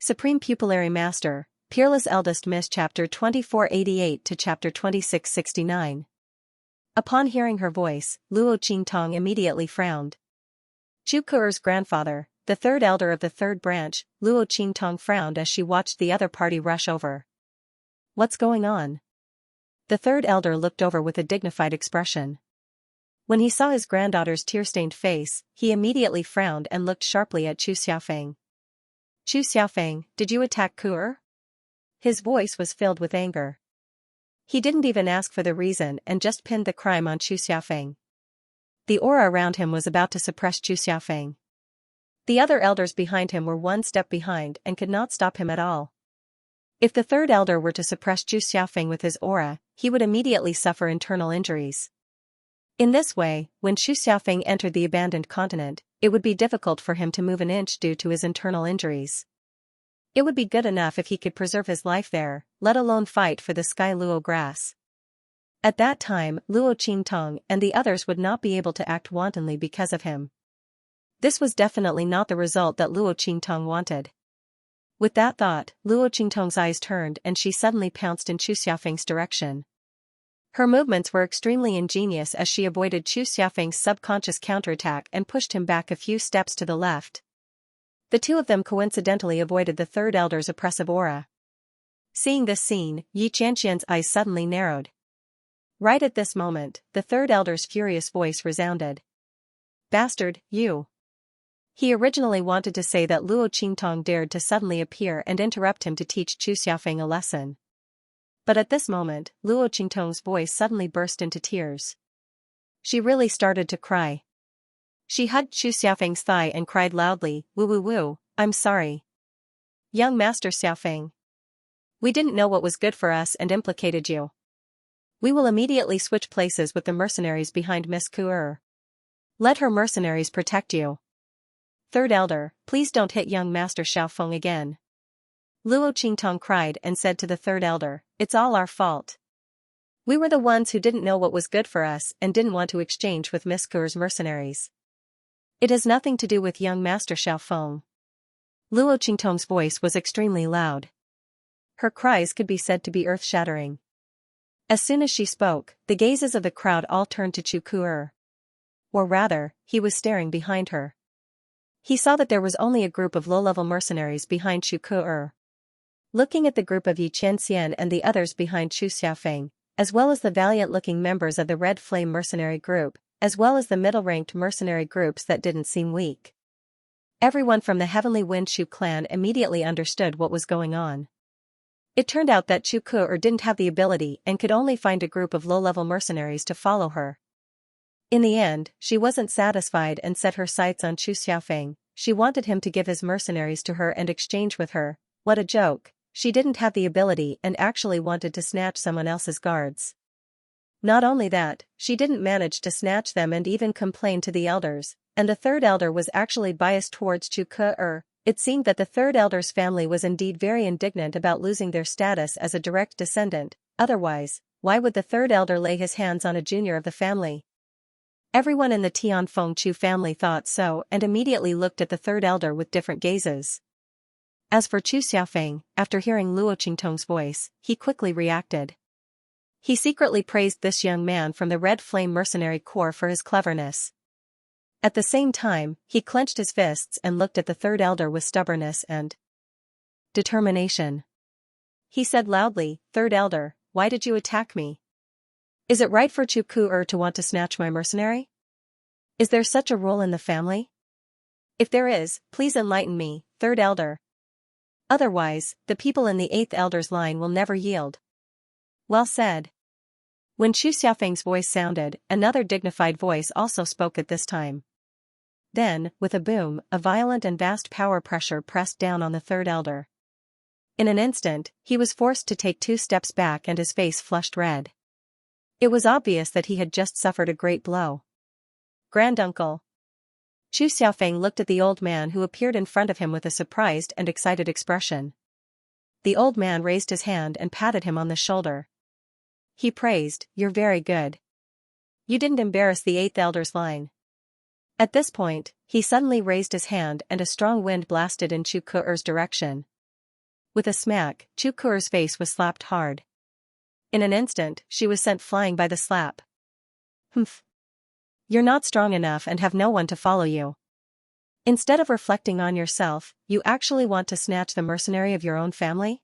Supreme Pupillary Master, Peerless Eldest Miss Chapter 2488 to Chapter 2669. Upon hearing her voice, Luo Qingtong immediately frowned. Chu Ke'er's grandfather, the third elder of the third branch, Luo Qingtong frowned as she watched the other party rush over. What's going on? The third elder looked over with a dignified expression. When he saw his granddaughter's tear-stained face, he immediately frowned and looked sharply at Chu Xiaofeng. Chu Xiaofeng, did you attack Ke'er? His voice was filled with anger. He didn't even ask for the reason and just pinned the crime on Chu Xiaofeng. The aura around him was about to suppress Chu Xiaofeng. The other elders behind him were one step behind and could not stop him at all. If the third elder were to suppress Chu Xiaofeng with his aura, he would immediately suffer internal injuries. In this way, when Chu Xiaofeng entered the abandoned continent, it would be difficult for him to move an inch due to his internal injuries. It would be good enough if he could preserve his life there, let alone fight for the Sky Luo grass. At that time, Luo Qingtong and the others would not be able to act wantonly because of him. This was definitely not the result that Luo Qingtong wanted. With that thought, Luo Qingtong's eyes turned and she suddenly pounced in Chu Xiaofeng's direction. Her movements were extremely ingenious as she avoided Chu Xiaofeng's subconscious counterattack and pushed him back a few steps to the left. The two of them coincidentally avoided the third elder's oppressive aura. Seeing this scene, Xianxia's eyes suddenly narrowed. Right at this moment, the third elder's furious voice resounded. Bastard, you! He originally wanted to say that Luo Qingtong dared to suddenly appear and interrupt him to teach Chu Xiaofeng a lesson. But at this moment, Luo Qingtong's voice suddenly burst into tears. She really started to cry. She hugged Chu Xiaofeng's thigh and cried loudly, "Woo woo woo, I'm sorry. Young Master Xiaofeng. We didn't know what was good for us and implicated you. We will immediately switch places with the mercenaries behind Miss Ke'er. Let her mercenaries protect you. Third elder, please don't hit young Master Xiaofeng again." Luo Qingtong cried and said to the third elder, "It's all our fault. We were the ones who didn't know what was good for us and didn't want to exchange with Miss Ke'er's mercenaries. It has nothing to do with young Master Xiaofeng." Luo Qingtong's voice was extremely loud. Her cries could be said to be earth-shattering. As soon as she spoke, the gazes of the crowd all turned to Chu Ke'er. Or rather, he was staring behind her. He saw that there was only a group of low-level mercenaries behind Chu Ke'er. Looking at the group of Xianxia and the others behind Chu Xiaofeng, as well as the valiant-looking members of the Red Flame mercenary group, as well as the middle-ranked mercenary groups that didn't seem weak. Everyone from the Heavenly Wind Chu clan immediately understood what was going on. It turned out that Chu Ke'er didn't have the ability and could only find a group of low-level mercenaries to follow her. In the end, she wasn't satisfied and set her sights on Chu Xiaofeng. She wanted him to give his mercenaries to her and exchange with her. What a joke. She didn't have the ability and actually wanted to snatch someone else's guards. Not only that, she didn't manage to snatch them and even complained to the elders, and the third elder was actually biased towards Chu Ke'er. It seemed that the third elder's family was indeed very indignant about losing their status as a direct descendant. Otherwise, why would the third elder lay his hands on a junior of the family? Everyone in the Tianfeng Chu family thought so and immediately looked at the third elder with different gazes. As for Chu Xiaofeng, after hearing Luo Qingtong's voice, he quickly reacted. He secretly praised this young man from the Red Flame Mercenary Corps for his cleverness. At the same time, he clenched his fists and looked at the third elder with stubbornness and determination. He said loudly, "Third elder, why did you attack me? Is it right for Chu Ke'er to want to snatch my mercenary? Is there such a rule in the family? If there is, please enlighten me, third elder. Otherwise, the people in the eighth elder's line will never yield." Well said. When Chu Xiaofeng's voice sounded, another dignified voice also spoke at this time. Then, with a boom, a violent and vast power pressure pressed down on the third elder. In an instant, he was forced to take 2 steps back and his face flushed red. It was obvious that he had just suffered a great blow. "Granduncle." Chu Xiaofeng looked at the old man who appeared in front of him with a surprised and excited expression. The old man raised his hand and patted him on the shoulder. He praised, "You're very good. You didn't embarrass the eighth elder's line." At this point, he suddenly raised his hand and a strong wind blasted in Chu Ke'er's direction. With a smack, Chu Ku'er's face was slapped hard. In an instant, she was sent flying by the slap. Humph. You're not strong enough and have no one to follow you. Instead of reflecting on yourself, you actually want to snatch the mercenary of your own family?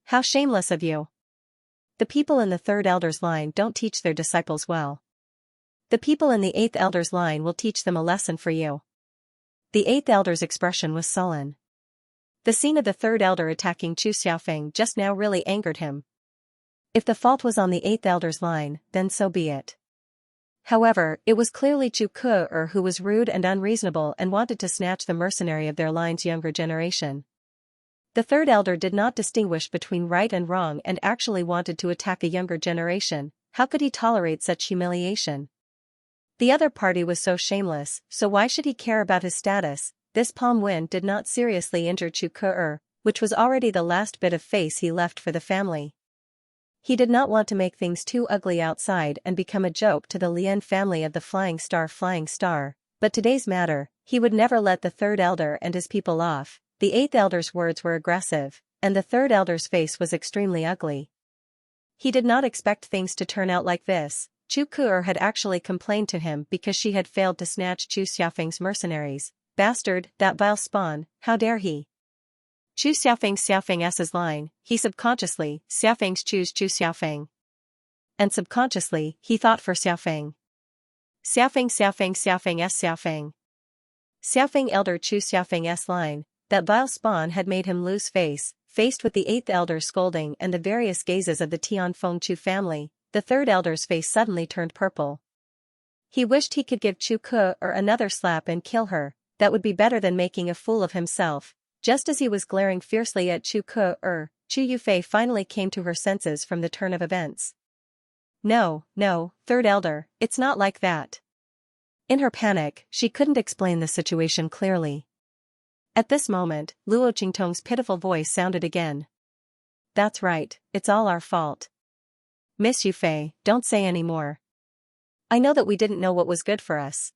How shameless of you. The people in the third elder's line don't teach their disciples well. The people in the eighth elder's line will teach them a lesson for you. The eighth elder's expression was sullen. The scene of the third elder attacking Chu Xiaofeng just now really angered him. If the fault was on the eighth elder's line, then so be it. However, it was clearly Chu Ku'er who was rude and unreasonable and wanted to snatch the mercenary of their line's younger generation. The third elder did not distinguish between right and wrong and actually wanted to attack a younger generation. How could he tolerate such humiliation? The other party was so shameless, so why should he care about his status? This palm wind did not seriously injure Chu Ku'er, which was already the last bit of face he left for the family. He did not want to make things too ugly outside and become a joke to the Lien family of the Flying Star, but today's matter, he would never let the third elder and his people off. The eighth elder's words were aggressive, and the third elder's face was extremely ugly. He did not expect things to turn out like this. Chu Ku'er had actually complained to him because she had failed to snatch Chu Xiaofeng's mercenaries. Bastard, that vile spawn, how dare he? Chu Xiaofeng's line, he subconsciously, Xiaofeng's choose Chu Xiaofeng. And subconsciously, he thought for Xiaofeng. Xiaofeng. Xiaofeng elder Chu Xiaofeng's line, that vile spawn had made him lose face. Faced with the eighth elder's scolding and the various gazes of the Tianfeng Chu family, the third elder's face suddenly turned purple. He wished he could give Chu Ku'er another slap and kill her. That would be better than making a fool of himself. Just as he was glaring fiercely at Chu Ku'er, Chu Yufei finally came to her senses from the turn of events. No, third elder, it's not like that. In her panic, she couldn't explain the situation clearly. At this moment, Luo Qingtong's pitiful voice sounded again. That's right, it's all our fault. Miss Yufei, don't say any more. I know that we didn't know what was good for us.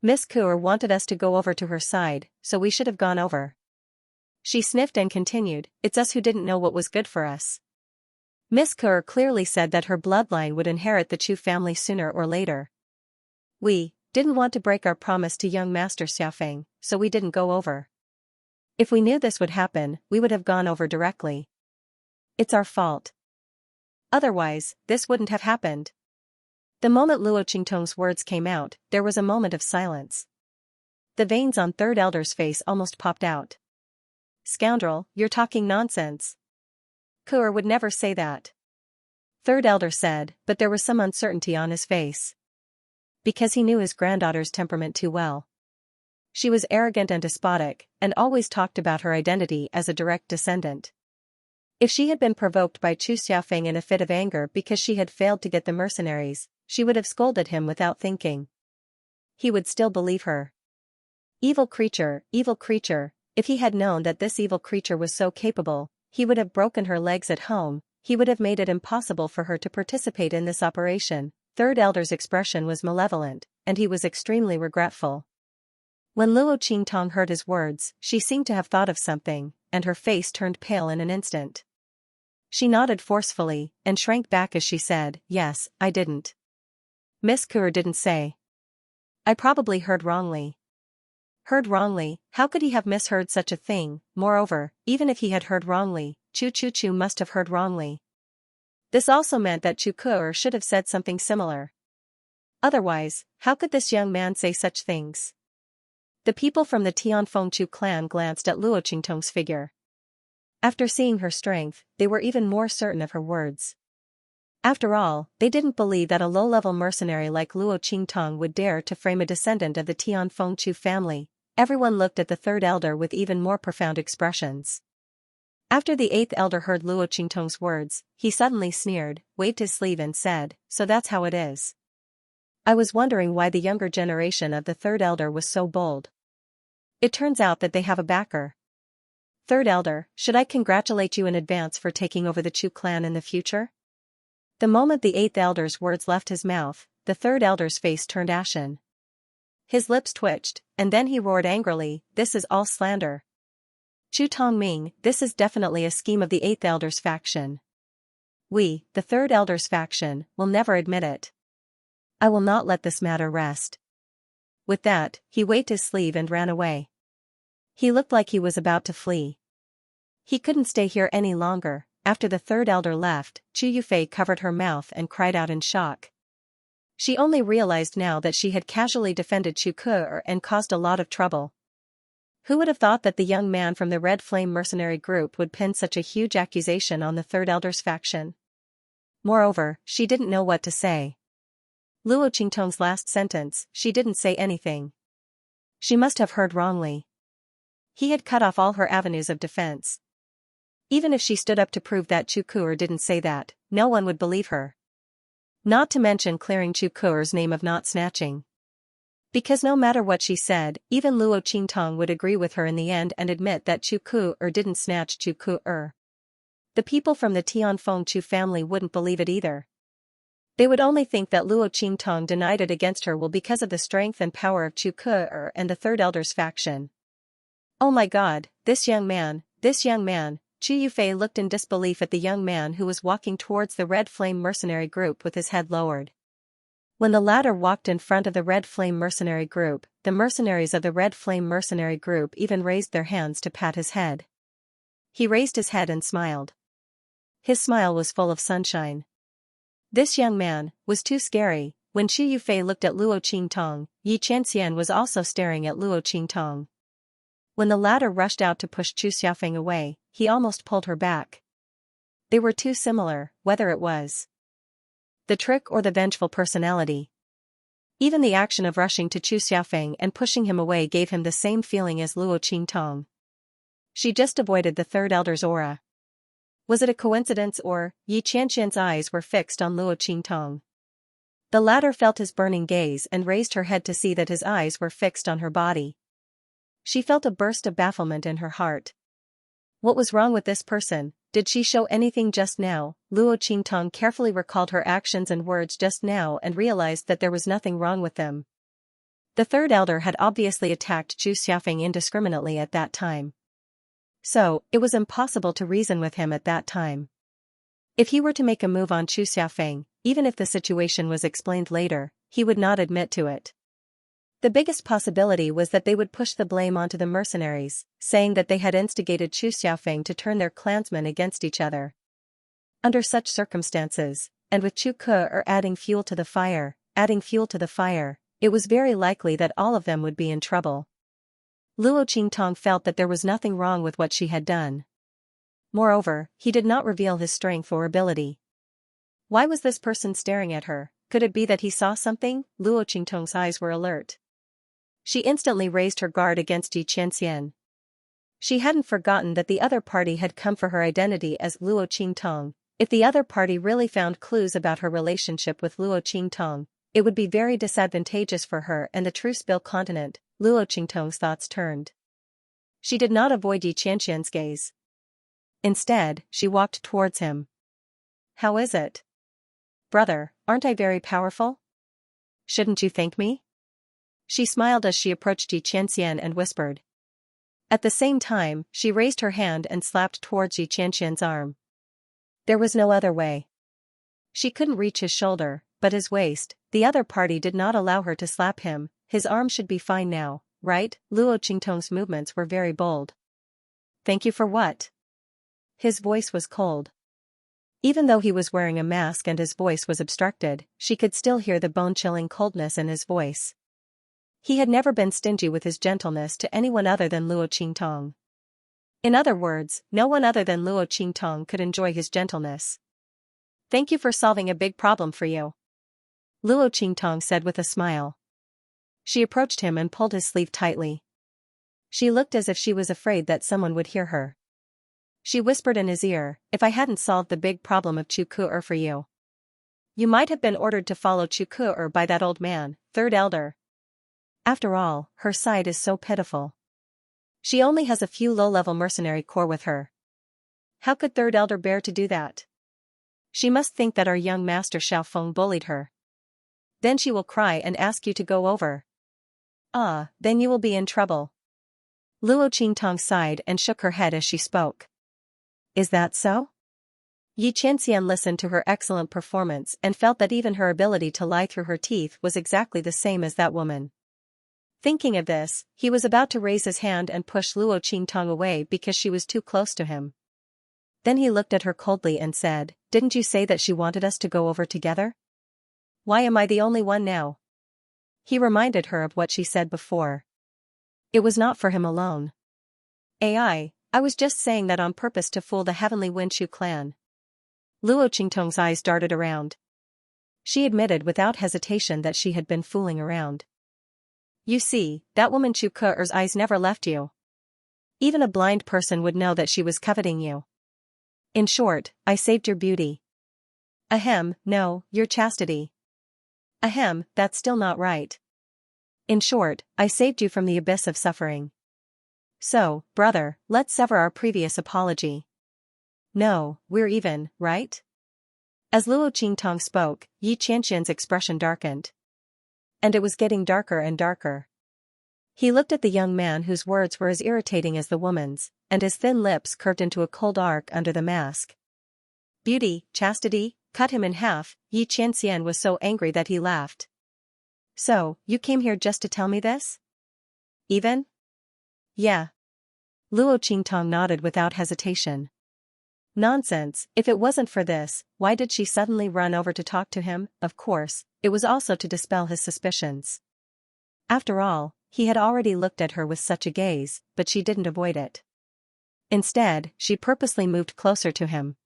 Miss Ku'er wanted us to go over to her side, so we should have gone over. She sniffed and continued, it's us who didn't know what was good for us. Miss Ku'er clearly said that her bloodline would inherit the Chu family sooner or later. We didn't want to break our promise to young Master Xiaofeng, so we didn't go over. If we knew this would happen, we would have gone over directly. It's our fault. Otherwise, this wouldn't have happened. The moment Luo Qingtong's words came out, there was a moment of silence. The veins on third elder's face almost popped out. Scoundrel, you're talking nonsense. Ku'er would never say that. Third elder said, but there was some uncertainty on his face. Because he knew his granddaughter's temperament too well. She was arrogant and despotic, and always talked about her identity as a direct descendant. If she had been provoked by Chu Xiaofeng in a fit of anger because she had failed to get the mercenaries, she would have scolded him without thinking. He would still believe her. Evil creature, if he had known that this evil creature was so capable, he would have broken her legs at home, he would have made it impossible for her to participate in this operation. Third elder's expression was malevolent, and he was extremely regretful. When Luo Qingtong heard his words, she seemed to have thought of something, and her face turned pale in an instant. She nodded forcefully, and shrank back as she said, yes, I didn't. Miss Ku'er didn't say. I probably heard wrongly. Heard wrongly, how could he have misheard such a thing? Moreover, even if he had heard wrongly, Chu must have heard wrongly. This also meant that Chu Ku'er should have said something similar. Otherwise, how could this young man say such things? The people from the Tianfeng Chu clan glanced at Luo Qingtong's figure. After seeing her strength, they were even more certain of her words. After all, they didn't believe that a low-level mercenary like Luo Qingtong would dare to frame a descendant of the Tianfeng Chu family. Everyone looked at the third elder with even more profound expressions. After the eighth elder heard Luo Qingtong's words, he suddenly sneered, waved his sleeve and said, so that's how it is. I was wondering why the younger generation of the third elder was so bold. It turns out that they have a backer. Third elder, should I congratulate you in advance for taking over the Chu clan in the future? The moment the eighth elder's words left his mouth, the third elder's face turned ashen. His lips twitched, and then he roared angrily, this is all slander. Chu Tongming, this is definitely a scheme of the 8th Elder's faction. We, the 3rd Elder's faction, will never admit it. I will not let this matter rest. With that, he waved his sleeve and ran away. He looked like he was about to flee. He couldn't stay here any longer. After the 3rd Elder left, Chu Yufei covered her mouth and cried out in shock. She only realized now that she had casually defended Chu Ke and caused a lot of trouble. Who would have thought that the young man from the Red Flame mercenary group would pin such a huge accusation on the 3rd Elder's faction? Moreover, she didn't know what to say. Luo Qingtong's last sentence, she didn't say anything. She must have heard wrongly. He had cut off all her avenues of defense. Even if she stood up to prove that Chu Ke didn't say that, no one would believe her. Not to mention clearing Chu Ke's name of not snatching. Because no matter what she said, even Luo Qingtong would agree with her in the end and admit that Chu Ke didn't snatch Chu Ke. The people from the Tianfeng Chu family wouldn't believe it either. They would only think that Luo Qingtong denied it against her will because of the strength and power of Chu Ke and the 3rd Elder's faction. Oh my god, this young man. Chu Yufei looked in disbelief at the young man who was walking towards the Red Flame mercenary group with his head lowered. When the latter walked in front of the Red Flame mercenary group, the mercenaries of the Red Flame mercenary group even raised their hands to pat his head. He raised his head and smiled. His smile was full of sunshine. This young man was too scary. When Chu Yufei looked at Luo Qingtong, Xianxia was also staring at Luo Qingtong. When the latter rushed out to push Chu Xiaofeng away, he almost pulled her back. They were too similar, whether it was the trick or the vengeful personality. Even the action of rushing to Chu Xiaofeng and pushing him away gave him the same feeling as Luo Qingtong. She just avoided the 3rd Elder's aura. Was it a coincidence or? Xianxia's eyes were fixed on Luo Qingtong. The latter felt his burning gaze and raised her head to see that his eyes were fixed on her body. She felt a burst of bafflement in her heart. What was wrong with this person? Did she show anything just now? Luo Qingtong carefully recalled her actions and words just now and realized that there was nothing wrong with them. The 3rd Elder had obviously attacked Chu Xiaofeng indiscriminately at that time. So, it was impossible to reason with him at that time. If he were to make a move on Chu Xiaofeng, even if the situation was explained later, he would not admit to it. The biggest possibility was that they would push the blame onto the mercenaries, saying that they had instigated Chu Xiaofeng to turn their clansmen against each other. Under such circumstances, and with Chu Ke adding fuel to the fire, it was very likely that all of them would be in trouble. Luo Qingtong felt that there was nothing wrong with what she had done. Moreover, he did not reveal his strength or ability. Why was this person staring at her? Could it be that he saw something? Luo Qingtong's eyes were alert. She instantly raised her guard against Xianxia. She hadn't forgotten that the other party had come for her identity as Luo Qingtong. If the other party really found clues about her relationship with Luo Qingtong, it would be very disadvantageous for her and the Trucebill continent. Luo Qingtong's thoughts turned. She did not avoid Xianxia's gaze. Instead, she walked towards him. How is it? Brother, aren't I very powerful? Shouldn't you thank me? She smiled as she approached Xianxia and whispered. At the same time, she raised her hand and slapped towards Xianxia's arm. There was no other way. She couldn't reach his shoulder, but his waist. The other party did not allow her to slap him. His arm should be fine now, right? Luo Qingtong's movements were very bold. Thank you for what? His voice was cold. Even though he was wearing a mask and his voice was obstructed, she could still hear the bone-chilling coldness in his voice. He had never been stingy with his gentleness to anyone other than Luo Qingtong. In other words, no one other than Luo Qingtong could enjoy his gentleness. Thank you for solving a big problem for you, Luo Qingtong said with a smile. She approached him and pulled his sleeve tightly. She looked as if she was afraid that someone would hear her. She whispered in his ear, if I hadn't solved the big problem of Chu Ke for you, you might have been ordered to follow Chu Ke by that old man, third elder. After all, her side is so pitiful. She only has a few low-level mercenary corps with her. How could third elder bear to do that? She must think that our young master Xiaofeng bullied her. Then she will cry and ask you to go over. Ah, then you will be in trouble. Luo Qingtong sighed and shook her head as she spoke. Is that so? Yi Qianxian listened to her excellent performance and felt that even her ability to lie through her teeth was exactly the same as that woman. Thinking of this, he was about to raise his hand and push Luo Qingtong away because she was too close to him. Then he looked at her coldly and said, "Didn't you say that she wanted us to go over together? Why am I the only one now?" He reminded her of what she said before. It was not for him alone. I was just saying that on purpose to fool the heavenly Winshu clan. Luo Qingtong's eyes darted around. She admitted without hesitation that she had been fooling around. You see, that woman Chu Ke's eyes never left you. Even a blind person would know that she was coveting you. In short, I saved your beauty. Ahem, no, your chastity. Ahem, that's still not right. In short, I saved you from the abyss of suffering. So, brother, let's sever our previous apology. No, we're even, right? As Luo Qingtong spoke, Yi Qianxian's expression darkened. And it was getting darker and darker. He looked at the young man whose words were as irritating as the woman's, and his thin lips curved into a cold arc under the mask. Beauty, chastity, cut him in half. Yi Qianxian was so angry that he laughed. So, you came here just to tell me this? Even? Yeah. Luo Qingtong nodded without hesitation. Nonsense, if it wasn't for this, why did she suddenly run over to talk to him? Of course, it was also to dispel his suspicions. After all, he had already looked at her with such a gaze, but she didn't avoid it. Instead, she purposely moved closer to him.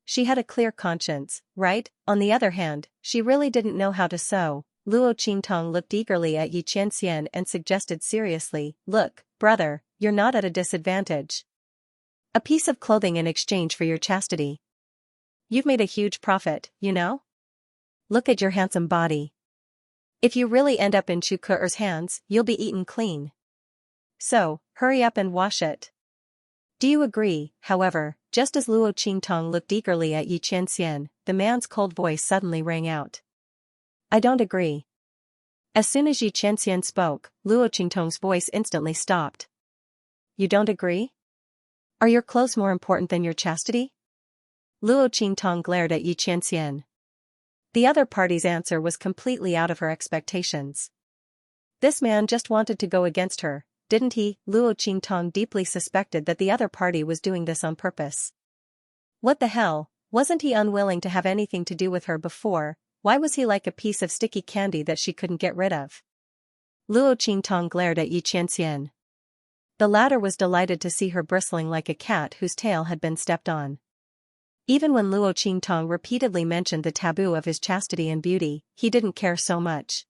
She had a clear conscience, right? On the other hand, she really didn't know how to sew. Luo Qingtong looked eagerly at Yi Qianxian and suggested seriously, "Look, brother, you're not at a disadvantage. A piece of clothing in exchange for your chastity. You've made a huge profit, you know? Look at your handsome body. If you really end up in Chu Ke's hands, you'll be eaten clean. So, hurry up and wash it." Do you agree? However, just as Luo Qingtong looked eagerly at Yi Qianxian, the man's cold voice suddenly rang out. I don't agree. As soon as Yi Qianxian spoke, Luo Qingtong's voice instantly stopped. You don't agree? Are your clothes more important than your chastity? Luo Qingtong glared at Yi Qianxian. The other party's answer was completely out of her expectations. This man just wanted to go against her, didn't he? Luo Qingtong deeply suspected that the other party was doing this on purpose. What the hell, wasn't he unwilling to have anything to do with her before? Why was he like a piece of sticky candy that she couldn't get rid of? Luo Qingtong glared at Yi Qianxian. The latter was delighted to see her bristling like a cat whose tail had been stepped on. Even when Luo Qingtong repeatedly mentioned the taboo of his chastity and beauty, he didn't care so much.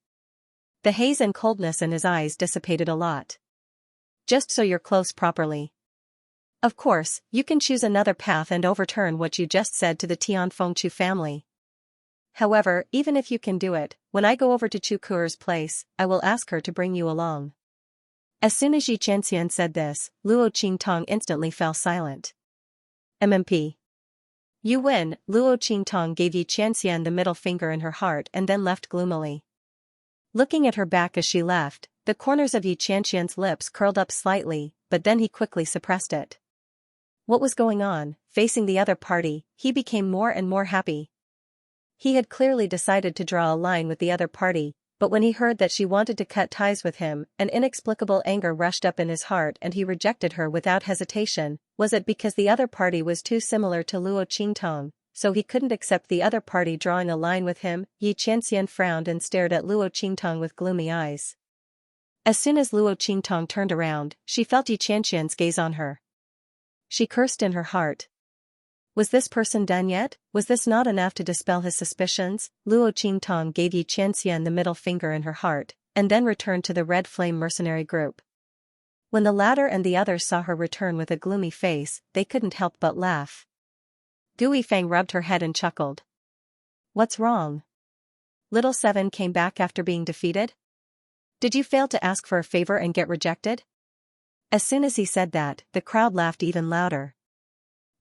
The haze and coldness in his eyes dissipated a lot. Just sew your clothes properly. Of course, you can choose another path and overturn what you just said to the Tianfengchu family. However, even if you can do it, when I go over to Chu Ke's place, I will ask her to bring you along. As soon as Yi Qianxian said this, Luo Qingtong instantly fell silent. MMP. You win. Luo Qingtong gave Yi Qianxian the middle finger in her heart and then left gloomily. Looking at her back as she left, the corners of Yi Qianxian's lips curled up slightly, but then he quickly suppressed it. What was going on? Facing the other party, he became more and more happy. He had clearly decided to draw a line with the other party, but when he heard that she wanted to cut ties with him, an inexplicable anger rushed up in his heart and he rejected her without hesitation. Was it because the other party was too similar to Luo Qingtong, so he couldn't accept the other party drawing a line with him? Yi Qianxian frowned and stared at Luo Qingtong with gloomy eyes. As soon as Luo Qingtong turned around, she felt Yi Qianxian's gaze on her. She cursed in her heart. Was this person done yet? Was this not enough to dispel his suspicions? Luo Qingtong gave Yi Qianxian the middle finger in her heart, and then returned to the Red Flame mercenary group. When the latter and the others saw her return with a gloomy face, they couldn't help but laugh. Gui Fang rubbed her head and chuckled. What's wrong? Little Seven came back after being defeated? Did you fail to ask for a favor and get rejected? As soon as he said that, the crowd laughed even louder.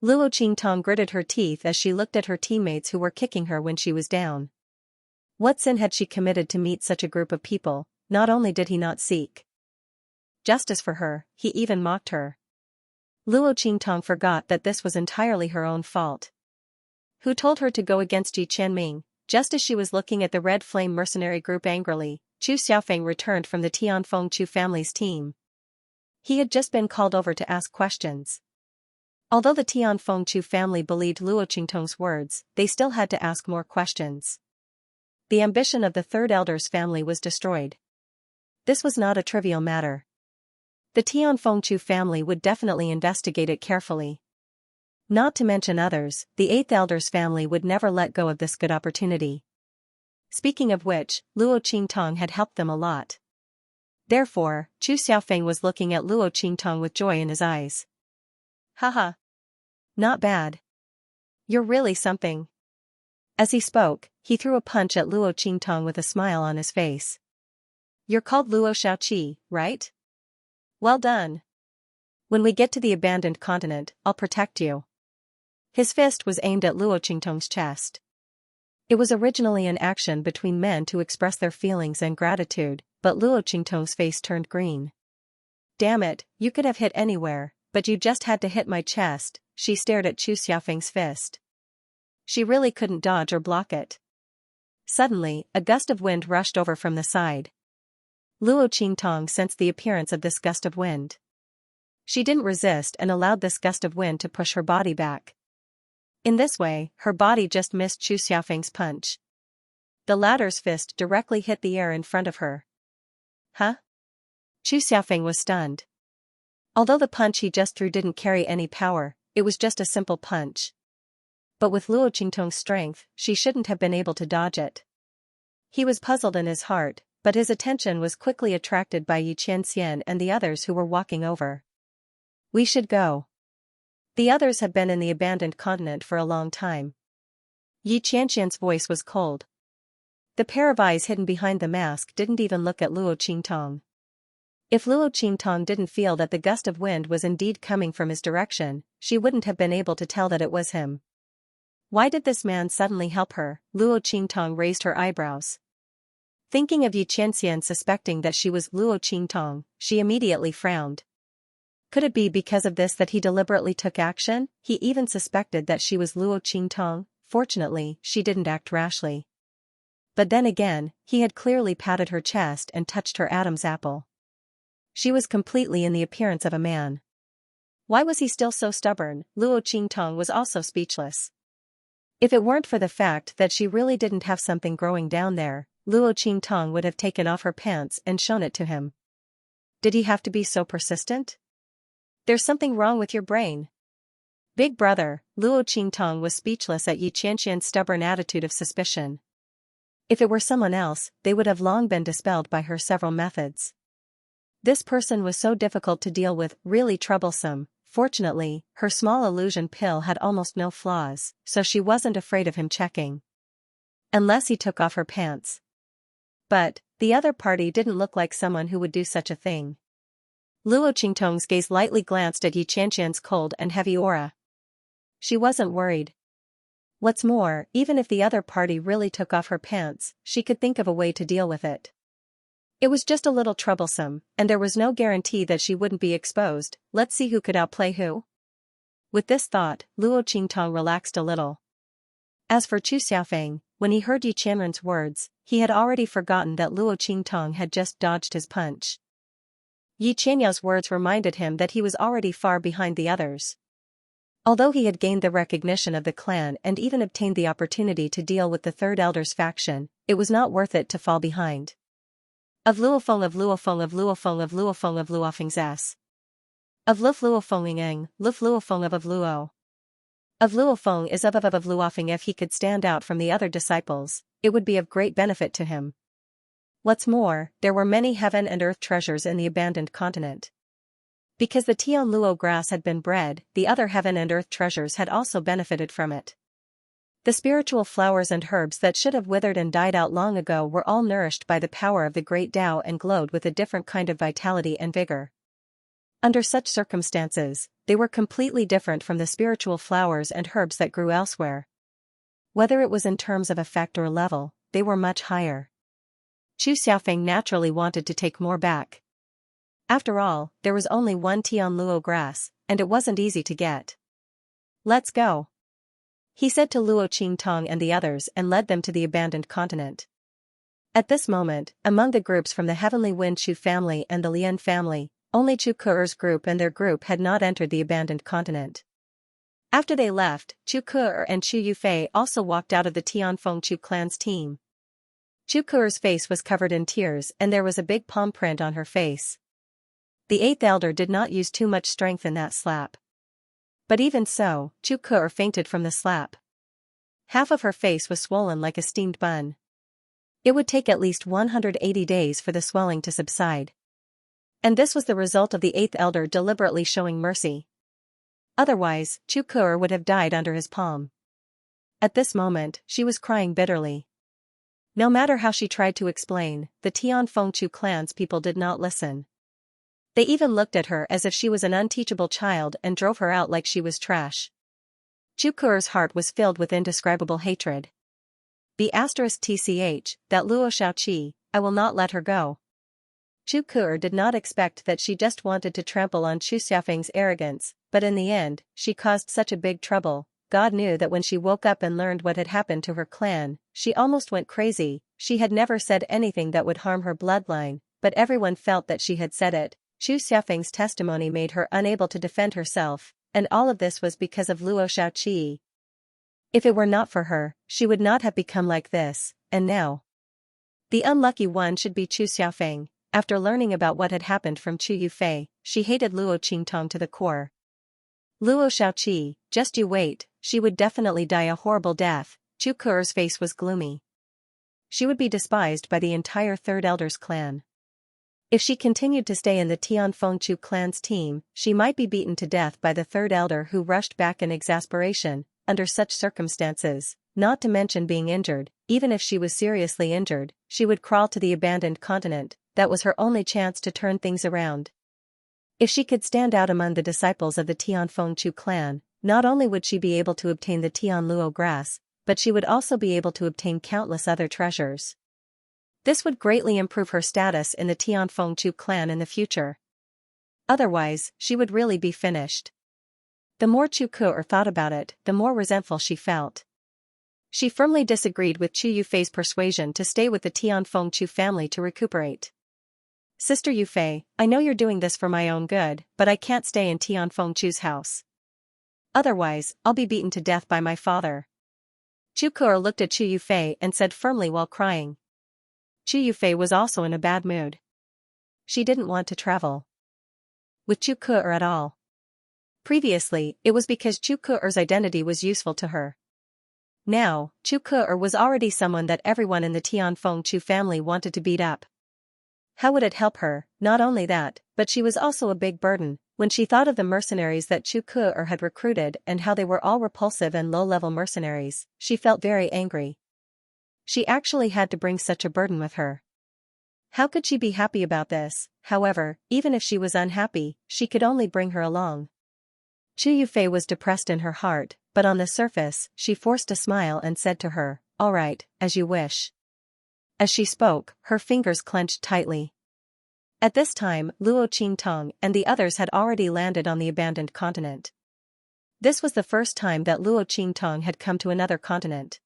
Luo Qingtong gritted her teeth as she looked at her teammates who were kicking her when she was down. What sin had she committed to meet such a group of people? Not only did he not seek justice for her, he even mocked her. Luo Qingtong forgot that this was entirely her own fault. Who told her to go against Yi Qianming? Just as she was looking at the Red Flame mercenary group angrily, Chu Xiaofeng returned from the Tianfeng Chu family's team. He had just been called over to ask questions. Although the Tianfeng Chu family believed Luo Qingtong's words, they still had to ask more questions. The ambition of the third elder's family was destroyed. This was not a trivial matter. The Tianfeng Chu family would definitely investigate it carefully. Not to mention others, the eighth elder's family would never let go of this good opportunity. Speaking of which, Luo Qingtong had helped them a lot. Therefore, Chu Xiaofeng was looking at Luo Qingtong with joy in his eyes. Haha. Not bad. You're really something. As he spoke, he threw a punch at Luo Qingtong with a smile on his face. You're called Luo Xiaoqi, right? Well done. When we get to the abandoned continent, I'll protect you. His fist was aimed at Luo Qingtong's chest. It was originally an action between men to express their feelings and gratitude, but Luo Qingtong's face turned green. Damn it, you could have hit anywhere, but you just had to hit my chest. She stared at Chu Xiaofeng's fist. She really couldn't dodge or block it. Suddenly, a gust of wind rushed over from the side. Luo Qingtong sensed the appearance of this gust of wind. She didn't resist and allowed this gust of wind to push her body back. In this way, her body just missed Chu Xiaofeng's punch. The latter's fist directly hit the air in front of her. Huh? Chu Xiaofeng was stunned. Although the punch he just threw didn't carry any power, it was just a simple punch. But with Luo Qingtong's strength, she shouldn't have been able to dodge it. He was puzzled in his heart, but his attention was quickly attracted by Yi Qianxian and the others who were walking over. We should go. The others have been in the abandoned continent for a long time. Yi Qianxian's voice was cold. The pair of eyes hidden behind the mask didn't even look at Luo Qingtong. If Luo Qingtong didn't feel that the gust of wind was indeed coming from his direction, she wouldn't have been able to tell that it was him. Why did this man suddenly help her? Luo Qingtong raised her eyebrows. Thinking of Yi Qianxian suspecting that she was Luo Qingtong, she immediately frowned. Could it be because of this that he deliberately took action? He even suspected that she was Luo Qingtong. Fortunately, she didn't act rashly. But then again, he had clearly patted her chest and touched her Adam's apple. She was completely in the appearance of a man. Why was he still so stubborn? Luo Qingtong was also speechless. If it weren't for the fact that she really didn't have something growing down there, Luo Qingtong would have taken off her pants and shown it to him. Did he have to be so persistent? There's something wrong with your brain. Big brother, Luo Qingtong was speechless at Yi Qianxian's stubborn attitude of suspicion. If it were someone else, they would have long been dispelled by her several methods. This person was so difficult to deal with, really troublesome. Fortunately, her small illusion pill had almost no flaws, so she wasn't afraid of him checking. Unless he took off her pants. But, the other party didn't look like someone who would do such a thing. Luo Qingtong's gaze lightly glanced at Yi Qianxian's cold and heavy aura. She wasn't worried. What's more, even if the other party really took off her pants, she could think of a way to deal with it. It was just a little troublesome, and there was no guarantee that she wouldn't be exposed. Let's see who could outplay who. With this thought, Luo Qingtong relaxed a little. As for Chu Xiaofeng, when he heard Yi Qianren's words, he had already forgotten that Luo Qingtong had just dodged his punch. Yi Qianyao's words reminded him that he was already far behind the others. Although he had gained the recognition of the clan and even obtained the opportunity to deal with the third elder's faction, it was not worth it to fall behind. Of Luofeng of Luofeng of Luofeng of Luofeng of Luofeng's S. Of Luf Luofeng Eng, Luf Luofeng of Luo. Of Luofeng is of Luofeng. If he could stand out from the other disciples, it would be of great benefit to him. What's more, there were many heaven and earth treasures in the abandoned continent. Because the Tian Luo grass had been bred, the other heaven and earth treasures had also benefited from it. The spiritual flowers and herbs that should have withered and died out long ago were all nourished by the power of the great Tao and glowed with a different kind of vitality and vigor. Under such circumstances, they were completely different from the spiritual flowers and herbs that grew elsewhere. Whether it was in terms of effect or level, they were much higher. Chu Xiaofeng naturally wanted to take more back. After all, there was only one Tian Luo grass, and it wasn't easy to get. Let's go, he said to Luo Qingtong and the others and led them to the abandoned continent. At this moment, among the groups from the Heavenly Wind Chu family and the Lian family, only Chu Ke'er's group and their group had not entered the abandoned continent. After they left, Chu Ke'er and Chu Yufei also walked out of the Tianfeng Chu clan's team. Chu Ke'er's face was covered in tears and there was a big palm print on her face. The eighth elder did not use too much strength in that slap. But even so, Chu Ke'er fainted from the slap. Half of her face was swollen like a steamed bun. It would take at least 180 days for the swelling to subside. And this was the result of the eighth elder deliberately showing mercy. Otherwise, Chu Ke'er would have died under his palm. At this moment, she was crying bitterly. No matter how she tried to explain, the Tianfeng Chu clan's people did not listen. They even looked at her as if she was an unteachable child and drove her out like she was trash. Chu Ke'er's heart was filled with indescribable hatred. *tch, that Luo Xiaoqi, I will not let her go. Chu Ke'er did not expect that she just wanted to trample on Chu Xiaofeng's arrogance, but in the end, she caused such a big trouble. God knew that when she woke up and learned what had happened to her clan, she almost went crazy. She had never said anything that would harm her bloodline, but everyone felt that she had said it. Chu Xiaofeng's testimony made her unable to defend herself, and all of this was because of Luo Xiaoqi. If it were not for her, she would not have become like this, and now the unlucky one should be Chu Xiaofeng. After learning about what had happened from Chu Yufei, she hated Luo Qingtong to the core. Luo Xiaoqi, just you wait, she would definitely die a horrible death. Chu Ke'er's face was gloomy. She would be despised by the entire Third Elder's clan. If she continued to stay in the Tianfeng Chu clan's team, she might be beaten to death by the Third Elder who rushed back in exasperation. Under such circumstances, not to mention being injured, even if she was seriously injured, she would crawl to the abandoned continent. That was her only chance to turn things around. If she could stand out among the disciples of the Tianfeng Chu clan, not only would she be able to obtain the Tian Luo grass, but she would also be able to obtain countless other treasures. This would greatly improve her status in the Tianfeng Chu clan in the future. Otherwise, she would really be finished. The more Chu Ke'er thought about it, the more resentful she felt. She firmly disagreed with Chu Yufei's persuasion to stay with the Tianfeng Chu family to recuperate. Sister Yufei, I know you're doing this for my own good, but I can't stay in Tianfeng Chu's house. Otherwise, I'll be beaten to death by my father. Chu Ke'er looked at Chu Yufei and said firmly while crying. Chu Yufei was also in a bad mood. She didn't want to travel with Chu Ke'er at all. Previously, it was because Chu Ke'er's identity was useful to her. Now, Chu Ke'er was already someone that everyone in the Tianfeng Chu family wanted to beat up. How would it help her? Not only that, but she was also a big burden. When she thought of the mercenaries that Chu Ke'er had recruited and how they were all repulsive and low-level mercenaries, she felt very angry. She actually had to bring such a burden with her. How could she be happy about this? However, even if she was unhappy, she could only bring her along. Chu Yufei was depressed in her heart, but on the surface, she forced a smile and said to her, "All right, as you wish." As she spoke, her fingers clenched tightly. At this time, Luo Qingtong and the others had already landed on the abandoned continent. This was the first time that Luo Qingtong had come to another continent.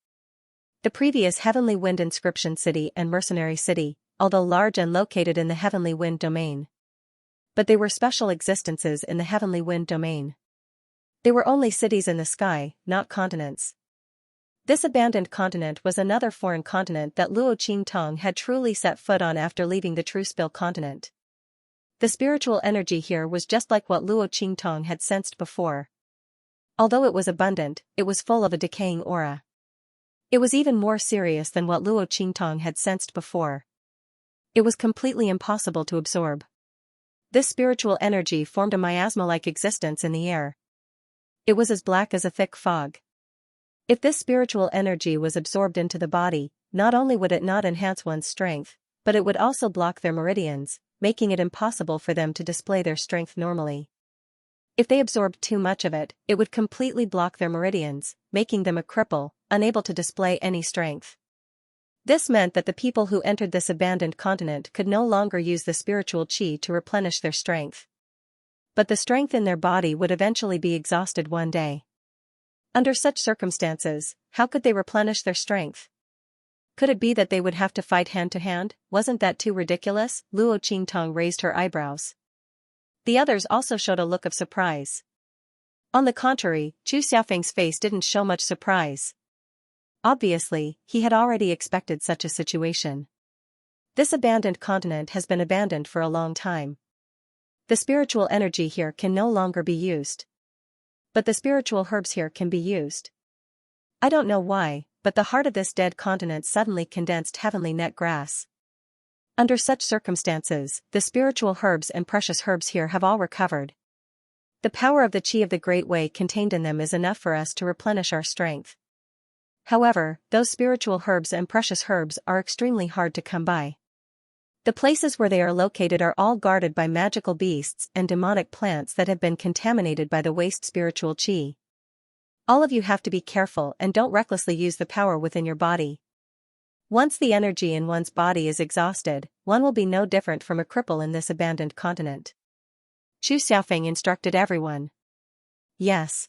The previous Heavenly Wind Inscription City and Mercenary City, although large and located in the Heavenly Wind domain. But they were special existences in the Heavenly Wind domain. They were only cities in the sky, not continents. This abandoned continent was another foreign continent that Luo Qingtong had truly set foot on after leaving the True Spill continent. The spiritual energy here was just like what Luo Qingtong had sensed before. Although it was abundant, it was full of a decaying aura. It was even more serious than what Luo Qingtong had sensed before. It was completely impossible to absorb. This spiritual energy formed a miasma-like existence in the air. It was as black as a thick fog. If this spiritual energy was absorbed into the body, not only would it not enhance one's strength, but it would also block their meridians, making it impossible for them to display their strength normally. If they absorbed too much of it, it would completely block their meridians, making them a cripple, unable to display any strength. This meant that the people who entered this abandoned continent could no longer use the spiritual qi to replenish their strength. But the strength in their body would eventually be exhausted one day. Under such circumstances, how could they replenish their strength? Could it be that they would have to fight hand to hand? Wasn't that too ridiculous? Luo Qingtong raised her eyebrows. The others also showed a look of surprise. On the contrary, Chu Xiaofeng's face didn't show much surprise. Obviously, he had already expected such a situation. This abandoned continent has been abandoned for a long time. The spiritual energy here can no longer be used. But the spiritual herbs here can be used. I don't know why, but the heart of this dead continent suddenly condensed heavenly net grass. Under such circumstances, the spiritual herbs and precious herbs here have all recovered. The power of the qi of the Great Way contained in them is enough for us to replenish our strength. However, those spiritual herbs and precious herbs are extremely hard to come by. The places where they are located are all guarded by magical beasts and demonic plants that have been contaminated by the waste spiritual qi. All of you have to be careful and don't recklessly use the power within your body. Once the energy in one's body is exhausted, one will be no different from a cripple in this abandoned continent. Chu Xiaofeng instructed everyone. Yes.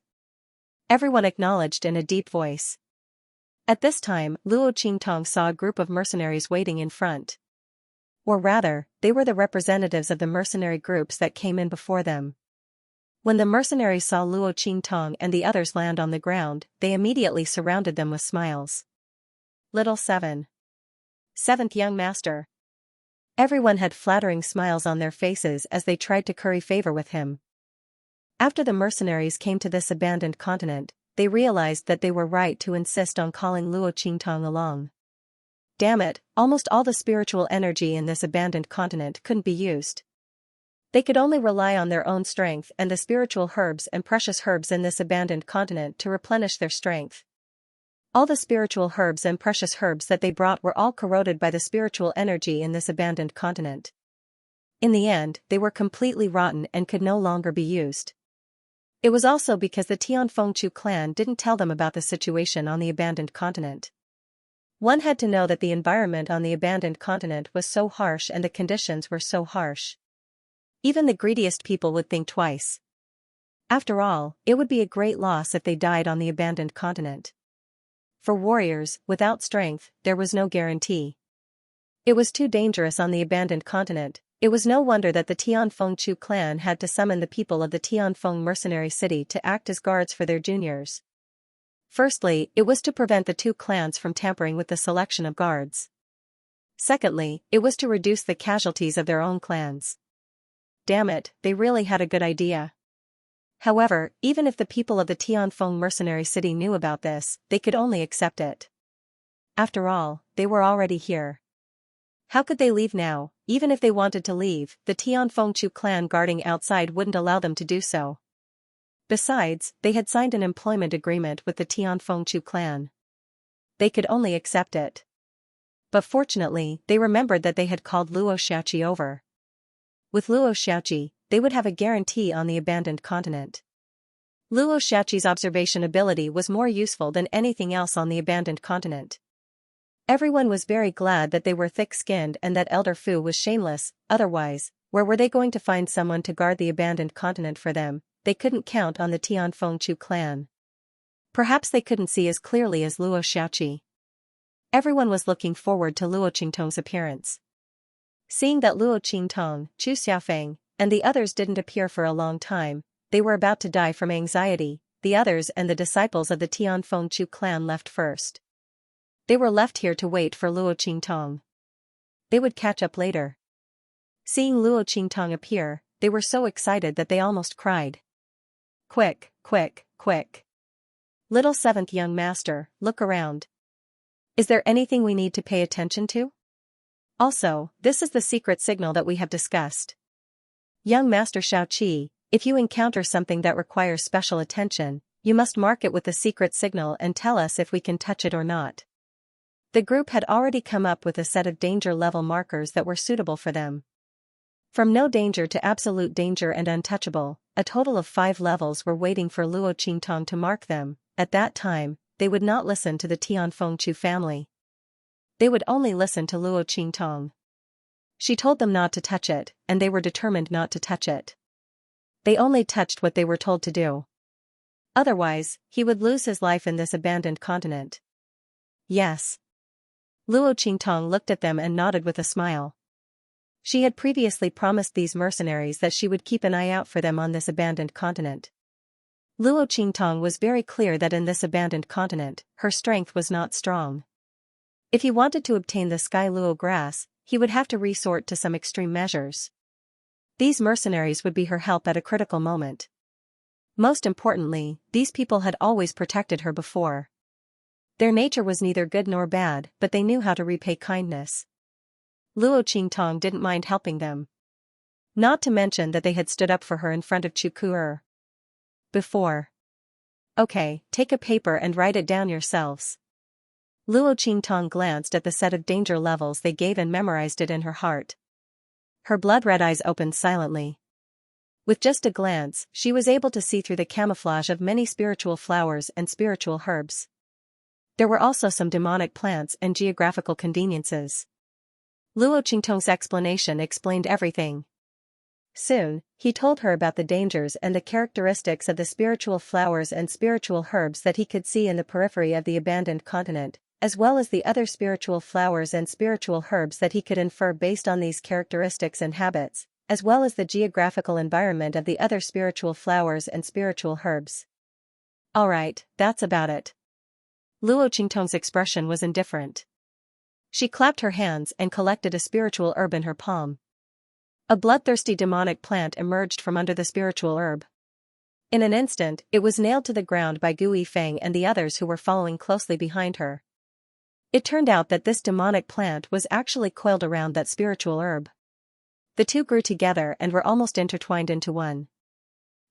Everyone acknowledged in a deep voice. At this time, Luo Qingtong saw a group of mercenaries waiting in front. Or rather, they were the representatives of the mercenary groups that came in before them. When the mercenaries saw Luo Qingtong and the others land on the ground, they immediately surrounded them with smiles. Little 7. Seventh young master. Everyone had flattering smiles on their faces as they tried to curry favor with him. After the mercenaries came to this abandoned continent, they realized that they were right to insist on calling Luo Qingtong along. Damn it, almost all the spiritual energy in this abandoned continent couldn't be used. They could only rely on their own strength and the spiritual herbs and precious herbs in this abandoned continent to replenish their strength. All the spiritual herbs and precious herbs that they brought were all corroded by the spiritual energy in this abandoned continent. In the end, they were completely rotten and could no longer be used. It was also because the Tianfengchu clan didn't tell them about the situation on the abandoned continent. One had to know that the environment on the abandoned continent was so harsh and the conditions were so harsh. Even the greediest people would think twice. After all, it would be a great loss if they died on the abandoned continent. For warriors, without strength, there was no guarantee. It was too dangerous on the abandoned continent. It was no wonder that the Tianfengchu clan had to summon the people of the Tianfeng mercenary city to act as guards for their juniors. Firstly, it was to prevent the two clans from tampering with the selection of guards. Secondly, it was to reduce the casualties of their own clans. Damn it, they really had a good idea. However, even if the people of the Tianfeng mercenary city knew about this, they could only accept it. After all, they were already here. How could they leave now? Even if they wanted to leave, the Tianfengchu clan guarding outside wouldn't allow them to do so. Besides, they had signed an employment agreement with the Tianfengchu clan. They could only accept it. But fortunately, they remembered that they had called Luo Xiaoqi over. With Luo Xiaoqi, they would have a guarantee on the abandoned continent. Luo Xiaoqi's observation ability was more useful than anything else on the abandoned continent. Everyone was very glad that they were thick-skinned and that Elder Fu was shameless, otherwise, where were they going to find someone to guard the abandoned continent for them? They couldn't count on the Tianfengchu clan. Perhaps they couldn't see as clearly as Luo Xiaoqi. Everyone was looking forward to Luo Qingtong's appearance. Seeing that Luo Qingtong, Chu Xiaofeng, and the others didn't appear for a long time, they were about to die from anxiety. The others and the disciples of the Tianfengchu clan left first. They were left here to wait for Luo Qingtong. They would catch up later. Seeing Luo Qingtong appear, they were so excited that they almost cried. Quick, quick, quick. Little 7th young master, look around. Is there anything we need to pay attention to? Also, this is the secret signal that we have discussed. Young Master Xiaoqi, if you encounter something that requires special attention, you must mark it with the secret signal and tell us if we can touch it or not. The group had already come up with a set of danger level markers that were suitable for them. From no danger to absolute danger and untouchable, a total of 5 levels were waiting for Luo Qingtong to mark them. At that time, they would not listen to the Tianfengchu family. they would only listen to Luo Qingtong. She told them not to touch it, and they were determined not to touch it. They only touched what they were told to do. Otherwise, he would lose his life in this abandoned continent. Yes. Luo Qingtong looked at them and nodded with a smile. She had previously promised these mercenaries that she would keep an eye out for them on this abandoned continent. Luo Qingtong was very clear that in this abandoned continent, her strength was not strong. If he wanted to obtain the Sky Luo grass, he would have to resort to some extreme measures. These mercenaries would be her help at a critical moment. Most importantly, these people had always protected her before. Their nature was neither good nor bad, but they knew how to repay kindness. Luo Qingtong didn't mind helping them. Not to mention that they had stood up for her in front of Chuku'er. Before. Okay, take a paper and write it down yourselves. Luo Qingtong glanced at the set of danger levels they gave and memorized it in her heart. Her blood-red eyes opened silently. With just a glance, she was able to see through the camouflage of many spiritual flowers and spiritual herbs. There were also some demonic plants and geographical conveniences. Luo Qingtong's explanation explained everything. Soon, he told her about the dangers and the characteristics of the spiritual flowers and spiritual herbs that he could see in the periphery of the abandoned continent, as well as the other spiritual flowers and spiritual herbs that he could infer based on these characteristics and habits, as well as the geographical environment of the other spiritual flowers and spiritual herbs. Alright, that's about it. Luo Qingtong's expression was indifferent. She clapped her hands and collected a spiritual herb in her palm. A bloodthirsty demonic plant emerged from under the spiritual herb. In an instant, it was nailed to the ground by Gu Yifeng and the others who were following closely behind her. It turned out that this demonic plant was actually coiled around that spiritual herb. The two grew together and were almost intertwined into one.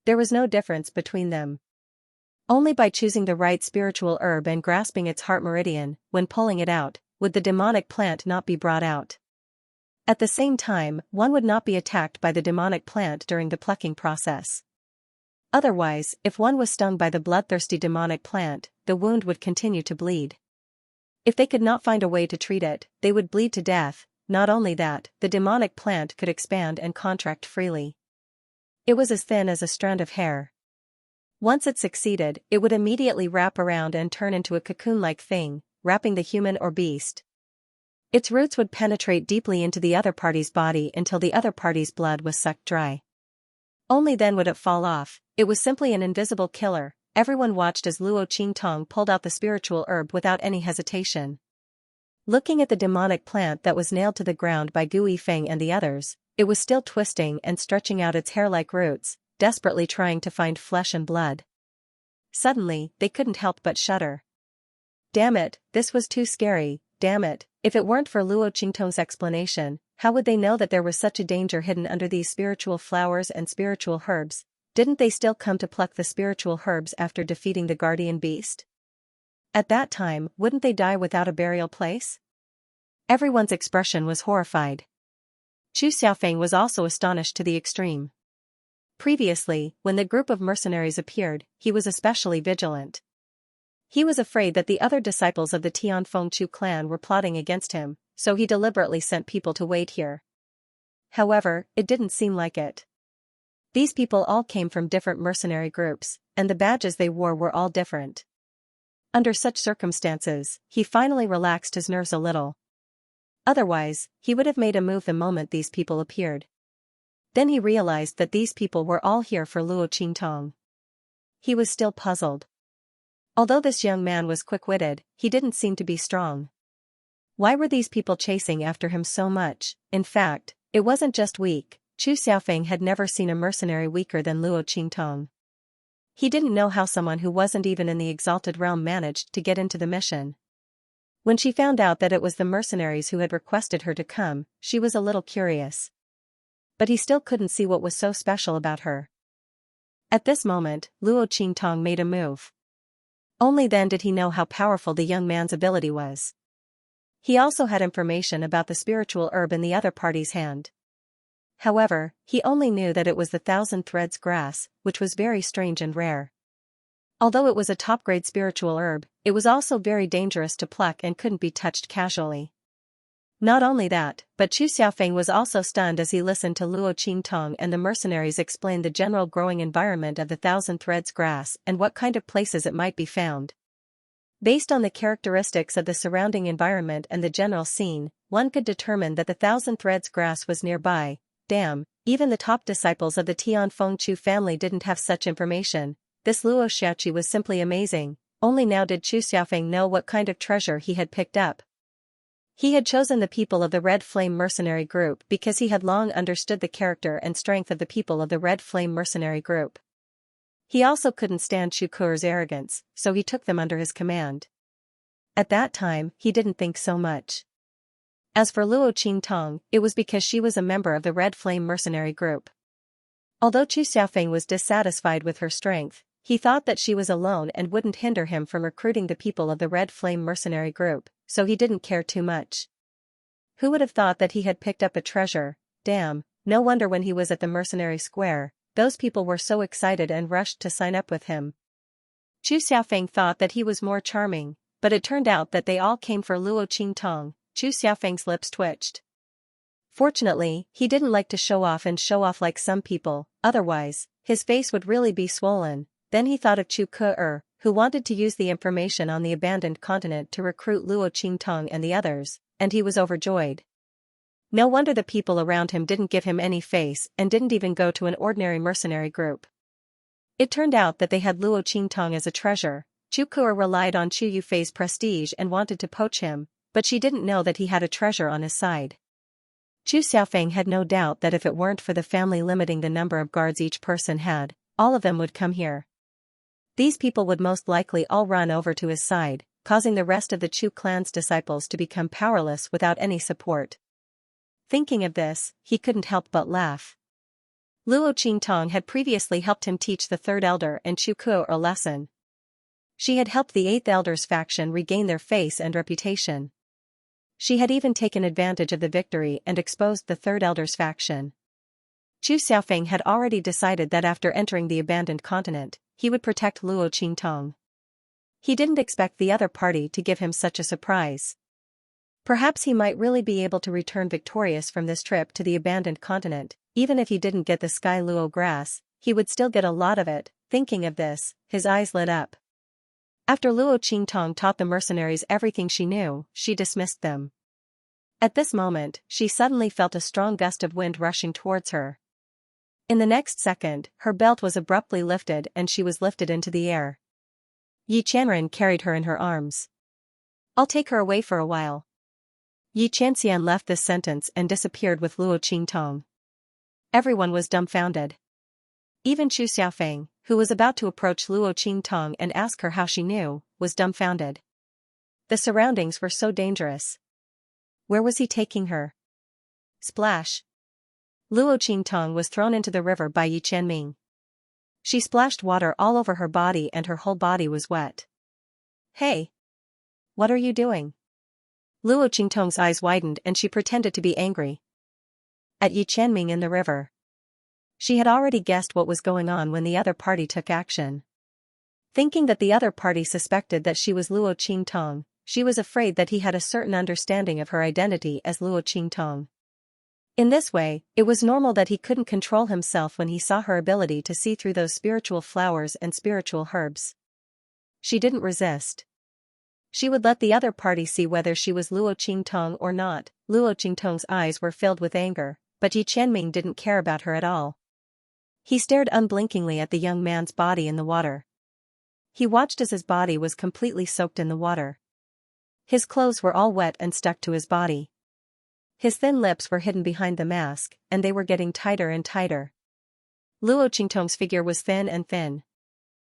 There was no difference between them. Only by choosing the right spiritual herb and grasping its heart meridian, when pulling it out, would the demonic plant not be brought out. At the same time, one would not be attacked by the demonic plant during the plucking process. Otherwise, if one was stung by the bloodthirsty demonic plant, the wound would continue to bleed. If they could not find a way to treat it, they would bleed to death. Not only that, the demonic plant could expand and contract freely. It was as thin as a strand of hair. Once it succeeded, it would immediately wrap around and turn into a cocoon-like thing, wrapping the human or beast. Its roots would penetrate deeply into the other party's body until the other party's blood was sucked dry. Only then would it fall off. It was simply an invisible killer. Everyone watched as Luo Qingtong pulled out the spiritual herb without any hesitation. Looking at the demonic plant that was nailed to the ground by Gu Yifeng and the others, it was still twisting and stretching out its hair-like roots, desperately trying to find flesh and blood. Suddenly, they couldn't help but shudder. Damn it, this was too scary, damn it, if it weren't for Luo Qingtong's explanation, how would they know that there was such a danger hidden under these spiritual flowers and spiritual herbs? Didn't they still come to pluck the spiritual herbs after defeating the guardian beast? At that time, wouldn't they die without a burial place? Everyone's expression was horrified. Chu Xiaofeng was also astonished to the extreme. Previously, when the group of mercenaries appeared, he was especially vigilant. He was afraid that the other disciples of the Tianfeng Chu clan were plotting against him, so he deliberately sent people to wait here. However, it didn't seem like it. These people all came from different mercenary groups, and the badges they wore were all different. Under such circumstances, he finally relaxed his nerves a little. Otherwise, he would have made a move the moment these people appeared. Then he realized that these people were all here for Luo Qingtong. He was still puzzled. Although this young man was quick-witted, he didn't seem to be strong. Why were these people chasing after him so much? In fact, it wasn't just weak. Chu Xiaofeng had never seen a mercenary weaker than Luo Qingtong. He didn't know how someone who wasn't even in the exalted realm managed to get into the mission. When she found out that it was the mercenaries who had requested her to come, she was a little curious. But he still couldn't see what was so special about her. At this moment, Luo Qingtong made a move. Only then did he know how powerful the young man's ability was. He also had information about the spiritual herb in the other party's hand. However, he only knew that it was the thousand threads grass, which was very strange and rare. Although it was a top-grade spiritual herb, it was also very dangerous to pluck and couldn't be touched casually. Not only that, but Chu Xiaofeng was also stunned as he listened to Luo Qingtong and the mercenaries explain the general growing environment of the Thousand Threads grass and what kind of places it might be found. Based on the characteristics of the surrounding environment and the general scene, one could determine that the Thousand Threads grass was nearby. Damn, even the top disciples of the Tianfeng Chu family didn't have such information. This Luo Xiaoqi was simply amazing. Only now did Chu Xiaofeng know what kind of treasure he had picked up. He had chosen the people of the Red Flame Mercenary Group because he had long understood the character and strength of the people of the Red Flame Mercenary Group. He also couldn't stand Chu Kuer's arrogance, so he took them under his command. At that time, he didn't think so much. As for Luo Qingtong, it was because she was a member of the Red Flame Mercenary Group. Although Chu Xiaofeng was dissatisfied with her strength, he thought that she was alone and wouldn't hinder him from recruiting the people of the Red Flame Mercenary Group, so he didn't care too much. Who would have thought that he had picked up a treasure? Damn, no wonder when he was at the Mercenary Square, those people were so excited and rushed to sign up with him. Chu Xiaofeng thought that he was more charming, but it turned out that they all came for Luo Qingtong. Chu Xiaofeng's lips twitched. Fortunately, he didn't like to show off like some people, otherwise, his face would really be swollen. Then he thought of Chu Kuer, who wanted to use the information on the abandoned continent to recruit Luo Qingtong and the others, and he was overjoyed. No wonder the people around him didn't give him any face and didn't even go to an ordinary mercenary group. It turned out that they had Luo Qingtong as a treasure. Chu Kuer relied on Chu Yufei's prestige and wanted to poach him, but she didn't know that he had a treasure on his side. Chu Xiaofeng had no doubt that if it weren't for the family limiting the number of guards each person had, all of them would come here. These people would most likely all run over to his side, causing the rest of the Chu clan's disciples to become powerless without any support. Thinking of this, he couldn't help but laugh. Luo Qingtong had previously helped him teach the third elder and Chu Kuo a lesson. She had helped the eighth elder's faction regain their face and reputation. She had even taken advantage of the victory and exposed the third elder's faction. Chu Xiaofeng had already decided that after entering the abandoned continent, he would protect Luo Qingtong. He didn't expect the other party to give him such a surprise. Perhaps he might really be able to return victorious from this trip to the abandoned continent. Even if he didn't get the Sky Luo grass, he would still get a lot of it. Thinking of this, his eyes lit up. After Luo Qingtong taught the mercenaries everything she knew, she dismissed them. At this moment, she suddenly felt a strong gust of wind rushing towards her. In the next second, her belt was abruptly lifted and she was lifted into the air. Yi Qianren carried her in her arms. "I'll take her away for a while." Yi Qianxian left this sentence and disappeared with Luo Qingtong. Everyone was dumbfounded. Even Chu Xiaofeng, who was about to approach Luo Qingtong and ask her how she knew, was dumbfounded. The surroundings were so dangerous. Where was he taking her? Splash! Luo Qingtong was thrown into the river by Yi Qianming. She splashed water all over her body and her whole body was wet. "Hey! What are you doing?" Luo Qingtong's eyes widened and she pretended to be angry. At Yi Qianming in the river. She had already guessed what was going on when the other party took action. Thinking that the other party suspected that she was Luo Qingtong, she was afraid that he had a certain understanding of her identity as Luo Qingtong. In this way, it was normal that he couldn't control himself when he saw her ability to see through those spiritual flowers and spiritual herbs. She didn't resist. She would let the other party see whether she was Luo Qingtong or not. Luo Qingtong's eyes were filled with anger, but Yi Qianming didn't care about her at all. He stared unblinkingly at the young man's body in the water. He watched as his body was completely soaked in the water. His clothes were all wet and stuck to his body. His thin lips were hidden behind the mask, and they were getting tighter and tighter. Luo Qingtong's figure was thin and thin.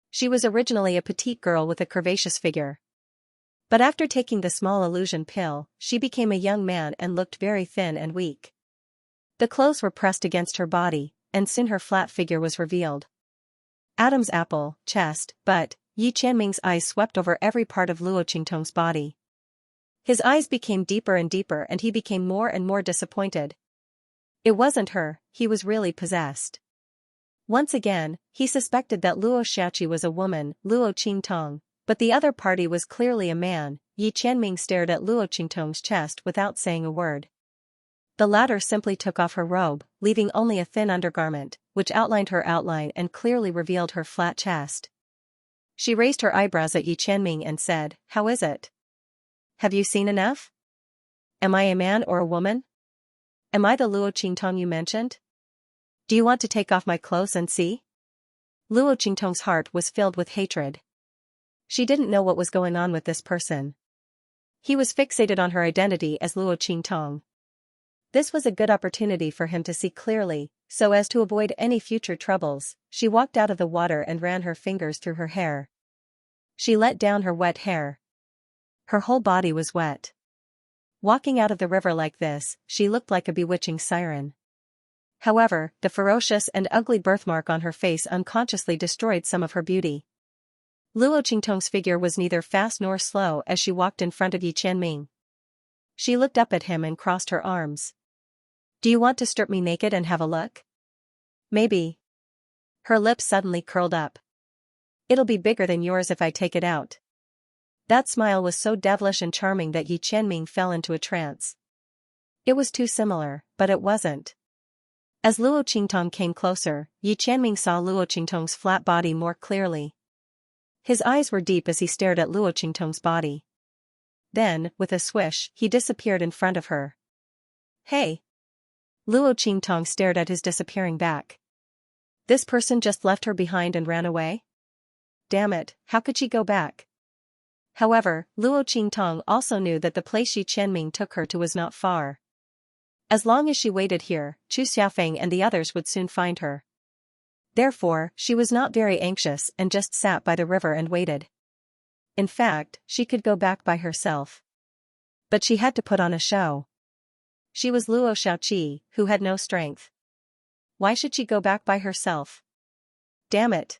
She was originally a petite girl with a curvaceous figure. But after taking the small illusion pill, she became a young man and looked very thin and weak. The clothes were pressed against her body, and soon her flat figure was revealed. Adam's apple, chest, butt. Yi Qianming's eyes swept over every part of Luo Qingtong's body. His eyes became deeper and deeper and he became more and more disappointed. It wasn't her, he was really possessed. Once again, he suspected that Luo Xiaoqi was a woman. Luo Qingtong, But the other party was clearly a man. Yi Qianming stared at Luo Qingtong's chest without saying a word. The latter simply took off her robe, leaving only a thin undergarment, which outlined her outline and clearly revealed her flat chest. She raised her eyebrows at Yi Qianming and said, "How is it? Have you seen enough? Am I a man or a woman? Am I the Luo Qingtong you mentioned? Do you want to take off my clothes and see?" Luo Qingtong's heart was filled with hatred. She didn't know what was going on with this person. He was fixated on her identity as Luo Qingtong. This was a good opportunity for him to see clearly, so as to avoid any future troubles. She walked out of the water and ran her fingers through her hair. She let down her wet hair. Her whole body was wet. Walking out of the river like this, she looked like a bewitching siren. However, the ferocious and ugly birthmark on her face unconsciously destroyed some of her beauty. Luo Qingtong's figure was neither fast nor slow as she walked in front of Yi Qianming. She looked up at him and crossed her arms. "Do you want to strip me naked and have a look? Maybe." Her lips suddenly curled up. "It'll be bigger than yours if I take it out." That smile was so devilish and charming that Yi Qianming fell into a trance. It was too similar, but it wasn't. As Luo Qingtong came closer, Yi Qianming saw Luo Qingtong's flat body more clearly. His eyes were deep as he stared at Luo Qingtong's body. Then, with a swish, he disappeared in front of her. "Hey!" Luo Qingtong stared at his disappearing back. This person just left her behind and ran away? Damn it, how could she go back? However, Luo Qingtong also knew that the place Yi Qianming took her to was not far. As long as she waited here, Chu Xiaofeng and the others would soon find her. Therefore, she was not very anxious and just sat by the river and waited. In fact, she could go back by herself. But she had to put on a show. She was Luo Xiaoqi, who had no strength. Why should she go back by herself? Damn it!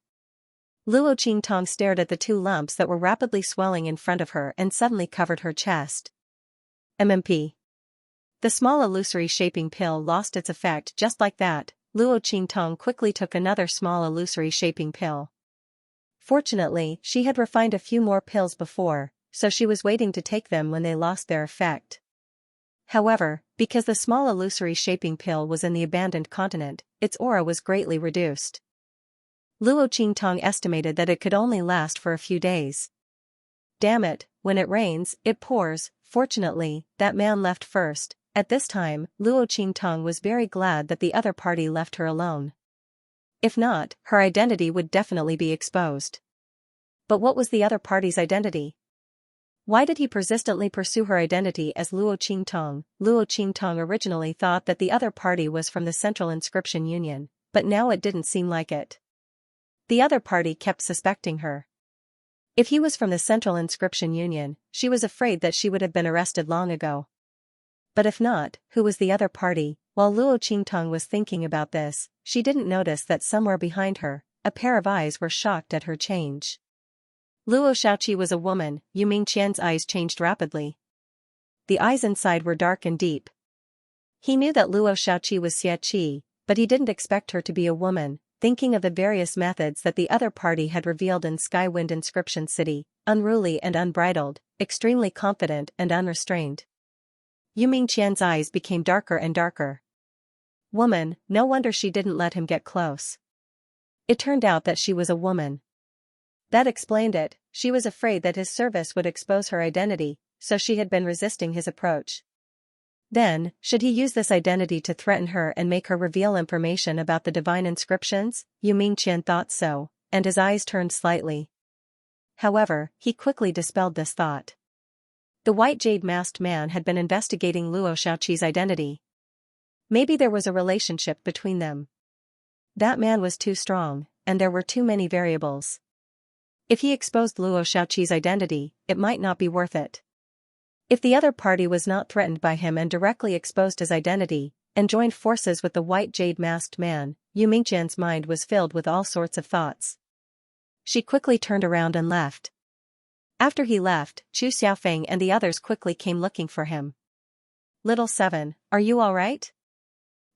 Luo Qingtong stared at the two lumps that were rapidly swelling in front of her and suddenly covered her chest. MMP. The small illusory shaping pill lost its effect just like that. Luo Qingtong quickly took another small illusory shaping pill. Fortunately, she had refined a few more pills before, so she was waiting to take them when they lost their effect. However, because the small illusory shaping pill was in the abandoned continent, its aura was greatly reduced. Luo Qingtong estimated that it could only last for a few days. Damn it, when it rains, it pours. Fortunately, that man left first. At this time, Luo Qingtong was very glad that the other party left her alone. If not, her identity would definitely be exposed. But what was the other party's identity? Why did he persistently pursue her identity as Luo Qingtong? Luo Qingtong originally thought that the other party was from the Central Inscription Union, but now it didn't seem like it. The other party kept suspecting her. If he was from the Central Inscription Union, she was afraid that she would have been arrested long ago. But if not, who was the other party? While Luo Qingtong was thinking about this, she didn't notice that somewhere behind her, a pair of eyes were shocked at her change. Luo Xiaoqi was a woman. Yu Mingqian's eyes changed rapidly. The eyes inside were dark and deep. He knew that Luo Xiaoqi was Xie, but he didn't expect her to be a woman, thinking of the various methods that the other party had revealed in Skywind Inscription City, unruly and unbridled, extremely confident and unrestrained. Yu Mingqian's eyes became darker and darker. Woman, no wonder she didn't let him get close. It turned out that she was a woman. That explained it. She was afraid that his service would expose her identity, so she had been resisting his approach. Then, should he use this identity to threaten her and make her reveal information about the divine inscriptions? Yu Mingqian thought so, and his eyes turned slightly. However, he quickly dispelled this thought. The white jade masked man had been investigating Luo Xiaoqi's identity. Maybe there was a relationship between them. That man was too strong, and there were too many variables. If he exposed Luo Xiaoqi's identity, it might not be worth it. If the other party was not threatened by him and directly exposed his identity, and joined forces with the white jade masked man, Yu Mingqian's mind was filled with all sorts of thoughts. She quickly turned around and left. After he left, Chu Xiaofeng and the others quickly came looking for him. Little Seven, are you all right?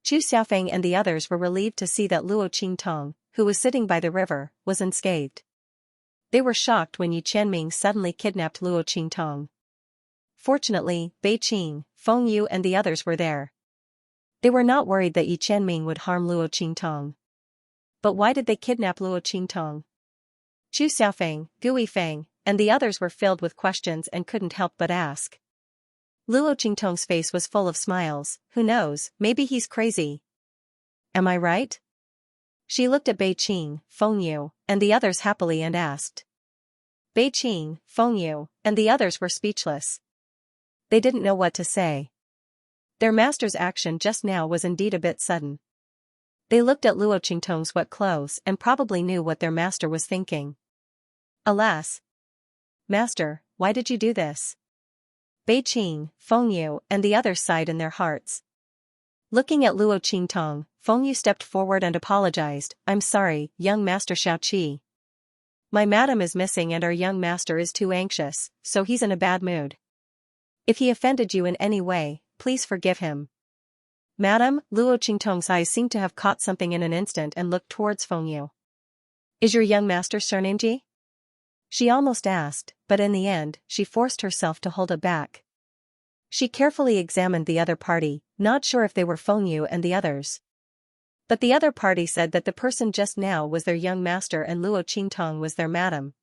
Chu Xiaofeng and the others were relieved to see that Luo Qingtong, who was sitting by the river, was unscathed. They were shocked when Yi Qianming suddenly kidnapped Luo Qingtong. Fortunately, Bei Qing, Feng Yu and the others were there. They were not worried that Yi Qianming would harm Luo Qingtong. But why did they kidnap Luo Qingtong? Chu Xiaofeng, Gu Yifeng, and the others were filled with questions and couldn't help but ask. Luo Qingtong's face was full of smiles. Who knows, maybe he's crazy. Am I right? She looked at Bei Qing, Feng Yu, and the others happily and asked. Bei Qing, Feng Yu, and the others were speechless. They didn't know what to say. Their master's action just now was indeed a bit sudden. They looked at Luo Qingtong's wet clothes and probably knew what their master was thinking. Alas! Master, why did you do this? Bei Qing, Feng Yu, and the others sighed in their hearts. Looking at Luo Qingtong, Feng Yu stepped forward and apologized. I'm sorry, young master Xiaoqi. My madam is missing and our young master is too anxious, so he's in a bad mood. If he offended you in any way, please forgive him. Madam, Luo Qingtong's eyes seemed to have caught something in an instant and looked towards Feng Yu. Is your young master Sherningji? She almost asked, but in the end, she forced herself to hold it back. She carefully examined the other party, not sure if they were Feng Yu and the others. But the other party said that the person just now was their young master and Luo Qingtong was their madam.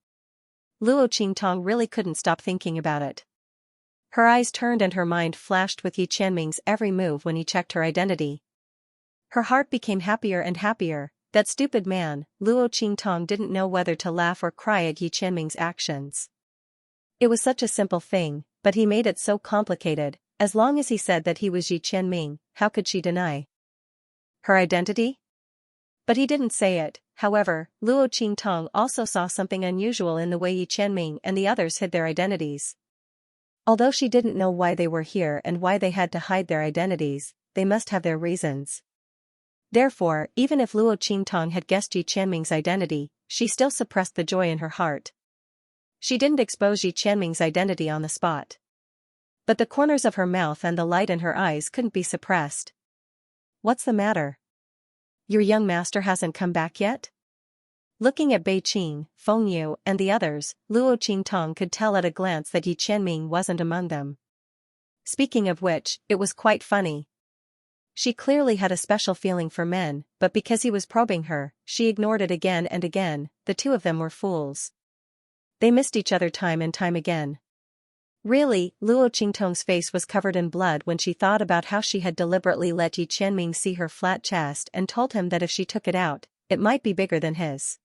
Luo Qingtong really couldn't stop thinking about it. Her eyes turned and her mind flashed with Yi Qianming's every move when he checked her identity. Her heart became happier and happier. That stupid man, Luo Qingtong didn't know whether to laugh or cry at Yi Qianming's actions. It was such a simple thing, but he made it so complicated. As long as he said that he was Yi Qianming, how could she deny her identity? But he didn't say it. However, Luo Qingtong also saw something unusual in the way Yi Qianming and the others hid their identities. Although she didn't know why they were here and why they had to hide their identities, they must have their reasons. Therefore, even if Luo Qingtong had guessed Yi Qianming's identity, she still suppressed the joy in her heart. She didn't expose Yi Qianming's identity on the spot. But the corners of her mouth and the light in her eyes couldn't be suppressed. What's the matter? Your young master hasn't come back yet? Looking at Bei Qing, Feng Yu, and the others, Luo Qingtong could tell at a glance that Yi Qianming wasn't among them. Speaking of which, it was quite funny. She clearly had a special feeling for men, but because he was probing her, she ignored it again and again. The two of them were fools. They missed each other time and time again. Really, Luo Qingtong's face was covered in blood when she thought about how she had deliberately let Yi Qianming see her flat chest and told him that if she took it out, it might be bigger than his.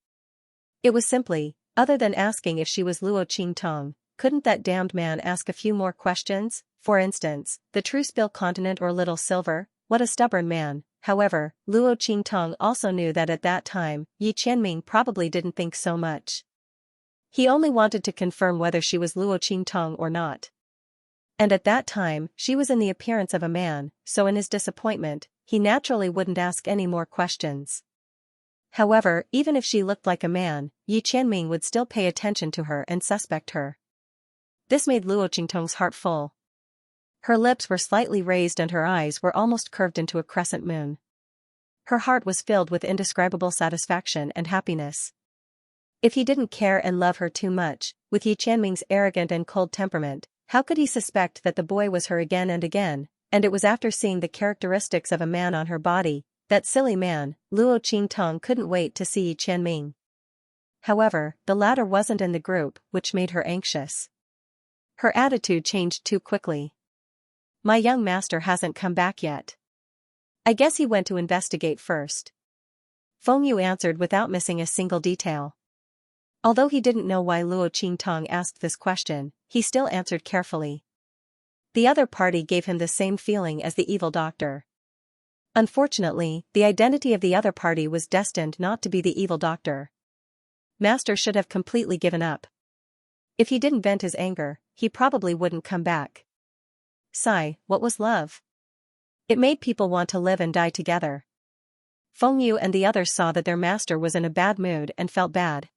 It was simply, other than asking if she was Luo Qingtong, couldn't that damned man ask a few more questions? For instance, the true spill continent or Little Silver? What a stubborn man. However, Luo Qingtong also knew that at that time, Yi Qianming probably didn't think so much. He only wanted to confirm whether she was Luo Qingtong or not. And at that time, she was in the appearance of a man, so in his disappointment, he naturally wouldn't ask any more questions. However, even if she looked like a man, Yi Qianming would still pay attention to her and suspect her. This made Luo Qingtong's heart full. Her lips were slightly raised and her eyes were almost curved into a crescent moon. Her heart was filled with indescribable satisfaction and happiness. If he didn't care and love her too much, with Yi Qianming's arrogant and cold temperament, how could he suspect that the boy was her again and again? And it was after seeing the characteristics of a man on her body, that silly man, Luo Qingtong couldn't wait to see Yi Qianming. However, the latter wasn't in the group, which made her anxious. Her attitude changed too quickly. My young master hasn't come back yet. I guess he went to investigate first. Feng Yu answered without missing a single detail. Although he didn't know why Luo Qingtong asked this question, he still answered carefully. The other party gave him the same feeling as the evil doctor. Unfortunately, the identity of the other party was destined not to be the evil doctor. Master should have completely given up. If he didn't vent his anger, he probably wouldn't come back. Sigh, what was love? It made people want to live and die together. Feng Yu and the others saw that their master was in a bad mood and felt bad.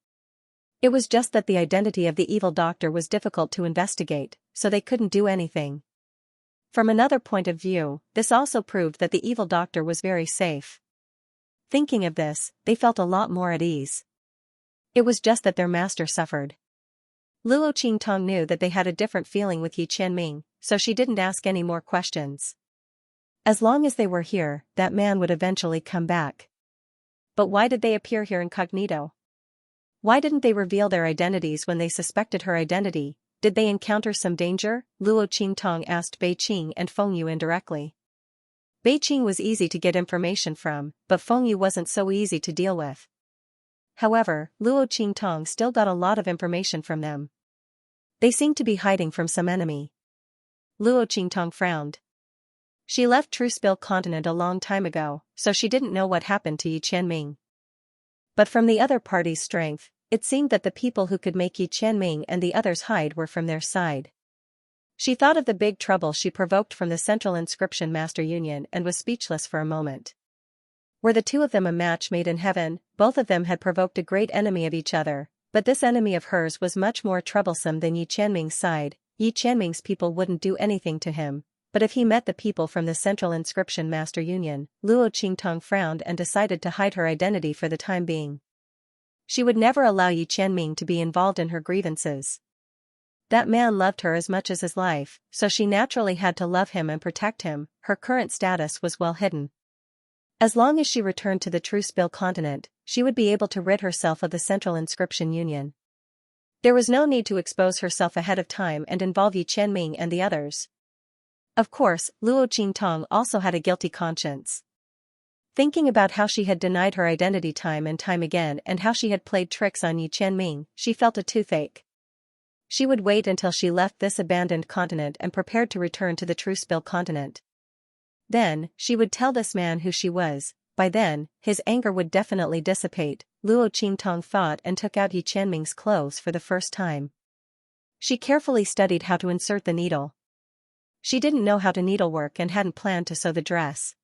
It was just that the identity of the evil doctor was difficult to investigate, so they couldn't do anything. From another point of view, this also proved that the evil doctor was very safe. Thinking of this, they felt a lot more at ease. It was just that their master suffered. Luo Qingtong knew that they had a different feeling with Yi Qianming, so she didn't ask any more questions. As long as they were here, that man would eventually come back. But why did they appear here incognito? Why didn't they reveal their identities when they suspected her identity? Did they encounter some danger? Luo Qingtong asked Bei Qing and Feng Yu indirectly. Bei Qing was easy to get information from, but Feng Yu wasn't so easy to deal with. However, Luo Qingtong still got a lot of information from them. They seemed to be hiding from some enemy. Luo Qingtong frowned. She left Truespill continent a long time ago, so she didn't know what happened to Yi Qianming. But from the other party's strength, it seemed that the people who could make Yi Qianming and the others hide were from their side. She thought of the big trouble she provoked from the Central Inscription Master Union and was speechless for a moment. Were the two of them a match made in heaven? Both of them had provoked a great enemy of each other, but this enemy of hers was much more troublesome than Yi Qianming's side. Yi Qianming's people wouldn't do anything to him, but if he met the people from the Central Inscription Master Union, Luo Qingtong frowned and decided to hide her identity for the time being. She would never allow Yi Qianming to be involved in her grievances. That man loved her as much as his life, so she naturally had to love him and protect him. Her current status was well hidden. As long as she returned to the Truespill continent, she would be able to rid herself of the Central Inscription Union. There was no need to expose herself ahead of time and involve Yi Qianming and the others. Of course, Luo Qingtong also had a guilty conscience. Thinking about how she had denied her identity time and time again and how she had played tricks on Yi Qianming, she felt a toothache. She would wait until she left this abandoned continent and prepared to return to the Truespill continent. Then, she would tell this man who she was. By then, his anger would definitely dissipate. Luo Qingtong thought and took out Yi Qianming's clothes for the first time. She carefully studied how to insert the needle. She didn't know how to needlework and hadn't planned to sew the dress.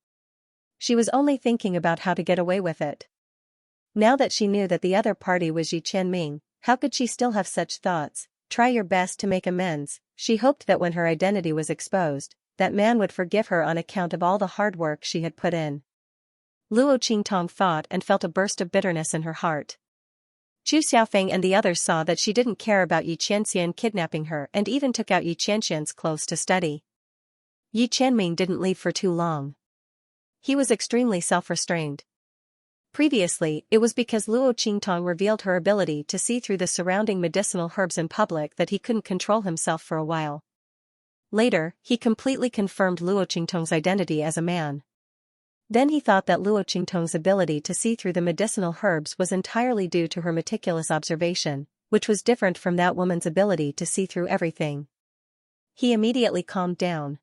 She was only thinking about how to get away with it. Now that she knew that the other party was Yi Qianming, how could she still have such thoughts? Try your best to make amends. She hoped that when her identity was exposed, that man would forgive her on account of all the hard work she had put in. Luo Qingtong thought and felt a burst of bitterness in her heart. Chu Xiaofeng and the others saw that she didn't care about Yi Qianxian kidnapping her and even took out Yi Qianxian's clothes to study. Yi Qianming didn't leave for too long. He was extremely self-restrained. Previously, it was because Luo Qingtong revealed her ability to see through the surrounding medicinal herbs in public that he couldn't control himself for a while. Later, he completely confirmed Luo Qingtong's identity as a man. Then he thought that Luo Qingtong's ability to see through the medicinal herbs was entirely due to her meticulous observation, which was different from that woman's ability to see through everything. He immediately calmed down.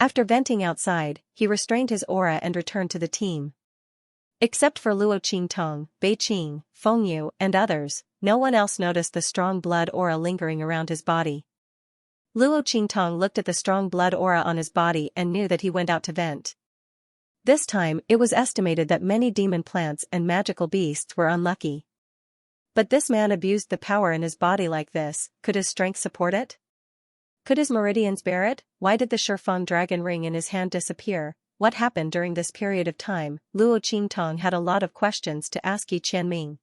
After venting outside, he restrained his aura and returned to the team. Except for Luo Qingtong, Bei Qing, Feng Yu, and others, no one else noticed the strong blood aura lingering around his body. Luo Qingtong looked at the strong blood aura on his body and knew that he went out to vent. This time, it was estimated that many demon plants and magical beasts were unlucky. But this man abused the power in his body like this. Could his strength support it? Could his meridians bear it? Why did the Shifeng dragon ring in his hand disappear? What happened during this period of time? Luo Qingtong had a lot of questions to ask Yi Qianming.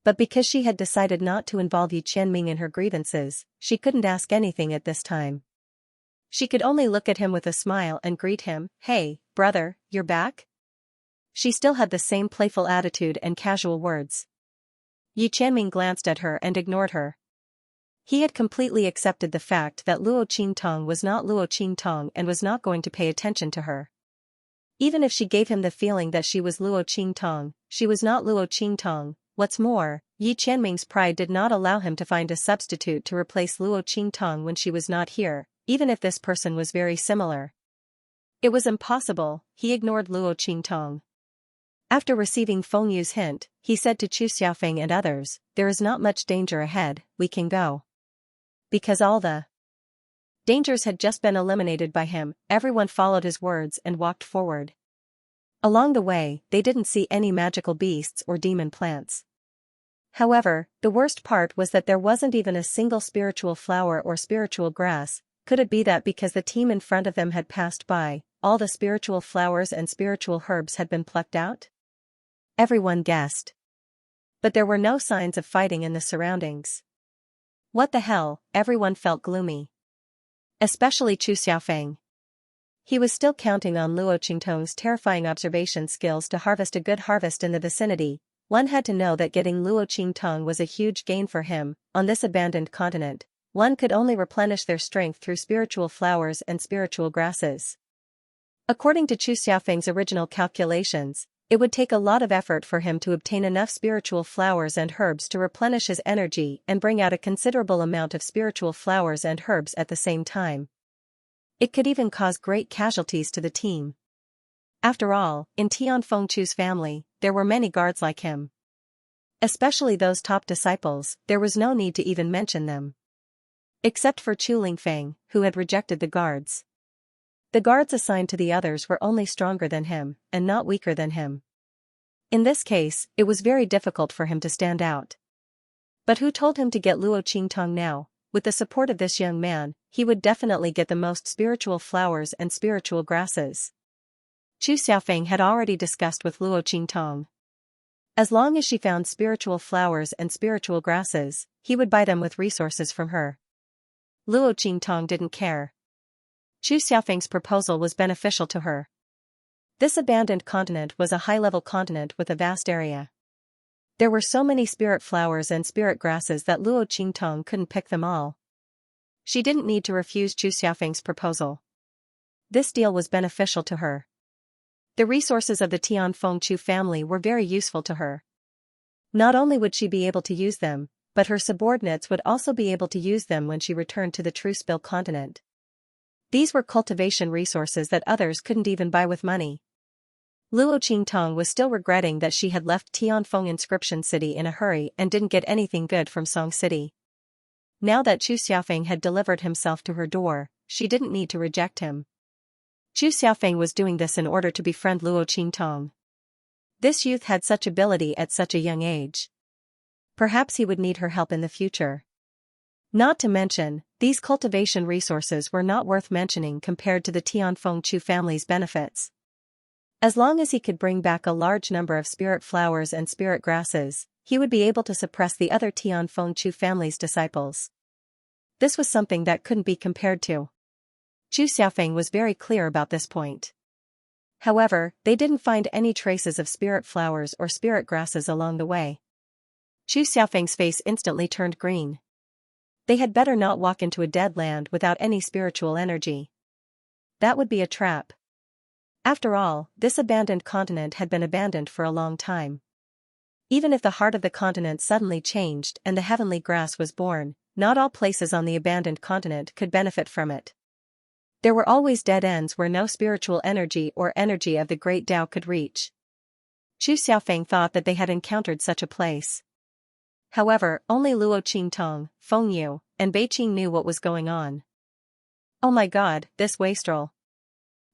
But because she had decided not to involve Yi Qianming in her grievances, she couldn't ask anything at this time. She could only look at him with a smile and greet him. Hey, brother, you're back? She still had the same playful attitude and casual words. Yi Qianming glanced at her and ignored her. He had completely accepted the fact that Luo Qingtong was not Luo Qingtong and was not going to pay attention to her. Even if she gave him the feeling that she was Luo Qingtong, she was not Luo Qingtong. What's more, Yi Qianming's pride did not allow him to find a substitute to replace Luo Qingtong when she was not here, even if this person was very similar. It was impossible. He ignored Luo Qingtong. After receiving Feng Yu's hint, he said to Chu Xiaofeng and others, "There is not much danger ahead, we can go." Because all the dangers had just been eliminated by him, everyone followed his words and walked forward. Along the way, they didn't see any magical beasts or demon plants. However, the worst part was that there wasn't even a single spiritual flower or spiritual grass. Could it be that because the team in front of them had passed by, all the spiritual flowers and spiritual herbs had been plucked out? Everyone guessed. But there were no signs of fighting in the surroundings. What the hell, everyone felt gloomy. Especially Chu Xiaofeng. He was still counting on Luo Qingtong's terrifying observation skills to harvest a good harvest in the vicinity. One had to know that getting Luo Qingtong was a huge gain for him. On this abandoned continent, one could only replenish their strength through spiritual flowers and spiritual grasses. According to Chu Xiaofeng's original calculations, it would take a lot of effort for him to obtain enough spiritual flowers and herbs to replenish his energy and bring out a considerable amount of spiritual flowers and herbs at the same time. It could even cause great casualties to the team. After all, in Tian Fengchu's family, there were many guards like him. Especially those top disciples, there was no need to even mention them. Except for Chu Lingfeng, who had rejected the guards. The guards assigned to the others were only stronger than him, and not weaker than him. In this case, it was very difficult for him to stand out. But who told him to get Luo Qingtong now? With the support of this young man, he would definitely get the most spiritual flowers and spiritual grasses. Chu Xiaofeng had already discussed with Luo Qingtong. As long as she found spiritual flowers and spiritual grasses, he would buy them with resources from her. Luo Qingtong didn't care. Chu Xiaofeng's proposal was beneficial to her. This abandoned continent was a high-level continent with a vast area. There were so many spirit flowers and spirit grasses that Luo Qingtong couldn't pick them all. She didn't need to refuse Chu Xiaofeng's proposal. This deal was beneficial to her. The resources of the Tian Fengchu family were very useful to her. Not only would she be able to use them, but her subordinates would also be able to use them when she returned to the Truespill continent. These were cultivation resources that others couldn't even buy with money. Luo Qingtong was still regretting that she had left Tianfeng Inscription City in a hurry and didn't get anything good from Song City. Now that Chu Xiaofeng had delivered himself to her door, she didn't need to reject him. Chu Xiaofeng was doing this in order to befriend Luo Qingtong. This youth had such ability at such a young age. Perhaps he would need her help in the future. Not to mention, these cultivation resources were not worth mentioning compared to the Tian Fengchu family's benefits. As long as he could bring back a large number of spirit flowers and spirit grasses, he would be able to suppress the other Tian Fengchu family's disciples. This was something that couldn't be compared to. Chu Xiaofeng was very clear about this point. However, they didn't find any traces of spirit flowers or spirit grasses along the way. Chu Xiaofeng's face instantly turned green. They had better not walk into a dead land without any spiritual energy. That would be a trap. After all, this abandoned continent had been abandoned for a long time. Even if the heart of the continent suddenly changed and the heavenly grass was born, not all places on the abandoned continent could benefit from it. There were always dead ends where no spiritual energy or energy of the great Tao could reach. Chu Xiaofeng thought that they had encountered such a place. However, only Luo Qingtong, Feng Yu, and Beiqing knew what was going on. Oh my god, this wastrel.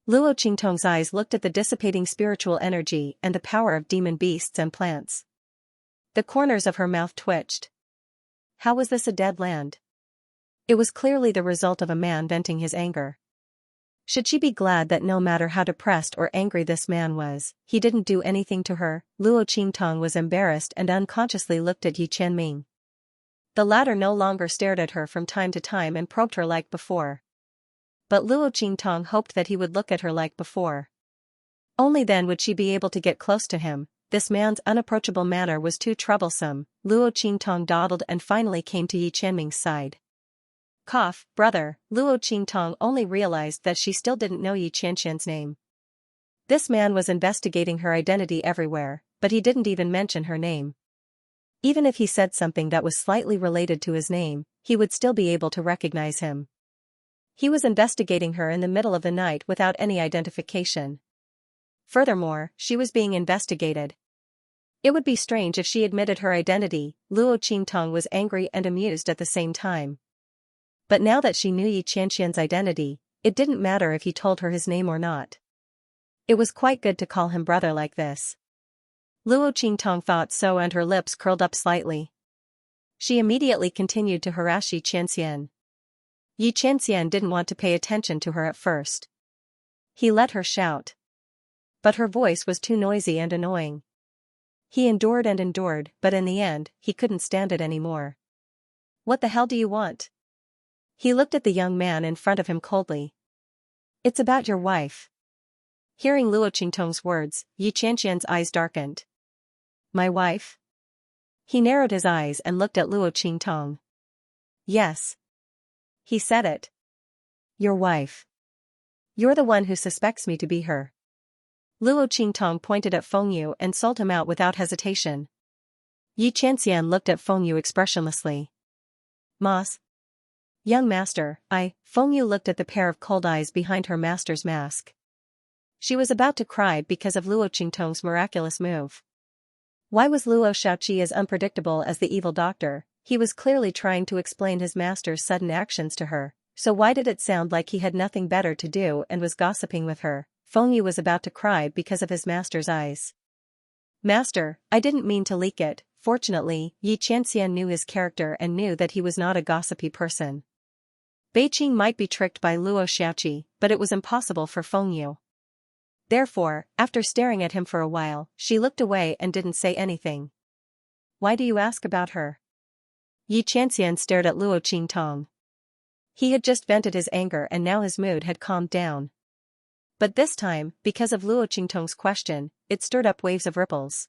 Luo Qingtong's eyes looked at the dissipating spiritual energy and the power of demon beasts and plants. The corners of her mouth twitched. How was this a dead land? It was clearly the result of a man venting his anger. Should she be glad that no matter how depressed or angry this man was, he didn't do anything to her? Luo Qingtong was embarrassed and unconsciously looked at Yi Qianming. The latter no longer stared at her from time to time and probed her like before. But Luo Qingtong hoped that he would look at her like before. Only then would she be able to get close to him. This man's unapproachable manner was too troublesome. Luo Qingtong dawdled and finally came to Yi Qianming's side. Cough, brother. Luo Qingtong only realized that she still didn't know Yi Qianxian's name. This man was investigating her identity everywhere, but he didn't even mention her name. Even if he said something that was slightly related to his name, he would still be able to recognize him. He was investigating her in the middle of the night without any identification. Furthermore, she was being investigated. It would be strange if she admitted her identity. Luo Qingtong was angry and amused at the same time. But now that she knew Yi Qianxian's identity, it didn't matter if he told her his name or not. It was quite good to call him brother like this. Luo Qingtong thought so, and her lips curled up slightly. She immediately continued to harass Yi Qianxian. Yi Qianxian didn't want to pay attention to her at first. He let her shout. But her voice was too noisy and annoying. He endured and endured, but in the end, he couldn't stand it anymore. What the hell do you want? He looked at the young man in front of him coldly. It's about your wife. Hearing Luo Qingtong's words, Xianxia's eyes darkened. My wife? He narrowed his eyes and looked at Luo Qingtong. Yes. He said it. Your wife. You're the one who suspects me to be her. Luo Qingtong pointed at Fengyu and sold him out without hesitation. Xianxia looked at Fengyu expressionlessly. Mas. Young master, Fengyu looked at the pair of cold eyes behind her master's mask. She was about to cry because of Luo Qingtong's miraculous move. Why was Luo Xiaoqi as unpredictable as the evil doctor? He was clearly trying to explain his master's sudden actions to her, so why did it sound like he had nothing better to do and was gossiping with her? Fengyu was about to cry because of his master's eyes. Master, I didn't mean to leak it. Fortunately, Xianxia knew his character and knew that he was not a gossipy person. Beiqing might be tricked by Luo Xiaoqi, but it was impossible for Fengyu. Therefore, after staring at him for a while, she looked away and didn't say anything. Why do you ask about her? Xianxia stared at Luo Qingtong. He had just vented his anger and now his mood had calmed down. But this time, because of Luo Qingtong's question, it stirred up waves of ripples.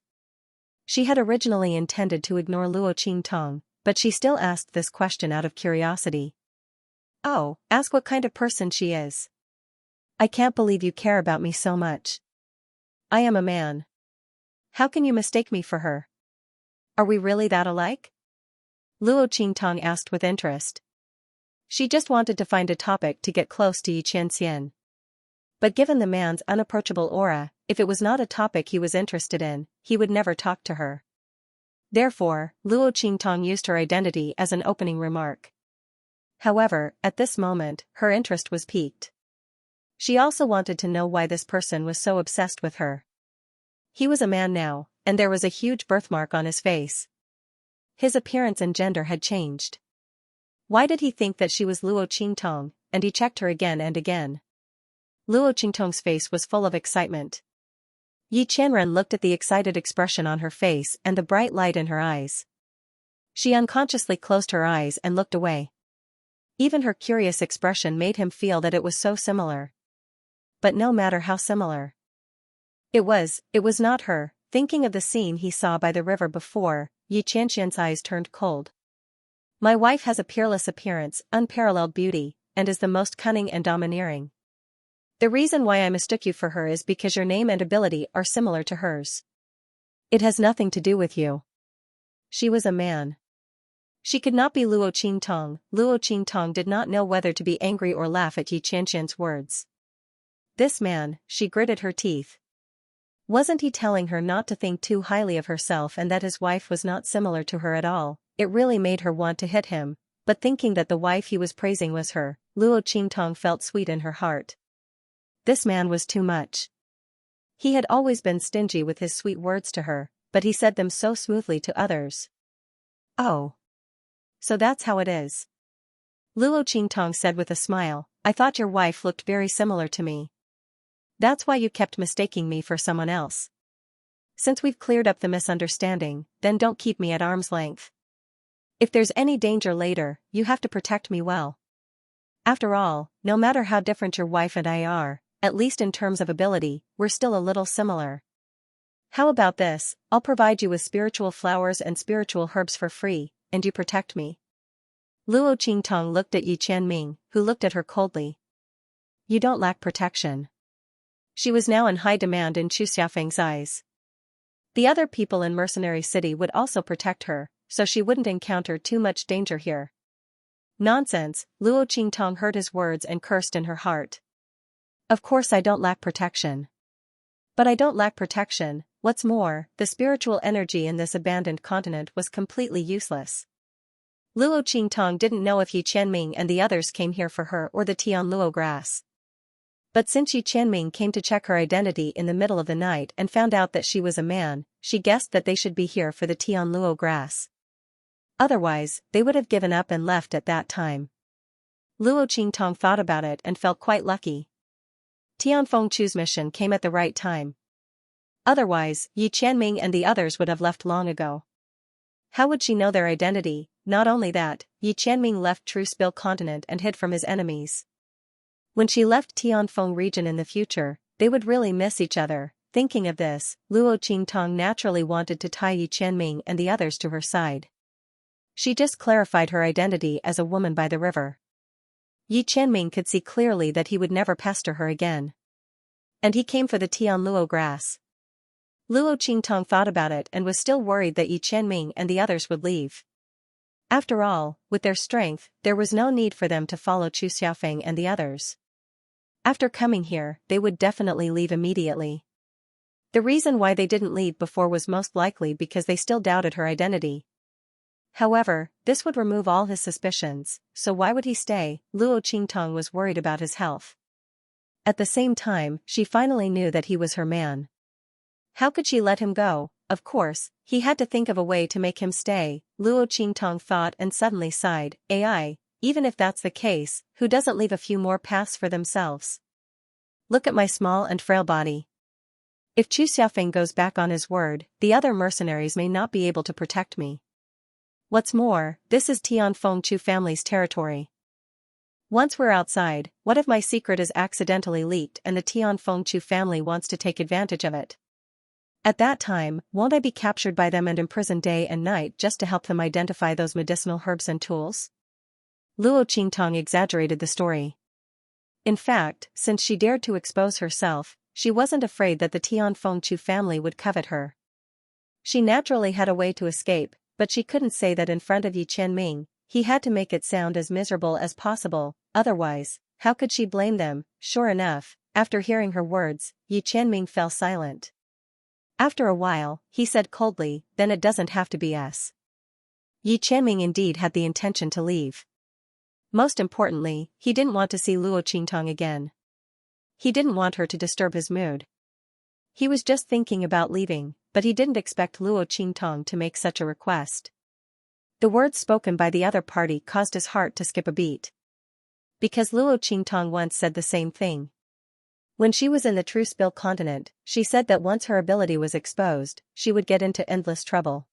She had originally intended to ignore Luo Qingtong, but she still asked this question out of curiosity. Oh, ask what kind of person she is. I can't believe you care about me so much. I am a man. How can you mistake me for her? Are we really that alike? Luo Qingtong asked with interest. She just wanted to find a topic to get close to Xianxia. But given the man's unapproachable aura, if it was not a topic he was interested in, he would never talk to her. Therefore, Luo Qingtong used her identity as an opening remark. However, at this moment, her interest was piqued. She also wanted to know why this person was so obsessed with her. He was a man now, and there was a huge birthmark on his face. His appearance and gender had changed. Why did he think that she was Luo Qingtong, and he checked her again and again. Luo Qingtong's face was full of excitement. Yi Qianren looked at the excited expression on her face and the bright light in her eyes. She unconsciously closed her eyes and looked away. Even her curious expression made him feel that it was so similar. But no matter how similar. It was not her. Thinking of the scene he saw by the river before, Yi Qianxian's eyes turned cold. My wife has a peerless appearance, unparalleled beauty, and is the most cunning and domineering. The reason why I mistook you for her is because your name and ability are similar to hers. It has nothing to do with you. She was a man. She could not be Luo Qingtong. Luo Qingtong did not know whether to be angry or laugh at Yi Qianxian's words. This man, she gritted her teeth. Wasn't he telling her not to think too highly of herself and that his wife was not similar to her at all? It really made her want to hit him, but thinking that the wife he was praising was her, Luo Qingtong felt sweet in her heart. This man was too much. He had always been stingy with his sweet words to her, but he said them so smoothly to others. Oh. So that's how it is. Luo Qingtong said with a smile, I thought your wife looked very similar to me. That's why you kept mistaking me for someone else. Since we've cleared up the misunderstanding, then don't keep me at arm's length. If there's any danger later, you have to protect me well. After all, no matter how different your wife and I are, at least in terms of ability, we're still a little similar. How about this? I'll provide you with spiritual flowers and spiritual herbs for free, and you protect me. Luo Qingtong looked at Yi Qianming, who looked at her coldly. You don't lack protection. She was now in high demand in Chu Xiaofeng's eyes. The other people in Mercenary City would also protect her, so she wouldn't encounter too much danger here. Nonsense, Luo Qingtong heard his words and cursed in her heart. Of course I don't lack protection. But I don't lack protection. What's more, the spiritual energy in this abandoned continent was completely useless. Luo Qingtong didn't know if Yi Qianming and the others came here for her or the Tianluo grass. But since Yi Qianming came to check her identity in the middle of the night and found out that she was a man, she guessed that they should be here for the Tianluo grass. Otherwise, they would have given up and left at that time. Luo Qingtong thought about it and felt quite lucky. Tianfeng Chu's mission came at the right time. Otherwise, Yi Qianming and the others would have left long ago. How would she know their identity? Not only that, Yi Qianming left True Spill continent and hid from his enemies. When she left Tianfeng region in the future, they would really miss each other. Thinking of this, Luo Qingtong naturally wanted to tie Yi Qianming and the others to her side. She just clarified her identity as a woman by the river. Yi Qianming could see clearly that he would never pester her again. And he came for the Tianluo grass. Luo Qingtong thought about it and was still worried that Yi Qianming and the others would leave. After all, with their strength, there was no need for them to follow Chu Xiaofeng and the others. After coming here, they would definitely leave immediately. The reason why they didn't leave before was most likely because they still doubted her identity. However, this would remove all his suspicions, so why would he stay? Luo Qingtong was worried about his health. At the same time, she finally knew that he was her man. How could she let him go? Of course, he had to think of a way to make him stay, Luo Qingtong thought and suddenly sighed. Even if that's the case, who doesn't leave a few more paths for themselves? Look at my small and frail body. If Chu Xiaofeng goes back on his word, the other mercenaries may not be able to protect me. What's more, this is Tianfeng Chu family's territory. Once we're outside, what if my secret is accidentally leaked and the Tianfeng Chu family wants to take advantage of it? At that time, won't I be captured by them and imprisoned day and night just to help them identify those medicinal herbs and tools? Luo Qingtong exaggerated the story. In fact, since she dared to expose herself, she wasn't afraid that the Tianfeng Chu family would covet her. She naturally had a way to escape, but she couldn't say that in front of Yi Qianming. He had to make it sound as miserable as possible, otherwise, how could she blame them? Sure enough, after hearing her words, Yi Qianming fell silent. After a while, he said coldly, then it doesn't have to be us. Yi Qianming indeed had the intention to leave. Most importantly, he didn't want to see Luo Qingtong again. He didn't want her to disturb his mood. He was just thinking about leaving, but he didn't expect Luo Qingtong to make such a request. The words spoken by the other party caused his heart to skip a beat. Because Luo Qingtong once said the same thing. When she was in the True Spill continent, she said that once her ability was exposed, she would get into endless trouble.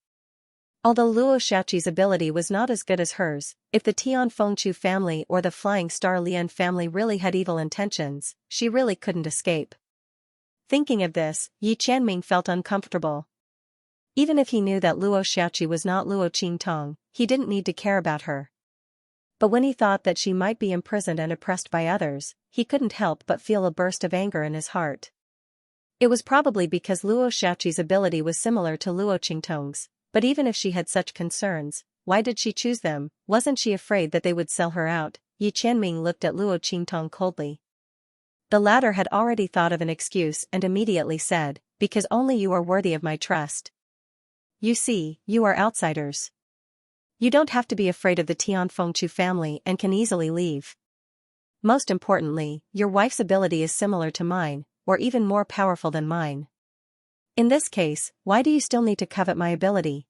Although Luo Xiaoqi's ability was not as good as hers, if the Tianfeng Chu family or the Flying Star Lian family really had evil intentions, she really couldn't escape. Thinking of this, Yi Qianming felt uncomfortable. Even if he knew that Luo Xiaoqi was not Luo Qingtong, he didn't need to care about her. But when he thought that she might be imprisoned and oppressed by others, he couldn't help but feel a burst of anger in his heart. It was probably because Luo Xiaoqi's ability was similar to Luo Qingtong's, but even if she had such concerns, why did she choose them? Wasn't she afraid that they would sell her out? Yi Qianming looked at Luo Qingtong coldly. The latter had already thought of an excuse and immediately said, because only you are worthy of my trust. You see, you are outsiders. You don't have to be afraid of the Tianfeng Chu family and can easily leave. Most importantly, your wife's ability is similar to mine, or even more powerful than mine. In this case, why do you still need to covet my ability?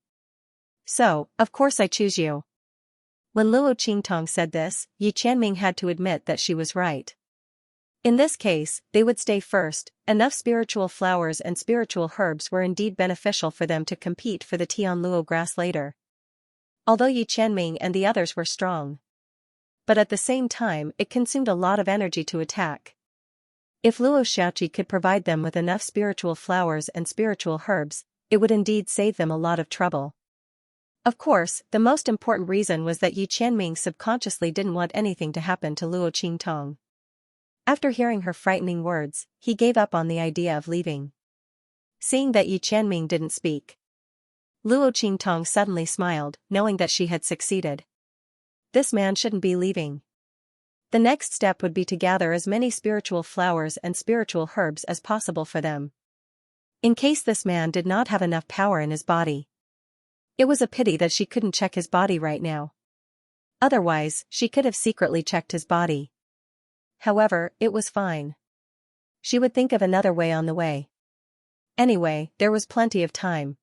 So, of course I choose you. When Luo Qingtong said this, Yi Qianming had to admit that she was right. In this case, they would stay first. Enough spiritual flowers and spiritual herbs were indeed beneficial for them to compete for the Tianluo grass later. Although Yi Qianming and the others were strong. But at the same time, it consumed a lot of energy to attack. If Luo Xiaoqi could provide them with enough spiritual flowers and spiritual herbs, it would indeed save them a lot of trouble. Of course, the most important reason was that Yi Qianming subconsciously didn't want anything to happen to Luo Qingtong. After hearing her frightening words, he gave up on the idea of leaving. Seeing that Yi Qianming didn't speak, Luo Qingtong suddenly smiled, knowing that she had succeeded. This man shouldn't be leaving. The next step would be to gather as many spiritual flowers and spiritual herbs as possible for them. In case this man did not have enough power in his body. It was a pity that she couldn't check his body right now. Otherwise, she could have secretly checked his body. However, it was fine. She would think of another way on the way. Anyway, there was plenty of time.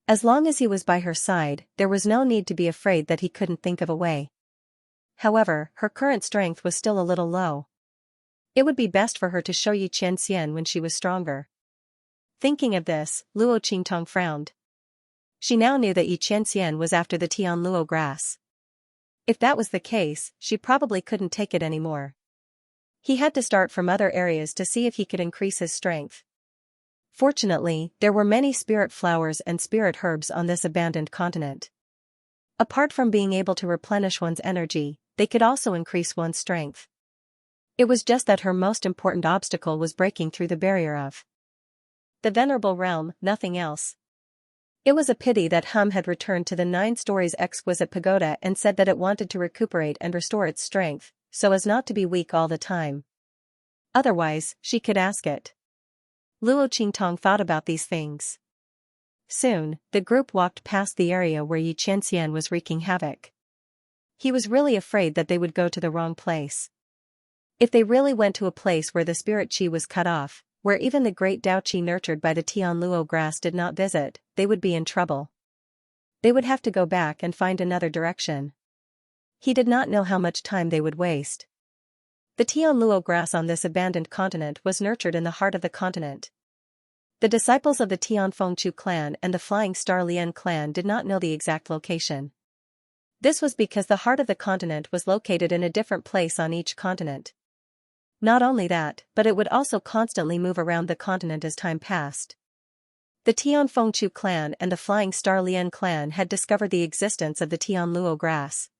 As long as he was by her side, there was no need to be afraid that he couldn't think of a way. However, her current strength was still a little low. It would be best for her to show Xianxia when she was stronger. Thinking of this, Luo Qingtong frowned. She now knew that Yi Qianxian was after the Tianluo grass. If that was the case, she probably couldn't take it anymore. He had to start from other areas to see if he could increase his strength. Fortunately, there were many spirit flowers and spirit herbs on this abandoned continent. Apart from being able to replenish one's energy, they could also increase one's strength. It was just that her most important obstacle was breaking through the barrier of the venerable realm, nothing else. It was a pity that Hum had returned to the 9 stories exquisite pagoda and said that it wanted to recuperate and restore its strength, so as not to be weak all the time. Otherwise, she could ask it. Luo Qingtong thought about these things. Soon, the group walked past the area where Yi Qianxian was wreaking havoc. He was really afraid that they would go to the wrong place. If they really went to a place where the spirit qi was cut off, where even the great Dao Qi nurtured by the Tianluo grass did not visit, they would be in trouble. They would have to go back and find another direction. He did not know how much time they would waste. The Tianluo grass on this abandoned continent was nurtured in the heart of the continent. The disciples of the Tianfengchu clan and the Flying Star Lian clan did not know the exact location. This was because the heart of the continent was located in a different place on each continent. Not only that, but it would also constantly move around the continent as time passed. The Tianfengchu clan and the Flying Star Lian clan had discovered the existence of the Tianluo grass.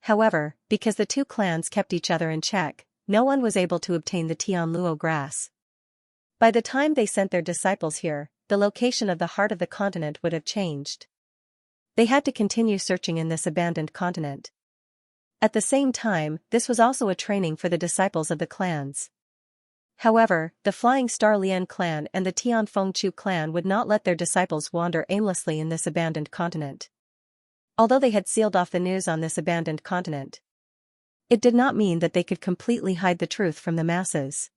However, because the two clans kept each other in check, no one was able to obtain the Tianluo grass. By the time they sent their disciples here, the location of the heart of the continent would have changed. They had to continue searching in this abandoned continent. At the same time, this was also a training for the disciples of the clans. However, the Flying Star Lian clan and the Tianfengchu clan would not let their disciples wander aimlessly in this abandoned continent. Although they had sealed off the news on this abandoned continent, it did not mean that they could completely hide the truth from the masses.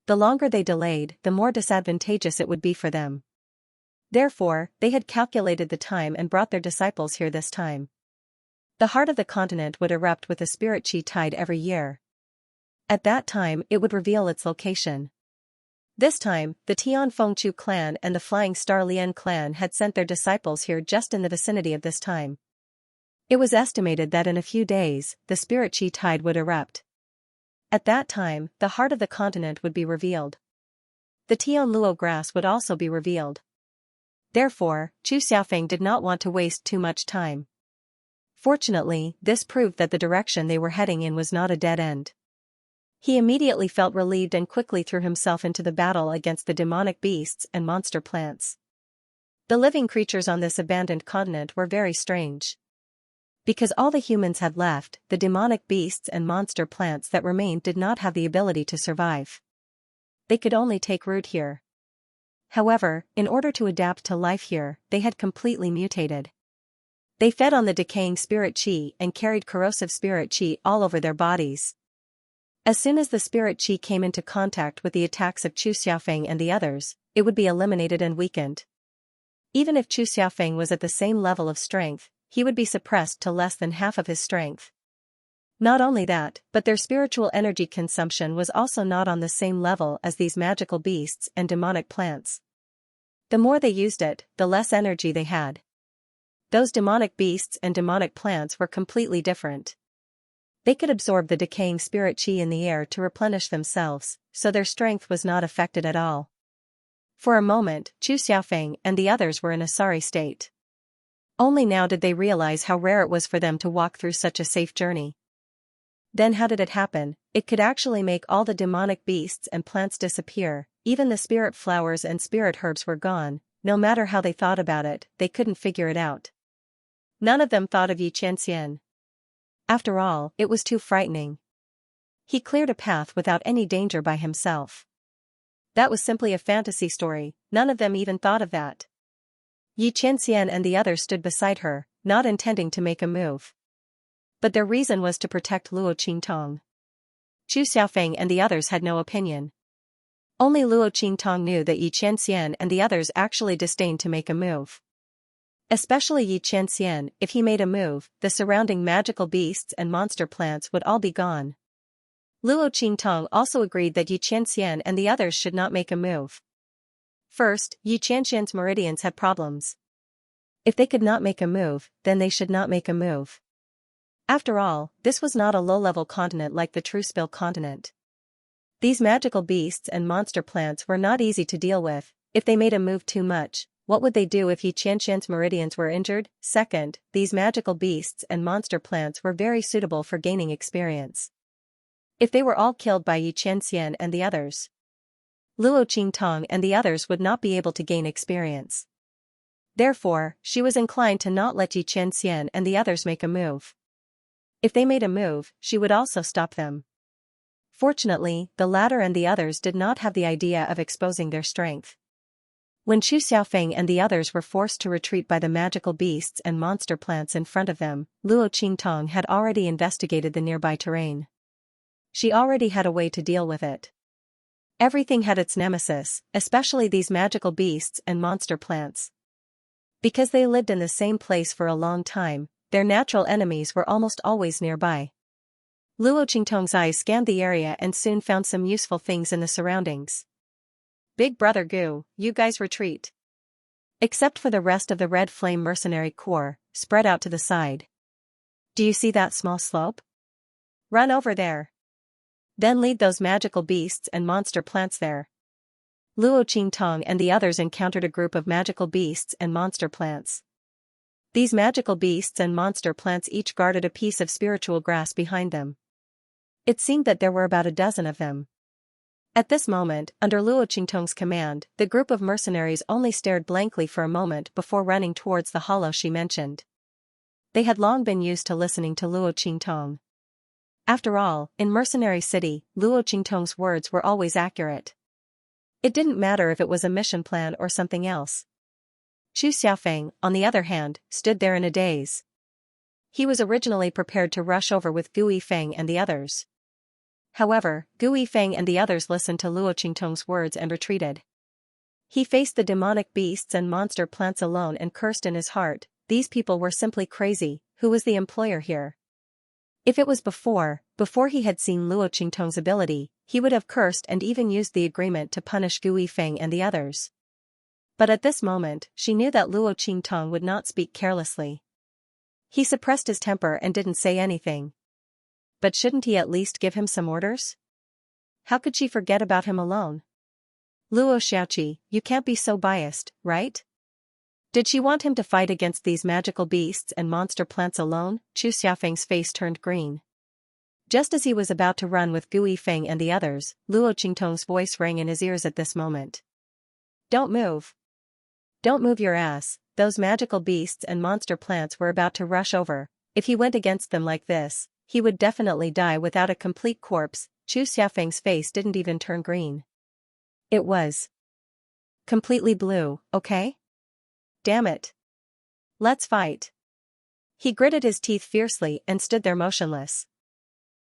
The longer they delayed, the more disadvantageous it would be for them. Therefore, they had calculated the time and brought their disciples here this time. The heart of the continent would erupt with a spirit qi tide every year. At that time, it would reveal its location. This time, the Tianfengchu clan and the Flying Star Lian clan had sent their disciples here just in the vicinity of this time. It was estimated that in a few days, the spirit qi tide would erupt. At that time, the heart of the continent would be revealed. The Tianluo grass would also be revealed. Therefore, Chu Xiaofeng did not want to waste too much time. Fortunately, this proved that the direction they were heading in was not a dead end. He immediately felt relieved and quickly threw himself into the battle against the demonic beasts and monster plants. The living creatures on this abandoned continent were very strange. Because all the humans had left, the demonic beasts and monster plants that remained did not have the ability to survive. They could only take root here. However, in order to adapt to life here, they had completely mutated. They fed on the decaying spirit qi and carried corrosive spirit qi all over their bodies. As soon as the spirit qi came into contact with the attacks of Chu Xiaofeng and the others, it would be eliminated and weakened. Even if Chu Xiaofeng was at the same level of strength, he would be suppressed to less than half of his strength. Not only that, but their spiritual energy consumption was also not on the same level as these magical beasts and demonic plants. The more they used it, the less energy they had. Those demonic beasts and demonic plants were completely different. They could absorb the decaying spirit qi in the air to replenish themselves, so their strength was not affected at all. For a moment, Chu Xiaofeng and the others were in a sorry state. Only now did they realize how rare it was for them to walk through such a safe journey. Then how did it happen? It could actually make all the demonic beasts and plants disappear, even the spirit flowers and spirit herbs were gone. No matter how they thought about it, they couldn't figure it out. None of them thought of Yi Qianxian. After all, it was too frightening. He cleared a path without any danger by himself. That was simply a fantasy story, none of them even thought of that. Yi Qianxian and the others stood beside her, not intending to make a move. But their reason was to protect Luo Qingtong. Chu Xiaofeng and the others had no opinion. Only Luo Qingtong knew that Yi Qianxian and the others actually disdained to make a move. Especially Yi Qianxian, if he made a move, the surrounding magical beasts and monster plants would all be gone. Luo Qingtong also agreed that Yi Qianxian and the others should not make a move. First, Xianxia's meridians had problems. If they could not make a move, then they should not make a move. After all, this was not a low-level continent like the Truespill continent. These magical beasts and monster plants were not easy to deal with. If they made a move too much, what would they do if Xianxia's meridians were injured? Second, these magical beasts and monster plants were very suitable for gaining experience. If they were all killed by Xianxia and the others, Luo Qingtong and the others would not be able to gain experience. Therefore, she was inclined to not let Xianxia and the others make a move. If they made a move, she would also stop them. Fortunately, the latter and the others did not have the idea of exposing their strength. When Chu Xiaofeng and the others were forced to retreat by the magical beasts and monster plants in front of them, Luo Qingtong had already investigated the nearby terrain. She already had a way to deal with it. Everything had its nemesis, especially these magical beasts and monster plants. Because they lived in the same place for a long time, their natural enemies were almost always nearby. Luo Qingtong's eyes scanned the area and soon found some useful things in the surroundings. Big Brother Gu, you guys retreat. Except for the rest of the Red Flame Mercenary Corps, spread out to the side. Do you see that small slope? Run over there. Then lead those magical beasts and monster plants there. Luo Qingtong and the others encountered a group of magical beasts and monster plants. These magical beasts and monster plants each guarded a piece of spiritual grass behind them. It seemed that there were about a dozen of them. At this moment, under Luo Qingtong's command, the group of mercenaries only stared blankly for a moment before running towards the hollow she mentioned. They had long been used to listening to Luo Qingtong. After all, in Mercenary City, Luo Qingtong's words were always accurate. It didn't matter if it was a mission plan or something else. Chu Xiaofeng, on the other hand, stood there in a daze. He was originally prepared to rush over with Gu Yifeng and the others. However, Gu Yifeng and the others listened to Luo Qingtong's words and retreated. He faced the demonic beasts and monster plants alone and cursed in his heart. These people were simply crazy. Who was the employer here? If it was before he had seen Luo Qingtong's ability, he would have cursed and even used the agreement to punish Gu Yifeng and the others. But at this moment, she knew that Luo Qingtong would not speak carelessly. He suppressed his temper and didn't say anything. But shouldn't he at least give him some orders? How could she forget about him alone? Luo Xiaoqi, you can't be so biased, right? Did she want him to fight against these magical beasts and monster plants alone? Chu Xiaofeng's face turned green. Just as he was about to run with Gu Yifeng and the others, Luo Qingtong's voice rang in his ears at this moment. Don't move. Don't move your ass. Those magical beasts and monster plants were about to rush over. If he went against them like this, he would definitely die without a complete corpse. Chu Xiaofeng's face didn't even turn green. It was completely blue, okay? Damn it. Let's fight. He gritted his teeth fiercely and stood there motionless.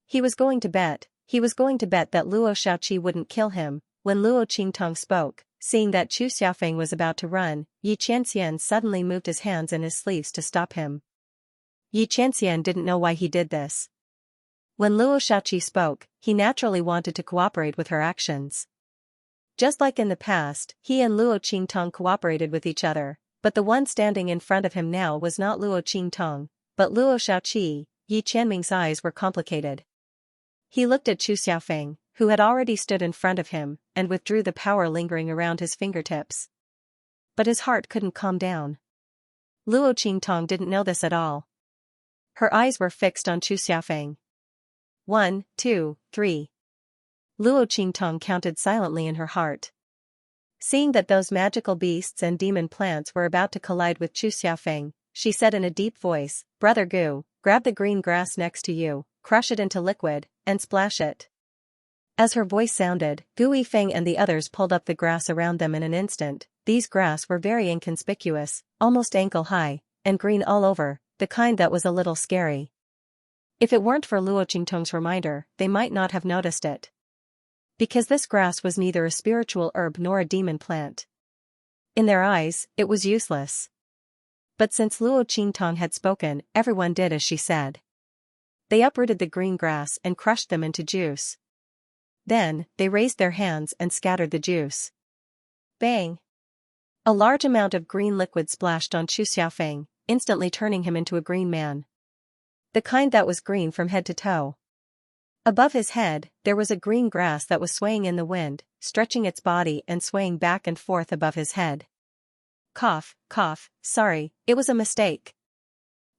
He was going to bet that Luo Xiaoqi wouldn't kill him. When Luo Qingtong spoke, seeing that Chu Xiaofeng was about to run, Xianxia suddenly moved his hands in his sleeves to stop him. Xianxia didn't know why he did this. When Luo Xiaoqi spoke, he naturally wanted to cooperate with her actions. Just like in the past, he and Luo Qingtong cooperated with each other, but the one standing in front of him now was not Luo Qingtong, but Luo Xiaoqi. Yi Qianming's eyes were complicated. He looked at Chu Xiaofeng, who had already stood in front of him, and withdrew the power lingering around his fingertips. But his heart couldn't calm down. Luo Qingtong didn't know this at all. Her eyes were fixed on Chu Xiaofeng. 1, 2, 3. Luo Qingtong counted silently in her heart. Seeing that those magical beasts and demon plants were about to collide with Chu Xiaofeng, she said in a deep voice, "Brother Gu, grab the green grass next to you, crush it into liquid, and splash it." As her voice sounded, Gu Yifeng and the others pulled up the grass around them in an instant. These grass were very inconspicuous, almost ankle-high, and green all over, the kind that was a little scary. If it weren't for Luo Qingtong's reminder, they might not have noticed it. Because this grass was neither a spiritual herb nor a demon plant. In their eyes, it was useless. But since Luo Qingtong had spoken, everyone did as she said. They uprooted the green grass and crushed them into juice. Then, they raised their hands and scattered the juice. Bang! A large amount of green liquid splashed on Chu Xiaofeng, instantly turning him into a green man. The kind that was green from head to toe. Above his head, there was a green grass that was swaying in the wind, stretching its body and swaying back and forth above his head. Cough, cough, sorry, it was a mistake.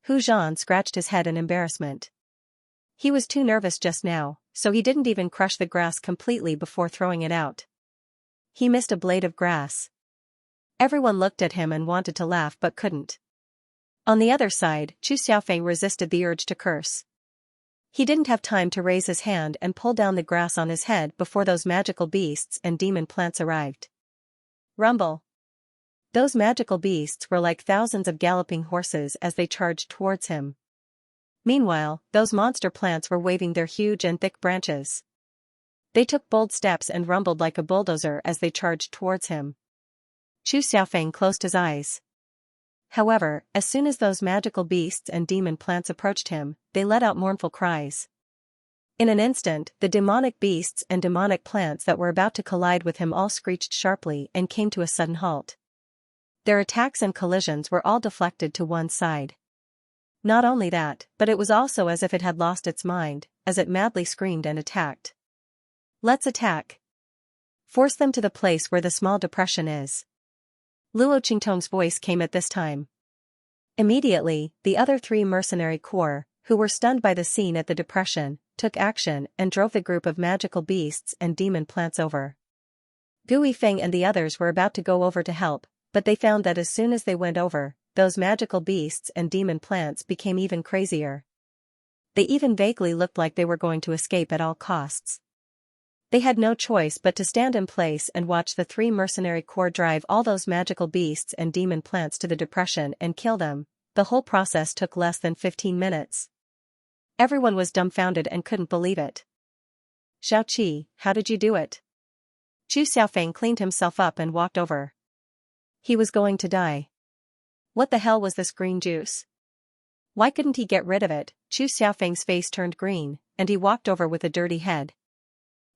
Hu Zhan scratched his head in embarrassment. He was too nervous just now, so he didn't even crush the grass completely before throwing it out. He missed a blade of grass. Everyone looked at him and wanted to laugh but couldn't. On the other side, Chu Xiaofeng resisted the urge to curse. He didn't have time to raise his hand and pull down the grass on his head before those magical beasts and demon plants arrived. Rumble. Those magical beasts were like thousands of galloping horses as they charged towards him. Meanwhile, those monster plants were waving their huge and thick branches. They took bold steps and rumbled like a bulldozer as they charged towards him. Chu Xiaofeng closed his eyes. However, as soon as those magical beasts and demon plants approached him, they let out mournful cries. In an instant, the demonic beasts and demonic plants that were about to collide with him all screeched sharply and came to a sudden halt. Their attacks and collisions were all deflected to one side. Not only that, but it was also as if it had lost its mind, as it madly screamed and attacked. Let's attack. Force them to the place where the small depression is. Luo Qingtong's voice came at this time. Immediately, the other three mercenary corps, who were stunned by the scene at the depression, took action and drove the group of magical beasts and demon plants over. Gu Yifeng and the others were about to go over to help, but they found that as soon as they went over, those magical beasts and demon plants became even crazier. They even vaguely looked like they were going to escape at all costs. They had no choice but to stand in place and watch the three mercenary corps drive all those magical beasts and demon plants to the depression and kill them. The whole process took less than 15 minutes. Everyone was dumbfounded and couldn't believe it. Xiaoqi, how did you do it? Chu Xiaofeng cleaned himself up and walked over. He was going to die. What the hell was this green juice? Why couldn't he get rid of it? Chu Xiaofeng's face turned green, and he walked over with a dirty head.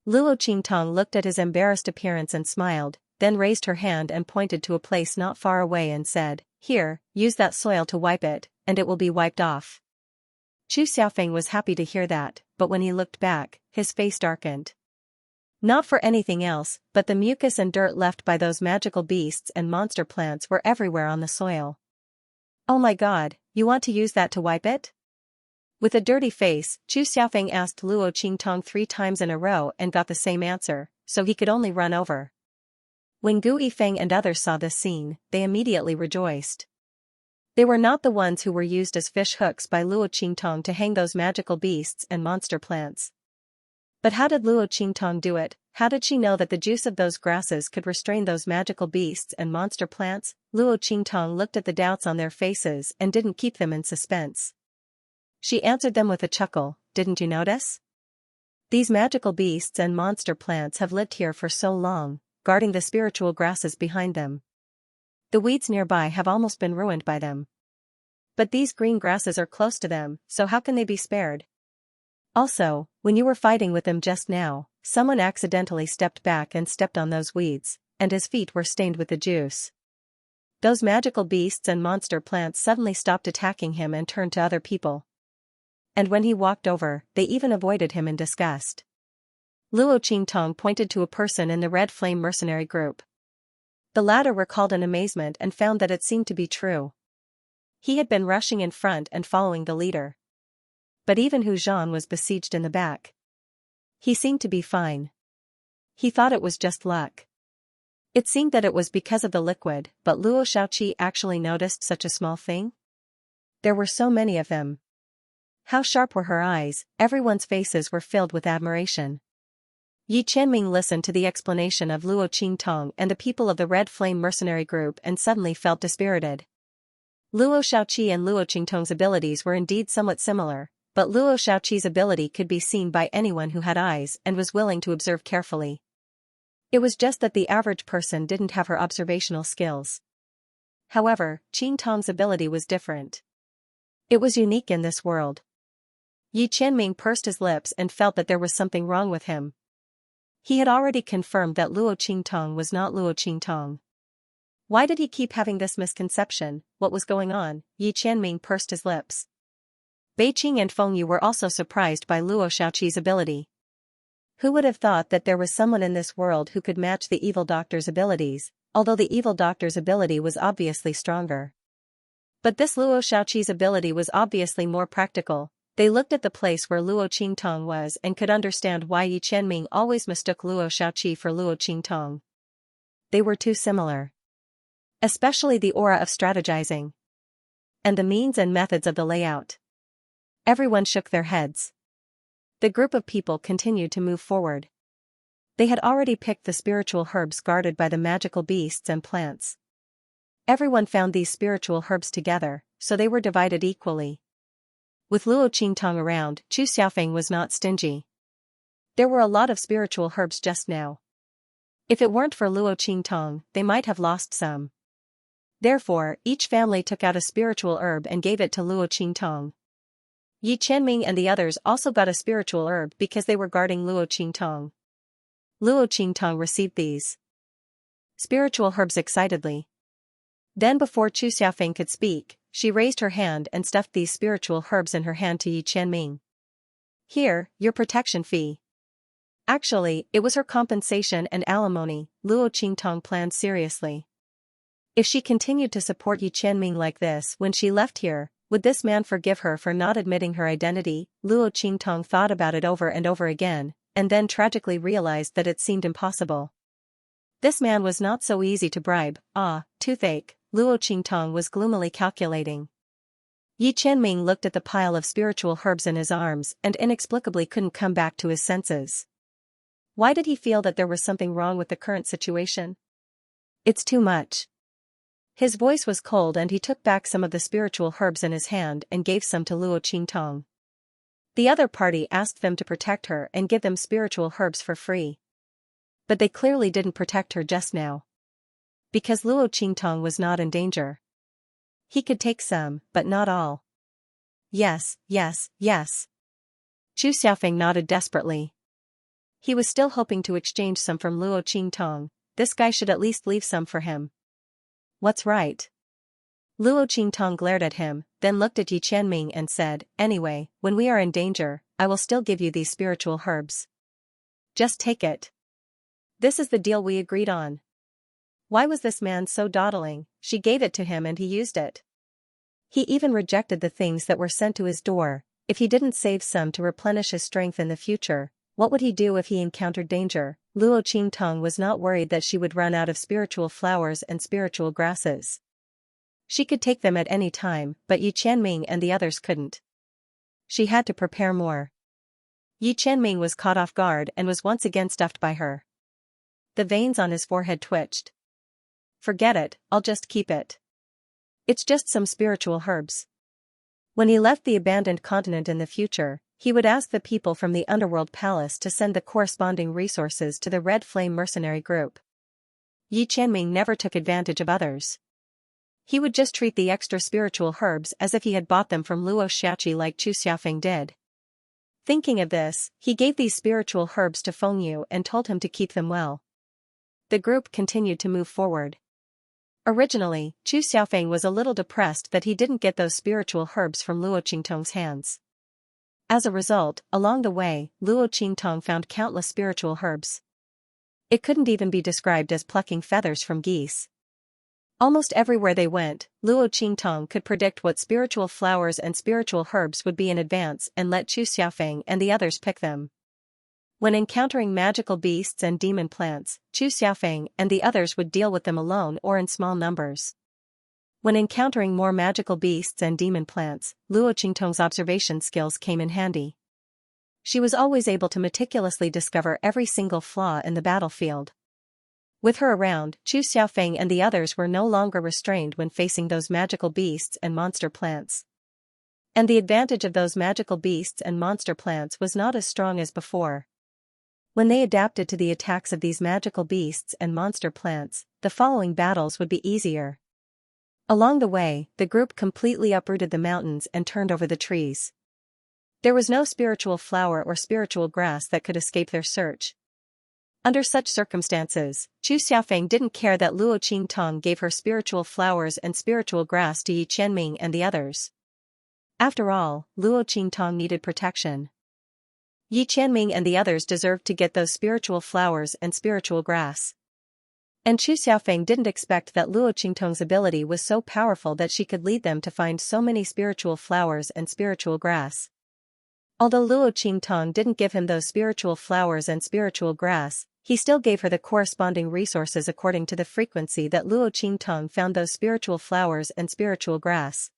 Luo Qingtong looked at his embarrassed appearance and smiled, then raised her hand and pointed to a place not far away and said, "Here, use that soil to wipe it, and it will be wiped off." Chu Xiaofeng was happy to hear that, but when he looked back, his face darkened. Not for anything else, but the mucus and dirt left by those magical beasts and monster plants were everywhere on the soil. "Oh my god, you want to use that to wipe it?" With a dirty face, Chu Xiaofeng asked Luo Qingtong 3 times in a row and got the same answer, so he could only run over. When Gu Yifeng and others saw this scene, they immediately rejoiced. They were not the ones who were used as fish hooks by Luo Qingtong to hang those magical beasts and monster plants. But how did Luo Qingtong do it? How did she know that the juice of those grasses could restrain those magical beasts and monster plants? Luo Qingtong looked at the doubts on their faces and didn't keep them in suspense. She answered them with a chuckle, "Didn't you notice? These magical beasts and monster plants have lived here for so long, guarding the spiritual grasses behind them. The weeds nearby have almost been ruined by them. But these green grasses are close to them, so how can they be spared? Also, when you were fighting with them just now, someone accidentally stepped back and stepped on those weeds, and his feet were stained with the juice." Those magical beasts and monster plants suddenly stopped attacking him and turned to other people. And when he walked over, they even avoided him in disgust. Luo Qingtong pointed to a person in the Red Flame mercenary group. The latter recalled in amazement and found that it seemed to be true. He had been rushing in front and following the leader. But even Hu Zhan was besieged in the back. He seemed to be fine. He thought it was just luck. It seemed that it was because of the liquid, but Luo Xiaoqi actually noticed such a small thing? There were so many of them. How sharp were her eyes, everyone's faces were filled with admiration. Yi Qianming listened to the explanation of Luo Qingtong and the people of the Red Flame mercenary group and suddenly felt dispirited. Luo Xiaoqi and Luo Qingtong's abilities were indeed somewhat similar, but Luo Xiaoqi's ability could be seen by anyone who had eyes and was willing to observe carefully. It was just that the average person didn't have her observational skills. However, Qingtong's ability was different. It was unique in this world. Yi Qianming pursed his lips and felt that there was something wrong with him. He had already confirmed that Luo Qingtong was not Luo Qingtong. Why did he keep having this misconception? What was going on? Yi Qianming pursed his lips. Beiqing and Fengyu were also surprised by Luo Shaoqi's ability. Who would have thought that there was someone in this world who could match the evil doctor's abilities, although the evil doctor's ability was obviously stronger. But this Luo Shaoqi's ability was obviously more practical. They looked at the place where Luo Qingtong was and could understand why Yi Qianming always mistook Luo Shaoqi for Luo Qingtong. They were too similar. Especially the aura of strategizing. And the means and methods of the layout. Everyone shook their heads. The group of people continued to move forward. They had already picked the spiritual herbs guarded by the magical beasts and plants. Everyone found these spiritual herbs together, so they were divided equally. With Luo Qingtong around, Chu Xiaofeng was not stingy. There were a lot of spiritual herbs just now. If it weren't for Luo Qingtong, they might have lost some. Therefore, each family took out a spiritual herb and gave it to Luo Qingtong. Yi Qianming and the others also got a spiritual herb because they were guarding Luo Qingtong. Luo Qingtong received these spiritual herbs excitedly. Then before Chu Xiaofeng could speak, she raised her hand and stuffed these spiritual herbs in her hand to Yi Qianming. Here, your protection fee. Actually, it was her compensation and alimony, Luo Qingtong planned seriously. If she continued to support Yi Qianming like this when she left here, would this man forgive her for not admitting her identity? Luo Qingtong thought about it over and over again, and then tragically realized that it seemed impossible. This man was not so easy to bribe. Toothache, Luo Qingtong was gloomily calculating. Yi Qianming looked at the pile of spiritual herbs in his arms and inexplicably couldn't come back to his senses. Why did he feel that there was something wrong with the current situation? It's too much. His voice was cold and he took back some of the spiritual herbs in his hand and gave some to Luo Qingtong. The other party asked them to protect her and give them spiritual herbs for free. But they clearly didn't protect her just now. Because Luo Qingtong was not in danger. He could take some, but not all. Yes, yes, yes. Chu Xiaofeng nodded desperately. He was still hoping to exchange some from Luo Qingtong. This guy should at least leave some for him. What's right? Luo Qingtong glared at him, then looked at Yi Qianming and said, anyway, when we are in danger, I will still give you these spiritual herbs. Just take it. This is the deal we agreed on. Why was this man so dawdling? She gave it to him and he used it. He even rejected the things that were sent to his door. If he didn't save some to replenish his strength in the future, what would he do if he encountered danger? Luo Qingtong was not worried that she would run out of spiritual flowers and spiritual grasses. She could take them at any time, but Yi Qianming and the others couldn't. She had to prepare more. Yi Qianming was caught off guard and was once again stuffed by her. The veins on his forehead twitched. Forget it, I'll just keep it. It's just some spiritual herbs. When he left the abandoned continent in the future, he would ask the people from the underworld palace to send the corresponding resources to the Red Flame mercenary group. Yi Qianming never took advantage of others. He would just treat the extra spiritual herbs as if he had bought them from Luo Shaoqi like Chu Xiaofeng did. Thinking of this, he gave these spiritual herbs to Fengyu and told him to keep them well. The group continued to move forward. Originally, Chu Xiaofeng was a little depressed that he didn't get those spiritual herbs from Luo Qingtong's hands. As a result, along the way, Luo Qingtong found countless spiritual herbs. It couldn't even be described as plucking feathers from geese. Almost everywhere they went, Luo Qingtong could predict what spiritual flowers and spiritual herbs would be in advance and let Chu Xiaofeng and the others pick them. When encountering magical beasts and demon plants, Chu Xiaofeng and the others would deal with them alone or in small numbers. When encountering more magical beasts and demon plants, Luo Qingtong's observation skills came in handy. She was always able to meticulously discover every single flaw in the battlefield. With her around, Chu Xiaofeng and the others were no longer restrained when facing those magical beasts and monster plants. And the advantage of those magical beasts and monster plants was not as strong as before. When they adapted to the attacks of these magical beasts and monster plants, the following battles would be easier. Along the way, the group completely uprooted the mountains and turned over the trees. There was no spiritual flower or spiritual grass that could escape their search. Under such circumstances, Chu Xiaofeng didn't care that Luo Qingtong gave her spiritual flowers and spiritual grass to Yi Qianming and the others. After all, Luo Qingtong needed protection. Yi Qianming and the others deserved to get those spiritual flowers and spiritual grass. And Chu Xiaofeng didn't expect that Luo Qingtong's ability was so powerful that she could lead them to find so many spiritual flowers and spiritual grass. Although Luo Qingtong didn't give him those spiritual flowers and spiritual grass, he still gave her the corresponding resources according to the frequency that Luo Qingtong found those spiritual flowers and spiritual grass.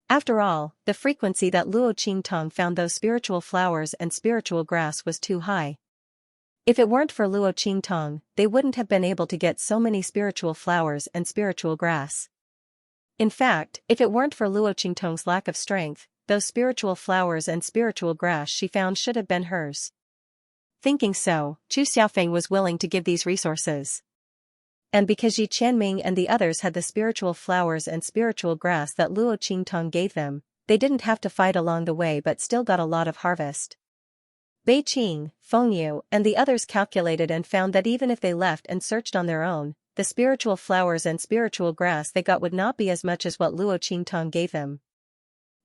After all, the frequency that Luo Qingtong found those spiritual flowers and spiritual grass was too high. If it weren't for Luo Qingtong, they wouldn't have been able to get so many spiritual flowers and spiritual grass. In fact, if it weren't for Luo Qingtong's lack of strength, those spiritual flowers and spiritual grass she found should have been hers. Thinking so, Chu Xiaofeng was willing to give these resources. And because Yi Qianming and the others had the spiritual flowers and spiritual grass that Luo Qingtong gave them, they didn't have to fight along the way but still got a lot of harvest. Bei Qing, Feng Yu, and the others calculated and found that even if they left and searched on their own, the spiritual flowers and spiritual grass they got would not be as much as what Luo Qingtong gave them.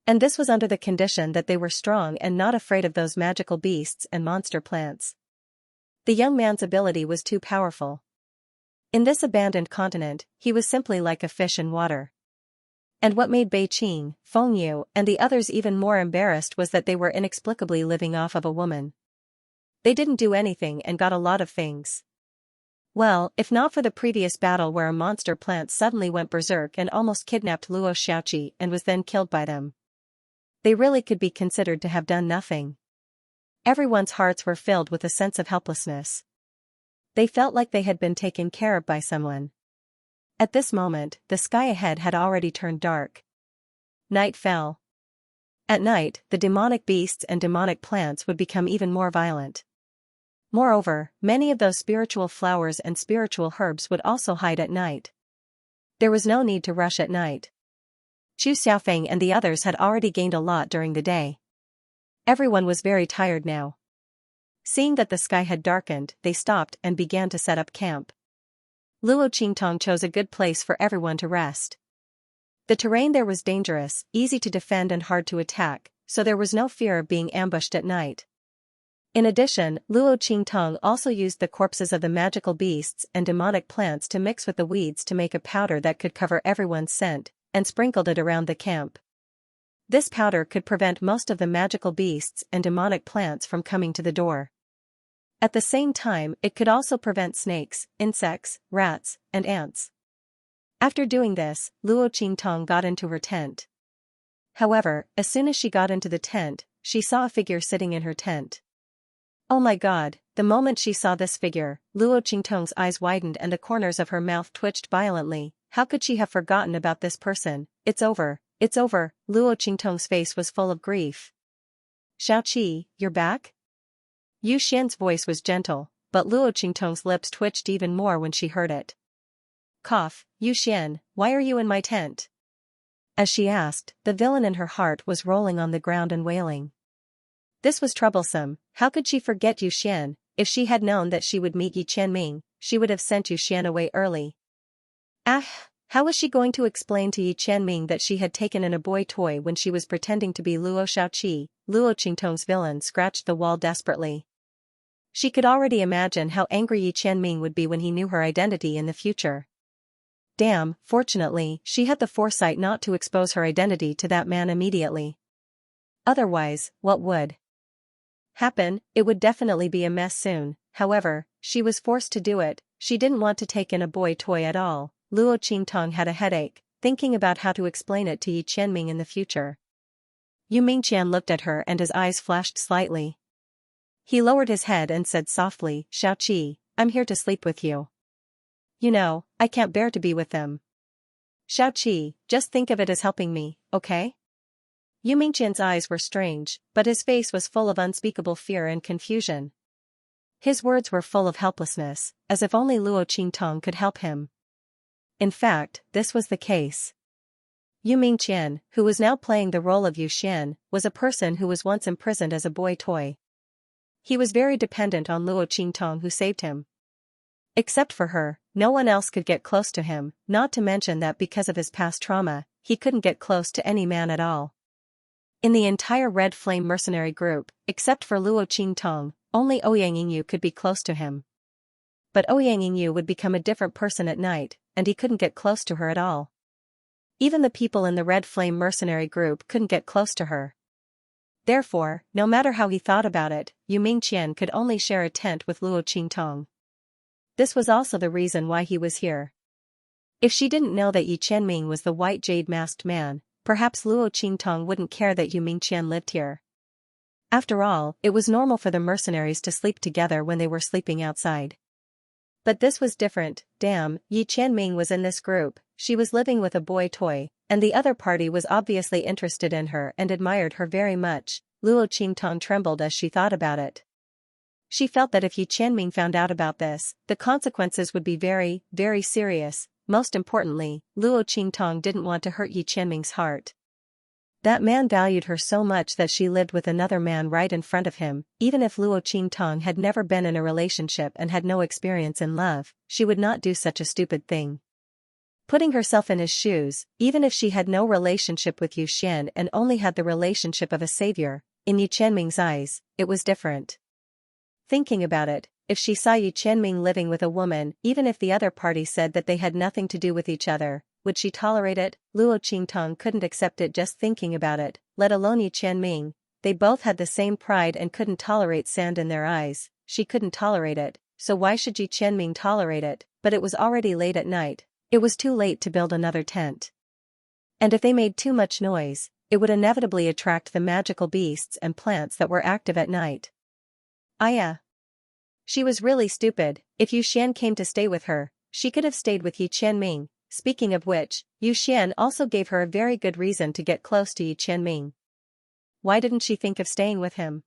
And this was under the condition that they were strong and not afraid of those magical beasts and monster plants. The young man's ability was too powerful. In this abandoned continent, he was simply like a fish in water. And what made Bei Qing, Feng Yu, and the others even more embarrassed was that they were inexplicably living off of a woman. They didn't do anything and got a lot of things. Well, if not for the previous battle where a monster plant suddenly went berserk and almost kidnapped Luo Xiaoqi and was then killed by them, they really could be considered to have done nothing. Everyone's hearts were filled with a sense of helplessness. They felt like they had been taken care of by someone. At this moment, the sky ahead had already turned dark. Night fell. At night, the demonic beasts and demonic plants would become even more violent. Moreover, many of those spiritual flowers and spiritual herbs would also hide at night. There was no need to rush at night. Chu Xiaofeng and the others had already gained a lot during the day. Everyone was very tired now. Seeing that the sky had darkened, they stopped and began to set up camp. Luo Qingtong chose a good place for everyone to rest. The terrain there was dangerous, easy to defend and hard to attack, so there was no fear of being ambushed at night. In addition, Luo Qingtong also used the corpses of the magical beasts and demonic plants to mix with the weeds to make a powder that could cover everyone's scent, and sprinkled it around the camp. This powder could prevent most of the magical beasts and demonic plants from coming to the door. At the same time, it could also prevent snakes, insects, rats, and ants. After doing this, Luo Qingtong got into her tent. However, as soon as she got into the tent, she saw a figure sitting in her tent. Oh my god, the moment she saw this figure, Luo Qingtong's eyes widened and the corners of her mouth twitched violently. How could she have forgotten about this person? It's over, it's over. Luo Qingtong's face was full of grief. Xiaoqi, you're back? Yu Xian's voice was gentle, but Luo Qingtong's lips twitched even more when she heard it. Cough, Yu Xian, why are you in my tent? As she asked, the villain in her heart was rolling on the ground and wailing. This was troublesome. How could she forget Yu Xian? If she had known that she would meet Yi Qianming, she would have sent Yu Xian away early. How was she going to explain to Yi Qianming that she had taken in a boy toy when she was pretending to be Luo Xiaoqi? Luo Qingtong's villain scratched the wall desperately. She could already imagine how angry Yi Qianming would be when he knew her identity in the future. Damn, fortunately, she had the foresight not to expose her identity to that man immediately. Otherwise, what would happen? It would definitely be a mess soon. However, she was forced to do it. She didn't want to take in a boy toy at all. Luo Qingtong had a headache, thinking about how to explain it to Yi Qianming in the future. Yu Mingqian looked at her and his eyes flashed slightly. He lowered his head and said softly, Xiaoqi, I'm here to sleep with you. You know, I can't bear to be with them. Xiaoqi, just think of it as helping me, okay? Yu Mingqian's eyes were strange, but his face was full of unspeakable fear and confusion. His words were full of helplessness, as if only Luo Qingtong could help him. In fact, this was the case. Yu Mingqian, who was now playing the role of Yu Xian, was a person who was once imprisoned as a boy toy. He was very dependent on Luo Qingtong, who saved him. Except for her, no one else could get close to him, not to mention that because of his past trauma, he couldn't get close to any man at all. In the entire Red Flame mercenary group, except for Luo Qingtong, only Ouyang Yingyu could be close to him. But Ouyang Yingyu would become a different person at night, and he couldn't get close to her at all. Even the people in the Red Flame mercenary group couldn't get close to her. Therefore, no matter how he thought about it, Yu Mingqian could only share a tent with Luo Qingtong. This was also the reason why he was here. If she didn't know that Yi Qianming was the white jade masked man, perhaps Luo Qingtong wouldn't care that Yu Mingqian lived here. After all, it was normal for the mercenaries to sleep together when they were sleeping outside. But this was different. Damn, Yi Qianming was in this group, she was living with a boy toy, and the other party was obviously interested in her and admired her very much. Luo Qingtong trembled as she thought about it. She felt that if Yi Qianming found out about this, the consequences would be very, very serious. Most importantly, Luo Qingtong didn't want to hurt Yi Qianming's heart. That man valued her so much that she lived with another man right in front of him. Even if Luo Qingtong had never been in a relationship and had no experience in love, she would not do such a stupid thing. Putting herself in his shoes, even if she had no relationship with Yu Xian and only had the relationship of a savior, in Yi Qianming's eyes, it was different. Thinking about it, if she saw Yi Qianming living with a woman, even if the other party said that they had nothing to do with each other, would she tolerate it? Luo Qingtong couldn't accept it just thinking about it, let alone Yi Qianming. They both had the same pride and couldn't tolerate sand in their eyes. She couldn't tolerate it, so why should Yi Qianming tolerate it? But it was already late at night. It was too late to build another tent. And if they made too much noise, it would inevitably attract the magical beasts and plants that were active at night. Aya. She was really stupid. If Yu Xian came to stay with her, she could have stayed with Yi Qianming. Speaking of which, Yu Xian also gave her a very good reason to get close to Yi Qianming. Why didn't she think of staying with him?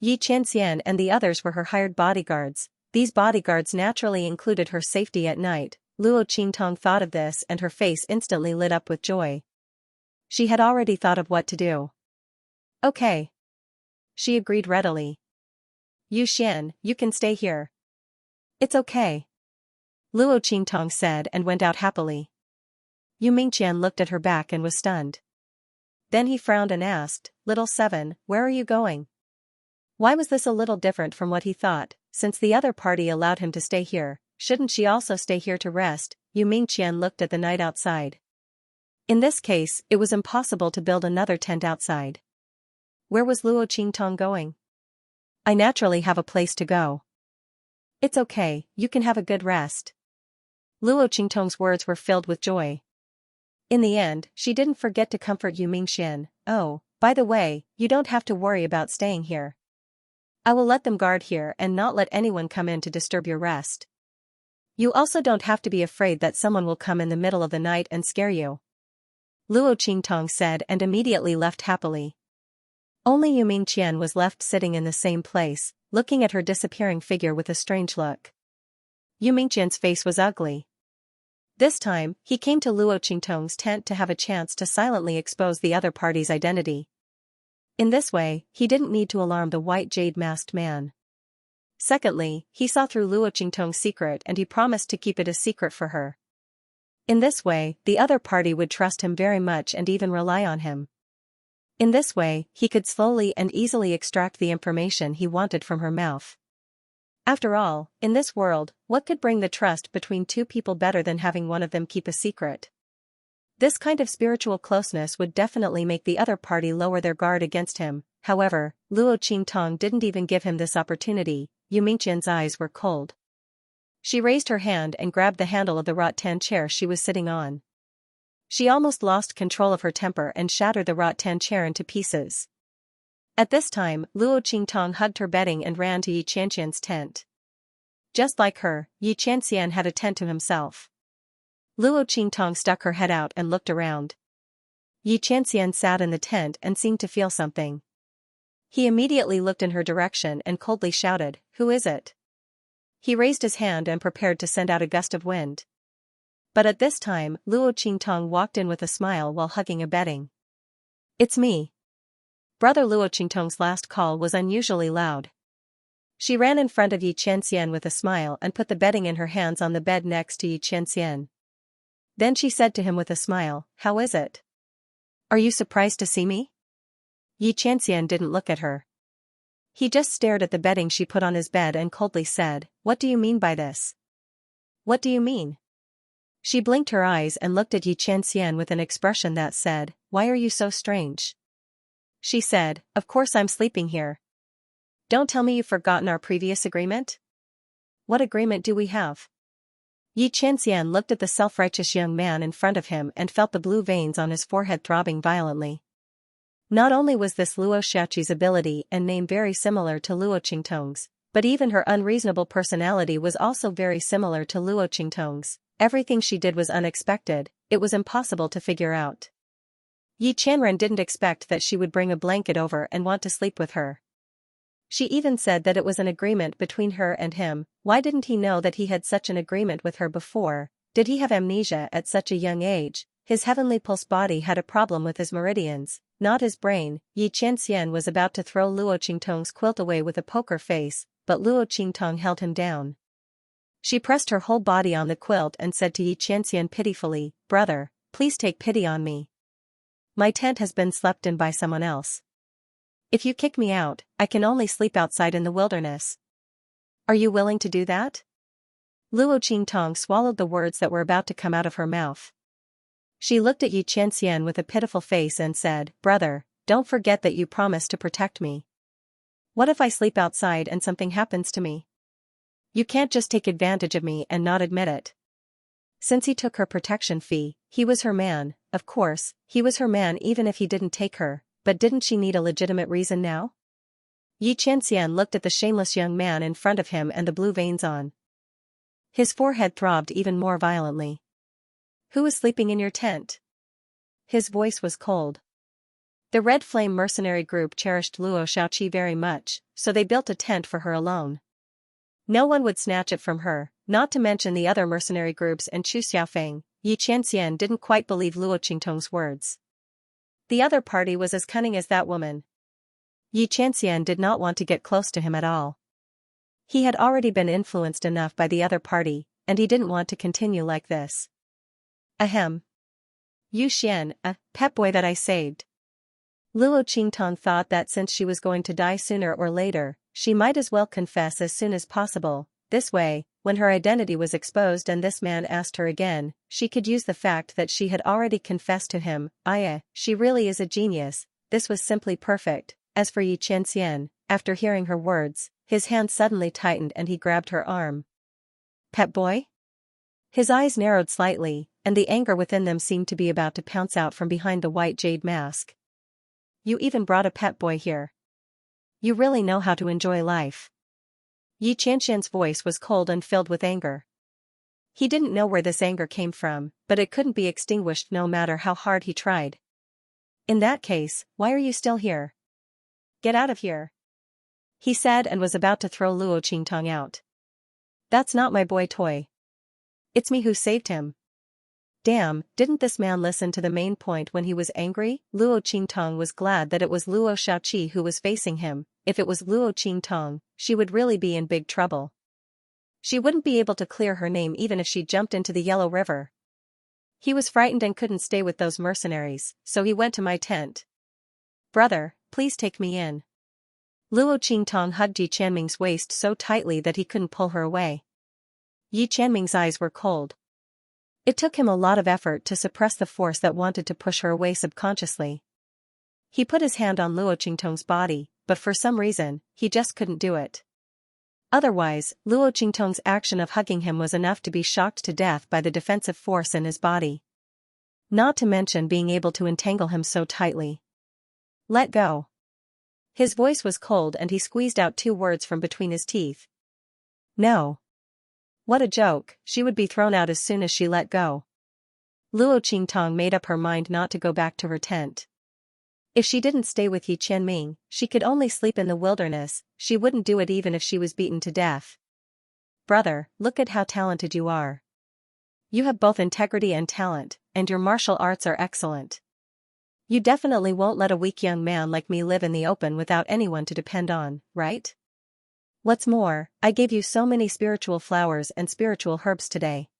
Yi Qianxian and the others were her hired bodyguards. These bodyguards naturally included her safety at night. Luo Qingtong thought of this and her face instantly lit up with joy. She had already thought of what to do. Okay. She agreed readily. Yu Xian, you can stay here. It's okay. Luo Qingtong said and went out happily. Yu Mingqian looked at her back and was stunned. Then he frowned and asked, Little Seven, where are you going? Why was this a little different from what he thought? Since the other party allowed him to stay here, shouldn't she also stay here to rest? Yu Mingqian looked at the night outside. In this case, it was impossible to build another tent outside. Where was Luo Qingtong going? I naturally have a place to go. It's okay, you can have a good rest. Luo Qingtong's words were filled with joy. In the end, she didn't forget to comfort Yu Mingqian. Oh, by the way, you don't have to worry about staying here. I will let them guard here and not let anyone come in to disturb your rest. You also don't have to be afraid that someone will come in the middle of the night and scare you. Luo Qingtong said and immediately left happily. Only Yu Mingqian was left sitting in the same place, looking at her disappearing figure with a strange look. Yu Mingqian's face was ugly. This time, he came to Luo Qingtong's tent to have a chance to silently expose the other party's identity. In this way, he didn't need to alarm the white jade-masked man. Secondly, he saw through Luo Qingtong's secret and he promised to keep it a secret for her. In this way, the other party would trust him very much and even rely on him. In this way, he could slowly and easily extract the information he wanted from her mouth. After all, in this world, what could bring the trust between two people better than having one of them keep a secret? This kind of spiritual closeness would definitely make the other party lower their guard against him. However, Luo Qingtong didn't even give him this opportunity. Yu Mingqian's eyes were cold. She raised her hand and grabbed the handle of the rattan chair she was sitting on. She almost lost control of her temper and shattered the rattan chair into pieces. At this time, Luo Qingtong hugged her bedding and ran to Yi Qianxian's tent. Just like her, Yi Qianxian had a tent to himself. Luo Qingtong stuck her head out and looked around. Yi Qianxian sat in the tent and seemed to feel something. He immediately looked in her direction and coldly shouted, "Who is it?" He raised his hand and prepared to send out a gust of wind. But at this time, Luo Qingtong walked in with a smile while hugging a bedding. "It's me." Brother Luo Qingtong's last call was unusually loud. She ran in front of Xianxia with a smile and put the bedding in her hands on the bed next to Xianxia. Then she said to him with a smile, "How is it? Are you surprised to see me?" Xianxia didn't look at her. He just stared at the bedding she put on his bed and coldly said, "What do you mean by this? What do you mean?" She blinked her eyes and looked at Xianxia with an expression that said, "Why are you so strange?" She said, "Of course I'm sleeping here. Don't tell me you've forgotten our previous agreement?" "What agreement do we have?" Xianxia looked at the self-righteous young man in front of him and felt the blue veins on his forehead throbbing violently. Not only was this Luo Xiaoqi's ability and name very similar to Luo Qingtong's, but even her unreasonable personality was also very similar to Luo Qingtong's. Everything she did was unexpected, it was impossible to figure out. Yi Chanren didn't expect that she would bring a blanket over and want to sleep with her. She even said that it was an agreement between her and him. Why didn't he know that he had such an agreement with her before? Did he have amnesia at such a young age? His heavenly pulse body had a problem with his meridians, not his brain. Xianxia was about to throw Luo Qingtong's quilt away with a poker face, but Luo Qingtong held him down. She pressed her whole body on the quilt and said to Xianxia pitifully, "Brother, please take pity on me. My tent has been slept in by someone else. If you kick me out, I can only sleep outside in the wilderness. Are you willing to do that?" Luo Qingtong swallowed the words that were about to come out of her mouth. She looked at Xianxia with a pitiful face and said, "Brother, don't forget that you promised to protect me. What if I sleep outside and something happens to me? You can't just take advantage of me and not admit it." Since he took her protection fee, he was her man. Of course, he was her man even if he didn't take her, but didn't she need a legitimate reason now? Xianxia looked at the shameless young man in front of him and the blue veins on his forehead throbbed even more violently. "Who is sleeping in your tent?" His voice was cold. The Red Flame mercenary group cherished Luo Xiaoqi very much, so they built a tent for her alone. No one would snatch it from her, not to mention the other mercenary groups and Chu Xiaofeng. Xianxia didn't quite believe Luo Qingtong's words. The other party was as cunning as that woman. Xianxia did not want to get close to him at all. He had already been influenced enough by the other party, and he didn't want to continue like this. Ahem. Yu Xian, a pet boy that I saved. Luo Qingtong thought that since she was going to die sooner or later, she might as well confess as soon as possible. This way, when her identity was exposed and this man asked her again, she could use the fact that she had already confessed to him. She really is a genius. This was simply perfect. As for Xianxia, after hearing her words, his hand suddenly tightened and he grabbed her arm. "Pet boy?" His eyes narrowed slightly, and the anger within them seemed to be about to pounce out from behind the white jade mask. "You even brought a pet boy here. You really know how to enjoy life." Xianxia's voice was cold and filled with anger. He didn't know where this anger came from, but it couldn't be extinguished no matter how hard he tried. "In that case, why are you still here? Get out of here," he said and was about to throw Luo Qingtong out. "That's not my boy toy. It's me who saved him." Damn, didn't this man listen to the main point when he was angry? Luo Qingtong was glad that it was Luo Xiaoqi who was facing him. If it was Luo Qingtong, she would really be in big trouble. She wouldn't be able to clear her name even if she jumped into the Yellow River. He was frightened and couldn't stay with those mercenaries, so he went to my tent. "Brother, please take me in." Luo Qingtong hugged Yi Chanming's waist so tightly that he couldn't pull her away. Yi Chanming's eyes were cold. It took him a lot of effort to suppress the force that wanted to push her away subconsciously. He put his hand on Luo Qingtong's body, but for some reason, he just couldn't do it. Otherwise, Luo Qingtong's action of hugging him was enough to be shocked to death by the defensive force in his body. Not to mention being able to entangle him so tightly. "Let go." His voice was cold and he squeezed out 2 words from between his teeth. "No." What a joke, she would be thrown out as soon as she let go. Luo Qingtong made up her mind not to go back to her tent. If she didn't stay with Yi Chanming, she could only sleep in the wilderness. She wouldn't do it even if she was beaten to death. "Brother, look at how talented you are. You have both integrity and talent, and your martial arts are excellent. You definitely won't let a weak young man like me live in the open without anyone to depend on, right?" What's more, I gave you so many spiritual flowers and spiritual herbs today.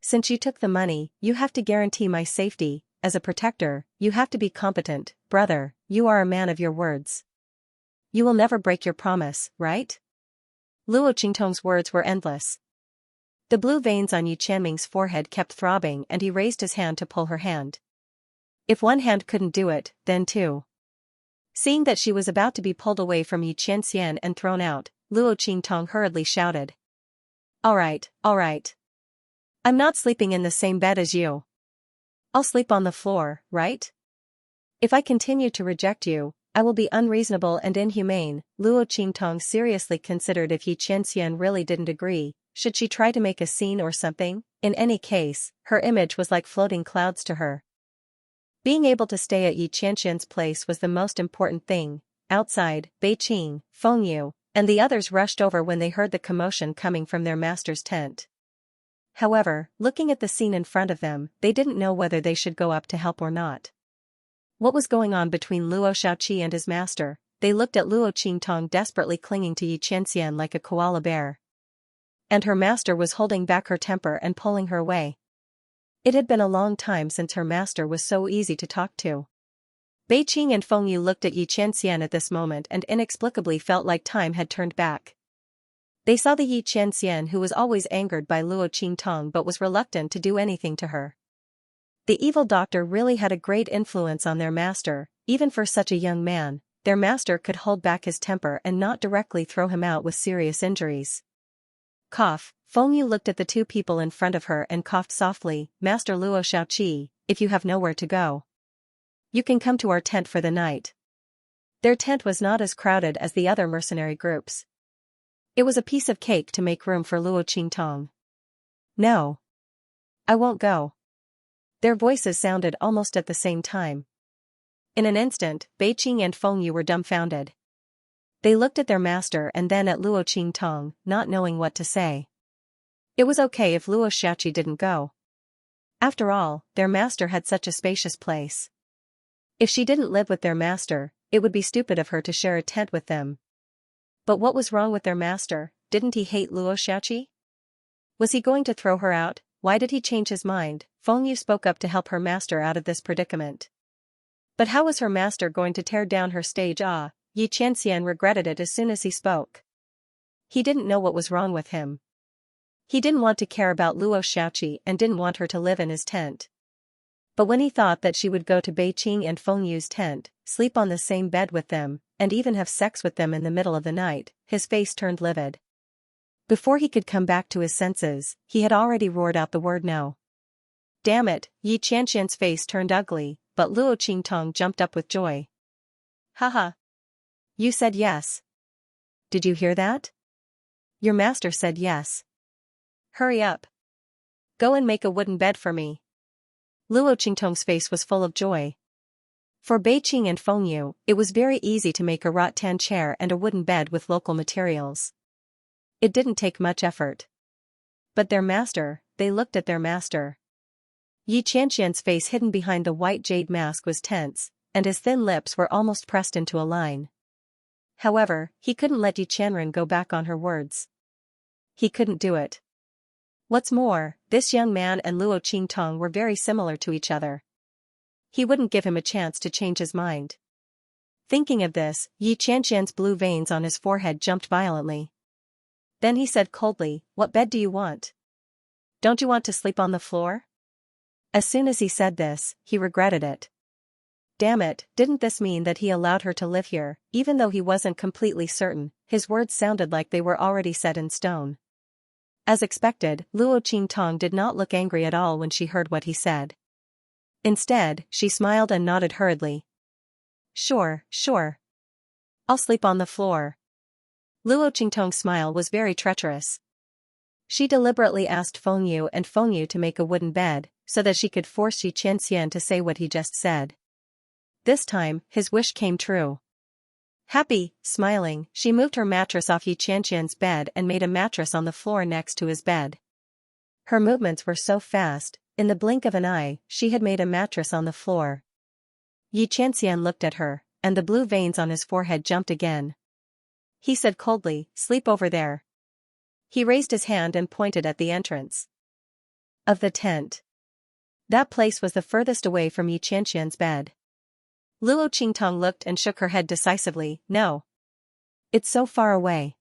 Since you took the money, you have to guarantee my safety. As a protector, you have to be competent. Brother, you are a man of your words. You will never break your promise, right? Luo Qingtong's words were endless. The blue veins on Yi Qianming's forehead kept throbbing and he raised his hand to pull her hand. If one hand couldn't do it, then two. Seeing that she was about to be pulled away from Yi Qianxian and thrown out, Luo Qingtong hurriedly shouted. All right. I'm not sleeping in the same bed as you. I'll sleep on the floor, right? If I continue to reject you, I will be unreasonable and inhumane. Luo Qingtong seriously considered if Yi Qianxian really didn't agree, should she try to make a scene or something? In any case, her image was like floating clouds to her. Being able to stay at Yi Qianxian's place was the most important thing. Outside, Beiqing, Fengyu, and the others rushed over when they heard the commotion coming from their master's tent. However, looking at the scene in front of them, they didn't know whether they should go up to help or not. What was going on between Luo Shaoqi and his master? They looked at Luo Qingtong desperately clinging to Yi Qianxian like a koala bear. And her master was holding back her temper and pulling her away. It had been a long time since her master was so easy to talk to. Beiqing and Fengyu looked at Yi Qianxian at this moment and inexplicably felt like time had turned back. They saw the Yi Qianxian who was always angered by Luo Qingtong but was reluctant to do anything to her. The evil doctor really had a great influence on their master. Even for such a young man, their master could hold back his temper and not directly throw him out with serious injuries. Cough. Fengyu looked at the two people in front of her and coughed softly. Master Luo Shaoqi, if you have nowhere to go, you can come to our tent for the night. Their tent was not as crowded as the other mercenary groups. It was a piece of cake to make room for Luo Qingtong. No. I won't go. Their voices sounded almost at the same time. In an instant, Beiqing and Fengyu were dumbfounded. They looked at their master and then at Luo Qingtong, not knowing what to say. It was okay if Luo Shaoqi didn't go. After all, their master had such a spacious place. If she didn't live with their master, it would be stupid of her to share a tent with them. But what was wrong with their master? Didn't he hate Luo Shaoqi? Was he going to throw her out? Why did he change his mind? Fengyu spoke up to help her master out of this predicament. But how was her master going to tear down her stage? Yi Qianxian regretted it as soon as he spoke. He didn't know what was wrong with him. He didn't want to care about Luo Shaoqi and didn't want her to live in his tent. But when he thought that she would go to Beiqing and Fengyu's tent, sleep on the same bed with them, and even have sex with them in the middle of the night, his face turned livid. Before he could come back to his senses, he had already roared out the word no. Damn it, Yi Qianxian's face turned ugly, but Luo Qingtong jumped up with joy. Haha. You said yes. Did you hear that? Your master said yes. Hurry up. Go and make a wooden bed for me. Luo Qingtong's face was full of joy. For Beiqing and Fengyu, it was very easy to make a rattan chair and a wooden bed with local materials. It didn't take much effort. But their master, they looked at their master. Yi Qianxian's face hidden behind the white jade mask was tense, and his thin lips were almost pressed into a line. However, he couldn't let Yi Qianren go back on her words. He couldn't do it. What's more, this young man and Luo Qingtong were very similar to each other. He wouldn't give him a chance to change his mind. Thinking of this, Yi Qianxian's blue veins on his forehead jumped violently. Then he said coldly, "What bed do you want? Don't you want to sleep on the floor?" As soon as he said this, he regretted it. Damn it, didn't this mean that he allowed her to live here? Even though he wasn't completely certain, his words sounded like they were already set in stone. As expected, Luo Qingtong did not look angry at all when she heard what he said. Instead, she smiled and nodded hurriedly. Sure. I'll sleep on the floor. Luo Qingtong's smile was very treacherous. She deliberately asked Fengyu and Fengyu to make a wooden bed, so that she could force Yi Qianxian to say what he just said. This time, his wish came true. Happy, smiling, she moved her mattress off Yi Qianxian's bed and made a mattress on the floor next to his bed. Her movements were so fast, in the blink of an eye, she had made a mattress on the floor. Yi Qianxian looked at her, and the blue veins on his forehead jumped again. he said coldly, sleep over there. He raised his hand and pointed at the entrance of the tent. That place was the furthest away from Xianxia's bed. Luo Qingtong looked and shook her head decisively, no. It's so far away.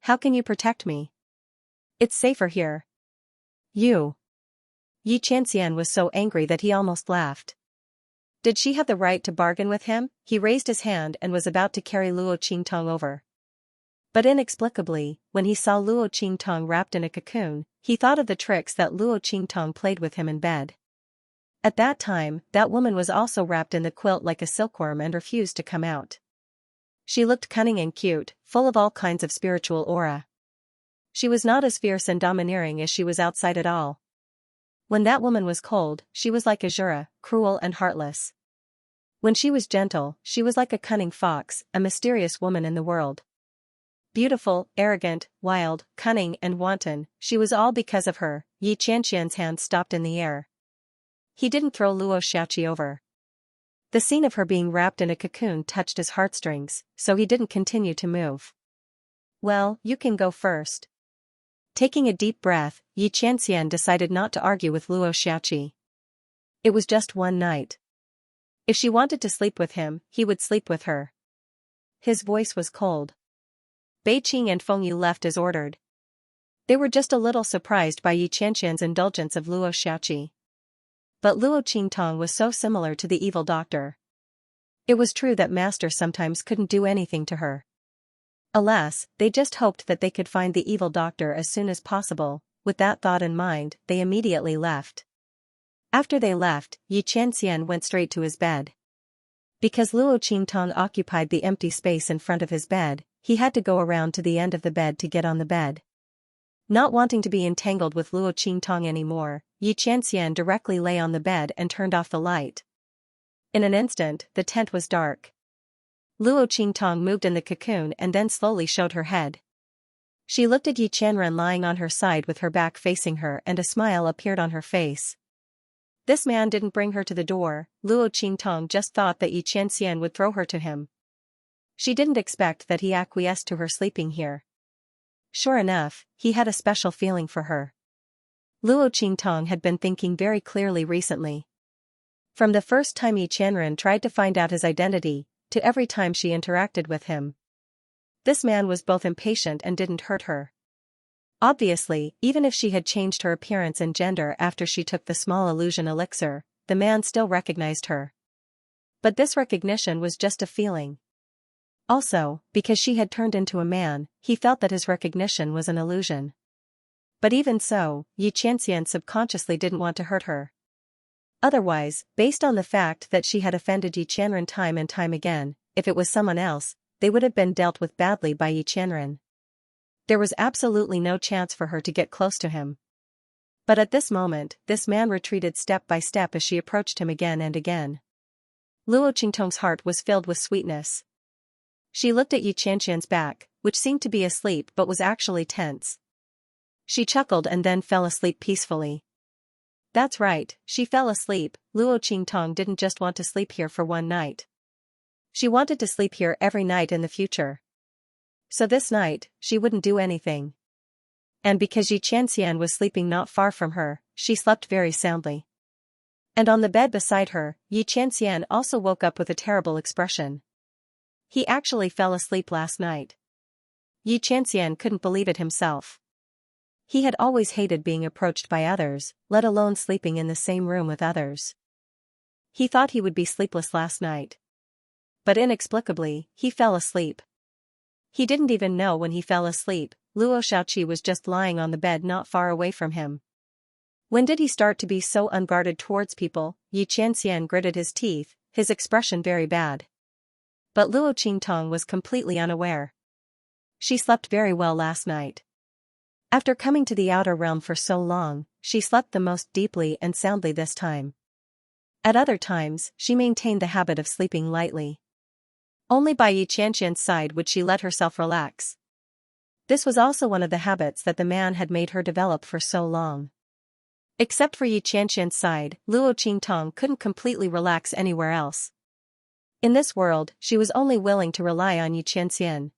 How can you protect me? It's safer here. You. Xianxia was so angry that he almost laughed. Did she have the right to bargain with him? He raised his hand and was about to carry Luo Qingtong over. But inexplicably, when he saw Luo Qingtong wrapped in a cocoon, he thought of the tricks that Luo Qingtong played with him in bed. At that time, that woman was also wrapped in the quilt like a silkworm and refused to come out. She looked cunning and cute, full of all kinds of spiritual aura. She was not as fierce and domineering as she was outside at all. When that woman was cold, she was like Azura, cruel and heartless. When she was gentle, she was like a cunning fox, a mysterious woman in the world. Beautiful, arrogant, wild, cunning and wanton, she was all because of her. Xianxia's hand stopped in the air. He didn't throw Luo Xiaoqi over. The scene of her being wrapped in a cocoon touched his heartstrings, so he didn't continue to move. Well, you can go first. Taking a deep breath, Xianxia decided not to argue with Luo Xiaoqi. It was just one night. If she wanted to sleep with him, he would sleep with her. His voice was cold. Beiqing and Fengyu left as ordered. They were just a little surprised by Xianxia's indulgence of Luo Xiaoqi. But Luo Qingtong was so similar to the evil doctor. It was true that Master sometimes couldn't do anything to her. Alas, they just hoped that they could find the evil doctor as soon as possible. With that thought in mind, they immediately left. After they left, Xianxia went straight to his bed. Because Luo Qingtong occupied the empty space in front of his bed, he had to go around to the end of the bed to get on the bed. Not wanting to be entangled with Luo Qingtong anymore, Xianxia directly lay on the bed and turned off the light. In an instant, the tent was dark. Luo Qingtong moved in the cocoon and then slowly showed her head. She looked at Xianxia lying on her side with her back facing her and a smile appeared on her face. This man didn't bring her to the door. Luo Qingtong just thought that Xianxia would throw her to him. She didn't expect that he acquiesced to her sleeping here. Sure enough, he had a special feeling for her. Luo Qingtong had been thinking very clearly recently. From the first time Xianxia tried to find out his identity, to every time she interacted with him. This man was both impatient and didn't hurt her. Obviously, even if she had changed her appearance and gender after she took the small illusion elixir, the man still recognized her. But this recognition was just a feeling. Also, because she had turned into a man, he felt that his recognition was an illusion. But even so, Xianxia subconsciously didn't want to hurt her. Otherwise, based on the fact that she had offended Xianxia time and time again, if it was someone else, they would have been dealt with badly by Xianxia. There was absolutely no chance for her to get close to him. But at this moment, this man retreated step by step as she approached him again and again. Luo Qingtong's heart was filled with sweetness. She looked at Xianxia's back, which seemed to be asleep but was actually tense. She chuckled and then fell asleep peacefully. That's right, she fell asleep. Luo Qingtong didn't just want to sleep here for one night. She wanted to sleep here every night in the future. So this night, she wouldn't do anything. And because Xianxia was sleeping not far from her, she slept very soundly. And on the bed beside her, Xianxia also woke up with a terrible expression. He actually fell asleep last night. Xianxia couldn't believe it himself. He had always hated being approached by others, let alone sleeping in the same room with others. He thought he would be sleepless last night. But inexplicably, he fell asleep. He didn't even know when he fell asleep. Luo Xiaoqi was just lying on the bed not far away from him. When did he start to be so unguarded towards people? Xianxia gritted his teeth, his expression very bad. But Luo Qingtong was completely unaware. She slept very well last night. After coming to the outer realm for so long, she slept the most deeply and soundly this time. At other times, she maintained the habit of sleeping lightly. Only by Xianxia's side would she let herself relax. This was also one of the habits that the man had made her develop for so long. Except for Xianxia's side, Luo Qingtong couldn't completely relax anywhere else. In this world, she was only willing to rely on Xianxia.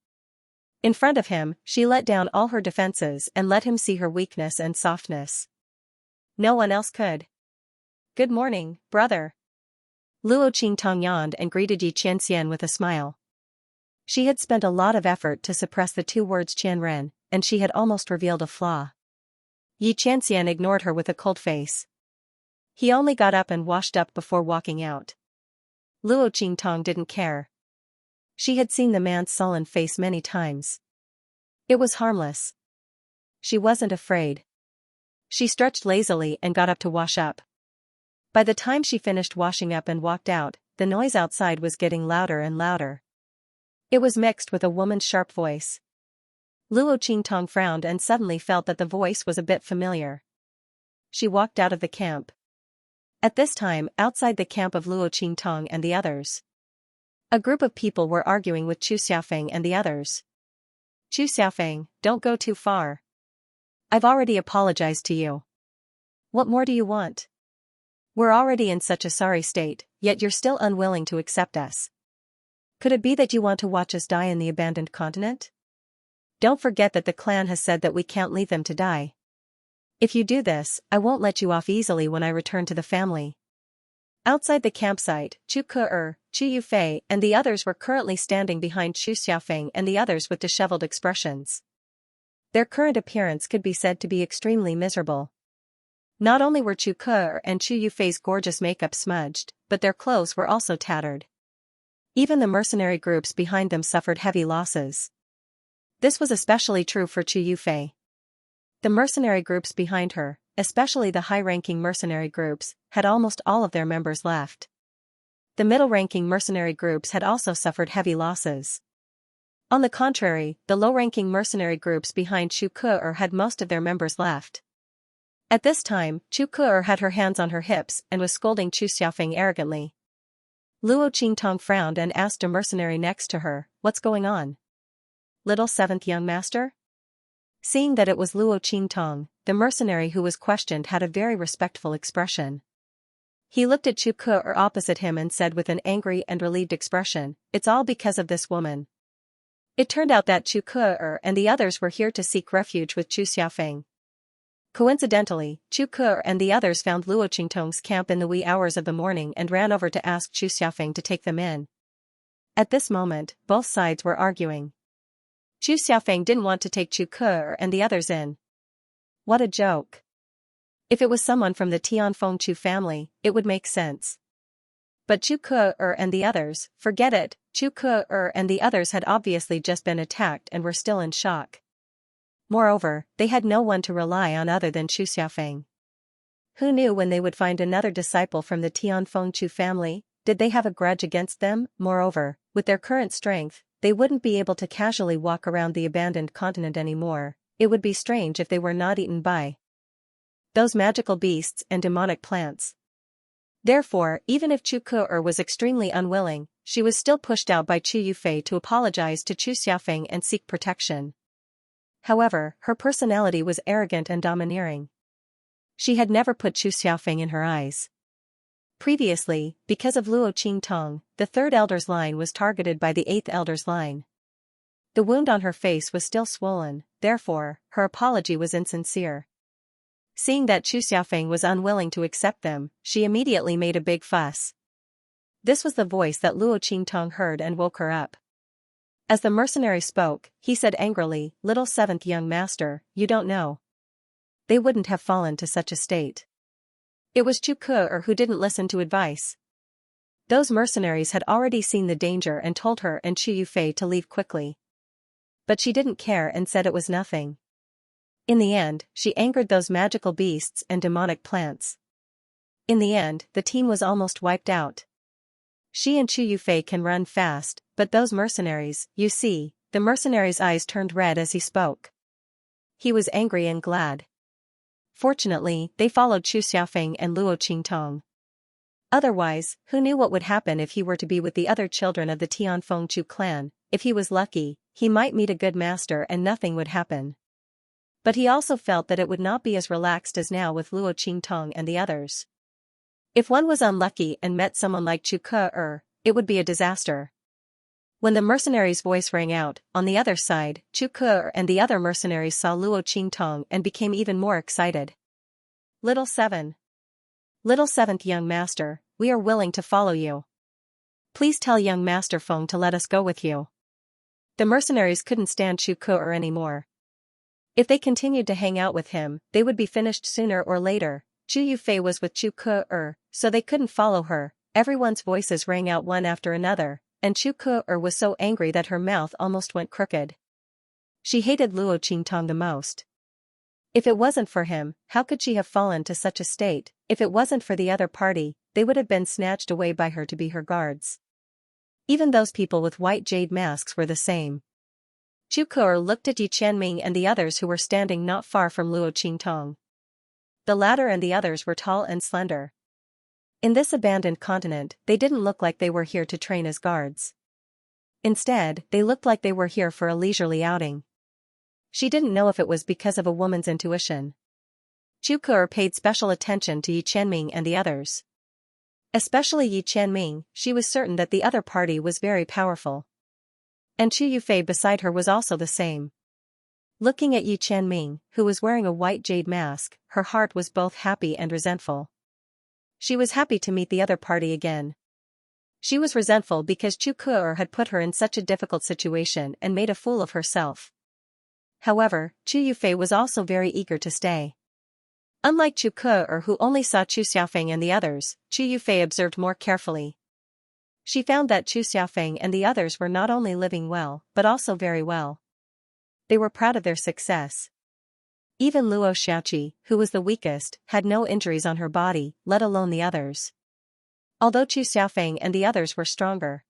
In front of him, she let down all her defenses and let him see her weakness and softness. No one else could. "Good morning, brother." Luo Qingtong yawned and greeted Xianxia with a smile. She had spent a lot of effort to suppress the two words Qianren, and she had almost revealed a flaw. Xianxia ignored her with a cold face. He only got up and washed up before walking out. Luo Qingtong didn't care. She had seen the man's sullen face many times. It was harmless. She wasn't afraid. She stretched lazily and got up to wash up. By the time she finished washing up and walked out, the noise outside was getting louder and louder. It was mixed with a woman's sharp voice. Luo Qingtong frowned and suddenly felt that the voice was a bit familiar. She walked out of the camp. At this time, outside the camp of Luo Qingtong and the others, a group of people were arguing with Chu Xiaofeng and the others. "Chu Xiaofeng, don't go too far. I've already apologized to you. What more do you want? We're already in such a sorry state, yet you're still unwilling to accept us. Could it be that you want to watch us die in the abandoned continent? Don't forget that the clan has said that we can't leave them to die. If you do this, I won't let you off easily when I return to the family." Outside the campsite, Chu Ke, Chu Yufei, and the others were currently standing behind Chu Xiaofeng and the others with disheveled expressions. Their current appearance could be said to be extremely miserable. Not only were Chu Ke and Chu Yufei's gorgeous makeup smudged, but their clothes were also tattered. Even the mercenary groups behind them suffered heavy losses. This was especially true for Chu Yufei. The mercenary groups behind her, especially the high-ranking mercenary groups, had almost all of their members left. The middle-ranking mercenary groups had also suffered heavy losses. On the contrary, the low-ranking mercenary groups behind Chu Ke had most of their members left. At this time, Chu Ke had her hands on her hips and was scolding Chu Xiaofeng arrogantly. Luo Qingtong frowned and asked a mercenary next to her, "What's going on? Little seventh young master?" Seeing that it was Luo Qingtong, the mercenary who was questioned had a very respectful expression. He looked at Chu Ke opposite him and said with an angry and relieved expression, "It's all because of this woman." It turned out that Chu Ke and the others were here to seek refuge with Chu Xiaofeng. Coincidentally, Chu Ke and the others found Luo Qingtong's camp in the wee hours of the morning and ran over to ask Chu Xiaofeng to take them in. At this moment, both sides were arguing. Chu Xiaofeng didn't want to take Chu Ke and the others in. What a joke. If it was someone from the Tianfeng Chu family, it would make sense. But Chu Ke and the others, forget it. Chu Ke and the others had obviously just been attacked and were still in shock. Moreover, they had no one to rely on other than Chu Xiaofeng. Who knew when they would find another disciple from the Tianfeng Chu family? Did they have a grudge against them? Moreover, with their current strength, they wouldn't be able to casually walk around the abandoned continent anymore. It would be strange if they were not eaten by those magical beasts and demonic plants. Therefore, even if Chu Ke was extremely unwilling, she was still pushed out by Chu Yufei to apologize to Chu Xiaofeng and seek protection. However, her personality was arrogant and domineering. She had never put Chu Xiaofeng in her eyes. Previously, because of Luo Qingtong, the third elder's line was targeted by the eighth elder's line. The wound on her face was still swollen, therefore, her apology was insincere. Seeing that Chu Xiaofeng was unwilling to accept them, she immediately made a big fuss. This was the voice that Luo Qingtong heard and woke her up. As the mercenary spoke, he said angrily, "Little seventh young master, you don't know. They wouldn't have fallen to such a state." It was Chu Ke who didn't listen to advice. Those mercenaries had already seen the danger and told her and Chu Yufei to leave quickly. But she didn't care and said it was nothing. In the end, she angered those magical beasts and demonic plants. In the end, the team was almost wiped out. She and Chu Yufei can run fast, but those mercenaries, you see, the mercenary's eyes turned red as he spoke. He was angry and glad. Fortunately, they followed Chu Xiaofeng and Luo Qingtong. Otherwise, who knew what would happen if he were to be with the other children of the Tianfeng Chu clan? If he was lucky, he might meet a good master and nothing would happen. But he also felt that it would not be as relaxed as now with Luo Qingtong and the others. If one was unlucky and met someone like Chu Ke, it would be a disaster. When the mercenary's voice rang out, on the other side, Chu Ke and the other mercenaries saw Luo Qingtong and became even more excited. Little seventh young master, we are willing to follow you. Please tell young master Feng to let us go with you. The mercenaries couldn't stand Chu Ke anymore. If they continued to hang out with him, they would be finished sooner or later. Chu Yufei was with Chu Ke, so they couldn't follow her. Everyone's voices rang out one after another, and Chu Ke was so angry that her mouth almost went crooked. She hated Luo Qingtong the most. If it wasn't for him, how could she have fallen to such a state? If it wasn't for the other party, they would have been snatched away by her to be her guards. Even those people with white jade masks were the same. Chu Ke looked at Yi Qianming and the others who were standing not far from Luo Qingtong. The latter and the others were tall and slender. In this abandoned continent, they didn't look like they were here to train as guards. Instead, they looked like they were here for a leisurely outing. She didn't know if it was because of a woman's intuition. Chu Ke paid special attention to Yi Qianming and the others. Especially Yi Qianming, she was certain that the other party was very powerful. And Chu Yufei beside her was also the same. Looking at Yi Qianming, who was wearing a white jade mask, her heart was both happy and resentful. She was happy to meet the other party again. She was resentful because Chu Ke had put her in such a difficult situation and made a fool of herself. However, Chu Yufei was also very eager to stay. Unlike Chu Ke who only saw Chu Xiaofeng and the others, Chu Yufei observed more carefully. She found that Chu Xiaofeng and the others were not only living well, but also very well. They were proud of their success. Even Luo Xiaoqi, who was the weakest, had no injuries on her body, let alone the others. Although Chu Xiaofeng and the others were stronger.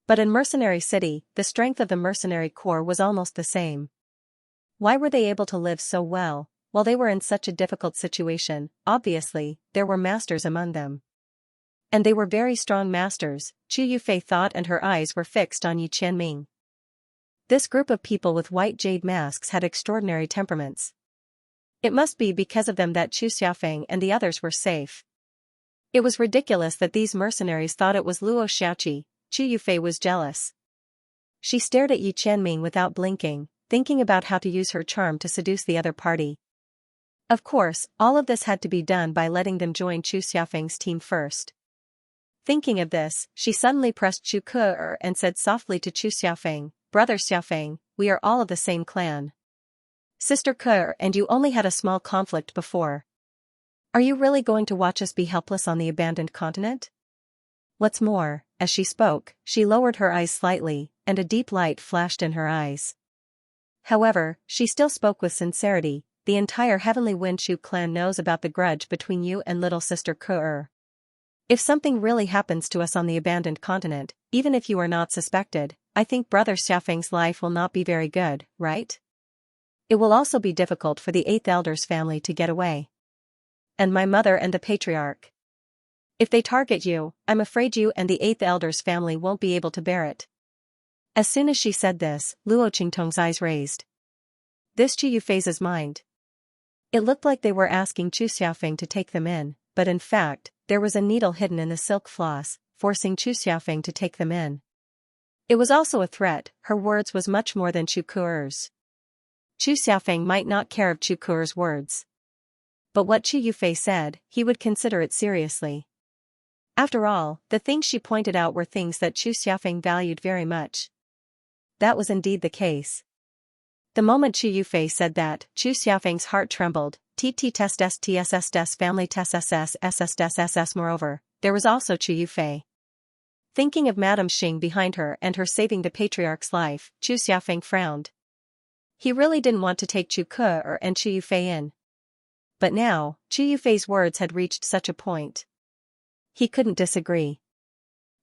But in Mercenary City, the strength of the mercenary corps was almost the same. Why were they able to live so well, while they were in such a difficult situation? Obviously, there were masters among them. And they were very strong masters, Chu Yufei thought, and her eyes were fixed on Yi Qianming. This group of people with white jade masks had extraordinary temperaments. It must be because of them that Chu Xiaofeng and the others were safe. It was ridiculous that these mercenaries thought it was Luo Xiaoqi. Chu Yufei was jealous. She stared at Yi Qianming without blinking, thinking about how to use her charm to seduce the other party. Of course, all of this had to be done by letting them join Chu Xiaofeng's team first. Thinking of this, she suddenly pressed Chu Ke and said softly to Chu Xiaofeng, "Brother Xiaofeng, we are all of the same clan. Sister Ke, and you only had a small conflict before. Are you really going to watch us be helpless on the abandoned continent?" What's more, as she spoke, she lowered her eyes slightly, and a deep light flashed in her eyes. However, she still spoke with sincerity. The entire Heavenly Wind Shu clan knows about the grudge between you and little sister Ke. If something really happens to us on the abandoned continent, even if you are not suspected, I think Brother Xiaofeng's life will not be very good, right? It will also be difficult for the 8th Elder's family to get away. And my mother and the Patriarch. If they target you, I'm afraid you and the 8th Elder's family won't be able to bear it. As soon as she said this, Luo Qingtong's eyes raised. This Chu Yufei's mind. It looked like they were asking Chu Xiaofeng to take them in, but in fact, there was a needle hidden in the silk floss, forcing Chu Xiaofeng to take them in. It was also a threat. Her words was much more than Chu Ke's. Chu Xiaofeng might not care of Chu Ke's words. But what Chu Yufei said, he would consider it seriously. After all, the things she pointed out were things that Chu Xiaofeng valued very much. That was indeed the case. The moment Chu Yufei said that, Chu Xiaofeng's heart trembled. TT test STSS des family test SS SS des SS. Moreover, there was also Chu Yufei. Thinking of Madame Xing behind her and her saving the Patriarch's life, Chu Xiaofeng frowned. He really didn't want to take Chu Ke and Chu Yufei in. But now, Chu Yufei's words had reached such a point. He couldn't disagree.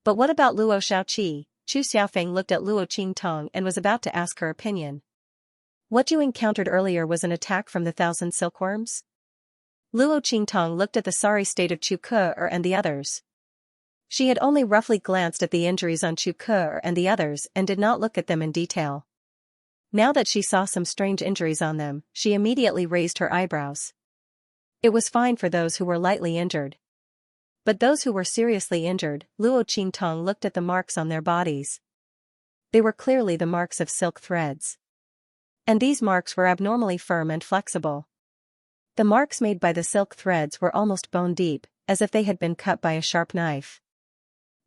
But what about Luo Xiaoqi? Chu Xiaofeng looked at Luo Qingtong and was about to ask her opinion. What you encountered earlier was an attack from the 1,000 silkworms? Luo Qingtong looked at the sorry state of Chu Ke and the others. She had only roughly glanced at the injuries on Chu Ke and the others and did not look at them in detail. Now that she saw some strange injuries on them, she immediately raised her eyebrows. It was fine for those who were lightly injured. But those who were seriously injured, Luo Qingtong looked at the marks on their bodies. They were clearly the marks of silk threads. And these marks were abnormally firm and flexible. The marks made by the silk threads were almost bone-deep, as if they had been cut by a sharp knife.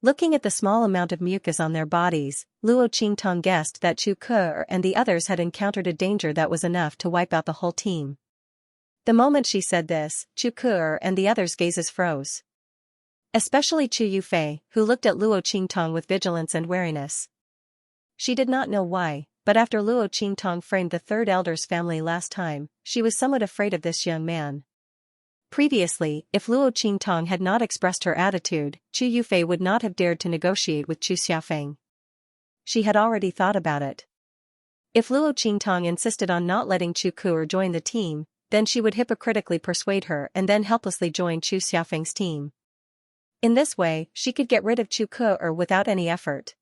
Looking at the small amount of mucus on their bodies, Luo Qingtong guessed that Chu Ke and the others had encountered a danger that was enough to wipe out the whole team. The moment she said this, Chu Ke and the others' gazes froze. Especially Chu Yufei, who looked at Luo Qingtong with vigilance and wariness. She did not know why, but after Luo Qingtong framed the third elder's family last time, she was somewhat afraid of this young man. Previously, if Luo Qingtong had not expressed her attitude, Chu Yufei would not have dared to negotiate with Chu Xiaofeng. She had already thought about it. If Luo Qingtong insisted on not letting Chu Ke join the team, then she would hypocritically persuade her and then helplessly join Chu Xiaofeng's team. In this way, she could get rid of Chu Ke without any effort.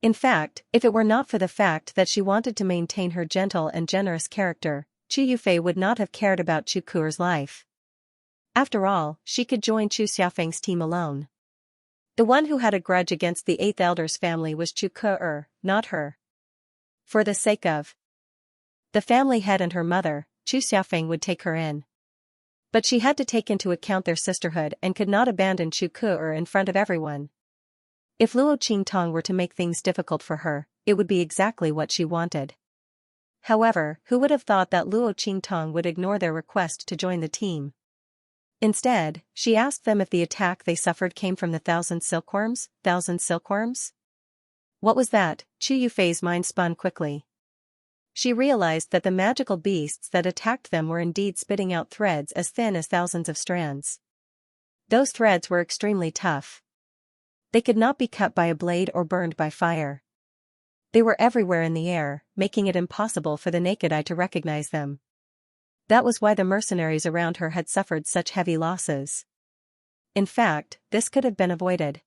In fact, if it were not for the fact that she wanted to maintain her gentle and generous character, Chu Yufei would not have cared about Chu Ke's life. After all, she could join Chu Xiaofeng's team alone. The one who had a grudge against the eighth elder's family was Chu Ke, not her. For the sake of the family head and her mother, Chu Xiaofeng would take her in. But she had to take into account their sisterhood and could not abandon Chu Ke in front of everyone. If Luo Qingtong were to make things difficult for her, it would be exactly what she wanted. However, who would have thought that Luo Qingtong would ignore their request to join the team? Instead, she asked them if the attack they suffered came from the thousand silkworms. What was that? Chu Yufei's mind spun quickly. She realized that the magical beasts that attacked them were indeed spitting out threads as thin as thousands of strands. Those threads were extremely tough. They could not be cut by a blade or burned by fire. They were everywhere in the air, making it impossible for the naked eye to recognize them. That was why the mercenaries around her had suffered such heavy losses. In fact, this could have been avoided.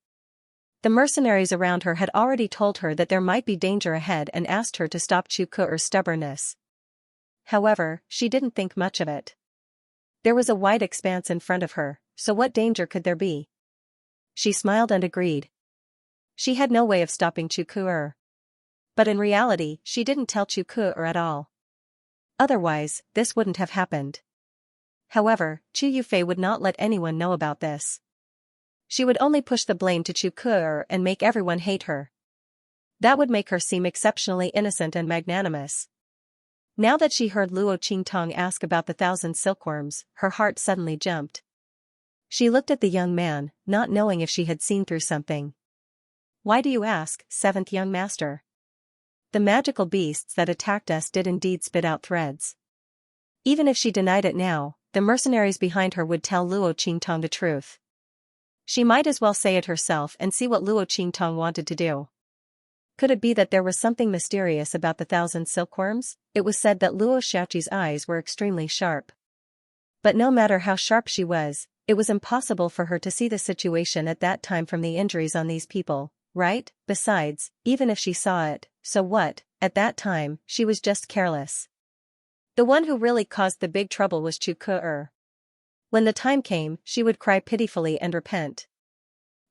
The mercenaries around her had already told her that there might be danger ahead and asked her to stop Chu Ke's stubbornness. However, she didn't think much of it. There was a wide expanse in front of her, so what danger could there be? She smiled and agreed. She had no way of stopping Chu Ke. But in reality, she didn't tell Chu Ke at all. Otherwise, this wouldn't have happened. However, Chu Yufei would not let anyone know about this. She would only push the blame to Chu Ke and make everyone hate her. That would make her seem exceptionally innocent and magnanimous. Now that she heard Luo Qingtong ask about the thousand silkworms, her heart suddenly jumped. She looked at the young man, not knowing if she had seen through something. Why do you ask, seventh young master? The magical beasts that attacked us did indeed spit out threads. Even if she denied it now, the mercenaries behind her would tell Luo Qingtong the truth. She might as well say it herself and see what Luo Qingtong wanted to do. Could it be that there was something mysterious about the thousand silkworms? It was said that Luo Xiaoqi's eyes were extremely sharp. But no matter how sharp she was, it was impossible for her to see the situation at that time from the injuries on these people, right? Besides, even if she saw it, so what? At that time, she was just careless. The one who really caused the big trouble was Chu Ke. When the time came, she would cry pitifully and repent.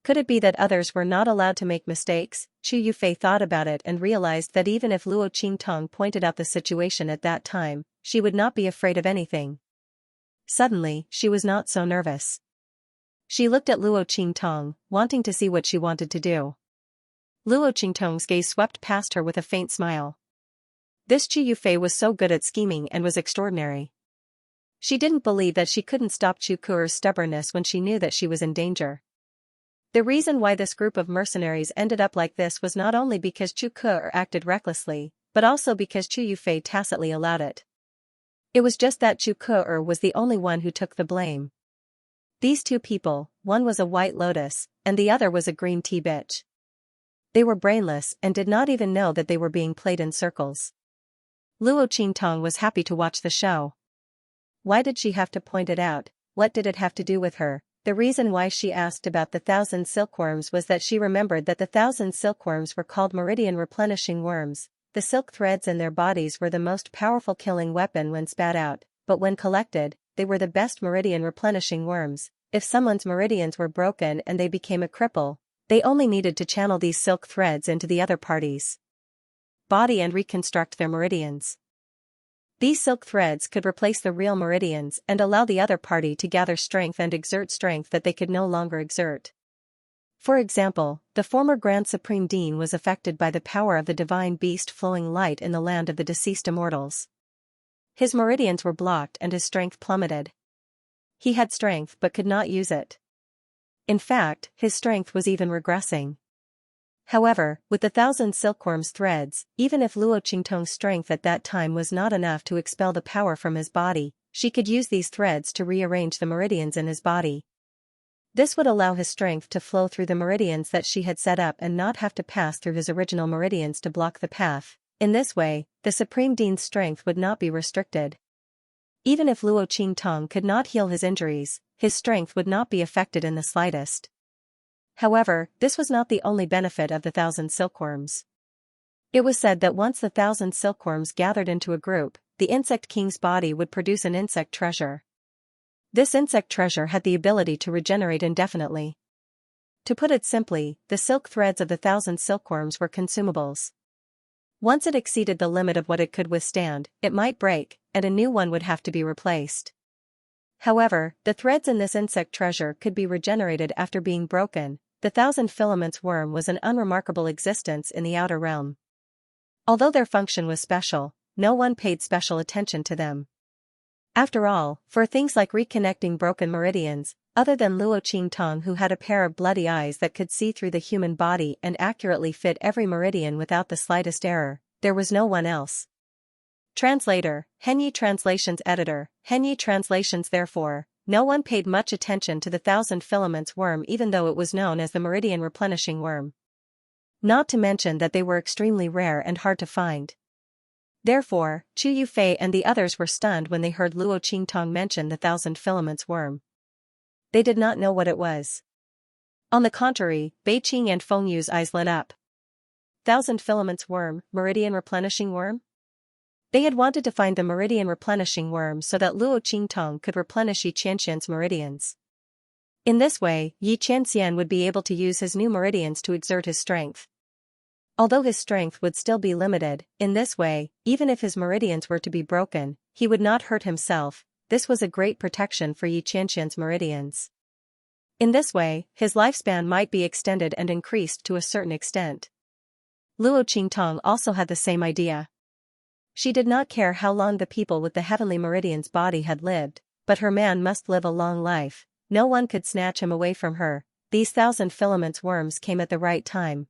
Could it be that others were not allowed to make mistakes? Chu Yufei thought about it and realized that even if Luo Qingtong pointed out the situation at that time, she would not be afraid of anything. Suddenly, she was not so nervous. She looked at Luo Qingtong, wanting to see what she wanted to do. Luo Qingtong's gaze swept past her with a faint smile. This Chu Yufei was so good at scheming and was extraordinary. She didn't believe that she couldn't stop Chu Ke's stubbornness when she knew that she was in danger. The reason why this group of mercenaries ended up like this was not only because Chu Ke acted recklessly, but also because Chu Yufei tacitly allowed it. It was just that Chu Ke was the only one who took the blame. These two people, one was a white lotus, and the other was a green tea bitch. They were brainless and did not even know that they were being played in circles. Luo Qingtong was happy to watch the show. Why did she have to point it out? What did it have to do with her? The reason why she asked about the thousand silkworms was that she remembered that the thousand silkworms were called meridian replenishing worms. The silk threads in their bodies were the most powerful killing weapon when spat out, but when collected, they were the best meridian replenishing worms. If someone's meridians were broken and they became a cripple, they only needed to channel these silk threads into the other parties. body and reconstruct their meridians. These silk threads could replace the real meridians and allow the other party to gather strength and exert strength that they could no longer exert. For example, the former Grand Supreme Dean was affected by the power of the divine beast flowing light in the land of the deceased immortals. His meridians were blocked and his strength plummeted. He had strength but could not use it. In fact, his strength was even regressing. However, with the 1,000 silkworm's threads, even if Luo Qingtong's strength at that time was not enough to expel the power from his body, she could use these threads to rearrange the meridians in his body. This would allow his strength to flow through the meridians that she had set up and not have to pass through his original meridians to block the path. In this way, the Supreme Dean's strength would not be restricted. Even if Luo Qingtong could not heal his injuries, his strength would not be affected in the slightest. However, this was not the only benefit of the 1,000 silkworms. It was said that once the 1,000 silkworms gathered into a group, the insect king's body would produce an insect treasure. This insect treasure had the ability to regenerate indefinitely. To put it simply, the silk threads of the 1,000 silkworms were consumables. Once it exceeded the limit of what it could withstand, it might break, and a new one would have to be replaced. However, the threads in this insect treasure could be regenerated after being broken. The 1,000 filaments worm was an unremarkable existence in the outer realm. Although their function was special, no one paid special attention to them. After all, for things like reconnecting broken meridians, other than Luo Qingtong, who had a pair of bloody eyes that could see through the human body and accurately fit every meridian without the slightest error, there was no one else. Translator, Henyi Translations Editor, Henyi Translations. Therefore, no one paid much attention to the 1,000 filaments worm, even though it was known as the meridian replenishing worm. Not to mention that they were extremely rare and hard to find. Therefore, Chu Yufei and the others were stunned when they heard Luo Qingtong mention the 1,000 filaments worm. They did not know what it was. On the contrary, Beiqing and Fengyu's eyes lit up. 1,000 filaments worm, meridian replenishing worm? They had wanted to find the meridian replenishing worm so that Luo Qingtong could replenish Yi Qianxian's meridians. In this way, Yi Qianxian would be able to use his new meridians to exert his strength. Although his strength would still be limited, in this way, even if his meridians were to be broken, he would not hurt himself. This was a great protection for Yi Qianxian's meridians. In this way, his lifespan might be extended and increased to a certain extent. Luo Qingtong also had the same idea. She did not care how long the people with the heavenly meridian's body had lived, but her man must live a long life. No one could snatch him away from her. These 1,000 filaments worms came at the right time.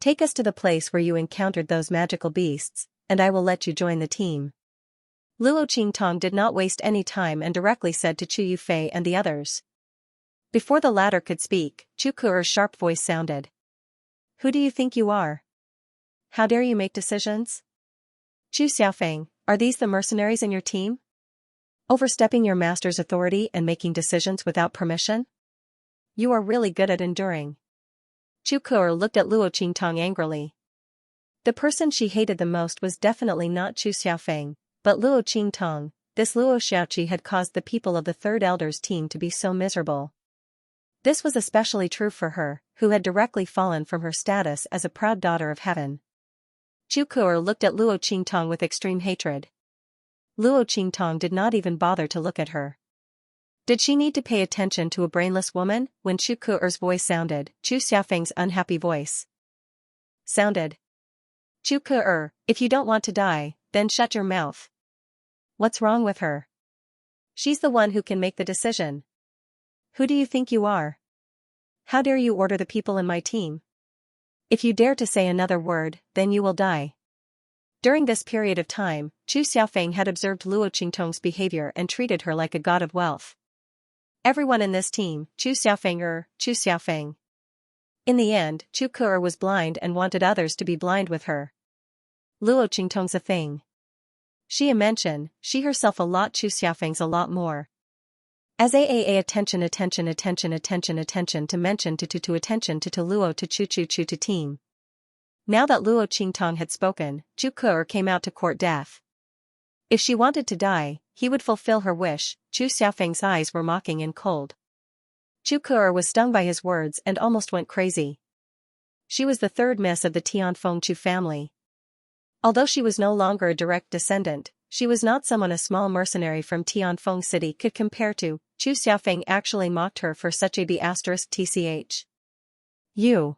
Take us to the place where you encountered those magical beasts, and I will let you join the team. Luo Qingtong did not waste any time and directly said to Chu Yufei and the others. Before the latter could speak, Chu Ku'er's sharp voice sounded. Who do you think you are? How dare you make decisions? Chu Xiaofeng, are these the mercenaries in your team? Overstepping your master's authority and making decisions without permission? You are really good at enduring. Chu Ku'er looked at Luo Qingtong angrily. The person she hated the most was definitely not Chu Xiaofeng, but Luo Qingtong. This Luo Xiaoqi had caused the people of the Third Elder's team to be so miserable. This was especially true for her, who had directly fallen from her status as a proud daughter of heaven. Chu Ku'er looked at Luo Qingtong with extreme hatred. Luo Qingtong did not even bother to look at her. Did she need to pay attention to a brainless woman? When Chu Ku'er's voice sounded, Chu Xiaofeng's unhappy voice sounded. Chu Ku'er, if you don't want to die, then shut your mouth. What's wrong with her? She's the one who can make the decision. Who do you think you are? How dare you order the people in my team? If you dare to say another word, then you will die. During this period of time, Chu Xiaofeng had observed Luo Qingtong's behavior and treated her like a god of wealth. Everyone in this team, Chu Xiaofeng. In the end, Chu Ku'er was blind and wanted others to be blind with her. Luo Qingtong's a thing. She a mention, she herself a lot, Chu Xiaofeng's a lot more. As attention to mention to attention to Luo to Chu to team. Now that Luo Qingtong had spoken, Chu Ku'er came out to court death. If she wanted to die, he would fulfill her wish. Chu Xiaofeng's eyes were mocking and cold. Chu Ku'er was stung by his words and almost went crazy. She was the third miss of the Tianfeng Chu family. Although she was no longer a direct descendant, she was not someone a small mercenary from Tianfeng City could compare to. Chu Xiaofeng actually mocked her for such a b*tch. You!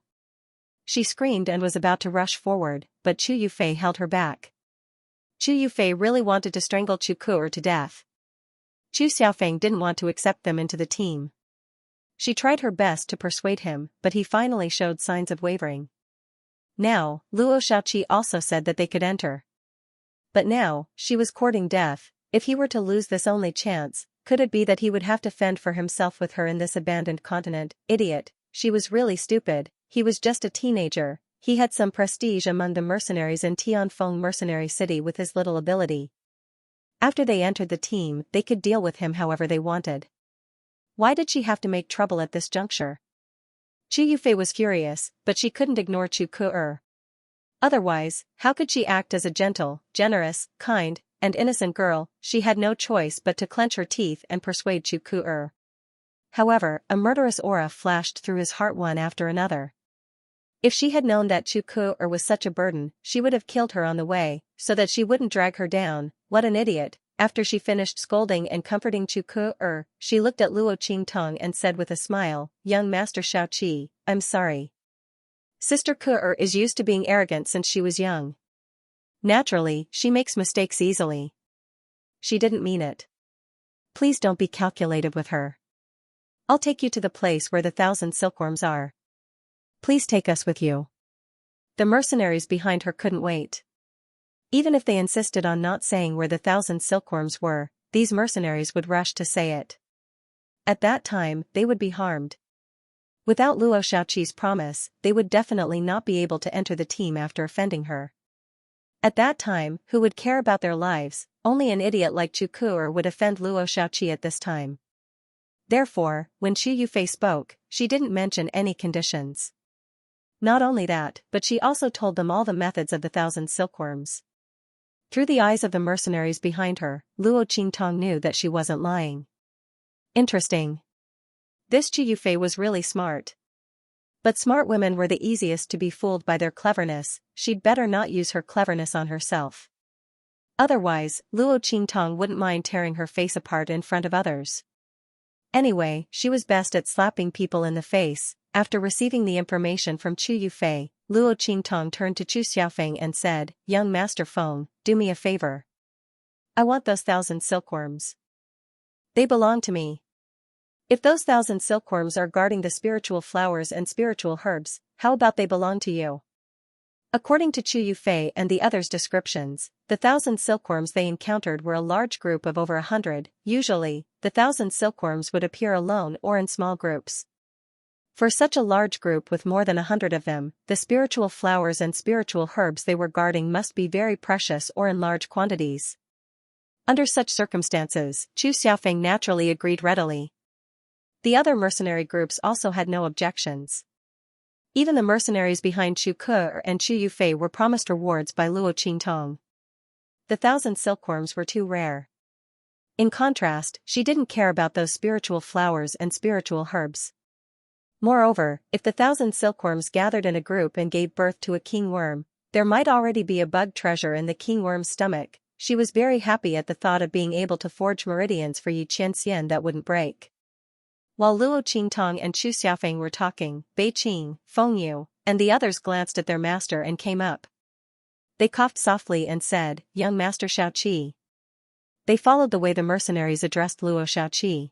She screamed and was about to rush forward, but Chu Yufei held her back. Chu Yufei really wanted to strangle Chu Ku'er to death. Chu Xiaofeng didn't want to accept them into the team. She tried her best to persuade him, but he finally showed signs of wavering. Now, Luo Xiaoqi also said that they could enter. But now, she was courting death. If he were to lose this only chance, could it be that he would have to fend for himself with her in this abandoned continent? Idiot, she was really stupid, he was just a teenager, he had some prestige among the mercenaries in Tianfeng Mercenary City with his little ability. After they entered the team, they could deal with him however they wanted. Why did she have to make trouble at this juncture? Chu Yufei was furious, but she couldn't ignore Chu Ku'er. Otherwise, how could she act as a gentle, generous, kind, and innocent girl? She had no choice but to clench her teeth and persuade Chu Ku'er. However, a murderous aura flashed through his heart one after another. If she had known that Chu Ku'er was such a burden, she would have killed her on the way, so that she wouldn't drag her down. What an idiot! After she finished scolding and comforting Chu Ku'er, she looked at Luo Qingtong and said with a smile, "Young Master Xiaoqi, I'm sorry. Sister Ku'er is used to being arrogant since she was young. Naturally, she makes mistakes easily. She didn't mean it. Please don't be calculated with her. I'll take you to the place where the 1,000 silkworms are. Please take us with you." The mercenaries behind her couldn't wait. Even if they insisted on not saying where the 1,000 silkworms were, these mercenaries would rush to say it. At that time, they would be harmed. Without Luo Xiaoqi's promise, they would definitely not be able to enter the team after offending her. At that time, who would care about their lives? Only an idiot like Chu Ku'er would offend Luo Xiaoqi at this time. Therefore, when Chu Yufei spoke, she didn't mention any conditions. Not only that, but she also told them all the methods of the 1,000 silkworms. Through the eyes of the mercenaries behind her, Luo Qingtong knew that she wasn't lying. Interesting. This Chu Yufei was really smart. But smart women were the easiest to be fooled by their cleverness. She'd better not use her cleverness on herself. Otherwise, Luo Qingtong wouldn't mind tearing her face apart in front of others. Anyway, she was best at slapping people in the face. After receiving the information from Chu Yufei, Luo Qingtong turned to Chu Xiaofeng and said, "Young Master Feng, do me a favor. I want those 1,000 silkworms. They belong to me. If those 1,000 silkworms are guarding the spiritual flowers and spiritual herbs, how about they belong to you?" According to Chu Yufei and the others' descriptions, the 1,000 silkworms they encountered were a large group of over 100. Usually, the 1,000 silkworms would appear alone or in small groups. For such a large group with more than 100 of them, the spiritual flowers and spiritual herbs they were guarding must be very precious or in large quantities. Under such circumstances, Chu Xiaofeng naturally agreed readily. The other mercenary groups also had no objections. Even the mercenaries behind Chu Ku'er and Chu Yufei were promised rewards by Luo Qingtong. The 1,000 silkworms were too rare. In contrast, she didn't care about those spiritual flowers and spiritual herbs. Moreover, if the 1,000 silkworms gathered in a group and gave birth to a king worm, there might already be a bug treasure in the king worm's stomach. She was very happy at the thought of being able to forge meridians for Xianxia that wouldn't break. While Luo Qingtong and Chu Xiaofeng were talking, Bei Qing, Feng Yu, and the others glanced at their master and came up. They coughed softly and said, "Young Master Xiaoqi." They followed the way the mercenaries addressed Luo Xiaoqi.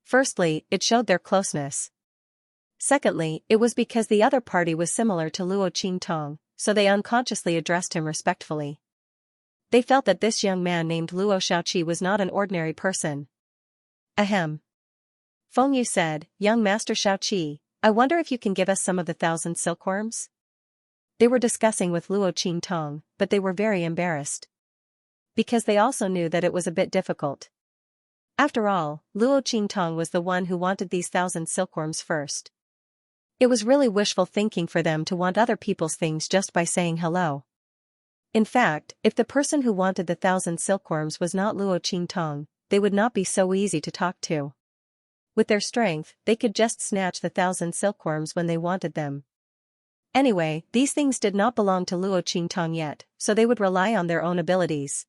Firstly, it showed their closeness. Secondly, it was because the other party was similar to Luo Qingtong, so they unconsciously addressed him respectfully. They felt that this young man named Luo Xiaoqi was not an ordinary person. Ahem. Feng Yu said, "Young Master Xiaoqi, I wonder if you can give us some of the 1,000 silkworms?" They were discussing with Luo Qingtong, but they were very embarrassed. Because they also knew that it was a bit difficult. After all, Luo Qingtong was the one who wanted these 1,000 silkworms first. It was really wishful thinking for them to want other people's things just by saying hello. In fact, if the person who wanted the 1,000 silkworms was not Luo Qingtong, they would not be so easy to talk to. With their strength, they could just snatch the 1,000 silkworms when they wanted them. Anyway, these things did not belong to Luo Qingtong yet, so they would rely on their own abilities.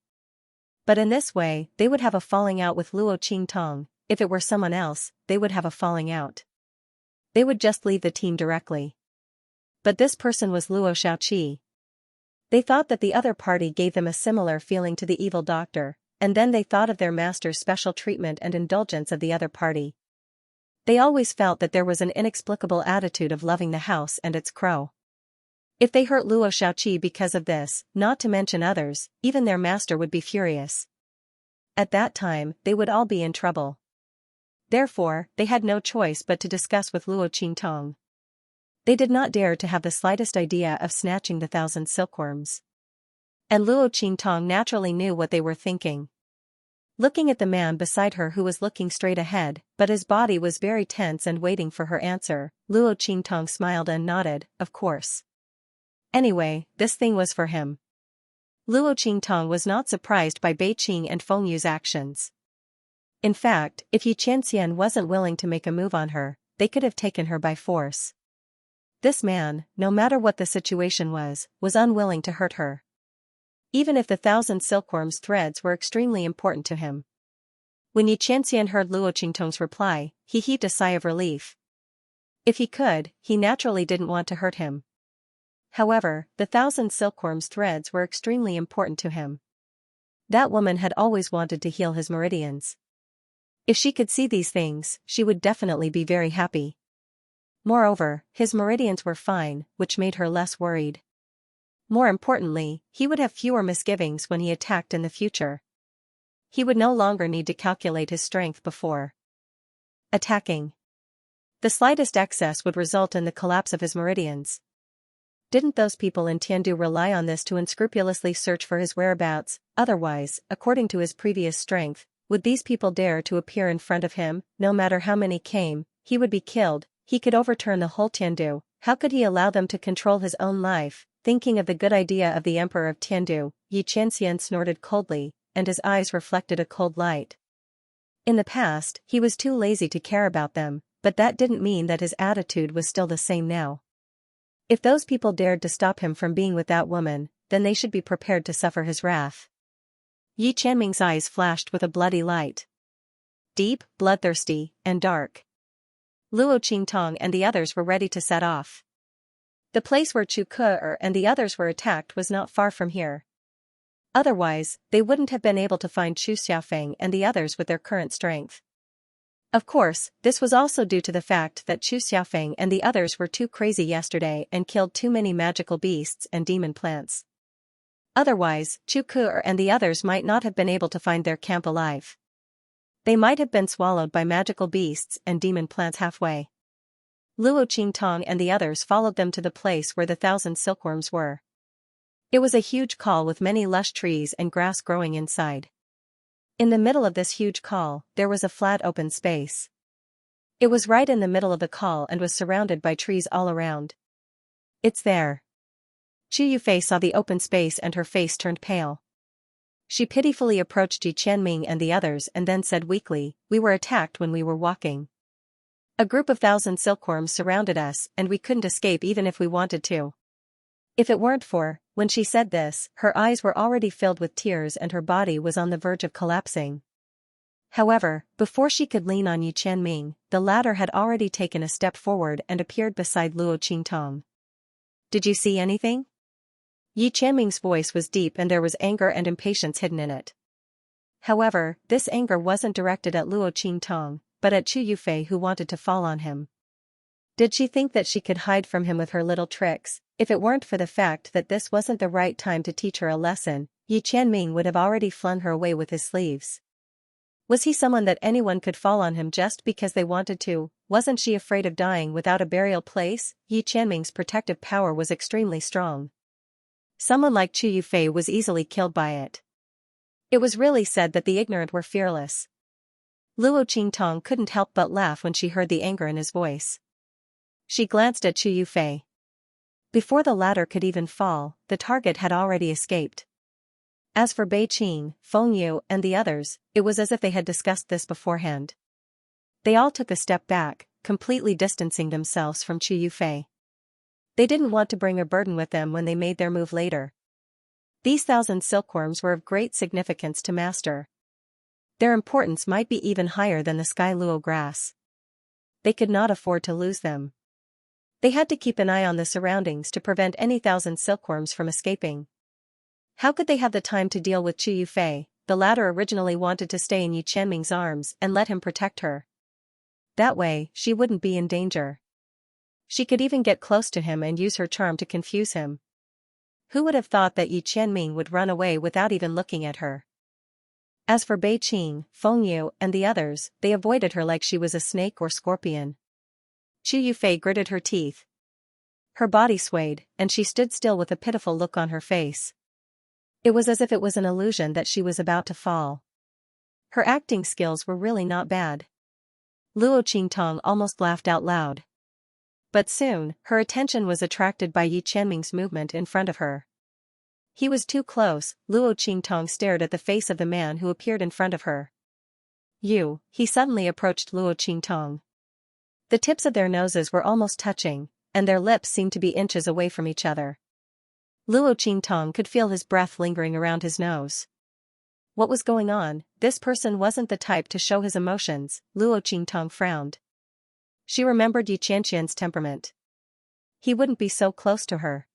But in this way, they would have a falling out with Luo Qingtong. If it were someone else, they would have a falling out. They would just leave the team directly. But this person was Luo Xiaoqi. They thought that the other party gave them a similar feeling to the evil doctor, and then they thought of their master's special treatment and indulgence of the other party. They always felt that there was an inexplicable attitude of loving the house and its crow. If they hurt Luo Xiaoqi because of this, not to mention others, even their master would be furious. At that time, they would all be in trouble. Therefore, they had no choice but to discuss with Luo Qingtong. They did not dare to have the slightest idea of snatching the 1,000 silkworms. And Luo Qingtong naturally knew what they were thinking. Looking at the man beside her who was looking straight ahead, but his body was very tense and waiting for her answer, Luo Qingtong smiled and nodded, of course. Anyway, this thing was for him. Luo Qingtong was not surprised by Bei Qing and Feng Yu's actions. In fact, if Xianxia wasn't willing to make a move on her, they could have taken her by force. This man, no matter what the situation was unwilling to hurt her. Even if the 1,000 silkworms threads were extremely important to him. When Xianxia heard Luo Qingtong's reply, he heaved a sigh of relief. If he could, he naturally didn't want to hurt him. However, the 1,000 silkworms threads were extremely important to him. That woman had always wanted to heal his meridians. If she could see these things, she would definitely be very happy. Moreover, his meridians were fine, which made her less worried. More importantly, he would have fewer misgivings when he attacked in the future. He would no longer need to calculate his strength before attacking. The slightest excess would result in the collapse of his meridians. Didn't those people in Tiandu rely on this to unscrupulously search for his whereabouts? Otherwise, according to his previous strength, would these people dare to appear in front of him? No matter how many came, he would be killed. He could overturn the whole Tiandu. How could he allow them to control his own life? Thinking of the good idea of the emperor of Tiandu, Xianxia snorted coldly, and his eyes reflected a cold light. In the past, he was too lazy to care about them, but that didn't mean that his attitude was still the same now. If those people dared to stop him from being with that woman, then they should be prepared to suffer his wrath. Yi Qianming's eyes flashed with a bloody light. Deep, bloodthirsty, and dark. Luo Qingtong and the others were ready to set off. The place where Chu Ke and the others were attacked was not far from here. Otherwise, they wouldn't have been able to find Chu Xiaofeng and the others with their current strength. Of course, this was also due to the fact that Chu Xiaofeng and the others were too crazy yesterday and killed too many magical beasts and demon plants. Otherwise, Chu Ke and the others might not have been able to find their camp alive. They might have been swallowed by magical beasts and demon plants halfway. Luo Qingtong and the others followed them to the place where the 1,000 silkworms were. It was a huge call with many lush trees and grass growing inside. In the middle of this huge call, there was a flat open space. It was right in the middle of the call and was surrounded by trees all around. It's there. Chu Yufei saw the open space and her face turned pale. She pitifully approached Yi Qianming and the others and then said weakly, "We were attacked when we were walking. A group of 1,000 silkworms surrounded us and we couldn't escape even if we wanted to." If it weren't for, when she said this, her eyes were already filled with tears and her body was on the verge of collapsing. However, before she could lean on Yi Qianming, the latter had already taken a step forward and appeared beside Luo Qingtong. "Did you see anything?" Yi Qianming's voice was deep and there was anger and impatience hidden in it. However, this anger wasn't directed at Luo Qingtong, but at Chu Yufei who wanted to fall on him. Did she think that she could hide from him with her little tricks? If it weren't for the fact that this wasn't the right time to teach her a lesson, Yi Qianming would have already flung her away with his sleeves. Was he someone that anyone could fall on him just because they wanted to? Wasn't she afraid of dying without a burial place? Yi Qianming's protective power was extremely strong. Someone like Chu Yufei was easily killed by it. It was really said that the ignorant were fearless. Luo Qingtong couldn't help but laugh when she heard the anger in his voice. She glanced at Chu Yufei. Before the latter could even fall, the target had already escaped. As for Bei Qing, Feng Yu, and the others, it was as if they had discussed this beforehand. They all took a step back, completely distancing themselves from Chu Yufei. They didn't want to bring a burden with them when they made their move later. These 1,000 silkworms were of great significance to Master. Their importance might be even higher than the sky luo grass. They could not afford to lose them. They had to keep an eye on the surroundings to prevent any 1,000 silkworms from escaping. How could they have the time to deal with Chu Yufei? The latter originally wanted to stay in Yi Qianming's arms and let him protect her. That way, she wouldn't be in danger. She could even get close to him and use her charm to confuse him. Who would have thought that Yi Qianming would run away without even looking at her? As for Bei Qing, Feng Yu, and the others, they avoided her like she was a snake or scorpion. Chu Yufei gritted her teeth. Her body swayed, and she stood still with a pitiful look on her face. It was as if it was an illusion that she was about to fall. Her acting skills were really not bad. Luo Qingtong almost laughed out loud. But soon, her attention was attracted by Yi Qianming's movement in front of her. He was too close. Luo Qingtong stared at the face of the man who appeared in front of her. He suddenly approached Luo Qingtong. The tips of their noses were almost touching, and their lips seemed to be inches away from each other. Luo Qingtong could feel his breath lingering around his nose. What was going on? This person wasn't the type to show his emotions. Luo Qingtong frowned. She remembered Yi Qianxian's temperament. He wouldn't be so close to her.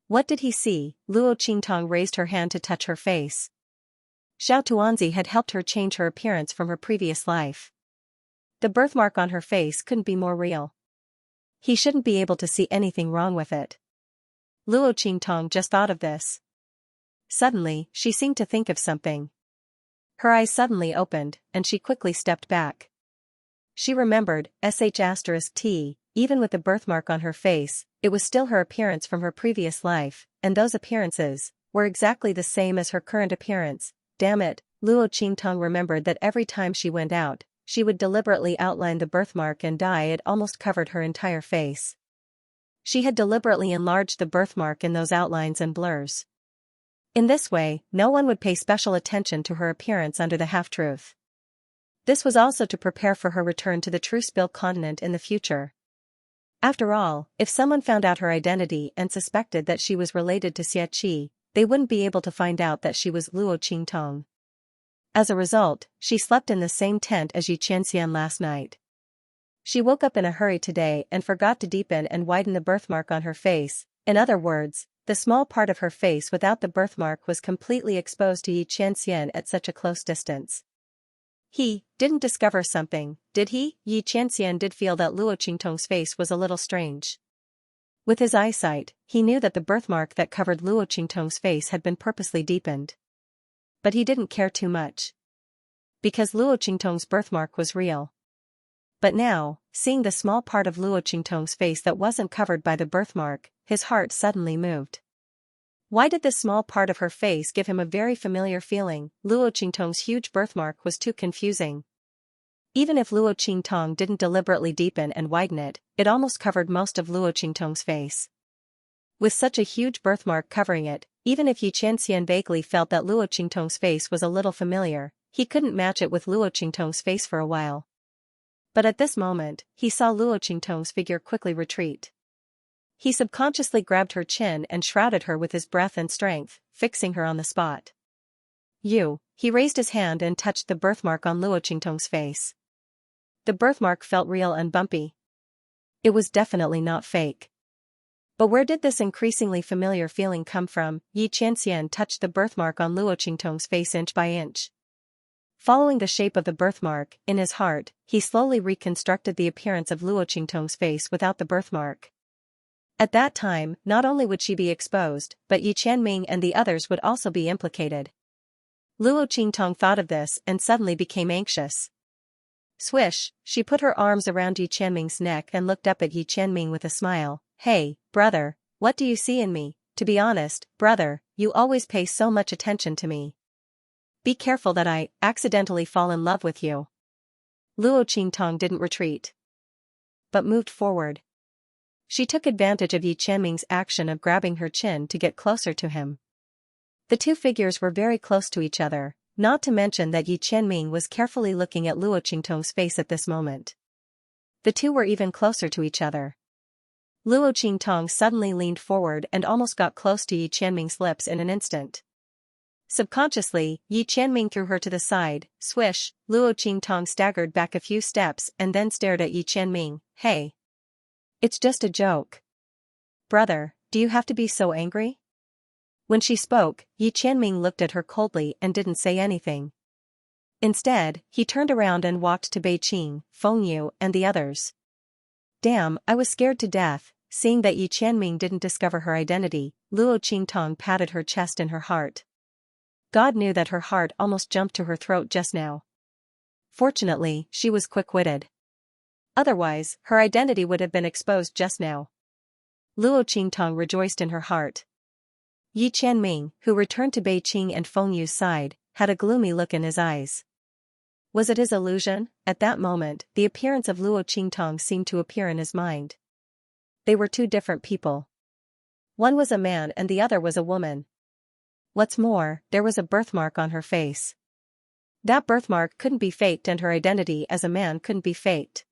What did he see? Luo Qingtong raised her hand to touch her face. Xiao Tuanzi had helped her change her appearance from her previous life. The birthmark on her face couldn't be more real. He shouldn't be able to see anything wrong with it. Luo Qingtong just thought of this. Suddenly, she seemed to think of something. Her eyes suddenly opened, and she quickly stepped back. She remembered, *T, even with the birthmark on her face, it was still her appearance from her previous life, and those appearances were exactly the same as her current appearance. Damn it, Luo Qingtong remembered that every time she went out, she would deliberately outline the birthmark and dye it almost covered her entire face. She had deliberately enlarged the birthmark in those outlines and blurs. In this way, no one would pay special attention to her appearance under the half-truth. This was also to prepare for her return to the True Spill continent in the future. After all, if someone found out her identity and suspected that she was related to Xie Qi, they wouldn't be able to find out that she was Luo Qingtong. As a result, she slept in the same tent as Yi Qianxian last night. She woke up in a hurry today and forgot to deepen and widen the birthmark on her face. In other words, the small part of her face without the birthmark was completely exposed to Yi Qianxian at such a close distance. He didn't discover something, did he? Yi Qianxian did feel that Luo Qingtong's face was a little strange. With his eyesight, he knew that the birthmark that covered Luo Qingtong's face had been purposely deepened. But he didn't care too much. Because Luo Qingtong's birthmark was real. But now, seeing the small part of Luo Qingtong's face that wasn't covered by the birthmark, his heart suddenly moved. Why did this small part of her face give him a very familiar feeling? Luo Qingtong's huge birthmark was too confusing. Even if Luo Qingtong didn't deliberately deepen and widen it, it almost covered most of Luo Qingtong's face. With such a huge birthmark covering it, even if Yi Qianxian vaguely felt that Luo Qingtong's face was a little familiar, he couldn't match it with Luo Qingtong's face for a while. But at this moment, he saw Luo Qingtong's figure quickly retreat. He subconsciously grabbed her chin and shrouded her with his breath and strength, fixing her on the spot. He raised his hand and touched the birthmark on Luo Qingtong's face. The birthmark felt real and bumpy. It was definitely not fake. But where did this increasingly familiar feeling come from? Yi Qianxian touched the birthmark on Luo Qingtong's face inch by inch. Following the shape of the birthmark, in his heart, he slowly reconstructed the appearance of Luo Qingtong's face without the birthmark. At that time, not only would she be exposed, but Yi Qianming and the others would also be implicated. Luo Qingtong thought of this and suddenly became anxious. Swish, she put her arms around Yi Qianming's neck and looked up at Yi Qianming with a smile. Hey, brother, what do you see in me? To be honest, brother, you always pay so much attention to me. Be careful that I accidentally fall in love with you. Luo Qingtong didn't retreat, but moved forward. She took advantage of Yi Qianming's action of grabbing her chin to get closer to him. The two figures were very close to each other, not to mention that Yi Qianming was carefully looking at Luo Qingtong's face at this moment. The two were even closer to each other. Luo Qingtong suddenly leaned forward and almost got close to Yi Qianming's lips in an instant. Subconsciously, Yi Qianming threw her to the side. Swish, Luo Qingtong staggered back a few steps and then stared at Yi Qianming. Hey. It's just a joke. Brother, do you have to be so angry? When she spoke, Yi Qianming looked at her coldly and didn't say anything. Instead, he turned around and walked to Beiqing, Fengyu, and the others. Damn, I was scared to death. Seeing that Yi Qianming didn't discover her identity, Luo Qingtong patted her chest and her heart. God knew that her heart almost jumped to her throat just now. Fortunately, she was quick-witted. Otherwise, her identity would have been exposed just now. Luo Qingtong rejoiced in her heart. Yi Qianming, who returned to Beiqing and Fengyu's side, had a gloomy look in his eyes. Was it his illusion? At that moment, the appearance of Luo Qingtong seemed to appear in his mind. They were two different people. One was a man and the other was a woman. What's more, there was a birthmark on her face. That birthmark couldn't be faked and her identity as a man couldn't be faked.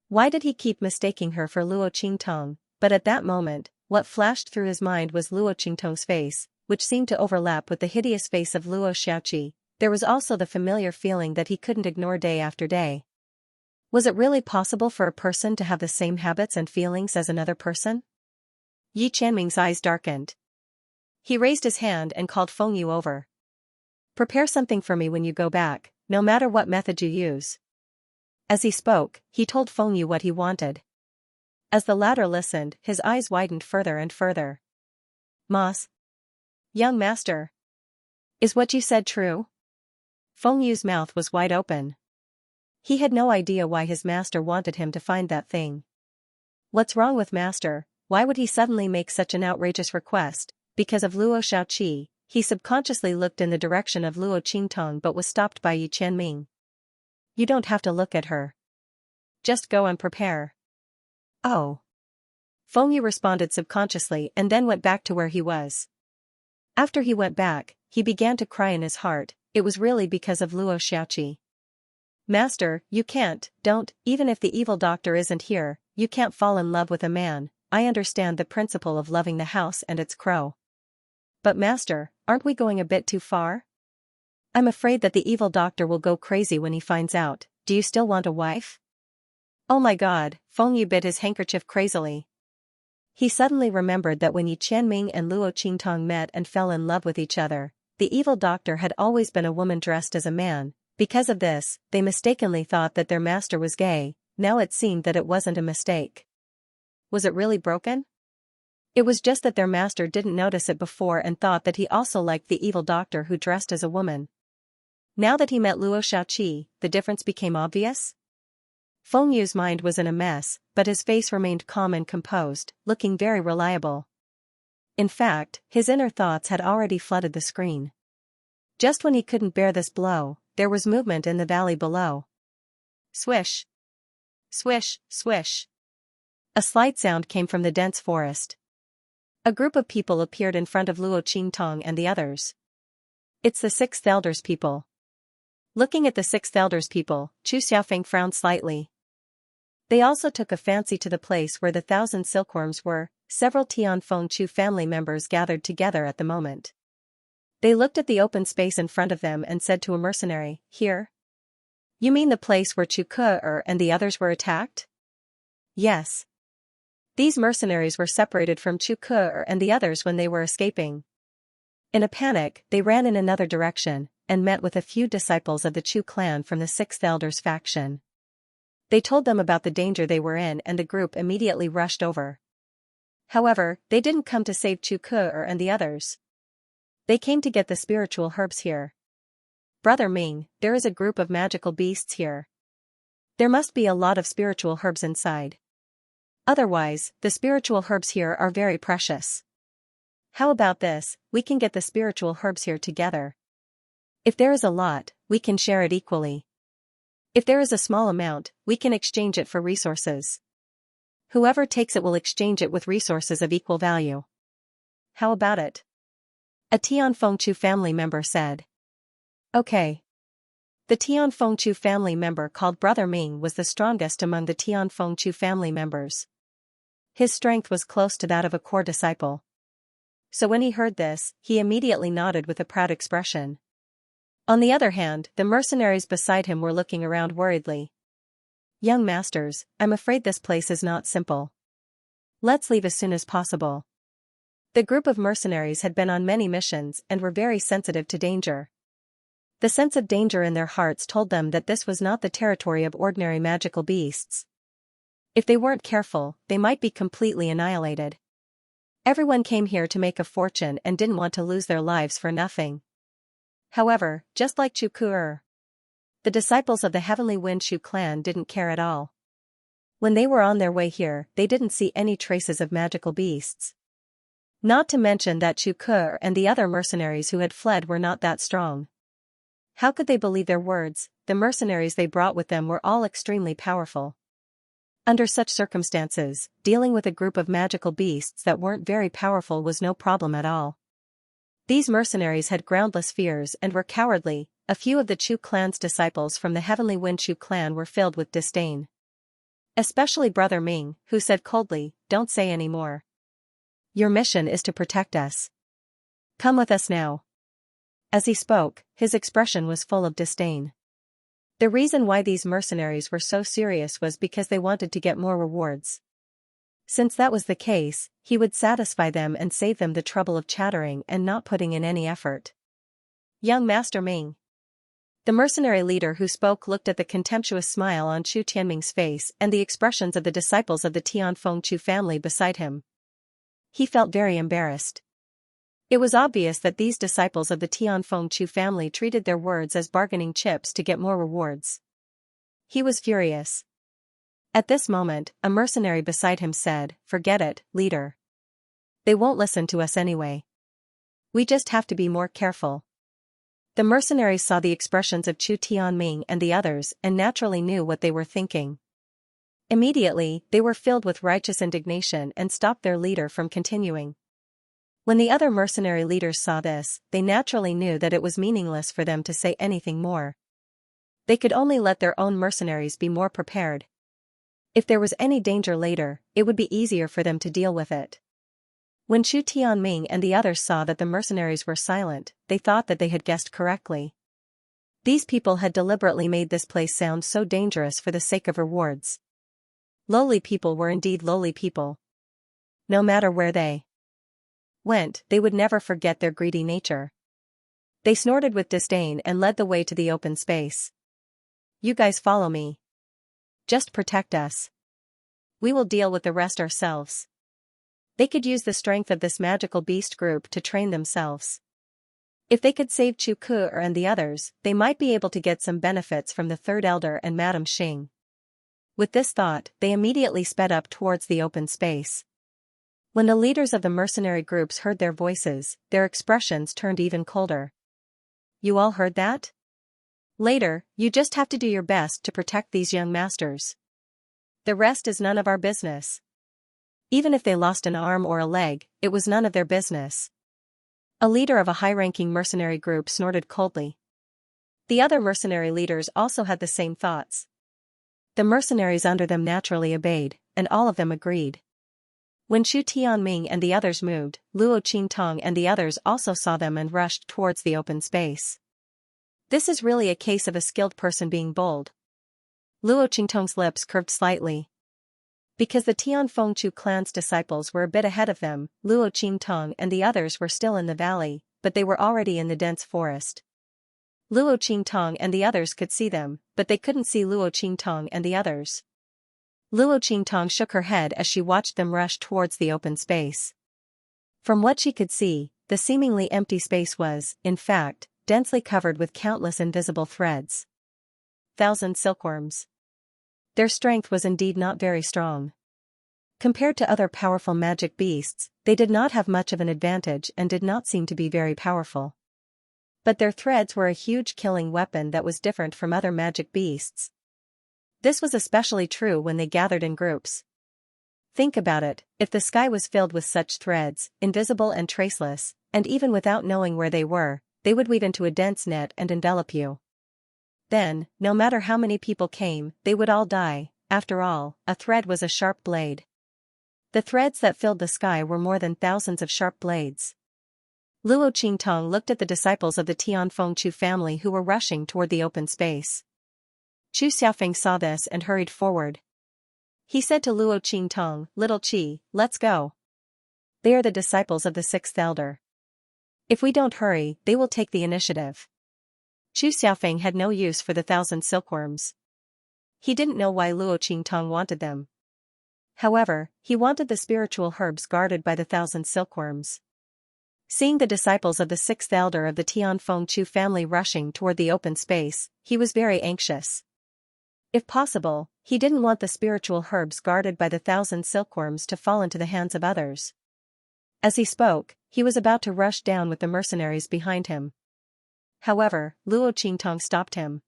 Why did he keep mistaking her for Luo Qingtong? But at that moment, what flashed through his mind was Luo Qingtong's face, which seemed to overlap with the hideous face of Luo Xiaoqi. There was also the familiar feeling that he couldn't ignore day after day. Was it really possible for a person to have the same habits and feelings as another person? Yi Qianming's eyes darkened. He raised his hand and called Fengyu over. Prepare something for me when you go back, no matter what method you use. As he spoke, he told Fengyu what he wanted. As the latter listened, his eyes widened further and further. Mas? Young master. Is what you said true? Fengyu's mouth was wide open. He had no idea why his master wanted him to find that thing. What's wrong with master? Why would he suddenly make such an outrageous request? Because of Luo Xiaoqi, he subconsciously looked in the direction of Luo Qingtong but was stopped by Yi Qianming. You don't have to look at her. Just go and prepare. Oh. Fengyu responded subconsciously and then went back to where he was. After he went back, he began to cry in his heart. It was really because of Luo Xiaoqi. Master, you can't, don't, even if the evil doctor isn't here, you can't fall in love with a man. I understand the principle of loving the house and its crow. But master, aren't we going a bit too far? I'm afraid that the evil doctor will go crazy when he finds out. Do you still want a wife? Oh my god, Fengyu bit his handkerchief crazily. He suddenly remembered that when Yi Qianming and Luo Qingtong met and fell in love with each other, the evil doctor had always been a woman dressed as a man. Because of this, they mistakenly thought that their master was gay. Now it seemed that it wasn't a mistake. Was it really broken? It was just that their master didn't notice it before and thought that he also liked the evil doctor who dressed as a woman. Now that he met Luo Xiaoqi, the difference became obvious. Fengyu's mind was in a mess, but his face remained calm and composed, looking very reliable. In fact, his inner thoughts had already flooded the screen. Just when he couldn't bear this blow, there was movement in the valley below. Swish. Swish, swish. A slight sound came from the dense forest. A group of people appeared in front of Luo Qingtong and the others. It's the 6th Eldest people. Looking at the 6th Eldest people, Chu Xiaofeng frowned slightly. They also took a fancy to the place where the 1,000 silkworms were. Several Tianfeng Chu family members gathered together at the moment. They looked at the open space in front of them and said to a mercenary, Here? You mean the place where Chu Ke and the others were attacked? Yes. These mercenaries were separated from Chu Ke and the others when they were escaping. In a panic, they ran in another direction, and met with a few disciples of the Chu clan from the 6th Elders faction. They told them about the danger they were in and the group immediately rushed over. However, they didn't come to save Chu Ke and the others. They came to get the spiritual herbs here. Brother Ming, there is a group of magical beasts here. There must be a lot of spiritual herbs inside. Otherwise, the spiritual herbs here are very precious. How about this, we can get the spiritual herbs here together. If there is a lot, we can share it equally. If there is a small amount, we can exchange it for resources. Whoever takes it will exchange it with resources of equal value. How about it? A Tianfeng Chu family member said. Okay. The Tianfeng Chu family member called Brother Ming was the strongest among the Tianfeng Chu family members. His strength was close to that of a core disciple. So when he heard this, he immediately nodded with a proud expression. On the other hand, the mercenaries beside him were looking around worriedly. Young masters, I'm afraid this place is not simple. Let's leave as soon as possible. The group of mercenaries had been on many missions and were very sensitive to danger. The sense of danger in their hearts told them that this was not the territory of ordinary magical beasts. If they weren't careful, they might be completely annihilated. Everyone came here to make a fortune and didn't want to lose their lives for nothing. However, just like Chukur, the disciples of the Heavenly Wind Shu clan didn't care at all. When they were on their way here, they didn't see any traces of magical beasts. Not to mention that Chukur and the other mercenaries who had fled were not that strong. How could they believe their words? The mercenaries they brought with them were all extremely powerful. Under such circumstances, dealing with a group of magical beasts that weren't very powerful was no problem at all. These mercenaries had groundless fears and were cowardly. A few of the Chu clan's disciples from the Heavenly Wind Shu clan were filled with disdain. Especially Brother Ming, who said coldly, "Don't say any more. Your mission is to protect us. Come with us now." As he spoke, his expression was full of disdain. The reason why these mercenaries were so serious was because they wanted to get more rewards. Since that was the case, he would satisfy them and save them the trouble of chattering and not putting in any effort. Young Master Ming. The mercenary leader who spoke looked at the contemptuous smile on Chu Tianming's face and the expressions of the disciples of the Tianfeng Chu family beside him. He felt very embarrassed. It was obvious that these disciples of the Tianfeng Chu family treated their words as bargaining chips to get more rewards. He was furious. At this moment, a mercenary beside him said, "Forget it, leader. They won't listen to us anyway. We just have to be more careful." The mercenaries saw the expressions of Chu Tianming and the others and naturally knew what they were thinking. Immediately, they were filled with righteous indignation and stopped their leader from continuing. When the other mercenary leaders saw this, they naturally knew that it was meaningless for them to say anything more. They could only let their own mercenaries be more prepared. If there was any danger later, it would be easier for them to deal with it. When Chu Tianming and the others saw that the mercenaries were silent, they thought that they had guessed correctly. These people had deliberately made this place sound so dangerous for the sake of rewards. Lowly people were indeed lowly people. No matter where they went, they would never forget their greedy nature. They snorted with disdain and led the way to the open space. "You guys follow me. Just protect us. We will deal with the rest ourselves." They could use the strength of this magical beast group to train themselves. If they could save Chu Ku and the others, they might be able to get some benefits from the third elder and Madame Xing. With this thought, they immediately sped up towards the open space. When the leaders of the mercenary groups heard their voices, their expressions turned even colder. "You all heard that? Later, you just have to do your best to protect these young masters. The rest is none of our business." Even if they lost an arm or a leg, it was none of their business. A leader of a high-ranking mercenary group snorted coldly. The other mercenary leaders also had the same thoughts. The mercenaries under them naturally obeyed, and all of them agreed. When Chu Tianming and the others moved, Luo Qingtong and the others also saw them and rushed towards the open space. This is really a case of a skilled person being bold. Luo Qingtong's lips curved slightly. Because the Tianfeng Chu clan's disciples were a bit ahead of them, Luo Qingtong and the others were still in the valley, but they were already in the dense forest. Luo Qingtong and the others could see them, but they couldn't see Luo Qingtong and the others. Luo Qingtong shook her head as she watched them rush towards the open space. From what she could see, the seemingly empty space was, in fact, densely covered with countless invisible threads. 1,000 silkworms. Their strength was indeed not very strong. Compared to other powerful magic beasts, they did not have much of an advantage and did not seem to be very powerful. But their threads were a huge killing weapon that was different from other magic beasts. This was especially true when they gathered in groups. Think about it, if the sky was filled with such threads, invisible and traceless, and even without knowing where they were, they would weave into a dense net and envelop you. Then, no matter how many people came, they would all die. After all, a thread was a sharp blade. The threads that filled the sky were more than thousands of sharp blades. Luo Qingtong looked at the disciples of the Tianfeng Chu family who were rushing toward the open space. Chu Xiaofeng saw this and hurried forward. He said to Luo Qingtong, "Little Qi, let's go. They are the disciples of the sixth elder. If we don't hurry, they will take the initiative." Chu Xiaofeng had no use for the 1,000 silkworms. He didn't know why Luo Qingtong wanted them. However, he wanted the spiritual herbs guarded by the 1,000 silkworms. Seeing the disciples of the sixth elder of the Tianfeng Chu family rushing toward the open space, he was very anxious. If possible, he didn't want the spiritual herbs guarded by the 1,000 silkworms to fall into the hands of others. As he spoke, he was about to rush down with the mercenaries behind him. However, Luo Qingtong stopped him.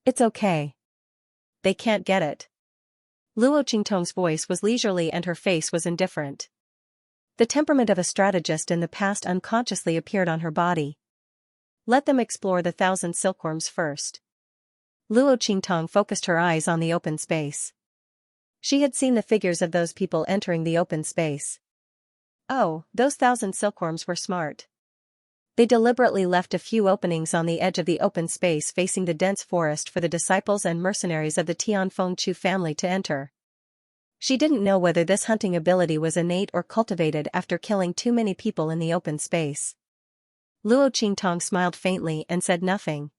"It's okay. They can't get it." Luo Qingtong's voice was leisurely and her face was indifferent. The temperament of a strategist in the past unconsciously appeared on her body. "Let them explore the 1,000 silkworms first." Luo Qingtong focused her eyes on the open space. She had seen the figures of those people entering the open space. Oh, those 1,000 silkworms were smart. They deliberately left a few openings on the edge of the open space facing the dense forest for the disciples and mercenaries of the Tianfeng Chu family to enter. She didn't know whether this hunting ability was innate or cultivated after killing too many people in the open space. Luo Qingtong smiled faintly and said nothing.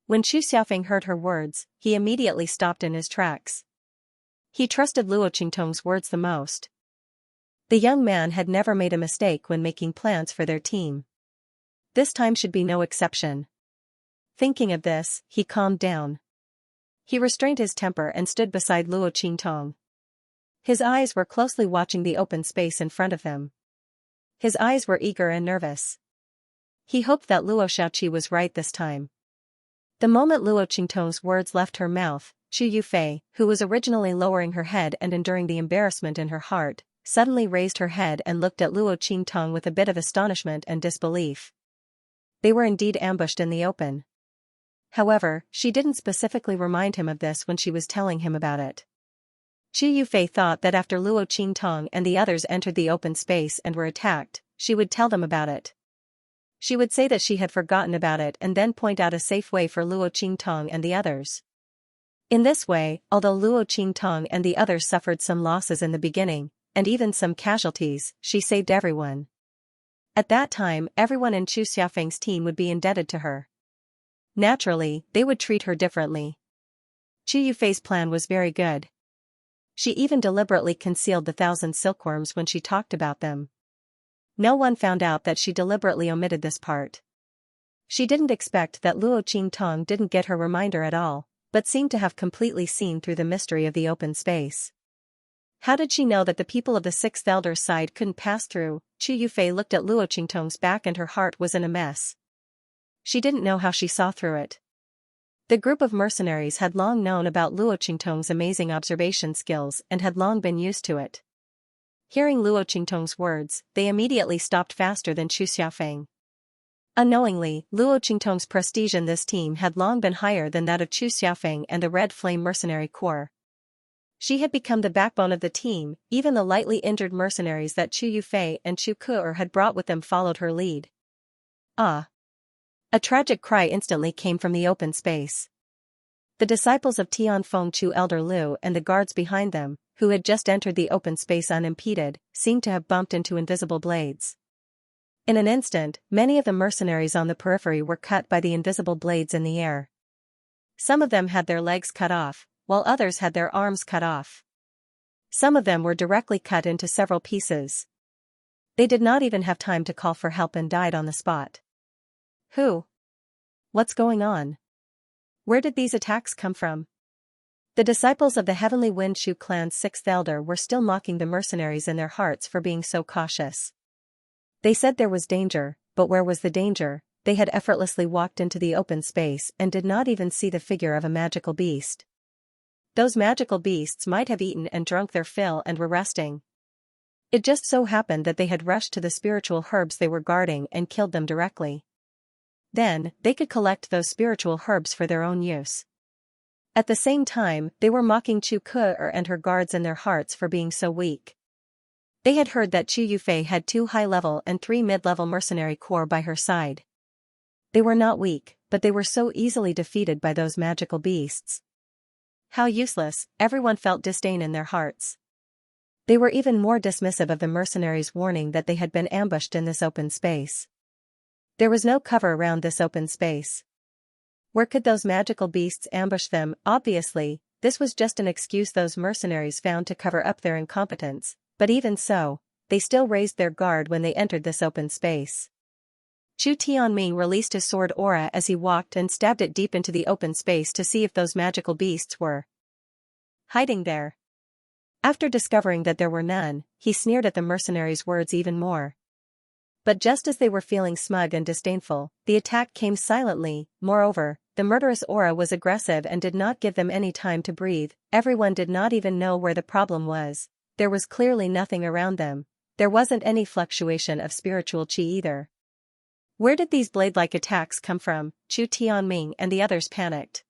When Chu Xiaofeng heard her words, he immediately stopped in his tracks. He trusted Luo Qingtong's words the most. The young man had never made a mistake when making plans for their team. This time should be no exception. Thinking of this, he calmed down. He restrained his temper and stood beside Luo Qingtong. His eyes were closely watching the open space in front of him. His eyes were eager and nervous. He hoped that Luo Xiaoqi was right this time. The moment Luo Qingtong's words left her mouth, Chu Yufei, who was originally lowering her head and enduring the embarrassment in her heart, suddenly raised her head and looked at Luo Qingtong with a bit of astonishment and disbelief. They were indeed ambushed in the open. However, she didn't specifically remind him of this when she was telling him about it. Chu Yufei thought that after Luo Qingtong and the others entered the open space and were attacked, she would tell them about it. She would say that she had forgotten about it and then point out a safe way for Luo Qingtong and the others. In this way, although Luo Qingtong and the others suffered some losses in the beginning, and even some casualties, she saved everyone. At that time, everyone in Chu Xiaofeng's team would be indebted to her. Naturally, they would treat her differently. Chu Yufei's plan was very good. She even deliberately concealed the 1,000 silkworms when she talked about them. No one found out that she deliberately omitted this part. She didn't expect that Luo Qingtong didn't get her reminder at all, but seemed to have completely seen through the mystery of the open space. How did she know that the people of the sixth elder's side couldn't pass through? Chu Yufei looked at Luo Qingtong's back and her heart was in a mess. She didn't know how she saw through it. The group of mercenaries had long known about Luo Qingtong's amazing observation skills and had long been used to it. Hearing Luo Qingtong's words, they immediately stopped faster than Chu Xiaofeng. Unknowingly, Luo Qingtong's prestige in this team had long been higher than that of Chu Xiaofeng and the Red Flame Mercenary Corps. She had become the backbone of the team, even the lightly injured mercenaries that Chu Yufei and Chu Ke had brought with them followed her lead. Ah! A tragic cry instantly came from the open space. The disciples of Tianfeng Chu Elder Lu and the guards behind them, who had just entered the open space unimpeded, seemed to have bumped into invisible blades. In an instant, many of the mercenaries on the periphery were cut by the invisible blades in the air. Some of them had their legs cut off, while others had their arms cut off. Some of them were directly cut into several pieces. They did not even have time to call for help and died on the spot. Who? What's going on? Where did these attacks come from? The disciples of the Heavenly Wind Shu clan's sixth elder were still mocking the mercenaries in their hearts for being so cautious. They said there was danger, but where was the danger? They had effortlessly walked into the open space and did not even see the figure of a magical beast. Those magical beasts might have eaten and drunk their fill and were resting. It just so happened that they had rushed to the spiritual herbs they were guarding and killed them directly. Then, they could collect those spiritual herbs for their own use. At the same time, they were mocking Chu Ke and her guards in their hearts for being so weak. They had heard that Chu Yufei had 2 high-level and 3 mid-level mercenary corps by her side. They were not weak, but they were so easily defeated by those magical beasts. How useless, everyone felt disdain in their hearts. They were even more dismissive of the mercenaries' warning that they had been ambushed in this open space. There was no cover around this open space. Where could those magical beasts ambush them? Obviously, this was just an excuse those mercenaries found to cover up their incompetence, but even so, they still raised their guard when they entered this open space. Chu Tianming released his sword aura as he walked and stabbed it deep into the open space to see if those magical beasts were hiding there. After discovering that there were none, he sneered at the mercenaries' words even more. But just as they were feeling smug and disdainful, the attack came silently. Moreover, the murderous aura was aggressive and did not give them any time to breathe. Everyone did not even know where the problem was. There was clearly nothing around them. There wasn't any fluctuation of spiritual qi either. Where did these blade-like attacks come from? Chu Tianming and the others panicked.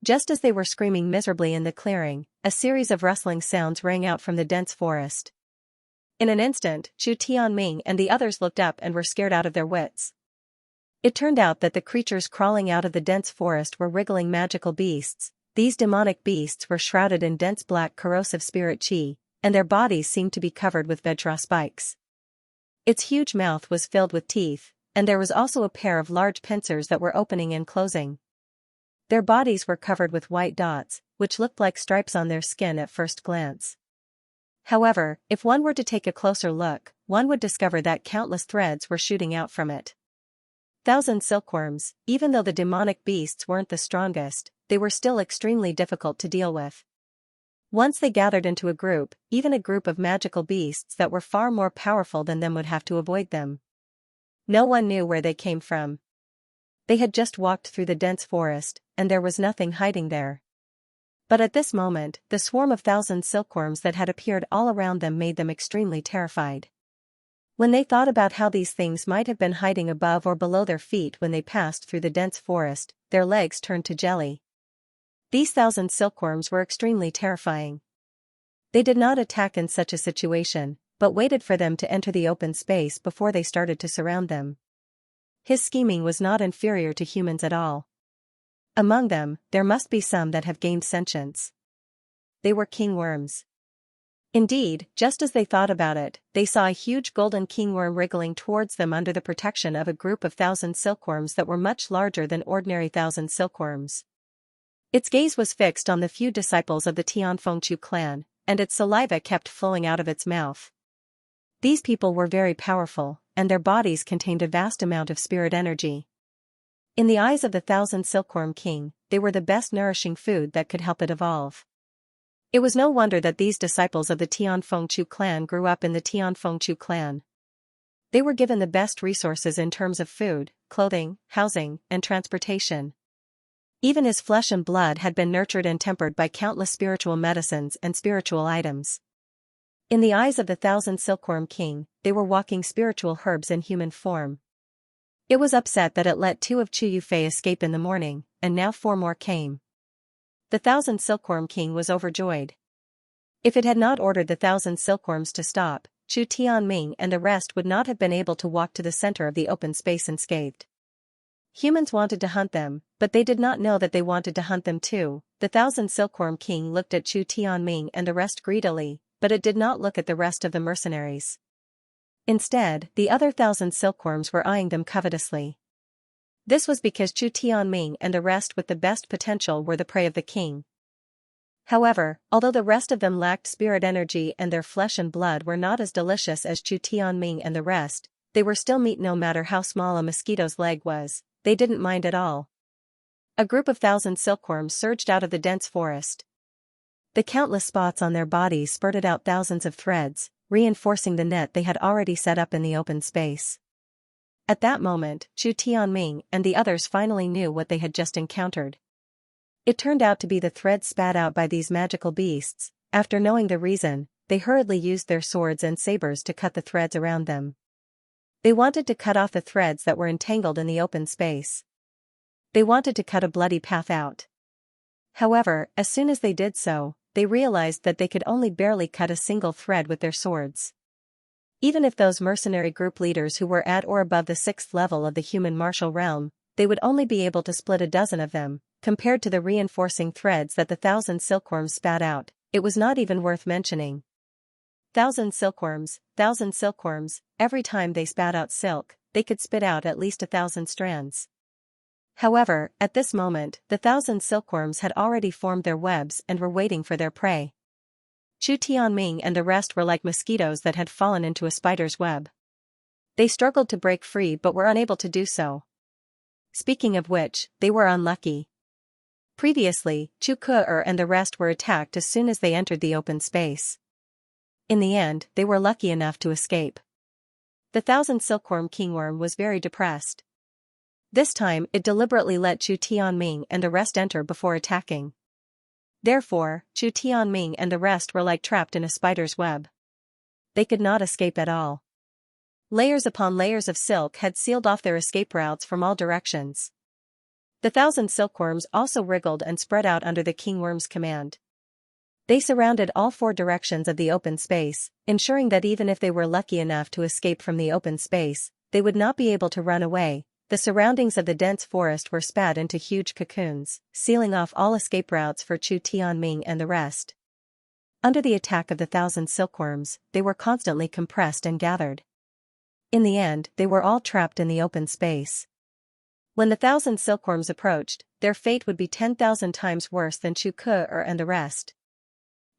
Just as they were screaming miserably in the clearing, a series of rustling sounds rang out from the dense forest. In an instant, Chu Tianming and the others looked up and were scared out of their wits. It turned out that the creatures crawling out of the dense forest were wriggling magical beasts. These demonic beasts were shrouded in dense black corrosive spirit qi, and their bodies seemed to be covered with vajra spikes. Its huge mouth was filled with teeth, and there was also a pair of large pincers that were opening and closing. Their bodies were covered with white dots, which looked like stripes on their skin at first glance. However, if one were to take a closer look, one would discover that countless threads were shooting out from it. 1,000 silkworms. Even though the demonic beasts weren't the strongest, they were still extremely difficult to deal with. Once they gathered into a group, even a group of magical beasts that were far more powerful than them would have to avoid them. No one knew where they came from. They had just walked through the dense forest, and there was nothing hiding there. But at this moment, the swarm of 1,000 silkworms that had appeared all around them made them extremely terrified. When they thought about how these things might have been hiding above or below their feet when they passed through the dense forest, their legs turned to jelly. These 1,000 silkworms were extremely terrifying. They did not attack in such a situation, but waited for them to enter the open space before they started to surround them. His scheming was not inferior to humans at all. Among them, there must be some that have gained sentience. They were king worms. Indeed, just as they thought about it, they saw a huge golden kingworm wriggling towards them under the protection of a group of 1,000 silkworms that were much larger than ordinary 1,000 silkworms. Its gaze was fixed on the few disciples of the Tianfengchu clan, and its saliva kept flowing out of its mouth. These people were very powerful, and their bodies contained a vast amount of spirit energy. In the eyes of the 1,000 silkworm king, they were the best nourishing food that could help it evolve. It was no wonder that these disciples of the Tianfengchu clan grew up in the Tianfengchu clan. They were given the best resources in terms of food, clothing, housing, and transportation. Even his flesh and blood had been nurtured and tempered by countless spiritual medicines and spiritual items. In the eyes of the 1,000 silkworm king, they were walking spiritual herbs in human form. It was upset that it let 2 of Chu Yufei escape in the morning, and now 4 more came. The 1,000 silkworm king was overjoyed. If it had not ordered the 1,000 silkworms to stop, Chu Tianming and the rest would not have been able to walk to the center of the open space unscathed. Humans wanted to hunt them, but they did not know that they wanted to hunt them too. The 1,000 silkworm king looked at Chu Tianming and the rest greedily, but it did not look at the rest of the mercenaries. Instead, the other 1,000 silkworms were eyeing them covetously. This was because Chu Tianming and the rest with the best potential were the prey of the king. However, although the rest of them lacked spirit energy and their flesh and blood were not as delicious as Chu Tianming and the rest, they were still meat no matter how small a mosquito's leg was. They didn't mind at all. A group of 1,000 silkworms surged out of the dense forest. The countless spots on their bodies spurted out thousands of threads, reinforcing the net they had already set up in the open space. At that moment, Chu Tianming and the others finally knew what they had just encountered. It turned out to be the threads spat out by these magical beasts. After knowing the reason, they hurriedly used their swords and sabers to cut the threads around them. They wanted to cut off the threads that were entangled in the open space. They wanted to cut a bloody path out. However, as soon as they did so, they realized that they could only barely cut a single thread with their swords. Even if those mercenary group leaders who were at or above the 6th level of the human martial realm, they would only be able to split a dozen of them, compared to the reinforcing threads that the 1,000 silkworms spat out. It was not even worth mentioning. 1,000 silkworms, every time they spat out silk, they could spit out at least 1,000 strands. However, at this moment, the 1,000 silkworms had already formed their webs and were waiting for their prey. Chu Tianming and the rest were like mosquitoes that had fallen into a spider's web. They struggled to break free but were unable to do so. Speaking of which, they were unlucky. Previously, Chu Ke and the rest were attacked as soon as they entered the open space. In the end, they were lucky enough to escape. The 1,000 silkworm kingworm was very depressed. This time it deliberately let Chu Tianming and the rest enter before attacking. Therefore, Chu Tianming and the rest were like trapped in a spider's web. They could not escape at all. Layers upon layers of silk had sealed off their escape routes from all directions. The 1,000 silkworms also wriggled and spread out under the kingworm's command. They surrounded all 4 directions of the open space, ensuring that even if they were lucky enough to escape from the open space, they would not be able to run away. The surroundings of the dense forest were spat into huge cocoons, sealing off all escape routes for Chu Tianming and the rest. Under the attack of the 1,000 silkworms, they were constantly compressed and gathered. In the end, they were all trapped in the open space. When the 1,000 silkworms approached, their fate would be 10,000 times worse than Chu Ke and the rest.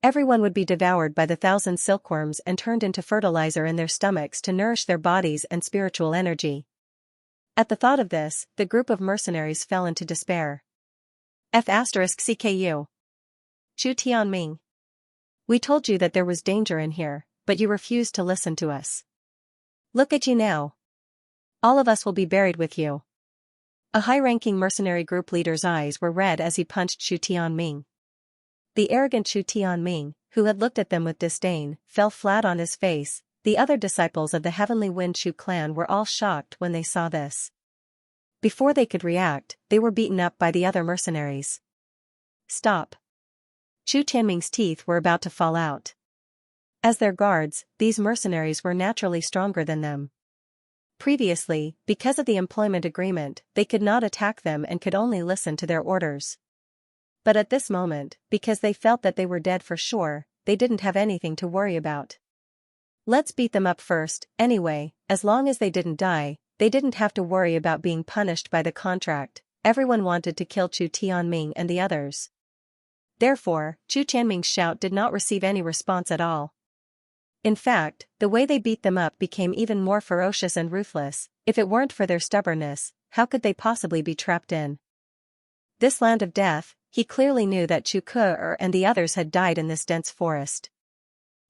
Everyone would be devoured by the 1,000 silkworms and turned into fertilizer in their stomachs to nourish their bodies and spiritual energy. At the thought of this, the group of mercenaries fell into despair. F***CKU. Chu Tianming. We told you that there was danger in here, but you refused to listen to us. Look at you now. All of us will be buried with you. A high-ranking mercenary group leader's eyes were red as he punched Chu Tianming. The arrogant Chu Tianming, who had looked at them with disdain, fell flat on his face. The other disciples of the Heavenly Wind Chu clan were all shocked when they saw this. Before they could react, they were beaten up by the other mercenaries. Stop. Chu Tianming's teeth were about to fall out. As their guards, these mercenaries were naturally stronger than them. Previously, because of the employment agreement, they could not attack them and could only listen to their orders. But at this moment, because they felt that they were dead for sure, they didn't have anything to worry about. Let's beat them up first. Anyway, as long as they didn't die, they didn't have to worry about being punished by the contract. Everyone wanted to kill Chu Tianming and the others. Therefore, Chu Tianming's shout did not receive any response at all. In fact, the way they beat them up became even more ferocious and ruthless. If it weren't for their stubbornness, how could they possibly be trapped in this land of death? He clearly knew that Chu Ke and the others had died in this dense forest.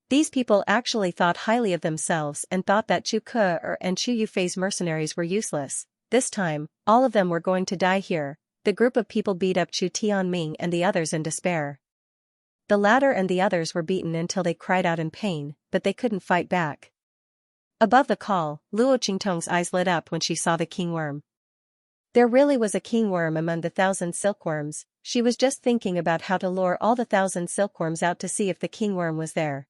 These people actually thought highly of themselves and thought that Chu Ke and Chu Yufei's mercenaries were useless. This time, all of them were going to die here. The group of people beat up Chu Tianming and the others in despair. The latter and the others were beaten until they cried out in pain, but they couldn't fight back. Above the call, Luo Qingtong's eyes lit up when she saw the kingworm. There really was a kingworm among the 1,000 silkworms. She was just thinking about how to lure all the 1,000 silkworms out to see if the kingworm was there.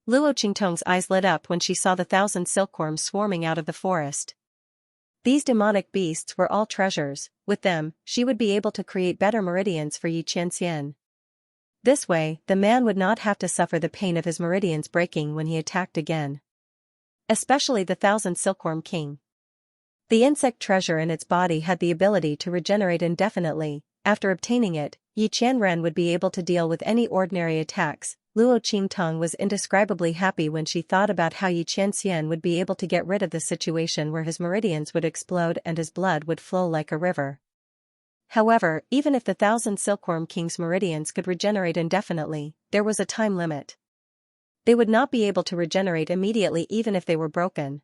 Luo Qingtong's eyes lit up when she saw the 1,000 silkworms swarming out of the forest. These demonic beasts were all treasures. With them, she would be able to create better meridians for Xianxia. This way, the man would not have to suffer the pain of his meridians breaking when he attacked again. Especially the 1,000 silkworm king. The insect treasure in its body had the ability to regenerate indefinitely. After obtaining it, Yi Qianren would be able to deal with any ordinary attacks. Luo Qingtong was indescribably happy when she thought about how Yi Qianxian would be able to get rid of the situation where his meridians would explode and his blood would flow like a river. However, even if the 1,000 silkworm king's meridians could regenerate indefinitely, there was a time limit. They would not be able to regenerate immediately even if they were broken.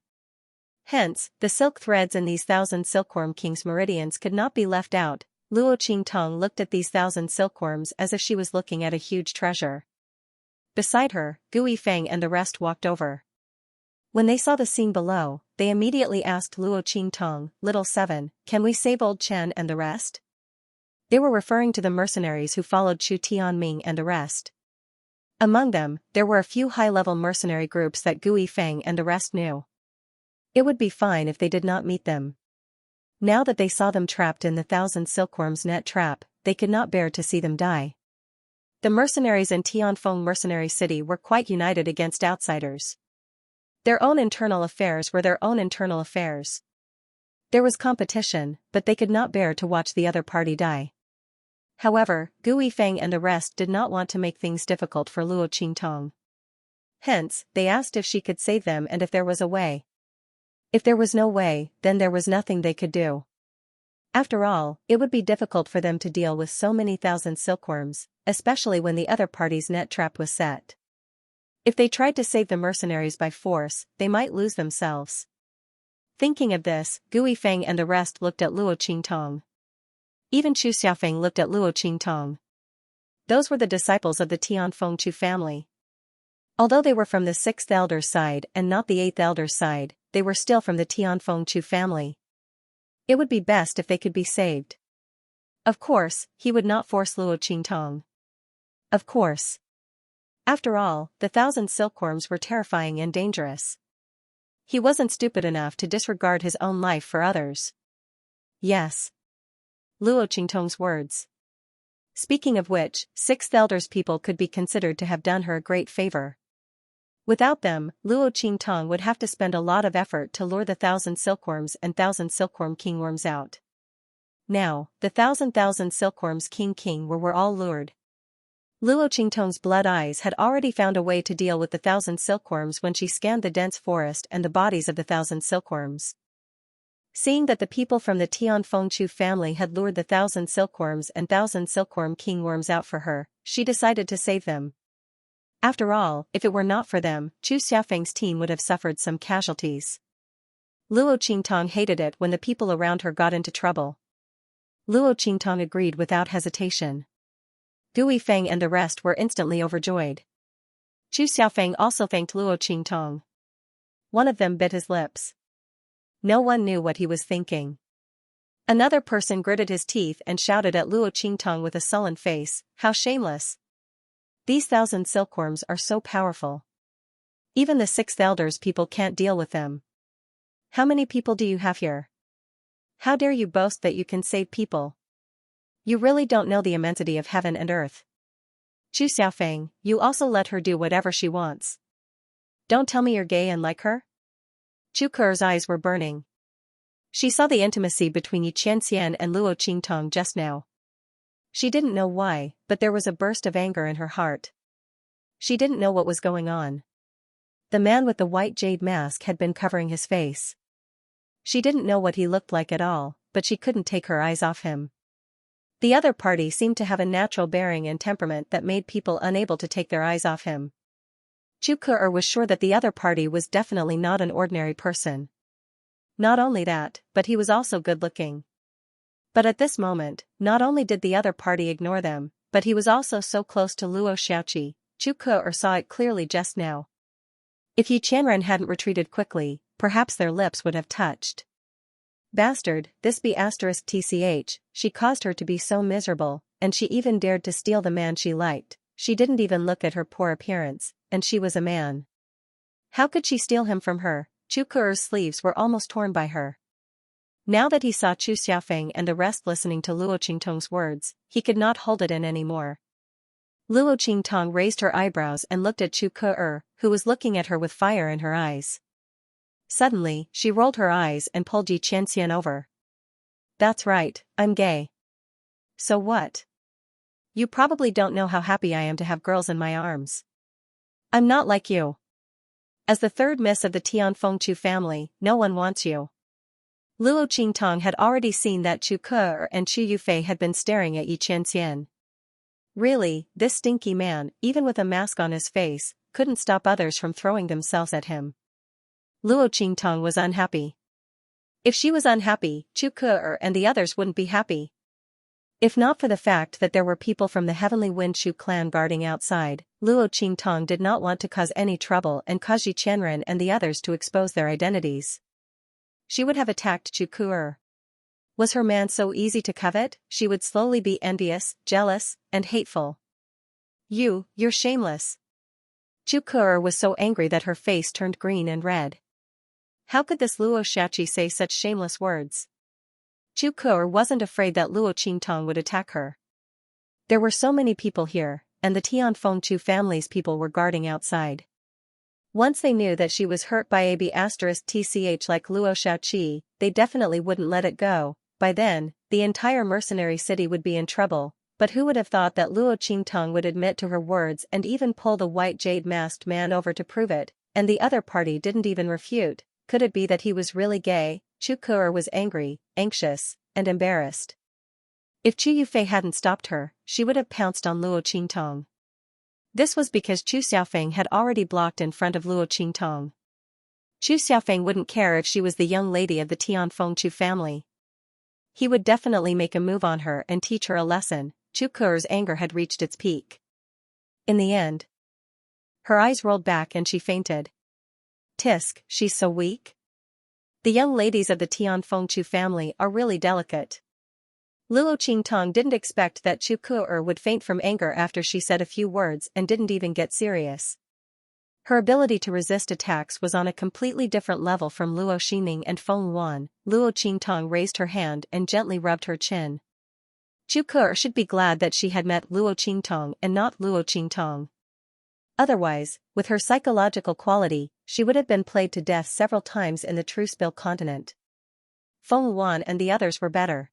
Hence, the silk threads in these 1,000 silkworm king's meridians could not be left out. Luo Qingtong looked at these 1,000 silkworms as if she was looking at a huge treasure. Beside her, Gu Yifeng and the rest walked over. When they saw the scene below, they immediately asked Luo Qingtong, "Little Seven, can we save old Chen and the rest?" They were referring to the mercenaries who followed Chu Tianming and the rest. Among them, there were a few high-level mercenary groups that Gui Feng and the rest knew. It would be fine if they did not meet them. Now that they saw them trapped in the thousand silkworms' net trap, they could not bear to see them die. The mercenaries in Tianfeng Mercenary City were quite united against outsiders. Their own internal affairs were their own internal affairs. There was competition, but they could not bear to watch the other party die. However, Gui Feng and the rest did not want to make things difficult for Luo Qingtong. Hence, they asked if she could save them and if there was a way. If there was no way, then there was nothing they could do. After all, it would be difficult for them to deal with so many thousand silkworms, especially when the other party's net trap was set. If they tried to save the mercenaries by force, they might lose themselves. Thinking of this, Gui Feng and the rest looked at Luo Qingtong. Even Chu Xiaofeng looked at Luo Qingtong. Those were the disciples of the Tianfeng Chu family. Although they were from the 6th elder's side and not the 8th elder's side, they were still from the Tianfeng Chu family. It would be best if they could be saved. Of course, he would not force Luo Qingtong. Of course. After all, the 1,000 silkworms were terrifying and dangerous. He wasn't stupid enough to disregard his own life for others. Yes. Luo Qingtong's words. Speaking of which, 6th elders people could be considered to have done her a great favor. Without them, Luo Qingtong would have to spend a lot of effort to lure the 1,000 silkworms and 1,000 silkworm kingworms out. Now, the 1,000 silkworms king were all lured. Luo Qingtong's blood eyes had already found a way to deal with the 1,000 silkworms when she scanned the dense forest and the bodies of the 1,000 silkworms. Seeing that the people from the Tianfeng Chu family had lured the 1,000 silkworms and 1,000 silkworm kingworms out for her, she decided to save them. After all, if it were not for them, Chu Xiaofeng's team would have suffered some casualties. Luo Qingtong hated it when the people around her got into trouble. Luo Qingtong agreed without hesitation. Gui Feng and the rest were instantly overjoyed. Chu Xiaofeng also thanked Luo Qingtong. One of them bit his lips. No one knew what he was thinking. Another person gritted his teeth and shouted at Luo Qingtong with a sullen face, "How shameless! These 1,000 silkworms are so powerful. Even the 6th elders people can't deal with them. How many people do you have here? How dare you boast that you can save people? You really don't know the immensity of heaven and earth. Chu Xiaofeng, you also let her do whatever she wants. Don't tell me you're gay and like her?" Chu Ke's eyes were burning. She saw the intimacy between Xianxia and Luo Qingtong just now. She didn't know why, but there was a burst of anger in her heart. She didn't know what was going on. The man with the white jade mask had been covering his face. She didn't know what he looked like at all, but she couldn't take her eyes off him. The other party seemed to have a natural bearing and temperament that made people unable to take their eyes off him. Chu Ke was sure that the other party was definitely not an ordinary person. Not only that, but he was also good-looking. But at this moment, not only did the other party ignore them, but he was also so close to Luo Xiaoqi. Chu Ke saw it clearly just now. If Yi Qianren hadn't retreated quickly, perhaps their lips would have touched. Bastard, this be *tch, she caused her to be so miserable, and she even dared to steal the man she liked. She didn't even look at her poor appearance, and she was a man. How could she steal him from her? Chu Ke's sleeves were almost torn by her. Now that he saw Chu Xiaofeng and the rest listening to Luo Qingtong's words, he could not hold it in anymore. Luo Qingtong raised her eyebrows and looked at Chu Ke, who was looking at her with fire in her eyes. Suddenly, she rolled her eyes and pulled Yi Qianxian over. "That's right, I'm gay. So what? You probably don't know how happy I am to have girls in my arms. I'm not like you. As the 3rd miss of the Tianfeng Chu family, no one wants you." Luo Qingtong had already seen that Chu Ke and Chu Yufei had been staring at Yi Qianxian. Really, this stinky man, even with a mask on his face, couldn't stop others from throwing themselves at him. Luo Qingtong was unhappy. If she was unhappy, Chu Ke and the others wouldn't be happy. If not for the fact that there were people from the Heavenly Wind Shu clan guarding outside, Luo Qingtong did not want to cause any trouble and cause Yi Qianren and the others to expose their identities. She would have attacked Chu Ke. Was her man so easy to covet? She would slowly be envious, jealous, and hateful. You're shameless. Chu Ke'er was so angry that her face turned green and red. How could this Luo Shachi say such shameless words? Chu Ke'er wasn't afraid that Luo Qingtong would attack her. There were so many people here, and the Tianfengchu family's people were guarding outside. Once they knew that she was hurt by *tch like Luo Shaoqi, they definitely wouldn't let it go. By then, the entire mercenary city would be in trouble, but who would have thought that Luo Qingtong would admit to her words and even pull the white jade masked man over to prove it, and the other party didn't even refute. Could it be that he was really gay? Chu Ke'er was angry, anxious, and embarrassed. If Chu Yufei hadn't stopped her, she would have pounced on Luo Qingtong. This was because Chu Xiaofeng had already blocked in front of Luo Qingtong. Chu Xiaofeng wouldn't care if she was the young lady of the Tianfengchu family. He would definitely make a move on her and teach her a lesson. Chu Ke'er's anger had reached its peak. In the end, her eyes rolled back and she fainted. Tisk, she's so weak? The young ladies of the Tianfengchu family are really delicate. Luo Qingtong didn't expect that Chu Ke'er would faint from anger after she said a few words and didn't even get serious. Her ability to resist attacks was on a completely different level from Luo Xining and Feng Wan. Luo Qingtong raised her hand and gently rubbed her chin. Chu Ke'er should be glad that she had met Luo Qingtong and not Luo Qingtong. Otherwise, with her psychological quality, she would have been played to death several times in the Truespill continent. Feng Wan and the others were better.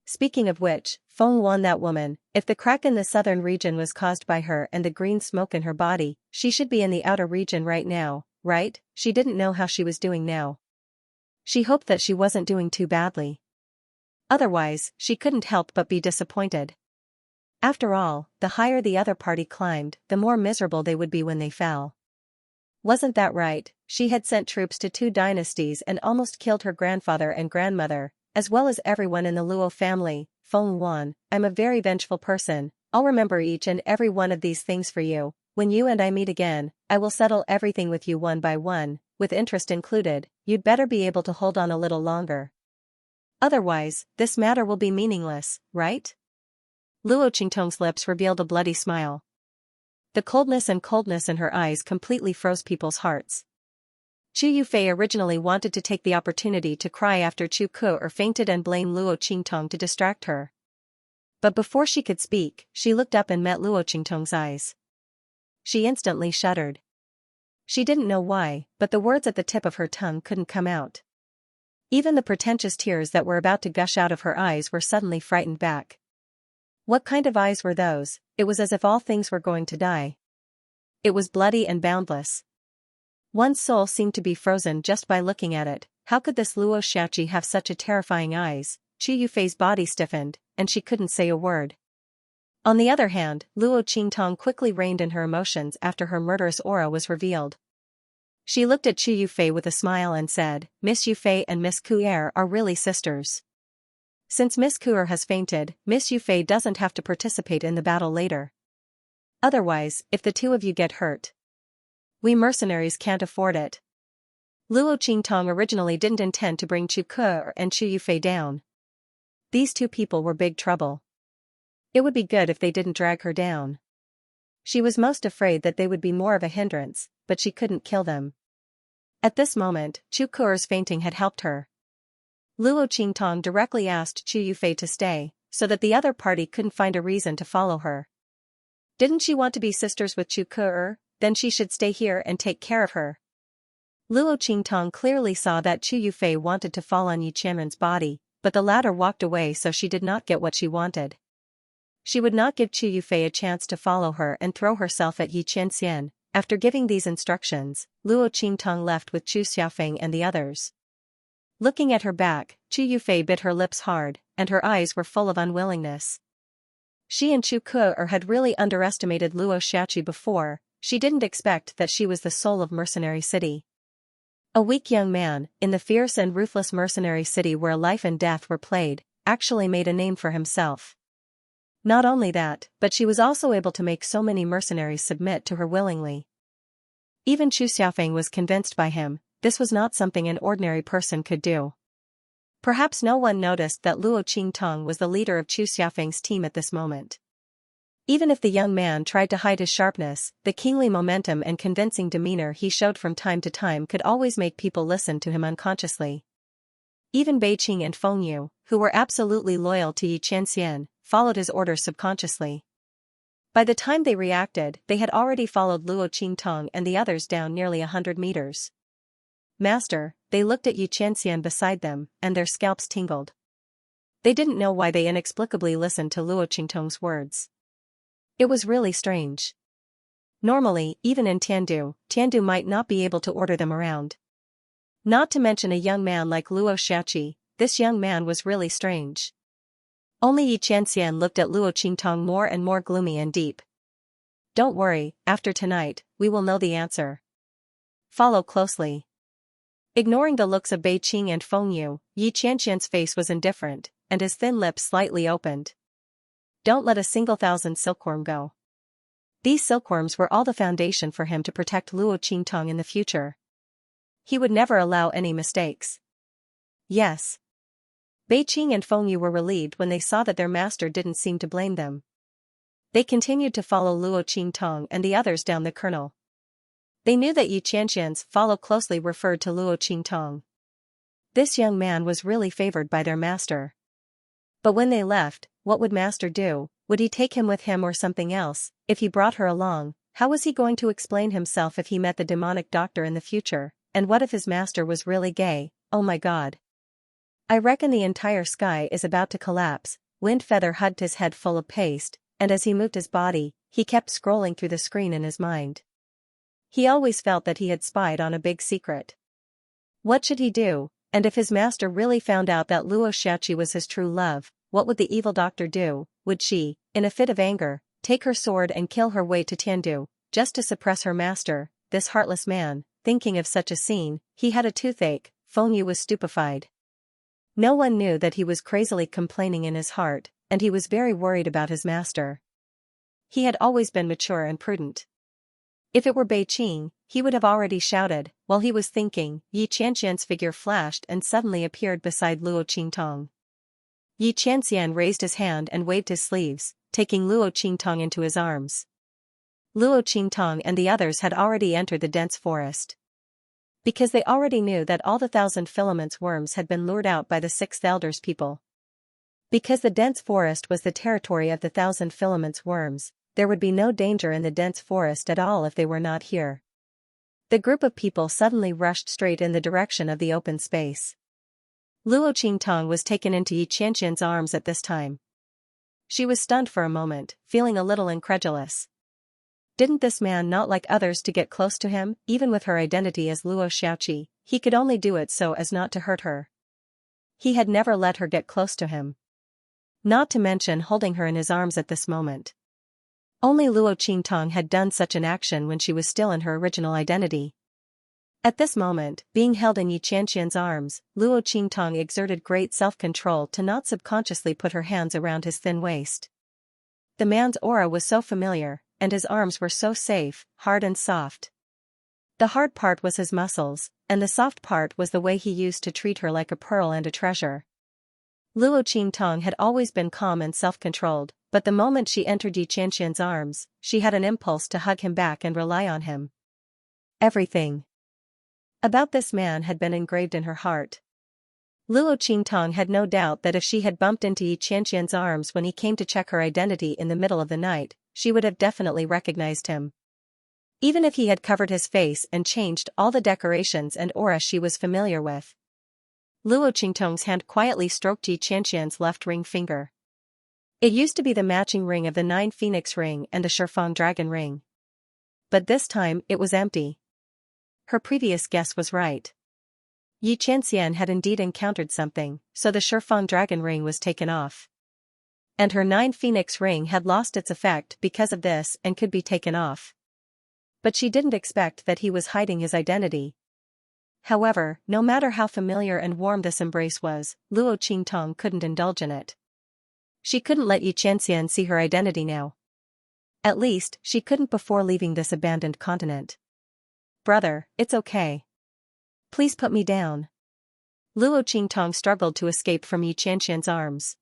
Speaking of which, Feng Wan, that woman, if the crack in the southern region was caused by her and the green smoke in her body, she should be in the outer region right now, right? She didn't know how she was doing now. She hoped that she wasn't doing too badly. Otherwise, she couldn't help but be disappointed. After all, the higher the other party climbed, the more miserable they would be when they fell. Wasn't that right? She had sent troops to 2 dynasties and almost killed her grandfather and grandmother, as well as everyone in the Luo family. Feng Wan, I'm a very vengeful person. I'll remember each and every one of these things for you. When you and I meet again, I will settle everything with you one by one, with interest included. You'd better be able to hold on a little longer. Otherwise, this matter will be meaningless, right? Luo Qingtong's lips revealed a bloody smile. The coldness in her eyes completely froze people's hearts. Chu Yufei originally wanted to take the opportunity to cry after Chu Ke'er fainted and blame Luo Qingtong to distract her. But before she could speak, she looked up and met Luo Qingtong's eyes. She instantly shuddered. She didn't know why, but the words at the tip of her tongue couldn't come out. Even the pretentious tears that were about to gush out of her eyes were suddenly frightened back. What kind of eyes were those? It was as if all things were going to die. It was bloody and boundless. One's soul seemed to be frozen just by looking at it. How could this Luo Shaoqi have such a terrifying eyes? Chu Yufei's body stiffened, and she couldn't say a word. On the other hand, Luo Qingtong quickly reined in her emotions after her murderous aura was revealed. She looked at Chu Yufei with a smile and said, Miss Yufei and Miss Ke'er are really sisters. Since Miss Ke'er has fainted, Miss Yufei doesn't have to participate in the battle later. Otherwise, if the two of you get hurt, we mercenaries can't afford it. Luo Qingtong originally didn't intend to bring Chu Ke'er and Chu Yufei down. These two people were big trouble. It would be good if they didn't drag her down. She was most afraid that they would be more of a hindrance, but she couldn't kill them. At this moment, Chu Ke'er's fainting had helped her. Luo Qingtong directly asked Chu Yufei to stay, so that the other party couldn't find a reason to follow her. Didn't she want to be sisters with Chu Ke'er? Then she should stay here and take care of her. Luo Qingtong clearly saw that Chu Yufei wanted to fall on Yi Qianren's body, but the latter walked away, so she did not get what she wanted. She would not give Chu Yufei a chance to follow her and throw herself at Yi Qianxian. After giving these instructions, Luo Qingtong left with Chu Xiaofeng and the others. Looking at her back, Chu Yufei bit her lips hard, and her eyes were full of unwillingness. She and Chu Ke'er had really underestimated Luo Shaoqi before. She didn't expect that she was the soul of Mercenary City. A weak young man, in the fierce and ruthless Mercenary City where life and death were played, actually made a name for himself. Not only that, but she was also able to make so many mercenaries submit to her willingly. Even Chu Xiaofeng was convinced by him. This was not something an ordinary person could do. Perhaps no one noticed that Luo Qingtong was the leader of Chu Xiaofeng's team at this moment. Even if the young man tried to hide his sharpness, the kingly momentum and convincing demeanor he showed from time to time could always make people listen to him unconsciously. Even Beiqing and Fengyu, who were absolutely loyal to Xianxia, followed his orders subconsciously. By the time they reacted, they had already followed Luo Qingtong and the others down nearly 100 meters. Master, they looked at Xianxia beside them, and their scalps tingled. They didn't know why they inexplicably listened to Luo Qingtong's words. It was really strange. Normally, even in Tiandu might not be able to order them around. Not to mention a young man like Luo Xiaoqi, this young man was really strange. Only Xianxia looked at Luo Qingtong more and more gloomy and deep. Don't worry, after tonight, we will know the answer. Follow closely. Ignoring the looks of Beiqing and Fengyu, Xianxia's face was indifferent, and his thin lips slightly opened. Don't let a single thousand silkworm go. These silkworms were all the foundation for him to protect Luo Qingtong in the future. He would never allow any mistakes. Yes. Beiqing and Fengyu were relieved when they saw that their master didn't seem to blame them. They continued to follow Luo Qingtong and the others down the canal. They knew that Xianxia's follow closely referred to Luo Qingtong. This young man was really favored by their master. But when they left, what would master do? Would he take him with him or something else? If he brought her along, how was he going to explain himself if he met the demonic doctor in the future? And what if his master was really gay? Oh my god. I reckon the entire sky is about to collapse. Windfeather hugged his head full of paste, and as he moved his body, he kept scrolling through the screen in his mind. He always felt that he had spied on a big secret. What should he do? And if his master really found out that Luo Xiaoqi was his true love, what would the evil doctor do? Would she, in a fit of anger, take her sword and kill her way to Tiandu, just to suppress her master, this heartless man? Thinking of such a scene, he had a toothache. Fengyu was stupefied. No one knew that he was crazily complaining in his heart, and he was very worried about his master. He had always been mature and prudent. If it were Beiqing, he would have already shouted. While he was thinking, Xianxia's figure flashed and suddenly appeared beside Luo Qingtong. Xianxia raised his hand and waved his sleeves, taking Luo Qingtong into his arms. Luo Qingtong and the others had already entered the dense forest. Because they already knew that all the 1,000 filaments worms had been lured out by the 6th Elder's people. Because the dense forest was the territory of the 1,000 filaments worms, there would be no danger in the dense forest at all if they were not here. The group of people suddenly rushed straight in the direction of the open space. Luo Qingtong was taken into Xianxia's arms at this time. She was stunned for a moment, feeling a little incredulous. Didn't this man not like others to get close to him? Even with her identity as Luo Xiaoqi, he could only do it so as not to hurt her. He had never let her get close to him. Not to mention holding her in his arms at this moment. Only Luo Qingtong had done such an action when she was still in her original identity. At this moment, being held in Xianxia's arms, Luo Qingtong exerted great self-control to not subconsciously put her hands around his thin waist. The man's aura was so familiar, and his arms were so safe, hard and soft. The hard part was his muscles, and the soft part was the way he used to treat her like a pearl and a treasure. Luo Qingtong had always been calm and self-controlled, but the moment she entered Xianxia's arms, she had an impulse to hug him back and rely on him. Everything about this man had been engraved in her heart. Luo Qingtong had no doubt that if she had bumped into Xianxia's arms when he came to check her identity in the middle of the night, she would have definitely recognized him. Even if he had covered his face and changed all the decorations and aura she was familiar with. Luo Qingtong's hand quietly stroked Xianxia's left ring finger. It used to be the matching ring of the 9 Phoenix ring and the Shifang dragon ring. But this time it was empty. Her previous guess was right. Xianxia had indeed encountered something, so the Shifang dragon ring was taken off. And her 9 Phoenix ring had lost its effect because of this and could be taken off. But she didn't expect that he was hiding his identity. However, no matter how familiar and warm this embrace was, Luo Qingtong couldn't indulge in it. She couldn't let Xianxia see her identity now. At least, she couldn't before leaving this abandoned continent. Brother, it's okay. Please put me down. Luo Qingtong struggled to escape from Xianxia's arms.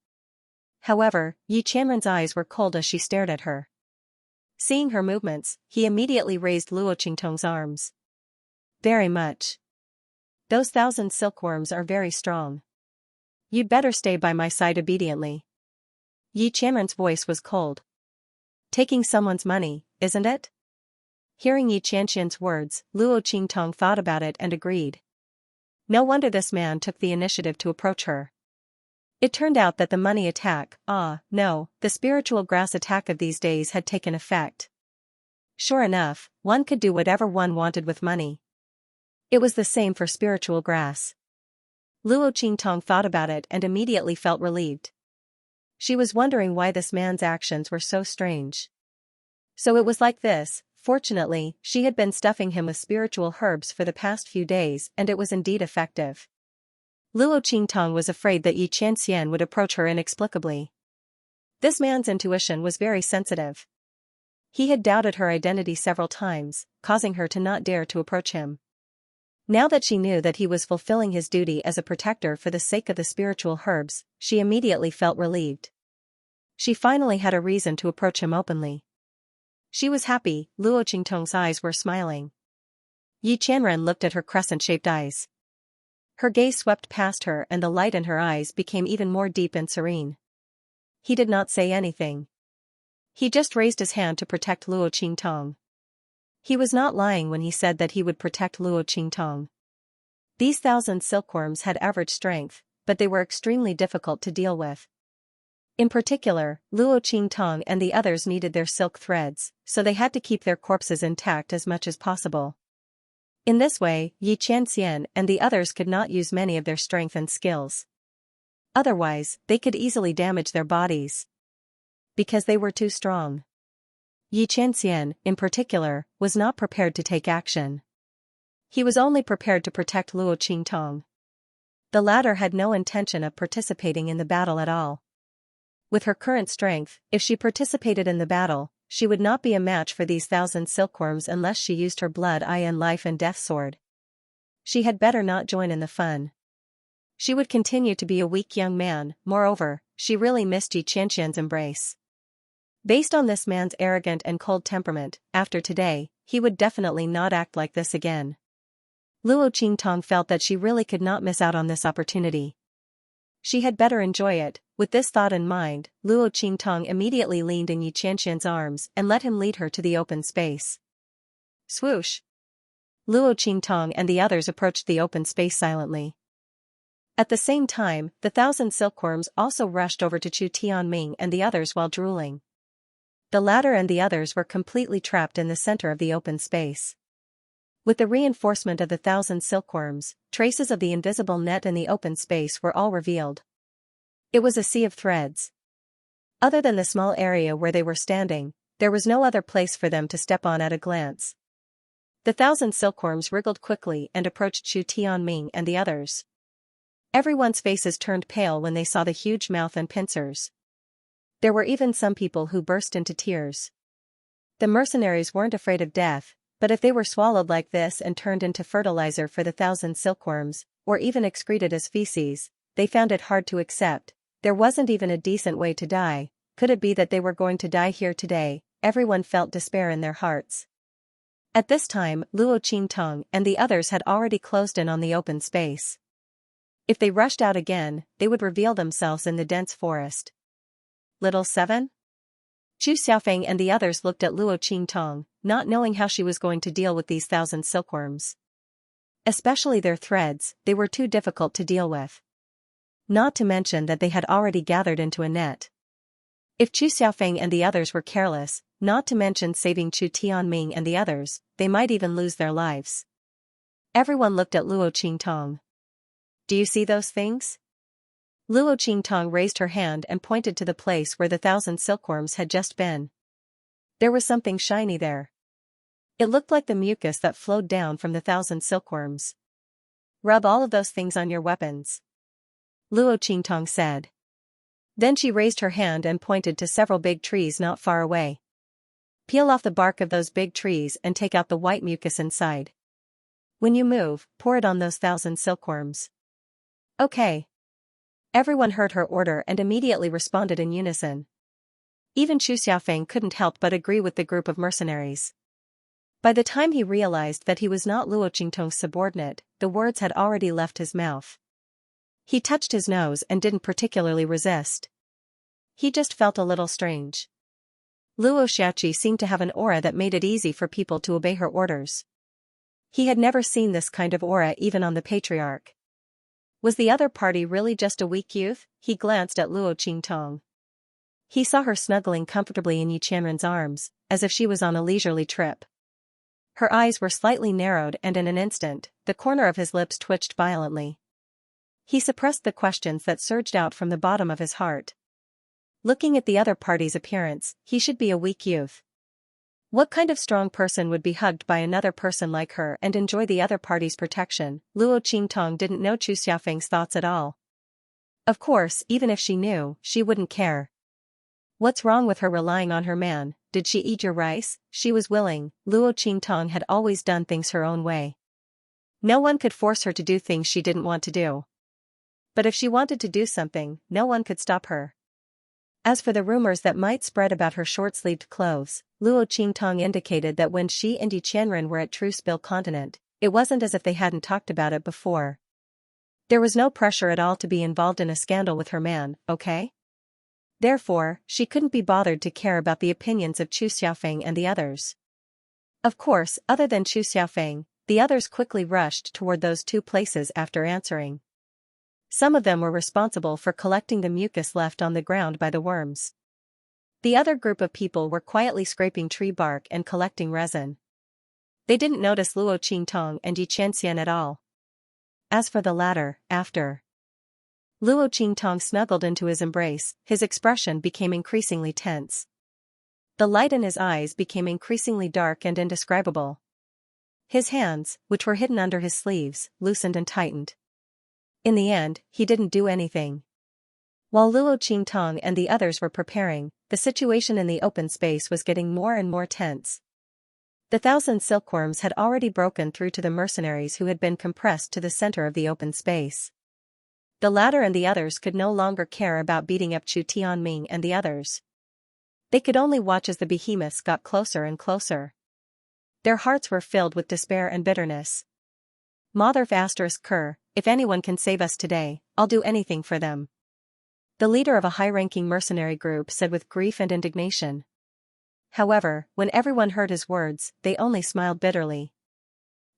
However, Xianxia's eyes were cold as she stared at her. Seeing her movements, he immediately raised Luo Qingtong's arms. Very much. Those 1,000 silkworms are very strong. You'd better stay by my side obediently. Yi Qianren's voice was cold. Taking someone's money, isn't it? Hearing Yi Qianxian's words, Luo Qingtong thought about it and agreed. No wonder this man took the initiative to approach her. It turned out that the money attack, the spiritual grass attack of these days had taken effect. Sure enough, one could do whatever one wanted with money. It was the same for spiritual grass. Luo Qingtong thought about it and immediately felt relieved. She was wondering why this man's actions were so strange. So it was like this. Fortunately, she had been stuffing him with spiritual herbs for the past few days and it was indeed effective. Luo Qingtong was afraid that Yi Qianxian would approach her inexplicably. This man's intuition was very sensitive. He had doubted her identity several times, causing her to not dare to approach him. Now that she knew that he was fulfilling his duty as a protector for the sake of the spiritual herbs, she immediately felt relieved. She finally had a reason to approach him openly. She was happy. Luo Qingtong's eyes were smiling. Yi Qianren looked at her crescent-shaped eyes. Her gaze swept past her and the light in her eyes became even more deep and serene. He did not say anything. He just raised his hand to protect Luo Qingtong. He was not lying when he said that he would protect Luo Qingtong. These 1,000 silkworms had average strength, but they were extremely difficult to deal with. In particular, Luo Qingtong and the others needed their silk threads, so they had to keep their corpses intact as much as possible. In this way, Yi Qianxian and the others could not use many of their strength and skills. Otherwise, they could easily damage their bodies. Because they were too strong. Yi Qianxian, in particular, was not prepared to take action. He was only prepared to protect Luo Qingtong. The latter had no intention of participating in the battle at all. With her current strength, if she participated in the battle, she would not be a match for these 1,000 silkworms unless she used her blood eye and life and death sword. She had better not join in the fun. She would continue to be a weak young man. Moreover, she really missed Yi Qianxian's embrace. Based on this man's arrogant and cold temperament, after today, he would definitely not act like this again. Luo Qingtong felt that she really could not miss out on this opportunity. She had better enjoy it. With this thought in mind, Luo Qingtong immediately leaned in Yi Qianxian's arms and let him lead her to the open space. Swoosh! Luo Qingtong and the others approached the open space silently. At the same time, the 1,000 silkworms also rushed over to Chu Tianming and the others while drooling. The latter and the others were completely trapped in the center of the open space. With the reinforcement of the 1,000 silkworms, traces of the invisible net in the open space were all revealed. It was a sea of threads. Other than the small area where they were standing, there was no other place for them to step on at a glance. The 1,000 silkworms wriggled quickly and approached Chu Tianming and the others. Everyone's faces turned pale when they saw the huge mouth and pincers. There were even some people who burst into tears. The mercenaries weren't afraid of death, but if they were swallowed like this and turned into fertilizer for the 1,000 silkworms, or even excreted as feces, they found it hard to accept. There wasn't even a decent way to die. Could it be that they were going to die here today? Everyone felt despair in their hearts. At this time, Luo Qingtong and the others had already closed in on the open space. If they rushed out again, they would reveal themselves in the dense forest. Little 7? Chu Xiaofeng and the others looked at Luo Qingtong, not knowing how she was going to deal with these 1,000 silkworms. Especially their threads, they were too difficult to deal with. Not to mention that they had already gathered into a net. If Chu Xiaofeng and the others were careless, not to mention saving Chu Tianming and the others, they might even lose their lives. Everyone looked at Luo Qingtong. Do you see those things? Luo Qingtong raised her hand and pointed to the place where the 1,000 silkworms had just been. There was something shiny there. It looked like the mucus that flowed down from the 1,000 silkworms. Rub all of those things on your weapons. Luo Qingtong said. Then she raised her hand and pointed to several big trees not far away. Peel off the bark of those big trees and take out the white mucus inside. When you move, pour it on those 1,000 silkworms. Okay. Everyone heard her order and immediately responded in unison. Even Chu Xiaofeng couldn't help but agree with the group of mercenaries. By the time he realized that he was not Luo Qingtong's subordinate, the words had already left his mouth. He touched his nose and didn't particularly resist. He just felt a little strange. Luo Xiaoqi seemed to have an aura that made it easy for people to obey her orders. He had never seen this kind of aura even on the patriarch. Was the other party really just a weak youth? He glanced at Luo Qingtong. He saw her snuggling comfortably in Yi Qianren's arms, as if she was on a leisurely trip. Her eyes were slightly narrowed and in an instant, the corner of his lips twitched violently. He suppressed the questions that surged out from the bottom of his heart. Looking at the other party's appearance, he should be a weak youth. What kind of strong person would be hugged by another person like her and enjoy the other party's protection? Luo Qingtong didn't know Chu Xiaofeng's thoughts at all. Of course, even if she knew, she wouldn't care. What's wrong with her relying on her man? Did she eat your rice? She was willing. Luo Qingtong had always done things her own way. No one could force her to do things she didn't want to do. But if she wanted to do something, no one could stop her. As for the rumors that might spread about her short-sleeved clothes, Luo Qingtong indicated that when she and Yi Qianren were at Trucebill Continent, it wasn't as if they hadn't talked about it before. There was no pressure at all to be involved in a scandal with her man, okay? Therefore, she couldn't be bothered to care about the opinions of Chu Xiaofeng and the others. Of course, other than Chu Xiaofeng, the others quickly rushed toward those two places after answering. Some of them were responsible for collecting the mucus left on the ground by the worms. The other group of people were quietly scraping tree bark and collecting resin. They didn't notice Luo Qingtong and Yi Qianxian at all. As for the latter, after Luo Qingtong snuggled into his embrace, his expression became increasingly tense. The light in his eyes became increasingly dark and indescribable. His hands, which were hidden under his sleeves, loosened and tightened. In the end, he didn't do anything. While Luo Qingtong and the others were preparing, the situation in the open space was getting more and more tense. The 1,000 silkworms had already broken through to the mercenaries who had been compressed to the center of the open space. The latter and the others could no longer care about beating up Chu Tianming and the others. They could only watch as the behemoths got closer and closer. Their hearts were filled with despair and bitterness. Mother *Ker, if anyone can save us today, I'll do anything for them. The leader of a high-ranking mercenary group said with grief and indignation. However, when everyone heard his words, they only smiled bitterly.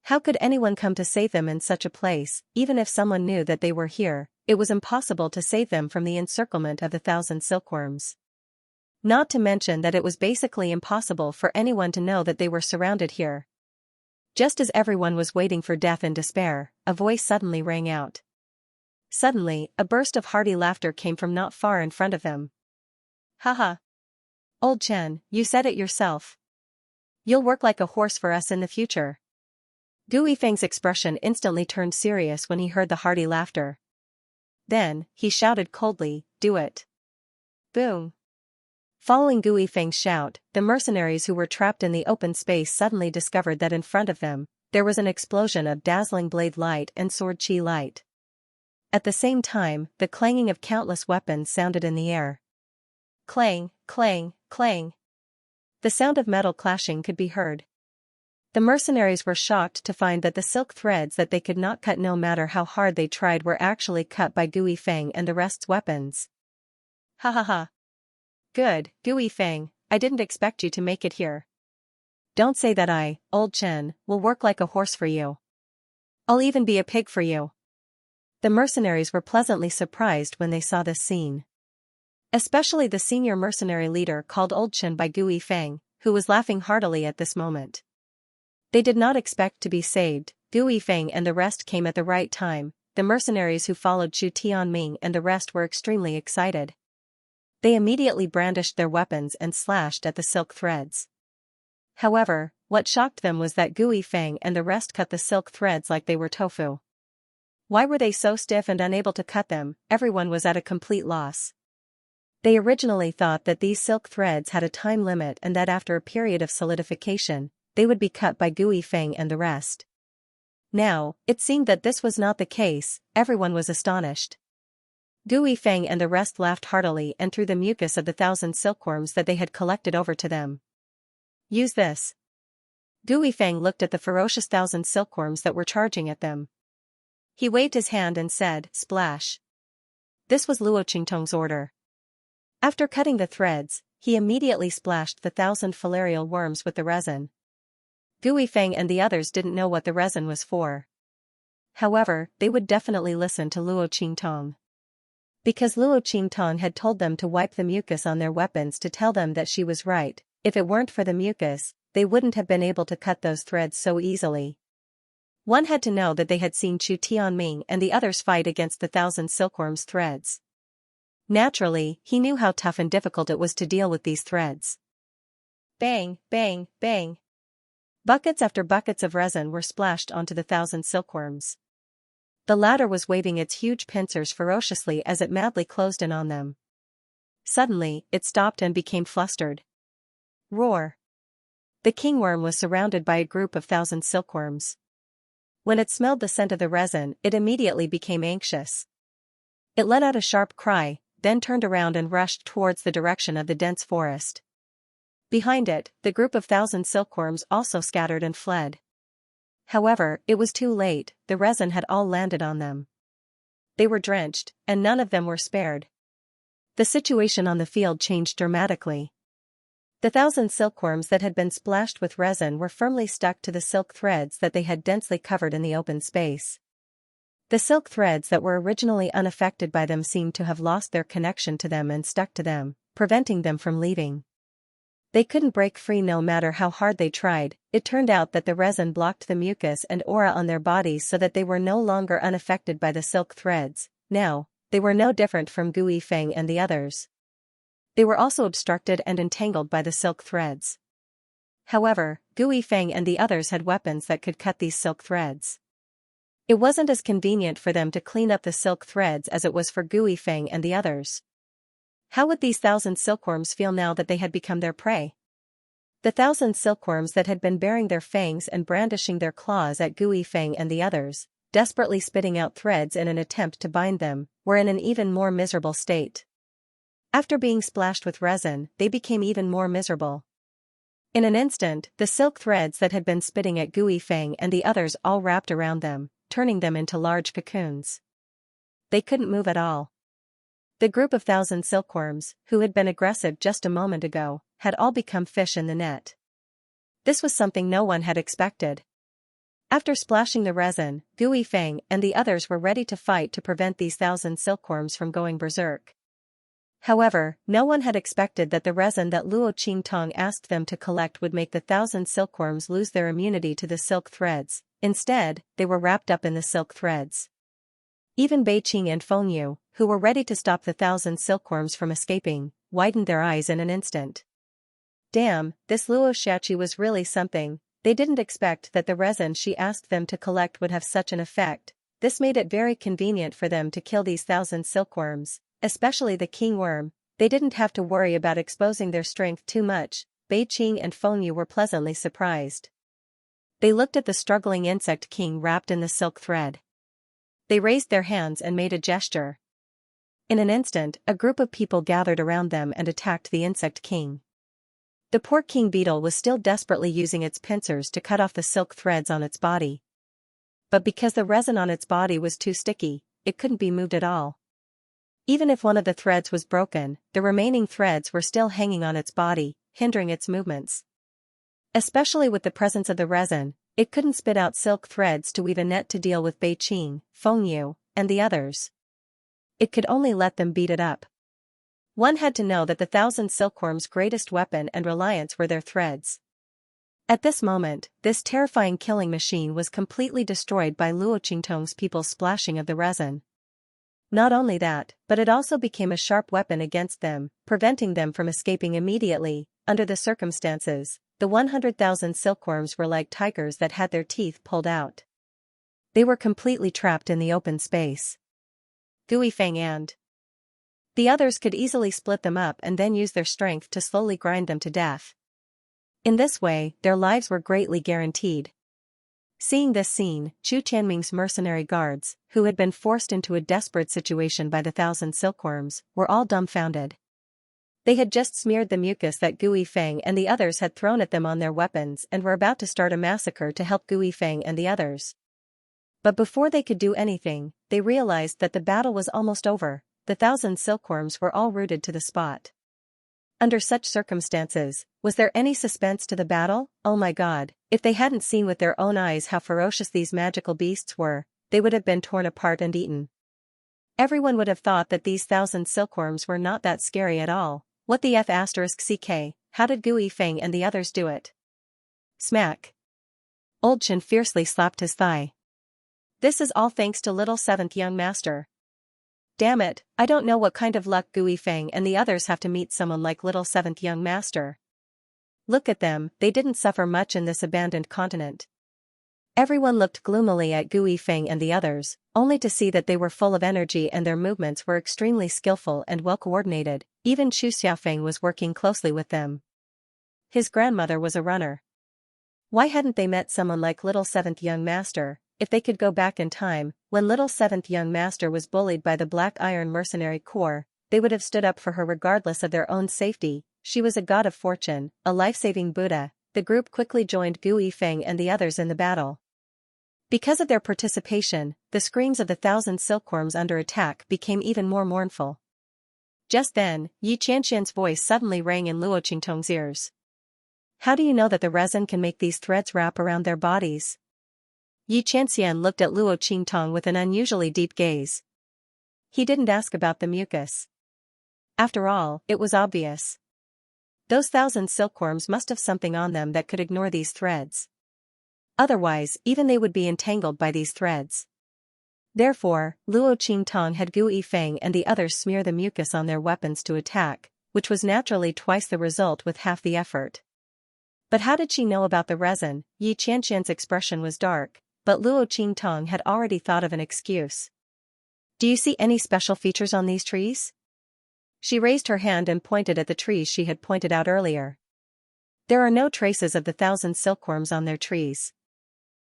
How could anyone come to save them in such a place? Even if someone knew that they were here, it was impossible to save them from the encirclement of the 1,000 silkworms. Not to mention that it was basically impossible for anyone to know that they were surrounded here. Just as everyone was waiting for death in despair, a voice suddenly rang out. Suddenly, a burst of hearty laughter came from not far in front of them. Haha! Old Chen, you said it yourself. You'll work like a horse for us in the future. Gu Yifeng's expression instantly turned serious when he heard the hearty laughter. Then, he shouted coldly, "Do it." Boom! Following Gu Yifeng's shout, the mercenaries who were trapped in the open space suddenly discovered that in front of them, there was an explosion of dazzling blade light and sword chi light. At the same time, the clanging of countless weapons sounded in the air. Clang, clang, clang. The sound of metal clashing could be heard. The mercenaries were shocked to find that the silk threads that they could not cut no matter how hard they tried were actually cut by Gu Yifeng and the rest's weapons. Ha ha ha. Good, Gu Yifeng, I didn't expect you to make it here. Don't say that Old Chen, will work like a horse for you. I'll even be a pig for you. The mercenaries were pleasantly surprised when they saw this scene. Especially the senior mercenary leader called Old Chen by Gu Yifeng, who was laughing heartily at this moment. They did not expect to be saved. Gu Yifeng and the rest came at the right time. The mercenaries who followed Chu Tianming and the rest were extremely excited. They immediately brandished their weapons and slashed at the silk threads. However, what shocked them was that Gu Yifeng and the rest cut the silk threads like they were tofu. Why were they so stiff and unable to cut them? Everyone was at a complete loss. They originally thought that these silk threads had a time limit and that after a period of solidification, they would be cut by Gu Yifeng and the rest. Now, it seemed that this was not the case. Everyone was astonished. Gui Feng and the rest laughed heartily and threw the mucus of the 1,000 silkworms that they had collected over to them. Use this. Gui Feng looked at the ferocious 1,000 silkworms that were charging at them. He waved his hand and said, "Splash." This was Luo Qingtong's order. After cutting the threads, he immediately splashed the 1,000 filarial worms with the resin. Gui Feng and the others didn't know what the resin was for. However, they would definitely listen to Luo Qingtong. Because Luo Qingtong had told them to wipe the mucus on their weapons to tell them that she was right, if it weren't for the mucus, they wouldn't have been able to cut those threads so easily. One had to know that they had seen Chu Tianming and the others fight against the 1,000 silkworms' threads. Naturally, he knew how tough and difficult it was to deal with these threads. Bang, bang, bang. Buckets after buckets of resin were splashed onto the 1,000 silkworms. The latter was waving its huge pincers ferociously as it madly closed in on them. Suddenly, it stopped and became flustered. Roar! The kingworm was surrounded by a group of 1,000 silkworms. When it smelled the scent of the resin, it immediately became anxious. It let out a sharp cry, then turned around and rushed towards the direction of the dense forest. Behind it, the group of 1,000 silkworms also scattered and fled. However, it was too late, the resin had all landed on them. They were drenched, and none of them were spared. The situation on the field changed dramatically. The 1,000 silkworms that had been splashed with resin were firmly stuck to the silk threads that they had densely covered in the open space. The silk threads that were originally unaffected by them seemed to have lost their connection to them and stuck to them, preventing them from leaving. They couldn't break free no matter how hard they tried. It turned out that the resin blocked the mucus and aura on their bodies so that they were no longer unaffected by the silk threads. Now, they were no different from Gui Feng and the others. They were also obstructed and entangled by the silk threads. However, Gui Feng and the others had weapons that could cut these silk threads. It wasn't as convenient for them to clean up the silk threads as it was for Gui Feng and the others. How would these 1,000 silkworms feel now that they had become their prey? The 1,000 silkworms that had been baring their fangs and brandishing their claws at Gui Feng and the others, desperately spitting out threads in an attempt to bind them, were in an even more miserable state. After being splashed with resin, they became even more miserable. In an instant, the silk threads that had been spitting at Gui Feng and the others all wrapped around them, turning them into large cocoons. They couldn't move at all. The group of 1,000 silkworms, who had been aggressive just a moment ago, had all become fish in the net. This was something no one had expected. After splashing the resin, Gui Feng and the others were ready to fight to prevent these 1,000 silkworms from going berserk. However, no one had expected that the resin that Luo Qingtong asked them to collect would make the 1,000 silkworms lose their immunity to the silk threads. Instead, they were wrapped up in the silk threads. Even Beiqing and Fengyu, who were ready to stop the 1,000 silkworms from escaping, widened their eyes in an instant. Damn, this Luo Xiaoqi was really something. They didn't expect that the resin she asked them to collect would have such an effect. This made it very convenient for them to kill these 1,000 silkworms, especially the kingworm. They didn't have to worry about exposing their strength too much. Beiqing and Fengyu were pleasantly surprised. They looked at the struggling insect king wrapped in the silk thread. They raised their hands and made a gesture. In an instant, a group of people gathered around them and attacked the insect king. The poor king beetle was still desperately using its pincers to cut off the silk threads on its body. But because the resin on its body was too sticky, it couldn't be moved at all. Even if one of the threads was broken, the remaining threads were still hanging on its body, hindering its movements. Especially with the presence of the resin, it couldn't spit out silk threads to weave a net to deal with Beiqing, Fengyu, and the others. It could only let them beat it up. One had to know that the 1,000 silkworms' greatest weapon and reliance were their threads. At this moment, this terrifying killing machine was completely destroyed by Luo Qingtong's people's splashing of the resin. Not only that, but it also became a sharp weapon against them, preventing them from escaping immediately. Under the circumstances, the 100,000 silkworms were like tigers that had their teeth pulled out. They were completely trapped in the open space. Gui Feng and the others could easily split them up and then use their strength to slowly grind them to death. In this way, their lives were greatly guaranteed. Seeing this scene, Chu Tianming's mercenary guards, who had been forced into a desperate situation by the 1,000 silkworms, were all dumbfounded. They had just smeared the mucus that Gu Yifeng and the others had thrown at them on their weapons and were about to start a massacre to help Gu Yifeng and the others. But before they could do anything, they realized that the battle was almost over. The 1,000 silkworms were all rooted to the spot. Under such circumstances, was there any suspense to the battle? Oh my god, if they hadn't seen with their own eyes how ferocious these magical beasts were, they would have been torn apart and eaten. Everyone would have thought that these 1,000 silkworms were not that scary at all. What the f***ck, how did Gu Yifeng and the others do it? Smack. Old Chen fiercely slapped his thigh. This is all thanks to little 7th young master. Damn it, I don't know what kind of luck Gu Yifeng and the others have to meet someone like little 7th young master. Look at them, they didn't suffer much in this abandoned continent. Everyone looked gloomily at Gu Yifeng and the others, only to see that they were full of energy and their movements were extremely skillful and well coordinated. Even Chu Xiaofeng was working closely with them. His grandmother was a runner. Why hadn't they met someone like little 7th young master? If they could go back in time, when little 7th young master was bullied by the Black Iron Mercenary Corps, they would have stood up for her regardless of their own safety. She was a god of fortune, a life-saving Buddha. The group quickly joined Gu Yifeng and the others in the battle. Because of their participation, the screams of the 1,000 silkworms under attack became even more mournful. Just then, Yi Qianxian's voice suddenly rang in Luo Qingtong's ears. How do you know that the resin can make these threads wrap around their bodies? Yi Qianxian looked at Luo Qingtong with an unusually deep gaze. He didn't ask about the mucus. After all, it was obvious. Those 1,000 silkworms must have something on them that could ignore these threads. Otherwise, even they would be entangled by these threads. Therefore, Luo Qingtong had Gu Yifeng and the others smear the mucus on their weapons to attack, which was naturally twice the result with half the effort. But how did she know about the resin? Yi Qianxian's expression was dark, but Luo Qingtong had already thought of an excuse. Do you see any special features on these trees? She raised her hand and pointed at the trees she had pointed out earlier. There are no traces of the 1,000 silkworms on their trees.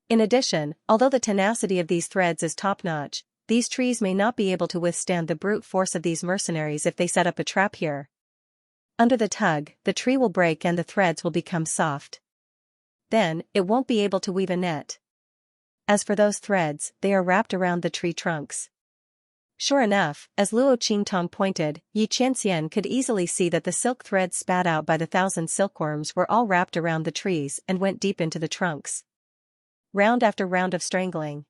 In addition, although the tenacity of these threads is top-notch, these trees may not be able to withstand the brute force of these mercenaries if they set up a trap here. Under the tug, the tree will break and the threads will become soft. Then, it won't be able to weave a net. As for those threads, they are wrapped around the tree trunks. Sure enough, as Luo Qingtong pointed, Yi Qianxian could easily see that the silk threads spat out by the 1,000 silkworms were all wrapped around the trees and went deep into the trunks. Round after round of strangling.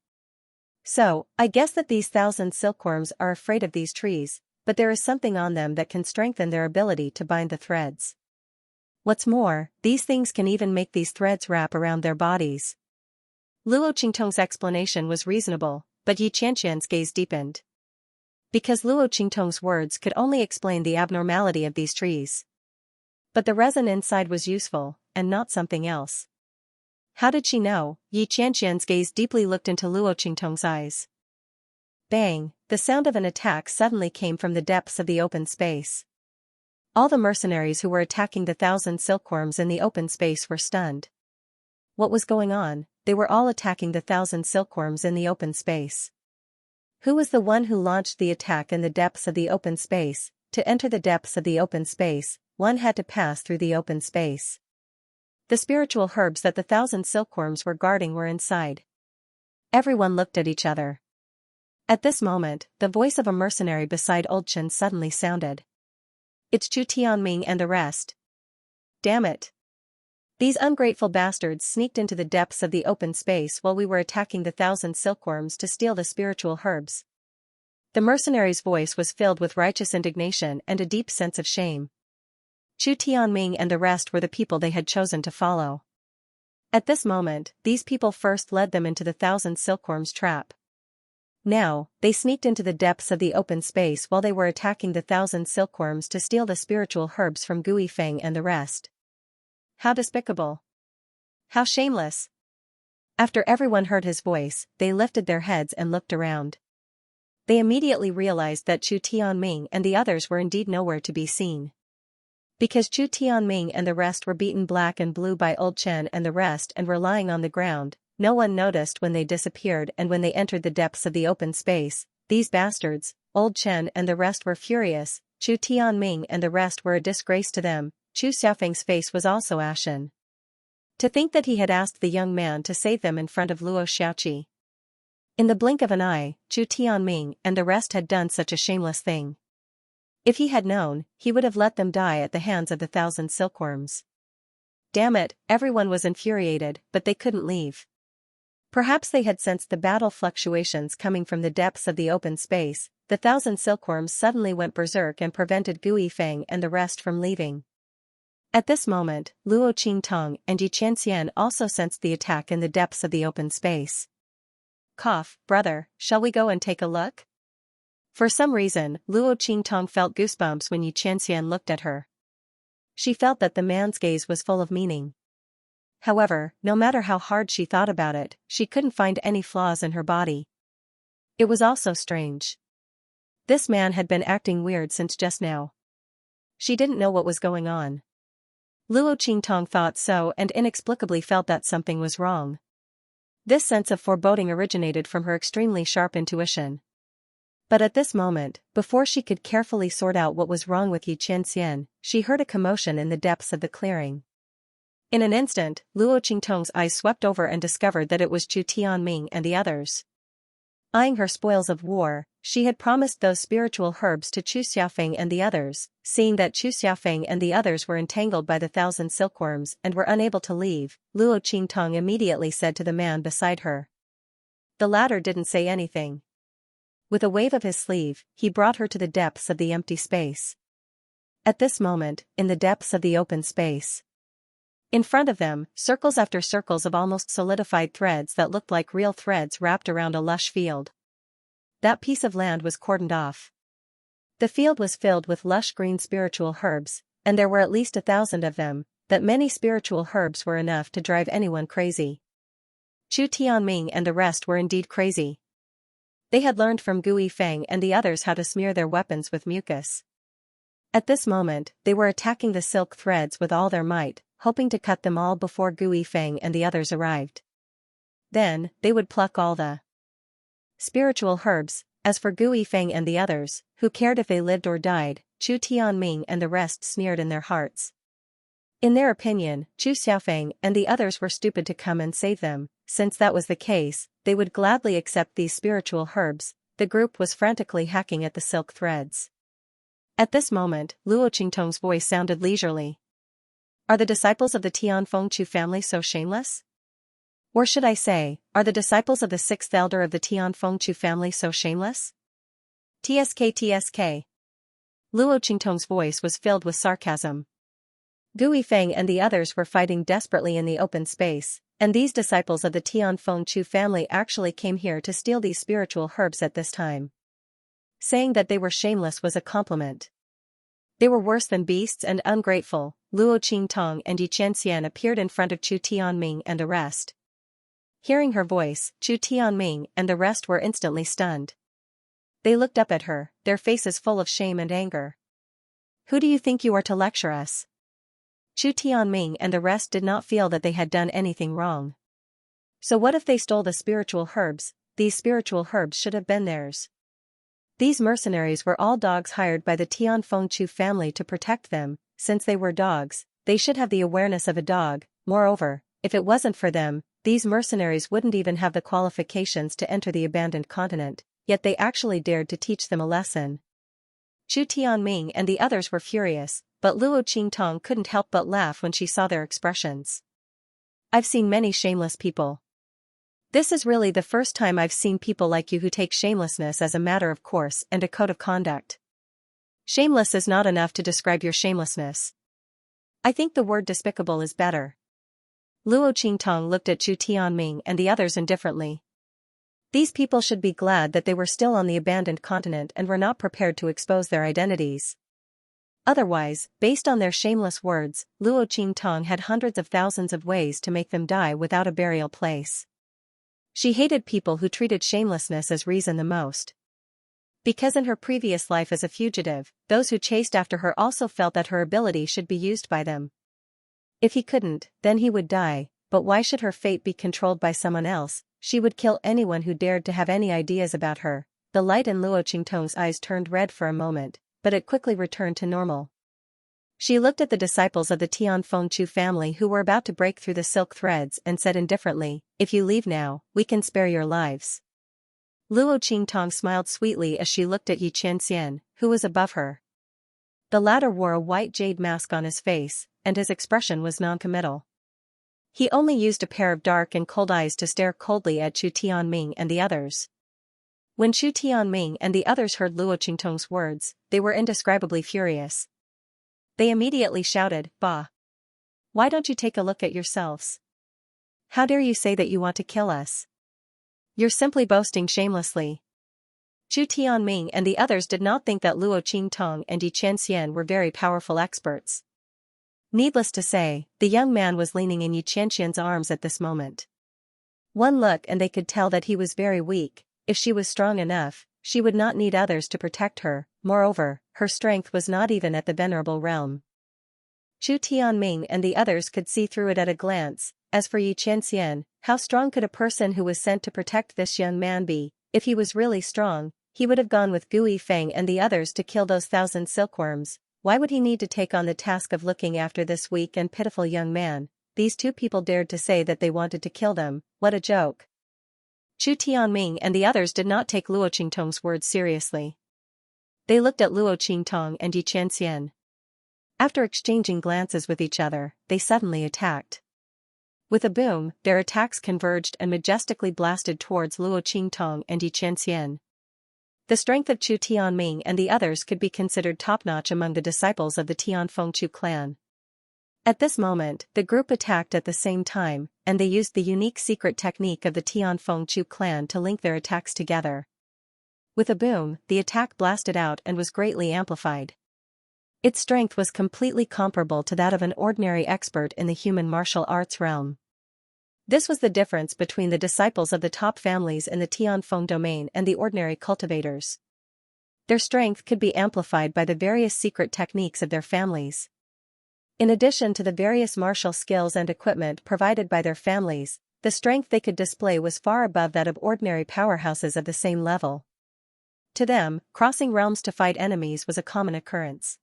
So, I guess that these 1,000 silkworms are afraid of these trees, but there is something on them that can strengthen their ability to bind the threads. What's more, these things can even make these threads wrap around their bodies. Luo Qingtong's explanation was reasonable, but Yi Qianxian's gaze deepened. Because Luo Qingtong's words could only explain the abnormality of these trees. But the resin inside was useful, and not something else. How did she know? Yi Qianxian's gaze deeply looked into Luo Qingtong's eyes. Bang! The sound of an attack suddenly came from the depths of the open space. All the mercenaries who were attacking the 1,000 silkworms in the open space were stunned. What was going on? They were all attacking the 1,000 silkworms in the open space. Who was the one who launched the attack in the depths of the open space? To enter the depths of the open space, one had to pass through the open space. The spiritual herbs that the 1,000 silkworms were guarding were inside. Everyone looked at each other. At this moment, the voice of a mercenary beside Old Chen suddenly sounded. It's Chu Tianming and the rest. Damn it! These ungrateful bastards sneaked into the depths of the open space while we were attacking the 1,000 silkworms to steal the spiritual herbs. The mercenary's voice was filled with righteous indignation and a deep sense of shame. Chu Tianming and the rest were the people they had chosen to follow. At this moment, these people first led them into the 1,000 silkworms' trap. Now, they sneaked into the depths of the open space while they were attacking the 1,000 silkworms to steal the spiritual herbs from Gu Yifeng and the rest. How despicable! How shameless! After everyone heard his voice, they lifted their heads and looked around. They immediately realized that Chu Tianming and the others were indeed nowhere to be seen. Because Chu Tianming and the rest were beaten black and blue by Old Chen and the rest and were lying on the ground, no one noticed when they disappeared, and when they entered the depths of the open space, these bastards, Old Chen and the rest were furious. Chu Tianming and the rest were a disgrace to them. Chu Xiaofeng's face was also ashen. To think that he had asked the young man to save them in front of Luo Xiaoqi. In the blink of an eye, Chu Tianming and the rest had done such a shameless thing. If he had known, he would have let them die at the hands of the 1,000 silkworms. Damn it, everyone was infuriated, but they couldn't leave. Perhaps they had sensed the battle fluctuations coming from the depths of the open space. The 1,000 silkworms suddenly went berserk and prevented Gu Yifeng and the rest from leaving. At this moment, Luo Qingtong and Xianxia also sensed the attack in the depths of the open space. Cough, brother, shall we go and take a look? For some reason, Luo Qingtong felt goosebumps when Xianxia looked at her. She felt that the man's gaze was full of meaning. However, no matter how hard she thought about it, she couldn't find any flaws in her body. It was also strange. This man had been acting weird since just now. She didn't know what was going on. Luo Qingtong thought so and inexplicably felt that something was wrong. This sense of foreboding originated from her extremely sharp intuition. But at this moment, before she could carefully sort out what was wrong with Xianxia, she heard a commotion in the depths of the clearing. In an instant, Luo Qingtong's eyes swept over and discovered that it was Chu Tianming and the others. Eyeing her spoils of war, she had promised those spiritual herbs to Chu Xiaofeng and the others. Seeing that Chu Xiaofeng and the others were entangled by the 1,000 silkworms and were unable to leave, Luo Qingtong immediately said to the man beside her. The latter didn't say anything. With a wave of his sleeve, he brought her to the depths of the empty space. At this moment, in the depths of the open space, in front of them, circles after circles of almost solidified threads that looked like real threads wrapped around a lush field. That piece of land was cordoned off. The field was filled with lush green spiritual herbs, and there were at least 1,000 of them. That many spiritual herbs were enough to drive anyone crazy. Chu Tianming and the rest were indeed crazy. They had learned from Gu Yifeng and the others how to smear their weapons with mucus. At this moment, they were attacking the silk threads with all their might, hoping to cut them all before Gu Yifeng and the others arrived. Then, they would pluck all the spiritual herbs. As for Gu Yifeng and the others, who cared if they lived or died? Chu Tianming and the rest sneered in their hearts. In their opinion, Chu Xiaofeng and the others were stupid to come and save them. Since that was the case, they would gladly accept these spiritual herbs. The group was frantically hacking at the silk threads. At this moment, Luo Qingtong's voice sounded leisurely. Are the disciples of the Tianfeng Chu family so shameless? Or should I say, are the disciples of the 6th elder of the Tianfeng Chu family so shameless? TSK. Luo Qingtong's voice was filled with sarcasm. Gu Yifeng and the others were fighting desperately in the open space, and these disciples of the Tianfeng Chu family actually came here to steal these spiritual herbs at this time. Saying that they were shameless was a compliment. They were worse than beasts and ungrateful. Luo Qingtong and Xianxia appeared in front of Chu Tianming and the rest. Hearing her voice, Chu Tianming and the rest were instantly stunned. They looked up at her, their faces full of shame and anger. Who do you think you are to lecture us? Chu Tianming and the rest did not feel that they had done anything wrong. So what if they stole the spiritual herbs? These spiritual herbs should have been theirs. These mercenaries were all dogs hired by the Tianfeng Chu family to protect them. Since they were dogs, they should have the awareness of a dog. Moreover, if it wasn't for them, these mercenaries wouldn't even have the qualifications to enter the abandoned continent, yet they actually dared to teach them a lesson. Chu Tianming and the others were furious, but Luo Qingtong couldn't help but laugh when she saw their expressions. I've seen many shameless people. This is really the first time I've seen people like you who take shamelessness as a matter of course and a code of conduct. Shameless is not enough to describe your shamelessness. I think the word despicable is better. Luo Qingtong looked at Chu Tianming and the others indifferently. These people should be glad that they were still on the abandoned continent and were not prepared to expose their identities. Otherwise, based on their shameless words, Luo Qingtong had hundreds of thousands of ways to make them die without a burial place. She hated people who treated shamelessness as reason the most. Because in her previous life as a fugitive, those who chased after her also felt that her ability should be used by them. If he couldn't, then he would die. but why should her fate be controlled by someone else? She would kill anyone who dared to have any ideas about her. The light in Luo Qingtong's eyes turned red for a moment, but it quickly returned to normal. She looked at the disciples of the Tianfengchu family who were about to break through the silk threads and said indifferently, "If you leave now, we can spare your lives." Luo Qingtong smiled sweetly as she looked at Xianxia, who was above her. The latter wore a white jade mask on his face, and his expression was non-committal. He only used a pair of dark and cold eyes to stare coldly at Chu Tianming and the others. When Chu Tianming and the others heard Luo Qingtong's words, they were indescribably furious. They immediately shouted, "Bah! Why don't you take a look at yourselves? How dare you say that you want to kill us? You're simply boasting shamelessly." Chu Tianming and the others did not think that Luo Qingtong and Yi Qianxian were very powerful experts. Needless to say, the young man was leaning in Yi Qianxian's arms at this moment. One look and they could tell that he was very weak. If she was strong enough, she would not need others to protect her. Moreover, her strength was not even at the venerable realm. Chu Tianming and the others could see through it at a glance. As for Yi Qianxian, how strong could a person who was sent to protect this young man be? If he was really strong, he would have gone with Gu Yifeng and the others to kill those 1,000 silkworms. Why would he need to take on the task of looking after this weak and pitiful young man? These two people dared to say that they wanted to kill them. What a joke. Chu Tianming and the others did not take Luo Qingtong's words seriously. They looked at Luo Qingtong and Yi Qianxian. After exchanging glances with each other, they suddenly attacked. With a boom, their attacks converged and majestically blasted towards Luo Qingtong and Yi Qianxian. The strength of Chu Tianming and the others could be considered top-notch among the disciples of the Tianfengchu clan. At this moment, the group attacked at the same time, and they used the unique secret technique of the Tianfengchu clan to link their attacks together. With a boom, the attack blasted out and was greatly amplified. Its strength was completely comparable to that of an ordinary expert in the human martial arts realm. This was the difference between the disciples of the top families in the Tianfeng domain and the ordinary cultivators. Their strength could be amplified by the various secret techniques of their families. In addition to the various martial skills and equipment provided by their families, the strength they could display was far above that of ordinary powerhouses of the same level. To them, crossing realms to fight enemies was a common occurrence.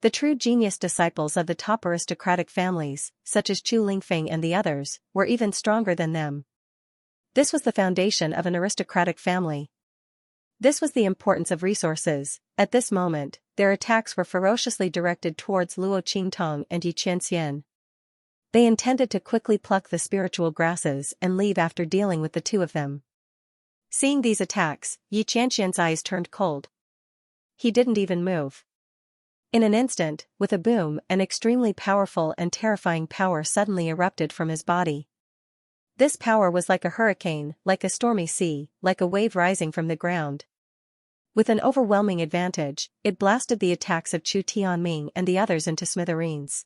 The true genius disciples of the top aristocratic families, such as Chu Lingfeng and the others, were even stronger than them. This was the foundation of an aristocratic family. This was the importance of resources. At this moment, their attacks were ferociously directed towards Luo Qingtong and Yi Qianxian. They intended to quickly pluck the spiritual grasses and leave after dealing with the two of them. Seeing these attacks, Yi Qianxian's eyes turned cold. He didn't even move. In an instant, with a boom, an extremely powerful and terrifying power suddenly erupted from his body. This power was like a hurricane, like a stormy sea, like a wave rising from the ground. With an overwhelming advantage, it blasted the attacks of Chu Tianming and the others into smithereens.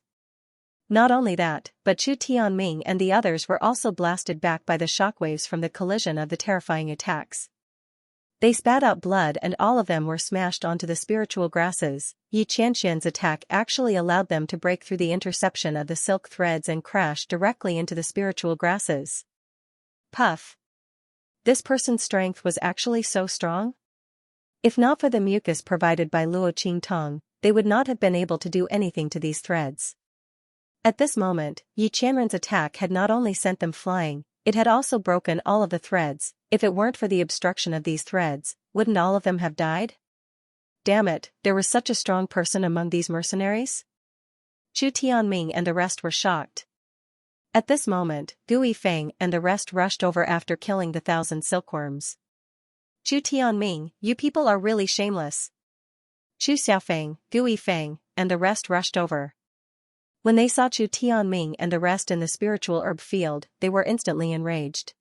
Not only that, but Chu Tianming and the others were also blasted back by the shockwaves from the collision of the terrifying attacks. They spat out blood and all of them were smashed onto the spiritual grasses. Yi Qianxian's attack actually allowed them to break through the interception of the silk threads and crash directly into the spiritual grasses. Puff! This person's strength was actually so strong? If not for the mucus provided by Luo Qingtong, they would not have been able to do anything to these threads. At this moment, Yi Qianren's attack had not only sent them flying, it had also broken all of the threads. If it weren't for the obstruction of these threads, wouldn't all of them have died? Damn it, there was such a strong person among these mercenaries? Chu Tianming and the rest were shocked. At this moment, Gu Yifeng and the rest rushed over after killing the 1,000 silkworms. Chu Tianming, you people are really shameless. Chu Xiaofeng, Gu Yifeng, and the rest rushed over. When they saw Chu Tianming and the rest in the spiritual herb field, they were instantly enraged.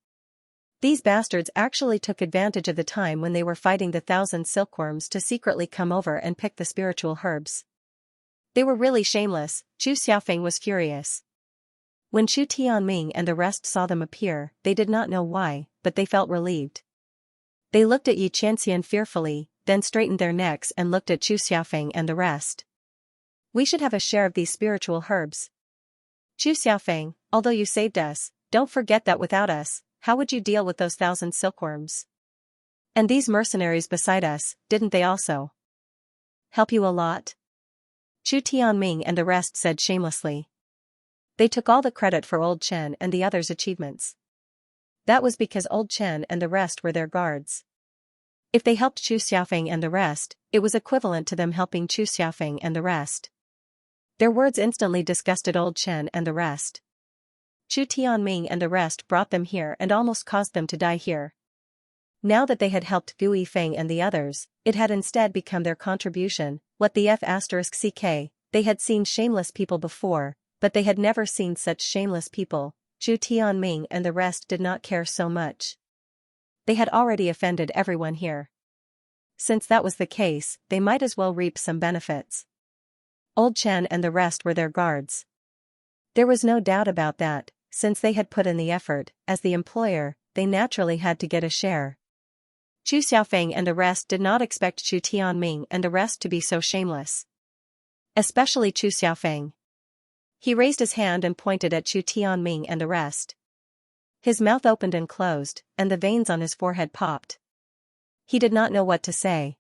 These bastards actually took advantage of the time when they were fighting the 1,000 silkworms to secretly come over and pick the spiritual herbs. They were really shameless. Chu Xiaofeng was furious. When Chu Tianming and the rest saw them appear, they did not know why, but they felt relieved. They looked at Yi Qianxian fearfully, then straightened their necks and looked at Chu Xiaofeng and the rest. We should have a share of these spiritual herbs. Chu Xiaofeng, although you saved us, don't forget that without us, how would you deal with those 1,000 silkworms? And these mercenaries beside us, didn't they also help you a lot? Chu Tianming and the rest said shamelessly. They took all the credit for Old Chen and the others' achievements. That was because Old Chen and the rest were their guards. If they helped Chu Xiaofeng and the rest, it was equivalent to them helping Chu Xiaofeng and the rest. Their words instantly disgusted Old Chen and the rest. Chu Tianming and the rest brought them here and almost caused them to die here. Now that they had helped Gu Yifeng and the others, it had instead become their contribution. What the F***ck, they had seen shameless people before, but they had never seen such shameless people. Chu Tianming and the rest did not care so much. They had already offended everyone here. Since that was the case, they might as well reap some benefits. Old Chen and the rest were their guards. There was no doubt about that, since they had put in the effort. As the employer, they naturally had to get a share. Chu Xiaofeng and the rest did not expect Chu Tianming and the rest to be so shameless. Especially Chu Xiaofeng. He raised his hand and pointed at Chu Tianming and the rest. His mouth opened and closed, and the veins on his forehead popped. He did not know what to say.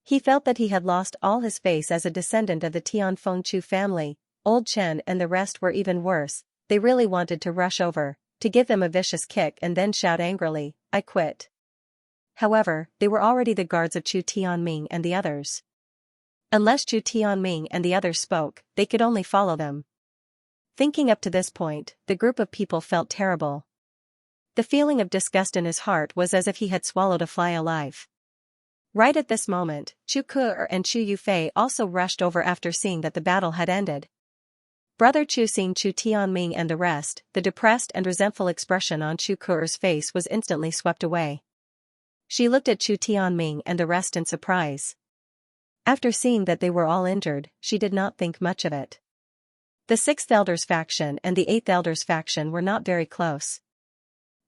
He felt that he had lost all his face as a descendant of the Tianfeng Chu family. Old Chen and the rest were even worse. They really wanted to rush over, to give them a vicious kick and then shout angrily, "I quit." However, they were already the guards of Chu Tianming and the others. Unless Chu Tianming and the others spoke, they could only follow them. Thinking up to this point, the group of people felt terrible. The feeling of disgust in his heart was as if he had swallowed a fly alive. Right at this moment, Chu Ke and Chu Yufei also rushed over after seeing that the battle had ended. Brother Chu, seeing Chu Tianming and the rest, the depressed and resentful expression on Chu Ke's face was instantly swept away. She looked at Chu Tianming and the rest in surprise. After seeing that they were all injured, she did not think much of it. The 6th Elders faction and the 8th Elders faction were not very close.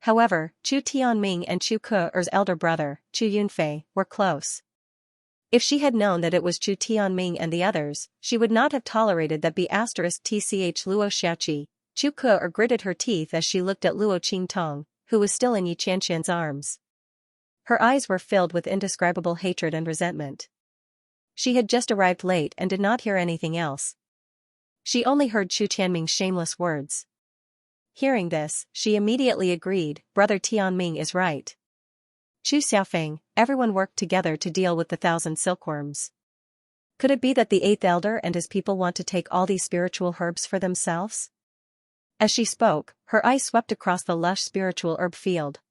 However, Chu Tianming and Chu Ke's elder brother, Chu Yunfei, were close. If she had known that it was Chu Tianming and the others, she would not have tolerated that *tch Luo Xiaoqi. Chu Ke gritted her teeth as she looked at Luo Qingtong, who was still in Yi Qianqian's arms. Her eyes were filled with indescribable hatred and resentment. She had just arrived late and did not hear anything else. She only heard Chu Tianming's shameless words. Hearing this, she immediately agreed, Brother Tianming is right. Chu Xiaofeng, everyone worked together to deal with the 1,000 silkworms. Could it be that the 8th elder and his people want to take all these spiritual herbs for themselves? As she spoke, her eyes swept across the lush spiritual herb field.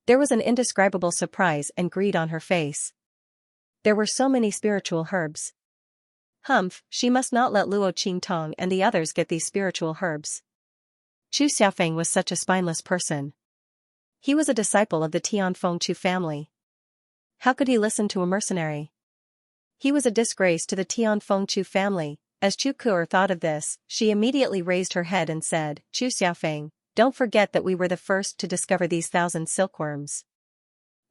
There was an indescribable surprise and greed on her face. There were so many spiritual herbs. Humph, she must not let Luo Qingtong and the others get these spiritual herbs. Chu Xiaofeng was such a spineless person. He was a disciple of the Tianfeng Chu family. How could he listen to a mercenary? He was a disgrace to the Tianfeng Chu family. As Chu Ke thought of this, she immediately raised her head and said, Chu Xiaofeng, don't forget that we were the first to discover these 1,000 silkworms.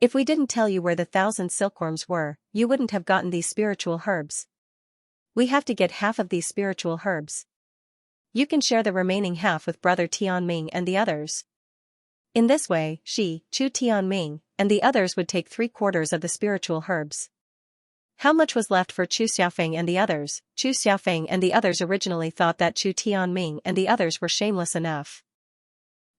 If we didn't tell you where the 1,000 silkworms were, you wouldn't have gotten these spiritual herbs. We have to get half of these spiritual herbs. You can share the remaining half with Brother Tianming and the others. In this way, she, Chu Tianming, and the others would take 3/4 of the spiritual herbs. How much was left for Chu Xiaofeng and the others? Chu Xiaofeng and the others originally thought that Chu Tianming and the others were shameless enough.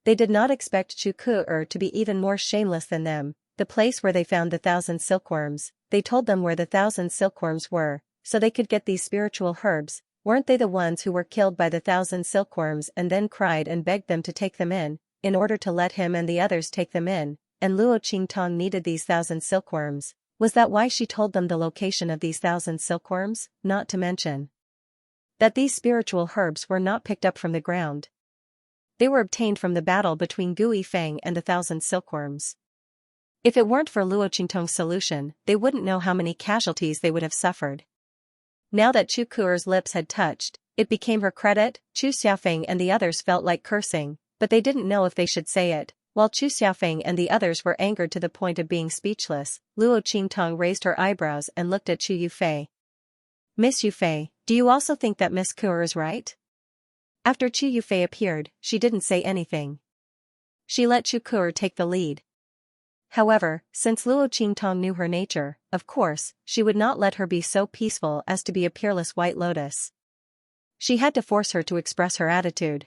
They did not expect Chu Ke to be even more shameless than them. The place where they found the 1,000 silkworms, they told them where the 1,000 silkworms were, so they could get these spiritual herbs. Weren't they the ones who were killed by the 1,000 silkworms and then cried and begged them to take them in order to let him and the others take them in, and Luo Qingtong needed these 1,000 silkworms? Was that why she told them the location of these 1,000 silkworms? Not to mention that these spiritual herbs were not picked up from the ground. They were obtained from the battle between Gu Yifeng and the 1,000 silkworms. If it weren't for Luo Qingtong's solution, they wouldn't know how many casualties they would have suffered. Now that Chu Ke's lips had touched, it became her credit. Chu Xiaofeng and the others felt like cursing, but they didn't know if they should say it. While Chu Xiaofeng and the others were angered to the point of being speechless, Luo Qingtong raised her eyebrows and looked at Chu Yufei. Miss Yufei, do you also think that Miss Ke is right? After Chu Yufei appeared, she didn't say anything. She let Chu Ke take the lead. However, since Luo Qingtong knew her nature, of course, she would not let her be so peaceful as to be a peerless white lotus. She had to force her to express her attitude.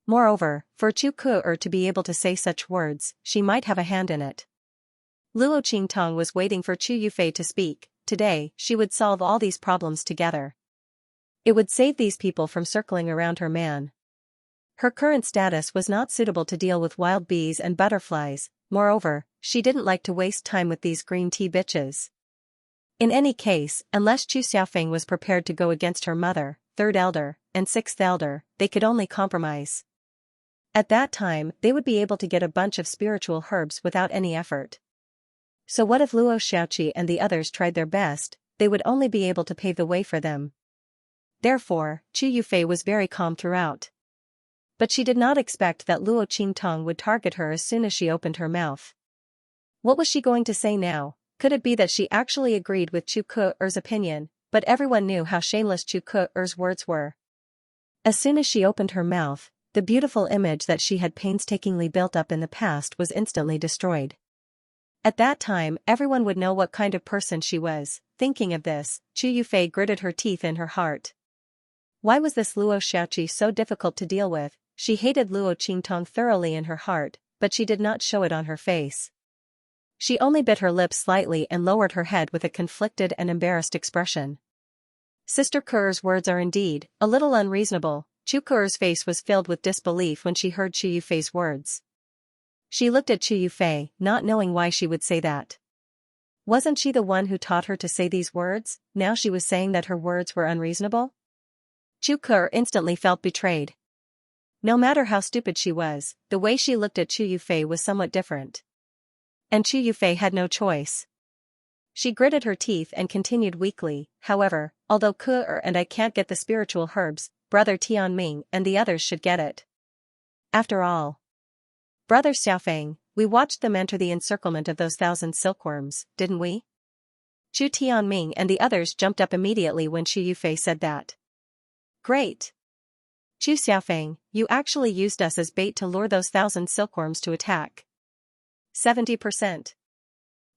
Moreover, for Chu Ke to be able to say such words, she might have a hand in it. Luo Qingtong was waiting for Chu Yufei to speak. Today, she would solve all these problems together. It would save these people from circling around her man. Her current status was not suitable to deal with wild bees and butterflies. Moreover, she didn't like to waste time with these green tea bitches. In any case, unless Chu Xiaofeng was prepared to go against her mother, third elder, and sixth elder, they could only compromise. At that time, they would be able to get a bunch of spiritual herbs without any effort. So what if Luo Xiaoqi and the others tried their best? They would only be able to pave the way for them. Therefore, Chu Yufei was very calm throughout. But she did not expect that Luo Qingtong would target her as soon as she opened her mouth. What was she going to say now? Could it be that she actually agreed with Chu Ke's opinion? But everyone knew how shameless Chu Ke's words were. As soon as she opened her mouth, the beautiful image that she had painstakingly built up in the past was instantly destroyed. At that time, everyone would know what kind of person she was. Thinking of this, Chu Yufei gritted her teeth in her heart. Why was this Luo Xiaoqi so difficult to deal with? She hated Luo Qingtong thoroughly in her heart, but she did not show it on her face. She only bit her lips slightly and lowered her head with a conflicted and embarrassed expression. Sister Ke's words are indeed a little unreasonable. Chu Ke's face was filled with disbelief when she heard Chu Yufei's words. She looked at Chu Yufei, not knowing why she would say that. Wasn't she the one who taught her to say these words? Now she was saying that her words were unreasonable? Chu Ke instantly felt betrayed. No matter how stupid she was, the way she looked at Chu Yufei was somewhat different. And Chu Yufei had no choice. She gritted her teeth and continued weakly, however, although Ke and I can't get the spiritual herbs, Brother Tianming and the others should get it. After all, Brother Xiaofeng, we watched them enter the encirclement of those 1,000 silkworms, didn't we? Chu Tianming and the others jumped up immediately when Chu Yufei said that. Great! Chu Xiaofeng, you actually used us as bait to lure those 1,000 silkworms to attack. 70%.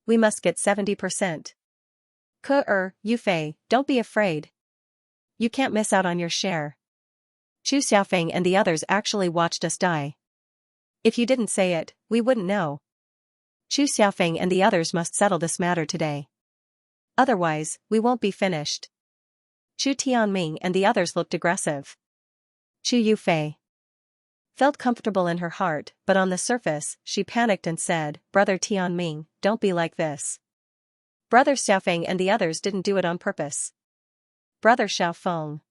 We must get 70%. Yufei, don't be afraid. You can't miss out on your share. Chu Xiaofeng and the others actually watched us die. If you didn't say it, we wouldn't know. Chu Xiaofeng and the others must settle this matter today. Otherwise, we won't be finished. Chu Tianming and the others looked aggressive. Chu Yufei felt comfortable in her heart, but on the surface, she panicked and said, Brother Tianming, don't be like this. Brother Xiaofeng and the others didn't do it on purpose. Brother Xiaofeng.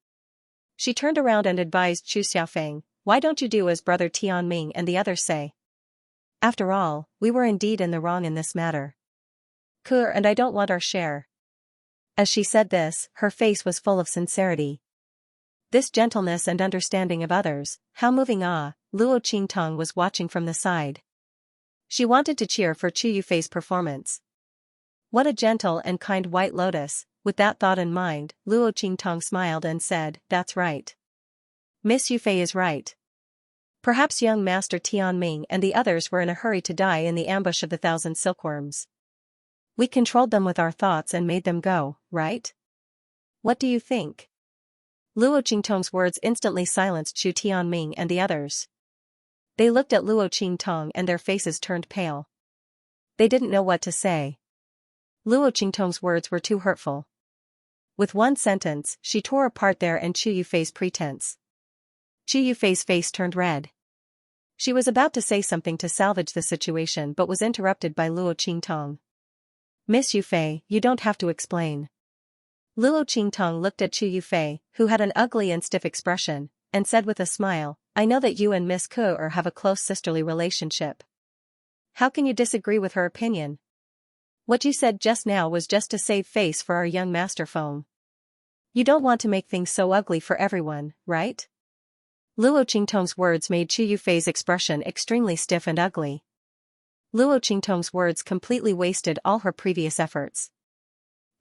She turned around and advised Chu Xiaofeng, why don't you do as Brother Tianming and the others say? After all, we were indeed in the wrong in this matter. Ke and I don't want our share. As she said this, her face was full of sincerity. This gentleness and understanding of others, how moving! Luo Qingtong was watching from the side. She wanted to cheer for Chu Yufei's performance. What a gentle and kind white lotus. With that thought in mind, Luo Qingtong smiled and said, that's right. Miss Yufei is right. Perhaps young Master Tianming and the others were in a hurry to die in the ambush of the 1,000 silkworms. We controlled them with our thoughts and made them go, right? What do you think? Luo Qingtong's words instantly silenced Chu Tianming and the others. They looked at Luo Qingtong and their faces turned pale. They didn't know what to say. Luo Qingtong's words were too hurtful. With one sentence, she tore apart their and Chu Yufei's pretense. Chu Yufei's face turned red. She was about to say something to salvage the situation but was interrupted by Luo Qingtong. Miss Yufei, you don't have to explain. Luo Qingtong looked at Chu Yufei, who had an ugly and stiff expression, and said with a smile, I know that you and Miss Ke have a close sisterly relationship. How can you disagree with her opinion? What you said just now was just to save face for our young master Feng. You don't want to make things so ugly for everyone, right? Luo Qingtong's words made Chu Yufei's expression extremely stiff and ugly. Luo Qingtong's words completely wasted all her previous efforts.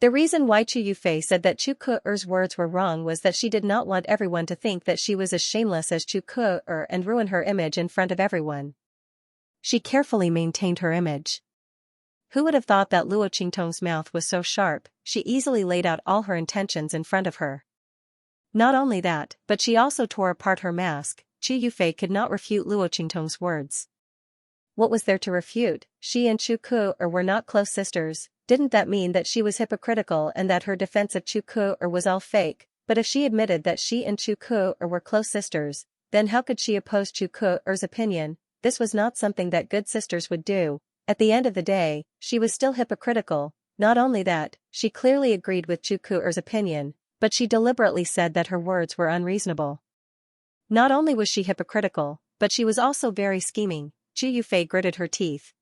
The reason why Chu Yufei said that Chu Ke'er's words were wrong was that she did not want everyone to think that she was as shameless as Chu Ke'er and ruin her image in front of everyone. She carefully maintained her image. Who would have thought that Luo Qingtong's mouth was so sharp? She easily laid out all her intentions in front of her. Not only that, but she also tore apart her mask. Chu Yufei could not refute Luo Qingtong's words. What was there to refute? She and Chu Ke'er were not close sisters. Didn't that mean that she was hypocritical and that her defense of Chu Ke'er was all fake? But if she admitted that she and Chu Ke'er were close sisters, then how could she oppose Chu Ke'er's opinion? This was not something that good sisters would do. At the end of the day, she was still hypocritical. Not only that, she clearly agreed with Chu Ke'er's opinion, but she deliberately said that her words were unreasonable. Not only was she hypocritical, but she was also very scheming. Chu Yufei gritted her teeth.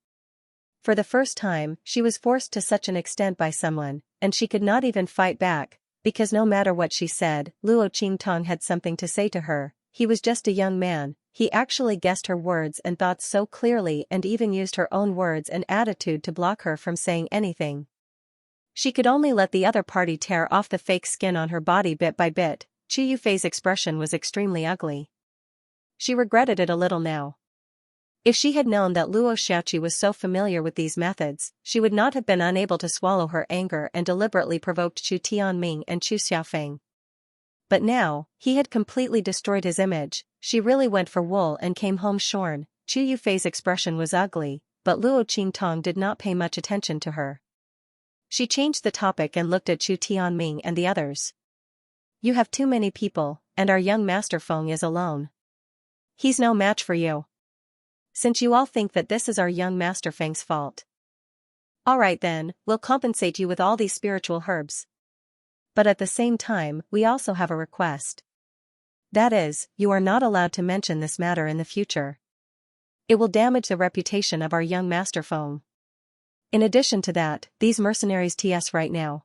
For the first time, she was forced to such an extent by someone, and she could not even fight back, because no matter what she said, Luo Qingtong had something to say to her. He was just a young man. He actually guessed her words and thoughts so clearly and even used her own words and attitude to block her from saying anything. She could only let the other party tear off the fake skin on her body bit by bit. Chu Yufei's expression was extremely ugly. She regretted it a little now. If she had known that Luo Xiaoqi was so familiar with these methods, she would not have been unable to swallow her anger and deliberately provoked Chu Tianming and Chu Xiaofeng. But now, he had completely destroyed his image. She really went for wool and came home shorn. Chu Yufei's expression was ugly, but Luo Qingtong did not pay much attention to her. She changed the topic and looked at Chu Tianming and the others. You have too many people, and our young Master Feng is alone. He's no match for you. Since you all think that this is our young Master Feng's fault. Alright then, we'll compensate you with all these spiritual herbs. But at the same time, we also have a request. That is, you are not allowed to mention this matter in the future. It will damage the reputation of our young Master Feng. In addition to that, these mercenaries TS right now.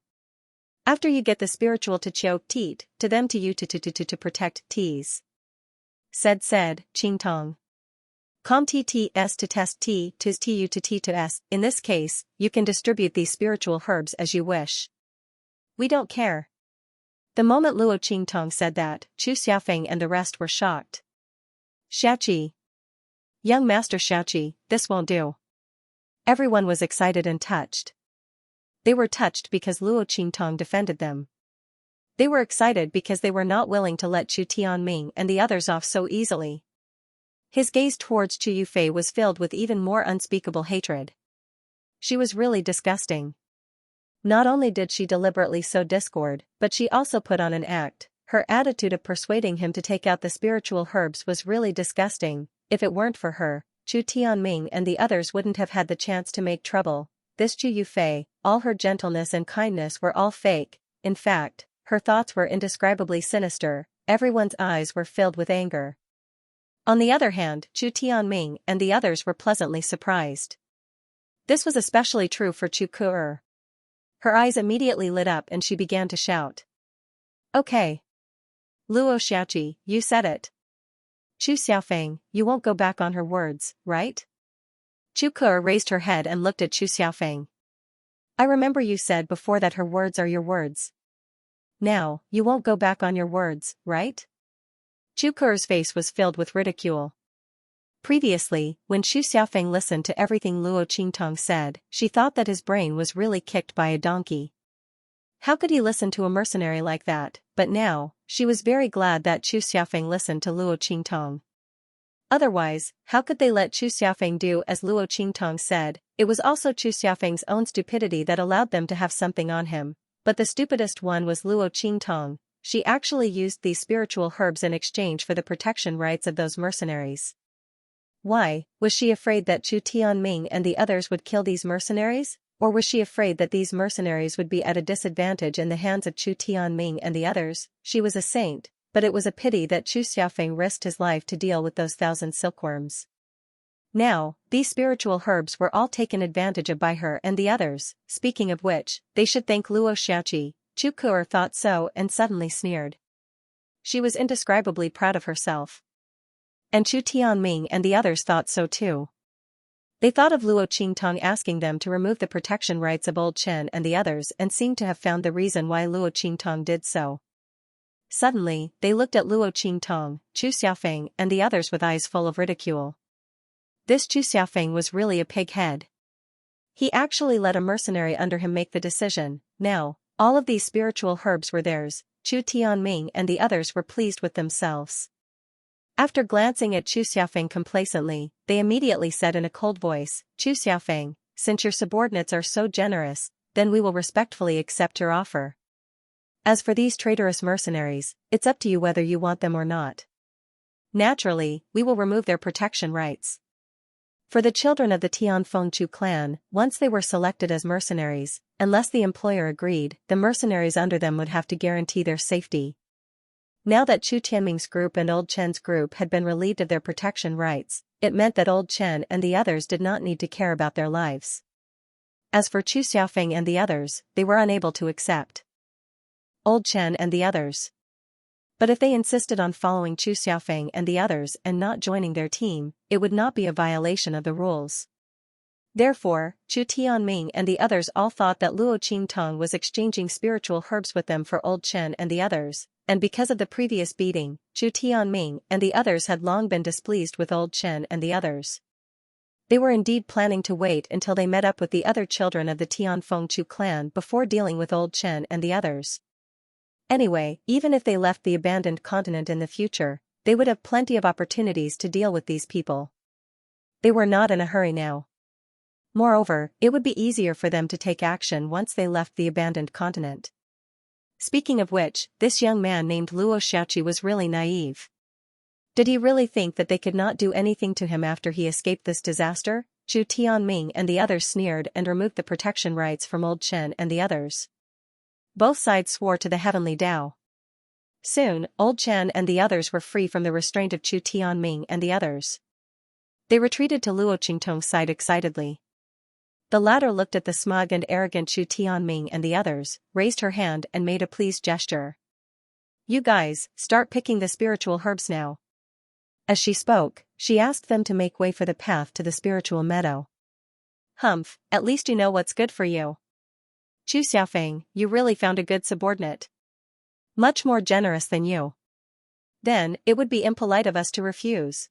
After you get the spiritual to choke teat, to them to you to protect teas. Said Qingtong. Com TTS to test T to TU to T to S. In this case, you can distribute these spiritual herbs as you wish. We don't care. The moment Luo Qingtong said that, Chu Xiaofeng and the rest were shocked. Xiaoqi. Young Master Xiaoqi, this won't do. Everyone was excited and touched. They were touched because Luo Qingtong defended them. They were excited because they were not willing to let Chu Tianming and the others off so easily. His gaze towards Chu Yufei was filled with even more unspeakable hatred. She was really disgusting. Not only did she deliberately sow discord, but she also put on an act. Her attitude of persuading him to take out the spiritual herbs was really disgusting. If it weren't for her, Chu Tianming and the others wouldn't have had the chance to make trouble. This Chu Yufei, all her gentleness and kindness were all fake. In fact, her thoughts were indescribably sinister. Everyone's eyes were filled with anger. On the other hand, Chu Tianming and the others were pleasantly surprised. This was especially true for Chu Ke'er. Her eyes immediately lit up and she began to shout. Okay. Luo Xiaoqi, you said it. Chu Xiaofeng, you won't go back on her words, right? Chu Ke'er raised her head and looked at Chu Xiaofeng. I remember you said before that her words are your words. Now, you won't go back on your words, right? Chu Ke'er's face was filled with ridicule. Previously, when Chu Xiaofeng listened to everything Luo Qingtong said, she thought that his brain was really kicked by a donkey. How could he listen to a mercenary like that? But now, she was very glad that Chu Xiaofeng listened to Luo Qingtong. Otherwise, how could they let Chu Xiaofeng do as Luo Qingtong said? It was also Chu Xiaofeng's own stupidity that allowed them to have something on him. But the stupidest one was Luo Qingtong. She actually used these spiritual herbs in exchange for the protection rights of those mercenaries. Why, was she afraid that Chu Tianming and the others would kill these mercenaries? Or was she afraid that these mercenaries would be at a disadvantage in the hands of Chu Tianming and the others? She was a saint, but it was a pity that Chu Xiaofeng risked his life to deal with those 1,000 silkworms. Now, these spiritual herbs were all taken advantage of by her and the others. Speaking of which, they should thank Luo Xiaoqi. Chu Ke'er thought so and suddenly sneered. She was indescribably proud of herself. And Chu Tianming and the others thought so too. They thought of Luo Qingtong asking them to remove the protection rights of Old Chen and the others and seemed to have found the reason why Luo Qingtong did so. Suddenly, they looked at Luo Qingtong, Chu Xiaofeng and the others with eyes full of ridicule. This Chu Xiaofeng was really a pig-head. He actually let a mercenary under him make the decision. Now, all of these spiritual herbs were theirs. Chu Tianming and the others were pleased with themselves. After glancing at Chu Xiaofeng complacently, they immediately said in a cold voice, "Chu Xiaofeng, since your subordinates are so generous, then we will respectfully accept your offer. As for these traitorous mercenaries, it's up to you whether you want them or not. Naturally, we will remove their protection rights." For the children of the Tianfengchu clan, once they were selected as mercenaries, unless the employer agreed, the mercenaries under them would have to guarantee their safety. Now that Chu Tianming's group and Old Chen's group had been relieved of their protection rights, it meant that Old Chen and the others did not need to care about their lives. As for Chu Xiaofeng and the others, they were unable to accept Old Chen and the others. But if they insisted on following Chu Xiaofeng and the others and not joining their team, it would not be a violation of the rules. Therefore, Chu Tianming and the others all thought that Luo Qingtong was exchanging spiritual herbs with them for Old Chen and the others, and because of the previous beating, Chu Tianming and the others had long been displeased with Old Chen and the others. They were indeed planning to wait until they met up with the other children of the Tianfengchu clan before dealing with Old Chen and the others. Anyway, even if they left the abandoned continent in the future, they would have plenty of opportunities to deal with these people. They were not in a hurry now. Moreover, it would be easier for them to take action once they left the abandoned continent. Speaking of which, this young man named Luo Xiaoqi was really naive. Did he really think that they could not do anything to him after he escaped this disaster? Chu Tianming and the others sneered and removed the protection rights from Old Chen and the others. Both sides swore to the heavenly Tao. Soon, Old Chen and the others were free from the restraint of Chu Tianming and the others. They retreated to Luo Qingtong's side excitedly. The latter looked at the smug and arrogant Chu Tianming and the others, raised her hand and made a pleased gesture. "You guys, start picking the spiritual herbs now." As she spoke, she asked them to make way for the path to the spiritual meadow. "Humph, at least you know what's good for you. Chu Xiaofeng, you really found a good subordinate. Much more generous than you. Then, it would be impolite of us to refuse."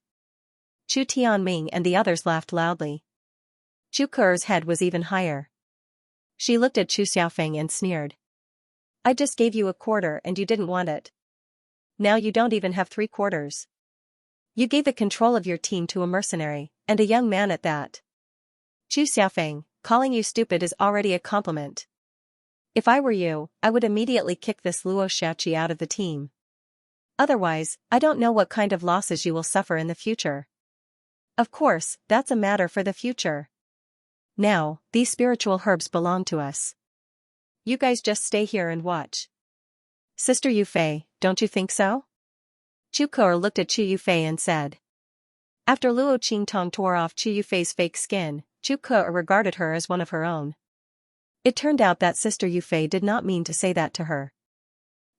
Chu Tianming and the others laughed loudly. Chu Ke's head was even higher. She looked at Chu Xiaofeng and sneered. "I just gave you a quarter and you didn't want it. Now you don't even have 3/4. You gave the control of your team to a mercenary, and a young man at that. Chu Xiaofeng, calling you stupid is already a compliment. If I were you, I would immediately kick this Luo Xiaoqi out of the team. Otherwise, I don't know what kind of losses you will suffer in the future. Of course, that's a matter for the future. Now, these spiritual herbs belong to us. You guys just stay here and watch." "Sister Yufei, don't you think so?" Chu Ke looked at Chu Yufei and said. After Luo Qingtong tore off Chu Yufei's fake skin, Chu Ke regarded her as one of her own. It turned out that Sister Yufei did not mean to say that to her.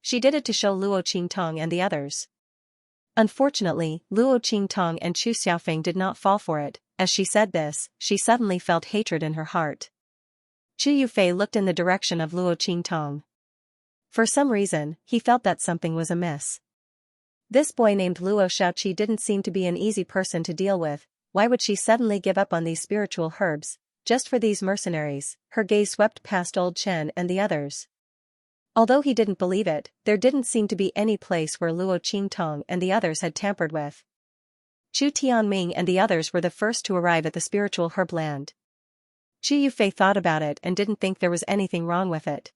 She did it to show Luo Qingtong and the others. Unfortunately, Luo Qingtong and Chu Xiaofeng did not fall for it. As she said this, she suddenly felt hatred in her heart. Chu Yufei looked in the direction of Luo Qingtong. For some reason, he felt that something was amiss. This boy named Luo Xiaoqi didn't seem to be an easy person to deal with. Why would she suddenly give up on these spiritual herbs, just for these mercenaries? Her gaze swept past Old Chen and the others. Although he didn't believe it, there didn't seem to be any place where Luo Qingtong and the others had tampered with. Chu Tianming and the others were the first to arrive at the spiritual herb land. Chu Yufei thought about it and didn't think there was anything wrong with it.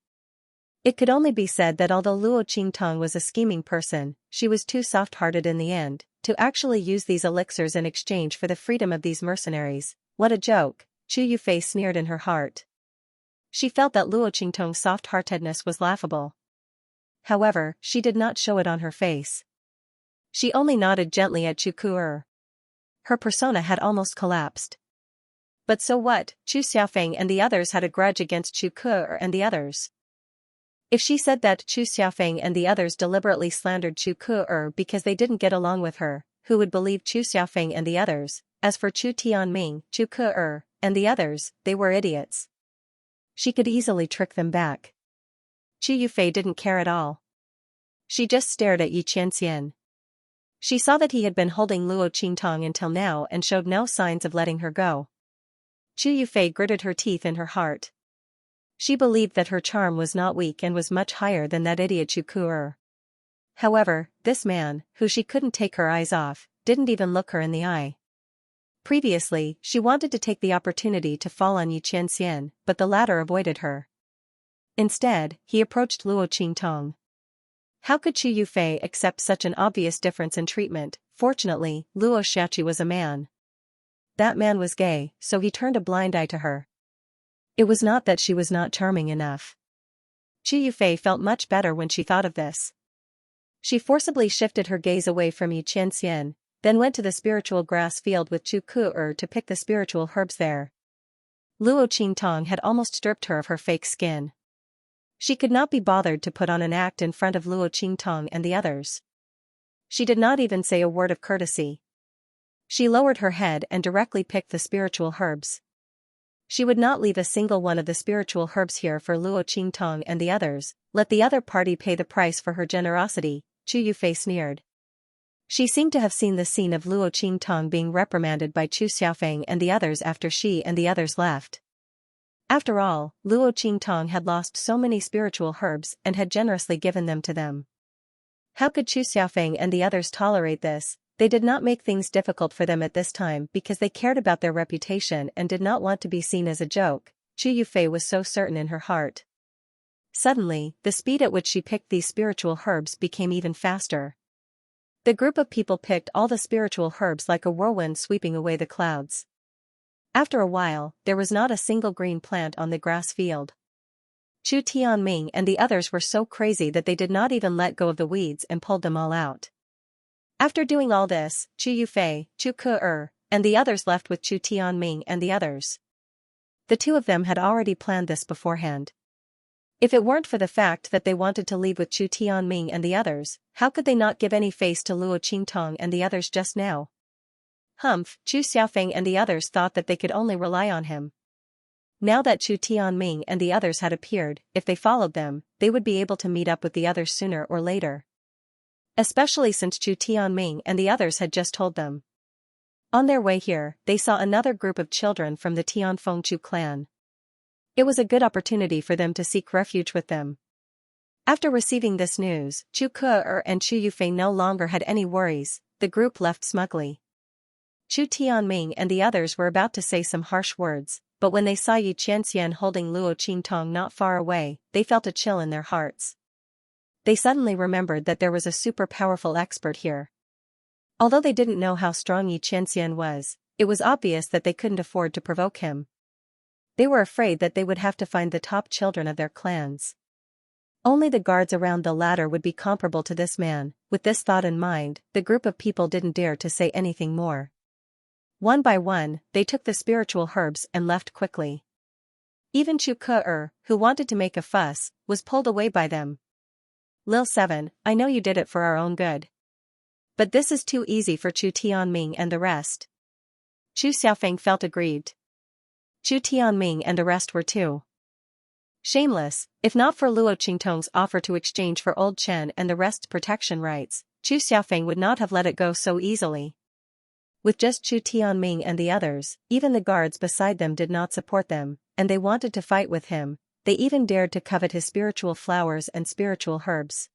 It could only be said that although Luo Qingtong was a scheming person, she was too soft-hearted in the end to actually use these elixirs in exchange for the freedom of these mercenaries. What a joke, Chu Yufei sneered in her heart. She felt that Luo Qingtong's soft-heartedness was laughable. However, she did not show it on her face. She only nodded gently at Chu Ke. Her persona had almost collapsed. But so what? Chu Xiaofeng and the others had a grudge against Chu Ke and the others. If she said that Chu Xiaofeng and the others deliberately slandered Chu Ke because they didn't get along with her, who would believe Chu Xiaofeng and the others? As for Chu Tianming, Chu Ke, and the others, they were idiots. She could easily trick them back. Chu Yufei didn't care at all. She just stared at Yi Qianxian. She saw that he had been holding Luo Qingtong until now and showed no signs of letting her go. Chu Yufei gritted her teeth in her heart. She believed that her charm was not weak and was much higher than that idiot Chu Ke. However, this man, who she couldn't take her eyes off, didn't even look her in the eye. Previously, she wanted to take the opportunity to fall on Yi Qianxian, but the latter avoided her. Instead, he approached Luo Qingtong. How could Chu Yufei accept such an obvious difference in treatment? Fortunately, Luo Xiaoqi was a man. That man was gay, so he turned a blind eye to her. It was not that she was not charming enough. Chu Yufei felt much better when she thought of this. She forcibly shifted her gaze away from Yi Qianxian, then went to the spiritual grass field with Chu Ke to pick the spiritual herbs there. Luo Qingtong had almost stripped her of her fake skin. She could not be bothered to put on an act in front of Luo Qingtong and the others. She did not even say a word of courtesy. She lowered her head and directly picked the spiritual herbs. She would not leave a single one of the spiritual herbs here for Luo Qingtong and the others. Let the other party pay the price for her generosity, Chu Yufei sneered. She seemed to have seen the scene of Luo Qingtong being reprimanded by Chu Xiaofeng and the others after she and the others left. After all, Luo Qingtong had lost so many spiritual herbs and had generously given them to them. How could Chu Xiaofeng and the others tolerate this? They did not make things difficult for them at this time because they cared about their reputation and did not want to be seen as a joke. Chu Yufei was so certain in her heart. Suddenly, the speed at which she picked these spiritual herbs became even faster. The group of people picked all the spiritual herbs like a whirlwind sweeping away the clouds. After a while, there was not a single green plant on the grass field. Chu Tianming and the others were so crazy that they did not even let go of the weeds and pulled them all out. After doing all this, Chu Yufei, Chu Ke, and the others left with Chu Tianming and the others. The two of them had already planned this beforehand. If it weren't for the fact that they wanted to leave with Chu Tianming and the others, how could they not give any face to Luo Qingtong and the others just now? Humph, Chu Xiaofeng and the others thought that they could only rely on him. Now that Chu Tianming and the others had appeared, if they followed them, they would be able to meet up with the others sooner or later. Especially since Chu Tianming and the others had just told them. On their way here, they saw another group of children from the Tianfeng Chu clan. It was a good opportunity for them to seek refuge with them. After receiving this news, Chu Ke and Chu Yufei no longer had any worries. The group left smugly. Chu Tianming and the others were about to say some harsh words, but when they saw Yi Qianxian holding Luo Qingtong not far away, they felt a chill in their hearts. They suddenly remembered that there was a super powerful expert here. Although they didn't know how strong Yi Qianxian was, it was obvious that they couldn't afford to provoke him. They were afraid that they would have to find the top children of their clans. Only the guards around the ladder would be comparable to this man. With this thought in mind, the group of people didn't dare to say anything more. One by one, they took the spiritual herbs and left quickly. Even Chu Ke, who wanted to make a fuss, was pulled away by them. Lil 7, I know you did it for our own good. But this is too easy for Chu Tianming and the rest. Chu Xiaofeng felt aggrieved. Chu Tianming and the rest were too. Shameless, if not for Luo Qingtong's offer to exchange for Old Chen and the rest's protection rights, Chu Xiaofeng would not have let it go so easily. With just Chu Tianming and the others, even the guards beside them did not support them, and they wanted to fight with him. They even dared to covet his spiritual flowers and spiritual herbs.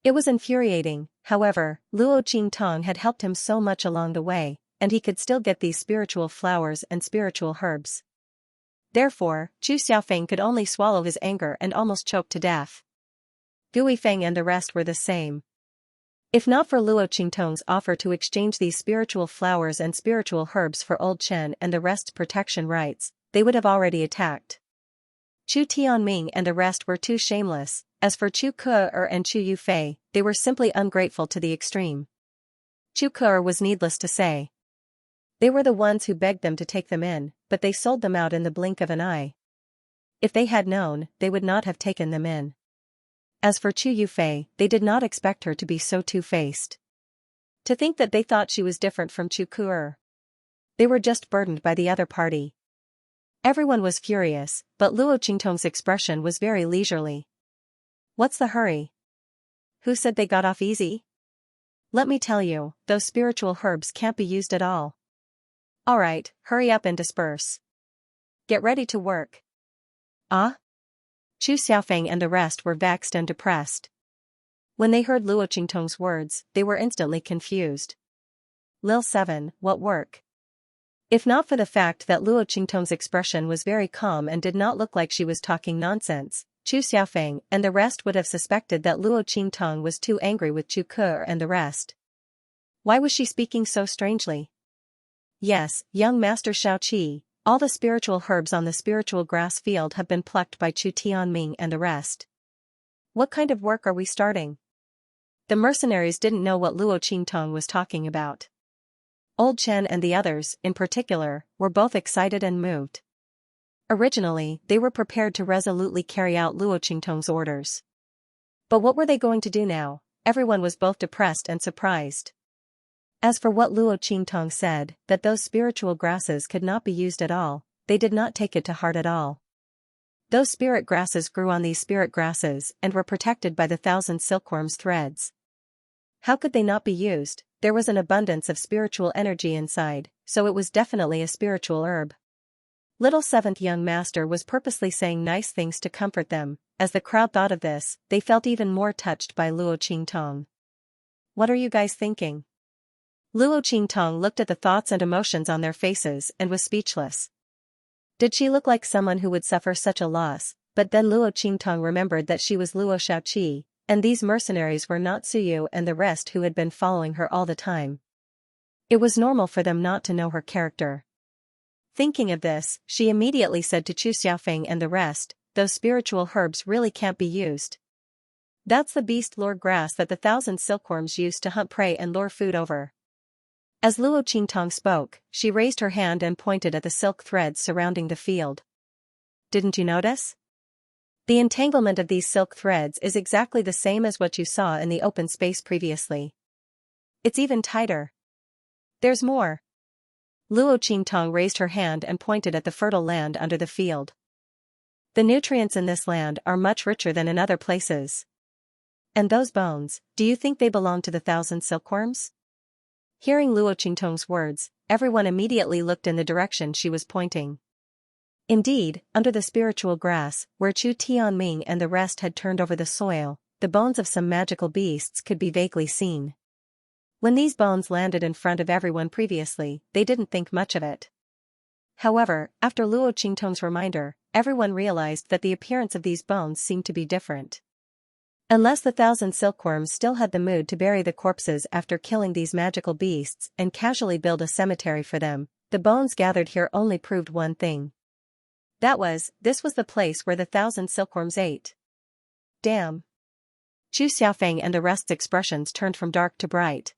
It was infuriating. However, Luo Qingtong had helped him so much along the way, and he could still get these spiritual flowers and spiritual herbs. Therefore, Chu Xiaofeng could only swallow his anger and almost choke to death. Gui Feng and the rest were the same. If not for Luo Qingtong's offer to exchange these spiritual flowers and spiritual herbs for Old Chen and the rest's protection rights, they would have already attacked. Chu Tianming and the rest were too shameless. As for Chu Ke and Chu Yufei, they were simply ungrateful to the extreme. Chu Ke was needless to say. They were the ones who begged them to take them in, but they sold them out in the blink of an eye. If they had known, they would not have taken them in. As for Chu Yufei, they did not expect her to be so two-faced. To think that they thought she was different from Chu Ke. They were just burdened by the other party. Everyone was furious, but Luo Qingtong's expression was very leisurely. What's the hurry? Who said they got off easy? Let me tell you, those spiritual herbs can't be used at all. Alright, hurry up and disperse. Get ready to work. Ah? Chu Xiaofeng and the rest were vexed and depressed. When they heard Luo Qingtong's words, they were instantly confused. Lil 7, what work? If not for the fact that Luo Qingtong's expression was very calm and did not look like she was talking nonsense, Chu Xiaofeng and the rest would have suspected that Luo Qingtong was too angry with Chu Ke and the rest. Why was she speaking so strangely? Yes, young Master Xiaoqi, all the spiritual herbs on the spiritual grass field have been plucked by Chu Tianming and the rest. What kind of work are we starting? The mercenaries didn't know what Luo Qingtong was talking about. Old Chen and the others, in particular, were both excited and moved. Originally, they were prepared to resolutely carry out Luo Qingtong's orders. But what were they going to do now? Everyone was both depressed and surprised. As for what Luo Qingtong said, that those spiritual grasses could not be used at all, they did not take it to heart at all. Those spirit grasses grew on these spirit grasses and were protected by the 1,000 silkworms' threads. How could they not be used? There was an abundance of spiritual energy inside, so it was definitely a spiritual herb. Little 7th young master was purposely saying nice things to comfort them. As the crowd thought of this, they felt even more touched by Luo Qingtong. What are you guys thinking? Luo Qingtong looked at the thoughts and emotions on their faces and was speechless. Did she look like someone who would suffer such a loss? But then Luo Qingtong remembered that she was Luo Xiaoqi, and these mercenaries were not Suyu and the rest who had been following her all the time. It was normal for them not to know her character. Thinking of this, she immediately said to Chu Xiaofeng and the rest, those spiritual herbs really can't be used. That's the beast lore grass that the 1,000 silkworms used to hunt prey and lure food over. As Luo Qingtong spoke, she raised her hand and pointed at the silk threads surrounding the field. Didn't you notice? The entanglement of these silk threads is exactly the same as what you saw in the open space previously. It's even tighter. There's more. Luo Qingtong raised her hand and pointed at the fertile land under the field. The nutrients in this land are much richer than in other places. And those bones, do you think they belong to the 1,000 silkworms? Hearing Luo Qingtong's words, everyone immediately looked in the direction she was pointing. Indeed, under the spiritual grass, where Chu Tianming and the rest had turned over the soil, the bones of some magical beasts could be vaguely seen. When these bones landed in front of everyone previously, they didn't think much of it. However, after Luo Qingtong's reminder, everyone realized that the appearance of these bones seemed to be different. Unless the 1,000 silkworms still had the mood to bury the corpses after killing these magical beasts and casually build a cemetery for them, the bones gathered here only proved one thing. This was the place where the 1,000 silkworms ate. Damn. Chu Xiaofeng and the rest's expressions turned from dark to bright.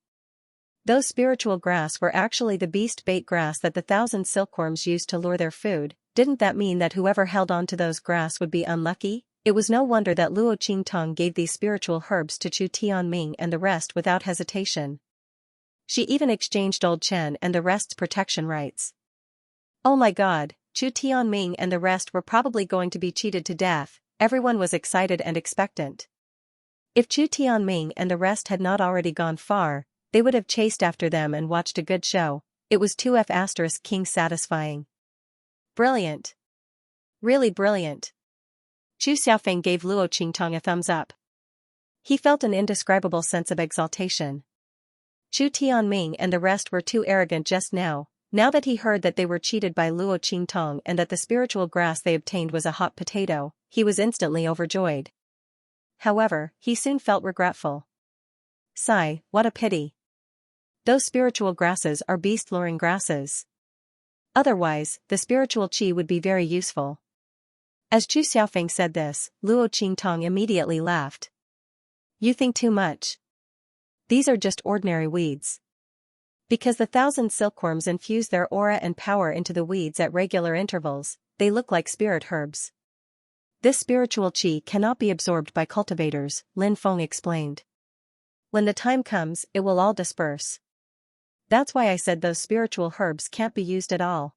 Those spiritual grass were actually the beast bait grass that the 1,000 silkworms used to lure their food. Didn't that mean that whoever held on to those grass would be unlucky? It was no wonder that Luo Qingtong gave these spiritual herbs to Chu Tianming and the rest without hesitation. She even exchanged old Chen and the rest's protection rights. Oh my god, Chu Tianming and the rest were probably going to be cheated to death. Everyone was excited and expectant. If Chu Tianming and the rest had not already gone far, they would have chased after them and watched a good show. It was 2F** king satisfying. Brilliant. Really brilliant. Chu Xiaofeng gave Luo Qingtong a thumbs up. He felt an indescribable sense of exaltation. Chu Tianming and the rest were too arrogant just now. Now that he heard that they were cheated by Luo Qingtong and that the spiritual grass they obtained was a hot potato, he was instantly overjoyed. However, he soon felt regretful. Sigh, what a pity. Those spiritual grasses are beast-luring grasses. Otherwise, the spiritual qi would be very useful. As Chu Xiaofeng said this, Luo Qingtong immediately laughed. You think too much. These are just ordinary weeds. Because the 1,000 silkworms infuse their aura and power into the weeds at regular intervals, they look like spirit herbs. This spiritual qi cannot be absorbed by cultivators, Lin Feng explained. When the time comes, it will all disperse. That's why I said those spiritual herbs can't be used at all.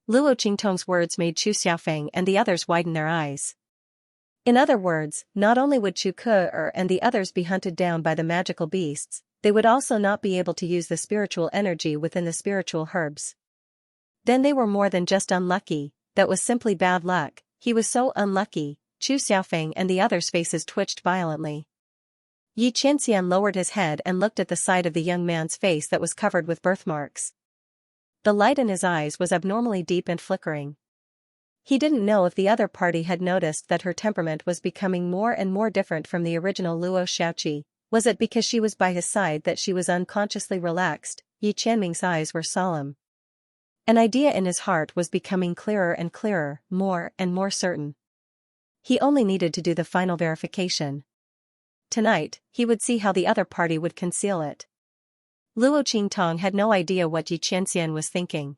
Luo Qingtong's words made Chu Xiaofeng and the others widen their eyes. In other words, not only would Chu Ke and the others be hunted down by the magical beasts, they would also not be able to use the spiritual energy within the spiritual herbs. Then they were more than just unlucky, that was simply bad luck. He was so unlucky. Chu Xiaofeng and the others' faces twitched violently. Yi Qianxian lowered his head and looked at the side of the young man's face that was covered with birthmarks. The light in his eyes was abnormally deep and flickering. He didn't know if the other party had noticed that her temperament was becoming more and more different from the original Luo Xiaoqi. Was it because she was by his side that she was unconsciously relaxed? Yi Qianming's eyes were solemn. An idea in his heart was becoming clearer and clearer, more and more certain. He only needed to do the final verification. Tonight, he would see how the other party would conceal it. Luo Qingtong had no idea what Yi Qianxian was thinking.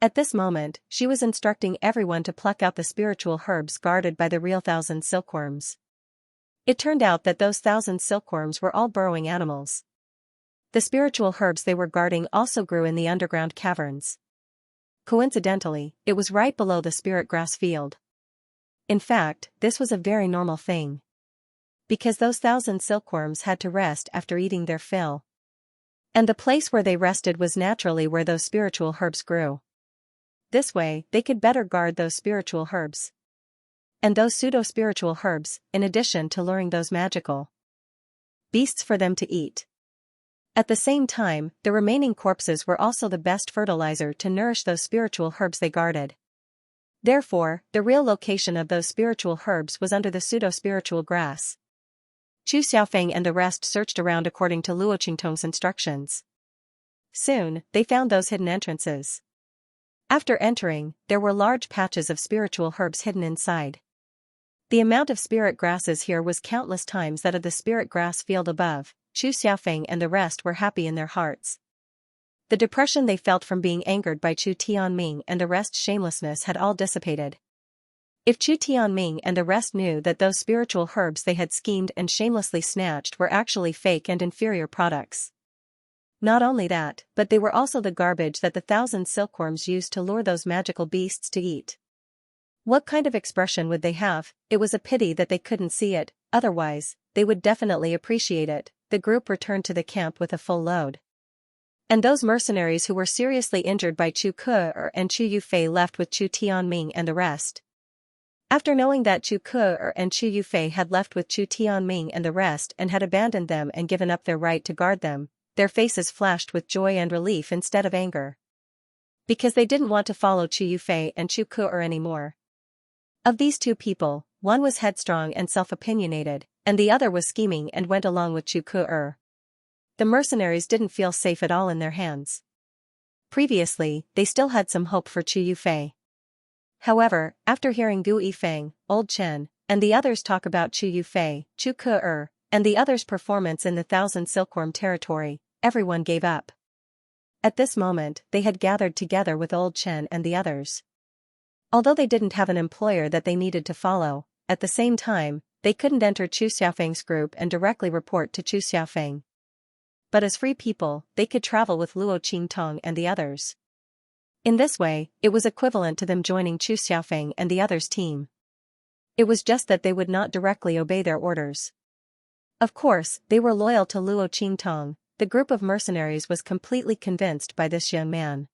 At this moment, she was instructing everyone to pluck out the spiritual herbs guarded by the real 1,000 silkworms. It turned out that those 1,000 silkworms were all burrowing animals. The spiritual herbs they were guarding also grew in the underground caverns. Coincidentally, it was right below the spirit grass field. In fact, this was a very normal thing. Because those 1,000 silkworms had to rest after eating their fill. And the place where they rested was naturally where those spiritual herbs grew. This way, they could better guard those spiritual herbs. And those pseudo-spiritual herbs, in addition to luring those magical beasts for them to eat. At the same time, the remaining corpses were also the best fertilizer to nourish those spiritual herbs they guarded. Therefore, the real location of those spiritual herbs was under the pseudo-spiritual grass. Chu Xiaofeng and the rest searched around according to Luo Qingtong's instructions. Soon, they found those hidden entrances. After entering, there were large patches of spiritual herbs hidden inside. The amount of spirit grasses here was countless times that of the spirit grass field above. Chu Xiaofeng and the rest were happy in their hearts. The depression they felt from being angered by Chu Tianming and the rest's shamelessness had all dissipated. If Chu Tianming and the rest knew that those spiritual herbs they had schemed and shamelessly snatched were actually fake and inferior products. Not only that, but they were also the garbage that the 1,000 silkworms used to lure those magical beasts to eat. What kind of expression would they have? It was a pity that they couldn't see it, otherwise, they would definitely appreciate it. The group returned to the camp with a full load. And those mercenaries who were seriously injured by Chu Ke and Chu Yufei left with Chu Tianming and the rest. After knowing that Chu Ke and Chu Yufei had left with Chu Tianming and the rest and had abandoned them and given up their right to guard them, their faces flashed with joy and relief instead of anger. Because they didn't want to follow Chu Yufei and Chu Ke anymore. Of these two people, one was headstrong and self-opinionated, and the other was scheming and went along with Chu Ke. The mercenaries didn't feel safe at all in their hands. Previously, they still had some hope for Chu Yufei. However, after hearing Gu Yifeng, Old Chen, and the others talk about Chu Yufei, Chu Ke, and the others' performance in the 1,000 silkworm territory, everyone gave up. At this moment, they had gathered together with Old Chen and the others. Although they didn't have an employer that they needed to follow, at the same time, they couldn't enter Chu Xiaofeng's group and directly report to Chu Xiaofeng. But as free people, they could travel with Luo Qingtong and the others. In this way, it was equivalent to them joining Chu Xiaofeng and the others' team. It was just that they would not directly obey their orders. Of course, they were loyal to Luo Qingtong. The group of mercenaries was completely convinced by this young man.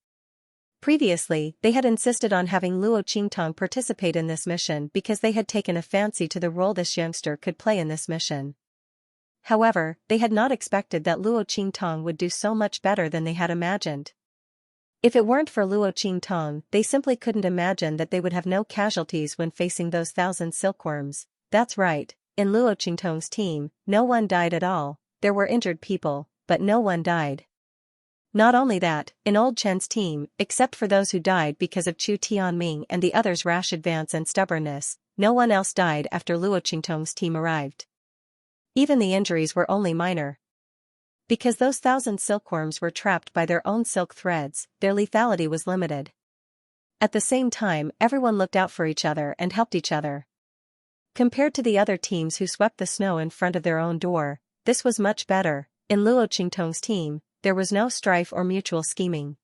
Previously, they had insisted on having Luo Qingtong participate in this mission because they had taken a fancy to the role this youngster could play in this mission. However, they had not expected that Luo Qingtong would do so much better than they had imagined. If it weren't for Luo Qingtong, they simply couldn't imagine that they would have no casualties when facing those 1,000 silkworms. That's right, in Luo Qingtong's team, no one died at all. There were injured people, but no one died. Not only that, in Old Chen's team, except for those who died because of Chu Tianming and the others' rash advance and stubbornness, no one else died after Luo Qingtong's team arrived. Even the injuries were only minor. Because those 1,000 silkworms were trapped by their own silk threads, their lethality was limited. At the same time, everyone looked out for each other and helped each other. Compared to the other teams who swept the snow in front of their own door, this was much better. In Luo Qingtong's team, there was no strife or mutual scheming.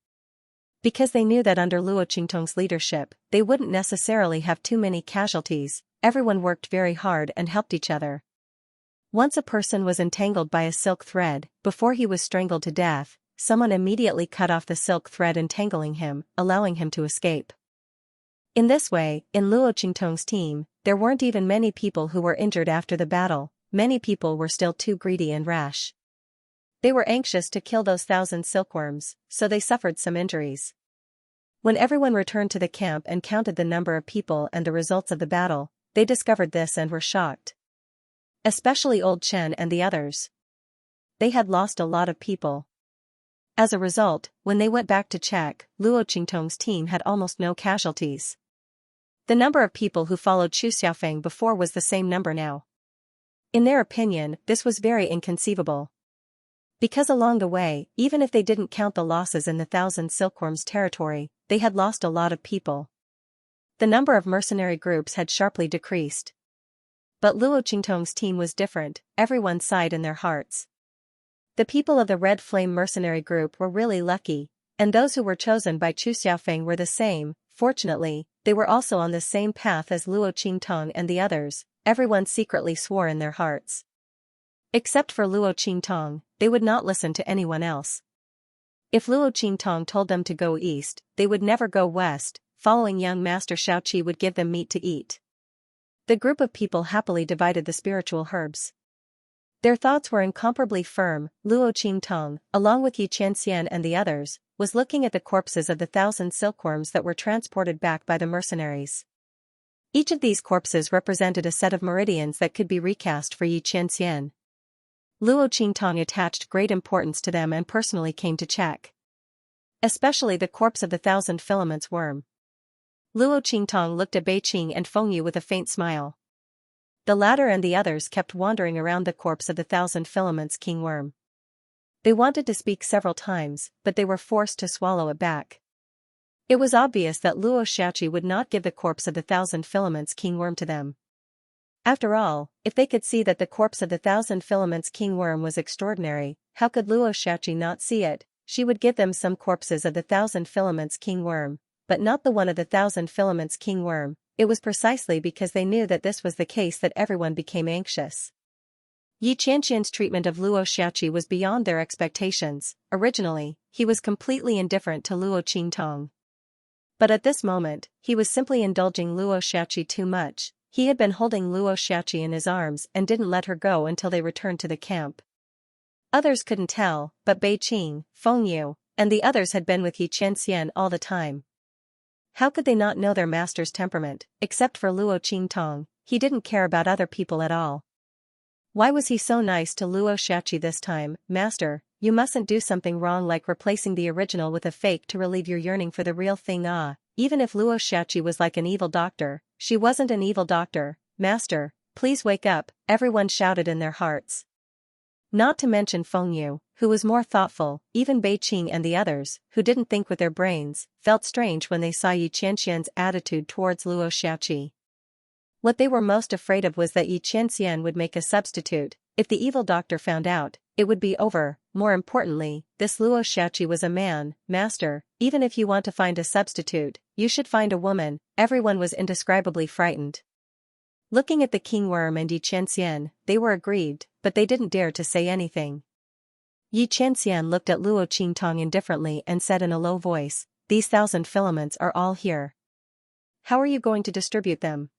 Because they knew that under Luo Qingtong's leadership, they wouldn't necessarily have too many casualties, everyone worked very hard and helped each other. Once a person was entangled by a silk thread, before he was strangled to death, someone immediately cut off the silk thread entangling him, allowing him to escape. In this way, in Luo Qingtong's team, there weren't even many people who were injured after the battle, many people were still too greedy and rash. They were anxious to kill those 1,000 silkworms, so they suffered some injuries. When everyone returned to the camp and counted the number of people and the results of the battle, they discovered this and were shocked. Especially Old Chen and the others. They had lost a lot of people. As a result, when they went back to check, Luo Qingtong's team had almost no casualties. The number of people who followed Chu Xiaofeng before was the same number now. In their opinion, this was very inconceivable. Because along the way, even if they didn't count the losses in the 1,000 silkworms territory, they had lost a lot of people. The number of mercenary groups had sharply decreased. But Luo Qingtong's team was different, everyone sighed in their hearts. The people of the Red Flame mercenary group were really lucky, and those who were chosen by Chu Xiaofeng were the same. Fortunately, they were also on the same path as Luo Qingtong and the others, everyone secretly swore in their hearts. Except for Luo Qingtong, they would not listen to anyone else. If Luo Qingtong told them to go east, they would never go west, following young Master Shaoqi would give them meat to eat. The group of people happily divided the spiritual herbs. Their thoughts were incomparably firm. Luo Qingtong, along with Xianxia and the others, was looking at the corpses of the 1,000 silkworms that were transported back by the mercenaries. Each of these corpses represented a set of meridians that could be recast for Xianxia. Luo Qingtong attached great importance to them and personally came to check. Especially the corpse of the 1,000 filaments worm. Luo Qingtong looked at Beiqing and Fengyu with a faint smile. The latter and the others kept wandering around the corpse of the 1,000 filaments king worm. They wanted to speak several times, but they were forced to swallow it back. It was obvious that Luo Shaoqi would not give the corpse of the 1,000 filaments king worm to them. After all, if they could see that the corpse of the 1,000 filaments king worm was extraordinary, how could Luo Shaoqi not see it? She would give them some corpses of the 1,000 filaments king worm, but not the one of the 1,000 filaments king worm. It was precisely because they knew that this was the case that everyone became anxious. Xianxian's treatment of Luo Shaoqi was beyond their expectations. Originally, he was completely indifferent to Luo Qingtong. But at this moment, he was simply indulging Luo Shaoqi too much. He had been holding Luo Shaoqi in his arms and didn't let her go until they returned to the camp. Others couldn't tell, but Beiqing, Fengyu, and the others had been with Xianxia all the time. How could they not know their master's temperament? Except for Luo Qingtong, he didn't care about other people at all. Why was he so nice to Luo Shaoqi this time? Master, you mustn't do something wrong like replacing the original with a fake to relieve your yearning for the real thing. Even if Luo Shaoqi was like an evil doctor, she wasn't an evil doctor. Master, please wake up, everyone shouted in their hearts. Not to mention Fengyu, who was more thoughtful. Even Beiqing and the others, who didn't think with their brains, felt strange when they saw Xianxian's attitude towards Luo Shaoqi. What they were most afraid of was that Xianxian would make a substitute. If the evil doctor found out, it would be over. More importantly, this Luo Shaoqi was a man. Master, even if you want to find a substitute, you should find a woman. Everyone was indescribably frightened. Looking at the king worm and Xianxian, they were aggrieved, but they didn't dare to say anything. Xianxian looked at Luo Qingtong indifferently and said in a low voice, "These 1,000 filaments are all here. How are you going to distribute them?"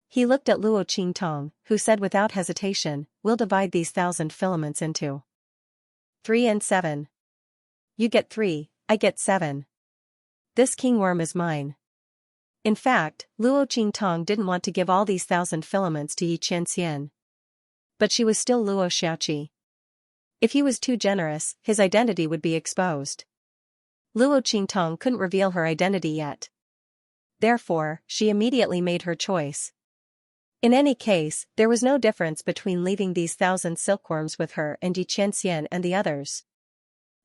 He looked at Luo Qingtong, who said without hesitation, "We'll divide these 1,000 filaments into 3 and 7. You get 3, I get 7. This king worm is mine." In fact, Luo Qingtong didn't want to give all these 1,000 filaments to Xianxian. But she was still Luo Shaoqi. If he was too generous, his identity would be exposed. Luo Qingtong couldn't reveal her identity yet. Therefore, she immediately made her choice. In any case, there was no difference between leaving these 1,000 silkworms with her and Xianxian and the others.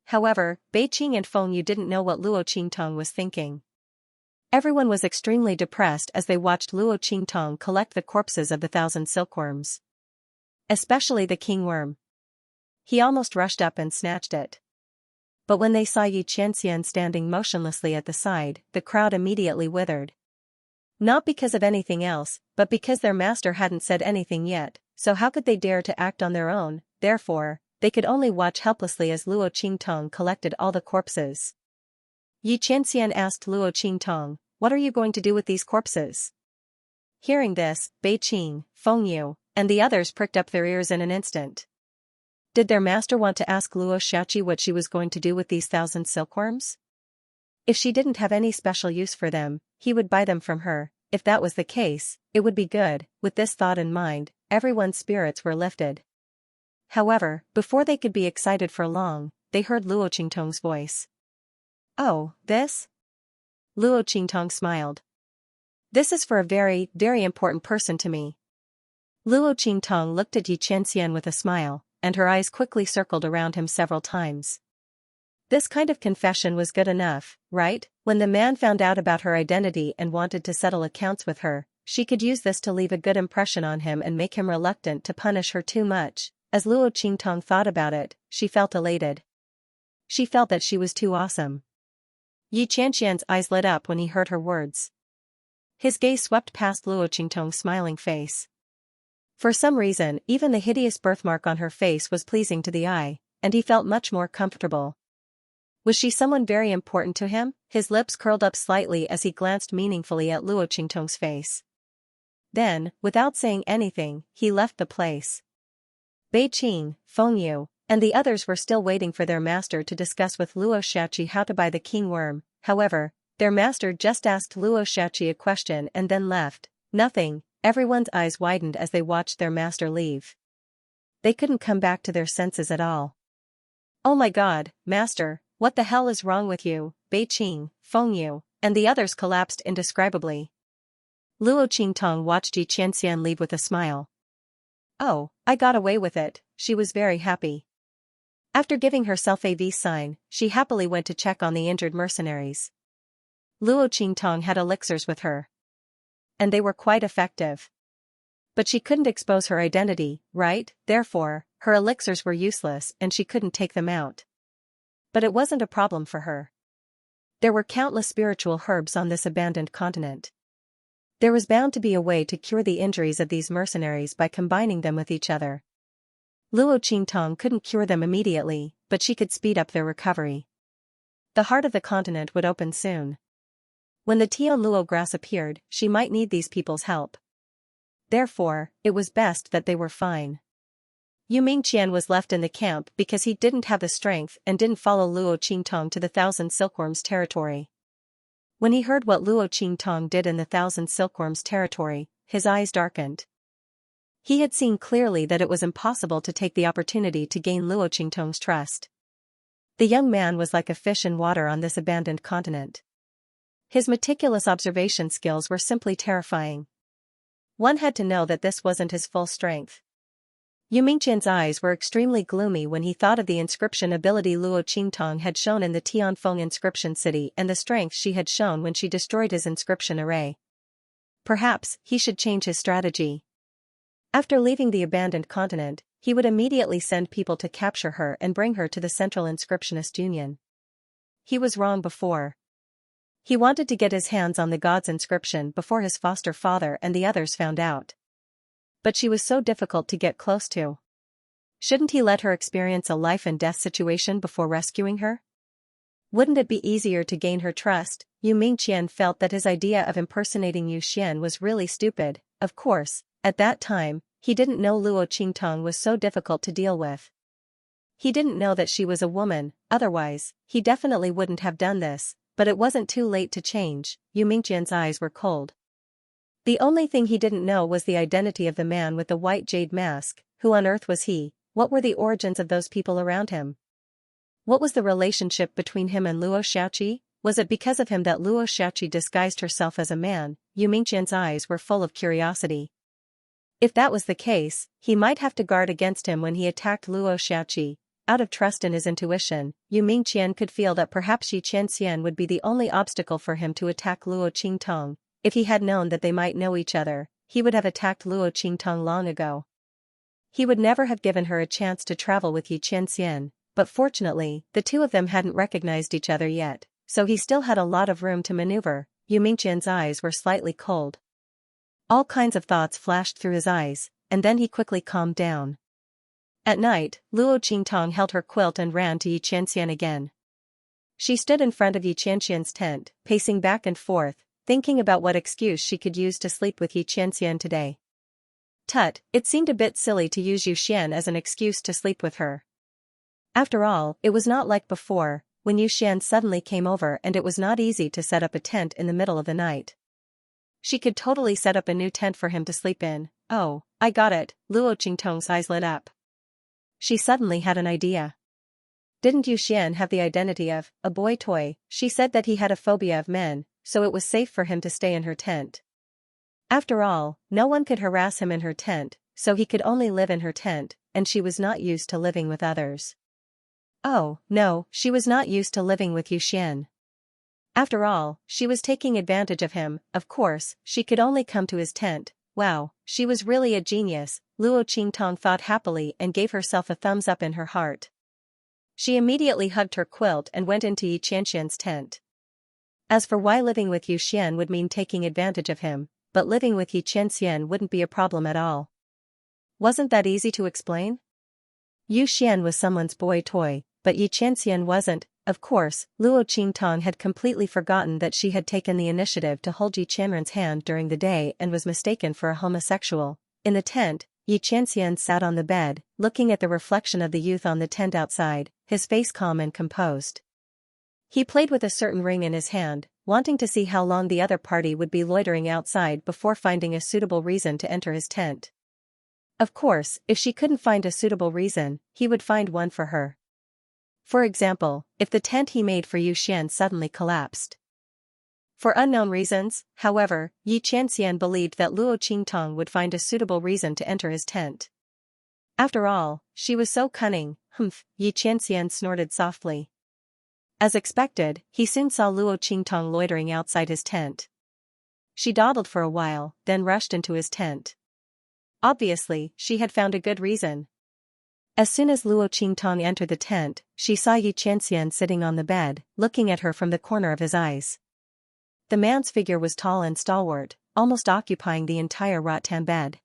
However, Beiqing and Fengyu didn't know what Luo Qingtong was thinking. Everyone was extremely depressed as they watched Luo Qingtong collect the corpses of the 1,000 silkworms. Especially the king worm. He almost rushed up and snatched it. But when they saw Xianxia standing motionlessly at the side, the crowd immediately withered. Not because of anything else, but because their master hadn't said anything yet, so how could they dare to act on their own? Therefore, they could only watch helplessly as Luo Qingtong collected all the corpses. Xianxia asked Luo Qingtong, "What are you going to do with these corpses?" Hearing this, Bei Qing, Feng Yu, and the others pricked up their ears in an instant. Did their master want to ask Luo Xiaoqi what she was going to do with these 1,000 silkworms? If she didn't have any special use for them, he would buy them from her. If that was the case, it would be good. With this thought in mind, everyone's spirits were lifted. However, before they could be excited for long, they heard Luo Qingtong's voice. "Oh, this?" Luo Qingtong smiled. "This is for a very, very important person to me." Luo Qingtong looked at Xianxia with a smile, and her eyes quickly circled around him several times. This kind of confession was good enough, right? When the man found out about her identity and wanted to settle accounts with her, she could use this to leave a good impression on him and make him reluctant to punish her too much. As Luo Qingtong thought about it, she felt elated. She felt that she was too awesome. Xianxia's eyes lit up when he heard her words. His gaze swept past Luo Qingtong's smiling face. For some reason, even the hideous birthmark on her face was pleasing to the eye, and he felt much more comfortable. Was she someone very important to him? His lips curled up slightly as he glanced meaningfully at Luo Qingtong's face. Then, without saying anything, he left the place. Bei Qing, Feng Yu, and the others were still waiting for their master to discuss with Luo Xiaoqi how to buy the king worm. However, their master just asked Luo Xiaoqi a question and then left. Nothing. Everyone's eyes widened as they watched their master leave. They couldn't come back to their senses at all. "Oh my God, master, what the hell is wrong with you?" Bei Qing, Feng Yu, and the others collapsed indescribably. Luo Qingtong watched Xianxia leave with a smile. "Oh, I got away with it," she was very happy. After giving herself a V sign, she happily went to check on the injured mercenaries. Luo Qingtong had elixirs with her. And they were quite effective. But she couldn't expose her identity, right? Therefore, her elixirs were useless and she couldn't take them out. But it wasn't a problem for her. There were countless spiritual herbs on this abandoned continent. There was bound to be a way to cure the injuries of these mercenaries by combining them with each other. Luo Qingtong couldn't cure them immediately, but she could speed up their recovery. The heart of the continent would open soon. When the Tian Luo grass appeared, she might need these people's help. Therefore, it was best that they were fine. Yu Mingqian was left in the camp because he didn't have the strength and didn't follow Luo Qingtong to the 1,000 Silkworms territory. When he heard what Luo Qingtong did in the 1,000 Silkworms territory, his eyes darkened. He had seen clearly that it was impossible to take the opportunity to gain Luo Qingtong's trust. The young man was like a fish in water on this abandoned continent. His meticulous observation skills were simply terrifying. One had to know that this wasn't his full strength. Yu Mingqian's eyes were extremely gloomy when he thought of the inscription ability Luo Qingtong had shown in the Tianfeng inscription city and the strength she had shown when she destroyed his inscription array. Perhaps he should change his strategy. After leaving the abandoned continent, he would immediately send people to capture her and bring her to the Central Inscriptionist Union. He was wrong before. He wanted to get his hands on the god's inscription before his foster father and the others found out. But she was so difficult to get close to. Shouldn't he let her experience a life and death situation before rescuing her? Wouldn't it be easier to gain her trust? Yu Mingqian felt that his idea of impersonating Yu Xian was really stupid. Of course, at that time, he didn't know Luo Qingtong was so difficult to deal with. He didn't know that she was a woman, otherwise, he definitely wouldn't have done this. But it wasn't too late to change. Yu Mingqian's eyes were cold. The only thing he didn't know was the identity of the man with the white jade mask. Who on earth was he? What were the origins of those people around him? What was the relationship between him and Luo Xiaoqi? Was it because of him that Luo Xiaoqi disguised herself as a man? Yu Mingqian's eyes were full of curiosity. If that was the case, he might have to guard against him when he attacked Luo Xiaoqi. Out of trust in his intuition, Yu Mingqian could feel that perhaps Xianxia would be the only obstacle for him to attack Luo Qingtong. If he had known that they might know each other, he would have attacked Luo Qingtong long ago. He would never have given her a chance to travel with Xianxia. but fortunately, the two of them hadn't recognized each other yet, so he still had a lot of room to maneuver. Yu Mingqian's eyes were slightly cold. All kinds of thoughts flashed through his eyes, and then he quickly calmed down. At night, Luo Qingtong held her quilt and ran to Yi Qianxian again. She stood in front of Yi Qianxian's tent, pacing back and forth, thinking about what excuse she could use to sleep with Yi Qianxian today. Tut, it seemed a bit silly to use Yu Xian as an excuse to sleep with her. After all, it was not like before, when Yu Xian suddenly came over and it was not easy to set up a tent in the middle of the night. She could totally set up a new tent for him to sleep in. Oh, I got it, Luo Qingtong's eyes lit up. She suddenly had an idea. Didn't Yu Xian have the identity of a boy toy? She said that he had a phobia of men, so it was safe for him to stay in her tent. After all, no one could harass him in her tent, so he could only live in her tent, and she was not used to living with others. Oh, no, she was not used to living with Yu Xian. After all, she was taking advantage of him. Of course, she could only come to his tent. Wow, she was really a genius, Luo Qingtong thought happily and gave herself a thumbs up in her heart. She immediately hugged her quilt and went into Yi Qianxian's tent. As for why living with Yu Xian would mean taking advantage of him, but living with Yi Qianxian wouldn't be a problem at all. Wasn't that easy to explain? Yu Xian was someone's boy toy, but Yi Qianxian wasn't. Of course, Luo Qingtong had completely forgotten that she had taken the initiative to hold Yi Qianren's hand during the day and was mistaken for a homosexual. In the tent, Yi Qianxian sat on the bed, looking at the reflection of the youth on the tent outside, his face calm and composed. He played with a certain ring in his hand, wanting to see how long the other party would be loitering outside before finding a suitable reason to enter his tent. Of course, if she couldn't find a suitable reason, he would find one for her. For example, if the tent he made for Yu Xian suddenly collapsed. For unknown reasons, however, Yi Qianxian believed that Luo Qingtong would find a suitable reason to enter his tent. After all, she was so cunning. Humph, Yi Qianxian snorted softly. As expected, he soon saw Luo Qingtong loitering outside his tent. She dawdled for a while, then rushed into his tent. Obviously, she had found a good reason. As soon as Luo Qingtong entered the tent, she saw Yi Qianxian sitting on the bed, looking at her from the corner of his eyes. The man's figure was tall and stalwart, almost occupying the entire rattan bed.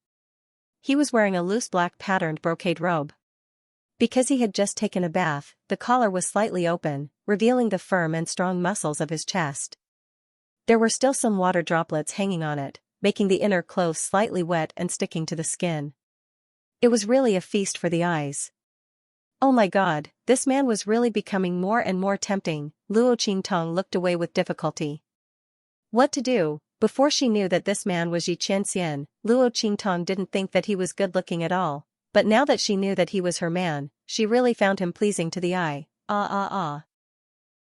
He was wearing a loose black patterned brocade robe. Because he had just taken a bath, the collar was slightly open, revealing the firm and strong muscles of his chest. There were still some water droplets hanging on it, making the inner clothes slightly wet and sticking to the skin. It was really a feast for the eyes. Oh my god, this man was really becoming more and more tempting. Luo Qingtong looked away with difficulty. What to do? Before she knew that this man was Yi Qianxian, Luo Qingtong didn't think that he was good-looking at all, but now that she knew that he was her man, she really found him pleasing to the eye.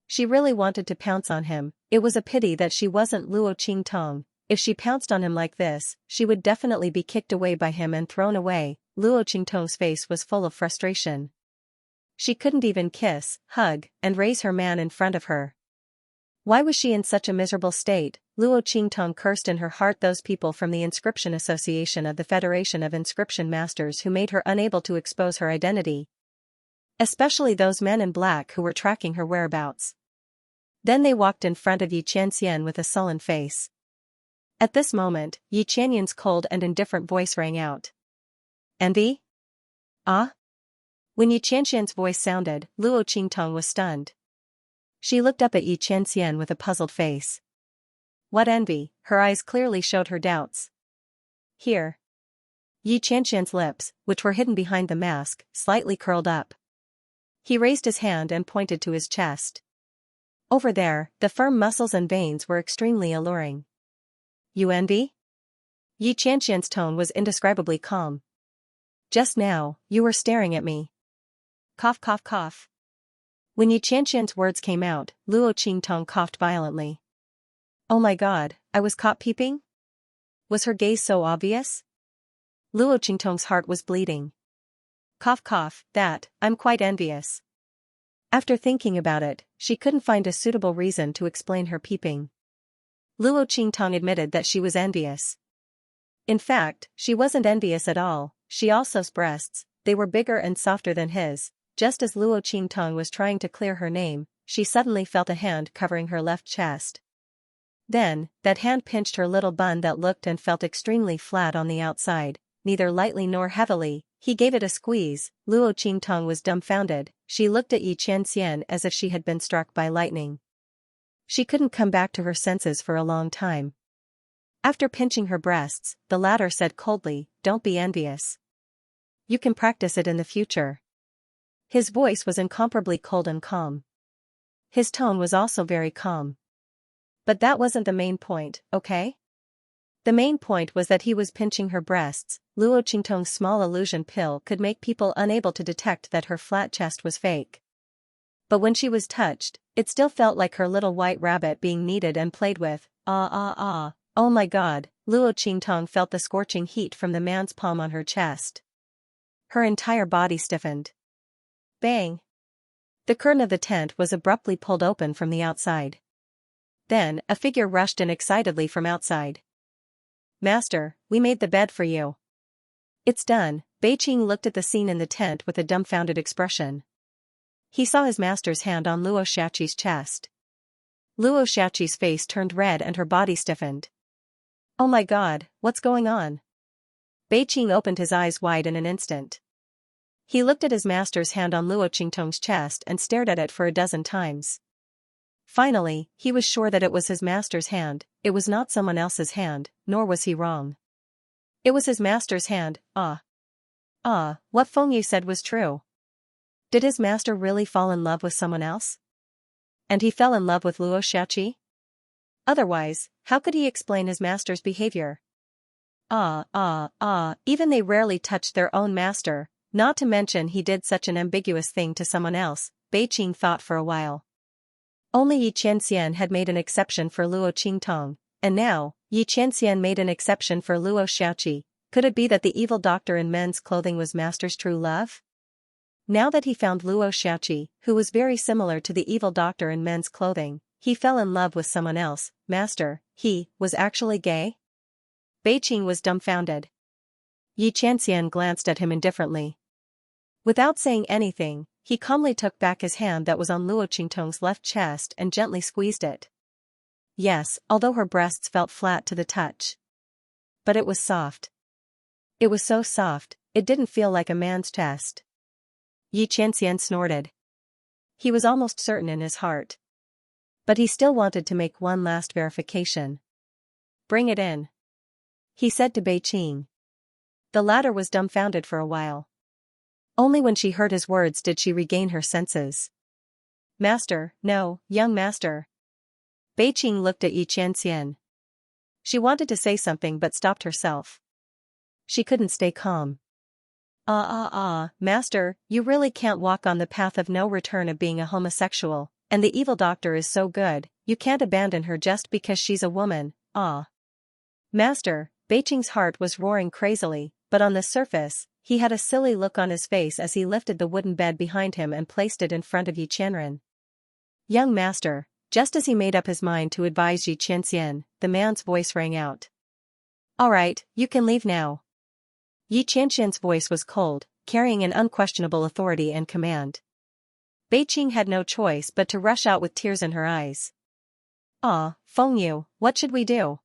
She really wanted to pounce on him. It was a pity that she wasn't Luo Qingtong. If she pounced on him like this, she would definitely be kicked away by him and thrown away. Luo Qingtong's face was full of frustration. She couldn't even kiss, hug, and raise her man in front of her. Why was she in such a miserable state? Luo Qingtong cursed in her heart those people from the Inscription Association of the Federation of Inscription Masters who made her unable to expose her identity. Especially those men in black who were tracking her whereabouts. Then they walked in front of Yi Qianxian with a sullen face. At this moment, Yi Qianyan's cold and indifferent voice rang out. Envy? Ah? When Yi Qianxian's voice sounded, Luo Qingtong was stunned. She looked up at Yi Qianxian with a puzzled face. What envy? Her eyes clearly showed her doubts. Here. Yi Qianxian's lips, which were hidden behind the mask, slightly curled up. He raised his hand and pointed to his chest. Over there, the firm muscles and veins were extremely alluring. You envy? Yi Qianxian's tone was indescribably calm. Just now, you were staring at me. Cough cough cough. When Yi Qianxian's words came out, Luo Qingtong coughed violently. Oh my god, I was caught peeping? Was her gaze so obvious? Luo Qingtong's heart was bleeding. Cough cough, I'm quite envious. After thinking about it, she couldn't find a suitable reason to explain her peeping. Luo Qingtong admitted that she was envious. In fact, she wasn't envious at all. She also's breasts, they were bigger and softer than his, just as Luo Qingtong was trying to clear her name, she suddenly felt a hand covering her left chest. Then, that hand pinched her little bun that looked and felt extremely flat on the outside, neither lightly nor heavily. He gave it a squeeze. Luo Qingtong was dumbfounded. She looked at Xianxia as if she had been struck by lightning. She couldn't come back to her senses for a long time. After pinching her breasts, the latter said coldly, "Don't be envious. You can practice it in the future." His voice was incomparably cold and calm. His tone was also very calm. But that wasn't the main point, okay? The main point was that he was pinching her breasts. Luo Qingtong's small illusion pill could make people unable to detect that her flat chest was fake. But when she was touched, it still felt like her little white rabbit being kneaded and played with. Oh my god, Luo Qingtong felt the scorching heat from the man's palm on her chest. Her entire body stiffened. Bang! The curtain of the tent was abruptly pulled open from the outside. Then, a figure rushed in excitedly from outside. "Master, we made the bed for you." "It's done." Beiqing looked at the scene in the tent with a dumbfounded expression. He saw his master's hand on Luo Xiaqi's chest. Luo Xiaqi's face turned red and her body stiffened. "Oh my god, what's going on?" Beiqing opened his eyes wide in an instant. He looked at his master's hand on Luo Qingtong's chest and stared at it for a dozen times. Finally, he was sure that it was his master's hand. It was not someone else's hand, nor was he wrong. It was his master's hand. What Fengyu said was true. Did his master really fall in love with someone else? And he fell in love with Luo Xiaqi? Otherwise, how could he explain his master's behavior? Even they rarely touched their own master, not to mention he did such an ambiguous thing to someone else. Beiqing thought for a while. Only Xianxia had made an exception for Luo Qingtong, and now, Xianxia made an exception for Luo Xiaqi. Could it be that the evil doctor in men's clothing was master's true love? Now that he found Luo Xiaqi, who was very similar to the evil doctor in men's clothing, he fell in love with someone else. Master, he was actually gay? Beiqing was dumbfounded. Xianxia glanced at him indifferently. Without saying anything, he calmly took back his hand that was on Luo Qingtong's left chest and gently squeezed it. Yes, although her breasts felt flat to the touch. But it was soft. It was so soft, it didn't feel like a man's chest. Xianxia snorted. He was almost certain in his heart. But he still wanted to make one last verification. "Bring it in," he said to Beiqing. The latter was dumbfounded for a while. Only when she heard his words did she regain her senses. "Master, no, young master." Beiqing looked at Xianxia. She wanted to say something but stopped herself. She couldn't stay calm. Master, you really can't walk on the path of no return of being a homosexual, and the evil doctor is so good, you can't abandon her just because she's a woman. Master," Beiqing's heart was roaring crazily, but on the surface, he had a silly look on his face as he lifted the wooden bed behind him and placed it in front of Xianxia. "Young master," just as he made up his mind to advise Xianxia, the man's voice rang out. "All right, you can leave now." Xianxia's voice was cold, carrying an unquestionable authority and command. Beiqing had no choice but to rush out with tears in her eyes. Fengyu, what should we do?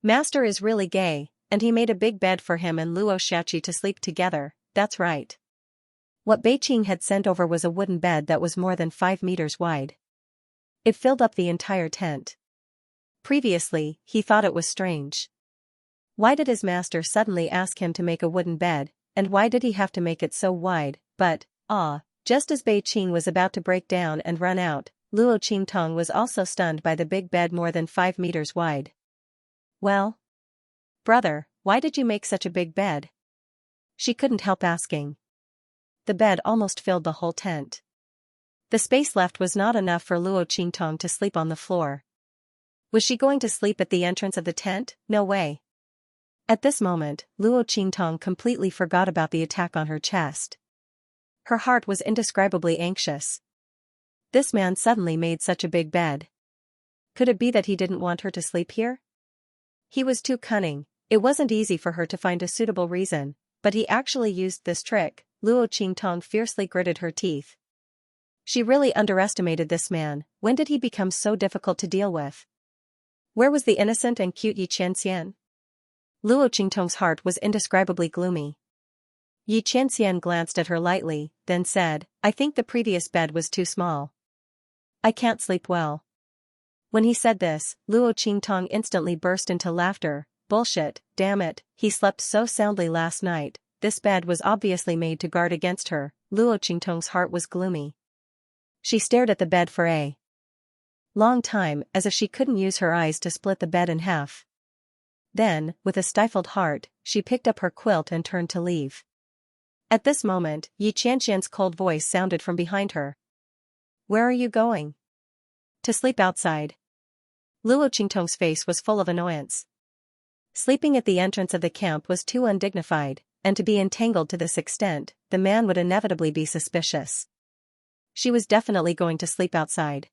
Master is really gay, and he made a big bed for him and Luo Xiaqi to sleep together. That's right. What Beiqing had sent over was a wooden bed that was more than 5 meters wide. It filled up the entire tent. Previously, he thought it was strange. Why did his master suddenly ask him to make a wooden bed, and why did he have to make it so wide? But, just as Beiqing was about to break down and run out, Luo Qingtong was also stunned by the big bed more than 5 meters wide. "Well? Brother, why did you make such a big bed?" She couldn't help asking. The bed almost filled the whole tent. The space left was not enough for Luo Qingtong to sleep on the floor. Was she going to sleep at the entrance of the tent? No way. At this moment, Luo Qingtong completely forgot about the attack on her chest. Her heart was indescribably anxious. This man suddenly made such a big bed. Could it be that he didn't want her to sleep here? He was too cunning. It wasn't easy for her to find a suitable reason, but he actually used this trick. Luo Qingtong fiercely gritted her teeth. She really underestimated this man. When did he become so difficult to deal with? Where was the innocent and cute Yi Qianxian? Luo Qingtong's heart was indescribably gloomy. Yi Qianxian glanced at her lightly, then said, I think the previous bed was too small. I can't sleep well. When he said this, Luo Qingtong instantly burst into laughter. Bullshit, damn it, he slept so soundly last night. This bed was obviously made to guard against her. Luo Qingtong's heart was gloomy. She stared at the bed for a long time, as if she couldn't use her eyes to split the bed in half. Then, with a stifled heart, she picked up her quilt and turned to leave. At this moment, Yi Qianxian's cold voice sounded from behind her. Where are you going? To sleep outside. Luo Qingtong's face was full of annoyance. Sleeping at the entrance of the camp was too undignified, and to be entangled to this extent, the man would inevitably be suspicious. She was definitely going to sleep outside.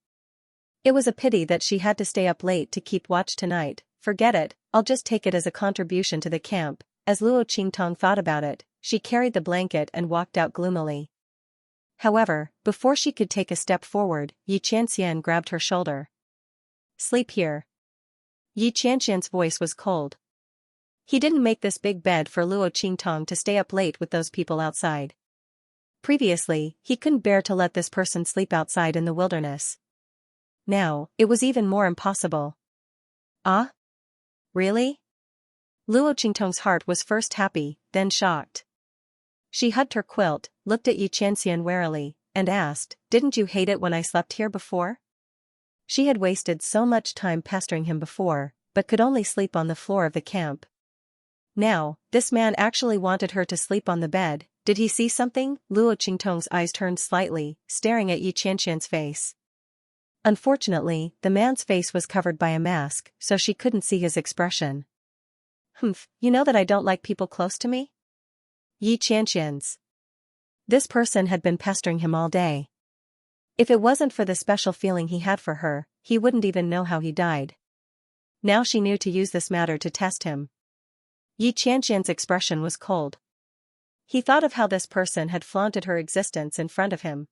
It was a pity that she had to stay up late to keep watch tonight. Forget it, I'll just take it as a contribution to the camp. As Luo Qingtong thought about it, she carried the blanket and walked out gloomily. However, before she could take a step forward, Yi Qianxian grabbed her shoulder. Sleep here. Yi Qianxian's voice was cold. He didn't make this big bed for Luo Qingtong to stay up late with those people outside. Previously, he couldn't bear to let this person sleep outside in the wilderness. Now, it was even more impossible. Ah? Really? Luo Qingtong's heart was first happy, then shocked. She hugged her quilt, looked at Yi Qianxian warily, and asked, Didn't you hate it when I slept here before? She had wasted so much time pestering him before, but could only sleep on the floor of the camp. Now, this man actually wanted her to sleep on the bed. Did he see something? Luo Qingtong's eyes turned slightly, staring at Yi Qianxian's face. Unfortunately, the man's face was covered by a mask, so she couldn't see his expression. Humph, you know that I don't like people close to me? Yi Qianxian's. This person had been pestering him all day. If it wasn't for the special feeling he had for her, he wouldn't even know how he died. Now she knew to use this matter to test him. Yi Qianxian's expression was cold. He thought of how this person had flaunted her existence in front of him.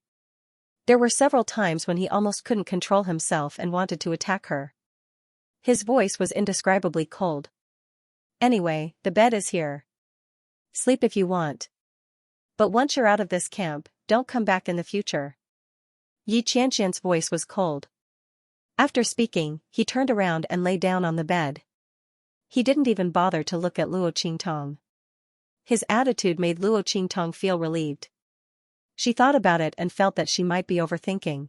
There were several times when he almost couldn't control himself and wanted to attack her. His voice was indescribably cold. Anyway, the bed is here. Sleep if you want. But once you're out of this camp, don't come back in the future. Yi Qianxian's voice was cold. After speaking, he turned around and lay down on the bed. He didn't even bother to look at Luo Qingtong. His attitude made Luo Qingtong feel relieved. She thought about it and felt that she might be overthinking.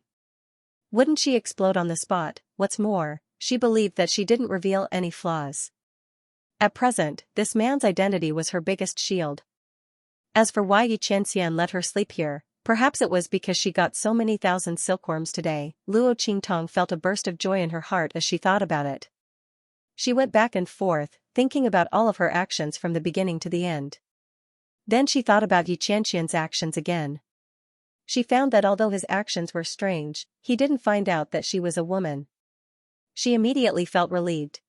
Wouldn't she explode on the spot? What's more, she believed that she didn't reveal any flaws. At present, this man's identity was her biggest shield. As for why Yi Qianxian let her sleep here, perhaps it was because she got so many thousand silkworms today. Luo Qingtong felt a burst of joy in her heart as she thought about it. She went back and forth, thinking about all of her actions from the beginning to the end. Then she thought about Yi Qianxian's actions again. She found that although his actions were strange, he didn't find out that she was a woman. She immediately felt relieved.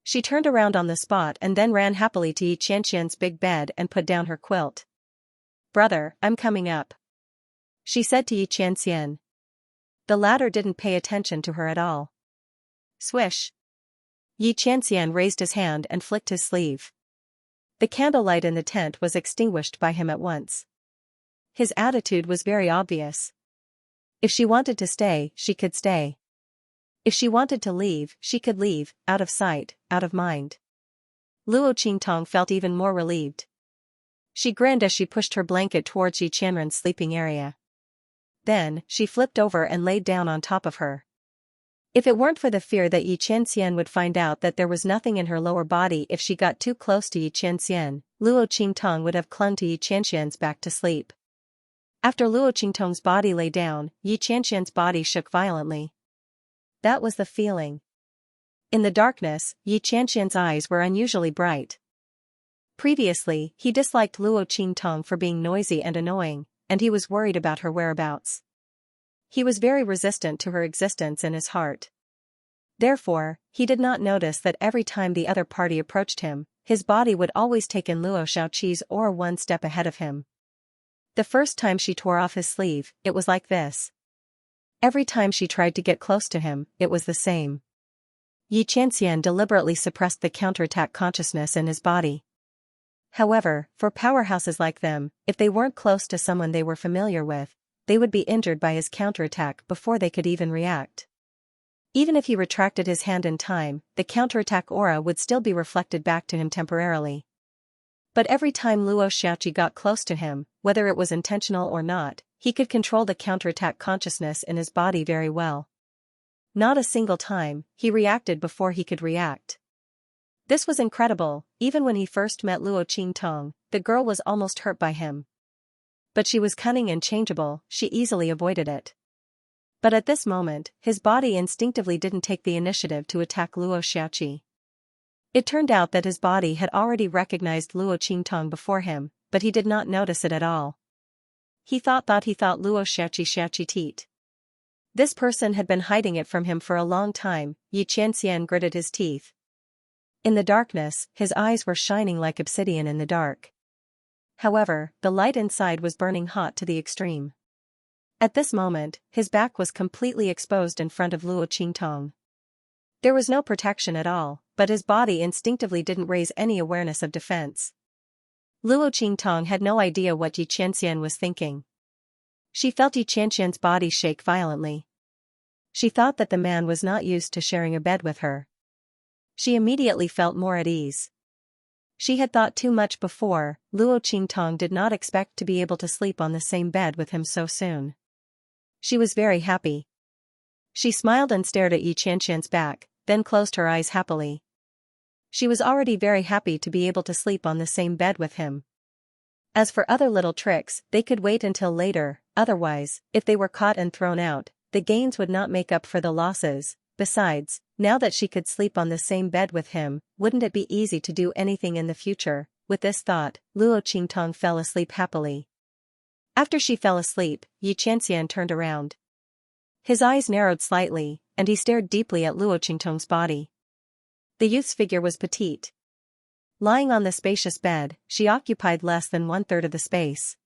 She turned around on the spot and then ran happily to Yi Qianxian's big bed and put down her quilt. Brother, I'm coming up, she said to Yi Qianxian. The latter didn't pay attention to her at all. Swish. Yi Qianxian raised his hand and flicked his sleeve. The candlelight in the tent was extinguished by him at once. His attitude was very obvious. If she wanted to stay, she could stay. If she wanted to leave, she could leave, out of sight, out of mind. Luo Qingtong felt even more relieved. She grinned as she pushed her blanket towards Yi Qianren's sleeping area. Then, she flipped over and laid down on top of her. If it weren't for the fear that Yi Qianxian would find out that there was nothing in her lower body if she got too close to Yi Qianxian, Luo Qingtong would have clung to Yi Qianxian's back to sleep. After Luo Qingtong's body lay down, Yi Qianxian's body shook violently. That was the feeling. In the darkness, Yi Qianxian's eyes were unusually bright. Previously, he disliked Luo Qingtong for being noisy and annoying, and he was worried about her whereabouts. He was very resistant to her existence in his heart. Therefore, he did not notice that every time the other party approached him, his body would always take in Luo Xiaoqi's aura one step ahead of him. The first time she tore off his sleeve, it was like this. Every time she tried to get close to him, it was the same. Xianxia deliberately suppressed the counterattack consciousness in his body. However, for powerhouses like them, if they weren't close to someone they were familiar with, they would be injured by his counterattack before they could even react. Even if he retracted his hand in time, the counterattack aura would still be reflected back to him temporarily. But every time Luo Xiaoqi got close to him, whether it was intentional or not, he could control the counterattack consciousness in his body very well. Not a single time, he reacted before he could react. This was incredible. Even when he first met Luo Qingtong, the girl was almost hurt by him. But she was cunning and changeable, she easily avoided it. But at this moment, his body instinctively didn't take the initiative to attack Luo Xiaoqi. It turned out that his body had already recognized Luo Qingtong before him, but he did not notice it at all. He thought Luo Xiaoqi teat. This person had been hiding it from him for a long time. Xianxia gritted his teeth. In the darkness, his eyes were shining like obsidian in the dark. However, the light inside was burning hot to the extreme. At this moment, his back was completely exposed in front of Luo Qingtong. There was no protection at all, but his body instinctively didn't raise any awareness of defense. Luo Qingtong had no idea what Xianxia was thinking. She felt Xianxia's body shake violently. She thought that the man was not used to sharing a bed with her. She immediately felt more at ease. She had thought too much before. Luo Qingtong did not expect to be able to sleep on the same bed with him so soon. She was very happy. She smiled and stared at Xianxia's back, then closed her eyes happily. She was already very happy to be able to sleep on the same bed with him. As for other little tricks, they could wait until later. Otherwise, if they were caught and thrown out, the gains would not make up for the losses. Besides, now that she could sleep on the same bed with him, wouldn't it be easy to do anything in the future? With this thought, Luo Qingtong fell asleep happily. After she fell asleep, Xianxia turned around. His eyes narrowed slightly, and he stared deeply at Luo Qingtong's body. The youth's figure was petite. Lying on the spacious bed, she occupied less than 1/3 of the space.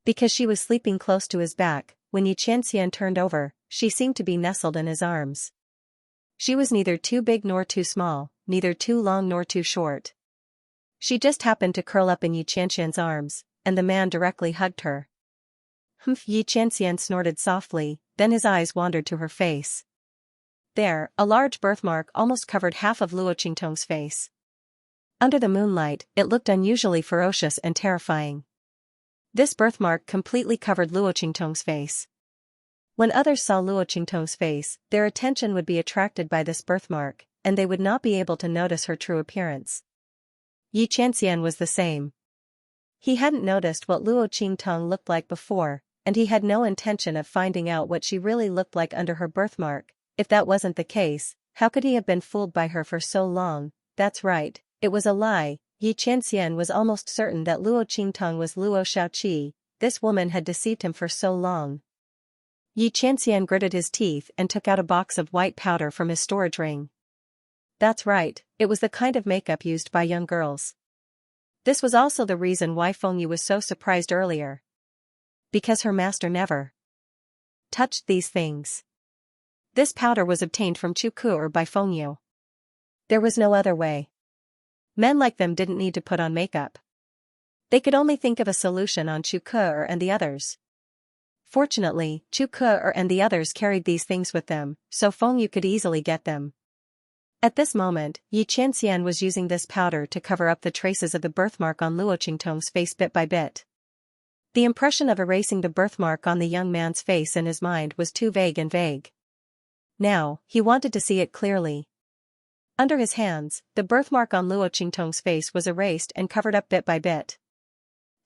Because she was sleeping close to his back, when Xianxia turned over, she seemed to be nestled in his arms. She was neither too big nor too small, neither too long nor too short. She just happened to curl up in Xianxia's arms, and the man directly hugged her. Humph! Xianxia snorted softly, then his eyes wandered to her face. There, a large birthmark almost covered half of Luo Qingtong's face. Under the moonlight, it looked unusually ferocious and terrifying. This birthmark completely covered Luo Qingtong's face. When others saw Luo Qingtong's face, their attention would be attracted by this birthmark, and they would not be able to notice her true appearance. Xianxia was the same. He hadn't noticed what Luo Qingtong looked like before, and he had no intention of finding out what she really looked like under her birthmark. If that wasn't the case, how could he have been fooled by her for so long? That's right, it was a lie. Xianxia was almost certain that Luo Qingtong was Luo Xiaoqi. This woman had deceived him for so long. Xianxia gritted his teeth and took out a box of white powder from his storage ring. That's right, it was the kind of makeup used by young girls. This was also the reason why Fengyu was so surprised earlier. Because her master never touched these things. This powder was obtained from Chukur by Fengyu. There was no other way. Men like them didn't need to put on makeup. They could only think of a solution on Chukur and the others. Fortunately, Chukur and the others carried these things with them, so Fengyu could easily get them. At this moment, Xianxia was using this powder to cover up the traces of the birthmark on Luo Qingtong's face bit by bit. The impression of erasing the birthmark on the young man's face in his mind was too vague and vague. Now, he wanted to see it clearly. Under his hands, the birthmark on Luo Qingtong's face was erased and covered up bit by bit.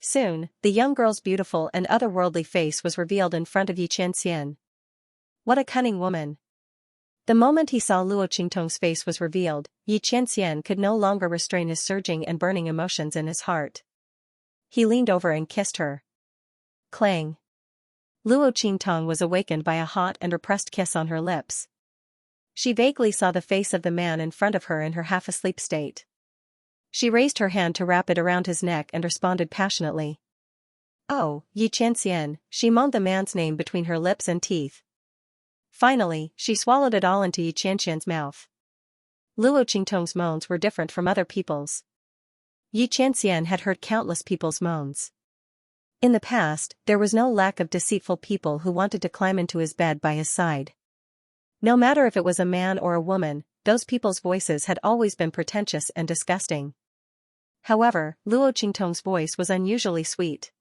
Soon, the young girl's beautiful and otherworldly face was revealed in front of Xianxia. What a cunning woman! The moment he saw Luo Qingtong's face was revealed, Xianxia could no longer restrain his surging and burning emotions in his heart. He leaned over and kissed her. Clang! Luo Qingtong was awakened by a hot and repressed kiss on her lips. She vaguely saw the face of the man in front of her in her half-asleep state. She raised her hand to wrap it around his neck and responded passionately. Oh, Yi Xianxian, she moaned the man's name between her lips and teeth. Finally, she swallowed it all into Yi Xianxian's mouth. Luo Qingtong's moans were different from other people's. Yi Xianxian had heard countless people's moans. In the past, there was no lack of deceitful people who wanted to climb into his bed by his side. No matter if it was a man or a woman, those people's voices had always been pretentious and disgusting. However, Luo Qingtong's voice was unusually sweet.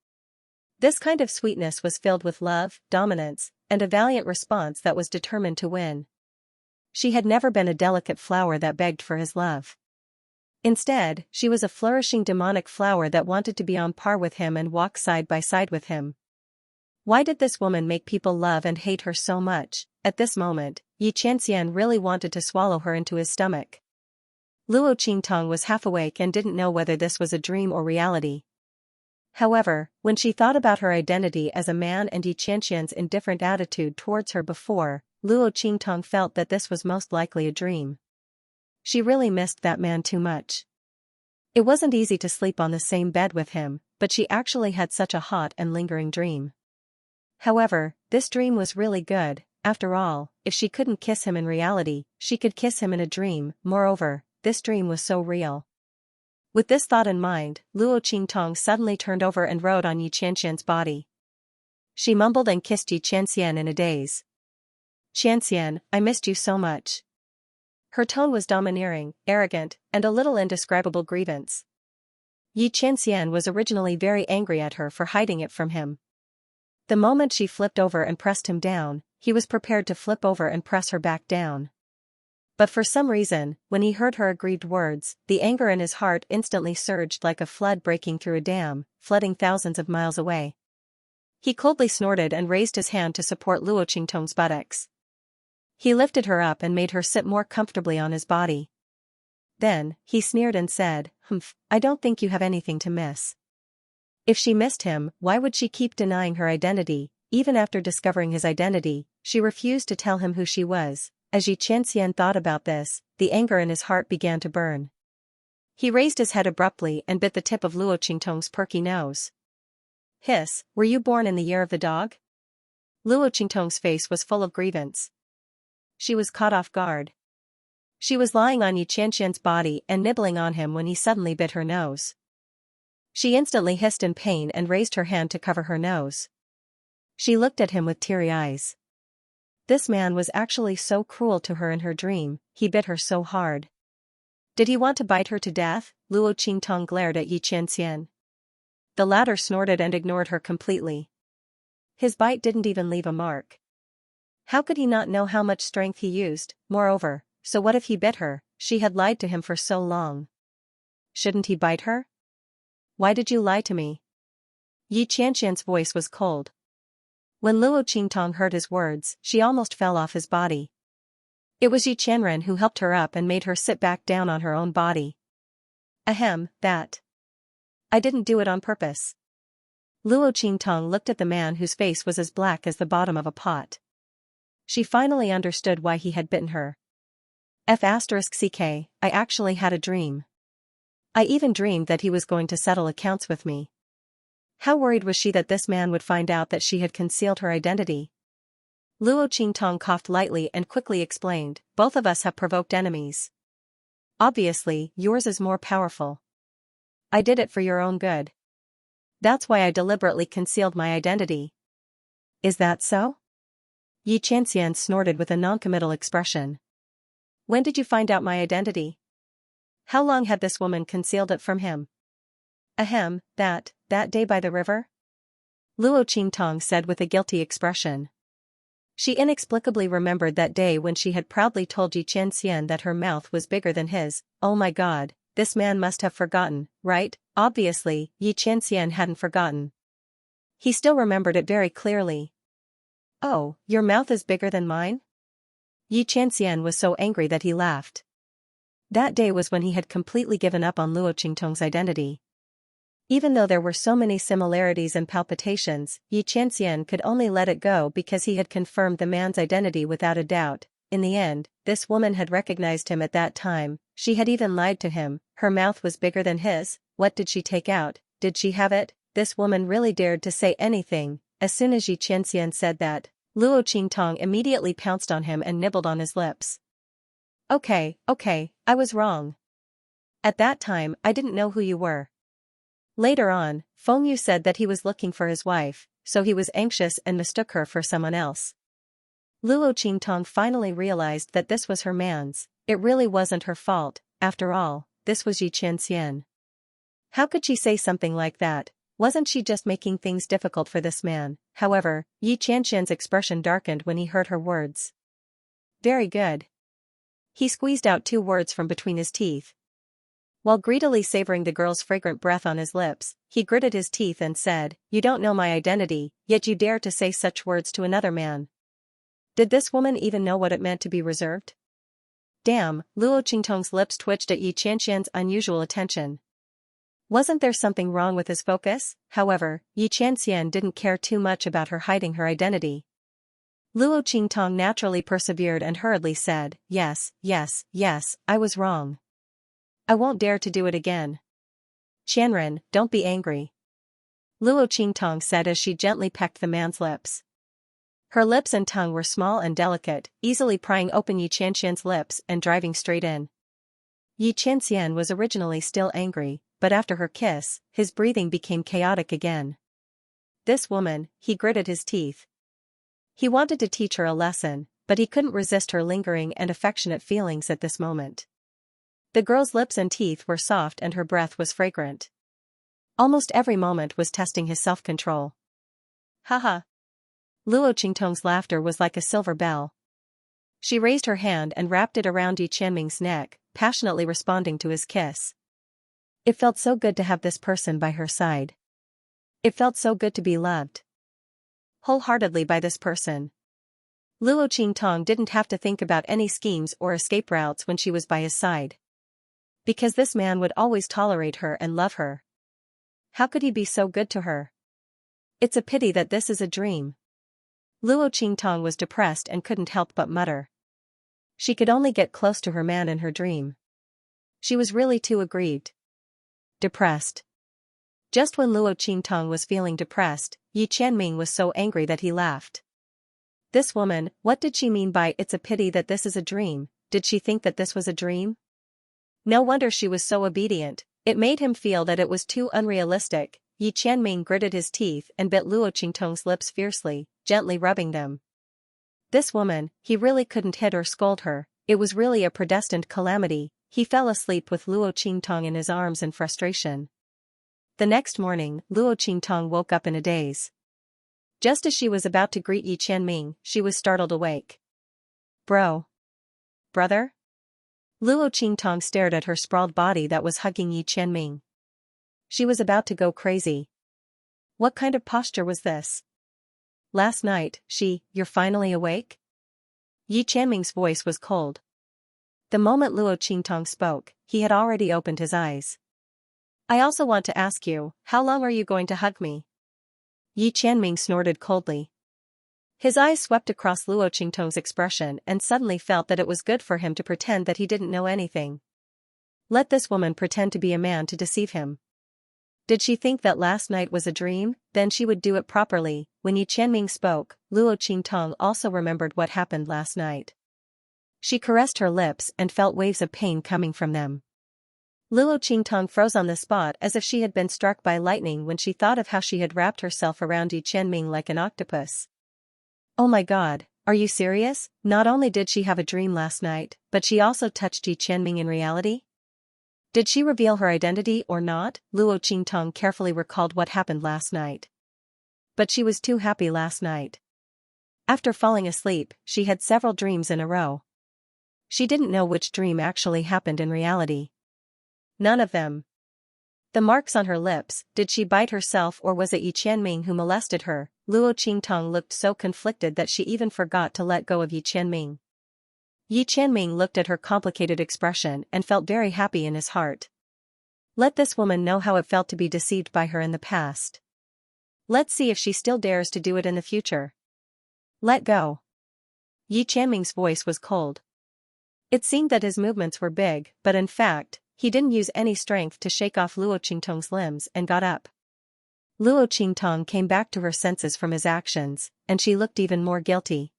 This kind of sweetness was filled with love, dominance, and a valiant response that was determined to win. She had never been a delicate flower that begged for his love. Instead, she was a flourishing demonic flower that wanted to be on par with him and walk side by side with him. Why did this woman make people love and hate her so much? At this moment, Yi Xianxian really wanted to swallow her into his stomach. Luo Qingtong was half awake and didn't know whether this was a dream or reality. However, when she thought about her identity as a man and Yi Xianxian's indifferent attitude towards her before, Luo Qingtong felt that this was most likely a dream. She really missed that man too much. It wasn't easy to sleep on the same bed with him, but she actually had such a hot and lingering dream. However, this dream was really good. After all, if she couldn't kiss him in reality, she could kiss him in a dream. Moreover, this dream was so real. With this thought in mind, Luo Qingtong suddenly turned over and rode on Yi Xianxian's body. She mumbled and kissed Yi Xianxian in a daze. "Xianxian, I missed you so much." Her tone was domineering, arrogant, and a little indescribable grievance. Yi Xianxian was originally very angry at her for hiding it from him. The moment she flipped over and pressed him down, he was prepared to flip over and press her back down. But for some reason, when he heard her aggrieved words, the anger in his heart instantly surged like a flood breaking through a dam, flooding thousands of miles away. He coldly snorted and raised his hand to support Luo Qingtong's buttocks. He lifted her up and made her sit more comfortably on his body. Then, he sneered and said, "Humph, I don't think you have anything to miss." If she missed him, why would she keep denying her identity? Even after discovering his identity, she refused to tell him who she was. As Yi Xianxian thought about this, the anger in his heart began to burn. He raised his head abruptly and bit the tip of Luo Qingtong's perky nose. "Hiss, were you born in the year of the dog?" Luo Qingtong's face was full of grievance. She was caught off guard. She was lying on Yi Xianxian's body and nibbling on him when he suddenly bit her nose. She instantly hissed in pain and raised her hand to cover her nose. She looked at him with teary eyes. This man was actually so cruel to her in her dream, he bit her so hard. Did he want to bite her to death? Luo Qingtong glared at Yi Xianxian. The latter snorted and ignored her completely. His bite didn't even leave a mark. How could he not know how much strength he used? Moreover, so what if he bit her? She had lied to him for so long. Shouldn't he bite her? "Why did you lie to me?" Yi Xianxian's voice was cold. When Luo Qingtong heard his words, she almost fell off his body. It was Yi Qianren who helped her up and made her sit back down on her own body. "Ahem, that. I didn't do it on purpose." Luo Qingtong looked at the man whose face was as black as the bottom of a pot. She finally understood why he had bitten her. "*ck, I actually had a dream. I even dreamed that he was going to settle accounts with me." How worried was she that this man would find out that she had concealed her identity? Luo Qingtong coughed lightly and quickly explained, "Both of us have provoked enemies. Obviously, yours is more powerful. I did it for your own good. That's why I deliberately concealed my identity." "Is that so?" Yi Xianxian snorted with a noncommittal expression. "When did you find out my identity? How long had this woman concealed it from him?" "Ahem, that day by the river?" Luo Qingtong said with a guilty expression. She inexplicably remembered that day when she had proudly told Yi Xianxian that her mouth was bigger than his. Oh my god, this man must have forgotten, right? Obviously, Yi Xianxian hadn't forgotten. He still remembered it very clearly. "Oh, your mouth is bigger than mine?" Yi Xianxian was so angry that he laughed. That day was when he had completely given up on Luo Qingtong's identity. Even though there were so many similarities and palpitations, Yi Xianxian could only let it go because he had confirmed the man's identity without a doubt. In the end, this woman had recognized him at that time. She had even lied to him. Her mouth was bigger than his. What did she take out? Did she have it? this woman really dared to say anything. As soon as Xianxia said that, Luo Qingtong immediately pounced on him and nibbled on his lips. Okay, I was wrong. At that time, I didn't know who you were. Later on, Feng Yu said that he was looking for his wife, so he was anxious and mistook her for someone else. Luo Qingtong finally realized that this was her man's. It really wasn't her fault. After all, this was Xianxia. How could she say something like that? Wasn't she just making things difficult for this man? However, Xianxia's expression darkened when he heard her words. Very good. He squeezed out 2 words from between his teeth. While greedily savoring the girl's fragrant breath on his lips, he gritted his teeth and said, "You don't know my identity, yet you dare to say such words to another man." Did this woman even know what it meant to be reserved? Damn, Luo Qingtong's lips twitched at Xianxia's unusual attention. Wasn't there something wrong with his focus? However, Xianxia didn't care too much about her hiding her identity. Luo Qingtong naturally persevered and hurriedly said, yes, I was wrong. I won't dare to do it again. Qianren, don't be angry. Luo Qingtong said as she gently pecked the man's lips. Her lips and tongue were small and delicate, easily prying open Xianxia's lips and driving straight in. Xianxia was originally still angry, but after her kiss, his breathing became chaotic again. This woman, he gritted his teeth. He wanted to teach her a lesson, but he couldn't resist her lingering and affectionate feelings at this moment. The girl's lips and teeth were soft and her breath was fragrant. Almost every moment was testing his self-control. Haha. Luo Qingtong's laughter was like a silver bell. She raised her hand and wrapped it around Yi Qianming's neck, passionately responding to his kiss. It felt so good to have this person by her side. It felt so good to be loved wholeheartedly by this person. Luo Qingtong didn't have to think about any schemes or escape routes when she was by his side. Because this man would always tolerate her and love her. How could he be so good to her? It's a pity that this is a dream. Luo Qingtong was depressed and couldn't help but mutter. She could only get close to her man in her dream. She was really too aggrieved. Depressed. Just when Luo Qingtong was feeling depressed, Yi Qianming was so angry that he laughed. This woman, what did she mean by "it's a pity that this is a dream"? Did she think that this was a dream? No wonder she was so obedient. It made him feel that it was too unrealistic. Yi Qianming gritted his teeth and bit Luo Qingtong's lips fiercely, gently rubbing them. This woman, he really couldn't hit or scold her. It was really a predestined calamity. He fell asleep with Luo Qingtong in his arms in frustration. The next morning, Luo Qingtong woke up in a daze. Just as she was about to greet Yi Qianming, she was startled awake. Bro. Brother? Luo Qingtong stared at her sprawled body that was hugging Yi Qianming. She was about to go crazy. What kind of posture was this? Last night, you're finally awake? Yi Qianming's voice was cold. The moment Luo Qingtong spoke, he had already opened his eyes. I also want to ask you, how long are you going to hug me? Yi Qianming snorted coldly. His eyes swept across Luo Qingtong's expression and suddenly felt that it was good for him to pretend that he didn't know anything. Let this woman pretend to be a man to deceive him. Did she think that last night was a dream? Then she would do it properly. When Yi Qianming spoke, Luo Qingtong also remembered what happened last night. She caressed her lips and felt waves of pain coming from them. Luo Qingtong froze on the spot as if she had been struck by lightning when she thought of how she had wrapped herself around Yi Qianming like an octopus. Oh my god, are you serious? Not only did she have a dream last night, but she also touched Yi Qianming in reality? Did she reveal her identity or not? Luo Qingtong carefully recalled what happened last night. But she was too happy last night. After falling asleep, she had several dreams in a row. She didn't know which dream actually happened in reality. None of them. The marks on her lips, did she bite herself or was it Yi Qianming who molested her? Luo Qingtong looked so conflicted that she even forgot to let go of Yi Qianming. Yi Qianming looked at her complicated expression and felt very happy in his heart. Let this woman know how it felt to be deceived by her in the past. Let's see if she still dares to do it in the future. Let go. Yi Qianming's voice was cold. It seemed that his movements were big, but in fact, he didn't use any strength to shake off Luo Qingtong's limbs and got up. Luo Qingtong came back to her senses from his actions, and she looked even more guilty.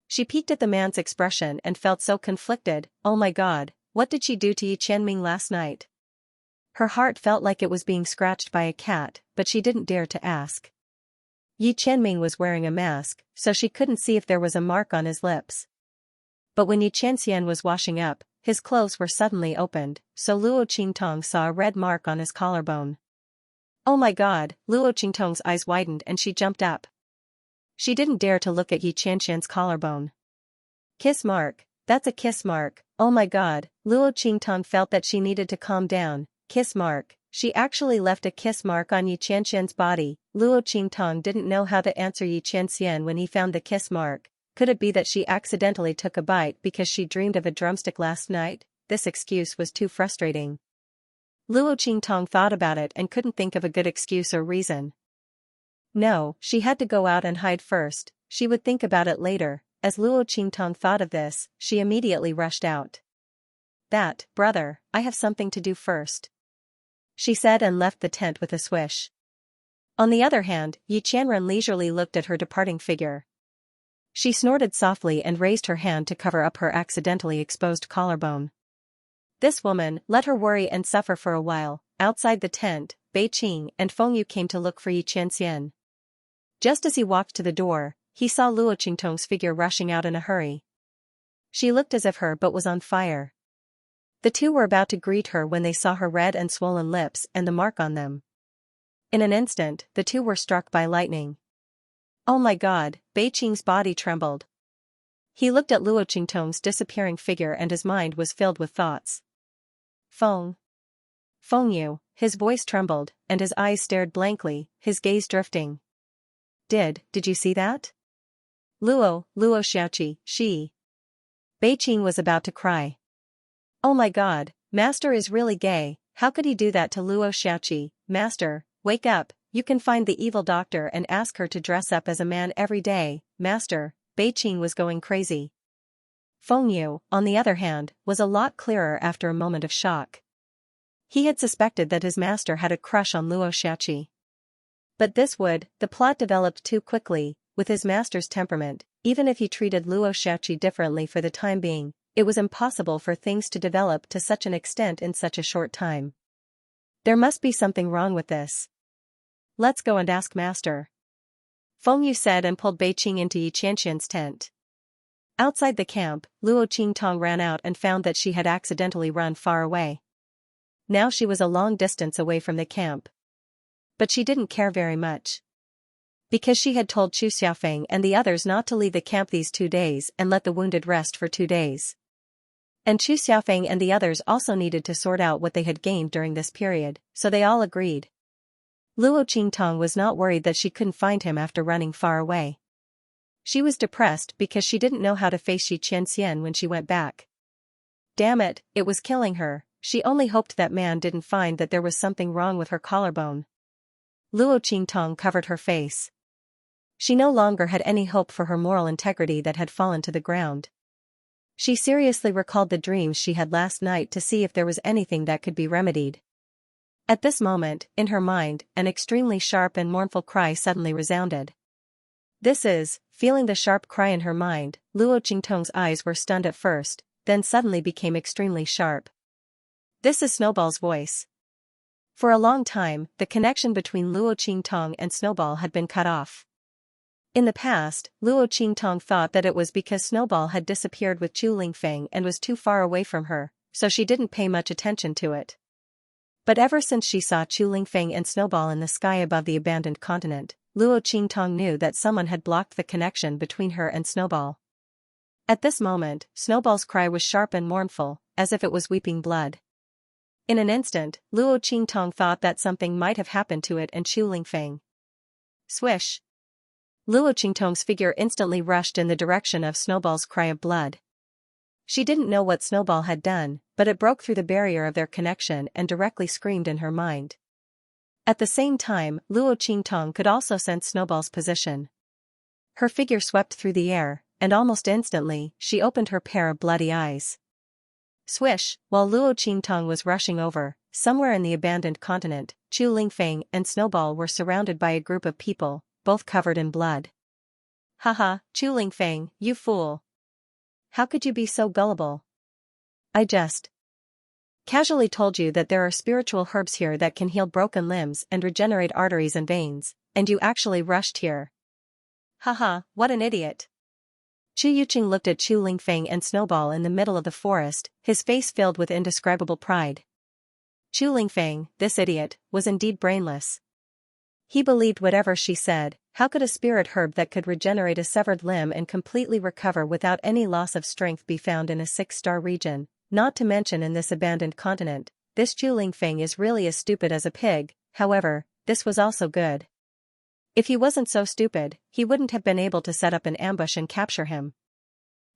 She peeked at the man's expression and felt so conflicted. Oh my god, what did she do to Yi Qianming last night? Her heart felt like it was being scratched by a cat, but she didn't dare to ask. Yi Qianming was wearing a mask, so she couldn't see if there was a mark on his lips. But when Yi Qianxian was washing up, his clothes were suddenly opened, so Luo Qingtong saw a red mark on his collarbone. Oh my god, Luo Qingtong's eyes widened and she jumped up. She didn't dare to look at Yi Qianxian's collarbone. Kiss mark, that's a kiss mark, oh my god, Luo Qingtong felt that she needed to calm down. Kiss mark, she actually left a kiss mark on Yi Qianxian's body. Luo Qingtong didn't know how to answer Yi Qianxian when he found the kiss mark. Could it be that she accidentally took a bite because she dreamed of a drumstick last night? This excuse was too frustrating. Luo Qingtong thought about it and couldn't think of a good excuse or reason. No, she had to go out and hide first. She would think about it later. As Luo Qingtong thought of this, she immediately rushed out. That, brother, I have something to do first, she said and left the tent with a swish. On the other hand, Yi Qianren leisurely looked at her departing figure. She snorted softly and raised her hand to cover up her accidentally exposed collarbone. This woman, let her worry and suffer for a while. Outside the tent, Bei Qing and Feng Yu came to look for Yi Qianxian. Just as he walked to the door, he saw Luo Qingtong's figure rushing out in a hurry. She looked as if her butt was on fire. The two were about to greet her when they saw her red and swollen lips and the mark on them. In an instant, the two were struck by lightning. Oh my god, Bei Qing's body trembled. He looked at Luo Qingtong's disappearing figure and his mind was filled with thoughts. Feng Yu, his voice trembled, and his eyes stared blankly, his gaze drifting. Did you see that? Luo Xiaoqi, she. Bei Qing was about to cry. Oh my god, master is really gay, how could he do that to Luo Xiaoqi? Master, wake up, you can find the evil doctor and ask her to dress up as a man every day. Master, Bei Qing was going crazy. Feng Yu, on the other hand, was a lot clearer after a moment of shock. He had suspected that his master had a crush on Luo Xiaoqi. But the plot developed too quickly. With his master's temperament, even if he treated Luo Xiaoqi differently for the time being, it was impossible for things to develop to such an extent in such a short time. There must be something wrong with this. Let's go and ask master, Feng Yu said and pulled Bei Qing into Yi Qianxian's tent. Outside the camp, Luo Qingtong ran out and found that she had accidentally run far away. Now she was a long distance away from the camp. But she didn't care very much. Because she had told Chu Xiaofeng and the others not to leave the camp these 2 days and let the wounded rest for 2 days. And Chu Xiaofeng and the others also needed to sort out what they had gained during this period, so they all agreed. Luo Qingtong was not worried that she couldn't find him after running far away. She was depressed because she didn't know how to face Yi Qianxian when she went back. Damn it, it was killing her. She only hoped that man didn't find that there was something wrong with her collarbone. Luo Qingtong covered her face. She no longer had any hope for her moral integrity that had fallen to the ground. She seriously recalled the dreams she had last night to see if there was anything that could be remedied. At this moment, in her mind, an extremely sharp and mournful cry suddenly resounded. Feeling the sharp cry in her mind, Luo Qingtong's eyes were stunned at first, then suddenly became extremely sharp. This is Snowball's voice. For a long time, the connection between Luo Qingtong and Snowball had been cut off. In the past, Luo Qingtong thought that it was because Snowball had disappeared with Chu Lingfeng and was too far away from her, so she didn't pay much attention to it. But ever since she saw Chu Lingfeng and Snowball in the sky above the abandoned continent, Luo Qingtong knew that someone had blocked the connection between her and Snowball. At this moment, Snowball's cry was sharp and mournful, as if it was weeping blood. In an instant, Luo Qingtong thought that something might have happened to it and Chu Lingfeng. Swish! Luo Qingtong's figure instantly rushed in the direction of Snowball's cry of blood. She didn't know what Snowball had done, but it broke through the barrier of their connection and directly screamed in her mind. At the same time, Luo Qingtong could also sense Snowball's position. Her figure swept through the air, and almost instantly, she opened her pair of bloody eyes. Swish, while Luo Qingtong was rushing over, somewhere in the abandoned continent, Chu Lingfeng and Snowball were surrounded by a group of people, both covered in blood. Haha, Chu Lingfeng, you fool. How could you be so gullible? I just casually told you that there are spiritual herbs here that can heal broken limbs and regenerate arteries and veins, and you actually rushed here. Haha, what an idiot. Chu Yuqing looked at Chu Lingfeng and Snowball in the middle of the forest, his face filled with indescribable pride. Chu Lingfeng, this idiot, was indeed brainless. He believed whatever she said. How could a spirit herb that could regenerate a severed limb and completely recover without any loss of strength be found in a 6-star region, not to mention in this abandoned continent? This Chu Lingfeng is really as stupid as a pig. However, this was also good. If he wasn't so stupid, he wouldn't have been able to set up an ambush and capture him.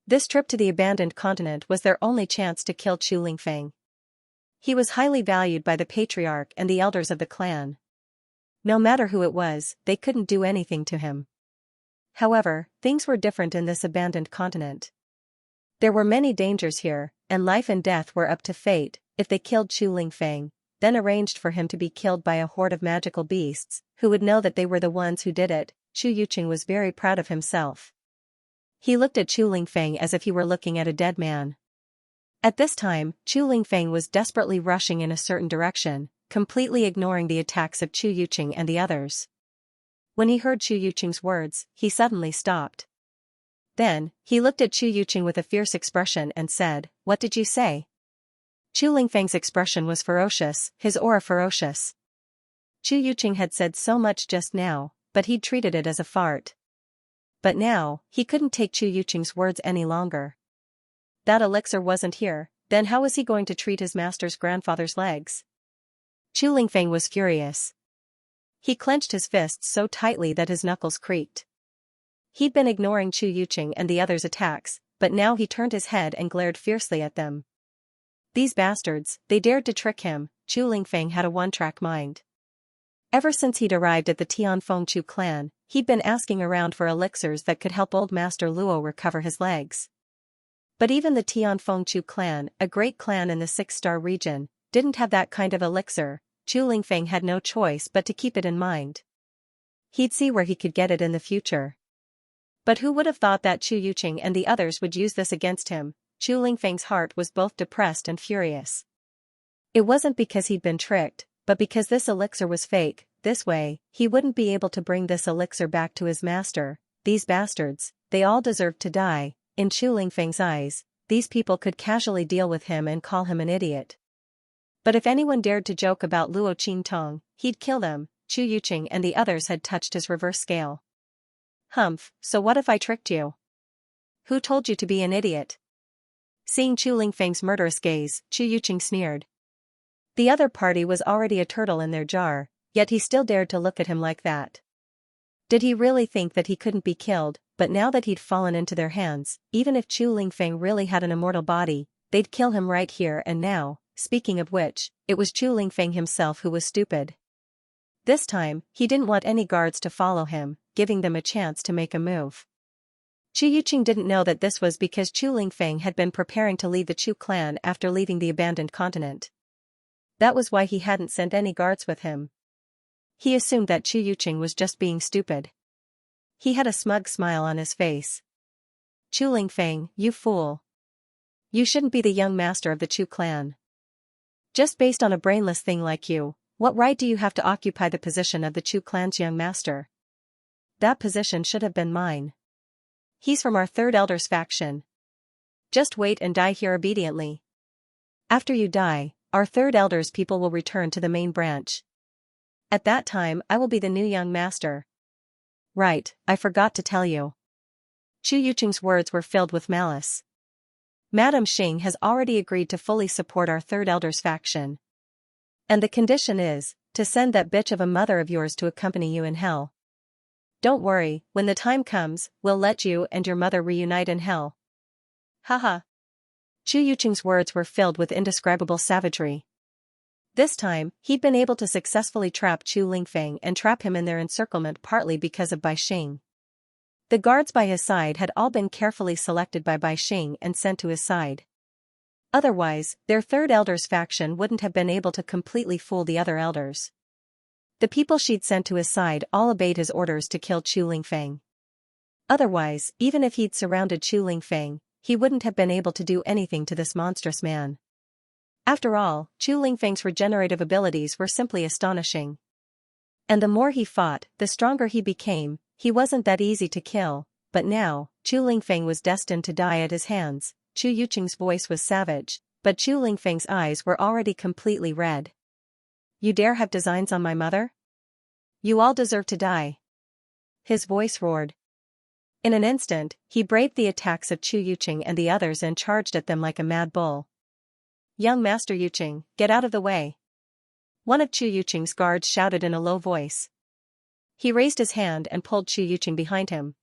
This trip to the abandoned continent was their only chance to kill Chu Lingfeng. He was highly valued by the patriarch and the elders of the clan. No matter who it was, they couldn't do anything to him. However, things were different in this abandoned continent. There were many dangers here, and life and death were up to fate. If they killed Chu Lingfeng, then arranged for him to be killed by a horde of magical beasts, who would know that they were the ones who did it. Chu Yuqing was very proud of himself. He looked at Chu Lingfeng as if he were looking at a dead man. At this time, Chu Lingfeng was desperately rushing in a certain direction, completely ignoring the attacks of Chu Yuqing and the others. When he heard Chu Yuqing's words, he suddenly stopped. Then, he looked at Chu Yuqing with a fierce expression and said, "What did you say?" Chu Lingfeng's expression was ferocious, his aura ferocious. Chu Yuqing had said so much just now, but he'd treated it as a fart. But now, he couldn't take Chu Yuqing's words any longer. That elixir wasn't here, then how was he going to treat his master's grandfather's legs? Chu Lingfeng was furious. He clenched his fists so tightly that his knuckles creaked. He'd been ignoring Chu Yuqing and the others' attacks, but now he turned his head and glared fiercely at them. These bastards, they dared to trick him. Chu Lingfeng had a one-track mind. Ever since he'd arrived at the Tianfengchu clan, he'd been asking around for elixirs that could help old Master Luo recover his legs. But even the Tianfengchu clan, a great clan in the 6-star region, didn't have that kind of elixir. Chu Lingfeng had no choice but to keep it in mind. He'd see where he could get it in the future. But who would have thought that Chu Yuqing and the others would use this against him? Chu Lingfeng's heart was both depressed and furious. It wasn't because he'd been tricked, but because this elixir was fake. This way, he wouldn't be able to bring this elixir back to his master. These bastards, they all deserved to die. In Chu Lingfeng's eyes, these people could casually deal with him and call him an idiot. But if anyone dared to joke about Luo Qingtong, he'd kill them. Chu Yuqing and the others had touched his reverse scale. Humph, so what if I tricked you? Who told you to be an idiot? Seeing Chu Lingfeng's murderous gaze, Chu Yuqing sneered. The other party was already a turtle in their jar, yet he still dared to look at him like that. Did he really think that he couldn't be killed? But now that he'd fallen into their hands, even if Chu Lingfeng really had an immortal body, they'd kill him right here and now. Speaking of which, it was Chu Lingfeng himself who was stupid. This time, he didn't want any guards to follow him, giving them a chance to make a move. Chu Yuqing didn't know that this was because Chu Lingfeng had been preparing to leave the Chu clan after leaving the abandoned continent. That was why he hadn't sent any guards with him. He assumed that Chu Yuqing was just being stupid. He had a smug smile on his face. Chu Lingfeng, you fool. You shouldn't be the young master of the Chu clan. Just based on a brainless thing like you, what right do you have to occupy the position of the Chu clan's young master? That position should have been mine. He's from our third elders faction. Just wait and die here obediently. After you die, our third elders people will return to the main branch. At that time I will be the new young master. Right, I forgot to tell you. Chu Yuqing's words were filled with malice. Madame Xing has already agreed to fully support our third elders faction. And the condition is, to send that bitch of a mother of yours to accompany you in hell. Don't worry, when the time comes, we'll let you and your mother reunite in hell. Haha. Chu Yuqing's words were filled with indescribable savagery. This time, he'd been able to successfully trap Chu Lingfeng and trap him in their encirclement partly because of Bai Xing. The guards by his side had all been carefully selected by Bai Xing and sent to his side. Otherwise, their third elder's faction wouldn't have been able to completely fool the other elders. The people she'd sent to his side all obeyed his orders to kill Chu Lingfeng. Otherwise, even if he'd surrounded Chu Lingfeng, he wouldn't have been able to do anything to this monstrous man. After all, Chu Lingfeng's regenerative abilities were simply astonishing. And the more he fought, the stronger he became. He wasn't that easy to kill, but now, Chu Lingfeng was destined to die at his hands. Chu Yuqing's voice was savage, but Chu Lingfeng's eyes were already completely red. You dare have designs on my mother? You all deserve to die. His voice roared. In an instant, he braved the attacks of Chu Yuqing and the others and charged at them like a mad bull. Young Master Yuqing, get out of the way. One of Chu Yuqing's guards shouted in a low voice. He raised his hand and pulled Chu Yuqing behind him.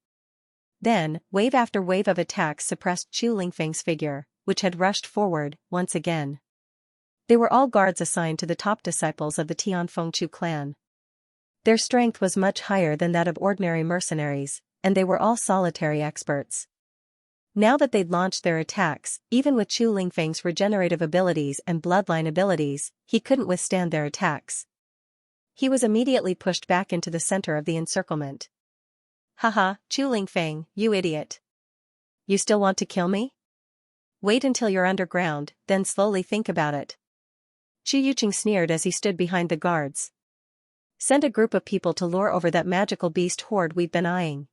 Then, wave after wave of attacks suppressed Chu Lingfeng's figure, which had rushed forward, once again. They were all guards assigned to the top disciples of the Tianfengchu clan. Their strength was much higher than that of ordinary mercenaries, and they were all solitary experts. Now that they'd launched their attacks, even with Chu Lingfeng's regenerative abilities and bloodline abilities, he couldn't withstand their attacks. He was immediately pushed back into the center of the encirclement. Haha, Chu Lingfeng, you idiot. You still want to kill me? Wait until you're underground, then slowly think about it. Chu Yuqing sneered as he stood behind the guards. Send a group of people to lure over that magical beast horde we've been eyeing.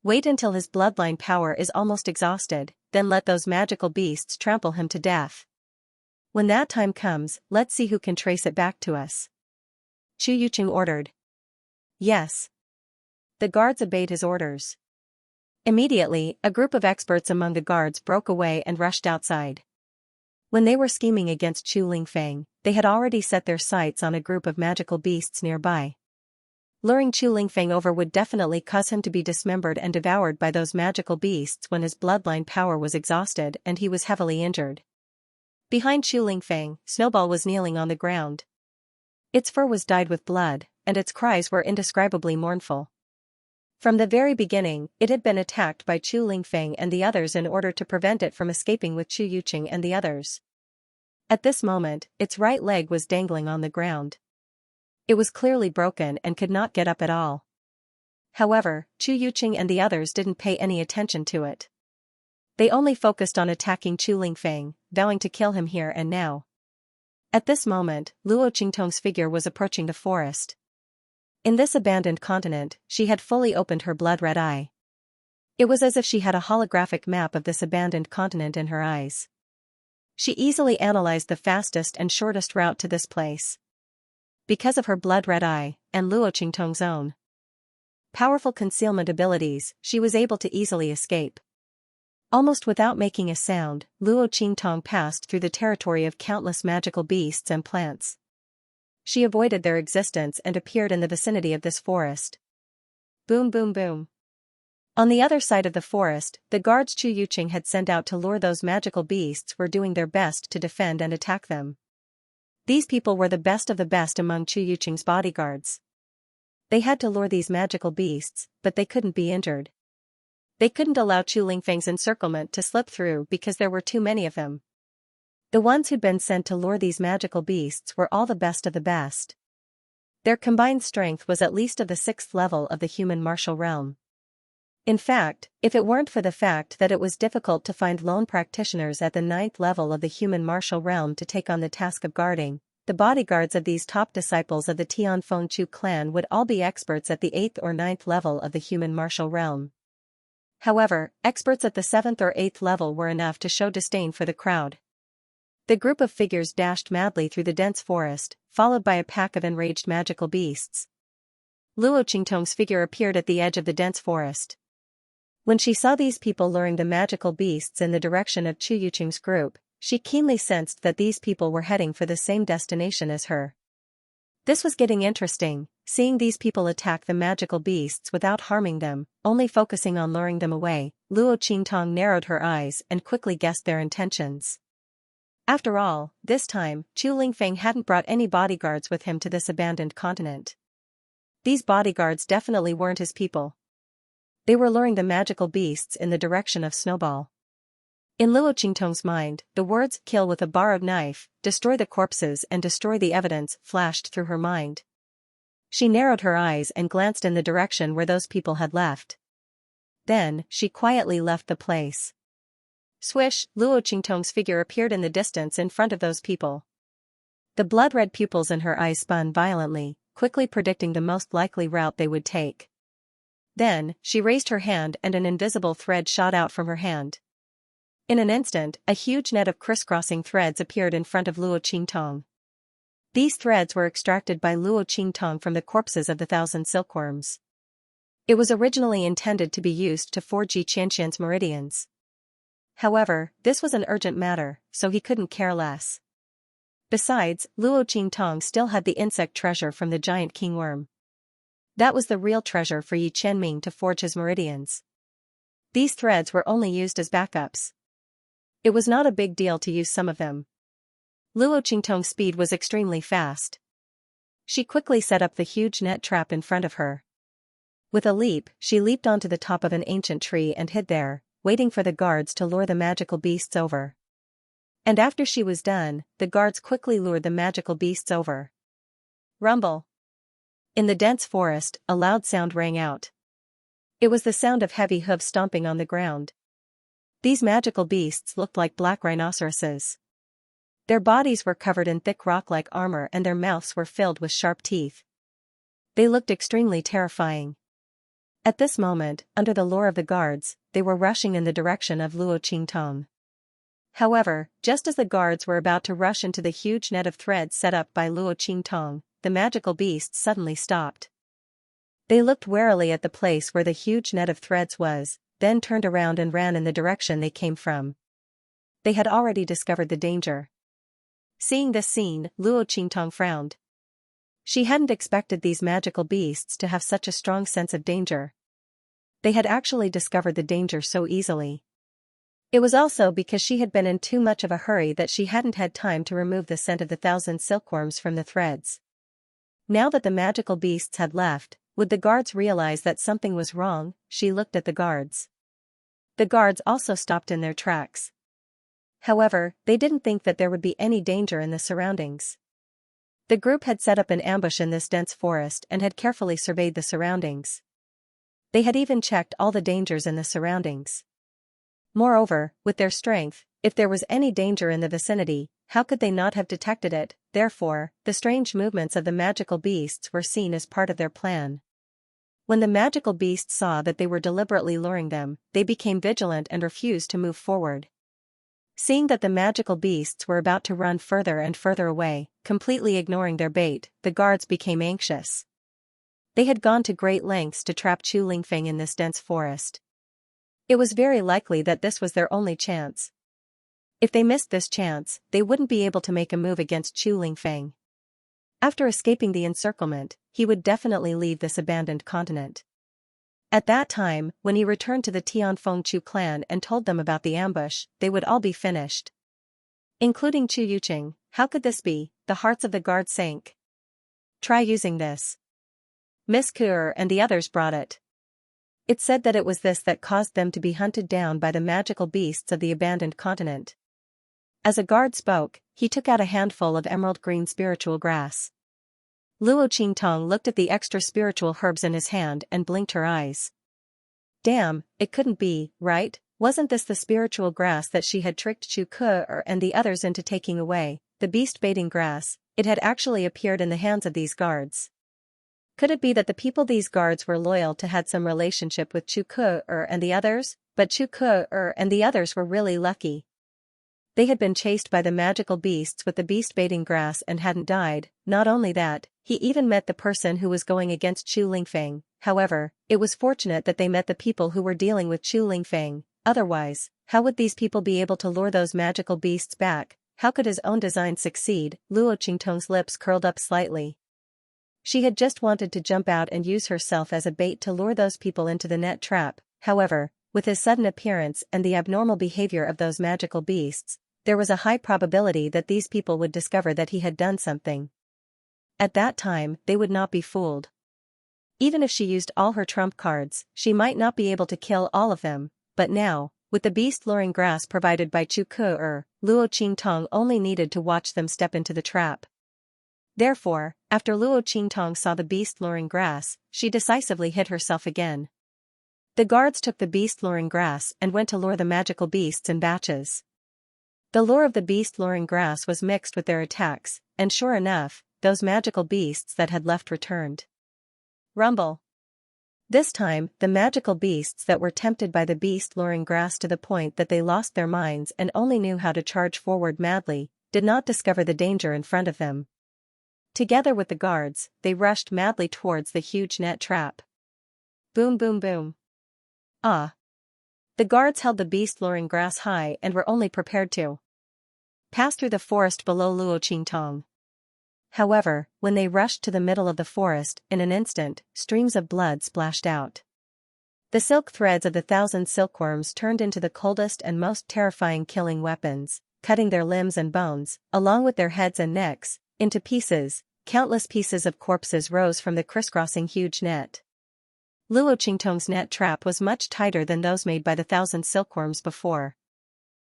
Wait until his bloodline power is almost exhausted, then let those magical beasts trample him to death. When that time comes, let's see who can trace it back to us. Chu Yuqing ordered. Yes. The guards obeyed his orders. Immediately, a group of experts among the guards broke away and rushed outside. When they were scheming against Chu Lingfeng, they had already set their sights on a group of magical beasts nearby. Luring Chu Lingfeng over would definitely cause him to be dismembered and devoured by those magical beasts when his bloodline power was exhausted and he was heavily injured. Behind Chu Lingfeng, Snowball was kneeling on the ground. Its fur was dyed with blood, and its cries were indescribably mournful. From the very beginning, it had been attacked by Chu Lingfeng and the others in order to prevent it from escaping with Chu Yuqing and the others. At this moment, its right leg was dangling on the ground. It was clearly broken and could not get up at all. However, Chu Yuqing and the others didn't pay any attention to it. They only focused on attacking Chu Lingfeng, vowing to kill him here and now. At this moment, Luo Qingtong's figure was approaching the forest. In this abandoned continent, she had fully opened her blood-red eye. It was as if she had a holographic map of this abandoned continent in her eyes. She easily analyzed the fastest and shortest route to this place. Because of her blood-red eye, and Luo Qingtong's own powerful concealment abilities, she was able to easily escape. Almost without making a sound, Luo Qingtong passed through the territory of countless magical beasts and plants. She avoided their existence and appeared in the vicinity of this forest. Boom boom boom. On the other side of the forest, the guards Chu Yuqing had sent out to lure those magical beasts were doing their best to defend and attack them. These people were the best of the best among Chu Yuqing's bodyguards. They had to lure these magical beasts, but they couldn't be injured. They couldn't allow Chu Lingfeng's encirclement to slip through because there were too many of them. The ones who'd been sent to lure these magical beasts were all the best of the best. Their combined strength was at least of the 6th level of the human martial realm. In fact, if it weren't for the fact that it was difficult to find lone practitioners at the 9th level of the human martial realm to take on the task of guarding, the bodyguards of these top disciples of the Tianfengchu clan would all be experts at the 8th or 9th level of the human martial realm. However, experts at the 7th or 8th level were enough to show disdain for the crowd. The group of figures dashed madly through the dense forest, followed by a pack of enraged magical beasts. Luo Qingtong's figure appeared at the edge of the dense forest. When she saw these people luring the magical beasts in the direction of Chu Yuqing's group, she keenly sensed that these people were heading for the same destination as her. This was getting interesting, seeing these people attack the magical beasts without harming them, only focusing on luring them away. Luo Qingtong narrowed her eyes and quickly guessed their intentions. After all, this time, Chu Lingfeng hadn't brought any bodyguards with him to this abandoned continent. These bodyguards definitely weren't his people. They were luring the magical beasts in the direction of Snowball. In Luo Qingtong's mind, the words "kill with a borrowed knife, destroy the corpses and destroy the evidence" flashed through her mind. She narrowed her eyes and glanced in the direction where those people had left. Then, she quietly left the place. Swish, Luo Qingtong's figure appeared in the distance in front of those people. The blood-red pupils in her eyes spun violently, quickly predicting the most likely route they would take. Then, she raised her hand and an invisible thread shot out from her hand. In an instant, a huge net of crisscrossing threads appeared in front of Luo Qingtong. These threads were extracted by Luo Qingtong from the corpses of the 1,000 silkworms. It was originally intended to be used to forge Xianxia's meridians. However, this was an urgent matter, so he couldn't care less. Besides, Luo Qingtong still had the insect treasure from the giant kingworm. That was the real treasure for Yi Qianming to forge his meridians. These threads were only used as backups. It was not a big deal to use some of them. Luo Qingtong's speed was extremely fast. She quickly set up the huge net trap in front of her. With a leap, she leaped onto the top of an ancient tree and hid there, waiting for the guards to lure the magical beasts over. And after she was done, the guards quickly lured the magical beasts over. Rumble. In the dense forest, a loud sound rang out. It was the sound of heavy hooves stomping on the ground. These magical beasts looked like black rhinoceroses. Their bodies were covered in thick rock-like armor and their mouths were filled with sharp teeth. They looked extremely terrifying. At this moment, under the lure of the guards, they were rushing in the direction of Luo Qingtong. However, just as the guards were about to rush into the huge net of threads set up by Luo Qingtong, the magical beasts suddenly stopped. They looked warily at the place where the huge net of threads was, then turned around and ran in the direction they came from. They had already discovered the danger. Seeing this scene, Luo Qingtong frowned. She hadn't expected these magical beasts to have such a strong sense of danger. They had actually discovered the danger so easily. It was also because she had been in too much of a hurry that she hadn't had time to remove the scent of the 1,000 silkworms from the threads. Now that the magical beasts had left, would the guards realize that something was wrong? She looked at the guards. The guards also stopped in their tracks. However, they didn't think that there would be any danger in the surroundings. The group had set up an ambush in this dense forest and had carefully surveyed the surroundings. They had even checked all the dangers in the surroundings. Moreover, with their strength, if there was any danger in the vicinity, how could they not have detected it? Therefore, the strange movements of the magical beasts were seen as part of their plan. When the magical beasts saw that they were deliberately luring them, they became vigilant and refused to move forward. Seeing that the magical beasts were about to run further and further away, completely ignoring their bait, the guards became anxious. They had gone to great lengths to trap Chu Lingfeng in this dense forest. It was very likely that this was their only chance. If they missed this chance, they wouldn't be able to make a move against Chu Lingfeng. After escaping the encirclement, he would definitely leave this abandoned continent. At that time, when he returned to the Tianfeng Chu clan and told them about the ambush, they would all be finished. Including Chu Yuqing. How could this be? The hearts of the guards sank. Try using this. Miss Kuer and the others brought it. It said that it was this that caused them to be hunted down by the magical beasts of the abandoned continent. As a guard spoke, he took out a handful of emerald green spiritual grass. Luo Qingtong looked at the extra spiritual herbs in his hand and blinked her eyes. Damn, it couldn't be, right? Wasn't this the spiritual grass that she had tricked Chu Kuer and the others into taking away, the beast-baiting grass? It had actually appeared in the hands of these guards. Could it be that the people these guards were loyal to had some relationship with Chu Kuer and the others? But Chu Kuer and the others were really lucky. They had been chased by the magical beasts with the beast-baiting grass and hadn't died. Not only that, he even met the person who was going against Chu Lingfeng. However, it was fortunate that they met the people who were dealing with Chu Lingfeng. Otherwise, how would these people be able to lure those magical beasts back? How could his own design succeed? Luo Qingtong's lips curled up slightly. She had just wanted to jump out and use herself as a bait to lure those people into the net trap. However, with his sudden appearance and the abnormal behavior of those magical beasts, there was a high probability that these people would discover that he had done something. At that time, they would not be fooled. Even if she used all her trump cards, she might not be able to kill all of them, but now, With the beast-luring grass provided by Chu Ke, Luo Qingtong only needed to watch them step into the trap. Therefore, after Luo Qingtong saw the beast-luring grass, she decisively hid herself again. The guards took the beast-luring grass and went to lure the magical beasts in batches. The lure of the beast-luring grass was mixed with their attacks, and sure enough, those magical beasts that had left returned. Rumble. This time, the magical beasts that were tempted by the beast-luring grass to the point that they lost their minds and only knew how to charge forward madly, did not discover the danger in front of them. Together with the guards, they rushed madly towards the huge net trap. Boom boom boom. Ah! The guards held the beast-luring grass high and were only prepared to pass through the forest below Luo Qingtong. However, when they rushed to the middle of the forest, in an instant, streams of blood splashed out. The silk threads of the 1,000 silkworms turned into the coldest and most terrifying killing weapons, cutting their limbs and bones, along with their heads and necks, into pieces. Countless pieces of corpses rose from the crisscrossing huge net. Luo Qingtong's net trap was much tighter than those made by the 1,000 silkworms before.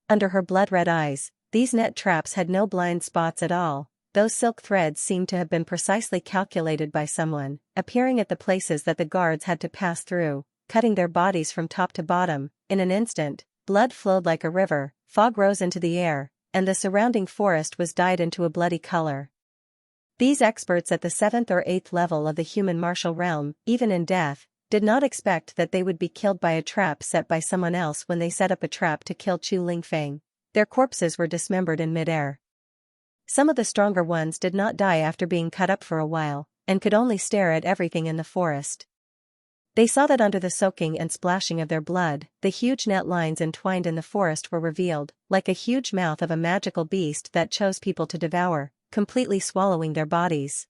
Under her blood-red eyes, these net traps had no blind spots at all. Those silk threads seemed to have been precisely calculated by someone, appearing at the places that the guards had to pass through, cutting their bodies from top to bottom. In an instant, blood flowed like a river, fog rose into the air, and the surrounding forest was dyed into a bloody color. These experts at the 7th or 8th level of the human martial realm, even in death, did not expect that they would be killed by a trap set by someone else when they set up a trap to kill Chu Lingfeng. Their corpses were dismembered in midair. Some of the stronger ones did not die after being cut up for a while, and could only stare at everything in the forest. They saw that under the soaking and splashing of their blood, the huge net lines entwined in the forest were revealed, like a huge mouth of a magical beast that chose people to devour, completely swallowing their bodies.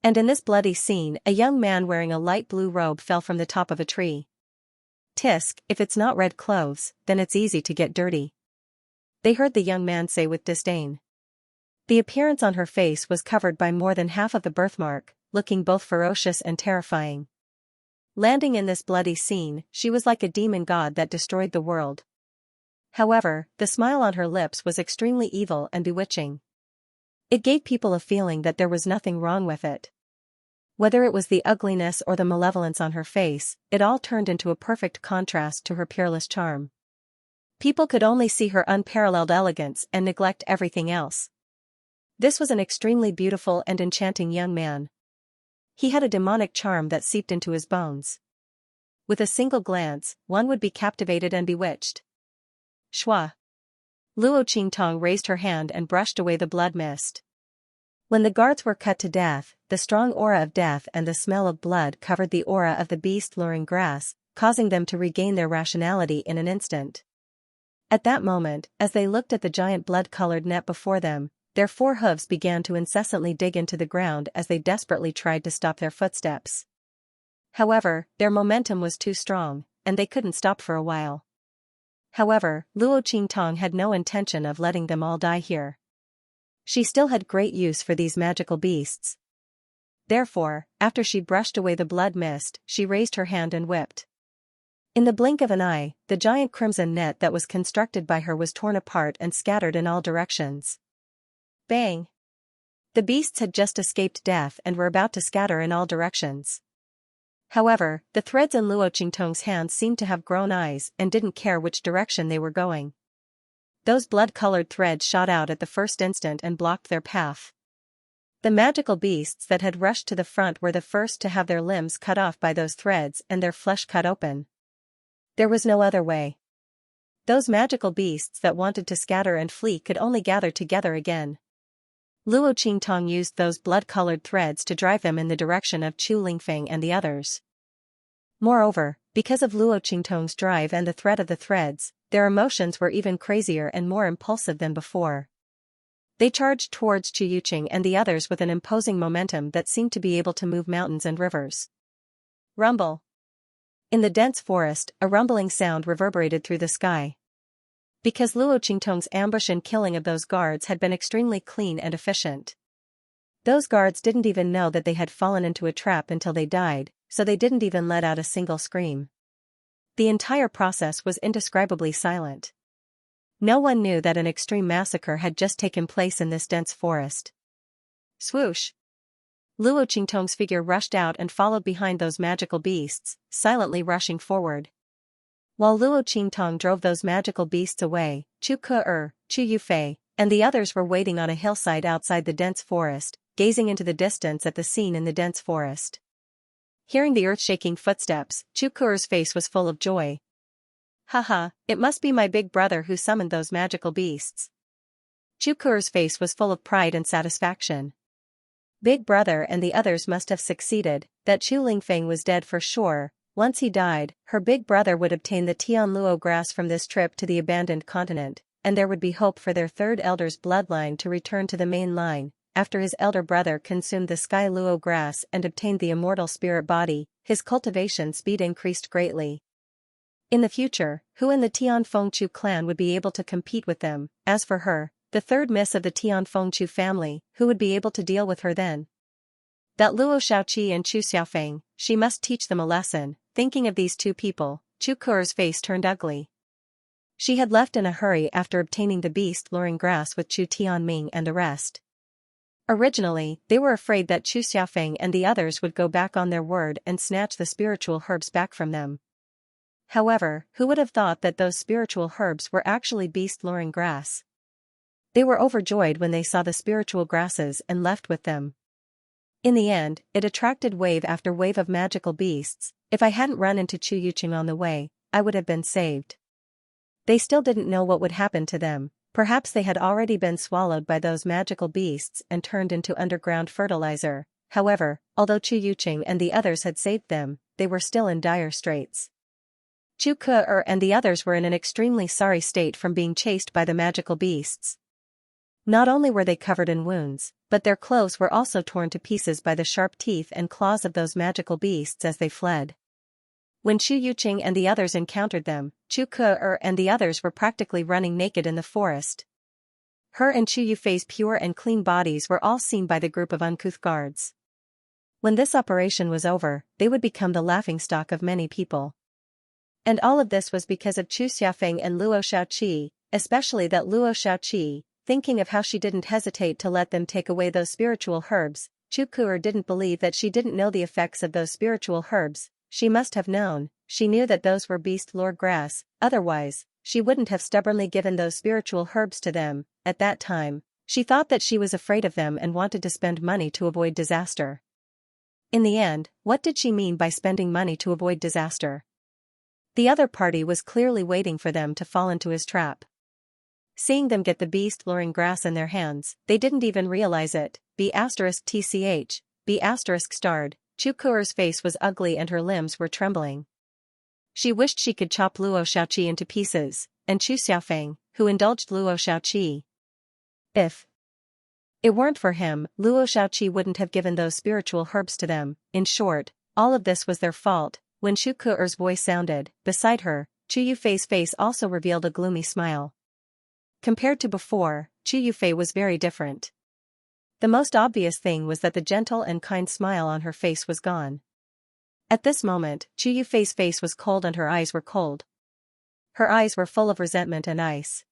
And in this bloody scene, a young man wearing a light blue robe fell from the top of a tree. Tisk, if it's not red clothes, then it's easy to get dirty. They heard the young man say with disdain. The appearance on her face was covered by more than half of the birthmark, looking both ferocious and terrifying. Landing in this bloody scene, she was like a demon god that destroyed the world. However, the smile on her lips was extremely evil and bewitching. It gave people a feeling that there was nothing wrong with it. Whether it was the ugliness or the malevolence on her face, it all turned into a perfect contrast to her peerless charm. People could only see her unparalleled elegance and neglect everything else. This was an extremely beautiful and enchanting young man. He had a demonic charm that seeped into his bones. With a single glance, one would be captivated and bewitched. Shua! Luo Qingtong raised her hand and brushed away the blood mist. When the guards were cut to death, the strong aura of death and the smell of blood covered the aura of the beast-luring grass, causing them to regain their rationality in an instant. At that moment, as they looked at the giant blood-colored net before them, their 4 hooves began to incessantly dig into the ground as they desperately tried to stop their footsteps. However, their momentum was too strong, and they couldn't stop for a while. However, Luo Qingtong had no intention of letting them all die here. She still had great use for these magical beasts. Therefore, after she brushed away the blood mist, she raised her hand and whipped. In the blink of an eye, the giant crimson net that was constructed by her was torn apart and scattered in all directions. Bang! The beasts had just escaped death and were about to scatter in all directions. However, the threads in Luo Qingtong's hands seemed to have grown eyes and didn't care which direction they were going. Those blood-colored threads shot out at the first instant and blocked their path. The magical beasts that had rushed to the front were the first to have their limbs cut off by those threads and their flesh cut open. There was no other way. Those magical beasts that wanted to scatter and flee could only gather together again. Luo Qingtong used those blood-colored threads to drive them in the direction of Chu Lingfeng and the others. Moreover, because of Luo Qingtong's drive and the threat of the threads, their emotions were even crazier and more impulsive than before. They charged towards Chu Yuqing and the others with an imposing momentum that seemed to be able to move mountains and rivers. Rumble! In the dense forest, a rumbling sound reverberated through the sky. Because Luo Qingtong's ambush and killing of those guards had been extremely clean and efficient. Those guards didn't even know that they had fallen into a trap until they died, so they didn't even let out a single scream. The entire process was indescribably silent. No one knew that an extreme massacre had just taken place in this dense forest. Swoosh! Luo Qingtong's figure rushed out and followed behind those magical beasts, silently rushing forward. While Luo Qingtong drove those magical beasts away, Chu Ke, Chu Yufei, and the others were waiting on a hillside outside the dense forest, gazing into the distance at the scene in the dense forest. Hearing the earth-shaking footsteps, Chu Ke's face was full of joy. Haha, it must be my big brother who summoned those magical beasts. Chu Ke's face was full of pride and satisfaction. Big brother and the others must have succeeded, that Chu Lingfeng was dead for sure. Once he died, her big brother would obtain the Tianluo grass from this trip to the abandoned continent, and there would be hope for their third elder's bloodline to return to the main line. After his elder brother consumed the Sky Luo grass and obtained the immortal spirit body, his cultivation speed increased greatly. In the future, who in the Tianfengchu clan would be able to compete with them? As for her, the third miss of the Tianfengchu family, who would be able to deal with her then? That Luo Xiaoqi and Chu Xiaofeng, she must teach them a lesson. Thinking of these two people, Chu Ke's face turned ugly. She had left in a hurry after obtaining the beast-luring grass with Chu Tianming and the rest. Originally, they were afraid that Chu Xiaofeng and the others would go back on their word and snatch the spiritual herbs back from them. However, who would have thought that those spiritual herbs were actually beast-luring grass? They were overjoyed when they saw the spiritual grasses and left with them. In the end, it attracted wave after wave of magical beasts. If I hadn't run into Chu Yuqing on the way, I would have been saved. They still didn't know what would happen to them. Perhaps they had already been swallowed by those magical beasts and turned into underground fertilizer. However, although Chu Yuqing and the others had saved them, they were still in dire straits. Chu Ke and the others were in an extremely sorry state from being chased by the magical beasts. Not only were they covered in wounds, but their clothes were also torn to pieces by the sharp teeth and claws of those magical beasts as they fled. When Chu Yuqing and the others encountered them, Chu Ke and the others were practically running naked in the forest. Her and Chu Yufei's pure and clean bodies were all seen by the group of uncouth guards. When this operation was over, they would become the laughingstock of many people. And all of this was because of Chu Xiaofeng and Luo Xiaoqi, especially that Luo Xiaoqi, thinking of how she didn't hesitate to let them take away those spiritual herbs. Chu Ke didn't believe that she didn't know the effects of those spiritual herbs. She must have known. She knew that those were beast-lore grass, otherwise, she wouldn't have stubbornly given those spiritual herbs to them. At that time, she thought that she was afraid of them and wanted to spend money to avoid disaster. In the end, what did she mean by spending money to avoid disaster? The other party was clearly waiting for them to fall into his trap. Seeing them get the beast-luring grass in their hands, they didn't even realize it. B*TCH, B****. Chu Ke's face was ugly and her limbs were trembling. She wished she could chop Luo Xiaoqi into pieces, and Chu Xiaofeng, who indulged Luo Xiaoqi. If it weren't for him, Luo Xiaoqi wouldn't have given those spiritual herbs to them. In short, all of this was their fault. When Chu Ke's voice sounded, beside her, Chu Yufei's face also revealed a gloomy smile. Compared to before, Chu Yufei was very different. The most obvious thing was that the gentle and kind smile on her face was gone. At this moment, Chu Yufei's face was cold and her eyes were cold. Her eyes were full of resentment and ice.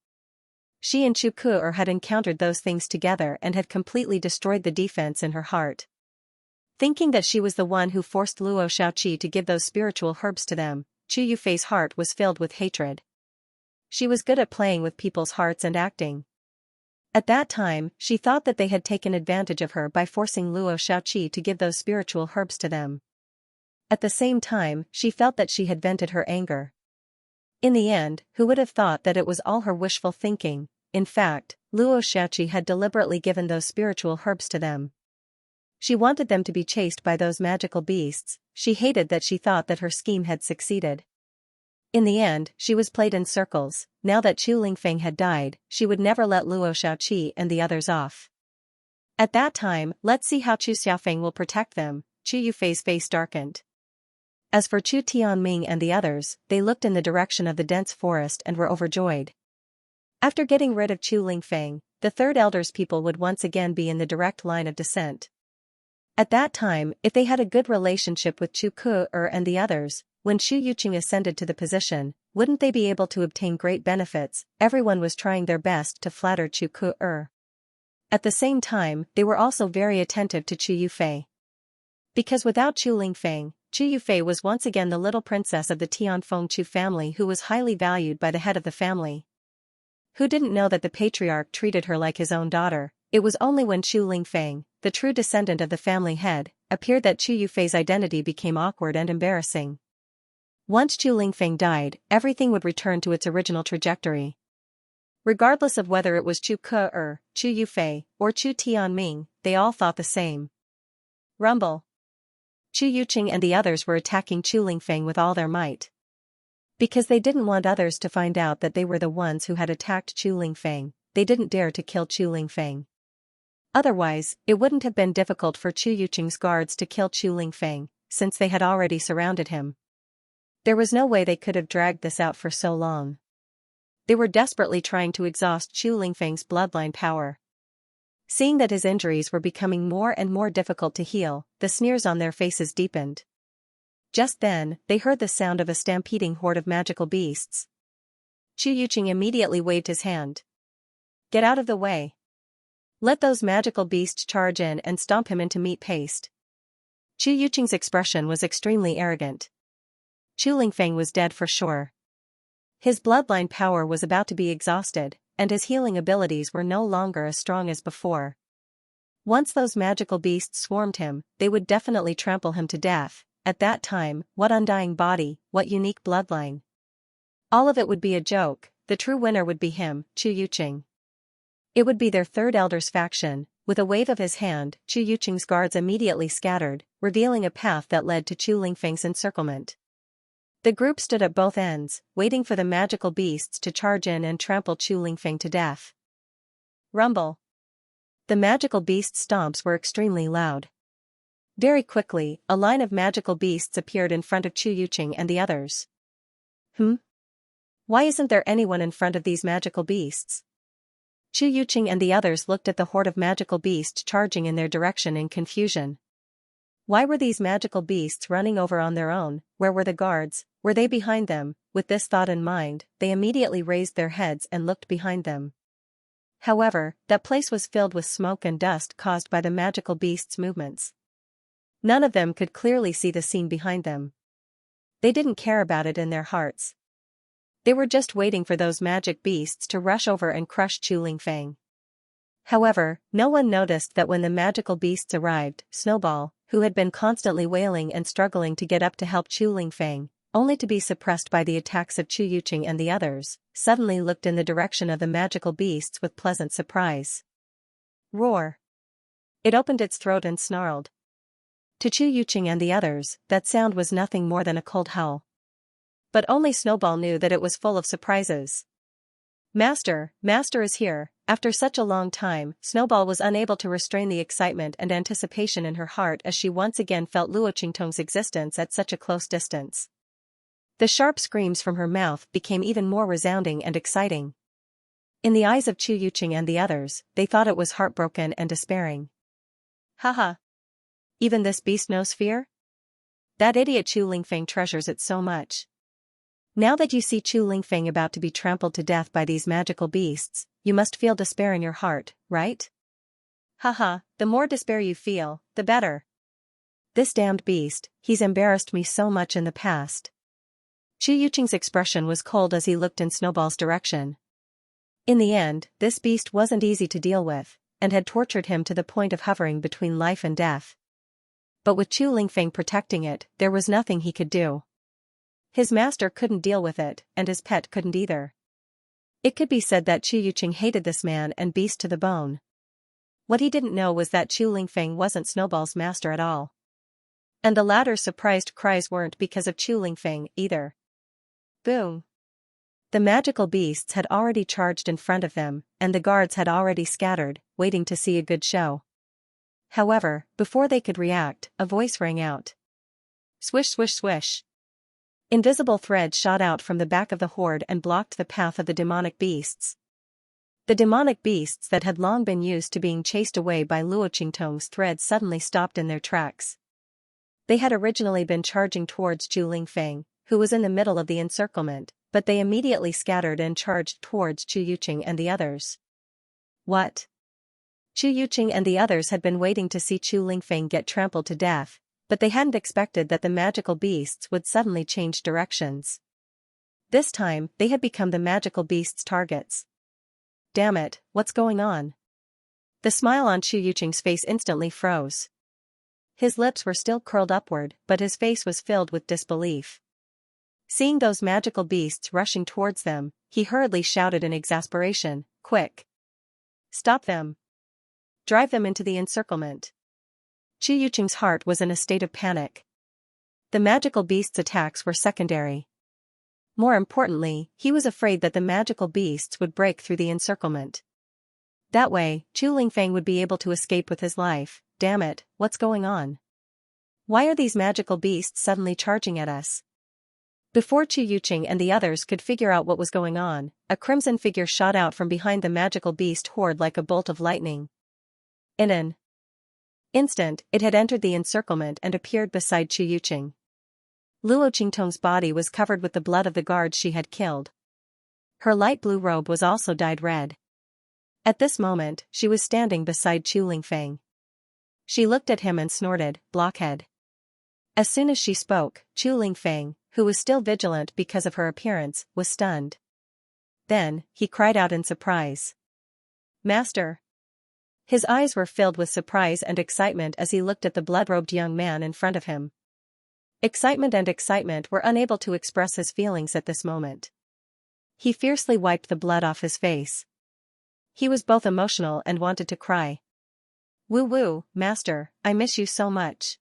She and Chu Ke had encountered those things together and had completely destroyed the defense in her heart. Thinking that she was the one who forced Luo Xiaoqi to give those spiritual herbs to them, Chu Yufei's heart was filled with hatred. She was good at playing with people's hearts and acting. At that time, she thought that they had taken advantage of her by forcing Luo Xiaoqi to give those spiritual herbs to them. At the same time, she felt that she had vented her anger. In the end, who would have thought that it was all her wishful thinking? In fact, Luo Xiaoqi had deliberately given those spiritual herbs to them. She wanted them to be chased by those magical beasts. She hated that she thought that her scheme had succeeded. In the end, she was played in circles. Now that Chu Lingfeng had died, she would never let Luo Xiaoqi and the others off. At that time, let's see how Chu Xiaofeng will protect them. Chu Yufei's face darkened. As for Chu Tianming and the others, they looked in the direction of the dense forest and were overjoyed. After getting rid of Chu Lingfeng, the third elder's people would once again be in the direct line of descent. At that time, if they had a good relationship with Chu Ke and the others, when Chu Yuqing ascended to the position, wouldn't they be able to obtain great benefits? Everyone was trying their best to flatter Chu Ke. At the same time, they were also very attentive to Chu Yufei. Because without Chu Lingfeng, Chu Yufei was once again the little princess of the Tianfeng Chu family who was highly valued by the head of the family. Who didn't know that the patriarch treated her like his own daughter? It was only when Chu Lingfeng, the true descendant of the family head, appeared that Chu Yufei's identity became awkward and embarrassing. Once Chu Lingfeng died, everything would return to its original trajectory. Regardless of whether it was Chu Ke, Chu Yufei, or Chu Tianming, they all thought the same. Rumble. Chu Yuqing and the others were attacking Chu Lingfeng with all their might. Because they didn't want others to find out that they were the ones who had attacked Chu Lingfeng, they didn't dare to kill Chu Lingfeng. Otherwise, it wouldn't have been difficult for Chu Yuqing's guards to kill Chu Lingfeng, since they had already surrounded him. There was no way they could have dragged this out for so long. They were desperately trying to exhaust Chu Lingfeng's bloodline power. Seeing that his injuries were becoming more and more difficult to heal, the sneers on their faces deepened. Just then, they heard the sound of a stampeding horde of magical beasts. Chu Yuqing immediately waved his hand. Get out of the way. Let those magical beasts charge in and stomp him into meat paste. Chu Yuqing's expression was extremely arrogant. Chu Lingfeng was dead for sure. His bloodline power was about to be exhausted, and his healing abilities were no longer as strong as before. Once those magical beasts swarmed him, they would definitely trample him to death. At that time, what undying body, what unique bloodline. All of it would be a joke. The true winner would be him, Chu Yuqing. It would be their third Elders faction. With a wave of his hand, Chu Yuqing's guards immediately scattered, revealing a path that led to Chu Lingfeng's encirclement. The group stood at both ends, waiting for the magical beasts to charge in and trample Chu Lingfeng to death. Rumble. The magical beast stomps were extremely loud. Very quickly, a line of magical beasts appeared in front of Chu Yuqing and the others. Why isn't there anyone in front of these magical beasts? Chu Yuqing and the others looked at the horde of magical beasts charging in their direction in confusion. Why were these magical beasts running over on their own? Where were the guards? Were they behind them? With this thought in mind, they immediately raised their heads and looked behind them. However, that place was filled with smoke and dust caused by the magical beasts' movements. None of them could clearly see the scene behind them. They didn't care about it in their hearts. They were just waiting for those magic beasts to rush over and crush Chu Lingfeng. However, no one noticed that when the magical beasts arrived, Snowball, who had been constantly wailing and struggling to get up to help Chu Lingfeng, only to be suppressed by the attacks of Chu Yuqing and the others, suddenly looked in the direction of the magical beasts with pleasant surprise. Roar! It opened its throat and snarled. To Chu Yuqing and the others, that sound was nothing more than a cold howl. But only Snowball knew that it was full of surprises. Master is here. After such a long time, Snowball was unable to restrain the excitement and anticipation in her heart as she once again felt Luo Qingtong's existence at such a close distance. The sharp screams from her mouth became even more resounding and exciting. In the eyes of Chu Yuqing and the others, they thought it was heartbroken and despairing. Haha! Even this beast knows fear? That idiot Chu Lingfeng treasures it so much. Now that you see Chu Lingfeng about to be trampled to death by these magical beasts, you must feel despair in your heart, right? Haha, the more despair you feel, the better. This damned beast, he's embarrassed me so much in the past. Chu Yuqing's expression was cold as he looked in Snowball's direction. In the end, this beast wasn't easy to deal with, and had tortured him to the point of hovering between life and death. But with Chu Lingfeng protecting it, there was nothing he could do. His master couldn't deal with it, and his pet couldn't either. It could be said that Chu Yuqing hated this man and beast to the bone. What he didn't know was that Chu Lingfeng wasn't Snowball's master at all. And the latter's surprised cries weren't because of Chu Lingfeng either. Boom! The magical beasts had already charged in front of them, and the guards had already scattered, waiting to see a good show. However, before they could react, a voice rang out. Swish swish swish! Invisible threads shot out from the back of the horde and blocked the path of the demonic beasts. The demonic beasts that had long been used to being chased away by Luo Qingtong's threads suddenly stopped in their tracks. They had originally been charging towards Chu Lingfeng, who was in the middle of the encirclement, but they immediately scattered and charged towards Chu Yuqing and the others. What? Chu Yuqing and the others had been waiting to see Chu Lingfeng get trampled to death, but they hadn't expected that the magical beasts would suddenly change directions. This time, they had become the magical beasts' targets. Damn it, what's going on? The smile on Chu Yuqing's face instantly froze. His lips were still curled upward, but his face was filled with disbelief. Seeing those magical beasts rushing towards them, he hurriedly shouted in exasperation, "Quick! Stop them! Drive them into the encirclement!" Chu Yuqing's heart was in a state of panic. The magical beasts' attacks were secondary. More importantly, he was afraid that the magical beasts would break through the encirclement. That way, Chu Lingfeng would be able to escape with his life. Damn it, what's going on? Why are these magical beasts suddenly charging at us? Before Chu Yuqing and the others could figure out what was going on, a crimson figure shot out from behind the magical beast horde like a bolt of lightning. In an instant, it had entered the encirclement and appeared beside Chu Yuqing. Luo Qingtong's body was covered with the blood of the guards she had killed. Her light blue robe was also dyed red. At this moment, she was standing beside Chu Lingfeng. She looked at him and snorted, "Blockhead." As soon as she spoke, Chu Lingfeng, who was still vigilant because of her appearance, was stunned. Then, he cried out in surprise. "Master!" His eyes were filled with surprise and excitement as he looked at the blood-robed young man in front of him. Excitement were unable to express his feelings at this moment. He fiercely wiped the blood off his face. He was both emotional and wanted to cry. "Woo, master, I miss you so much."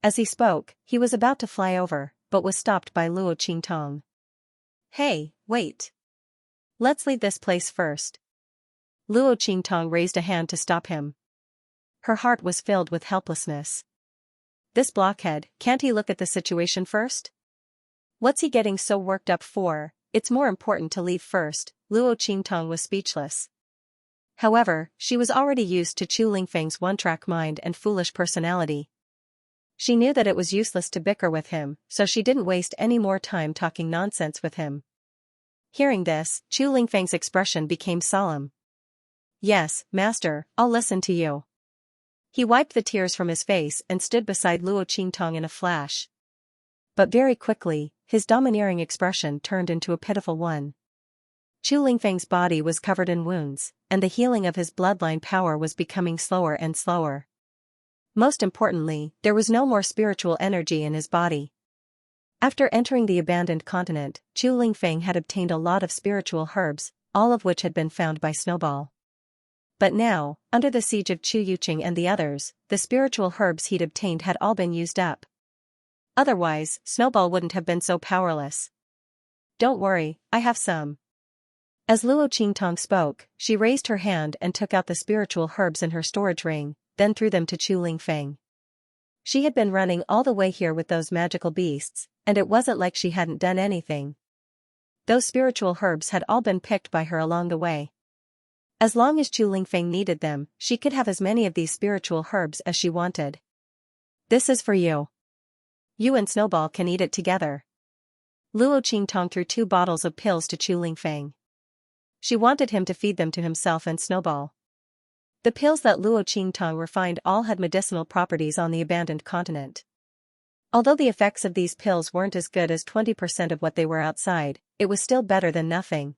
As he spoke, he was about to fly over, but was stopped by Luo Qingtong. "Hey, wait. Let's leave this place first." Luo Qingtong raised a hand to stop him. Her heart was filled with helplessness. This blockhead, can't he look at the situation first? What's he getting so worked up for? It's more important to leave first. Luo Qingtong was speechless. However, she was already used to Chu Lingfeng's one-track mind and foolish personality. She knew that it was useless to bicker with him, so she didn't waste any more time talking nonsense with him. Hearing this, Chu Lingfeng's expression became solemn. "Yes, master, I'll listen to you." He wiped the tears from his face and stood beside Luo Qingtong in a flash. But very quickly, his domineering expression turned into a pitiful one. Chu Lingfeng's body was covered in wounds, and the healing of his bloodline power was becoming slower and slower. Most importantly, there was no more spiritual energy in his body. After entering the abandoned continent, Chu Lingfeng had obtained a lot of spiritual herbs, all of which had been found by Snowball. But now, under the siege of Chu Yuqing and the others, the spiritual herbs he'd obtained had all been used up. Otherwise, Snowball wouldn't have been so powerless. "Don't worry, I have some." As Luo Qingtong spoke, she raised her hand and took out the spiritual herbs in her storage ring, then threw them to Chu Lingfeng. She had been running all the way here with those magical beasts, and it wasn't like she hadn't done anything. Those spiritual herbs had all been picked by her along the way. As long as Chu Lingfeng needed them, she could have as many of these spiritual herbs as she wanted. "This is for you. You and Snowball can eat it together." Luo Qingtong threw 2 bottles of pills to Chu Lingfeng. She wanted him to feed them to himself and Snowball. The pills that Luo Qingtong refined all had medicinal properties on the abandoned continent. Although the effects of these pills weren't as good as 20% of what they were outside, it was still better than nothing.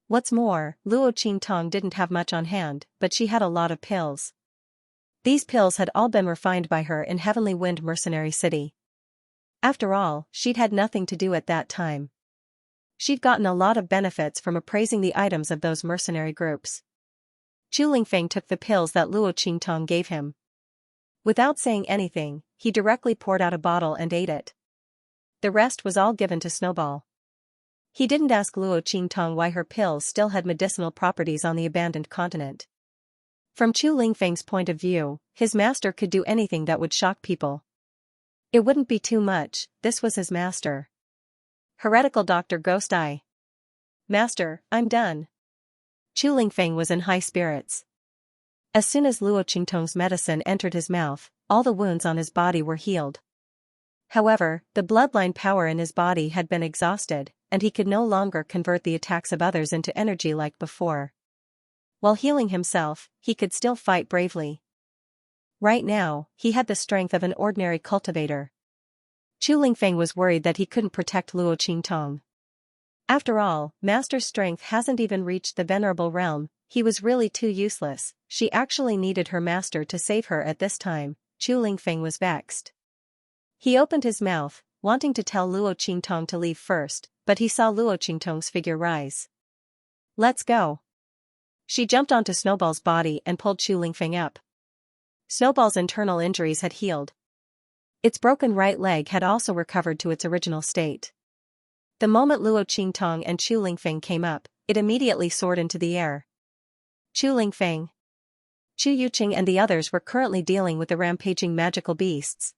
What's more, Luo Qingtong didn't have much on hand, but she had a lot of pills. These pills had all been refined by her in Heavenly Wind Mercenary City. After all, she'd had nothing to do at that time. She'd gotten a lot of benefits from appraising the items of those mercenary groups. Chu Lingfeng took the pills that Luo Qingtong gave him. Without saying anything, he directly poured out a bottle and ate it. The rest was all given to Snowball. He didn't ask Luo Qingtong why her pills still had medicinal properties on the abandoned continent. From Chu Lingfeng's point of view, his master could do anything that would shock people. It wouldn't be too much, this was his master. Heretical Dr. Ghost Eye. "Master, I'm done." Chu Lingfeng was in high spirits. As soon as Luo Qingtong's medicine entered his mouth, all the wounds on his body were healed. However, the bloodline power in his body had been exhausted, and he could no longer convert the attacks of others into energy like before. While healing himself, he could still fight bravely. Right now, he had the strength of an ordinary cultivator. Chu Lingfeng was worried that he couldn't protect Luo Qingtong. After all, Master's strength hasn't even reached the Venerable Realm. He was really too useless. She actually needed her master to save her at this time. Chu Lingfeng was vexed. He opened his mouth, wanting to tell Luo Qingtong to leave first, but he saw Luo Qingtong's figure rise. "Let's go." She jumped onto Snowball's body and pulled Chu Lingfeng up. Snowball's internal injuries had healed. Its broken right leg had also recovered to its original state. The moment Luo Qingtong and Chu Lingfeng came up, it immediately soared into the air. Chu Lingfeng, Chu Yuqing and the others were currently dealing with the rampaging magical beasts.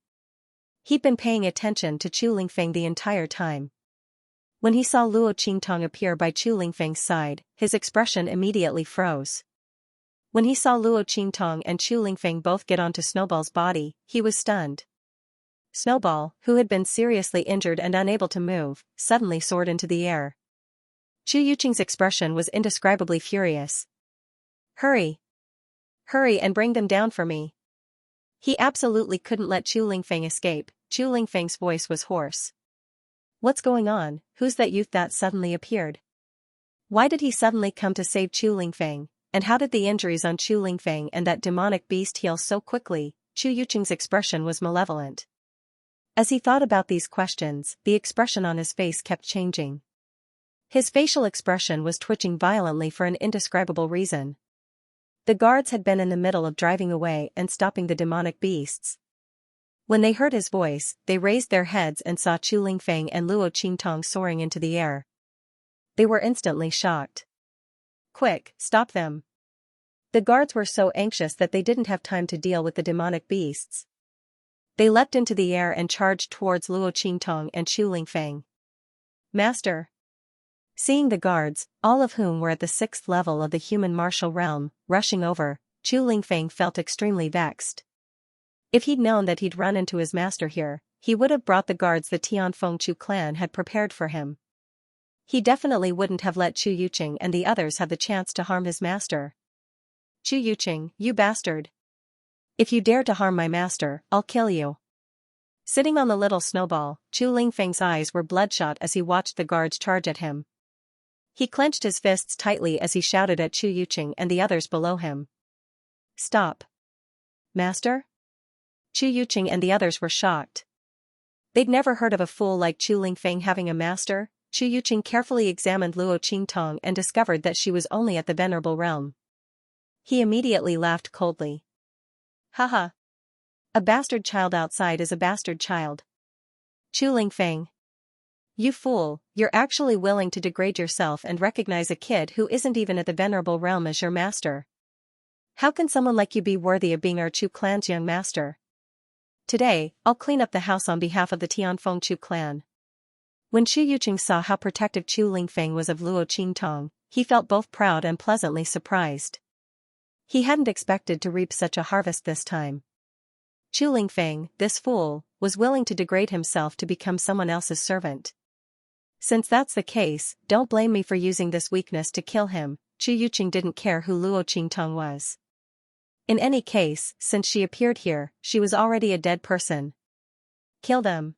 He'd been paying attention to Chu Lingfeng the entire time. When he saw Luo Qingtong appear by Chu Lingfeng's side, his expression immediately froze. When he saw Luo Qingtong and Chu Lingfeng both get onto Snowball's body, he was stunned. Snowball, who had been seriously injured and unable to move, suddenly soared into the air. Chu Yuqing's expression was indescribably furious. "Hurry! Hurry and bring them down for me." He absolutely couldn't let Chu Lingfeng escape. Chu Lingfeng's voice was hoarse. "What's going on? Who's that youth that suddenly appeared? Why did he suddenly come to save Chu Lingfeng, and how did the injuries on Chu Lingfeng and that demonic beast heal so quickly?" Chu Yuqing's expression was malevolent. As he thought about these questions, the expression on his face kept changing. His facial expression was twitching violently for an indescribable reason. The guards had been in the middle of driving away and stopping the demonic beasts. When they heard his voice, they raised their heads and saw Chu Lingfeng and Luo Qingtong soaring into the air. They were instantly shocked. "Quick, stop them." The guards were so anxious that they didn't have time to deal with the demonic beasts. They leapt into the air and charged towards Luo Qingtong and Chu Lingfeng. "Master!" Seeing the guards, all of whom were at the 6th level of the human martial realm, rushing over, Chu Lingfeng felt extremely vexed. If he'd known that he'd run into his master here, he would have brought the guards the Tianfeng Chu clan had prepared for him. He definitely wouldn't have let Chu Yuqing and the others have the chance to harm his master. "Chu Yuqing, you bastard! If you dare to harm my master, I'll kill you." Sitting on the little snowball, Chu Lingfeng's eyes were bloodshot as he watched the guards charge at him. He clenched his fists tightly as he shouted at Chu Yuqing and the others below him. "Stop! Master?" Chu Yuqing and the others were shocked. They'd never heard of a fool like Chu Lingfeng having a master. Chu Yuqing carefully examined Luo Qingtong and discovered that she was only at the Venerable Realm. He immediately laughed coldly. "Haha! A bastard child outside is a bastard child. Chu Lingfeng. You fool, you're actually willing to degrade yourself and recognize a kid who isn't even at the Venerable Realm as your master. How can someone like you be worthy of being our Chu clan's young master? Today, I'll clean up the house on behalf of the Tianfeng Chu clan." When Chu Yuqing saw how protective Chu Lingfeng was of Luo Qingtong, he felt both proud and pleasantly surprised. He hadn't expected to reap such a harvest this time. Chu Lingfeng, this fool, was willing to degrade himself to become someone else's servant. Since that's the case, don't blame me for using this weakness to kill him. Chu Yuqing didn't care who Luo Qingtong was. In any case, since she appeared here, she was already a dead person. "Kill them."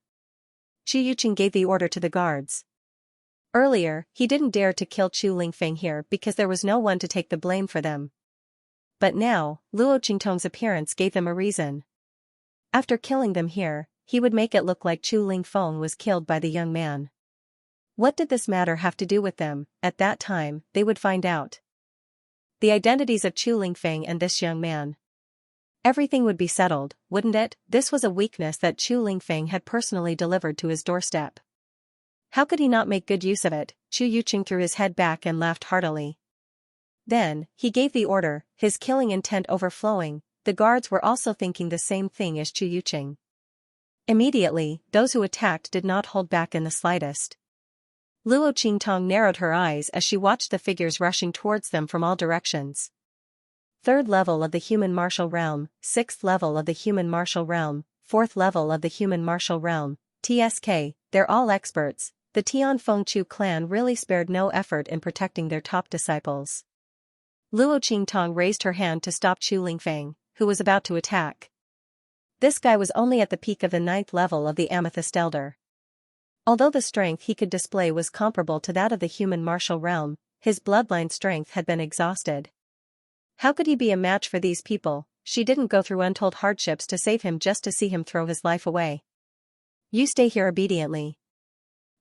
Chu Yuqing gave the order to the guards. Earlier, he didn't dare to kill Chu Lingfeng here because there was no one to take the blame for them. But now, Luo Qingtong's appearance gave them a reason. After killing them here, he would make it look like Chu Lingfeng was killed by the young man. What did this matter have to do with them? At that time, they would find out the identities of Chu Lingfeng and this young man. Everything would be settled, wouldn't it? This was a weakness that Chu Lingfeng had personally delivered to his doorstep. How could he not make good use of it? Chu Yuqing threw his head back and laughed heartily. Then, he gave the order, his killing intent overflowing. The guards were also thinking the same thing as Chu Yuqing. Immediately, those who attacked did not hold back in the slightest. Luo Qingtong narrowed her eyes as she watched the figures rushing towards them from all directions. 3rd level of the human martial realm, 6th level of the human martial realm, 4th level of the human martial realm, TSK, they're all experts. The Tianfeng clan really spared no effort in protecting their top disciples. Luo Qingtong raised her hand to stop Chu Lingfeng, who was about to attack. This guy was only at the peak of the 9th level of the Amethyst Elder. Although the strength he could display was comparable to that of the human martial realm, his bloodline strength had been exhausted. How could he be a match for these people? She didn't go through untold hardships to save him just to see him throw his life away. You stay here obediently.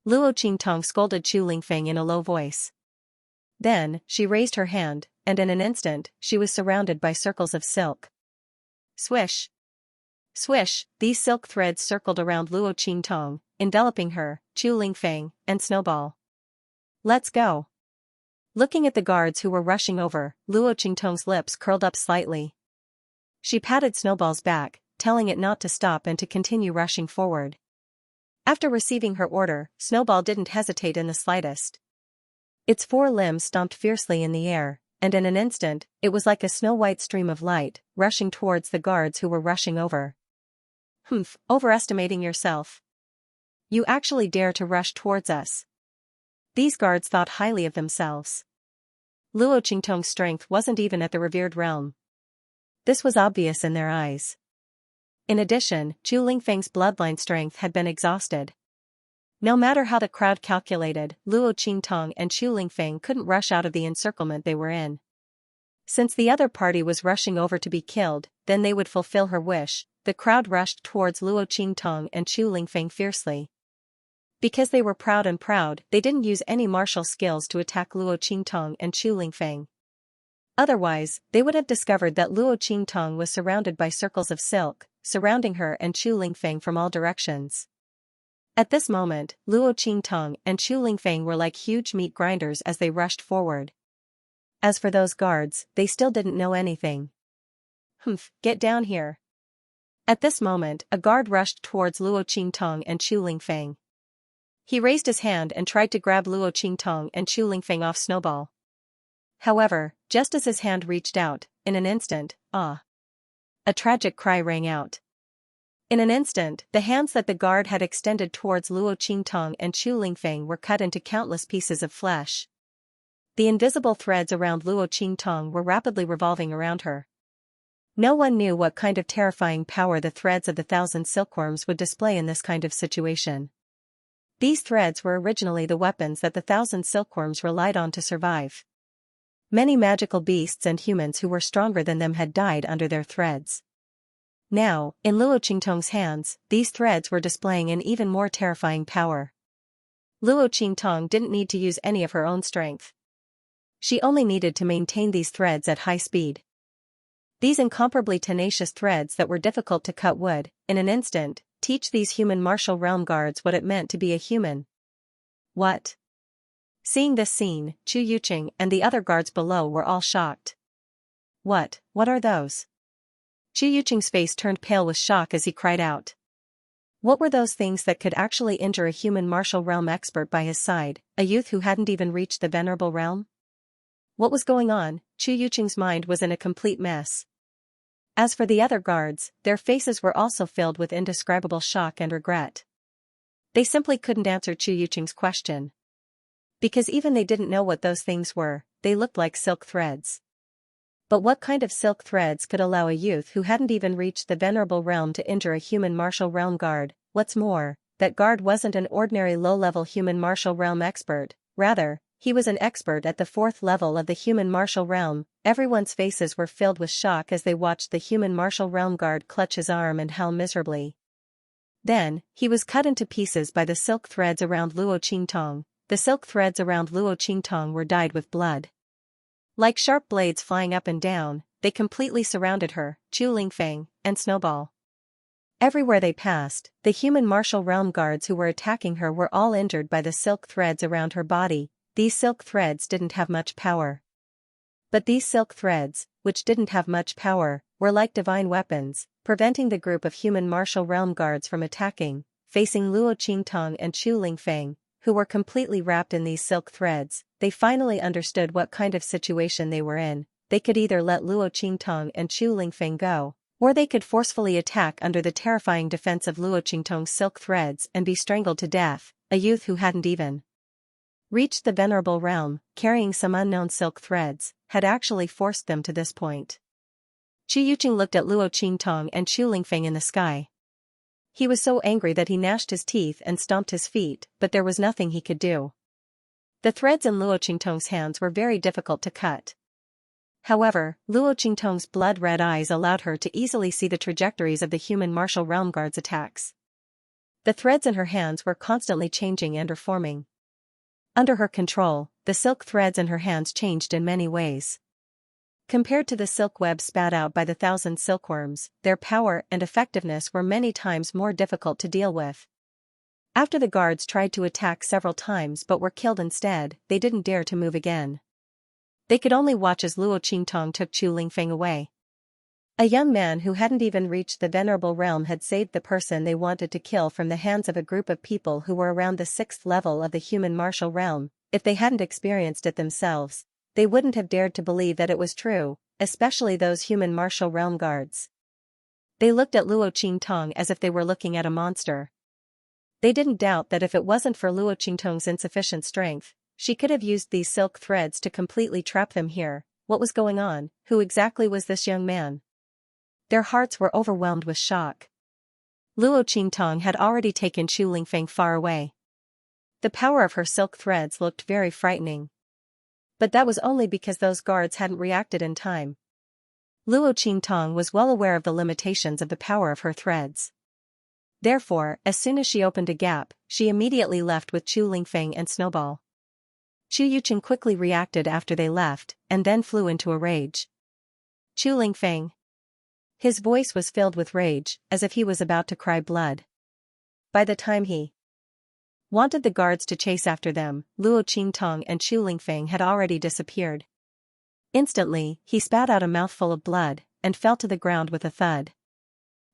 Luo Qingtong scolded Chu Lingfeng in a low voice. Then, she raised her hand, and in an instant, she was surrounded by circles of silk. Swish! Swish! These silk threads circled around Luo Qingtong, enveloping her, Chu Lingfeng, and Snowball. Let's go. Looking at the guards who were rushing over, Luo Qingtong's lips curled up slightly. She patted Snowball's back, telling it not to stop and to continue rushing forward. After receiving her order, Snowball didn't hesitate in the slightest. Its 4 limbs stomped fiercely in the air, and in an instant, it was like a snow-white stream of light, rushing towards the guards who were rushing over. Humph, overestimating yourself. You actually dare to rush towards us. These guards thought highly of themselves. Luo Qingtong's strength wasn't even at the revered realm. This was obvious in their eyes. In addition, Chu Lingfeng's bloodline strength had been exhausted. No matter how the crowd calculated, Luo Qingtong and Chu Lingfeng couldn't rush out of the encirclement they were in. Since the other party was rushing over to be killed, then they would fulfill her wish. The crowd rushed towards Luo Qingtong and Chu Lingfeng fiercely. Because they were proud, they didn't use any martial skills to attack Luo Qingtong and Chu Lingfeng. Otherwise, they would have discovered that Luo Qingtong was surrounded by circles of silk, surrounding her and Chu Lingfeng from all directions. At this moment, Luo Qingtong and Chu Lingfeng were like huge meat grinders as they rushed forward. As for those guards, they still didn't know anything. Humph, get down here. At this moment, a guard rushed towards Luo Qingtong and Chu Lingfeng. He raised his hand and tried to grab Luo Qingtong and Chu Lingfeng off Snowball. However, just as his hand reached out, in an instant, a tragic cry rang out. In an instant, the hands that the guard had extended towards Luo Qingtong and Chu Lingfeng were cut into countless pieces of flesh. The invisible threads around Luo Qingtong were rapidly revolving around her. No one knew what kind of terrifying power the threads of the 1,000 silkworms would display in this kind of situation. These threads were originally the weapons that the 1,000 silkworms relied on to survive. Many magical beasts and humans who were stronger than them had died under their threads. Now, in Luo Qingtong's hands, these threads were displaying an even more terrifying power. Luo Qingtong didn't need to use any of her own strength. She only needed to maintain these threads at high speed. These incomparably tenacious threads that were difficult to cut would, in an instant, teach these human martial realm guards what it meant to be a human. What? Seeing this scene, Chu Yuqing and the other guards below were all shocked. What are those? Chu Yuqing's face turned pale with shock as he cried out. What were those things that could actually injure a human martial realm expert by his side, a youth who hadn't even reached the venerable realm? What was going on? Chu Yuqing's mind was in a complete mess. As for the other guards, their faces were also filled with indescribable shock and regret. They simply couldn't answer Chu Yuqing's question. Because even they didn't know what those things were, they looked like silk threads. But what kind of silk threads could allow a youth who hadn't even reached the venerable realm to injure a human martial realm guard? What's more, that guard wasn't an ordinary low-level human martial realm expert, rather, he was an expert at the 4th level of the human martial realm. Everyone's faces were filled with shock as they watched the human martial realm guard clutch his arm and howl miserably. Then, he was cut into pieces by the silk threads around Luo Qingtong. The silk threads around Luo Qingtong were dyed with blood. Like sharp blades flying up and down, they completely surrounded her, Chu Lingfeng, and Snowball. Everywhere they passed, the human martial realm guards who were attacking her were all injured by the silk threads around her body. These silk threads didn't have much power. But these silk threads, which didn't have much power, were like divine weapons, preventing the group of human martial realm guards from attacking. Facing Luo Qingtong and Chu Lingfeng, who were completely wrapped in these silk threads, they finally understood what kind of situation they were in. They could either let Luo Qingtong and Chu Lingfeng go, Or they could forcefully attack under the terrifying defense of Luo Qingtong's silk threads and be strangled to death. A youth who hadn't even reached the venerable realm, carrying some unknown silk threads, had actually forced them to this point. Chu Yuqing looked at Luo Qingtong and Chu Lingfeng in the sky. He was so angry that he gnashed his teeth and stomped his feet, but there was nothing he could do. The threads in Luo Qingtong's hands were very difficult to cut. However, Luo Qingtong's blood-red eyes allowed her to easily see the trajectories of the human martial realm guard's attacks. The threads in her hands were constantly changing and reforming. Under her control, the silk threads in her hands changed in many ways. Compared to the silk web spat out by the 1,000 silkworms, their power and effectiveness were many times more difficult to deal with. After the guards tried to attack several times but were killed instead, they didn't dare to move again. They could only watch as Luo Qingtong took Chu Lingfeng away. A young man who hadn't even reached the venerable realm had saved the person they wanted to kill from the hands of a group of people who were around the 6th level of the human martial realm. If they hadn't experienced it themselves, they wouldn't have dared to believe that it was true, especially those human martial realm guards. They looked at Luo Qingtong as if they were looking at a monster. They didn't doubt that if it wasn't for Luo Qingtong's insufficient strength, she could have used these silk threads to completely trap them here. What was going on? Who exactly was this young man? Their hearts were overwhelmed with shock. Luo Qingtong had already taken Chu Lingfeng far away. The power of her silk threads looked very frightening. But that was only because those guards hadn't reacted in time. Luo Qingtong was well aware of the limitations of the power of her threads. Therefore, as soon as she opened a gap, she immediately left with Chu Lingfeng and Snowball. Chu Yuqing quickly reacted after they left, and then flew into a rage. Chu Lingfeng. His voice was filled with rage, as if he was about to cry blood. By the time he wanted the guards to chase after them, Luo Qingtong and Chu Lingfeng had already disappeared. Instantly, he spat out a mouthful of blood, and fell to the ground with a thud.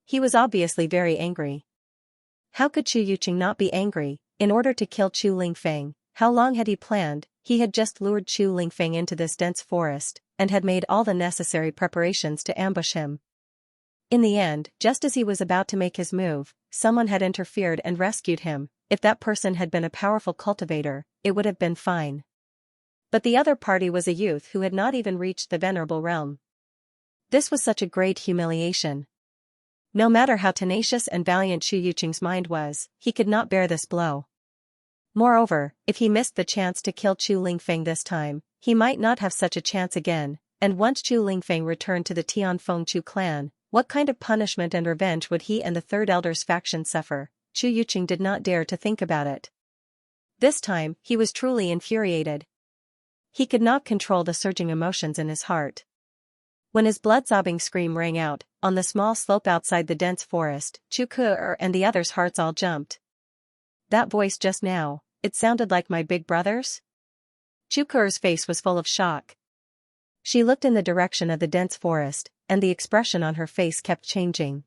He was obviously very angry. How could Chu Yuqing not be angry? In order to kill Chu Lingfeng, how long had he planned? He had just lured Chu Lingfeng into this dense forest, and had made all the necessary preparations to ambush him. In the end, just as he was about to make his move, someone had interfered and rescued him. If that person had been a powerful cultivator, it would have been fine. But the other party was a youth who had not even reached the venerable realm. This was such a great humiliation. No matter how tenacious and valiant Chu Yuqing's mind was, he could not bear this blow. Moreover, if he missed the chance to kill Chu Lingfeng this time, he might not have such a chance again, and once Chu Lingfeng returned to the Tianfeng Chu clan, what kind of punishment and revenge would he and the Third Elder's faction suffer? Chu Yuqing did not dare to think about it. This time, he was truly infuriated. He could not control the surging emotions in his heart. When his blood-sobbing scream rang out, on the small slope outside the dense forest, Chu Ke and the others' hearts all jumped. That voice just now, it sounded like my big brother's? Chu Ke's face was full of shock. She looked in the direction of the dense forest, and the expression on her face kept changing.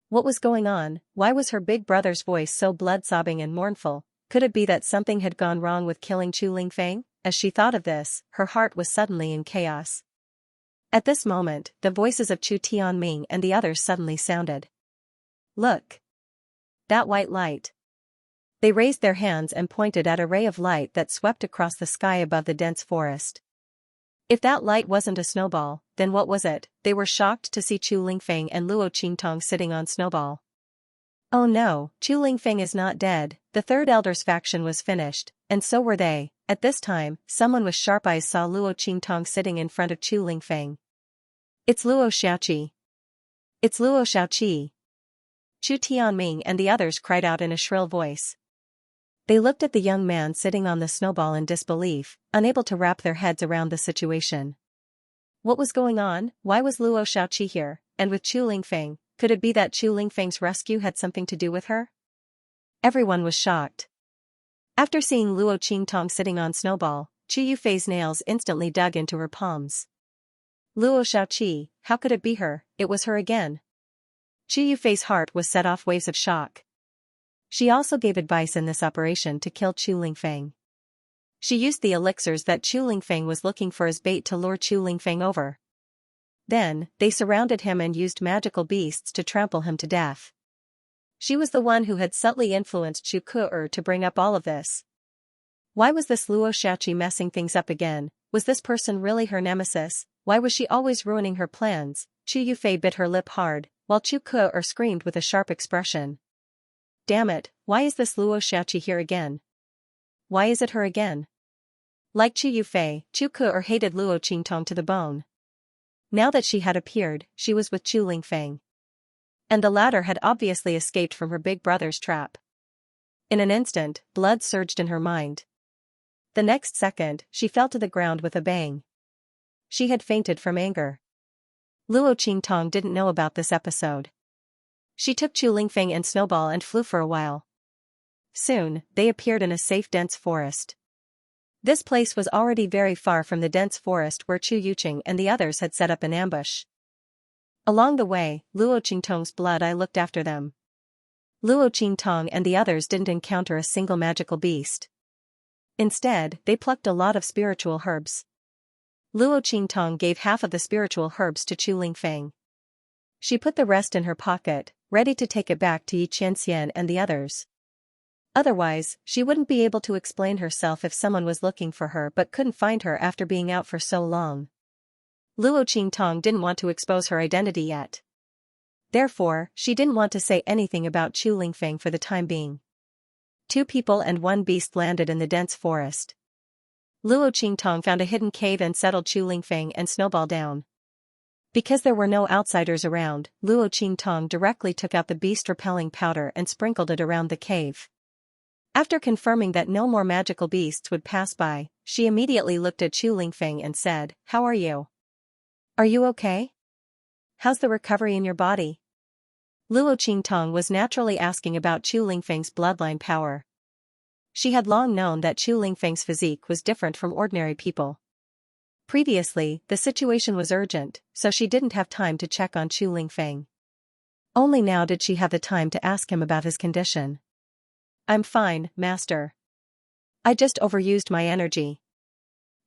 What was going on? Why was her big brother's voice so blood-sobbing and mournful? Could it be that something had gone wrong with killing Chu Lingfeng? As she thought of this, her heart was suddenly in chaos. At this moment, the voices of Chu Tianming and the others suddenly sounded. Look! That white light! They raised their hands and pointed at a ray of light that swept across the sky above the dense forest. If that light wasn't a snowball, then what was it? They were shocked to see Chu Lingfeng and Luo Qingtong sitting on Snowball. Oh no, Chu Lingfeng is not dead. The Third Elder's faction was finished, and so were they. At this time, someone with sharp eyes saw Luo Qingtong sitting in front of Chu Lingfeng. It's Luo Xiaoqi. It's Luo Xiaoqi. Chu Tianming and the others cried out in a shrill voice. They looked at the young man sitting on the snowball in disbelief, unable to wrap their heads around the situation. What was going on? Why was Luo Xiaoqi here, and with Chu Lingfeng? Could it be that Chu Lingfeng's rescue had something to do with her? Everyone was shocked. After seeing Luo Qingtong sitting on Snowball, Chu Yufei's nails instantly dug into her palms. Luo Xiaoqi, how could it be her? It was her again. Chu Yufei's heart was set off waves of shock. She also gave advice in this operation to kill Chu Lingfeng. She used the elixirs that Chu Lingfeng was looking for as bait to lure Chu Lingfeng over. Then, they surrounded him and used magical beasts to trample him to death. She was the one who had subtly influenced Chu Ku'er to bring up all of this. Why was this Luo Shachi messing things up again? Was this person really her nemesis? Why was she always ruining her plans? Chu Yufei bit her lip hard, while Chu Ku'er screamed with a sharp expression. Damn it, why is this Luo Shachi here again? Why is it her again? Like Chu Yufei, Chu Ku'er hated Luo Qingtong to the bone. Now that she had appeared, she was with Chu Lingfeng. And the latter had obviously escaped from her big brother's trap. In an instant, blood surged in her mind. The next second, she fell to the ground with a bang. She had fainted from anger. Luo Qingtong didn't know about this episode. She took Chu Lingfeng and Snowball and flew for a while. Soon, they appeared in a safe dense forest. This place was already very far from the dense forest where Chu Yuqing and the others had set up an ambush. Along the way, Luo Qingtong's blood eye looked after them. Luo Qingtong and the others didn't encounter a single magical beast. Instead, they plucked a lot of spiritual herbs. Luo Qingtong gave half of the spiritual herbs to Chu Lingfeng. She put the rest in her pocket, ready to take it back to Xianxia and the others. Otherwise, she wouldn't be able to explain herself if someone was looking for her but couldn't find her after being out for so long. Luo Qingtong didn't want to expose her identity yet. Therefore, she didn't want to say anything about Chu Lingfeng for the time being. 2 people and 1 beast landed in the dense forest. Luo Qingtong found a hidden cave and settled Chu Lingfeng and Snowball down. Because there were no outsiders around, Luo Qingtong directly took out the beast-repelling powder and sprinkled it around the cave. After confirming that no more magical beasts would pass by, she immediately looked at Chu Lingfeng and said, "How are you? Are you okay? How's the recovery in your body?" Luo Qingtong was naturally asking about Chu Lingfeng's bloodline power. She had long known that Chu Lingfeng's physique was different from ordinary people. Previously, the situation was urgent, so she didn't have time to check on Chu Lingfeng. Only now did she have the time to ask him about his condition. "I'm fine, master. I just overused my energy.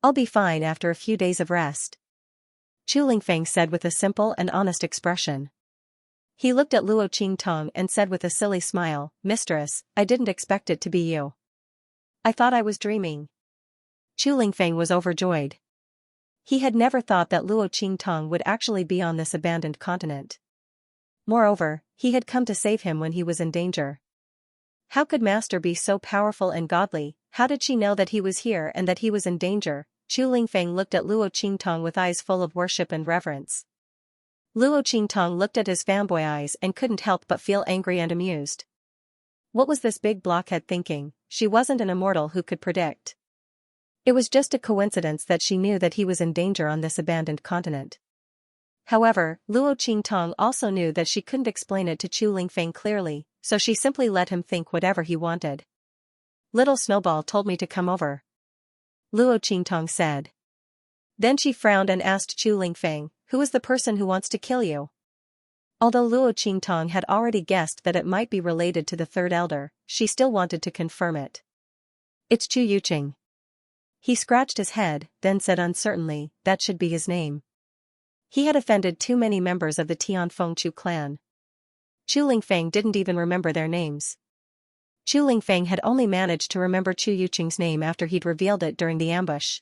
I'll be fine after a few days of rest," Chu Lingfeng said with a simple and honest expression. He looked at Luo Qingtong and said with a silly smile, "Mistress, I didn't expect it to be you. I thought I was dreaming." Chu Lingfeng was overjoyed. He had never thought that Luo Qingtong would actually be on this abandoned continent. Moreover, he had come to save him when he was in danger. How could Master be so powerful and godly? How did she know that he was here and that he was in danger? Chu Lingfeng looked at Luo Qingtong with eyes full of worship and reverence. Luo Qingtong looked at his fanboy eyes and couldn't help but feel angry and amused. What was this big blockhead thinking? She wasn't an immortal who could predict. It was just a coincidence that she knew that he was in danger on this abandoned continent. However, Luo Qingtong also knew that she couldn't explain it to Chu Lingfeng clearly, so she simply let him think whatever he wanted. "Little Snowball told me to come over," Luo Qingtong said. Then she frowned and asked Chu Lingfeng, "Who is the person who wants to kill you?" Although Luo Qingtong had already guessed that it might be related to the third elder, she still wanted to confirm it. "It's Chu Yuqing." He scratched his head, then said uncertainly, "That should be his name." He had offended too many members of the Tianfeng Chu clan. Chu Lingfeng didn't even remember their names. Chu Lingfeng had only managed to remember Chu Yuqing's name after he'd revealed it during the ambush.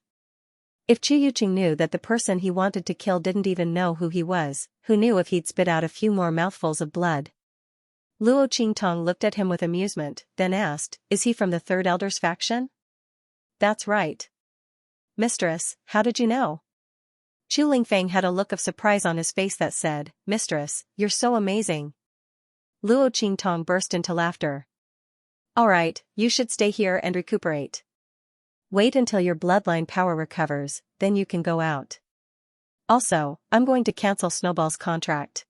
If Chu Yuqing knew that the person he wanted to kill didn't even know who he was, who knew if he'd spit out a few more mouthfuls of blood? Luo Qingtong looked at him with amusement, then asked, "Is he from the third elder's faction?" "That's right." "Mistress, how did you know?" Chu Lingfeng had a look of surprise on his face that said, "Mistress, you're so amazing." Luo Qingtong burst into laughter. "All right, you should stay here and recuperate. Wait until your bloodline power recovers, then you can go out. Also, I'm going to cancel Snowball's contract.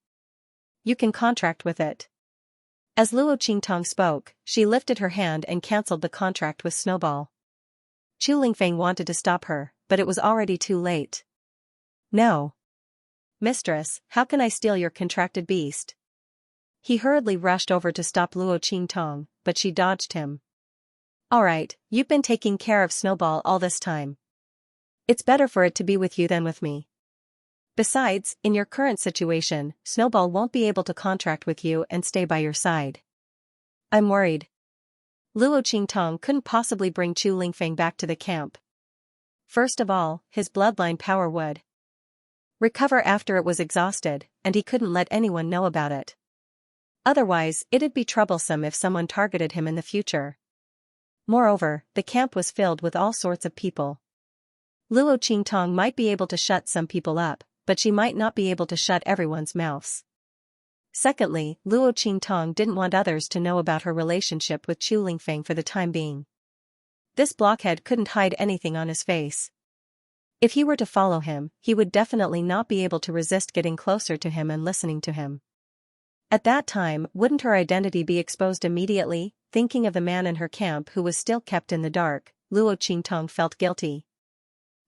You can contract with it." As Luo Qingtong spoke, she lifted her hand and cancelled the contract with Snowball. Chu Lingfeng wanted to stop her, but it was already too late. "No. Mistress, how can I steal your contracted beast?" He hurriedly rushed over to stop Luo Qingtong, but she dodged him. "All right, you've been taking care of Snowball all this time. It's better for it to be with you than with me." Besides, in your current situation, Snowball won't be able to contract with you and stay by your side. I'm worried. Luo Qingtong couldn't possibly bring Chu Lingfeng back to the camp. First of all, his bloodline power would recover after it was exhausted, and he couldn't let anyone know about it. Otherwise, it'd be troublesome if someone targeted him in the future. Moreover, the camp was filled with all sorts of people. Luo Qingtong might be able to shut some people up, but she might not be able to shut everyone's mouths. Secondly, Luo Qingtong didn't want others to know about her relationship with Chu Lingfeng for the time being. This blockhead couldn't hide anything on his face. If he were to follow him, he would definitely not be able to resist getting closer to him and listening to him. At that time, wouldn't her identity be exposed immediately? Thinking of the man in her camp who was still kept in the dark, Luo Qingtong felt guilty.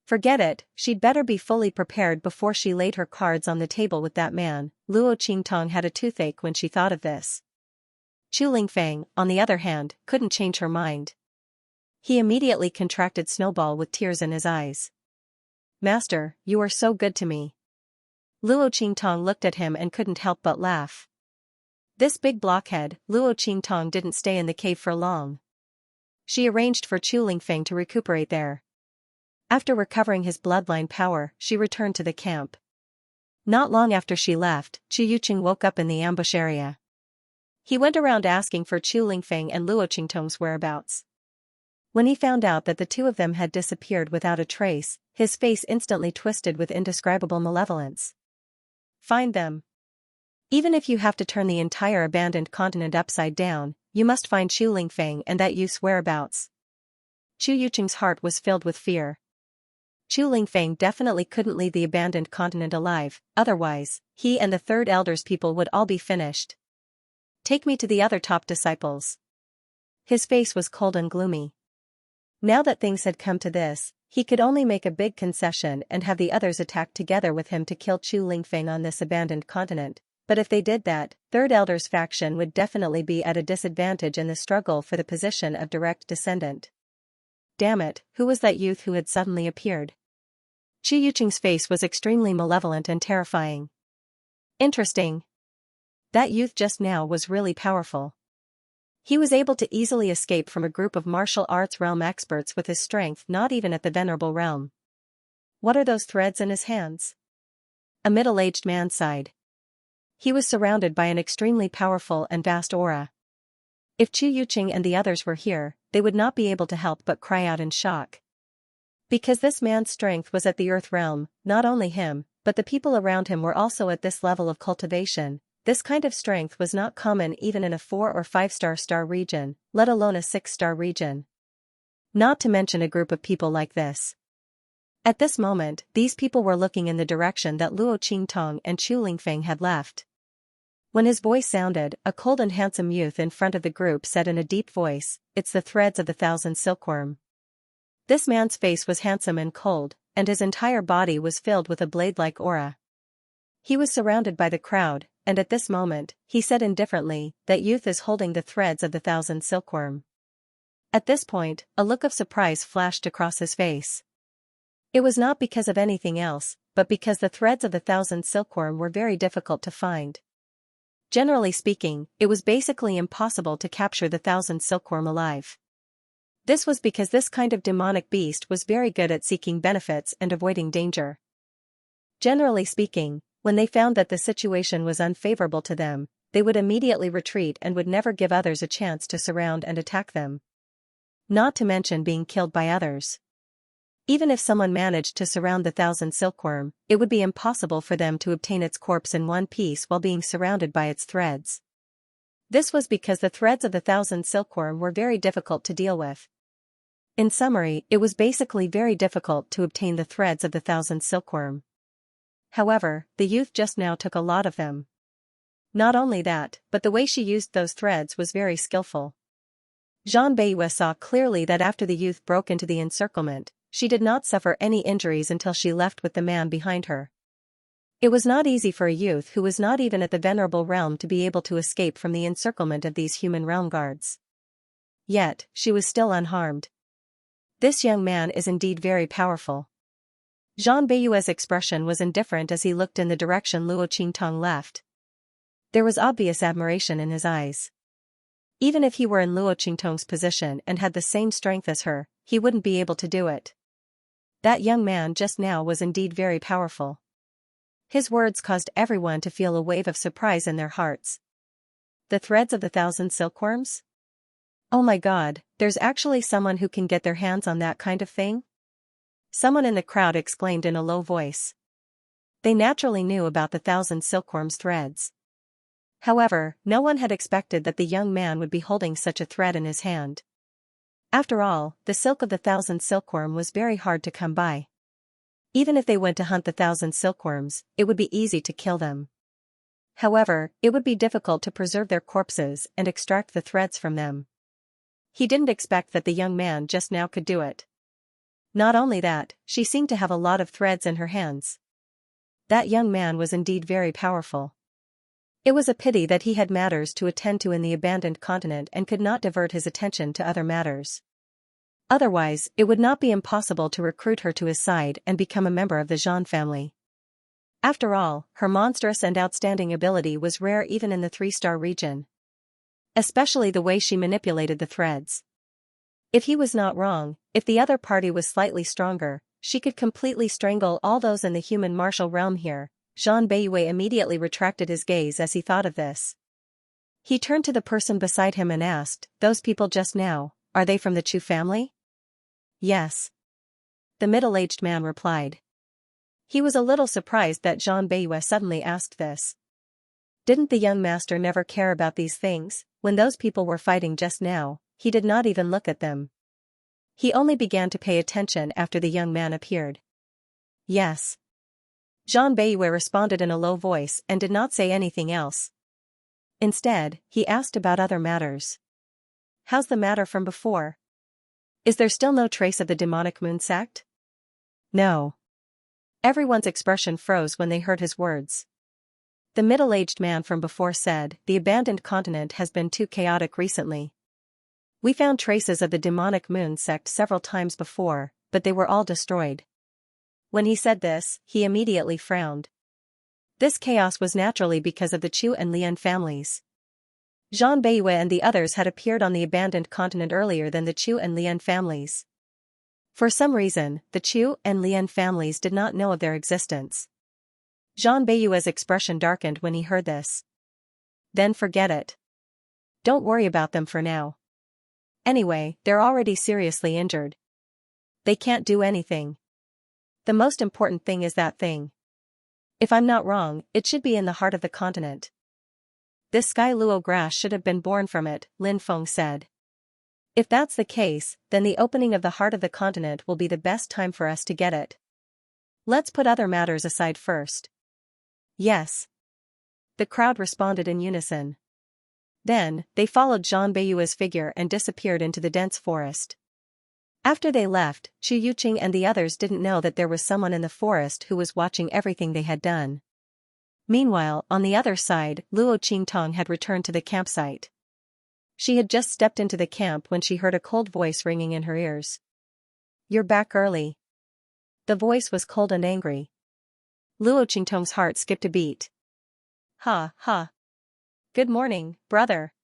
Forget it, she'd better be fully prepared before she laid her cards on the table with that man. Luo Qingtong had a toothache when she thought of this. Chu Lingfeng, on the other hand, couldn't change her mind. He immediately contracted Snowball with tears in his eyes. Master, you are so good to me. Luo Qingtong looked at him and couldn't help but laugh. This big blockhead, Luo Qingtong didn't stay in the cave for long. She arranged for Chu Lingfeng to recuperate there. After recovering his bloodline power, she returned to the camp. Not long after she left, Chu Yuqing woke up in the ambush area. He went around asking for Chu Lingfeng and Luo Qingtong's whereabouts. When he found out that the two of them had disappeared without a trace, his face instantly twisted with indescribable malevolence. Find them. Even if you have to turn the entire abandoned continent upside down, you must find Chu Lingfeng and that youth's whereabouts. Chu Yuqing's heart was filled with fear. Chu Lingfeng definitely couldn't leave the abandoned continent alive, otherwise, he and the third elder's people would all be finished. Take me to the other top disciples. His face was cold and gloomy. Now that things had come to this, he could only make a big concession and have the others attack together with him to kill Chu Lingfeng on this abandoned continent, but if they did that, third elder's faction would definitely be at a disadvantage in the struggle for the position of direct descendant. Damn it, who was that youth who had suddenly appeared? Chu Yuqing's face was extremely malevolent and terrifying. Interesting. That youth just now was really powerful. He was able to easily escape from a group of martial arts realm experts with his strength not even at the venerable realm. What are those threads in his hands? A middle-aged man sighed. He was surrounded by an extremely powerful and vast aura. If Chu Yuqing and the others were here, they would not be able to help but cry out in shock. Because this man's strength was at the earth realm, not only him, but the people around him were also at this level of cultivation. This kind of strength was not common even in a 4- or 5-star region, let alone a 6-star region. Not to mention a group of people like this. At this moment, these people were looking in the direction that Luo Qingtong and Chu Lingfeng had left. When his voice sounded, a cold and handsome youth in front of the group said in a deep voice, "It's the threads of the thousand silkworm." This man's face was handsome and cold, and his entire body was filled with a blade-like aura. He was surrounded by the crowd, and at this moment, he said indifferently, "That youth is holding the threads of the thousand silkworm." At this point, a look of surprise flashed across his face. It was not because of anything else, but because the threads of the thousand silkworm were very difficult to find. Generally speaking, it was basically impossible to capture the thousand silkworm alive. This was because this kind of demonic beast was very good at seeking benefits and avoiding danger. Generally speaking, when they found that the situation was unfavorable to them, they would immediately retreat and would never give others a chance to surround and attack them. Not to mention being killed by others. Even if someone managed to surround the thousand silkworm, it would be impossible for them to obtain its corpse in one piece while being surrounded by its threads. This was because the threads of the thousand silkworm were very difficult to deal with. In summary, it was basically very difficult to obtain the threads of the thousand silkworm. However, the youth just now took a lot of them. Not only that, but the way she used those threads was very skillful. Zhang Beiyue saw clearly that after the youth broke into the encirclement, she did not suffer any injuries until she left with the man behind her. It was not easy for a youth who was not even at the venerable realm to be able to escape from the encirclement of these human realm guards. Yet, she was still unharmed. This young man is indeed very powerful. Zhang Beiyue's expression was indifferent as he looked in the direction Luo Qingtong left. There was obvious admiration in his eyes. Even if he were in Luo Qingtong's position and had the same strength as her, he wouldn't be able to do it. That young man just now was indeed very powerful. His words caused everyone to feel a wave of surprise in their hearts. The threads of the 1,000 silkworms? Oh my god, there's actually someone who can get their hands on that kind of thing? Someone in the crowd exclaimed in a low voice. They naturally knew about the 1,000 silkworms' threads. However, no one had expected that the young man would be holding such a thread in his hand. After all, the silk of the 1,000 silkworm was very hard to come by. Even if they went to hunt the 1,000 silkworms, it would be easy to kill them. However, it would be difficult to preserve their corpses and extract the threads from them. He didn't expect that the young man just now could do it. Not only that, she seemed to have a lot of threads in her hands. That young man was indeed very powerful. It was a pity that he had matters to attend to in the abandoned continent and could not divert his attention to other matters. Otherwise, it would not be impossible to recruit her to his side and become a member of the Zhan family. After all, her monstrous and outstanding ability was rare even in the 3-star region. Especially the way she manipulated the threads. If he was not wrong, if the other party was slightly stronger, she could completely strangle all those in the human martial realm here. Zhang Beiyue immediately retracted his gaze as he thought of this. He turned to the person beside him and asked, "Those people just now, are they from the Chu family?" "Yes." The middle-aged man replied. He was a little surprised that Zhang Beiyue suddenly asked this. Didn't the young master never care about these things? When those people were fighting just now, he did not even look at them. He only began to pay attention after the young man appeared. "Yes." Zhang Beiyue responded in a low voice and did not say anything else. Instead, he asked about other matters. "How's the matter from before? Is there still no trace of the demonic moon sect?" "No." Everyone's expression froze when they heard his words. The middle-aged man from before said, "The abandoned continent has been too chaotic recently. We found traces of the demonic moon sect several times before, but they were all destroyed." When he said this, he immediately frowned. This chaos was naturally because of the Chu and Lian families. Zhang Beiyue and the others had appeared on the abandoned continent earlier than the Chu and Lian families. For some reason, the Chu and Lian families did not know of their existence. Zhang Beiyue's expression darkened when he heard this. "Then forget it. Don't worry about them for now. Anyway, they're already seriously injured. They can't do anything. The most important thing is that thing. If I'm not wrong, it should be in the heart of the continent. This sky luo grass should have been born from it," Lin Feng said. "If that's the case, then the opening of the heart of the continent will be the best time for us to get it. Let's put other matters aside first." "Yes." The crowd responded in unison. Then, they followed Zhang Beiyue's figure and disappeared into the dense forest. After they left, Chu Yuqing and the others didn't know that there was someone in the forest who was watching everything they had done. Meanwhile, on the other side, Luo Qingtong had returned to the campsite. She had just stepped into the camp when she heard a cold voice ringing in her ears. "You're back early." The voice was cold and angry. Luo Qingtong's heart skipped a beat. "Ha, ha. Good morning, brother."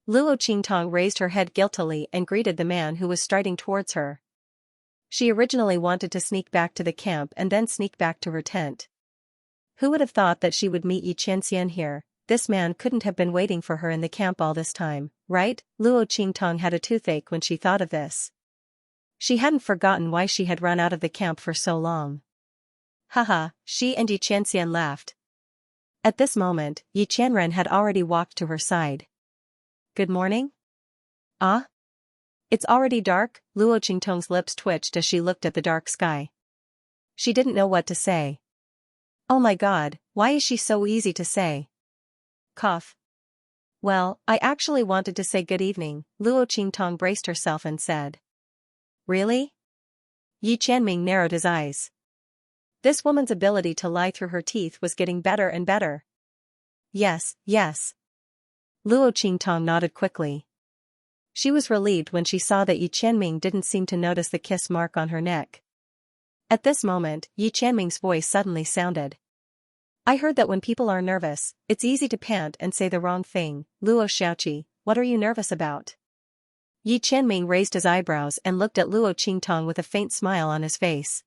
Luo Qingtong raised her head guiltily and greeted the man who was striding towards her. She originally wanted to sneak back to the camp and then sneak back to her tent. Who would have thought that she would meet Xianxia here? This man couldn't have been waiting for her in the camp all this time, right? Luo Qingtong had a toothache when she thought of this. She hadn't forgotten why she had run out of the camp for so long. Haha, she and Xianxia laughed. At this moment, Yi Qianren had already walked to her side. "Good morning?" "Ah? It's already dark?" Luo Qingtong's lips twitched as she looked at the dark sky. She didn't know what to say. Oh my god, why is she so easy to say? Cough. "Well, I actually wanted to say good evening," Luo Qingtong braced herself and said. "Really?" Yi Qianming narrowed his eyes. This woman's ability to lie through her teeth was getting better and better. "Yes, yes." Luo Qingtong nodded quickly. She was relieved when she saw that Yi Qianming didn't seem to notice the kiss mark on her neck. At this moment, Yi Qianming's voice suddenly sounded. I heard that when people are nervous, it's easy to pant and say the wrong thing. Luo Xiaoqi, what are you nervous about? Yi Qianming raised his eyebrows and looked at Luo Qingtong with a faint smile on his face.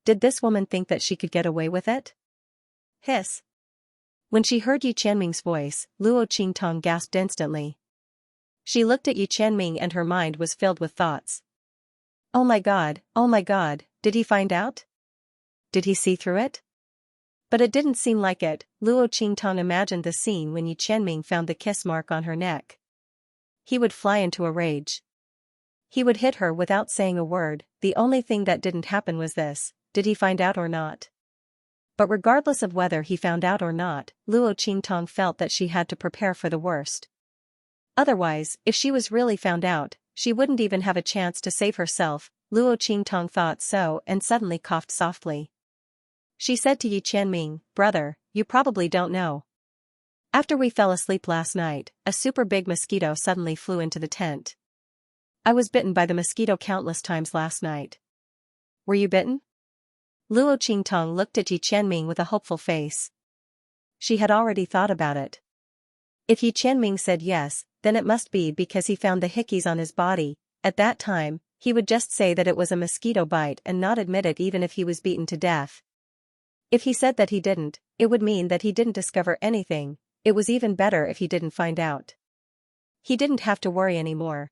Did this woman think that she could get away with it? Hiss. When she heard Yi Qianming's voice, Luo Qingtong gasped instantly. She looked at Yi Qianming and her mind was filled with thoughts. Oh my god, did he find out? Did he see through it? But it didn't seem like it. Luo Qingtong imagined the scene when Yi Qianming found the kiss mark on her neck. He would fly into a rage. He would hit her without saying a word. The only thing that didn't happen was this: did he find out or not? But regardless of whether he found out or not, Luo Qingtong felt that she had to prepare for the worst. Otherwise, if she was really found out, she wouldn't even have a chance to save herself. Luo Qingtong thought so and suddenly coughed softly. She said to Yi Qianming, brother, you probably don't know. After we fell asleep last night, a super big mosquito suddenly flew into the tent. I was bitten by the mosquito countless times last night. Were you bitten? Luo Qingtong looked at Yi Qianming with a hopeful face. She had already thought about it. If Yi Qianming said yes, then it must be because he found the hickeys on his body. At that time, he would just say that it was a mosquito bite and not admit it even if he was beaten to death. If he said that he didn't, it would mean that he didn't discover anything. It was even better if he didn't find out. He didn't have to worry anymore.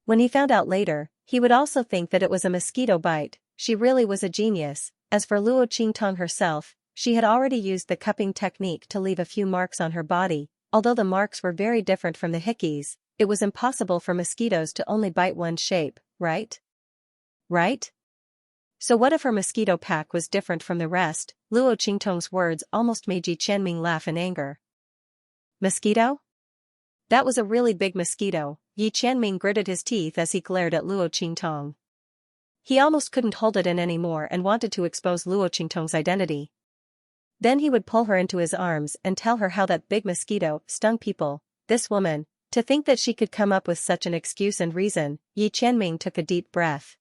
When he found out later, he would also think that it was a mosquito bite. She really was a genius. As for Luo Qingtong herself, she had already used the cupping technique to leave a few marks on her body. Although the marks were very different from the hickeys, it was impossible for mosquitoes to only bite one shape, right? Right? So what if her mosquito pack was different from the rest? Luo Qingtong's words almost made Yi Qianming laugh in anger. Mosquito? That was a really big mosquito. Yi Qianming gritted his teeth as he glared at Luo Qingtong. He almost couldn't hold it in anymore and wanted to expose Luo Qingtong's identity. Then he would pull her into his arms and tell her how that big mosquito stung people. This woman, to think that she could come up with such an excuse and reason. Yi Qianming took a deep breath.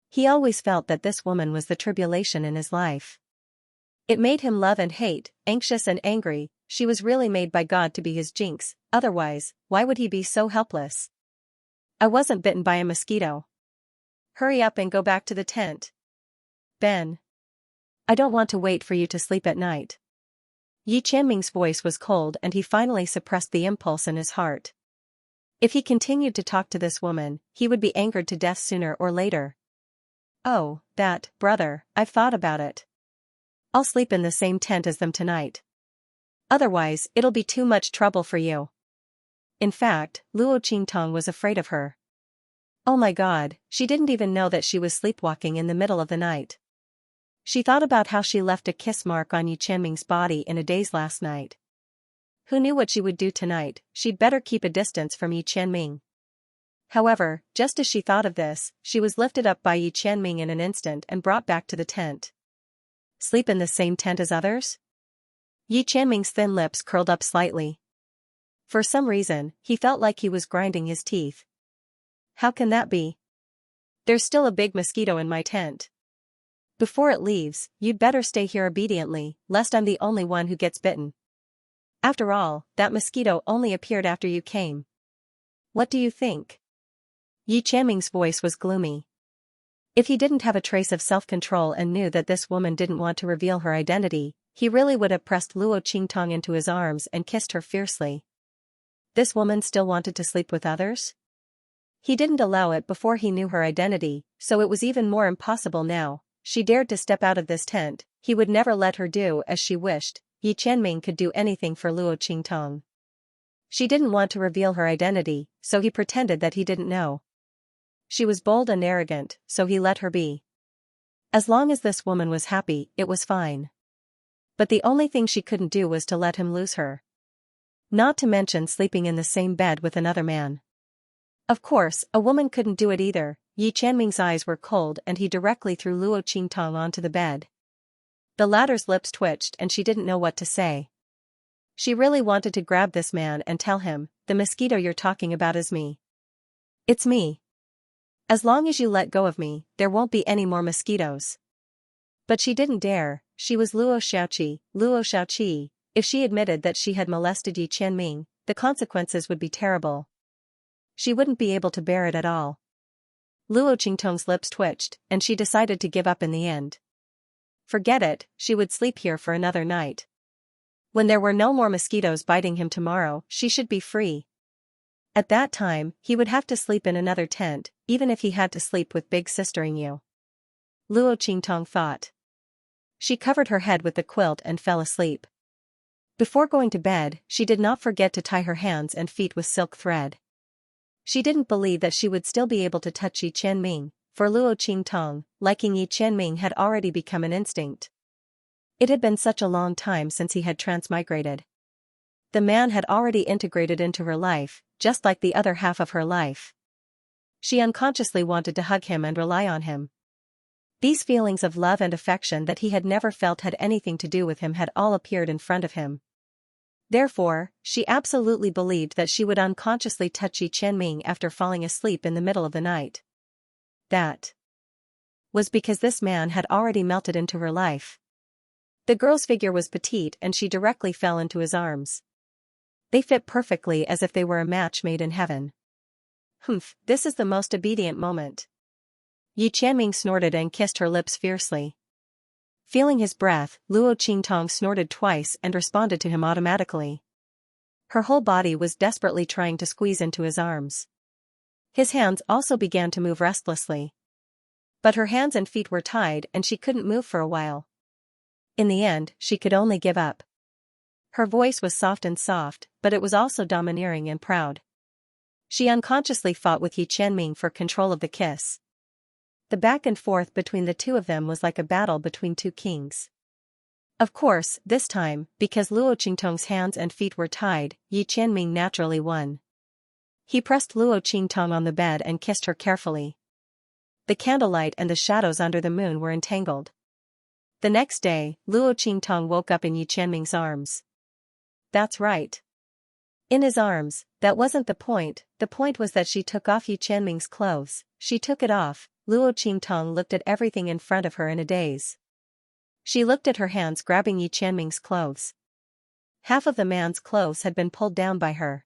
He always felt that this woman was the tribulation in his life. It made him love and hate, anxious and angry. She was really made by God to be his jinx, otherwise, why would he be so helpless? I wasn't bitten by a mosquito. Hurry up and go back to the tent. Ben. I don't want to wait for you to sleep at night. Yi Qianming's voice was cold and he finally suppressed the impulse in his heart. If he continued to talk to this woman, he would be angered to death sooner or later. Oh, that, brother, I've thought about it. I'll sleep in the same tent as them tonight. Otherwise, it'll be too much trouble for you. In fact, Luo Qingtong was afraid of her. Oh my god, she didn't even know that she was sleepwalking in the middle of the night. She thought about how she left a kiss mark on Yi Qianming's body in a daze last night. Who knew what she would do tonight? She'd better keep a distance from Yi Qianming. However, just as she thought of this, she was lifted up by Yi Qianming in an instant and brought back to the tent. Sleep in the same tent as others? Yi Qianming's thin lips curled up slightly. For some reason, he felt like he was grinding his teeth. How can that be? There's still a big mosquito in my tent. Before it leaves, you'd better stay here obediently, lest I'm the only one who gets bitten. After all, that mosquito only appeared after you came. What do you think? Yi Qianming's voice was gloomy. If he didn't have a trace of self-control and knew that this woman didn't want to reveal her identity, he really would have pressed Luo Qingtong into his arms and kissed her fiercely. This woman still wanted to sleep with others? He didn't allow it before he knew her identity, so it was even more impossible now. She dared to step out of this tent, he would never let her do as she wished. Yi Qianming could do anything for Luo Qingtong. She didn't want to reveal her identity, so he pretended that he didn't know. She was bold and arrogant, so he let her be. As long as this woman was happy, it was fine. But the only thing she couldn't do was to let him lose her. Not to mention sleeping in the same bed with another man. Of course, a woman couldn't do it either. Yi Qianming's eyes were cold and he directly threw Luo Qingtong onto the bed. The latter's lips twitched and she didn't know what to say. She really wanted to grab this man and tell him, the mosquito you're talking about is me. It's me. As long as you let go of me, there won't be any more mosquitoes. But she didn't dare. She was Luo Xiaoqi. If she admitted that she had molested Yi Qianming, the consequences would be terrible. She wouldn't be able to bear it at all. Luo Qingtong's lips twitched, and she decided to give up in the end. Forget it, she would sleep here for another night. When there were no more mosquitoes biting him tomorrow, she should be free. At that time, he would have to sleep in another tent, even if he had to sleep with Big Sister Yu. Luo Qingtong thought. She covered her head with the quilt and fell asleep. Before going to bed, she did not forget to tie her hands and feet with silk thread. She didn't believe that she would still be able to touch Yi Qianming, for Luo Qingtong, liking Yi Qianming had already become an instinct. It had been such a long time since he had transmigrated. The man had already integrated into her life, just like the other half of her life. She unconsciously wanted to hug him and rely on him. These feelings of love and affection that he had never felt had anything to do with him had all appeared in front of him. Therefore, she absolutely believed that she would unconsciously touch Yi Qianming after falling asleep in the middle of the night. That was because this man had already melted into her life. The girl's figure was petite and she directly fell into his arms. They fit perfectly as if they were a match made in heaven. Humph, this is the most obedient moment. Yi Qianming snorted and kissed her lips fiercely. Feeling his breath, Luo Qingtong snorted twice and responded to him automatically. Her whole body was desperately trying to squeeze into his arms. His hands also began to move restlessly. But her hands and feet were tied and she couldn't move for a while. In the end, she could only give up. Her voice was soft, but it was also domineering and proud. She unconsciously fought with Yi Qianming for control of the kiss. The back and forth between the two of them was like a battle between two kings. Of course, this time, because Luo Qingtong's hands and feet were tied, Yi Qianming naturally won. He pressed Luo Qingtong on the bed and kissed her carefully. The candlelight and the shadows under the moon were entangled. The next day, Luo Qingtong woke up in Yi Qianming's arms. That's right. In his arms. That wasn't the point was that she took off Yi Qianming's clothes. She took it off. Luo Qingtong looked at everything in front of her in a daze. She looked at her hands grabbing Yi Qianming's clothes. Half of the man's clothes had been pulled down by her.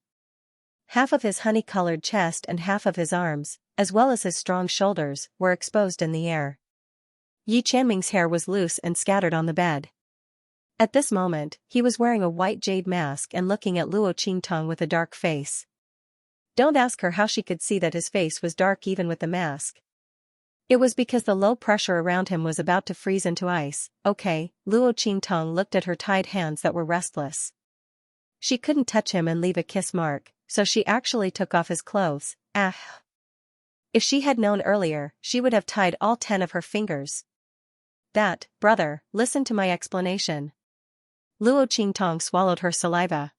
Half of his honey-colored chest and half of his arms, as well as his strong shoulders, were exposed in the air. Yi Qianming's hair was loose and scattered on the bed. At this moment, he was wearing a white jade mask and looking at Luo Qingtong with a dark face. Don't ask her how she could see that his face was dark even with the mask. It was because the low pressure around him was about to freeze into ice. Okay, Luo Qingtong looked at her tied hands that were restless. She couldn't touch him and leave a kiss mark, so she actually took off his clothes. Ah! If she had known earlier, she would have tied all 10 of her fingers. That, brother, listen to my explanation. Luo Qingtong swallowed her saliva.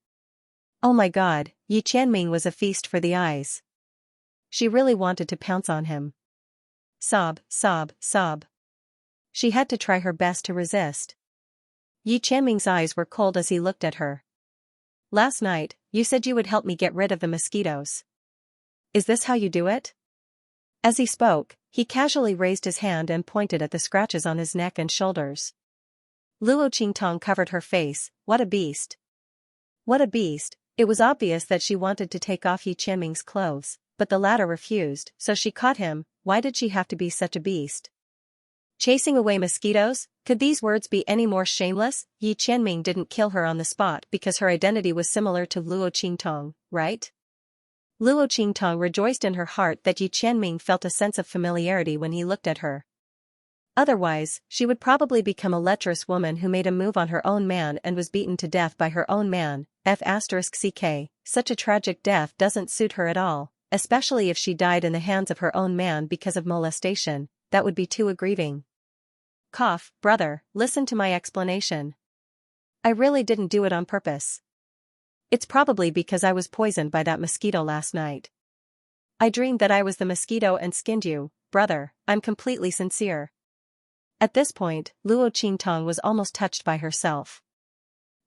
Oh my god, Yi Qianming was a feast for the eyes. She really wanted to pounce on him. Sob. She had to try her best to resist. Yi Qianming's eyes were cold as he looked at her. Last night, you said you would help me get rid of the mosquitoes. Is this how you do it? As he spoke, he casually raised his hand and pointed at the scratches on his neck and shoulders. Luo Qingtong covered her face. What a beast. What a beast. It was obvious that she wanted to take off Yi Qianming's clothes, but the latter refused, so she caught him. Why did she have to be such a beast? Chasing away mosquitoes? Could these words be any more shameless? Yi Qianming didn't kill her on the spot because her identity was similar to Luo Qingtong, right? Luo Qingtong rejoiced in her heart that Yi Qianming felt a sense of familiarity when he looked at her. Otherwise, she would probably become a lecherous woman who made a move on her own man and was beaten to death by her own man. *ck. Such a tragic death doesn't suit her at all. Especially if she died in the hands of her own man because of molestation, that would be too aggrieving. Cough, brother, listen to my explanation. I really didn't do it on purpose. It's probably because I was poisoned by that mosquito last night. I dreamed that I was the mosquito and skinned you, brother, I'm completely sincere. At this point, Luo Qingtong was almost touched by herself.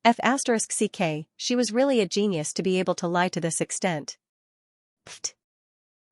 *ck. She was really a genius to be able to lie to this extent. Pfft.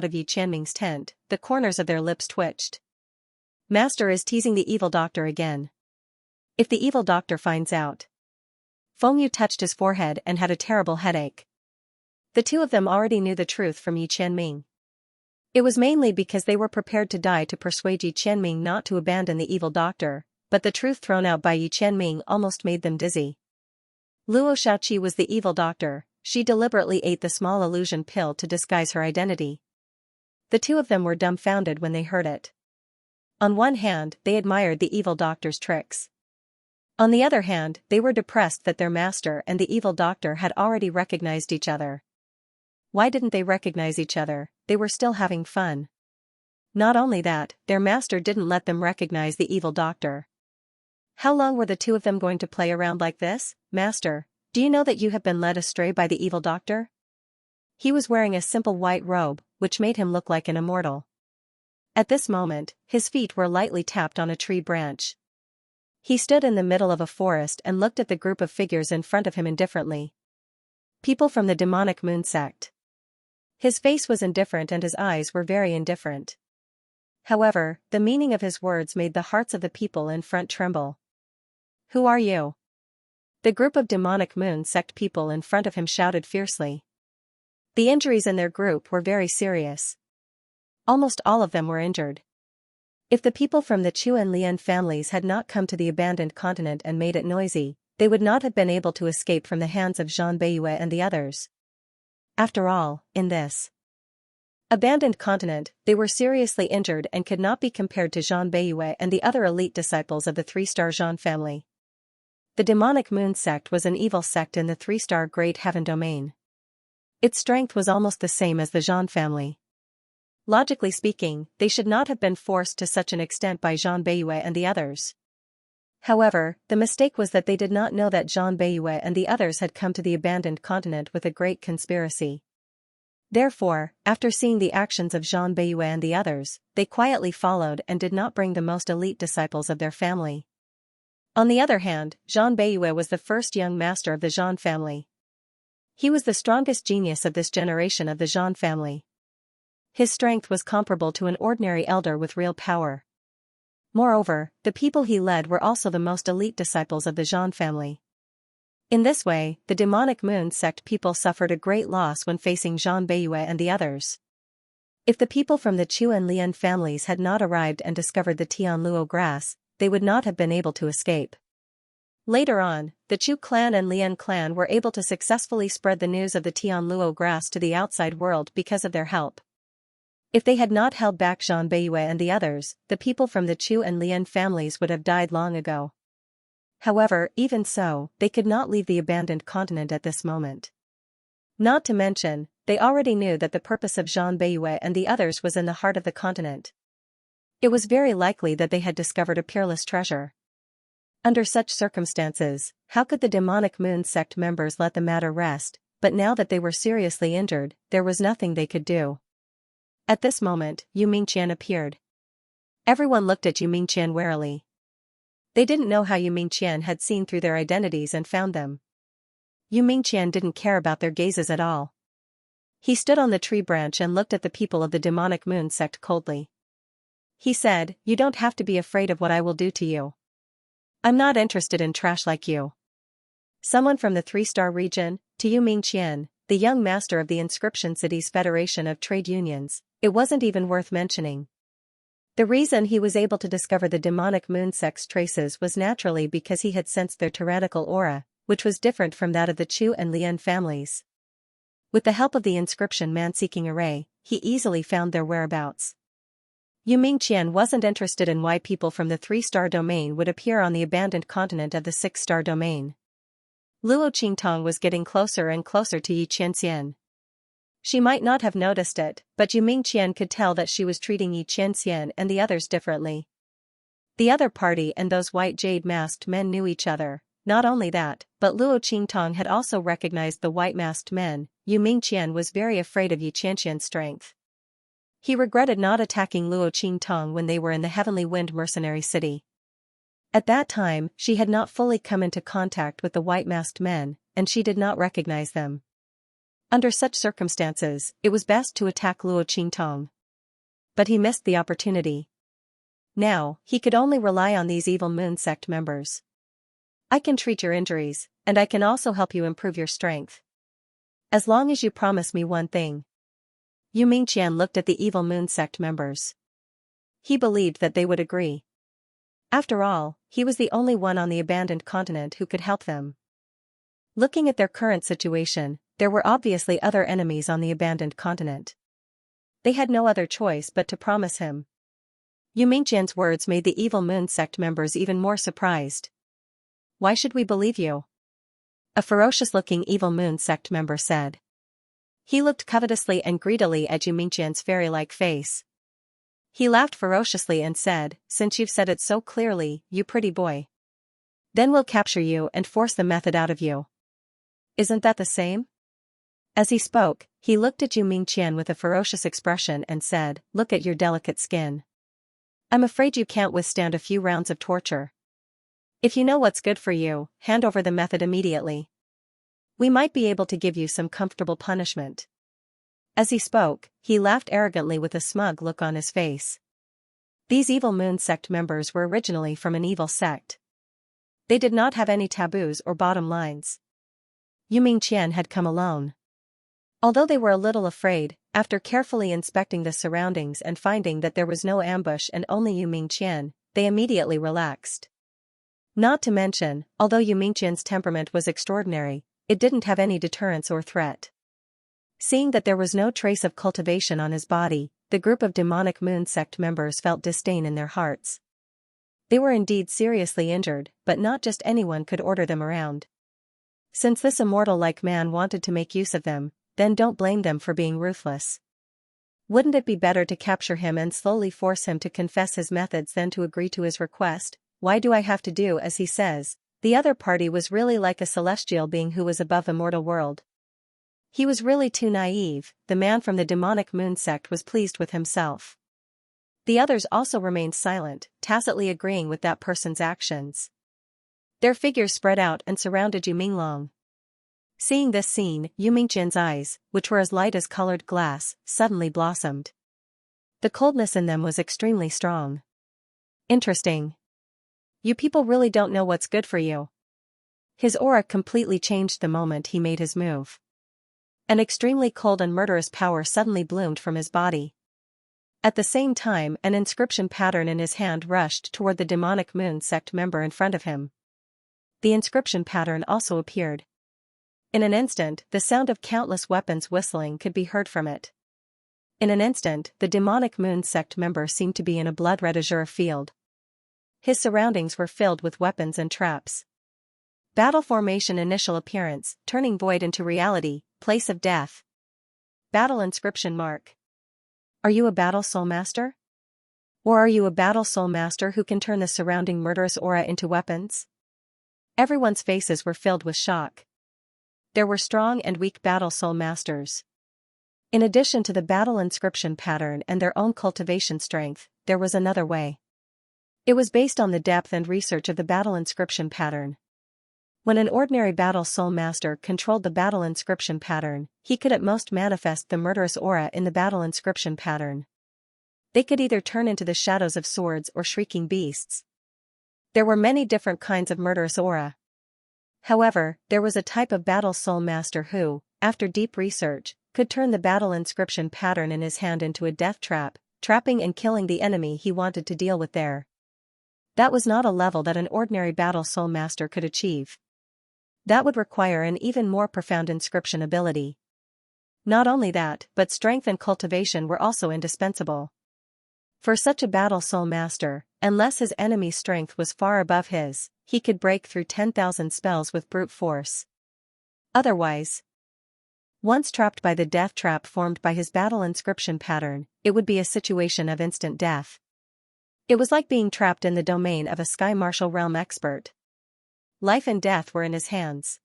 out of Yi Qianming's tent, the corners of their lips twitched. Master is teasing the evil doctor again. If the evil doctor finds out. Feng Yu touched his forehead and had a terrible headache. The two of them already knew the truth from Yi Qianming. It was mainly because they were prepared to die to persuade Yi Qianming not to abandon the evil doctor, but the truth thrown out by Yi Qianming almost made them dizzy. Luo Shaoqi was the evil doctor. She deliberately ate the small illusion pill to disguise her identity. The two of them were dumbfounded when they heard it. On one hand, they admired the evil doctor's tricks. On the other hand, they were depressed that their master and the evil doctor had already recognized each other. Why didn't they recognize each other? They were still having fun. Not only that, their master didn't let them recognize the evil doctor. How long were the two of them going to play around like this? Master, do you know that you have been led astray by the evil doctor? He was wearing a simple white robe, which made him look like an immortal. At this moment, his feet were lightly tapped on a tree branch. He stood in the middle of a forest and looked at the group of figures in front of him indifferently. People from the demonic moon sect. His face was indifferent and his eyes were very indifferent. However, the meaning of his words made the hearts of the people in front tremble. Who are you? The group of demonic moon sect people in front of him shouted fiercely. The injuries in their group were very serious. Almost all of them were injured. If the people from the Chu and Lian families had not come to the abandoned continent and made it noisy, they would not have been able to escape from the hands of Zhang Beiyue and the others. After all, in this abandoned continent, they were seriously injured and could not be compared to Zhang Beiyue and the other elite disciples of the three-star Zhang family. The demonic moon sect was an evil sect in the three-star Great Heaven domain. Its strength was almost the same as the Zhang family. Logically speaking, they should not have been forced to such an extent by Zhang Beiyue and the others. However, the mistake was that they did not know that Zhang Beiyue and the others had come to the abandoned continent with a great conspiracy. Therefore, after seeing the actions of Zhang Beiyue and the others, they quietly followed and did not bring the most elite disciples of their family. On the other hand, Zhang Beiyue was the first young master of the Zhang family. He was the strongest genius of this generation of the Zhang family. His strength was comparable to an ordinary elder with real power. Moreover, the people he led were also the most elite disciples of the Zhang family. In this way, the demonic moon sect people suffered a great loss when facing Zhang Beiyue and the others. If the people from the Chu and Lian families had not arrived and discovered the Tianluo grass, they would not have been able to escape. Later on, the Chu clan and Lian clan were able to successfully spread the news of the Tianluo grass to the outside world because of their help. If they had not held back Zhang Beiyue and the others, the people from the Chu and Lian families would have died long ago. However, even so, they could not leave the abandoned continent at this moment. Not to mention, they already knew that the purpose of Zhang Beiyue and the others was in the heart of the continent. It was very likely that they had discovered a peerless treasure. Under such circumstances, how could the demonic moon sect members let the matter rest? But now that they were seriously injured, there was nothing they could do. At this moment, Yu Mingqian appeared. Everyone looked at Yu Mingqian warily. They didn't know how Yu Mingqian had seen through their identities and found them. Yu Mingqian didn't care about their gazes at all. He stood on the tree branch and looked at the people of the demonic moon sect coldly. He said, "You don't have to be afraid of what I will do to you. I'm not interested in trash like you." Someone from the 3-star region, to Yu Mingqian, the young master of the Inscription City's Federation of Trade Unions, it wasn't even worth mentioning. The reason he was able to discover the demonic moon sect's traces was naturally because he had sensed their tyrannical aura, which was different from that of the Chu and Lian families. With the help of the inscription man-seeking array, he easily found their whereabouts. Yu Mingqian wasn't interested in why people from the 3-star domain would appear on the abandoned continent of the 6-star domain. Luo Qingtong was getting closer and closer to Yi Qianxian. She might not have noticed it, but Yu Mingqian could tell that she was treating Yi Qianxian and the others differently. The other party and those white jade-masked men knew each other. Not only that, but Luo Qingtong had also recognized the white-masked men. Yu Mingqian was very afraid of Yi Qianxian's strength. He regretted not attacking Luo Qingtong when they were in the Heavenly Wind mercenary city. At that time, she had not fully come into contact with the white-masked men, and she did not recognize them. Under such circumstances, it was best to attack Luo Qingtong. But he missed the opportunity. Now, he could only rely on these evil moon sect members. "I can treat your injuries, and I can also help you improve your strength. As long as you promise me one thing." Yu Mingqian looked at the evil moon sect members. He believed that they would agree. After all, he was the only one on the abandoned continent who could help them. Looking at their current situation, there were obviously other enemies on the abandoned continent. They had no other choice but to promise him. Yu Mingqian's words made the evil moon sect members even more surprised. "Why should we believe you?" a ferocious-looking evil moon sect member said. He looked covetously and greedily at Yu Mingqian's fairy-like face. He laughed ferociously and said, "Since you've said it so clearly, you pretty boy. Then we'll capture you and force the method out of you. Isn't that the same?" As he spoke, he looked at Yu Mingqian with a ferocious expression and said, "Look at your delicate skin. I'm afraid you can't withstand a few rounds of torture. If you know what's good for you, hand over the method immediately. We might be able to give you some comfortable punishment." As he spoke, he laughed arrogantly with a smug look on his face. These evil moon sect members were originally from an evil sect. They did not have any taboos or bottom lines. Yu Mingqian had come alone. Although they were a little afraid, after carefully inspecting the surroundings and finding that there was no ambush and only Yu Mingqian, they immediately relaxed. Not to mention, although Yu Mingqian's temperament was extraordinary, it didn't have any deterrence or threat. Seeing that there was no trace of cultivation on his body, the group of demonic moon sect members felt disdain in their hearts. They were indeed seriously injured, but not just anyone could order them around. Since this immortal-like man wanted to make use of them, then don't blame them for being ruthless. Wouldn't it be better to capture him and slowly force him to confess his methods than to agree to his request? Why do I have to do as he says? The other party was really like a celestial being who was above the mortal world. He was really too naive. The man from the demonic moon sect was pleased with himself. The others also remained silent, tacitly agreeing with that person's actions. Their figures spread out and surrounded Yu Minglong. Seeing this scene, Yu Mingqian's eyes, which were as light as colored glass, suddenly blossomed. The coldness in them was extremely strong. Interesting. You people really don't know what's good for you. His aura completely changed the moment he made his move. An extremely cold and murderous power suddenly bloomed from his body. At the same time, an inscription pattern in his hand rushed toward the demonic moon sect member in front of him. The inscription pattern also appeared. In an instant, the sound of countless weapons whistling could be heard from it. In an instant, the demonic moon sect member seemed to be in a blood-red azure field. His surroundings were filled with weapons and traps. Battle formation initial appearance, turning void into reality, place of death. Battle inscription mark. Are you a battle soul master? Or are you a battle soul master who can turn the surrounding murderous aura into weapons? Everyone's faces were filled with shock. There were strong and weak battle soul masters. In addition to the battle inscription pattern and their own cultivation strength, there was another way. It was based on the depth and research of the battle inscription pattern. When an ordinary battle soul master controlled the battle inscription pattern, he could at most manifest the murderous aura in the battle inscription pattern. They could either turn into the shadows of swords or shrieking beasts. There were many different kinds of murderous aura. However, there was a type of battle soul master who, after deep research, could turn the battle inscription pattern in his hand into a death trap, trapping and killing the enemy he wanted to deal with there. That was not a level that an ordinary battle soul master could achieve. That would require an even more profound inscription ability. Not only that, but strength and cultivation were also indispensable. For such a battle soul master, unless his enemy's strength was far above his, he could break through 10,000 spells with brute force. Otherwise, once trapped by the death trap formed by his battle inscription pattern, it would be a situation of instant death. It was like being trapped in the domain of a Sky Martial realm expert. Life and death were in his hands.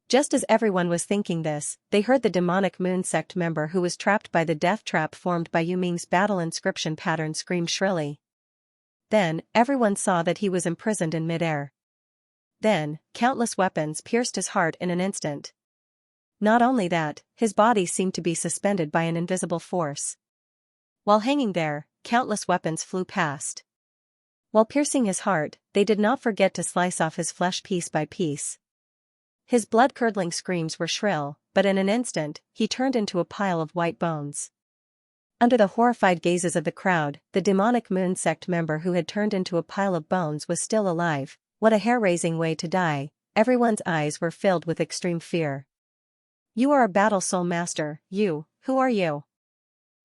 Just as everyone was thinking this, they heard the demonic moon sect member who was trapped by the death trap formed by Yu Ming's battle inscription pattern scream shrilly. Then, everyone saw that he was imprisoned in midair. Then, countless weapons pierced his heart in an instant. Not only that, his body seemed to be suspended by an invisible force. While hanging there, countless weapons flew past. While piercing his heart, they did not forget to slice off his flesh piece by piece. His blood-curdling screams were shrill, but in an instant, he turned into a pile of white bones. Under the horrified gazes of the crowd, the demonic moon sect member who had turned into a pile of bones was still alive. What a hair-raising way to die. Everyone's eyes were filled with extreme fear. You are a battle soul master, you, who are you?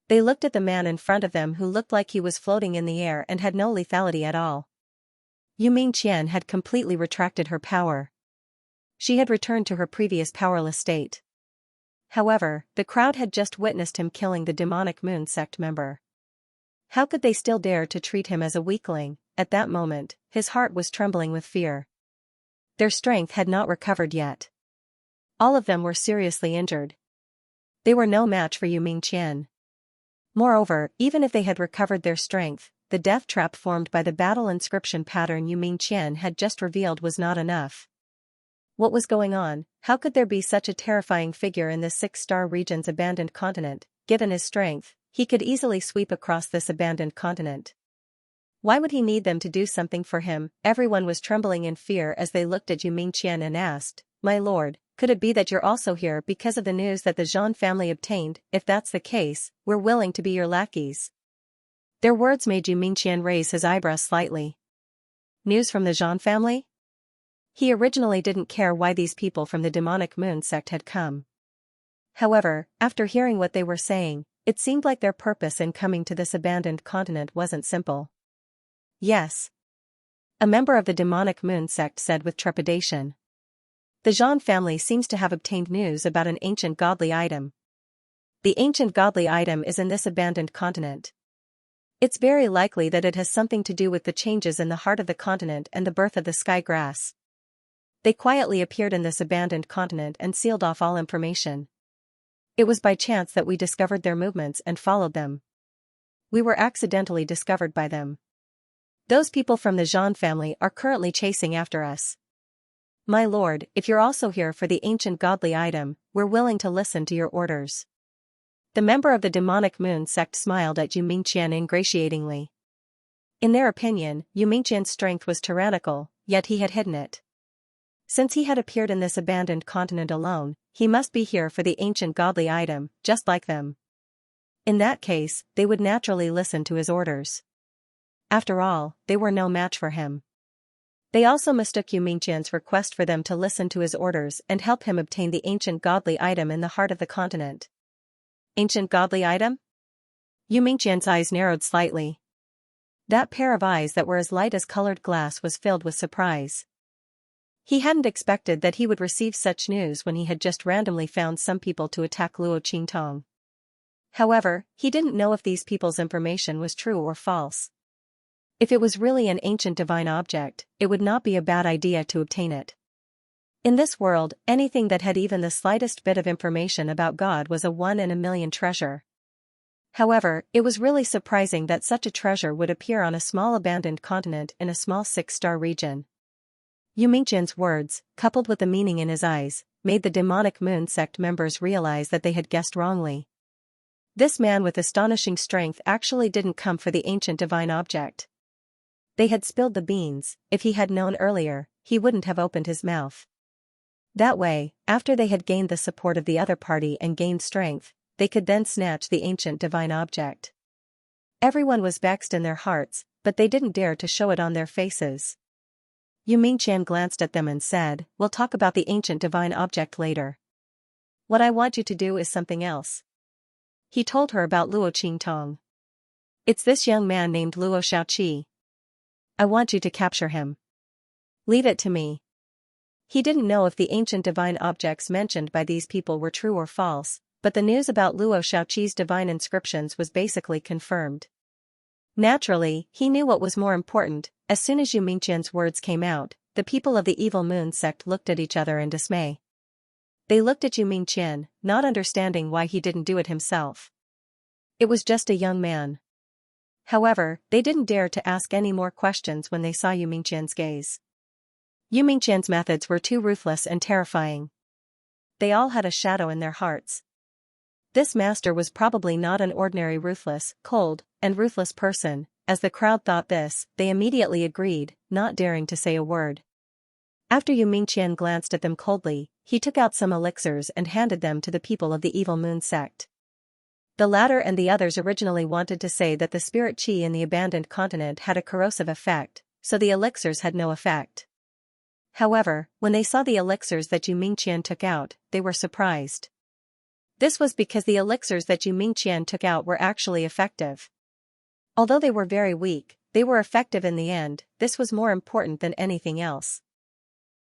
They looked at the man in front of them who looked like he was floating in the air and had no lethality at all. Yu Mingqian had completely retracted her power. She had returned to her previous powerless state. However, the crowd had just witnessed him killing the demonic moon sect member. How could they still dare to treat him as a weakling? At that moment, his heart was trembling with fear. Their strength had not recovered yet. All of them were seriously injured. They were no match for Yu Mingqian. Moreover, even if they had recovered their strength, the death trap formed by the battle inscription pattern Yu Mingqian had just revealed was not enough. What was going on? How could there be such a terrifying figure in this 6-star region's abandoned continent? Given his strength, he could easily sweep across this abandoned continent. Why would he need them to do something for him? Everyone was trembling in fear as they looked at Yu Mingqian and asked, "My lord, could it be that you're also here because of the news that the Zhang family obtained? If that's the case, we're willing to be your lackeys." Their words made Yu Mingqian raise his eyebrows slightly. News from the Zhang family? He originally didn't care why these people from the demonic moon sect had come. However, after hearing what they were saying, it seemed like their purpose in coming to this abandoned continent wasn't simple. Yes. A member of the demonic moon sect said with trepidation. The Zhang family seems to have obtained news about an ancient godly item. The ancient godly item is in this abandoned continent. It's very likely that it has something to do with the changes in the heart of the continent and the birth of the sky grass. They quietly appeared in this abandoned continent and sealed off all information. It was by chance that we discovered their movements and followed them. We were accidentally discovered by them. Those people from the Zhan family are currently chasing after us. My lord, if you're also here for the ancient godly item, we're willing to listen to your orders. The member of the demonic moon sect smiled at Yu Mingqian ingratiatingly. In their opinion, Yu Mingqian's strength was tyrannical, yet he had hidden it. Since he had appeared in this abandoned continent alone, he must be here for the ancient godly item, just like them. In that case, they would naturally listen to his orders. After all, they were no match for him. They also mistook Yu Mingqian's request for them to listen to his orders and help him obtain the ancient godly item in the heart of the continent. Ancient godly item? Yu Mingqian's eyes narrowed slightly. That pair of eyes that were as light as colored glass was filled with surprise. He hadn't expected that he would receive such news when he had just randomly found some people to attack Luo Qingtong. However, he didn't know if these people's information was true or false. If it was really an ancient divine object, it would not be a bad idea to obtain it. In this world, anything that had even the slightest bit of information about God was a 1 in a million treasure. However, it was really surprising that such a treasure would appear on a small abandoned continent in a small 6-star region. Yu Mingqian's words, coupled with the meaning in his eyes, made the demonic moon sect members realize that they had guessed wrongly. This man with astonishing strength actually didn't come for the ancient divine object. They had spilled the beans. If he had known earlier, he wouldn't have opened his mouth. That way, after they had gained the support of the other party and gained strength, they could then snatch the ancient divine object. Everyone was vexed in their hearts, but they didn't dare to show it on their faces. Yu Mingqian glanced at them and said, "We'll talk about the ancient divine object later. What I want you to do is something else." He told her about Luo Qingtong. "It's this young man named Luo Xiaoqi. I want you to capture him. Leave it to me." He didn't know if the ancient divine objects mentioned by these people were true or false, but the news about Luo Xiaoqi's divine inscriptions was basically confirmed. Naturally, he knew what was more important. As soon as Yu Mingqian's words came out, the people of the evil moon sect looked at each other in dismay. They looked at Yu Mingqian, not understanding why he didn't do it himself. It was just a young man. However, they didn't dare to ask any more questions when they saw Yu Mingqian's gaze. Yu Mingqian's methods were too ruthless and terrifying. They all had a shadow in their hearts. This master was probably not an ordinary ruthless, cold, and ruthless person. As the crowd thought this, they immediately agreed, not daring to say a word. After Yu Mingqian glanced at them coldly, he took out some elixirs and handed them to the people of the evil moon sect. The latter and the others originally wanted to say that the spirit qi in the abandoned continent had a corrosive effect, so the elixirs had no effect. However, when they saw the elixirs that Yu Mingqian took out, they were surprised. This was because the elixirs that Yu Mingqian took out were actually effective. Although they were very weak, they were effective in the end. This was more important than anything else.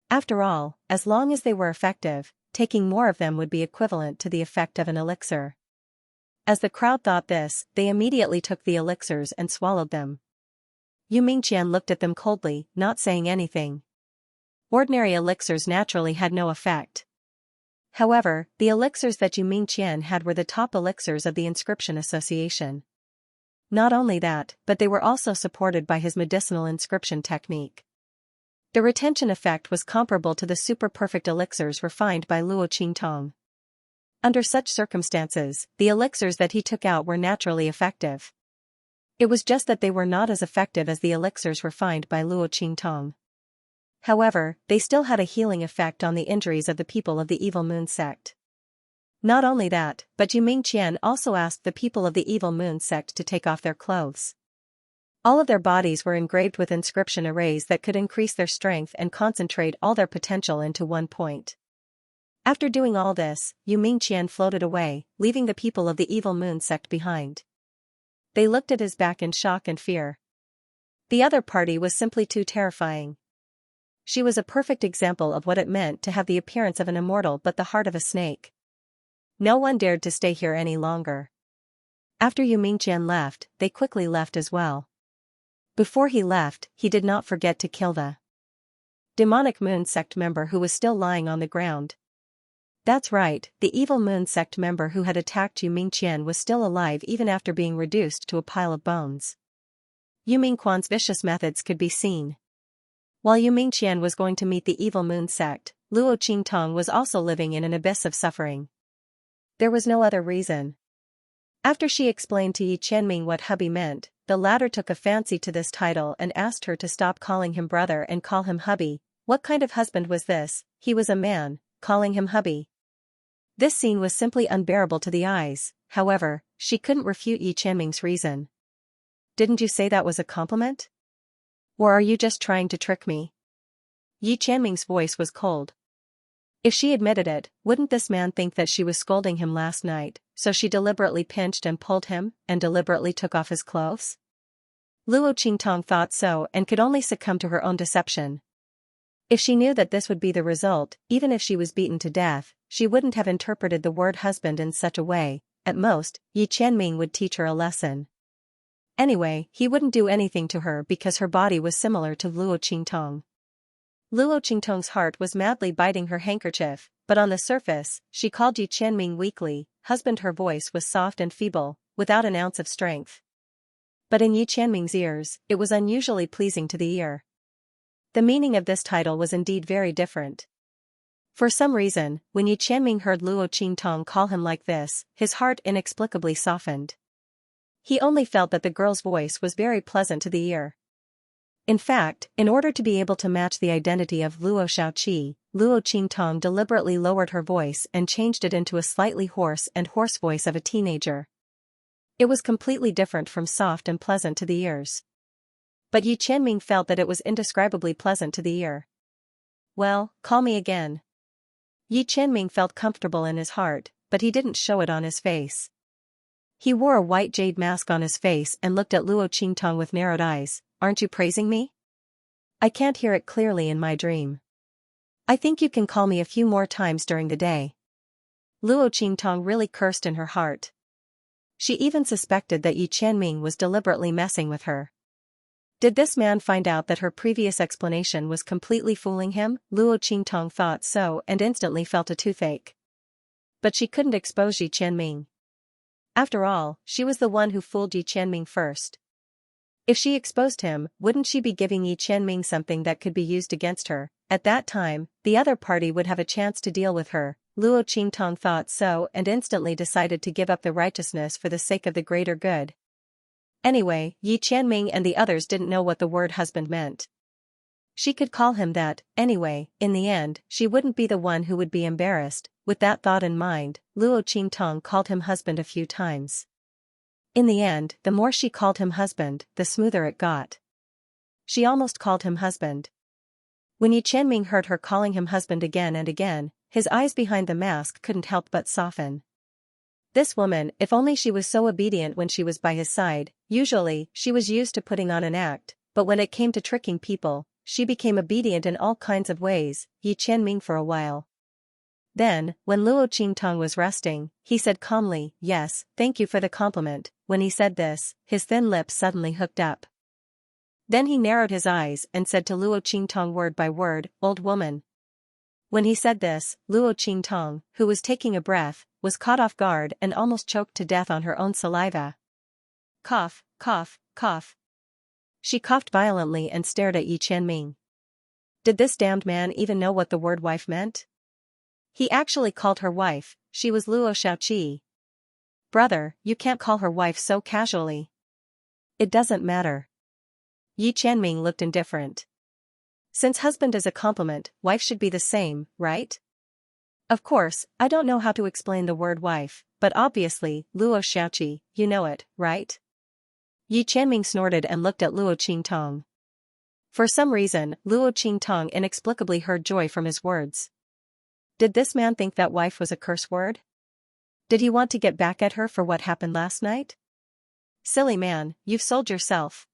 After all, as long as they were effective, taking more of them would be equivalent to the effect of an elixir. As the crowd thought this, they immediately took the elixirs and swallowed them. Yu Mingqian looked at them coldly, not saying anything. Ordinary elixirs naturally had no effect. However, the elixirs that Yu Mingqian had were the top elixirs of the Inscription Association. Not only that, but they were also supported by his medicinal inscription technique. The retention effect was comparable to the super-perfect elixirs refined by Luo Qingtong. Under such circumstances, the elixirs that he took out were naturally effective. It was just that they were not as effective as the elixirs refined by Luo Qingtong. However, they still had a healing effect on the injuries of the people of the evil moon sect. Not only that, but Yu Mingqian also asked the people of the evil moon sect to take off their clothes. All of their bodies were engraved with inscription arrays that could increase their strength and concentrate all their potential into one point. After doing all this, Yu Mingqian floated away, leaving the people of the evil moon sect behind. They looked at his back in shock and fear. The other party was simply too terrifying. She was a perfect example of what it meant to have the appearance of an immortal but the heart of a snake. No one dared to stay here any longer. After Yu Mingqian left, they quickly left as well. Before he left, he did not forget to kill the demonic moon sect member who was still lying on the ground. That's right, the evil moon sect member who had attacked Yu Mingqian was still alive even after being reduced to a pile of bones. Yu Mingquan's vicious methods could be seen. While Yu Mingqian was going to meet the evil moon sect, Luo Qingtong was also living in an abyss of suffering. There was no other reason. After she explained to Yi Qianming what hubby meant, the latter took a fancy to this title and asked her to stop calling him brother and call him hubby. What kind of husband was this? He was a man, calling him hubby. This scene was simply unbearable to the eyes, however, she couldn't refute Yi Qianming's reason. Didn't you say that was a compliment? Or are you just trying to trick me? Yi Qianming's voice was cold. If she admitted it, wouldn't this man think that she was scolding him last night, so she deliberately pinched and pulled him, and deliberately took off his clothes? Luo Qingtong thought so and could only succumb to her own deception. If she knew that this would be the result, even if she was beaten to death, she wouldn't have interpreted the word husband in such a way. At most, Yi Qianming would teach her a lesson. Anyway, he wouldn't do anything to her because her body was similar to Luo Qingtong. Luo Qingtong's heart was madly biting her handkerchief, but on the surface, she called Yi Qianming weakly, husband. Her voice was soft and feeble, without an ounce of strength. But in Yi Qianming's ears, it was unusually pleasing to the ear. The meaning of this title was indeed very different. For some reason, when Yi Qianming heard Luo Qingtong call him like this, his heart inexplicably softened. He only felt that the girl's voice was very pleasant to the ear. In fact, in order to be able to match the identity of Luo Xiaoqi, Luo Qingtong deliberately lowered her voice and changed it into a slightly hoarse voice of a teenager. It was completely different from soft and pleasant to the ears. But Yi Qianming felt that it was indescribably pleasant to the ear. Well, call me again. Yi Qianming felt comfortable in his heart, but he didn't show it on his face. He wore a white jade mask on his face and looked at Luo Qingtong with narrowed eyes. Aren't you praising me? I can't hear it clearly in my dream. I think you can call me a few more times during the day. Luo Qingtong really cursed in her heart. She even suspected that Yi Qianming was deliberately messing with her. Did this man find out that her previous explanation was completely fooling him? Luo Qingtong thought so and instantly felt a toothache. But she couldn't expose Yi Qianming. After all, she was the one who fooled Yi Qianming first. If she exposed him, wouldn't she be giving Yi Qianming something that could be used against her? At that time, the other party would have a chance to deal with her. Luo Qingtong thought so and instantly decided to give up the righteousness for the sake of the greater good. Anyway, Yi Qianming and the others didn't know what the word husband meant. She could call him that, anyway. In the end, she wouldn't be the one who would be embarrassed. With that thought in mind, Luo Qingtong called him husband a few times. In the end, the more she called him husband, the smoother it got. She almost called him husband. When Yi Qianming heard her calling him husband again and again, his eyes behind the mask couldn't help but soften. This woman, if only she was so obedient when she was by his side. Usually, she was used to putting on an act, but when it came to tricking people, she became obedient in all kinds of ways. Yi Qianming for a while. Then, when Luo Qingtong was resting, he said calmly, "Yes, thank you for the compliment." When he said this, his thin lips suddenly hooked up. Then he narrowed his eyes and said to Luo Qingtong word by word, "Old woman." When he said this, Luo Qingtong, who was taking a breath, was caught off guard and almost choked to death on her own saliva. Cough, cough, cough. She coughed violently and stared at Yi Qianming. Did this damned man even know what the word wife meant? He actually called her wife. She was Luo Xiaoqi. Brother, you can't call her wife so casually. It doesn't matter. Yi Qianming looked indifferent. Since husband is a compliment, wife should be the same, right? Of course, I don't know how to explain the word wife, but obviously, Luo Xiaoqi, you know it, right? Yi Qianming snorted and looked at Luo Qingtong. For some reason, Luo Qingtong inexplicably heard joy from his words. Did this man think that wife was a curse word? Did he want to get back at her for what happened last night? Silly man, you've sold yourself.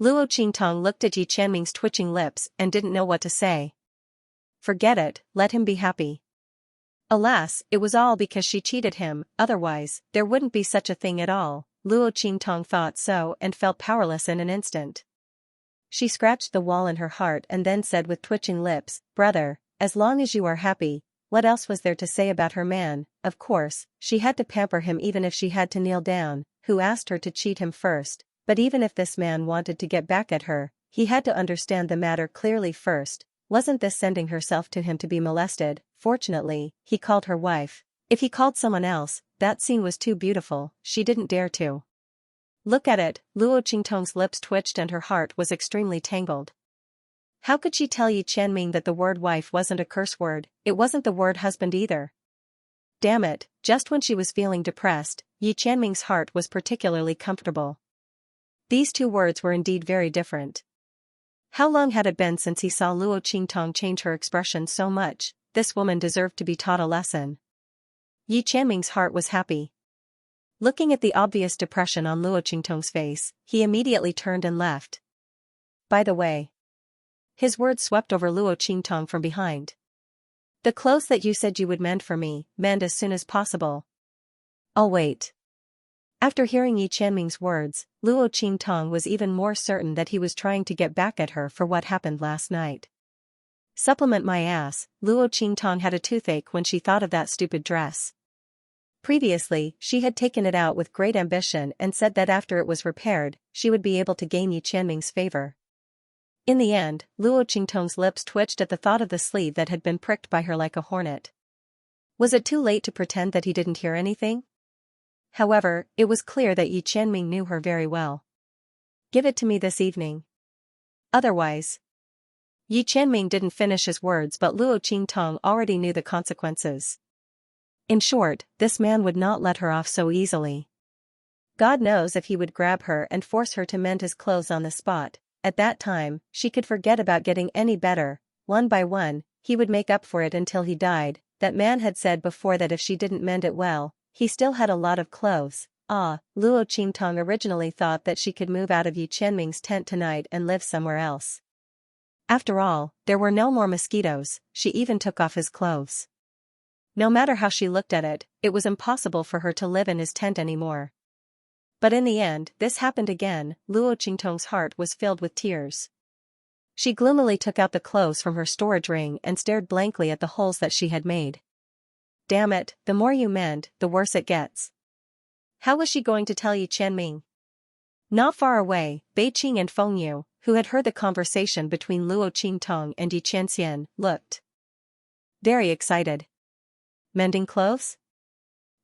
Luo Qingtong looked at Yi Qianming's twitching lips and didn't know what to say. Forget it, let him be happy. Alas, it was all because she cheated him, otherwise, there wouldn't be such a thing at all. Luo Qingtong thought so and felt powerless in an instant. She scratched the wall in her heart and then said with twitching lips, "Brother, as long as you are happy, What else was there to say about her man? Of course, she had to pamper him even if she had to kneel down. Who asked her to cheat him first? But even if this man wanted to get back at her, he had to understand the matter clearly first. Wasn't this sending herself to him to be molested? Fortunately, he called her wife. If he called someone else, that scene was too beautiful, she didn't dare to look at it. Luo Qingtong's lips twitched and her heart was extremely tangled. How could she tell Yi Qianming that the word wife wasn't a curse word? It wasn't the word husband either. Damn it, just when she was feeling depressed, Yi Qianming's heart was particularly comfortable. These two words were indeed very different. How long had it been since he saw Luo Qingtong change her expression so much? This woman deserved to be taught a lesson. Yi Qianming's heart was happy. Looking at the obvious depression on Luo Qingtong's face, he immediately turned and left. By the way. His words swept over Luo Qingtong from behind. The clothes that you said you would mend for me, mend as soon as possible. I'll wait. After hearing Yi Qianming's words, Luo Qingtong was even more certain that he was trying to get back at her for what happened last night. Supplement my ass, Luo Qingtong had a toothache when she thought of that stupid dress. Previously, she had taken it out with great ambition and said that after it was repaired, she would be able to gain Yi Qianming's favor. In the end, Luo Qingtong's lips twitched at the thought of the sleeve that had been pricked by her like a hornet. Was it too late to pretend that he didn't hear anything? However, it was clear that Yi Qianming knew her very well. Give it to me this evening. Otherwise. Yi Qianming didn't finish his words, but Luo Qingtong already knew the consequences. In short, this man would not let her off so easily. God knows if he would grab her and force her to mend his clothes on the spot. At that time, she could forget about getting any better. One by one, he would make up for it until he died. That man had said before that if she didn't mend it well, he still had a lot of clothes. Luo Qingtong originally thought that she could move out of Yi Qianming's tent tonight and live somewhere else. After all, there were no more mosquitoes. She even took off his clothes. No matter how she looked at it, it was impossible for her to live in his tent anymore. But in the end, this happened again. Luo Qingtong's heart was filled with tears. She gloomily took out the clothes from her storage ring and stared blankly at the holes that she had made. Damn it, the more you mend, the worse it gets. How was she going to tell Yi Qianming? Not far away, Beiqing and Fengyu, who had heard the conversation between Luo Qingtong and Yi Qianxian, looked very excited. Mending clothes?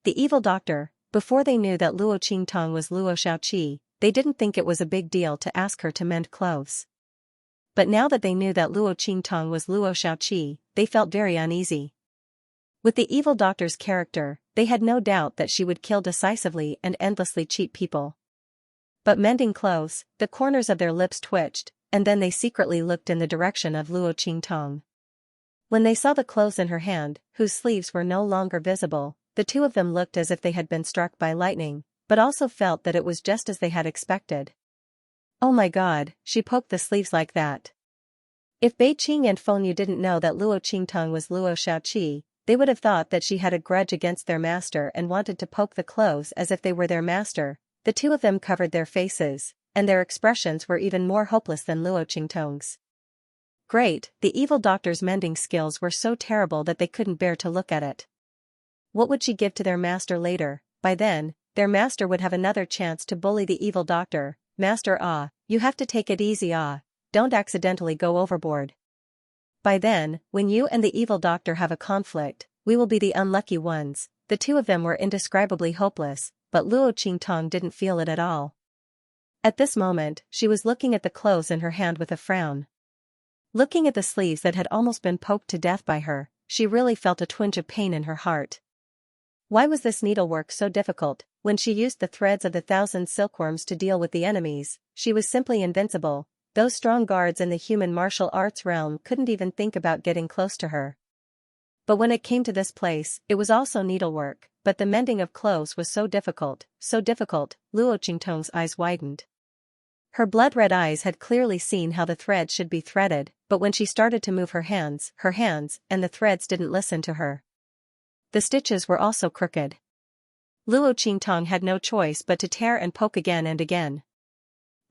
The evil doctor. Before they knew that Luo Qingtong was Luo Xiaoqi, they didn't think it was a big deal to ask her to mend clothes. But now that they knew that Luo Qingtong was Luo Xiaoqi, they felt very uneasy. With the evil doctor's character, they had no doubt that she would kill decisively and endlessly cheat people. But mending clothes, the corners of their lips twitched, and then they secretly looked in the direction of Luo Qingtong. When they saw the clothes in her hand, whose sleeves were no longer visible, the two of them looked as if they had been struck by lightning, but also felt that it was just as they had expected. Oh my God, she poked the sleeves like that. If Beiqing and Fengyu didn't know that Luo Qingtong was Luo Xiaoqi, they would have thought that she had a grudge against their master and wanted to poke the clothes as if they were their master. The two of them covered their faces, and their expressions were even more hopeless than Luo Qingtong's. Great, the evil doctor's mending skills were so terrible that they couldn't bear to look at it. What would she give to their master later? By then, their master would have another chance to bully the evil doctor. Master, you have to take it easy, don't accidentally go overboard. By then, when you and the evil doctor have a conflict, we will be the unlucky ones. The two of them were indescribably hopeless, but Luo Qingtong didn't feel it at all. At this moment, she was looking at the clothes in her hand with a frown. Looking at the sleeves that had almost been poked to death by her, she really felt a twinge of pain in her heart. Why was this needlework so difficult? When she used the threads of the 1,000 silkworms to deal with the enemies, she was simply invincible. Those strong guards in the human martial arts realm couldn't even think about getting close to her. But when it came to this place, it was also needlework, but the mending of clothes was so difficult, Luo Qingtong's eyes widened. Her blood-red eyes had clearly seen how the thread should be threaded, but when she started to move her hands and the threads didn't listen to her. The stitches were also crooked. Luo Qingtong had no choice but to tear and poke again and again.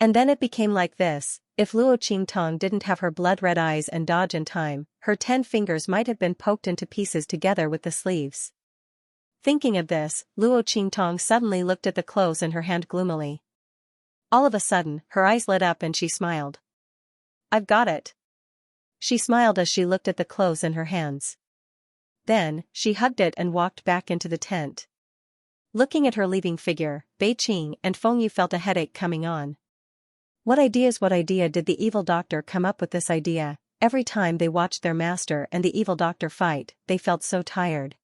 And then it became like this: if Luo Qingtong didn't have her blood-red eyes and dodge in time, her 10 fingers might have been poked into pieces together with the sleeves. Thinking of this, Luo Qingtong suddenly looked at the clothes in her hand gloomily. All of a sudden, her eyes lit up and she smiled. "I've got it." She smiled as she looked at the clothes in her hands. Then, she hugged it and walked back into the tent. Looking at her leaving figure, Bei Qing and Feng Yu felt a headache coming on. What idea did the evil doctor come up with this idea? Every time they watched their master and the evil doctor fight, they felt so tired.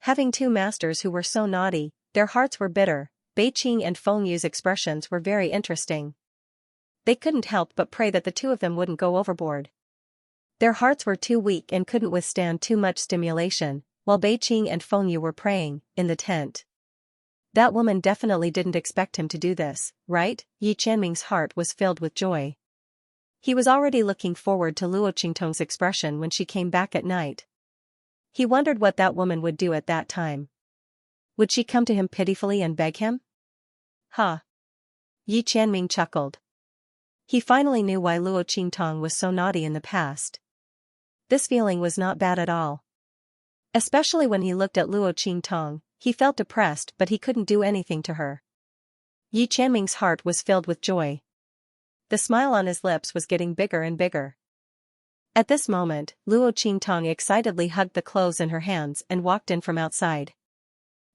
Having 2 masters who were so naughty, their hearts were bitter. Bei Qing and Feng Yu's expressions were very interesting. They couldn't help but pray that the 2 of them wouldn't go overboard. Their hearts were too weak and couldn't withstand too much stimulation, while Bei Qing and Feng Yu were praying, in the tent. That woman definitely didn't expect him to do this, right? Yi Qianming's heart was filled with joy. He was already looking forward to Luo Qingtong's expression when she came back at night. He wondered what that woman would do at that time. Would she come to him pitifully and beg him? Huh. Yi Qianming chuckled. He finally knew why Luo Qingtong was so naughty in the past. This feeling was not bad at all. Especially when he looked at Luo Qingtong, he felt depressed but he couldn't do anything to her. Yi Qianming's heart was filled with joy. The smile on his lips was getting bigger and bigger. At this moment, Luo Qingtong excitedly hugged the clothes in her hands and walked in from outside.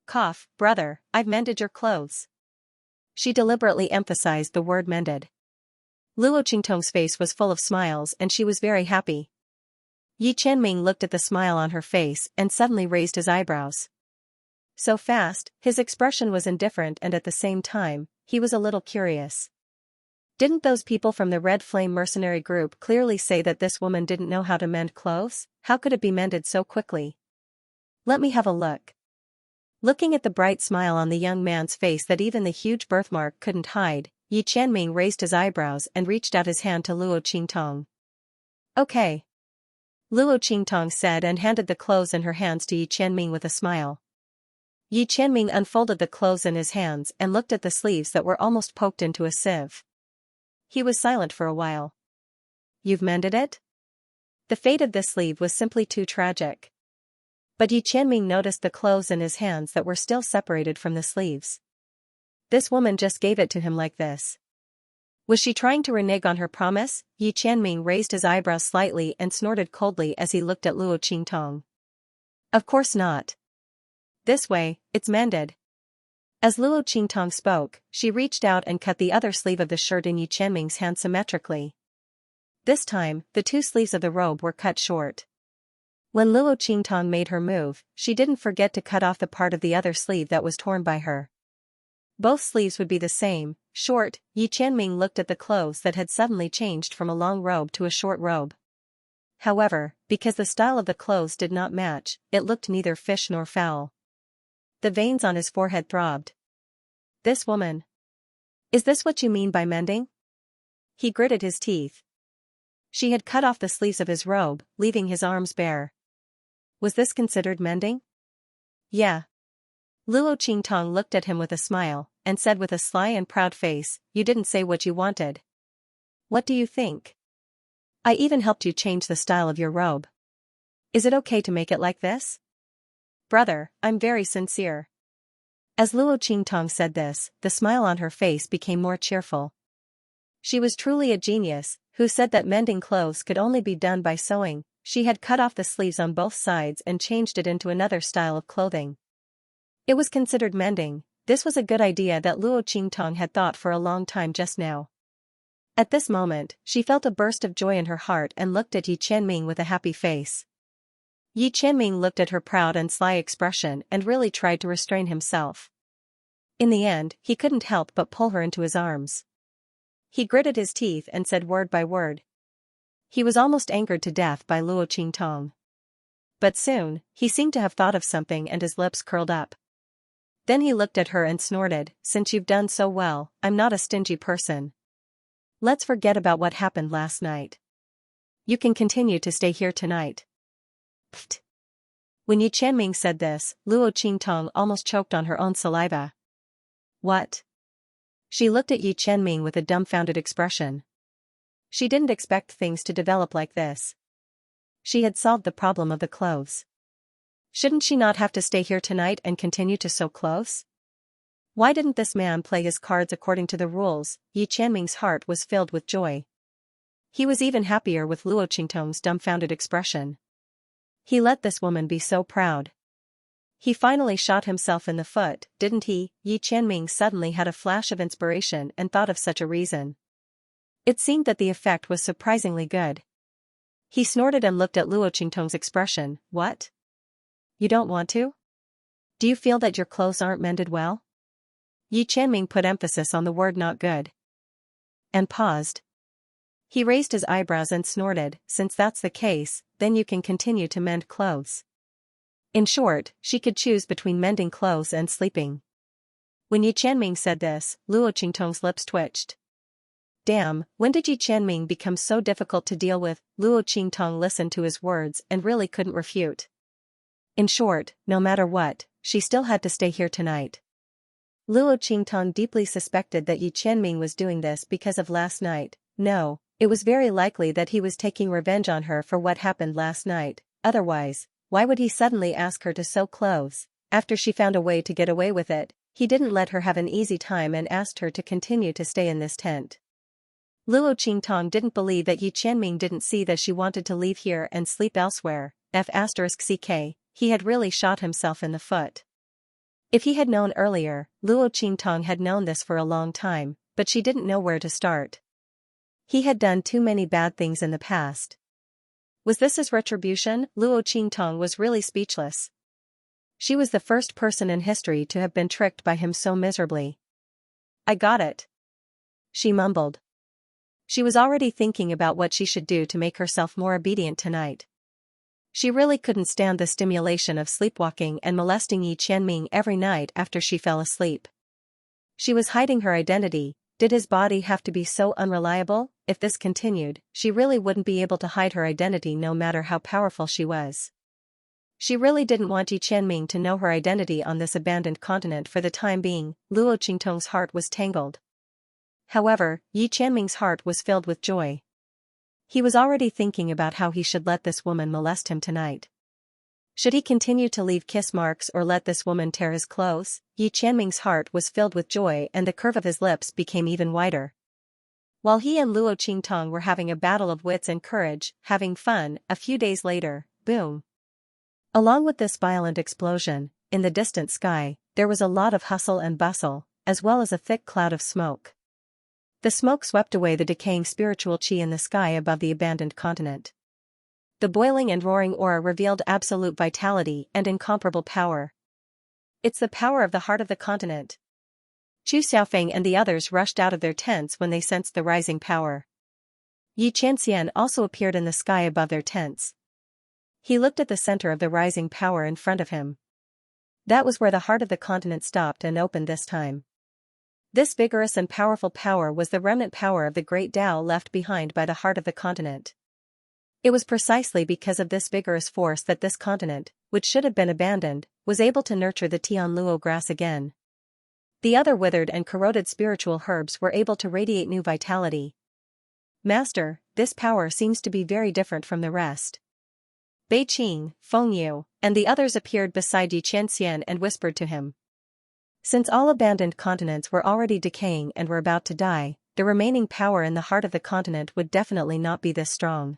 "Cough, brother, I've mended your clothes." She deliberately emphasized the word mended. Luo Qingtong's face was full of smiles and she was very happy. Yi Qianming looked at the smile on her face and suddenly raised his eyebrows. So fast, his expression was indifferent and at the same time, he was a little curious. Didn't those people from the Red Flame mercenary group clearly say that this woman didn't know how to mend clothes? How could it be mended so quickly? Let me have a look. Looking at the bright smile on the young man's face that even the huge birthmark couldn't hide, Yi Qianming raised his eyebrows and reached out his hand to Luo Qingtong. "Okay," Luo Qingtong said and handed the clothes in her hands to Yi Qianming with a smile. Yi Qianming unfolded the clothes in his hands and looked at the sleeves that were almost poked into a sieve. He was silent for a while. "You've mended it?" The fate of this sleeve was simply too tragic. But Yi Qianming noticed the clothes in his hands that were still separated from the sleeves. This woman just gave it to him like this. Was she trying to renege on her promise? Yi Qianming raised his eyebrows slightly and snorted coldly as he looked at Luo Qingtong. "Of course not. This way, it's mended." As Luo Qingtong spoke, she reached out and cut the other sleeve of the shirt in Yi Qianming's hand symmetrically. This time, the 2 sleeves of the robe were cut short. When Luo Qingtong made her move, she didn't forget to cut off the part of the other sleeve that was torn by her. Both sleeves would be the same, short. Yi Qianming looked at the clothes that had suddenly changed from a long robe to a short robe. However, because the style of the clothes did not match, it looked neither fish nor fowl. The veins on his forehead throbbed. This woman. Is this what you mean by mending? He gritted his teeth. She had cut off the sleeves of his robe, leaving his arms bare. Was this considered mending? Yeah. Luo Qingtong looked at him with a smile, and said with a sly and proud face, "You didn't say what you wanted. What do you think? I even helped you change the style of your robe. Is it okay to make it like this? Brother, I'm very sincere." As Luo Qingtong said this, the smile on her face became more cheerful. She was truly a genius, who said that mending clothes could only be done by sewing. She had cut off the sleeves on both sides and changed it into another style of clothing. It was considered mending. This was a good idea that Luo Qingtong had thought for a long time just now. At this moment, she felt a burst of joy in her heart and looked at Yi Qianming with a happy face. Yi Qianming looked at her proud and sly expression and really tried to restrain himself. In the end, he couldn't help but pull her into his arms. He gritted his teeth and said word by word. He was almost angered to death by Luo Qingtong. But soon, he seemed to have thought of something and his lips curled up. Then he looked at her and snorted, "Since you've done so well, I'm not a stingy person. Let's forget about what happened last night. You can continue to stay here tonight." Pfft. When Yi Qianming said this, Luo Qingtong almost choked on her own saliva. What? She looked at Yi Qianming with a dumbfounded expression. She didn't expect things to develop like this. She had solved the problem of the clothes. Shouldn't she not have to stay here tonight and continue to sew clothes? Why didn't this man play his cards according to the rules? Yi Qianming's heart was filled with joy. He was even happier with Luo Qingtong's dumbfounded expression. He let this woman be so proud. He finally shot himself in the foot, didn't he? Yi Qianming suddenly had a flash of inspiration and thought of such a reason. It seemed that the effect was surprisingly good. He snorted and looked at Luo Qingtong's expression. What? You don't want to? Do you feel that your clothes aren't mended well? Yi Qianming put emphasis on the word not good. And paused. He raised his eyebrows and snorted, since that's the case, then you can continue to mend clothes. In short, she could choose between mending clothes and sleeping. When Yi Qianming said this, Luo Qingtong's lips twitched. Damn, when did Yi Qianming become so difficult to deal with? Luo Qingtong listened to his words and really couldn't refute. In short, no matter what, she still had to stay here tonight. Luo Qingtong deeply suspected that Yi Qianming was doing this because of last night. No, it was very likely that he was taking revenge on her for what happened last night. Otherwise, why would he suddenly ask her to sew clothes? After she found a way to get away with it, he didn't let her have an easy time and asked her to continue to stay in this tent. Luo Qingtong didn't believe that Yi Qianming didn't see that she wanted to leave here and sleep elsewhere. F***ck, he had really shot himself in the foot. If he had known earlier, Luo Qingtong had known this for a long time, but she didn't know where to start. He had done too many bad things in the past. Was this his retribution? Luo Qingtong was really speechless. She was the first person in history to have been tricked by him so miserably. I got it. She mumbled. She was already thinking about what she should do to make herself more obedient tonight. She really couldn't stand the stimulation of sleepwalking and molesting Yi Qianming every night after she fell asleep. She was hiding her identity. Did his body have to be so unreliable? If this continued, she really wouldn't be able to hide her identity no matter how powerful she was. She really didn't want Yi Qianming to know her identity on this abandoned continent for the time being. Luo Qingtong's heart was tangled. However, Yi Qianming's heart was filled with joy. He was already thinking about how he should let this woman molest him tonight. Should he continue to leave kiss marks or let this woman tear his clothes? Yi Qianming's heart was filled with joy and the curve of his lips became even wider. While he and Luo Qingtong were having a battle of wits and courage, having fun, a few days later, boom. Along with this violent explosion, in the distant sky, there was a lot of hustle and bustle, as well as a thick cloud of smoke. The smoke swept away the decaying spiritual qi in the sky above the abandoned continent. The boiling and roaring aura revealed absolute vitality and incomparable power. It's the power of the heart of the continent. Chu Xiaofeng and the others rushed out of their tents when they sensed the rising power. Yi Qianxian also appeared in the sky above their tents. He looked at the center of the rising power in front of him. That was where the heart of the continent stopped and opened this time. This vigorous and powerful power was the remnant power of the great Tao left behind by the heart of the continent. It was precisely because of this vigorous force that this continent, which should have been abandoned, was able to nurture the Tianluo grass again. The other withered and corroded spiritual herbs were able to radiate new vitality. Master, this power seems to be very different from the rest. Bei Qing, Feng Yu, and the others appeared beside Yi Qianxian and whispered to him. Since all abandoned continents were already decaying and were about to die, the remaining power in the heart of the continent would definitely not be this strong.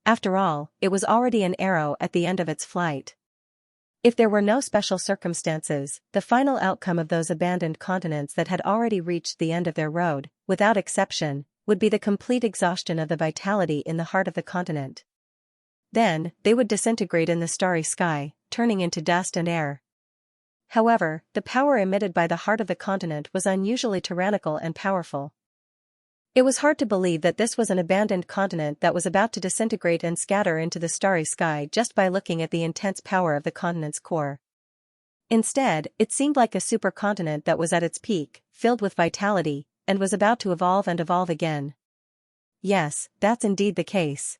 After all, it was already an arrow at the end of its flight. If there were no special circumstances, the final outcome of those abandoned continents that had already reached the end of their road, without exception, would be the complete exhaustion of the vitality in the heart of the continent. Then, they would disintegrate in the starry sky, turning into dust and air. However, the power emitted by the heart of the continent was unusually tyrannical and powerful. It was hard to believe that this was an abandoned continent that was about to disintegrate and scatter into the starry sky just by looking at the intense power of the continent's core. Instead, it seemed like a supercontinent that was at its peak, filled with vitality, and was about to evolve and evolve again. Yes, that's indeed the case.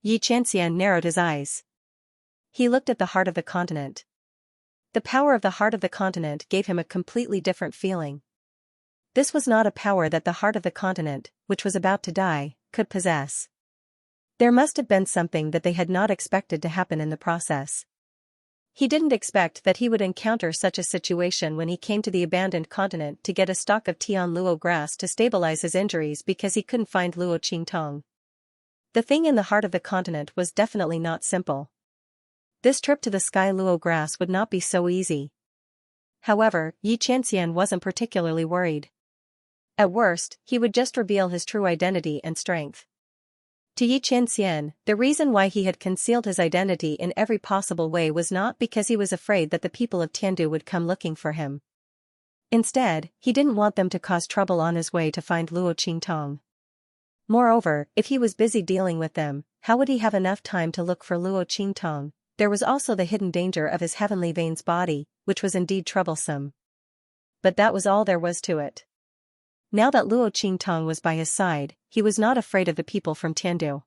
Yi Qianxian narrowed his eyes. He looked at the heart of the continent. The power of the heart of the continent gave him a completely different feeling. This was not a power that the heart of the continent, which was about to die, could possess. There must have been something that they had not expected to happen in the process. He didn't expect that he would encounter such a situation when he came to the abandoned continent to get a stalk of Tian Luo grass to stabilize his injuries because he couldn't find Luo Qingtong. The thing in the heart of the continent was definitely not simple. This trip to the sky Luo grass would not be so easy. However, Xianxia wasn't particularly worried. At worst, he would just reveal his true identity and strength. To Xianxia, the reason why he had concealed his identity in every possible way was not because he was afraid that the people of Tiandu would come looking for him. Instead, he didn't want them to cause trouble on his way to find Luo Qingtong. Moreover, if he was busy dealing with them, how would he have enough time to look for Luo Qingtong? There was also the hidden danger of his heavenly veins body, which was indeed troublesome. But that was all there was to it. Now that Luo Qingtong was by his side, he was not afraid of the people from Tiandu.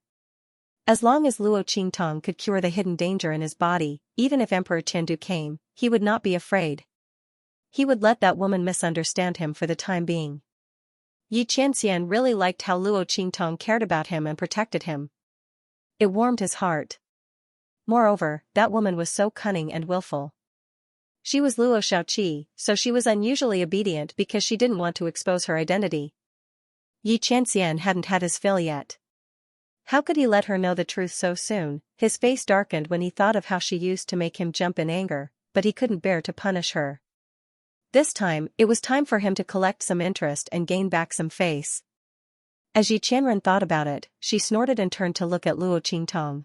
As long as Luo Qingtong could cure the hidden danger in his body, even if Emperor Tiandu came, he would not be afraid. He would let that woman misunderstand him for the time being. Xianxia really liked how Luo Qingtong cared about him and protected him. It warmed his heart. Moreover, that woman was so cunning and willful. She was Luo Shaoqi, so she was unusually obedient because she didn't want to expose her identity. Xianxia hadn't had his fill yet. How could he let her know the truth so soon? His face darkened when he thought of how she used to make him jump in anger, but he couldn't bear to punish her. This time, it was time for him to collect some interest and gain back some face. As Xianxia thought about it, she snorted and turned to look at Luo Qingtong.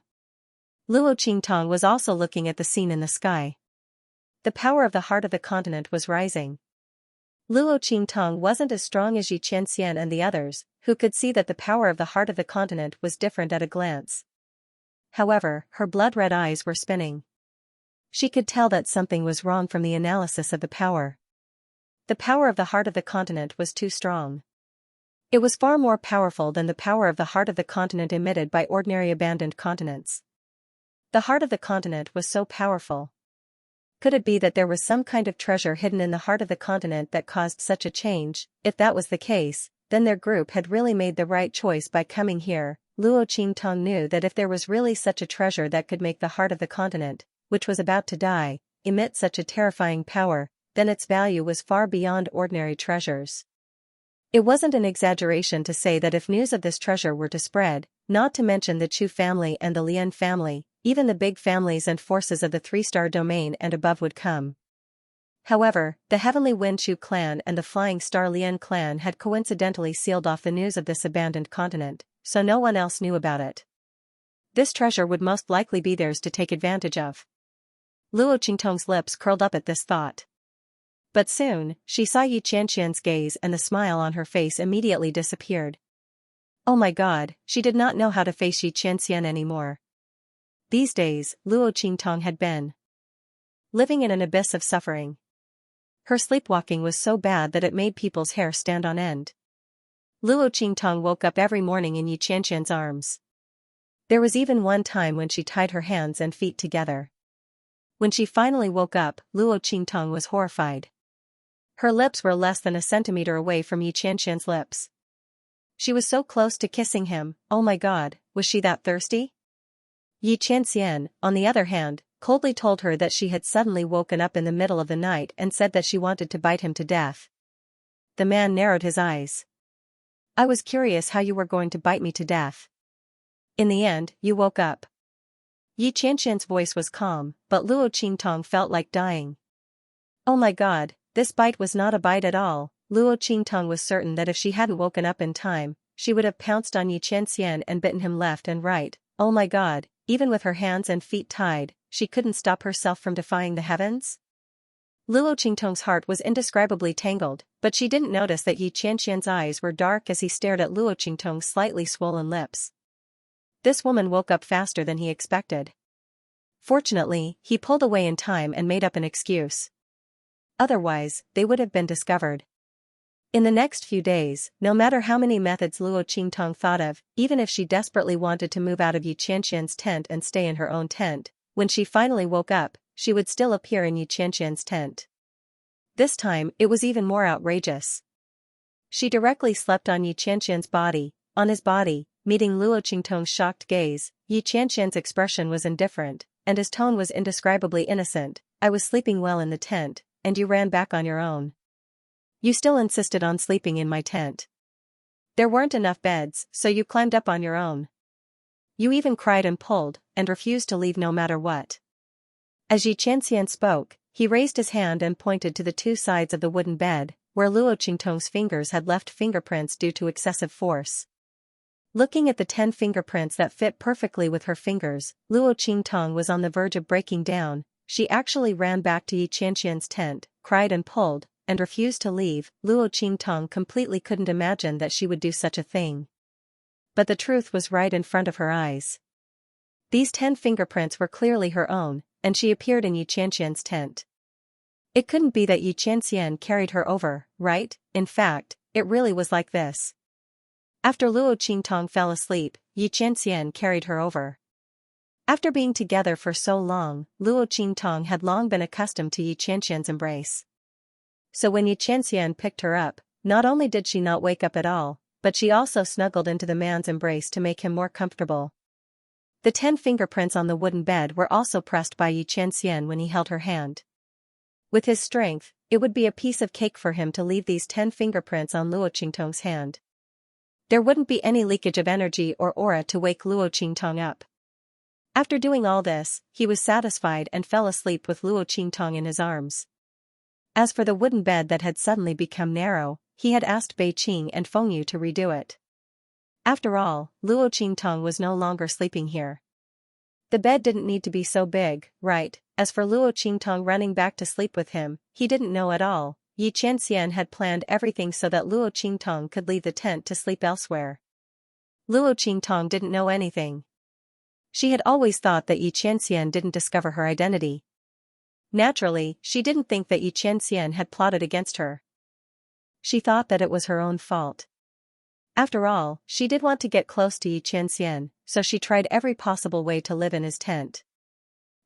Luo Qingtong was also looking at the scene in the sky. The power of the heart of the continent was rising. Luo Qingtong wasn't as strong as Xianxia and the others, who could see that the power of the heart of the continent was different at a glance. However, her blood-red eyes were spinning. She could tell that something was wrong from the analysis of the power. The power of the heart of the continent was too strong. It was far more powerful than the power of the heart of the continent emitted by ordinary abandoned continents. The heart of the continent was so powerful. Could it be that there was some kind of treasure hidden in the heart of the continent that caused such a change? If that was the case, then their group had really made the right choice by coming here. Luo Qingtong knew that if there was really such a treasure that could make the heart of the continent, which was about to die, emit such a terrifying power, then its value was far beyond ordinary treasures. It wasn't an exaggeration to say that if news of this treasure were to spread, not to mention the Chu family and the Lian family, even the big families and forces of the three-star domain and above would come. However, the Heavenly Wind Chu clan and the Flying Star Lian clan had coincidentally sealed off the news of this abandoned continent, so no one else knew about it. This treasure would most likely be theirs to take advantage of. Luo Qingtong's lips curled up at this thought. But soon, she saw Xianxia's gaze and the smile on her face immediately disappeared. Oh my god, she did not know how to face Xianxia anymore. These days, Luo Qingtong had been living in an abyss of suffering. Her sleepwalking was so bad that it made people's hair stand on end. Luo Qingtong woke up every morning in Xianxia's arms. There was even one time when she tied her hands and feet together. When she finally woke up, Luo Qingtong was horrified. Her lips were less than a centimeter away from Xianxia's lips. She was so close to kissing him. Oh my god, was she that thirsty? Xianxia, on the other hand, coldly told her that she had suddenly woken up in the middle of the night and said that she wanted to bite him to death. The man narrowed his eyes. I was curious how you were going to bite me to death. In the end, you woke up. Xianxia's voice was calm, but Luo Qingtong felt like dying. Oh my god, this bite was not a bite at all. Luo Qingtong was certain that if she hadn't woken up in time, she would have pounced on Xianxia and bitten him left and right. Oh my god, even with her hands and feet tied, she couldn't stop herself from defying the heavens? Luo Qingtong's heart was indescribably tangled, but she didn't notice that Xianxia's eyes were dark as he stared at Luo Qingtong's slightly swollen lips. This woman woke up faster than he expected. Fortunately, he pulled away in time and made up an excuse. Otherwise, they would have been discovered. In the next few days, no matter how many methods Luo Qingtong thought of, even if she desperately wanted to move out of Xianxia's tent and stay in her own tent, when she finally woke up, she would still appear in Xianxia's tent. This time, it was even more outrageous. She directly slept on Yi Qianxian's body, on his body. Meeting Luo Qingtong's shocked gaze, Yi Qianxian's expression was indifferent, and his tone was indescribably innocent. I was sleeping well in the tent, and you ran back on your own. You still insisted on sleeping in my tent. There weren't enough beds, so you climbed up on your own. You even cried and pulled, and refused to leave no matter what. As Yi Qianxian spoke, he raised his hand and pointed to the two sides of the wooden bed, where Luo Qingtong's fingers had left fingerprints due to excessive force. Looking at the 10 fingerprints that fit perfectly with her fingers, Luo Qingtong was on the verge of breaking down. She actually ran back to Yi Qianxian's tent, cried and pulled, and refused to leave. Luo Qingtong completely couldn't imagine that she would do such a thing. But the truth was right in front of her eyes. These 10 fingerprints were clearly her own, and she appeared in Yi Qianxian's tent. It couldn't be that Yi Qianxian carried her over, right? In fact, it really was like this. After Luo Qingtong fell asleep, Yi Qianxian carried her over. After being together for so long, Luo Qingtong had long been accustomed to Yi Qianxian's embrace. So when Yi Qianxian picked her up, not only did she not wake up at all, but she also snuggled into the man's embrace to make him more comfortable. The 10 fingerprints on the wooden bed were also pressed by Yi Qianxian when he held her hand. With his strength, it would be a piece of cake for him to leave these 10 fingerprints on Luo Qingtong's hand. There wouldn't be any leakage of energy or aura to wake Luo Qingtong up. After doing all this, he was satisfied and fell asleep with Luo Qingtong in his arms. As for the wooden bed that had suddenly become narrow, he had asked Bei Qing and Fengyu to redo it. After all, Luo Qingtong was no longer sleeping here. The bed didn't need to be so big, right? As for Luo Qingtong running back to sleep with him, he didn't know at all. Yi Qianxian had planned everything so that Luo Qingtong could leave the tent to sleep elsewhere. Luo Qingtong didn't know anything. She had always thought that Yi Qianxian didn't discover her identity. Naturally, she didn't think that Yi Qianxian had plotted against her. She thought that it was her own fault. After all, she did want to get close to Yi Qianxian, so she tried every possible way to live in his tent.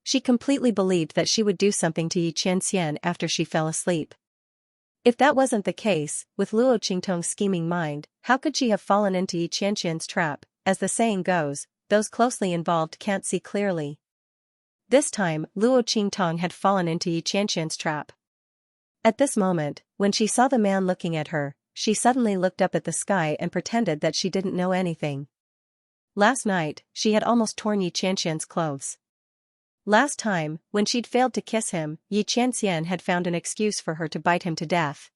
She completely believed that she would do something to Yi Qianxian after she fell asleep. If that wasn't the case, with Luo Qingtong's scheming mind, how could she have fallen into Yi Qianxian's trap? As the saying goes, those closely involved can't see clearly. This time, Luo Qingtong had fallen into Yi Qianxian's trap. At this moment, when she saw the man looking at her, she suddenly looked up at the sky and pretended that she didn't know anything. Last night, she had almost torn Yi Qianxian's clothes. Last time, when she'd failed to kiss him, Yi Qianxian had found an excuse for her to bite him to death.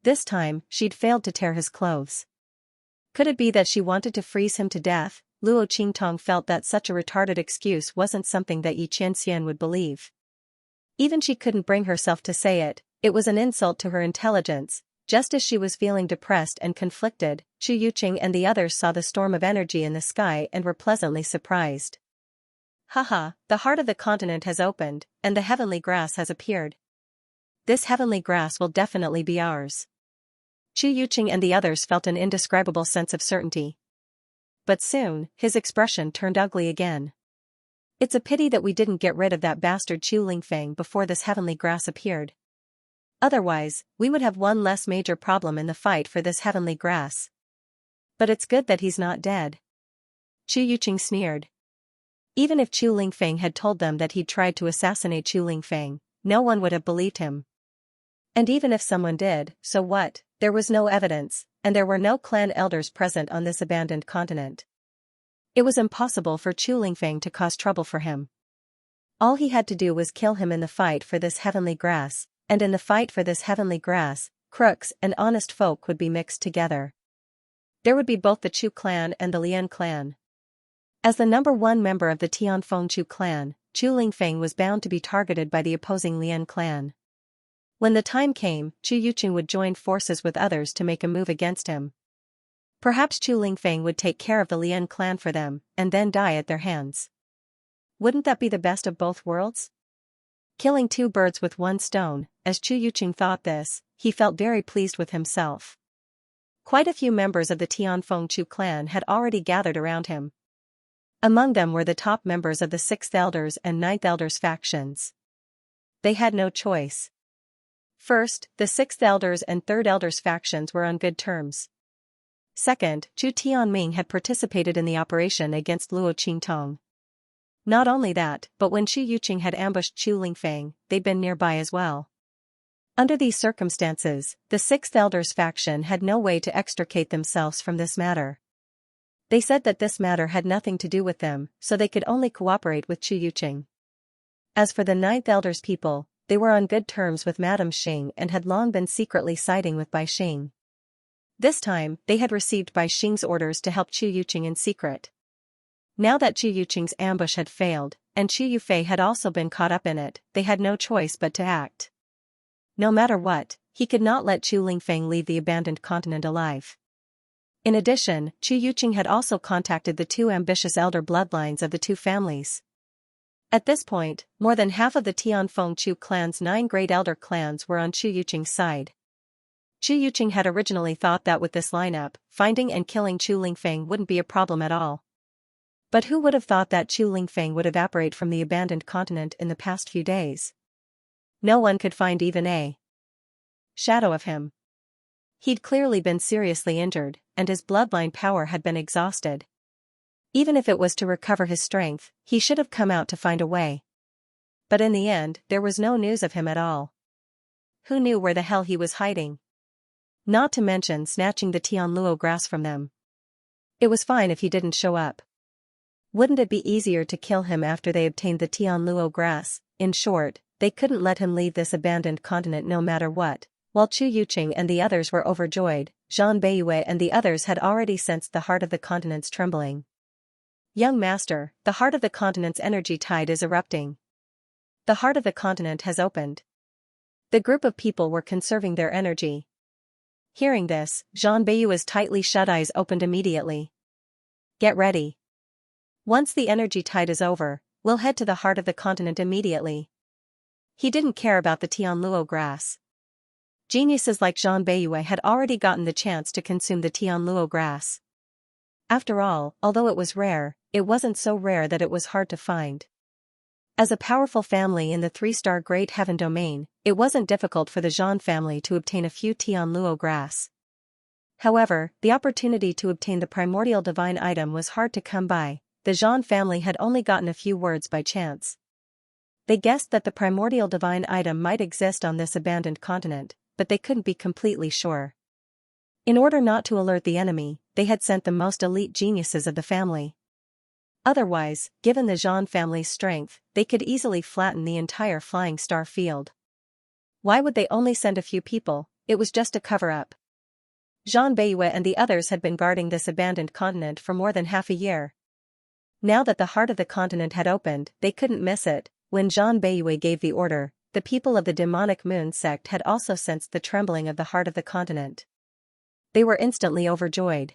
This time, she'd failed to tear his clothes. Could it be that she wanted to freeze him to death? Luo Qingtong felt that such a retarded excuse wasn't something that Yi Qianxian would believe. Even she couldn't bring herself to say it. It was an insult to her intelligence. Just as she was feeling depressed and conflicted, Chu Yuqing and the others saw the storm of energy in the sky and were pleasantly surprised. Haha, the heart of the continent has opened, and the heavenly grass has appeared. This heavenly grass will definitely be ours. Chu Yuqing and the others felt an indescribable sense of certainty. But soon, his expression turned ugly again. It's a pity that we didn't get rid of that bastard Chu Lingfeng before this heavenly grass appeared. Otherwise, we would have one less major problem in the fight for this heavenly grass. But it's good that he's not dead. Chu Yuqing sneered. Even if Chu Lingfeng had told them that he'd tried to assassinate Chu Lingfeng, no one would have believed him. And even if someone did, so what? There was no evidence, and there were no clan elders present on this abandoned continent. It was impossible for Chu Lingfeng to cause trouble for him. All he had to do was kill him in the fight for this heavenly grass, and in the fight for this heavenly grass, crooks and honest folk would be mixed together. There would be both the Chu clan and the Lian clan. As the #1 member of the Tianfeng Chu clan, Chu Lingfeng was bound to be targeted by the opposing Lian clan. When the time came, Chu Yuqing would join forces with others to make a move against him. Perhaps Chu Lingfeng would take care of the Lian clan for them, and then die at their hands. Wouldn't that be the best of both worlds? Killing 2 birds with 1 stone, as Chu Yuqing thought this, he felt very pleased with himself. Quite a few members of the Tianfeng Chu clan had already gathered around him. Among them were the top members of the 6th Elders and 9th Elders factions. They had no choice. First, the 6th Elders and 3rd Elders factions were on good terms. Second, Chu Tianming had participated in the operation against Luo Qingtong. Not only that, but when Chu Yuqing had ambushed Chu Lingfang, they'd been nearby as well. Under these circumstances, the 6th Elders faction had no way to extricate themselves from this matter. They said that this matter had nothing to do with them, so they could only cooperate with Chu Yuqing. As for the 9th Elders people, they were on good terms with Madame Xing and had long been secretly siding with Bai Xing. This time, they had received Bai Xing's orders to help Chu Yuqing in secret. Now that Chu Yuqing's ambush had failed, and Chu Yufei had also been caught up in it, they had no choice but to act. No matter what, he could not let Chu Lingfang leave the abandoned continent alive. In addition, Chu Yuqing had also contacted the 2 ambitious elder bloodlines of the 2 families. At this point, more than half of the Tianfeng Chu clan's 9 great elder clans were on Chu Yuqing's side. Chu Yuqing had originally thought that with this lineup, finding and killing Chu Lingfang wouldn't be a problem at all. But who would have thought that Chu Lingfang would evaporate from the abandoned continent in the past few days? No one could find even a shadow of him. He'd clearly been seriously injured, and his bloodline power had been exhausted. Even if it was to recover his strength, he should have come out to find a way. But in the end, there was no news of him at all. Who knew where the hell he was hiding? Not to mention snatching the Tianluo grass from them. It was fine if he didn't show up. Wouldn't it be easier to kill him after they obtained the Tianluo grass? In short, they couldn't let him leave this abandoned continent no matter what. While Chu Yuqing and the others were overjoyed, Zhang Beiyue and the others had already sensed the heart of the continent's trembling. Young master, the heart of the continent's energy tide is erupting. The heart of the continent has opened. The group of people were conserving their energy. Hearing this, Zhang Beiyue's tightly shut eyes opened immediately. Get ready. Once the energy tide is over, we'll head to the heart of the continent immediately. He didn't care about the Tianluo grass. Geniuses like Zhang Beiyue had already gotten the chance to consume the Tianluo grass. After all, although it was rare, it wasn't so rare that it was hard to find. As a powerful family in the 3-star Great Heaven domain, it wasn't difficult for the Zhang family to obtain a few Tianluo grass. However, the opportunity to obtain the primordial divine item was hard to come by. The Zhang family had only gotten a few words by chance. They guessed that the primordial divine item might exist on this abandoned continent, but they couldn't be completely sure. In order not to alert the enemy, they had sent the most elite geniuses of the family. Otherwise, given the Zhang family's strength, they could easily flatten the entire flying star field. Why would they only send a few people? It was just a cover-up. Zhang Beiyue and the others had been guarding this abandoned continent for more than half a year. Now that the heart of the continent had opened, they couldn't miss it. When Zhang Beiyue gave the order, the people of the demonic moon sect had also sensed the trembling of the heart of the continent. They were instantly overjoyed.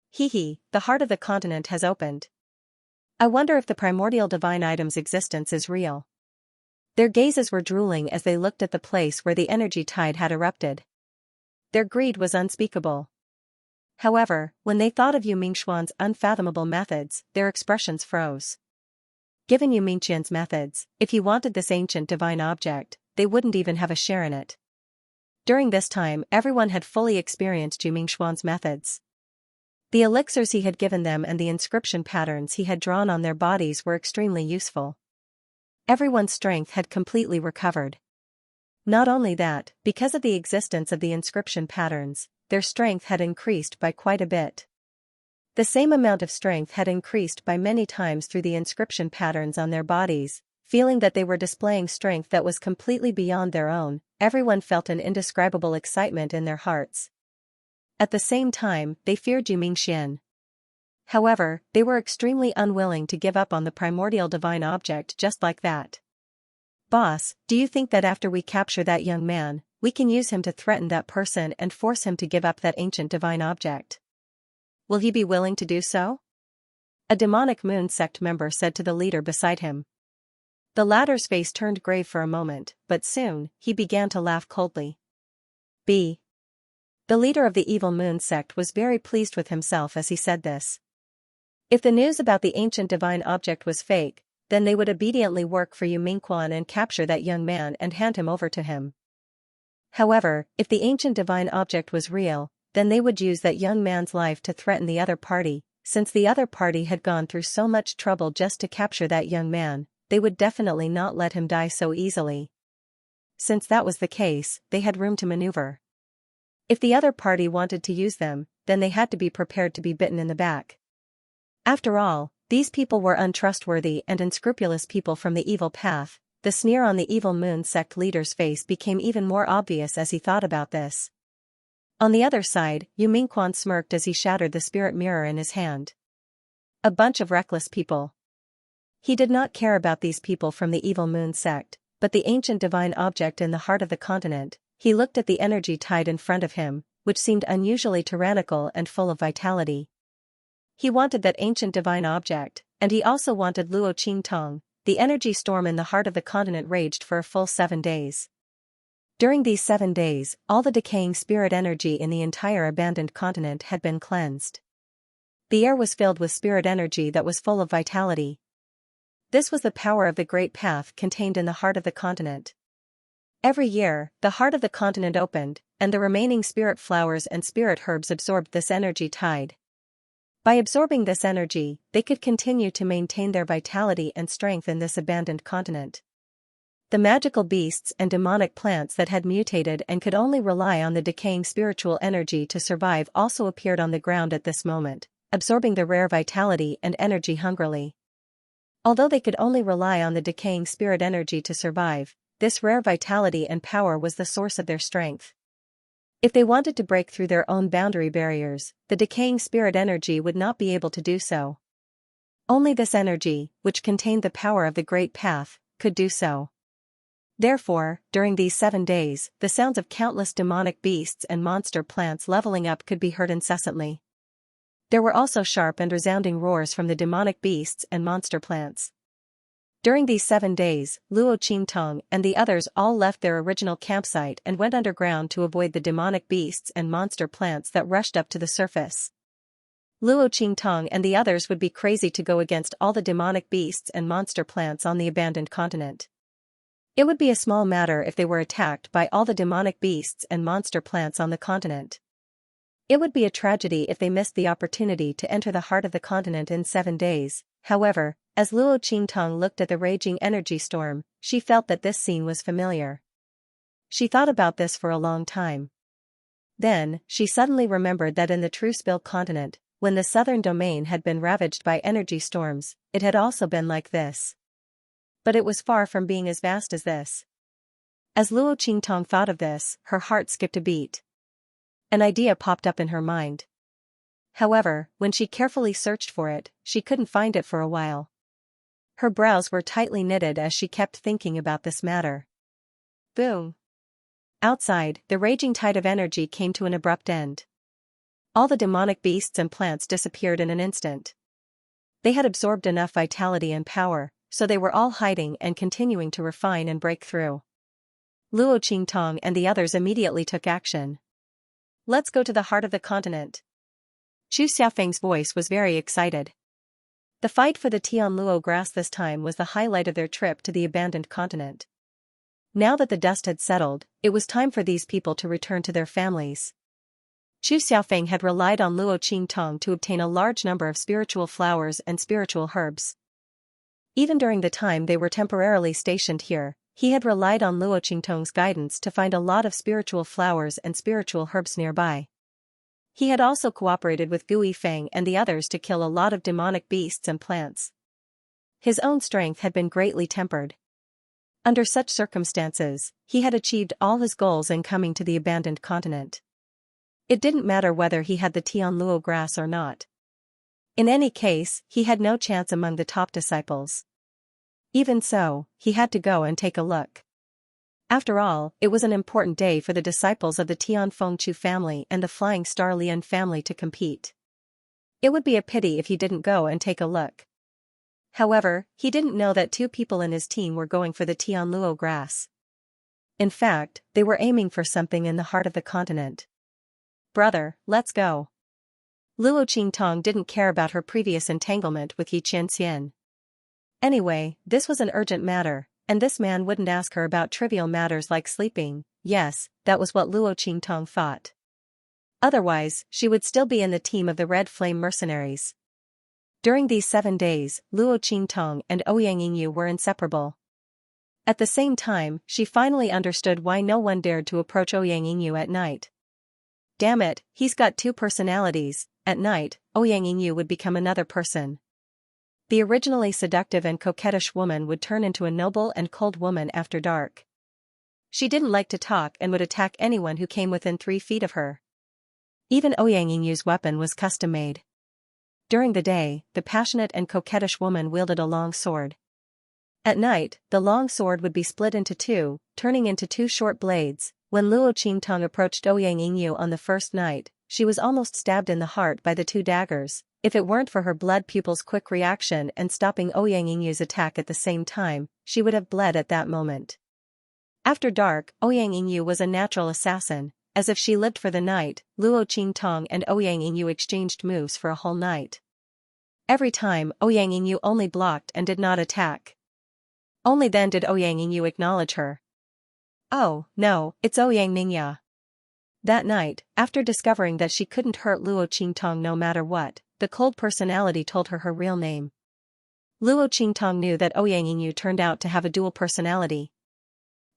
Hee, the heart of the continent has opened. I wonder if the primordial divine item's existence is real. Their gazes were drooling as they looked at the place where the energy tide had erupted. Their greed was unspeakable. However, when they thought of Yu Mingxuan's unfathomable methods, their expressions froze. Given Yu Mingxian's methods, if he wanted this ancient divine object, they wouldn't even have a share in it. During this time, everyone had fully experienced Yu Mingxuan's methods. The elixirs he had given them and the inscription patterns he had drawn on their bodies were extremely useful. Everyone's strength had completely recovered. Not only that, because of the existence of the inscription patterns, their strength had increased by quite a bit. The same amount of strength had increased by many times through the inscription patterns on their bodies. Feeling that they were displaying strength that was completely beyond their own, everyone felt an indescribable excitement in their hearts. At the same time, they feared Yu Mingxian. However, they were extremely unwilling to give up on the primordial divine object just like that. Boss, do you think that after we capture that young man, we can use him to threaten that person and force him to give up that ancient divine object? Will he be willing to do so? A demonic moon sect member said to the leader beside him. The latter's face turned grave for a moment, but soon, he began to laugh coldly. B. The leader of the evil moon sect was very pleased with himself as he said this. If the news about the ancient divine object was fake, then they would obediently work for Yu Mingquan and capture that young man and hand him over to him. However, if the ancient divine object was real, then they would use that young man's life to threaten the other party. Since the other party had gone through so much trouble just to capture that young man, they would definitely not let him die so easily. Since that was the case, they had room to maneuver. If the other party wanted to use them, then they had to be prepared to be bitten in the back. After all, these people were untrustworthy and unscrupulous people from the evil path. The sneer on the evil moon sect leader's face became even more obvious as he thought about this. On the other side, Yu Mingquan smirked as he shattered the spirit mirror in his hand. A bunch of reckless people. He did not care about these people from the evil moon sect, but the ancient divine object in the heart of the continent. He looked at the energy tide in front of him, which seemed unusually tyrannical and full of vitality. He wanted that ancient divine object, and he also wanted Luo Qingtong. The energy storm in the heart of the continent raged for a full 7 days. During these 7 days, all the decaying spirit energy in the entire abandoned continent had been cleansed. The air was filled with spirit energy that was full of vitality. This was the power of the great path contained in the heart of the continent. Every year, the heart of the continent opened, and the remaining spirit flowers and spirit herbs absorbed this energy tide. By absorbing this energy, they could continue to maintain their vitality and strength in this abandoned continent. The magical beasts and demonic plants that had mutated and could only rely on the decaying spiritual energy to survive also appeared on the ground at this moment, absorbing the rare vitality and energy hungrily. Although they could only rely on the decaying spirit energy to survive, this rare vitality and power was the source of their strength. If they wanted to break through their own boundary barriers, the decaying spirit energy would not be able to do so. Only this energy, which contained the power of the great path, could do so. Therefore, during these 7 days, the sounds of countless demonic beasts and monster plants leveling up could be heard incessantly. There were also sharp and resounding roars from the demonic beasts and monster plants. During these 7 days, Luo Qingtong and the others all left their original campsite and went underground to avoid the demonic beasts and monster plants that rushed up to the surface. Luo Qingtong and the others would be crazy to go against all the demonic beasts and monster plants on the abandoned continent. It would be a small matter if they were attacked by all the demonic beasts and monster plants on the continent. It would be a tragedy if they missed the opportunity to enter the heart of the continent in 7 days. However, as Luo Qingtong looked at the raging energy storm, she felt that this scene was familiar. She thought about this for a long time. Then, she suddenly remembered that in the Truespill continent, when the southern domain had been ravaged by energy storms, it had also been like this. But it was far from being as vast as this. As Luo Qingtong thought of this, her heart skipped a beat. An idea popped up in her mind. However, when she carefully searched for it, she couldn't find it for a while. Her brows were tightly knitted as she kept thinking about this matter. Boom! Outside, the raging tide of energy came to an abrupt end. All the demonic beasts and plants disappeared in an instant. They had absorbed enough vitality and power, so they were all hiding and continuing to refine and break through. Luo Qingtong and the others immediately took action. Let's go to the heart of the continent. Xu Xiaofeng's voice was very excited. The fight for the Tianluo grass this time was the highlight of their trip to the abandoned continent. Now that the dust had settled, it was time for these people to return to their families. Xu Xiaofeng had relied on Luo Qingtong to obtain a large number of spiritual flowers and spiritual herbs. Even during the time they were temporarily stationed here, he had relied on Luo Qingtong's guidance to find a lot of spiritual flowers and spiritual herbs nearby. He had also cooperated with Gui Feng and the others to kill a lot of demonic beasts and plants. His own strength had been greatly tempered. Under such circumstances, he had achieved all his goals in coming to the abandoned continent. It didn't matter whether he had the Tianluo grass or not. In any case, he had no chance among the top disciples. Even so, he had to go and take a look. After all, it was an important day for the disciples of the Tian Fengchu family and the Flying Star Lian family to compete. It would be a pity if he didn't go and take a look. However, he didn't know that 2 people in his team were going for the Tianluo grass. In fact, they were aiming for something in the heart of the continent. Brother, let's go. Luo Qingtong didn't care about her previous entanglement with Yi Qianxian. Anyway, this was an urgent matter, and this man wouldn't ask her about trivial matters like sleeping. yes, that was what Luo Qingtong thought. Otherwise, she would still be in the team of the Red Flame mercenaries. During these 7 days, Luo Qingtong and Ouyang Yingyu were inseparable. At the same time, she finally understood why no one dared to approach Ouyang Yingyu at night. Damn it, he's got 2 personalities. At night, Ouyang Yingyu would become another person. The originally seductive and coquettish woman would turn into a noble and cold woman after dark. She didn't like to talk and would attack anyone who came within 3 feet of her. Even Ouyang Yingyu's weapon was custom-made. During the day, the passionate and coquettish woman wielded a long sword. At night, the long sword would be split into 2, turning into 2 short blades. When Luo Qingtong approached Ouyang Yingyu on the first night, she was almost stabbed in the heart by the 2 daggers. If it weren't for her blood pupil's quick reaction and stopping Ouyang Yingyu's attack at the same time, she would have bled at that moment. After dark, Ouyang Yingyu was a natural assassin. As if she lived for the night, Luo Qingtong and Ouyang Yingyu exchanged moves for a whole night. Every time, Ouyang Yingyu only blocked and did not attack. Only then did Ouyang Yingyu acknowledge her. Oh, no, it's Ouyang Ningya. That night, after discovering that she couldn't hurt Luo Qingtong no matter what, the cold personality told her real name. Luo Qingtong knew that Ouyang Yingyu turned out to have a dual personality.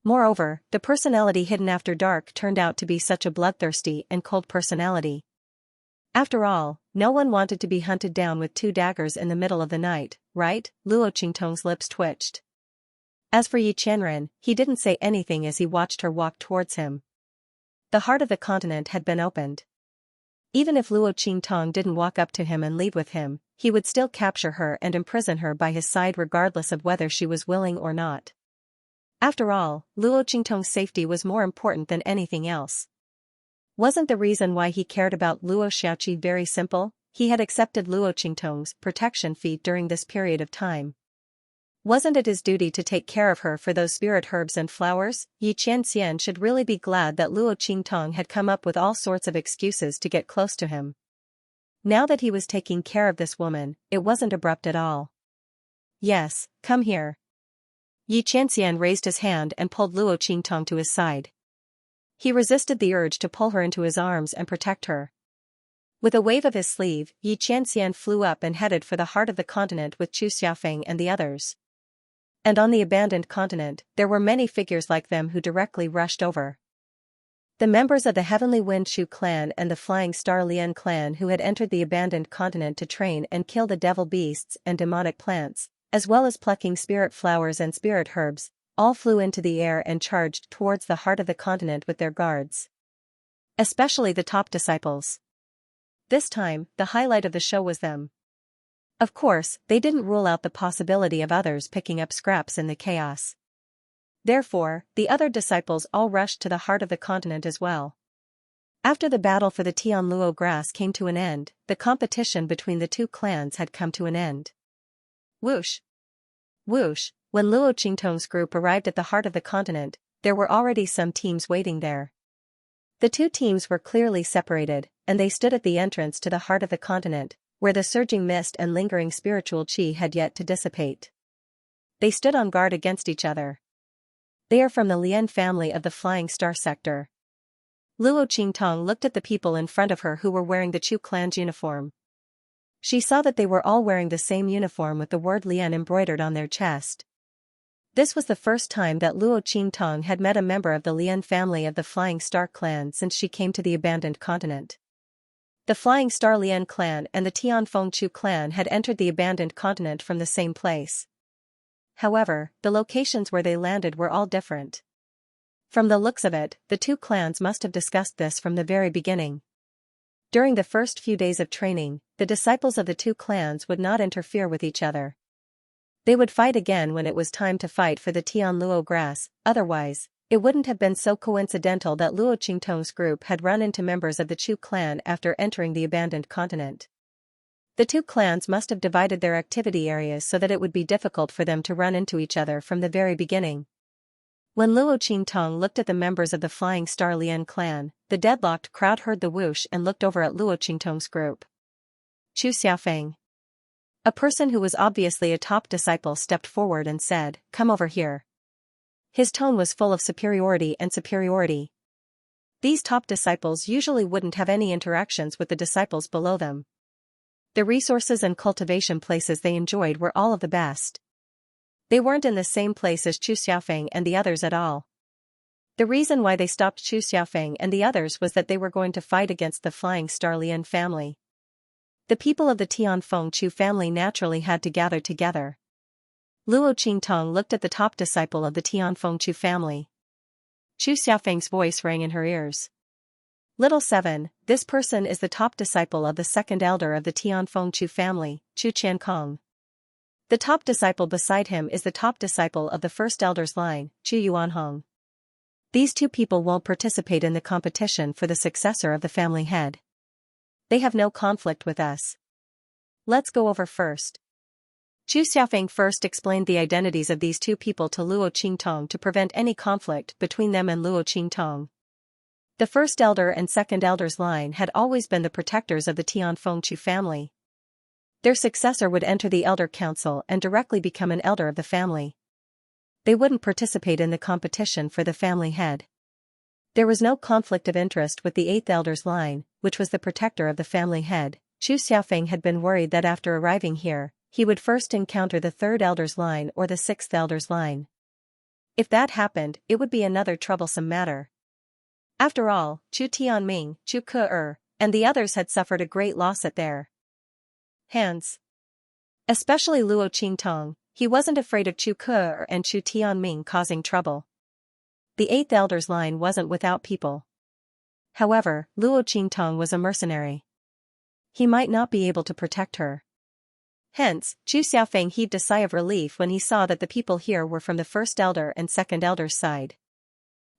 Moreover, the personality hidden after dark turned out to be such a bloodthirsty and cold personality. After all, no one wanted to be hunted down with 2 daggers in the middle of the night, right? Luo Qingtong's lips twitched. As for Yi Qianren, he didn't say anything as he watched her walk towards him. The heart of the continent had been opened. Even if Luo Qingtong didn't walk up to him and leave with him, he would still capture her and imprison her by his side regardless of whether she was willing or not. After all, Luo Qingtong's safety was more important than anything else. Wasn't the reason why he cared about Luo Xiaoqi very simple? He had accepted Luo Qingtong's protection fee during this period of time. Wasn't it his duty to take care of her for those spirit herbs and flowers? Yi Qianxian should really be glad that Luo Qingtong had come up with all sorts of excuses to get close to him. Now that he was taking care of this woman, it wasn't abrupt at all. Yes, come here. Yi Qianxian raised his hand and pulled Luo Qingtong to his side. He resisted the urge to pull her into his arms and protect her. With a wave of his sleeve, Yi Qianxian flew up and headed for the heart of the continent with Chu Xiaofeng and the others. And on the abandoned continent, there were many figures like them who directly rushed over. The members of the Heavenly Wind Shu clan and the Flying Star Lian clan who had entered the abandoned continent to train and kill the devil beasts and demonic plants, as well as plucking spirit flowers and spirit herbs, all flew into the air and charged towards the heart of the continent with their guards. Especially the top disciples. This time, the highlight of the show was them. Of course, they didn't rule out the possibility of others picking up scraps in the chaos. Therefore, the other disciples all rushed to the heart of the continent as well. After the battle for the Tianluo grass came to an end, the competition between the 2 clans had come to an end. Whoosh! Whoosh! When Luo Qingtong's group arrived at the heart of the continent, there were already some teams waiting there. The 2 teams were clearly separated, and they stood at the entrance to the heart of the continent, where the surging mist and lingering spiritual qi had yet to dissipate. They stood on guard against each other. They are from the Lian family of the Flying Star sector. Luo Qingtong looked at the people in front of her who were wearing the Chu clan's uniform. She saw that they were all wearing the same uniform with the word Lian embroidered on their chest. This was the first time that Luo Qingtong had met a member of the Lian family of the Flying Star clan since she came to the abandoned continent. The Flying Star Lian clan and the Tianfeng Chu clan had entered the abandoned continent from the same place. However, the locations where they landed were all different. From the looks of it, the 2 clans must have discussed this from the very beginning. During the first few days of training, the disciples of the 2 clans would not interfere with each other. They would fight again when it was time to fight for the Tianluo grass, otherwise, it wouldn't have been so coincidental that Luo Qingtong's group had run into members of the Chu clan after entering the abandoned continent. The 2 clans must have divided their activity areas so that it would be difficult for them to run into each other from the very beginning. When Luo Qingtong looked at the members of the Flying Star Lian clan, the deadlocked crowd heard the whoosh and looked over at Luo Qingtong's group. Chu Xiaofeng. A person who was obviously a top disciple stepped forward and said, "Come over here." His tone was full of superiority and superiority. These top disciples usually wouldn't have any interactions with the disciples below them. The resources and cultivation places they enjoyed were all of the best. They weren't in the same place as Chu Xiaofeng and the others at all. The reason why they stopped Chu Xiaofeng and the others was that they were going to fight against the Flying Star Lian family. The people of the Tianfeng Chu family naturally had to gather together. Luo Qingtong looked at the top disciple of the Tianfeng Chu family. Chu Xiaofeng's voice rang in her ears. Little 7, this person is the top disciple of the second elder of the Tianfeng Chu family, Chu Qiankong. The top disciple beside him is the top disciple of the first elder's line, Chu Yuanhong. These two people won't participate in the competition for the successor of the family head. They have no conflict with us. Let's go over first. Chu Xiaofeng first explained the identities of these two people to Luo Qingtong to prevent any conflict between them and Luo Qingtong. The first elder and second elder's line had always been the protectors of the Tianfeng Chu family. Their successor would enter the elder council and directly become an elder of the family. They wouldn't participate in the competition for the family head. There was no conflict of interest with the eighth elder's line, which was the protector of the family head. Chu Xiaofeng had been worried that after arriving here, he would first encounter the third elder's line or the sixth elder's line. If that happened, it would be another troublesome matter. After all, Chu Tianming, Chu Ke and the others had suffered a great loss at their hands. Especially Luo Qingtong, he wasn't afraid of Chu Ke and Chu Tianming causing trouble. The eighth elder's line wasn't without people. However, Luo Qingtong was a mercenary. He might not be able to protect her. Hence, Chu Xiaofeng heaved a sigh of relief when he saw that the people here were from the first elder and second elder's side.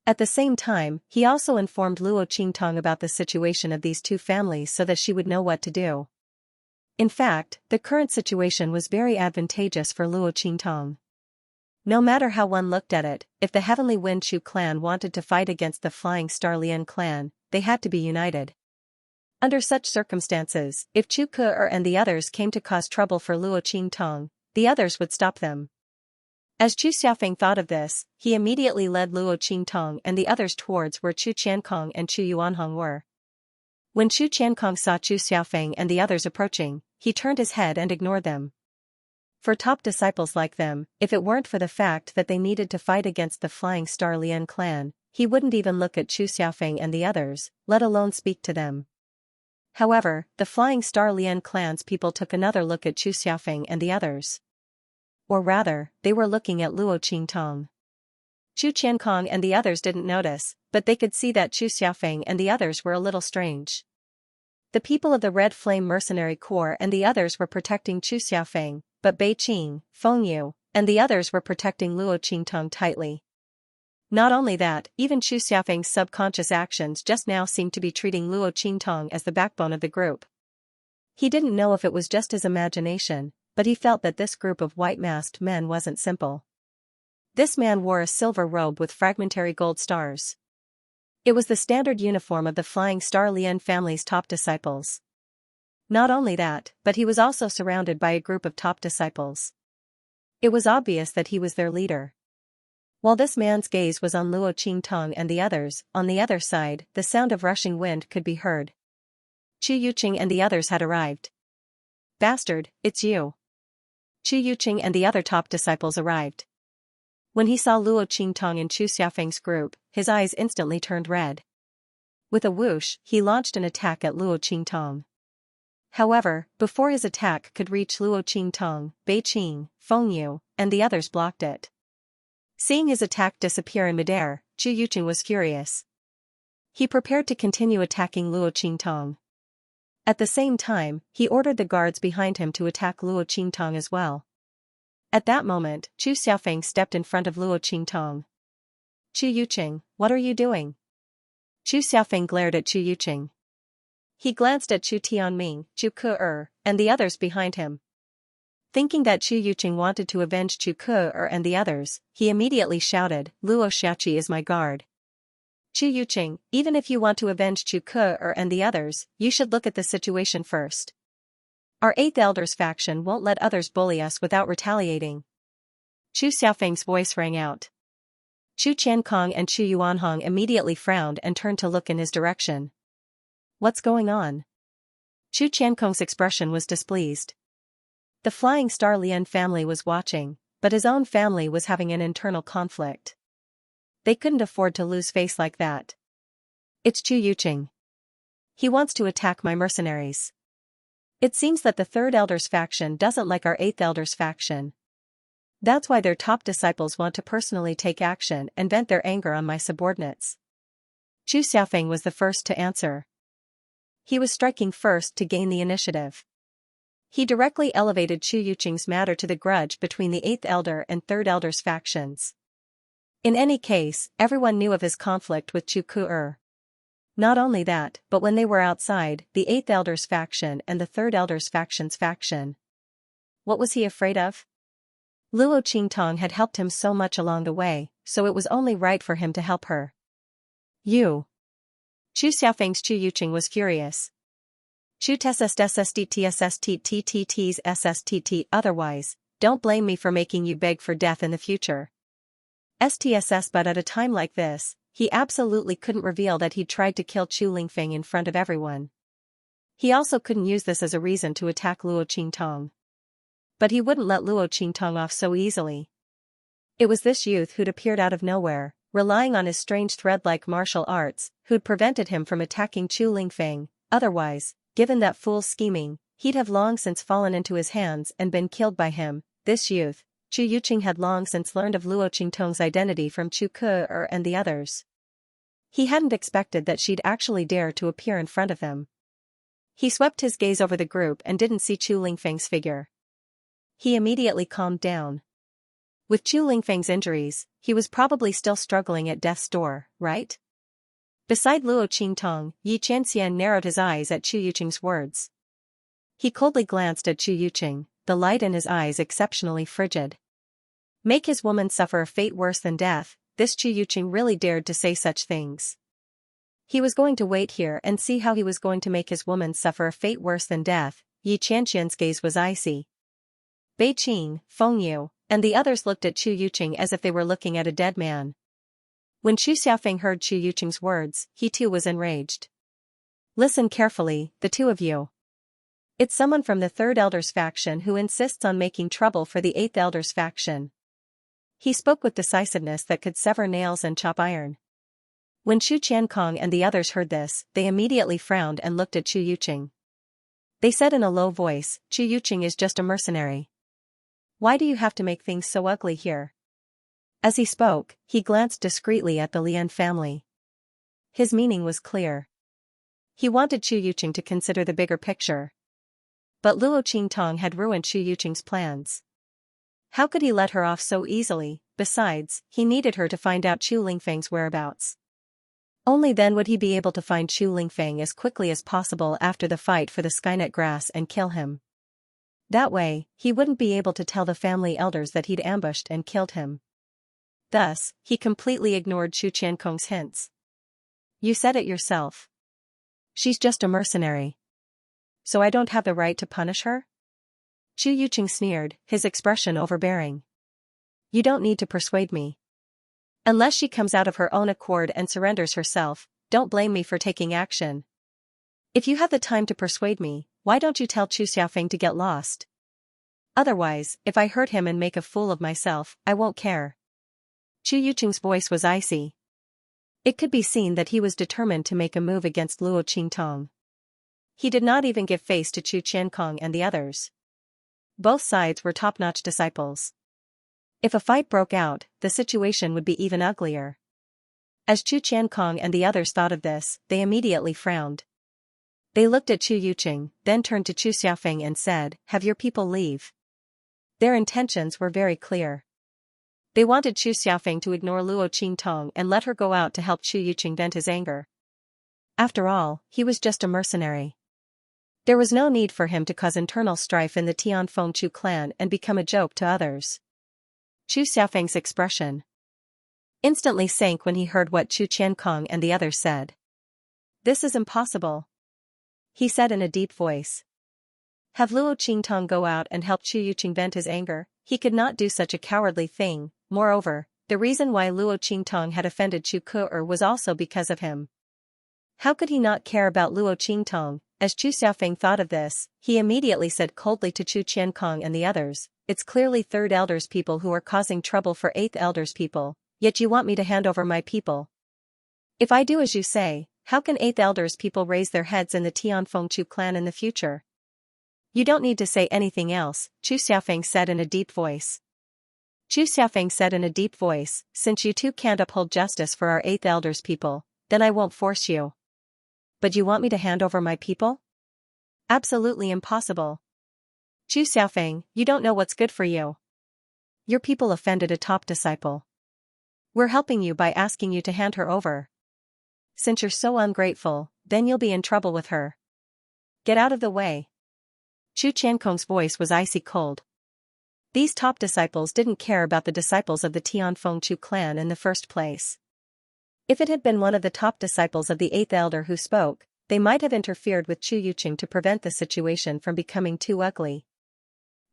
At the same time, he also informed Luo Qingtong about the situation of these two families so that she would know what to do. In fact, the current situation was very advantageous for Luo Qingtong. No matter how one looked at it, if the Heavenly Wind Chu clan wanted to fight against the Flying Star Lian clan, they had to be united. Under such circumstances, if Chu Ke and the others came to cause trouble for Luo Qingtong, the others would stop them. As Chu Xiaofeng thought of this, he immediately led Luo Qingtong and the others towards where Chu Qiankong and Chu Yuanhong were. When Chu Qiankong saw Chu Xiaofeng and the others approaching, he turned his head and ignored them. For top disciples like them, if it weren't for the fact that they needed to fight against the Flying Star Lian clan, he wouldn't even look at Chu Xiaofeng and the others, let alone speak to them. However, the Flying Star Lian clan's people took another look at Chu Xiaofeng and the others. Or rather, they were looking at Luo Qingtong. Chu Qiankong and the others didn't notice, but they could see that Chu Xiaofeng and the others were a little strange. The people of the Red Flame Mercenary Corps and the others were protecting Chu Xiaofeng, but Bei Qing, Feng Yu, and the others were protecting Luo Qingtong tightly. Not only that, even Chu Xiaofeng's subconscious actions just now seemed to be treating Luo Qingtong as the backbone of the group. He didn't know if it was just his imagination, but he felt that this group of white-masked men wasn't simple. This man wore a silver robe with fragmentary gold stars. It was the standard uniform of the Flying Star Lian family's top disciples. Not only that, but he was also surrounded by a group of top disciples. It was obvious that he was their leader. While this man's gaze was on Luo Qingtong and the others, on the other side, the sound of rushing wind could be heard. Chu Yuqing and the others had arrived. Bastard, it's you. Chu Yuqing and the other top disciples arrived. When he saw Luo Qingtong in Chu Xiaofeng's group, his eyes instantly turned red. With a whoosh, he launched an attack at Luo Qingtong. However, before his attack could reach Luo Qingtong, Bei Qing, Feng Yu, and the others blocked it. Seeing his attack disappear in midair, Chu Yuqing was furious. He prepared to continue attacking Luo Qingtong. At the same time, he ordered the guards behind him to attack Luo Qingtong as well. At that moment, Chu Xiaofeng stepped in front of Luo Qingtong. Chu Yuqing, what are you doing? Chu Xiaofeng glared at Chu Yuqing. He glanced at Chu Tianming, Chu Ke and the others behind him. Thinking that Chu Yuqing wanted to avenge Chu Ke and the others, he immediately shouted, Luo Xiaoqi is my guard. Chu Yuqing, even if you want to avenge Chu Ke and the others, you should look at the situation first. Our 8th Elders faction won't let others bully us without retaliating. Chu Xiaofeng's voice rang out. Chu Qiankong and Chu Yuanhong immediately frowned and turned to look in his direction. What's going on? Chu Qiankong's expression was displeased. The Flying Star Lian family was watching, but his own family was having an internal conflict. They couldn't afford to lose face like that. It's Chu Yuqing. He wants to attack my mercenaries. It seems that the third elders faction doesn't like our eighth elders faction. That's why their top disciples want to personally take action and vent their anger on my subordinates. Chu Xiaofeng was the first to answer. He was striking first to gain the initiative. He directly elevated Chu Yuqing's matter to the grudge between the eighth elder and third elders factions. In any case, everyone knew of his conflict with Chu Ku'er. Not only that, but when they were outside, the eighth elders faction and the third elders faction's faction. What was he afraid of? Luo Qingtong had helped him so much along the way, so it was only right for him to help her. You. Chu Xiaofeng's Chu Yuqing was furious. Chu SST otherwise, don't blame me for making you beg for death in the future. STSS but at a time like this, he absolutely couldn't reveal that he'd tried to kill Chu Lingfeng in front of everyone. He also couldn't use this as a reason to attack Luo Qingtong. But he wouldn't let Luo Qingtong off so easily. It was this youth who'd appeared out of nowhere, relying on his strange thread-like martial arts, who'd prevented him from attacking Chu Lingfeng. Otherwise, given that fool's scheming, he'd have long since fallen into his hands and been killed by him. This youth, Chu Yuqing, had long since learned of Luo Qingtong's identity from Chu Ku'er and the others. He hadn't expected that she'd actually dare to appear in front of him. He swept his gaze over the group and didn't see Chu Lingfeng's figure. He immediately calmed down. With Chu Lingfeng's injuries, he was probably still struggling at death's door, right? Beside Luo Qingtong, Yi Qianxian narrowed his eyes at Chu Yuqing's words. He coldly glanced at Chu Yuqing, the light in his eyes exceptionally frigid. Make his woman suffer a fate worse than death, this Chu Yuqing really dared to say such things. He was going to wait here and see how he was going to make his woman suffer a fate worse than death. Yi Qianxian's gaze was icy. Bei Qing, Feng Yu, and the others looked at Chu Yuqing as if they were looking at a dead man. When Chu Xiaofeng heard Chu Yuqing's words, he too was enraged. Listen carefully, the two of you. It's someone from the third elders faction who insists on making trouble for the eighth elders faction. He spoke with decisiveness that could sever nails and chop iron. When Chu Qiankong and the others heard this, they immediately frowned and looked at Chu Yuqing. They said in a low voice, Chu Yuqing is just a mercenary. Why do you have to make things so ugly here? As he spoke, he glanced discreetly at the Lian family. His meaning was clear. He wanted Chu Yuqing to consider the bigger picture. But Luo Qingtong had ruined Chu Yuqing's plans. How could he let her off so easily? Besides, he needed her to find out Chu Lingfeng's whereabouts. Only then would he be able to find Chu Lingfeng as quickly as possible after the fight for the Skynet grass and kill him. That way, he wouldn't be able to tell the family elders that he'd ambushed and killed him. Thus, he completely ignored Chu Qiankong's hints. You said it yourself. She's just a mercenary. So I don't have the right to punish her? Chu Yuqing sneered, his expression overbearing. You don't need to persuade me. Unless she comes out of her own accord and surrenders herself, don't blame me for taking action. If you have the time to persuade me, why don't you tell Chu Xiaofeng to get lost? Otherwise, if I hurt him and make a fool of myself, I won't care. Chu Yuqing's voice was icy. It could be seen that he was determined to make a move against Luo Qingtong. He did not even give face to Chu Qiankong and the others. Both sides were top-notch disciples. If a fight broke out, the situation would be even uglier. As Chu Qiankong and the others thought of this, they immediately frowned. They looked at Chu Yuqing, then turned to Chu Xiaofeng and said, "Have your people leave." Their intentions were very clear. They wanted Chu Xiaofeng to ignore Luo Qingtong and let her go out to help Chu Yuqing vent his anger. After all, he was just a mercenary. There was no need for him to cause internal strife in the Tianfeng Chu clan and become a joke to others. Chu Xiaofeng's expression instantly sank when he heard what Chu Qiankong and the others said. This is impossible, he said in a deep voice. Have Luo Qingtong go out and help Chu Yuqing vent his anger? He could not do such a cowardly thing. Moreover, the reason why Luo Qingtong had offended Chu Ke'er was also because of him. How could he not care about Luo Qingtong? As Chu Xiaofeng thought of this, he immediately said coldly to Chu Qiankong and the others, "It's clearly third elders people who are causing trouble for eighth elders people, yet you want me to hand over my people. If I do as you say, how can eighth elders people raise their heads in the Tianfeng Chu clan in the future?" "You don't need to say anything else," Chu Xiaofeng said in a deep voice. Chu Xiaofeng said in a deep voice, "Since you two can't uphold justice for our eighth elders people, then I won't force you. But you want me to hand over my people? Absolutely impossible. Chu Xiaofeng, you don't know what's good for you. Your people offended a top disciple. We're helping you by asking you to hand her over. Since you're so ungrateful, then you'll be in trouble with her. Get out of the way." Chu Qiankong's voice was icy cold. These top disciples didn't care about the disciples of the Tianfeng Chu clan in the first place. If it had been one of the top disciples of the eighth elder who spoke, they might have interfered with Chu Yuqing to prevent the situation from becoming too ugly.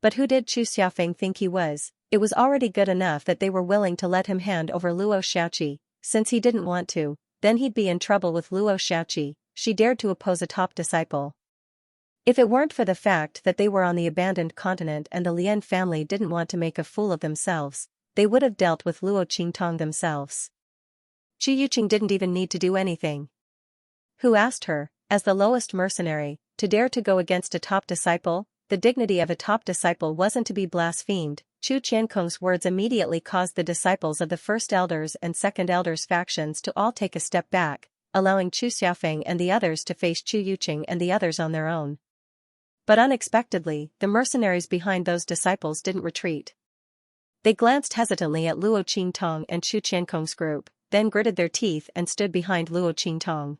But who did Chu Xiaofeng think he was? It was already good enough that they were willing to let him hand over Luo Xiaoqi. Since he didn't want to, then he'd be in trouble with Luo Xiaoqi. She dared to oppose a top disciple. If it weren't for the fact that they were on the abandoned continent and the Lian family didn't want to make a fool of themselves, they would have dealt with Luo Qingtong themselves. Chu Yuqing didn't even need to do anything. Who asked her, as the lowest mercenary, to dare to go against a top disciple? The dignity of a top disciple wasn't to be blasphemed. Chu Qiankong's words immediately caused the disciples of the first elders and second elders factions to all take a step back, allowing Chu Xiaofeng and the others to face Chu Yuqing and the others on their own. But unexpectedly, the mercenaries behind those disciples didn't retreat. They glanced hesitantly at Luo Qingtong and Chu Qiankong's group, then gritted their teeth and stood behind Luo Qingtong.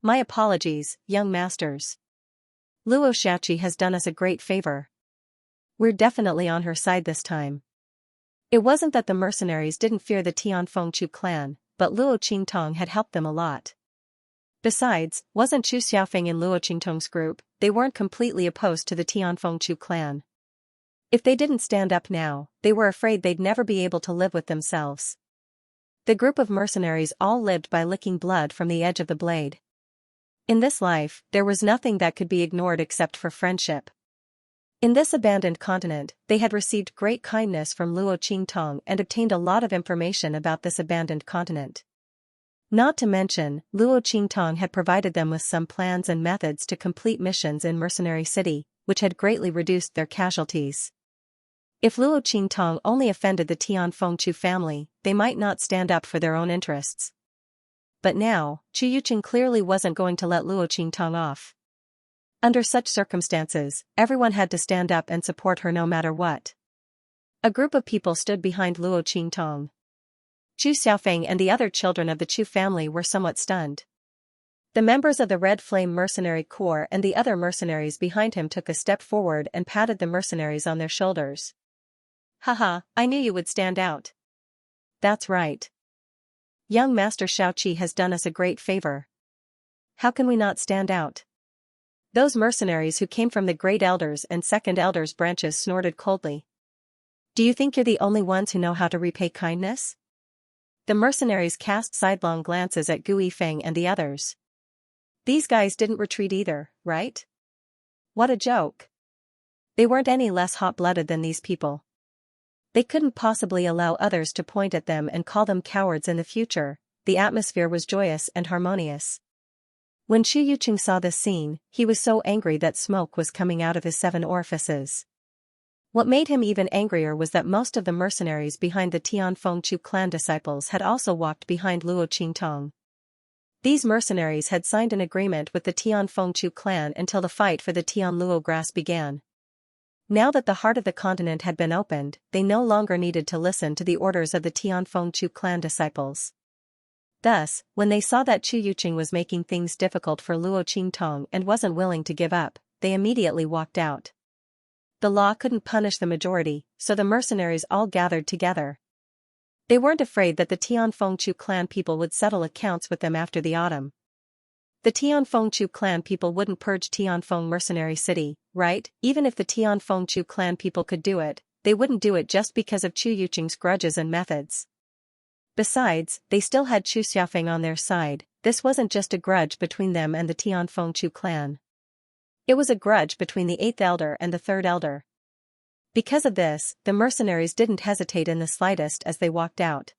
"My apologies, young masters. Luo Xiaoqi has done us a great favor. We're definitely on her side this time." It wasn't that the mercenaries didn't fear the Tianfeng Chu clan, but Luo Qingtong had helped them a lot. Besides, wasn't Chu Xiaofeng in Luo Qingtong's group? They weren't completely opposed to the Tianfeng Chu clan. If they didn't stand up now, they were afraid they'd never be able to live with themselves. The group of mercenaries all lived by licking blood from the edge of the blade. In this life, there was nothing that could be ignored except for friendship. In this abandoned continent, they had received great kindness from Luo Qingtong and obtained a lot of information about this abandoned continent. Not to mention, Luo Qingtong had provided them with some plans and methods to complete missions in Mercenary City, which had greatly reduced their casualties. If Luo Qingtong only offended the Tianfeng Chu family, they might not stand up for their own interests. But now, Chu Yuqing clearly wasn't going to let Luo Qingtong off. Under such circumstances, everyone had to stand up and support her no matter what. A group of people stood behind Luo Qingtong. Chu Xiaofeng and the other children of the Chu family were somewhat stunned. The members of the Red Flame Mercenary Corps and the other mercenaries behind him took a step forward and patted the mercenaries on their shoulders. "Haha, I knew you would stand out. That's right. Young Master Xiaoqi has done us a great favor. How can we not stand out?" Those mercenaries who came from the Great Elders and Second Elders branches snorted coldly. "Do you think you're the only ones who know how to repay kindness?" The mercenaries cast sidelong glances at Gu Yifeng and the others. These guys didn't retreat either, right? What a joke. They weren't any less hot-blooded than these people. They couldn't possibly allow others to point at them and call them cowards in the future. The atmosphere was joyous and harmonious. When Chu Yuqing saw this scene, he was so angry that smoke was coming out of his 7 orifices. What made him even angrier was that most of the mercenaries behind the Tianfeng Chu clan disciples had also walked behind Luo Qingtong. These mercenaries had signed an agreement with the Tianfeng Chu clan until the fight for the Tianluo grass began. Now that the heart of the continent had been opened, they no longer needed to listen to the orders of the Tianfeng Chu clan disciples. Thus, when they saw that Chu Yuqing was making things difficult for Luo Qingtong and wasn't willing to give up, they immediately walked out. The law couldn't punish the majority, so the mercenaries all gathered together. They weren't afraid that the Tianfeng Chu clan people would settle accounts with them after the autumn. The Tianfeng Chu clan people wouldn't purge Tianfeng Mercenary City, right? Even if the Tianfeng Chu clan people could do it, they wouldn't do it just because of Chu Yuqing's grudges and methods. Besides, they still had Chu Xiaofeng on their side. This wasn't just a grudge between them and the Tianfeng Chu clan. It was a grudge between the 8th elder and the 3rd elder. Because of this, the mercenaries didn't hesitate in the slightest as they walked out.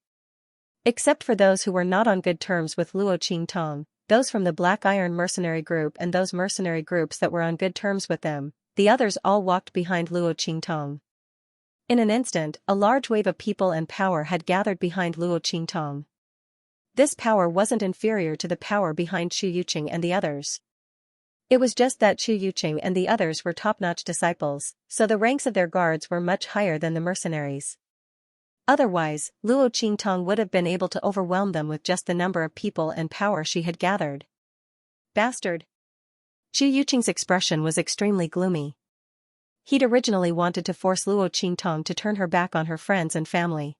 Except for those who were not on good terms with Luo Qingtong, those from the Black Iron mercenary group and those mercenary groups that were on good terms with them, the others all walked behind Luo Qingtong. In an instant, a large wave of people and power had gathered behind Luo Qingtong. This power wasn't inferior to the power behind Chu Yuqing and the others. It was just that Chu Yuqing and the others were top-notch disciples, so the ranks of their guards were much higher than the mercenaries. Otherwise, Luo Qingtong would have been able to overwhelm them with just the number of people and power she had gathered. Bastard! Chu Yuqing's expression was extremely gloomy. He'd originally wanted to force Luo Qingtong to turn her back on her friends and family.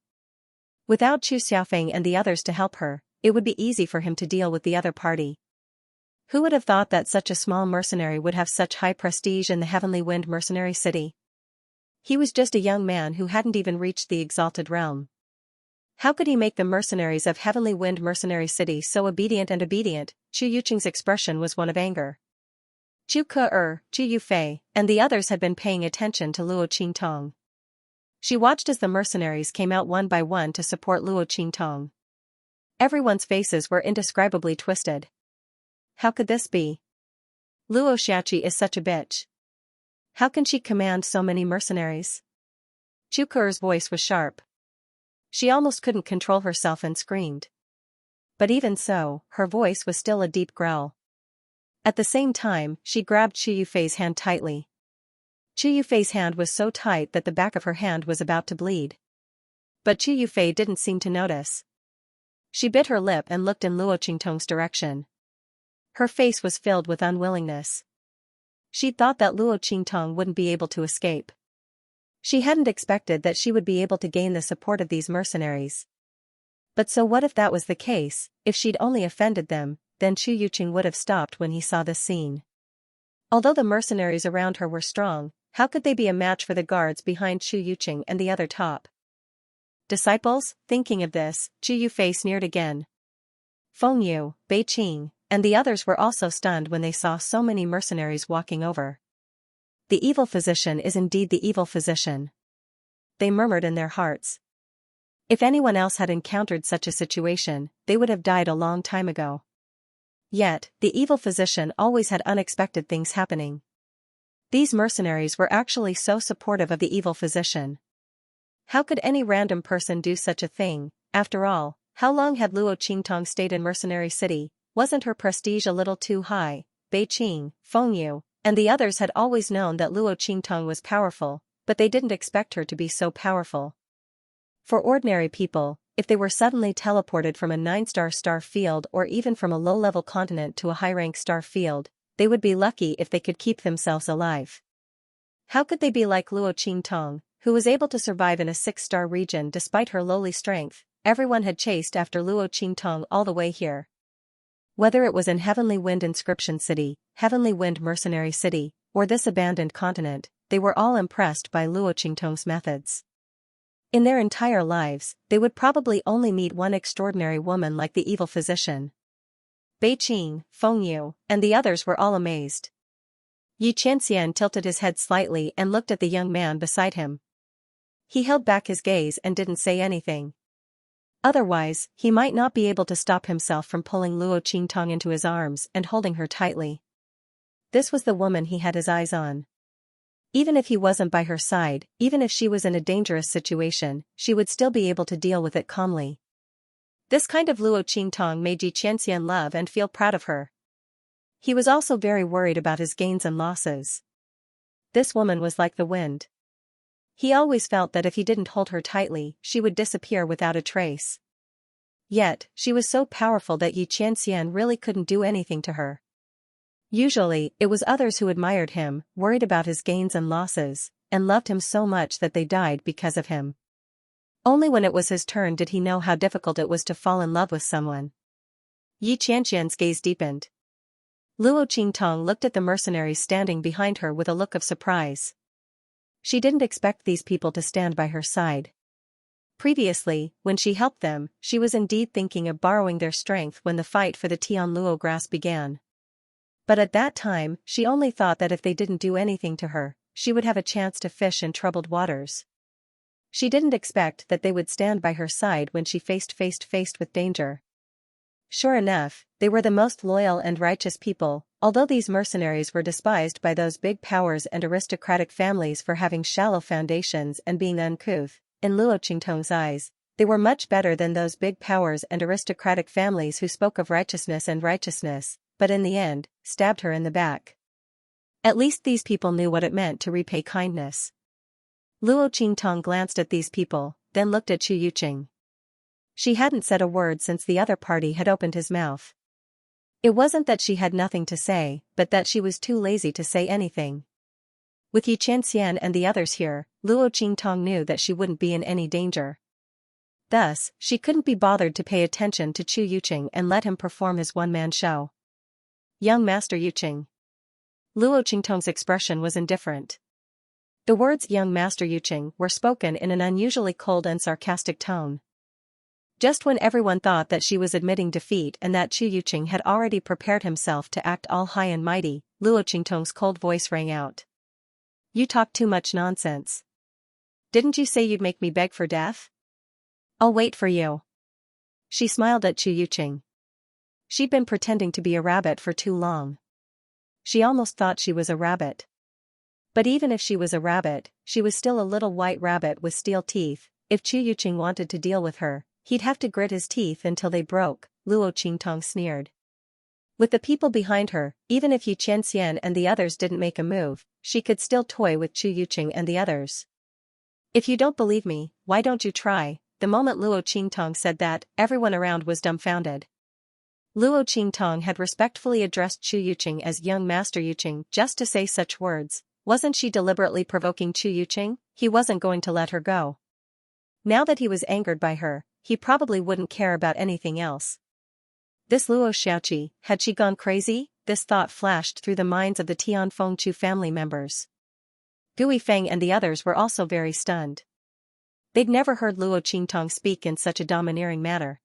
Without Chu Xiaofeng and the others to help her, it would be easy for him to deal with the other party. Who would have thought that such a small mercenary would have such high prestige in the Heavenly Wind mercenary city? He was just a young man who hadn't even reached the exalted realm. How could he make the mercenaries of Heavenly Wind mercenary city so obedient and obedient? Chu Yuqing's expression was one of anger. Chu Ke-er, Chu Yufei, and the others had been paying attention to Luo Qingtong. She watched as the mercenaries came out one by one to support Luo Qingtong. Everyone's faces were indescribably twisted. How could this be? Luo Xiaoqi is such a bitch. How can she command so many mercenaries? Chu Ke-er's voice was sharp. She almost couldn't control herself and screamed. But even so, her voice was still a deep growl. At the same time, she grabbed Chu Yufei's hand tightly. Chu Yufei's hand was so tight that the back of her hand was about to bleed. But Chu Yufei didn't seem to notice. She bit her lip and looked in Luo Qingtong's direction. Her face was filled with unwillingness. She'd thought that Luo Qingtong wouldn't be able to escape. She hadn't expected that she would be able to gain the support of these mercenaries. But so what if that was the case? If she'd only offended them, then Chu Yuqing would have stopped when he saw this scene. Although the mercenaries around her were strong, how could they be a match for the guards behind Chu Yuqing and the other top disciples? Thinking of this, Chu Yufei sneered again. Feng Yu, Bei Qing, and the others were also stunned when they saw so many mercenaries walking over. The evil physician is indeed the evil physician. They murmured in their hearts. If anyone else had encountered such a situation, they would have died a long time ago. Yet, the evil physician always had unexpected things happening. These mercenaries were actually so supportive of the evil physician. How could any random person do such a thing? After all, how long had Luo Qingtong stayed in Mercenary City? Wasn't her prestige a little too high? Bei Qing, Feng Yu, and the others had always known that Luo Qingtong was powerful, but they didn't expect her to be so powerful. For ordinary people, if they were suddenly teleported from a 9-star star field or even from a low-level continent to a high-rank star field, they would be lucky if they could keep themselves alive. How could they be like Luo Qingtong, who was able to survive in a 6-star region despite her lowly strength? Everyone had chased after Luo Qingtong all the way here. Whether it was in Heavenly Wind Inscription City, Heavenly Wind Mercenary City, or this abandoned continent, they were all impressed by Luo Qingtong's methods. In their entire lives, they would probably only meet one extraordinary woman like the evil physician. Bei Qing, Feng Yu, and the others were all amazed. Xianxia tilted his head slightly and looked at the young man beside him. He held back his gaze and didn't say anything. Otherwise, he might not be able to stop himself from pulling Luo Qingtong into his arms and holding her tightly. This was the woman he had his eyes on. Even if he wasn't by her side, even if she was in a dangerous situation, she would still be able to deal with it calmly. This kind of Luo Qingtong made Xianxia love and feel proud of her. He was also very worried about his gains and losses. This woman was like the wind. He always felt that if he didn't hold her tightly, she would disappear without a trace. Yet, she was so powerful that Xianxia really couldn't do anything to her. Usually, it was others who admired him, worried about his gains and losses, and loved him so much that they died because of him. Only when it was his turn did he know how difficult it was to fall in love with someone. Xianxia's gaze deepened. Luo Qingtong looked at the mercenaries standing behind her with a look of surprise. She didn't expect these people to stand by her side. Previously, when she helped them, she was indeed thinking of borrowing their strength when the fight for the Tianluo grass began. But at that time, she only thought that if they didn't do anything to her, she would have a chance to fish in troubled waters. She didn't expect that they would stand by her side when she faced with danger. Sure enough, they were the most loyal and righteous people, although these mercenaries were despised by those big powers and aristocratic families for having shallow foundations and being uncouth. In Luo Qingtong's eyes, they were much better than those big powers and aristocratic families who spoke of righteousness, but in the end, stabbed her in the back. At least these people knew what it meant to repay kindness. Luo Qingtong glanced at these people, then looked at Chu Yuqing. She hadn't said a word since the other party had opened his mouth. It wasn't that she had nothing to say, but that she was too lazy to say anything. With Xianxia and the others here, Luo Qingtong knew that she wouldn't be in any danger. Thus, she couldn't be bothered to pay attention to Chu Yuqing and let him perform his one-man show. Young Master Yuqing. Luo Qingtong's expression was indifferent. The words young Master Yuqing were spoken in an unusually cold and sarcastic tone. Just when everyone thought that she was admitting defeat and that Chu Yuqing had already prepared himself to act all high and mighty, Luo Qingtong's cold voice rang out. You talk too much nonsense. Didn't you say you'd make me beg for death? I'll wait for you. She smiled at Chu Yuqing. She'd been pretending to be a rabbit for too long. She almost thought she was a rabbit. But even if she was a rabbit, she was still a little white rabbit with steel teeth. If Chu Yuqing wanted to deal with her, he'd have to grit his teeth until they broke, Luo Qingtong sneered. With the people behind her, even if Xianxia and the others didn't make a move, she could still toy with Chu Yuqing and the others. If you don't believe me, why don't you try? The moment Luo Qingtong said that, everyone around was dumbfounded. Luo Qingtong had respectfully addressed Chu Yuqing as young Master Yuqing just to say such words. Wasn't she deliberately provoking Chu Yuqing? He wasn't going to let her go. Now that he was angered by her, he probably wouldn't care about anything else. This Luo Xiaoqi, had she gone crazy? This thought flashed through the minds of the Tianfengchu family members. Gui Feng and the others were also very stunned. They'd never heard Luo Qingtong speak in such a domineering manner.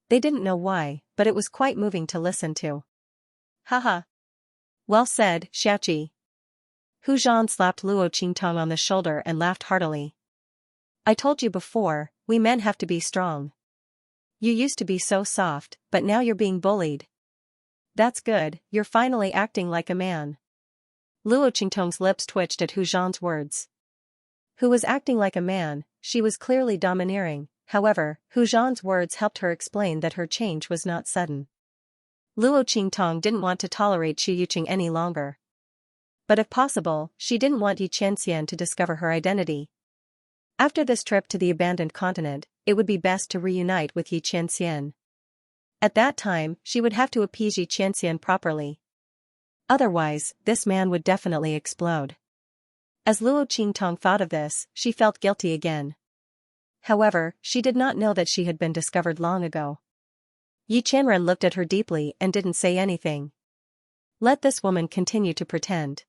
They didn't know why, but it was quite moving to listen to. Haha. Well said, Xiaoqi. Hu Zhan slapped Luo Qingtong on the shoulder and laughed heartily. I told you before, we men have to be strong. You used to be so soft, but now you're being bullied. That's good, you're finally acting like a man. Luo Qingtong's lips twitched at Hu Zhan's words. Who was acting like a man? She was clearly domineering. However, Hu Zhan's words helped her explain that her change was not sudden. Luo Qingtong didn't want to tolerate Chu Yuqing any longer. But if possible, she didn't want Xianxia to discover her identity. After this trip to the abandoned continent, it would be best to reunite with Xianxia. At that time, she would have to appease Xianxia properly. Otherwise, this man would definitely explode. As Luo Qingtong thought of this, she felt guilty again. However, she did not know that she had been discovered long ago. Yi Qianren looked at her deeply and didn't say anything. Let this woman continue to pretend.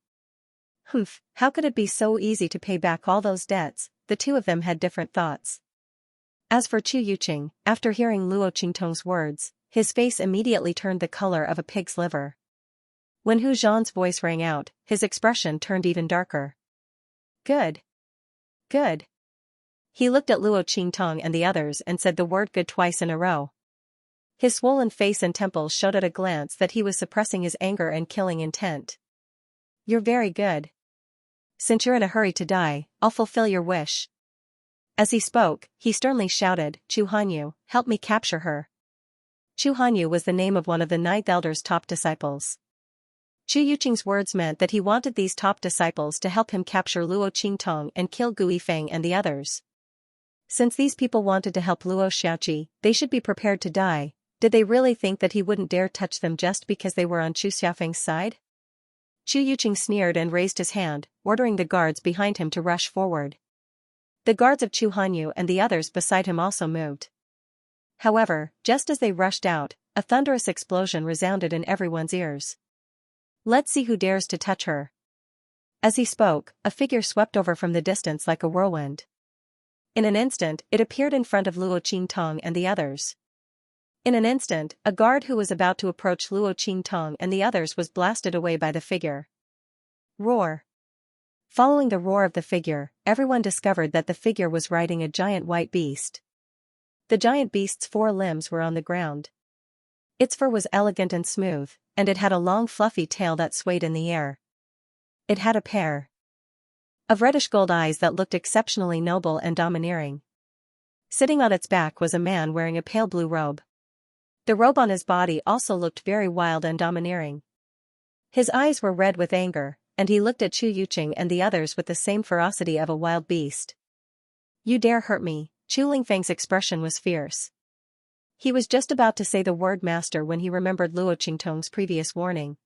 Humph, how could it be so easy to pay back all those debts? The two of them had different thoughts. As for Chu Yuqing, after hearing Luo Qingtong's words, his face immediately turned the color of a pig's liver. When Hu Zhan's voice rang out, his expression turned even darker. Good. Good. He looked at Luo Qingtong and the others and said the word good twice in a row. His swollen face and temples showed at a glance that he was suppressing his anger and killing intent. You're very good. Since you're in a hurry to die, I'll fulfill your wish. As he spoke, he sternly shouted, Chu Hanyu, help me capture her. Chu Hanyu was the name of one of the Ninth Elder's top disciples. Chu Yuqing's words meant that he wanted these top disciples to help him capture Luo Qingtong and kill Gui Feng and the others. Since these people wanted to help Luo Xiaoqi, they should be prepared to die. Did they really think that he wouldn't dare touch them just because they were on Chu Xiaofeng's side? Chu Yuqing sneered and raised his hand, ordering the guards behind him to rush forward. The guards of Chu Hanyu and the others beside him also moved. However, just as they rushed out, a thunderous explosion resounded in everyone's ears. Let's see who dares to touch her. As he spoke, a figure swept over from the distance like a whirlwind. In an instant, it appeared in front of Luo Qingtong and the others. In an instant, a guard who was about to approach Luo Qingtong and the others was blasted away by the figure. Roar. Following the roar of the figure, everyone discovered that the figure was riding a giant white beast. The giant beast's 4 limbs were on the ground. Its fur was elegant and smooth, and it had a long fluffy tail that swayed in the air. It had a pair of reddish-gold eyes that looked exceptionally noble and domineering. Sitting on its back was a man wearing a pale blue robe. The robe on his body also looked very wild and domineering. His eyes were red with anger, and he looked at Chu Yuqing and the others with the same ferocity of a wild beast. "You dare hurt me," Chu Lingfeng's expression was fierce. He was just about to say the word master when he remembered Luo Qingtong's previous warning.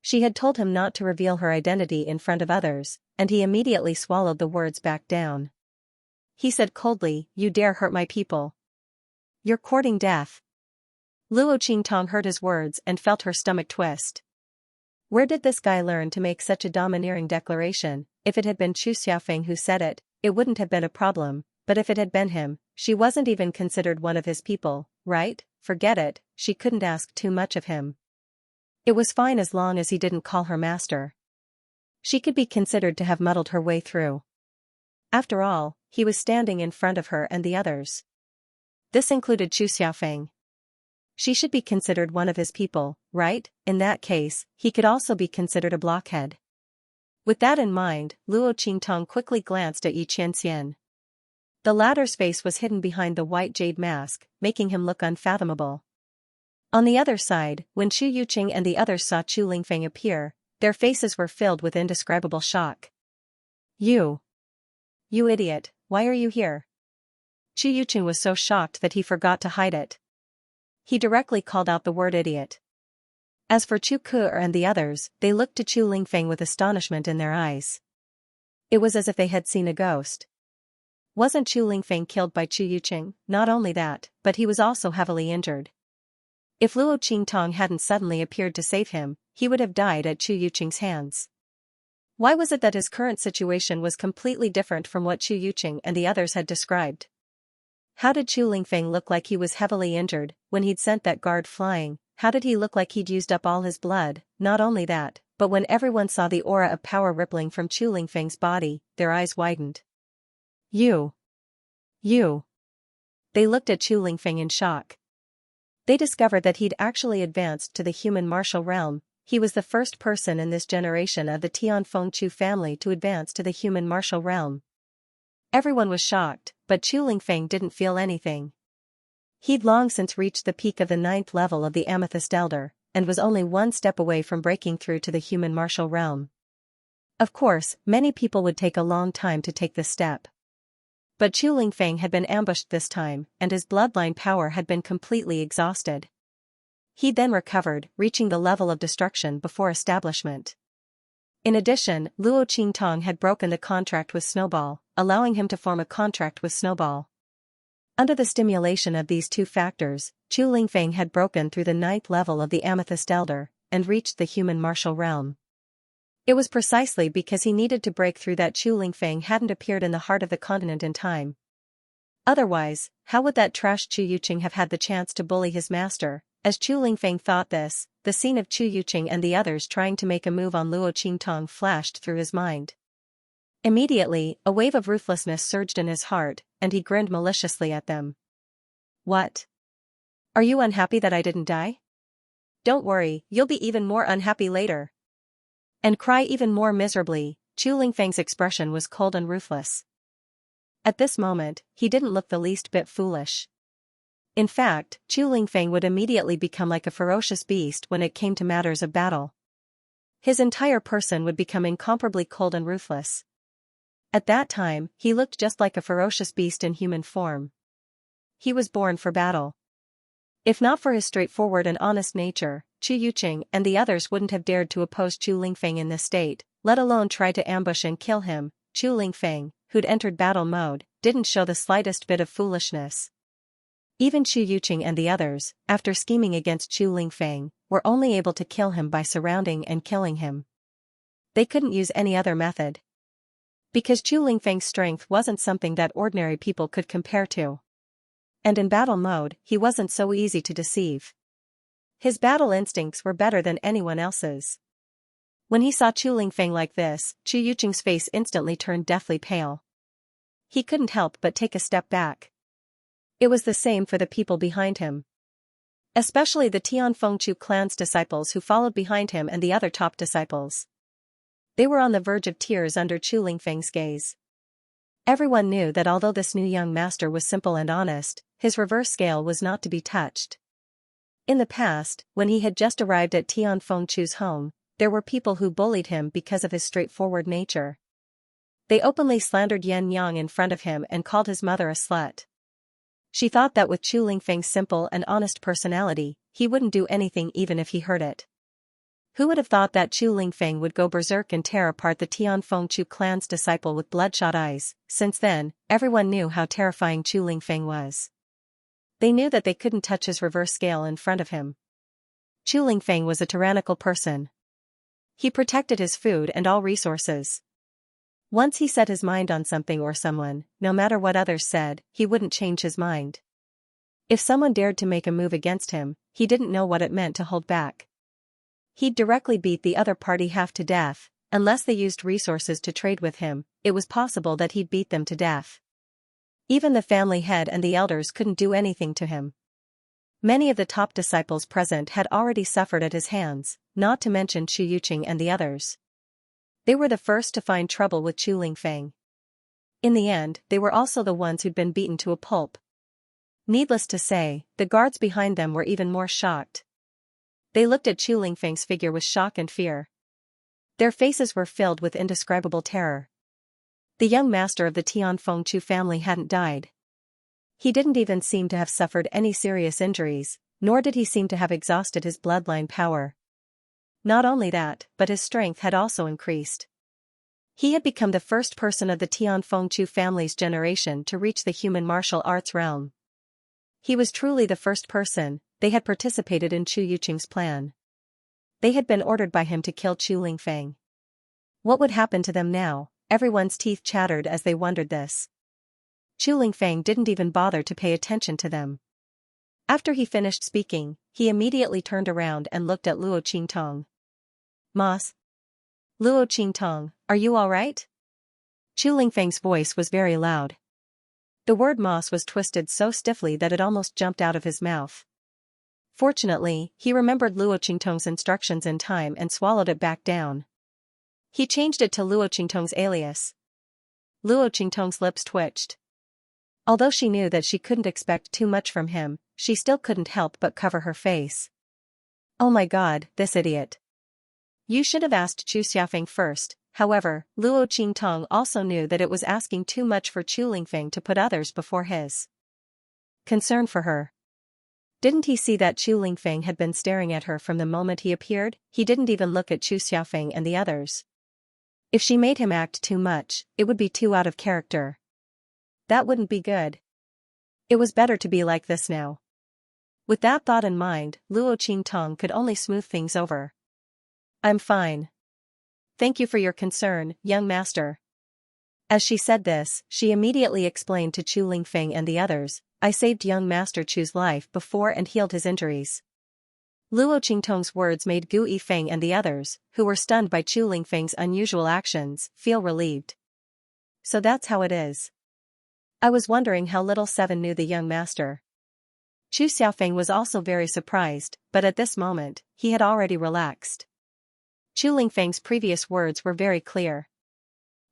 She had told him not to reveal her identity in front of others, and he immediately swallowed the words back down. He said coldly, "You dare hurt my people. You're courting death." Luo Qingtong heard his words and felt her stomach twist. Where did this guy learn to make such a domineering declaration? If it had been Chu Xiaofeng who said it, it wouldn't have been a problem, but if it had been him, she wasn't even considered one of his people, right? Forget it, she couldn't ask too much of him. It was fine as long as he didn't call her master. She could be considered to have muddled her way through. After all, he was standing in front of her and the others. This included Chu Xiaofeng. She should be considered one of his people, right? In that case, he could also be considered a blockhead. With that in mind, Luo Qingtong quickly glanced at Xianxia. The latter's face was hidden behind the white jade mask, making him look unfathomable. On the other side, when Chu Yuqing and the others saw Chu Lingfeng appear, their faces were filled with indescribable shock. You idiot, why are you here?" Chu Yuqing was so shocked that he forgot to hide it. He directly called out the word idiot. As for Chu Ke and the others, they looked to Chu Lingfeng with astonishment in their eyes. It was as if they had seen a ghost. Wasn't Chu Lingfeng killed by Chu Yuqing? Not only that, but he was also heavily injured. If Luo Qingtong hadn't suddenly appeared to save him, he would have died at Chu Yuqing's hands. Why was it that his current situation was completely different from what Chu Yuqing and the others had described? How did Chu Lingfeng look like he was heavily injured when he'd sent that guard flying? How did he look like he'd used up all his blood? Not only that, but when everyone saw the aura of power rippling from Chu Lingfeng's body, their eyes widened. You. They looked at Chu Lingfeng in shock. They discovered that he'd actually advanced to the human martial realm. He was the first person in this generation of the Tianfeng Chu family to advance to the human martial realm. Everyone was shocked, but Chu Lingfeng didn't feel anything. He'd long since reached the peak of the 9th level of the Amethyst Elder, and was only one step away from breaking through to the human martial realm. Of course, many people would take a long time to take this step. But Chu Lingfeng had been ambushed this time, and his bloodline power had been completely exhausted. He then recovered, reaching the level of destruction before establishment. In addition, Luo Qingtong had broken the contract with Snowball, allowing him to form a contract with Snowball. Under the stimulation of these two factors, Chu Lingfeng had broken through the 9th level of the Amethyst Elder, and reached the human martial realm. It was precisely because he needed to break through that Chu Lingfeng hadn't appeared in the heart of the continent in time. Otherwise, how would that trash Chu Yuqing have had the chance to bully his master? As Chu Lingfeng thought this, the scene of Chu Yuqing and the others trying to make a move on Luo Qingtong flashed through his mind. Immediately, a wave of ruthlessness surged in his heart, and he grinned maliciously at them. What? Are you unhappy that I didn't die? Don't worry, you'll be even more unhappy later. And cry even more miserably. Chu Lingfeng's expression was cold and ruthless. At this moment, he didn't look the least bit foolish. In fact, Chu Lingfeng would immediately become like a ferocious beast when it came to matters of battle. His entire person would become incomparably cold and ruthless. At that time, he looked just like a ferocious beast in human form. He was born for battle. If not for his straightforward and honest nature, Chu Yuqing and the others wouldn't have dared to oppose Chu Lingfeng in this state, let alone try to ambush and kill him. Chu Lingfeng, who'd entered battle mode, didn't show the slightest bit of foolishness. Even Chu Yuqing and the others, after scheming against Chu Lingfeng, were only able to kill him by surrounding and killing him. They couldn't use any other method. Because Chu Lingfeng's strength wasn't something that ordinary people could compare to. And in battle mode, he wasn't so easy to deceive. His battle instincts were better than anyone else's. When he saw Chu Lingfeng like this, Chu Yuqing's face instantly turned deathly pale. He couldn't help but take a step back. It was the same for the people behind him. Especially the Tianfengchu clan's disciples who followed behind him and the other top disciples. They were on the verge of tears under Chu Lingfeng's gaze. Everyone knew that although this new young master was simple and honest, his reverse scale was not to be touched. In the past, when he had just arrived at Tianfengchu's home, there were people who bullied him because of his straightforward nature. They openly slandered Yan Yang in front of him and called his mother a slut. She thought that with Chu Lingfeng's simple and honest personality, he wouldn't do anything even if he heard it. Who would have thought that Chu Lingfeng would go berserk and tear apart the Tianfengchu clan's disciple with bloodshot eyes? Since then, everyone knew how terrifying Chu Lingfeng was. They knew that they couldn't touch his reverse scale in front of him. Chu Lingfeng was a tyrannical person. He protected his food and all resources. Once he set his mind on something or someone, no matter what others said, he wouldn't change his mind. If someone dared to make a move against him, he didn't know what it meant to hold back. He'd directly beat the other party half to death. Unless they used resources to trade with him, it was possible that he'd beat them to death. Even the family head and the elders couldn't do anything to him. Many of the top disciples present had already suffered at his hands, not to mention Chu Yuqing and the others. They were the first to find trouble with Chu Lingfeng. In the end, they were also the ones who'd been beaten to a pulp. Needless to say, the guards behind them were even more shocked. They looked at Chu Lingfeng's figure with shock and fear. Their faces were filled with indescribable terror. The young master of the Tianfengchu family hadn't died. He didn't even seem to have suffered any serious injuries, nor did he seem to have exhausted his bloodline power. Not only that, but his strength had also increased. He had become the first person of the Tianfengchu family's generation to reach the human martial arts realm. He was truly the first person. They had participated in Chu Yuqing's plan. They had been ordered by him to kill Chu Lingfeng. What would happen to them now? Everyone's teeth chattered as they wondered this. Chu Lingfeng didn't even bother to pay attention to them. After he finished speaking, he immediately turned around and looked at Luo Qingtong. "Mas? Luo Qingtong, are you all right?" Chu Lingfeng's voice was very loud. The word mas was twisted so stiffly that it almost jumped out of his mouth. Fortunately, he remembered Luo Qingtong's instructions in time and swallowed it back down. He changed it to Luo Qingtong's alias. Luo Qingtong's lips twitched. Although she knew that she couldn't expect too much from him, she still couldn't help but cover her face. Oh my god, this idiot. You should have asked Chu Xiafeng first. However, Luo Qingtong also knew that it was asking too much for Chu Lingfeng to put others before his concern for her. Didn't he see that Chu Lingfeng had been staring at her from the moment he appeared? He didn't even look at Chu Xiafeng and the others. If she made him act too much, it would be too out of character. That wouldn't be good. It was better to be like this now. With that thought in mind, Luo Qingtong could only smooth things over. I'm fine. Thank you for your concern, young master. As she said this, she immediately explained to Chu Lingfeng and the others, I saved young master Chu's life before and healed his injuries. Luo Qingtong's words made Gu Yifeng and the others, who were stunned by Chu Lingfeng's unusual actions, feel relieved. So that's how it is. I was wondering how little Seven knew the young master. Chu Xiaofeng was also very surprised, but at this moment, he had already relaxed. Chu Lingfeng's previous words were very clear.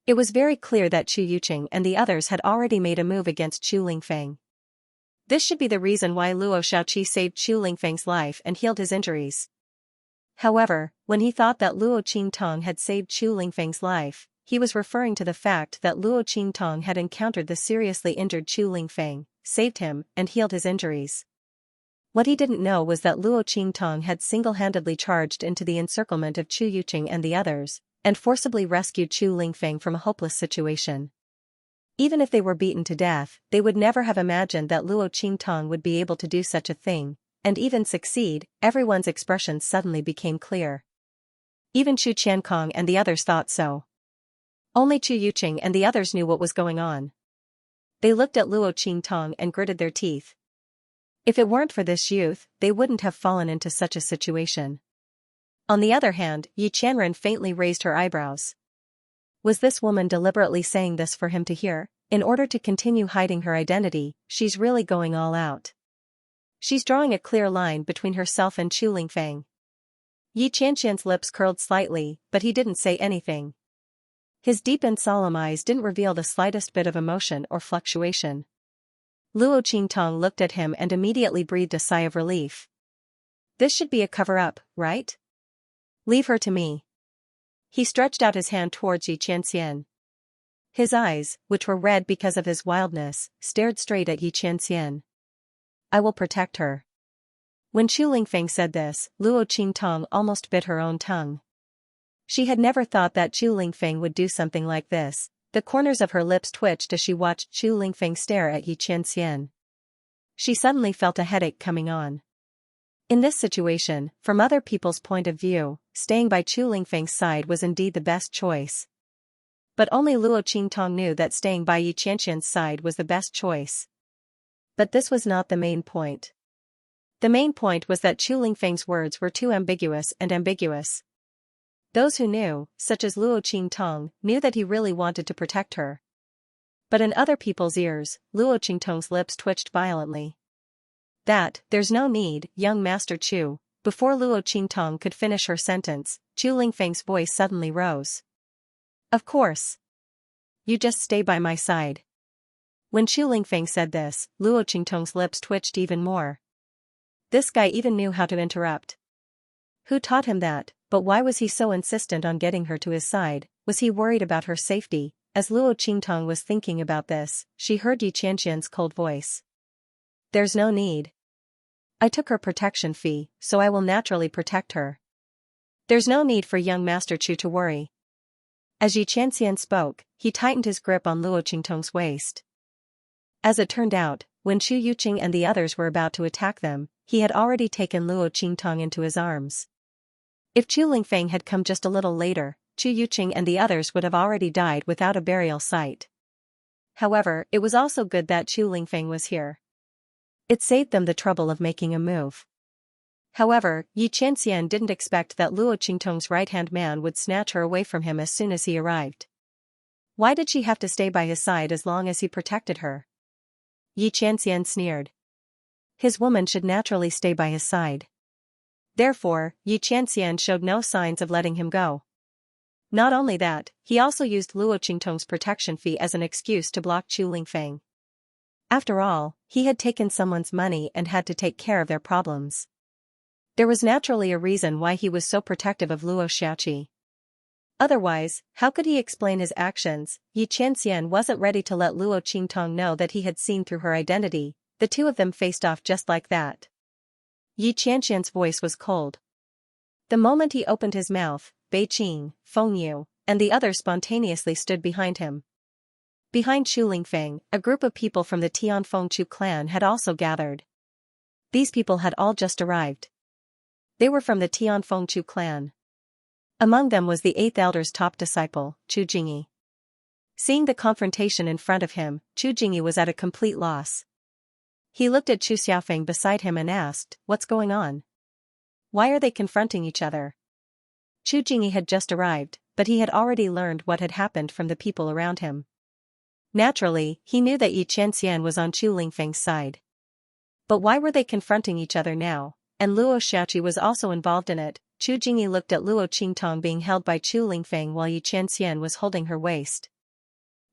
It was very clear that Chu Yuqing and the others had already made a move against Chu Lingfeng. This should be the reason why Luo Shaoqi saved Chu Lingfeng's life and healed his injuries. However, when he thought that Luo Qingtong had saved Chu Lingfeng's life, he was referring to the fact that Luo Qingtong had encountered the seriously injured Chu Lingfeng, saved him, and healed his injuries. What he didn't know was that Luo Qingtong had single-handedly charged into the encirclement of Chu Yuqing and the others, and forcibly rescued Chu Lingfeng from a hopeless situation. Even if they were beaten to death, they would never have imagined that Luo Qingtong would be able to do such a thing, and even succeed. Everyone's expressions suddenly became clear. Even Chu Qiankong and the others thought so. Only Chu Yuqing and the others knew what was going on. They looked at Luo Qingtong and gritted their teeth. If it weren't for this youth, they wouldn't have fallen into such a situation. On the other hand, Yi Qianren faintly raised her eyebrows. Was this woman deliberately saying this for him to hear? In order to continue hiding her identity, she's really going all out. She's drawing a clear line between herself and Chu Lingfeng. Yi Qianxian's lips curled slightly, but he didn't say anything. His deep and solemn eyes didn't reveal the slightest bit of emotion or fluctuation. Luo Qingtong looked at him and immediately breathed a sigh of relief. This should be a cover-up, right? Leave her to me. He stretched out his hand towards Yi Qianxian. His eyes, which were red because of his wildness, stared straight at Yi Qianxian. I will protect her. When Chu Lingfeng said this, Luo Qingtong almost bit her own tongue. She had never thought that Chu Lingfeng would do something like this. The corners of her lips twitched as she watched Chu Lingfeng stare at Yi Qianxian. She suddenly felt a headache coming on. In this situation, from other people's point of view, staying by Chu Lingfeng's side was indeed the best choice. But only Luo Qingtong knew that staying by Yi Qianxian's side was the best choice. But this was not the main point. The main point was that Chu Lingfeng's words were too ambiguous. Those who knew, such as Luo Qingtong, knew that he really wanted to protect her. But in other people's ears, Luo Qingtong's lips twitched violently. There's no need, young Master Chu. Before Luo Qingtong could finish her sentence, Chu Lingfeng's voice suddenly rose. Of course. You just stay by my side. When Chu Lingfeng said this, Luo Qingtong's lips twitched even more. This guy even knew how to interrupt. Who taught him that? But why was he so insistent on getting her to his side? Was he worried about her safety? As Luo Qingtong was thinking about this, she heard Yi Qianxian's cold voice. There's no need. I took her protection fee, so I will naturally protect her. There's no need for young Master Chu to worry. As Yi Qianxian spoke, he tightened his grip on Luo Qingtong's waist. As it turned out, when Chu Yuqing and the others were about to attack them, he had already taken Luo Qingtong into his arms. If Chu Lingfeng had come just a little later, Chu Yuqing and the others would have already died without a burial site. However, it was also good that Chu Lingfeng was here. It saved them the trouble of making a move. However, Yi Qianxian didn't expect that Luo Qingtong's right-hand man would snatch her away from him as soon as he arrived. Why did she have to stay by his side as long as he protected her? Yi Qianxian sneered. His woman should naturally stay by his side. Therefore, Yi Qianxian showed no signs of letting him go. Not only that, he also used Luo Qingtong's protection fee as an excuse to block Chu Lingfeng. After all, he had taken someone's money and had to take care of their problems. There was naturally a reason why he was so protective of Luo Xiaoqi. Otherwise, how could he explain his actions? Yi Qianxian wasn't ready to let Luo Qingtong know that he had seen through her identity. The two of them faced off just like that. Yi Qianxian's voice was cold. The moment he opened his mouth, Bei Qing, Feng Yu, and the others spontaneously stood behind him. Behind Chu Lingfeng, a group of people from the Tianfeng Chu clan had also gathered. These people had all just arrived. They were from the Tianfeng Chu clan. Among them was the 8th elder's top disciple, Chu Jingyi. Seeing the confrontation in front of him, Chu Jingyi was at a complete loss. He looked at Chu Xiaofeng beside him and asked, "What's going on? Why are they confronting each other?" Chu Jingyi had just arrived, but he had already learned what had happened from the people around him. Naturally, he knew that Yi Qianxian was on Chu Lingfeng's side. But why were they confronting each other now? And Luo Xiaoqi was also involved in it. Chu Jingyi looked at Luo Qingtong being held by Chu Lingfeng while Yi Qianxian was holding her waist.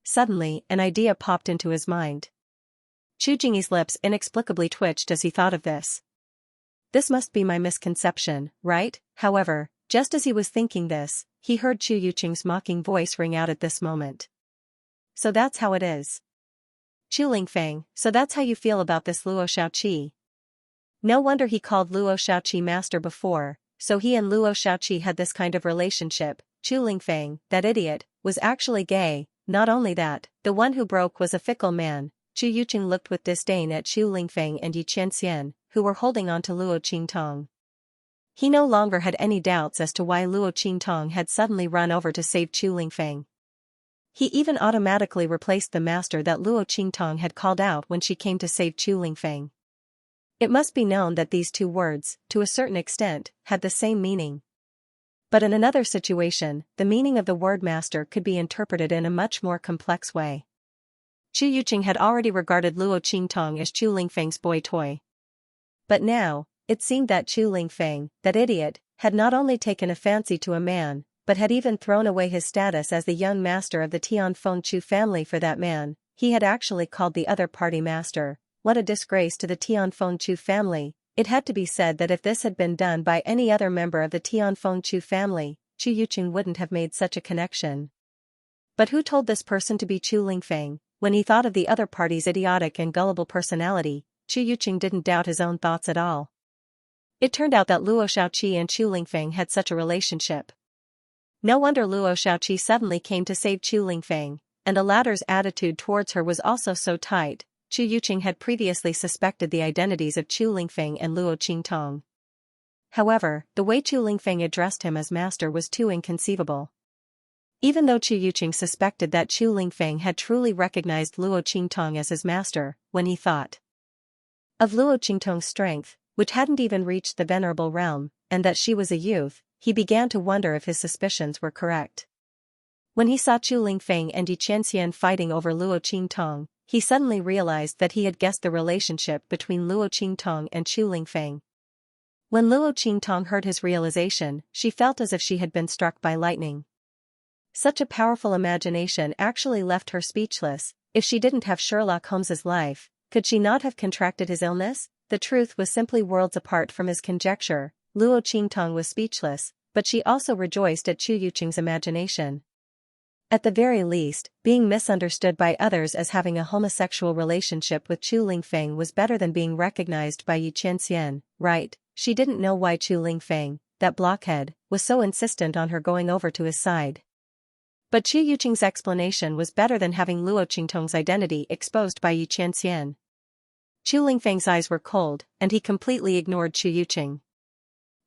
Suddenly, an idea popped into his mind. Chu Jingyi's lips inexplicably twitched as he thought of this. This must be my misconception, right? However, just as he was thinking this, he heard Chu Yuqing's mocking voice ring out at this moment. So that's how it is. Chu Lingfeng, so that's how you feel about this Luo Xiaoqi. No wonder he called Luo Xiaoqi master before, so he and Luo Xiaoqi had this kind of relationship. Chu Lingfeng, that idiot, was actually gay. Not only that, the one who broke was a fickle man. Chu Yuqing looked with disdain at Chu Lingfeng and Yi Qianxian, who were holding on to Luo Qingtong. He no longer had any doubts as to why Luo Qingtong had suddenly run over to save Chu Lingfeng. He even automatically replaced the master that Luo Qingtong had called out when she came to save Chu Lingfeng. It must be known that these two words, to a certain extent, had the same meaning. But in another situation, the meaning of the word master could be interpreted in a much more complex way. Chu Yuqing had already regarded Luo Qingtong as Chu Lingfeng's boy toy. But now, it seemed that Chu Lingfeng, that idiot, had not only taken a fancy to a man, but had even thrown away his status as the young master of the Tianfeng Chu family for that man. He had actually called the other party master. What a disgrace to the Tianfeng Chu family. It had to be said that if this had been done by any other member of the Tianfeng Chu family, Chu Yuqing wouldn't have made such a connection. But who told this person to be Chu Lingfeng? When he thought of the other party's idiotic and gullible personality, Chu Yuqing didn't doubt his own thoughts at all. It turned out that Luo Shaoqi and Chu Lingfeng had such a relationship. No wonder Luo Shaoqi suddenly came to save Chu Lingfeng, and the latter's attitude towards her was also so tight. Chu Yuqing had previously suspected the identities of Chu Lingfeng and Luo Qingtong. However, the way Chu Lingfeng addressed him as master was too inconceivable. Even though Chu Yuqing suspected that Chu Lingfeng had truly recognized Luo Qingtong as his master, when he thought of Luo Qingtong's strength, which hadn't even reached the venerable realm, and that she was a youth, he began to wonder if his suspicions were correct. When he saw Chu Lingfeng and Xianxia fighting over Luo Qingtong, he suddenly realized that he had guessed the relationship between Luo Qingtong and Chu Lingfeng. When Luo Qingtong heard his realization, she felt as if she had been struck by lightning. Such a powerful imagination actually left her speechless. If she didn't have Sherlock Holmes's life, could she not have contracted his illness? The truth was simply worlds apart from his conjecture. Luo Qingtong was speechless, but she also rejoiced at Chu Yuqing's imagination. At the very least, being misunderstood by others as having a homosexual relationship with Chu Lingfeng was better than being recognized by Xianxia, right? She didn't know why Chu Lingfeng, that blockhead, was so insistent on her going over to his side. But Chu Yuqing's explanation was better than having Luo Qingtong's identity exposed by Xianxia. Chu Lingfeng's eyes were cold, and he completely ignored Chu Yuqing.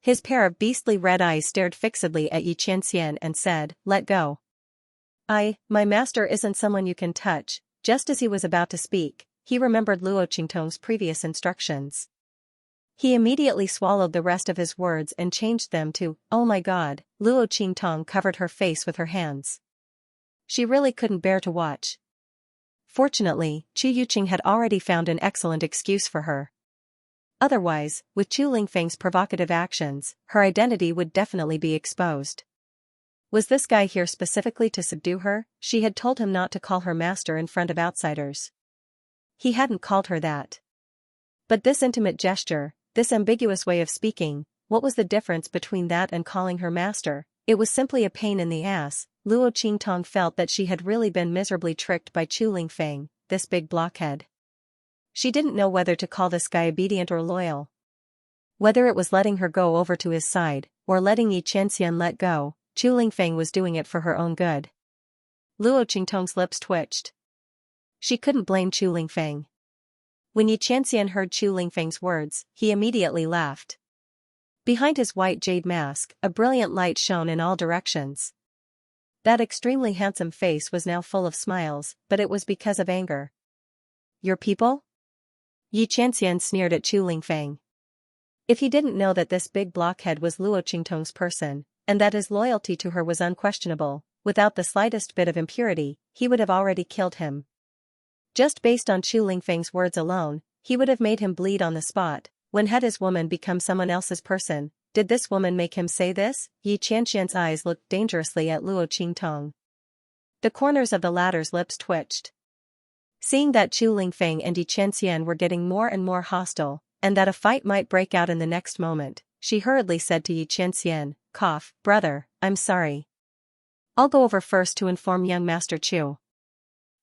His pair of beastly red eyes stared fixedly at Xianxia and said, "Let go." My master isn't someone you can touch." Just as he was about to speak, he remembered Luo Qingtong's previous instructions. He immediately swallowed the rest of his words and changed them to, "Oh my God." Luo Qingtong covered her face with her hands. She really couldn't bear to watch. Fortunately, Chu Yuqing had already found an excellent excuse for her. Otherwise, with Chu Lingfeng's provocative actions, her identity would definitely be exposed. Was this guy here specifically to subdue her? She had told him not to call her master in front of outsiders. He hadn't called her that. But this intimate gesture, this ambiguous way of speaking, what was the difference between that and calling her master? It was simply a pain in the ass. Luo Qingtong felt that she had really been miserably tricked by Chu Lingfeng, this big blockhead. She didn't know whether to call this guy obedient or loyal. Whether it was letting her go over to his side, or letting Xianxia let go, Chu Lingfeng was doing it for her own good. Luo Qingtong's lips twitched. She couldn't blame Chu Lingfeng. When Xianxia heard Chu Lingfeng's words, he immediately laughed. Behind his white jade mask, a brilliant light shone in all directions. That extremely handsome face was now full of smiles, but it was because of anger. "Your people?" Xianxia sneered at Chu Lingfeng. If he didn't know that this big blockhead was Luo Qingtong's person, and that his loyalty to her was unquestionable, without the slightest bit of impurity, he would have already killed him. Just based on Chu Lingfeng's words alone, he would have made him bleed on the spot. When had his woman become someone else's person? Did this woman make him say this? Xianxia's eyes looked dangerously at Luo Qingtong. The corners of the latter's lips twitched. Seeing that Chu Lingfeng and Xianxia were getting more and more hostile, and that a fight might break out in the next moment, she hurriedly said to Xianxia, "Cough, brother, I'm sorry. I'll go over first to inform young Master Chu."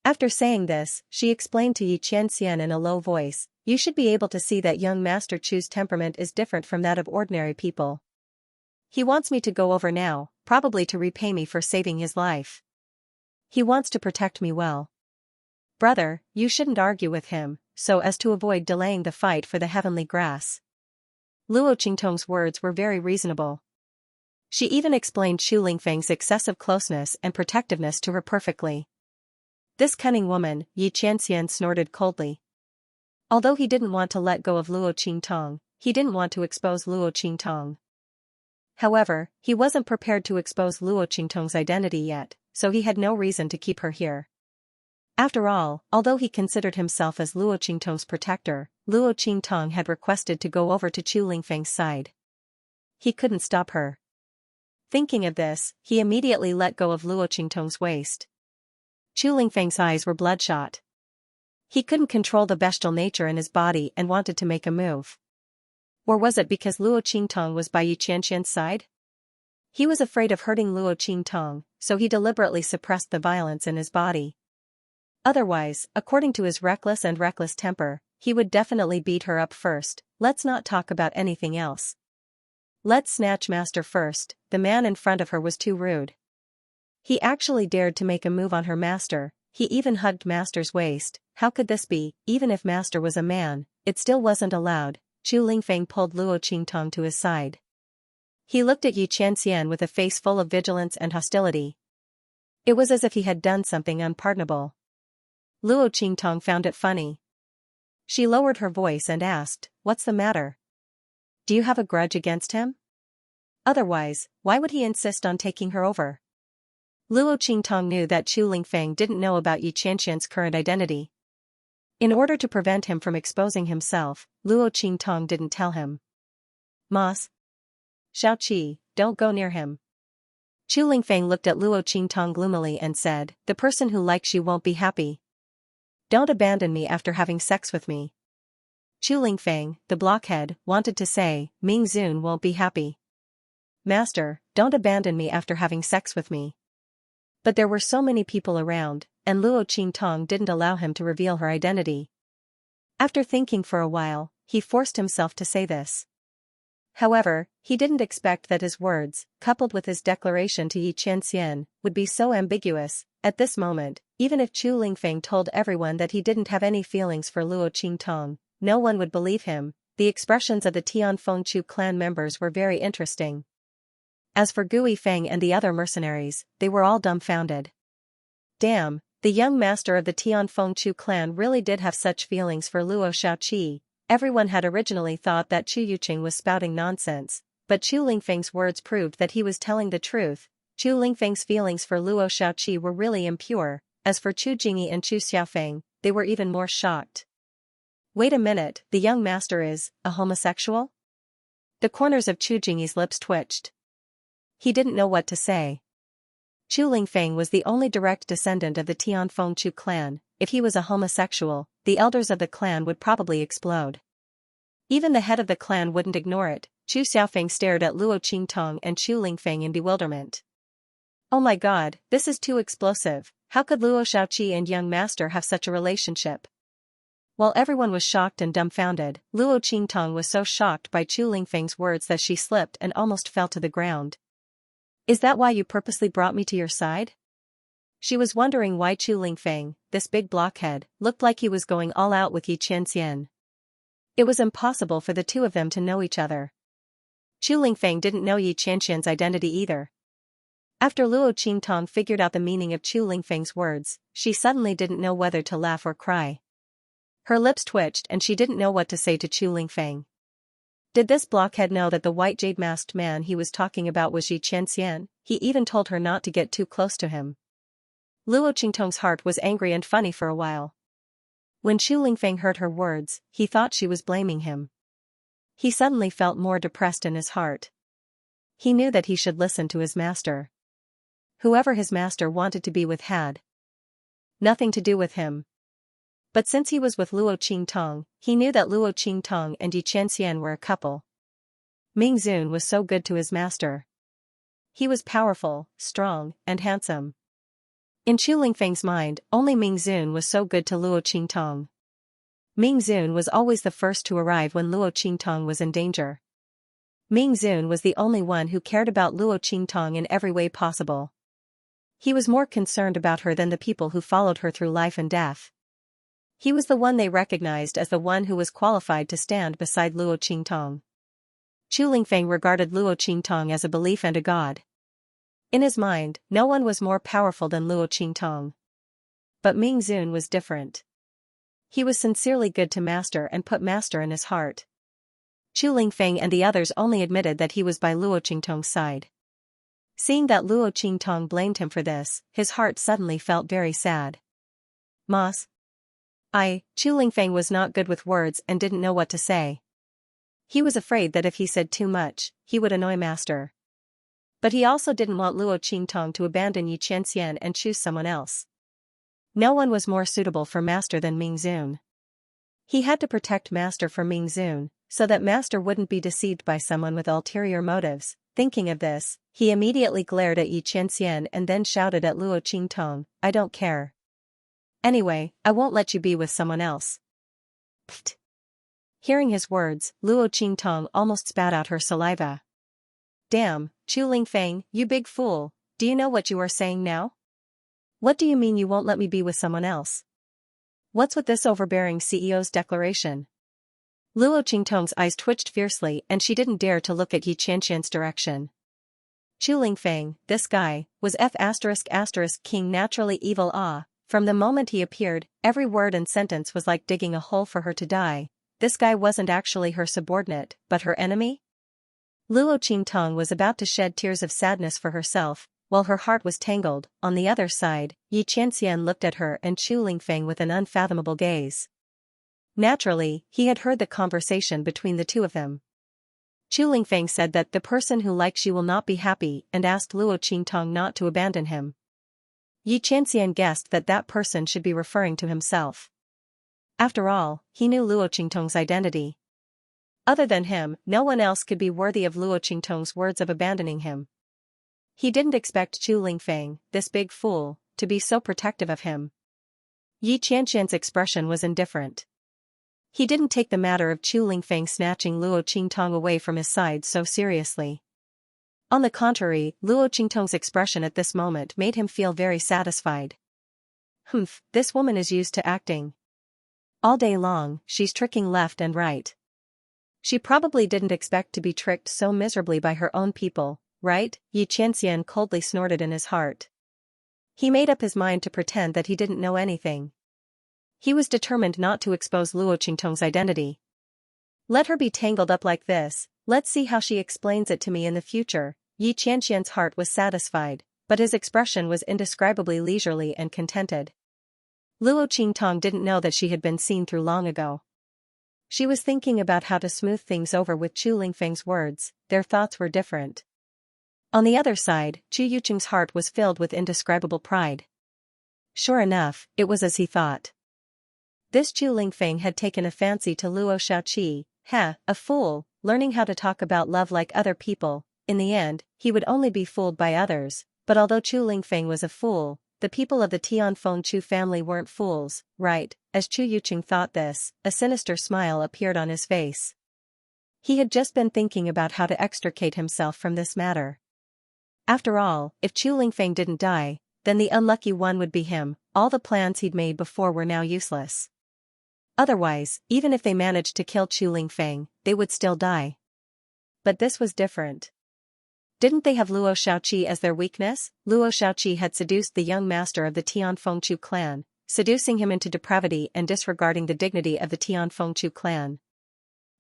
After saying this, she explained to Xianxia in a low voice, "You should be able to see that young Master Chu's temperament is different from that of ordinary people. He wants me to go over now, probably to repay me for saving his life. He wants to protect me well. Brother, you shouldn't argue with him, so as to avoid delaying the fight for the heavenly grass." Luo Qingtong's words were very reasonable. She even explained Chu Lingfeng's excessive closeness and protectiveness to her perfectly. This cunning woman, Xianxia snorted coldly. Although he didn't want to let go of Luo Qingtong, he didn't want to expose Luo Qingtong. However, he wasn't prepared to expose Luo Qingtong's identity yet, so he had no reason to keep her here. After all, although he considered himself as Luo Qingtong's protector, Luo Qingtong had requested to go over to Chu Lingfeng's side. He couldn't stop her. Thinking of this, he immediately let go of Luo Qingtong's waist. Chu Lingfeng's eyes were bloodshot. He couldn't control the bestial nature in his body and wanted to make a move. Or was it because Luo Qingtong was by Xianxia's side? He was afraid of hurting Luo Qingtong, so he deliberately suppressed the violence in his body. Otherwise, according to his reckless temper, he would definitely beat her up first. Let's not talk about anything else. Let's snatch Master first. The man in front of her was too rude. He actually dared to make a move on her Master. He even hugged Master's waist. How could this be? Even if Master was a man, it still wasn't allowed. Chu Lingfeng pulled Luo Qingtong to his side. He looked at Xianxia with a face full of vigilance and hostility. It was as if he had done something unpardonable. Luo Qingtong found it funny. She lowered her voice and asked, "What's the matter? Do you have a grudge against him? Otherwise, why would he insist on taking her over?" Luo Qingtong knew that Chu Lingfeng didn't know about Xianxia's current identity. In order to prevent him from exposing himself, Luo Qingtong didn't tell him. "Mas Xiaoqi, don't go near him." Chu Lingfeng looked at Luo Qingtong gloomily and said, "The person who likes you won't be happy. Don't abandon me after having sex with me." Chu Lingfeng, the blockhead, wanted to say, "Ming Zun won't be happy. Master, don't abandon me after having sex with me." But there were so many people around, and Luo Qingtong didn't allow him to reveal her identity. After thinking for a while, he forced himself to say this. However, he didn't expect that his words, coupled with his declaration to Xianxia, would be so ambiguous. At this moment, even if Chu Lingfeng told everyone that he didn't have any feelings for Luo Qingtong, no one would believe him. The expressions of the Tianfengchu clan members were very interesting. As for Gui Feng and the other mercenaries, they were all dumbfounded. Damn, the young master of the Tianfengchu clan really did have such feelings for Luo Xiaoqi. Everyone had originally thought that Chu Yuqing was spouting nonsense, but Chu Lingfeng's words proved that he was telling the truth. Chu Lingfeng's feelings for Luo Xiaoqi were really impure. As for Chu Jingyi and Chu Xiaofeng, they were even more shocked. Wait a minute, the young master is a homosexual? The corners of Chu Jingyi's lips twitched. He didn't know what to say. Chu Lingfeng was the only direct descendant of the Tianfengchu clan. If he was a homosexual, the elders of the clan would probably explode. Even the head of the clan wouldn't ignore it. Chu Xiaofeng stared at Luo Qingtong and Chu Lingfeng in bewilderment. Oh my god, this is too explosive. How could Luo Xiaoqi and young master have such a relationship? While everyone was shocked and dumbfounded, Luo Qingtong was so shocked by Chu Lingfeng's words that she slipped and almost fell to the ground. Is that why you purposely brought me to your side? She was wondering why Chu Lingfeng, this big blockhead, looked like he was going all out with Xianxia. It was impossible for the two of them to know each other. Chu Lingfeng didn't know Xianxia's identity either. After Luo Qingtong figured out the meaning of Chu Lingfeng's words, she suddenly didn't know whether to laugh or cry. Her lips twitched and she didn't know what to say to Chu Lingfeng. Did this blockhead know that the white jade-masked man he was talking about was Xianxia? He even told her not to get too close to him. Luo Qingtong's heart was angry and funny for a while. When Chu Lingfeng heard her words, he thought she was blaming him. He suddenly felt more depressed in his heart. He knew that he should listen to his master. Whoever his master wanted to be with had nothing to do with him. But since he was with Luo Qingtong, he knew that Luo Qingtong and Xianxia were a couple. Ming Zun was so good to his master. He was powerful, strong, and handsome. In Chu Lingfeng's mind, only Ming Zun was so good to Luo Qingtong. Ming Zun was always the first to arrive when Luo Qingtong was in danger. Ming Zun was the only one who cared about Luo Qingtong in every way possible. He was more concerned about her than the people who followed her through life and death. He was the one they recognized as the one who was qualified to stand beside Luo Qingtong. Chu Lingfeng regarded Luo Qingtong as a belief and a god. In his mind, no one was more powerful than Luo Qingtong. But Ming Zun was different. He was sincerely good to Master and put Master in his heart. Chu Lingfeng and the others only admitted that he was by Luo Qingtong's side. Seeing that Luo Qingtong blamed him for this, his heart suddenly felt very sad. Mas. Chu Lingfeng was not good with words and didn't know what to say. He was afraid that if he said too much, he would annoy Master. But he also didn't want Luo Qingtong to abandon Xianxia and choose someone else. No one was more suitable for Master than Ming Zun. He had to protect Master from Ming Zun, so that Master wouldn't be deceived by someone with ulterior motives. Thinking of this, he immediately glared at Xianxia and then shouted at Luo Qingtong, "I don't care. Anyway, I won't let you be with someone else." Pfft. Hearing his words, Luo Qingtong almost spat out her saliva. "Damn, Chu Lingfeng, you big fool, do you know what you are saying now? What do you mean you won't let me be with someone else? What's with this overbearing CEO's declaration?" Luo Qingtong's eyes twitched fiercely and she didn't dare to look at Xianxian's direction. Chu Lingfeng, this guy, was King naturally evil. From the moment he appeared, every word and sentence was like digging a hole for her to die. This guy wasn't actually her subordinate, but her enemy? Luo Qingtong was about to shed tears of sadness for herself, while her heart was tangled. On the other side, Xianxian looked at her and Chu Lingfeng with an unfathomable gaze. Naturally, he had heard the conversation between the two of them. Chu Lingfeng said that the person who likes you will not be happy and asked Luo Qingtong not to abandon him. Xianxian guessed that that person should be referring to himself. After all, he knew Luo Qingtong's identity. Other than him, no one else could be worthy of Luo Qingtong's words of abandoning him. He didn't expect Chu Lingfeng, this big fool, to be so protective of him. Xianxian's expression was indifferent. He didn't take the matter of Chu Lingfeng snatching Luo Qingtong away from his side so seriously. On the contrary, Luo Qingtong's expression at this moment made him feel very satisfied. Humph, this woman is used to acting. All day long, she's tricking left and right. She probably didn't expect to be tricked so miserably by her own people, right? Xianxian coldly snorted in his heart. He made up his mind to pretend that he didn't know anything. He was determined not to expose Luo Qingtong's identity. Let her be tangled up like this, let's see how she explains it to me in the future. Xianxian's heart was satisfied, but his expression was indescribably leisurely and contented. Luo Qingtong didn't know that she had been seen through long ago. She was thinking about how to smooth things over with Chu Lingfeng's words. Their thoughts were different. On the other side, Chu Yuqing's heart was filled with indescribable pride. Sure enough, it was as he thought. This Chu Lingfeng had taken a fancy to Luo Xiaoqi. A fool, learning how to talk about love like other people. In the end, he would only be fooled by others. But although Chu Lingfeng was a fool, the people of the Tianfeng Chu family weren't fools, right? As Chu Yuqing thought this, a sinister smile appeared on his face. He had just been thinking about how to extricate himself from this matter. After all, if Chu Lingfeng didn't die, then the unlucky one would be him. All the plans he'd made before were now useless. Otherwise, even if they managed to kill Chu Lingfeng, they would still die. But this was different. Didn't they have Luo Xiaoqi as their weakness? Luo Xiaoqi had seduced the young master of the Tianfeng Chu clan, seducing him into depravity and disregarding the dignity of the Tianfeng Chu clan.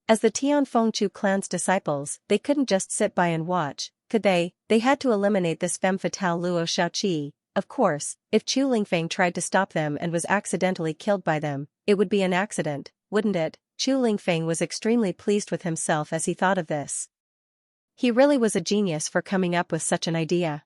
As the Tianfeng Chu clan's disciples, they couldn't just sit by and watch, could they? They had to eliminate this femme fatale Luo Xiaoqi. Of course, if Chu Lingfeng tried to stop them and was accidentally killed by them, it would be an accident, wouldn't it? Chu Lingfeng was extremely pleased with himself as he thought of this. He really was a genius for coming up with such an idea.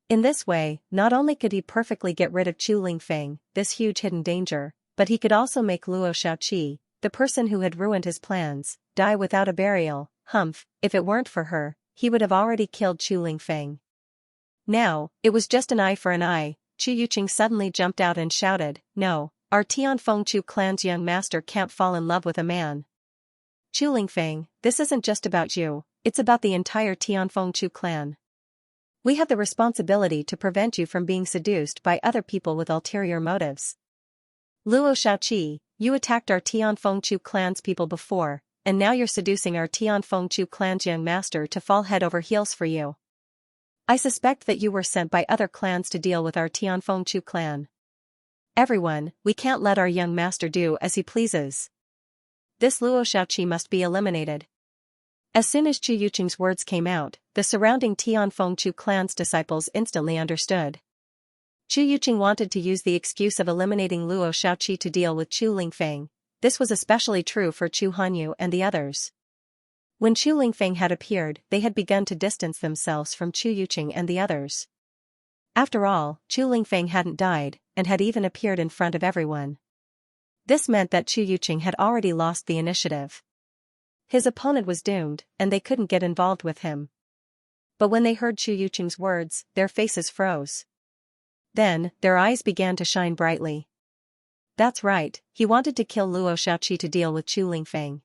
In this way, not only could he perfectly get rid of Chu Lingfeng, this huge hidden danger, but he could also make Luo Xiaoqi, the person who had ruined his plans, die without a burial. Humph, if it weren't for her, he would have already killed Chu Lingfeng. Now, it was just an eye for an eye. Chu Yuqing suddenly jumped out and shouted, "No, our Tianfeng Chu clan's young master can't fall in love with a man. Chu Lingfeng, this isn't just about you, it's about the entire Tianfeng Chu clan. We have the responsibility to prevent you from being seduced by other people with ulterior motives. Luo Xiaoqi, you attacked our Tianfeng Chu clan's people before, and now you're seducing our Tianfeng Chu clan's young master to fall head over heels for you. I suspect that you were sent by other clans to deal with our Tianfeng Chu clan. Everyone, we can't let our young master do as he pleases. This Luo Xiaoqi must be eliminated. As soon as Chu Yuqing's words came out, the surrounding Tianfeng Chu clan's disciples instantly understood. Chu Yuqing wanted to use the excuse of eliminating Luo Xiaoqi to deal with Chu Lingfeng. This was especially true for Chu Hanyu and the others. When Chu Lingfeng had appeared, they had begun to distance themselves from Chu Yuqing and the others. After all, Chu Lingfeng hadn't died, and had even appeared in front of everyone. This meant that Chu Yuqing had already lost the initiative. His opponent was doomed, and they couldn't get involved with him. But when they heard Chu Yuqing's words, their faces froze. Then, their eyes began to shine brightly. That's right, he wanted to kill Luo Xiaoqi to deal with Chu Lingfeng.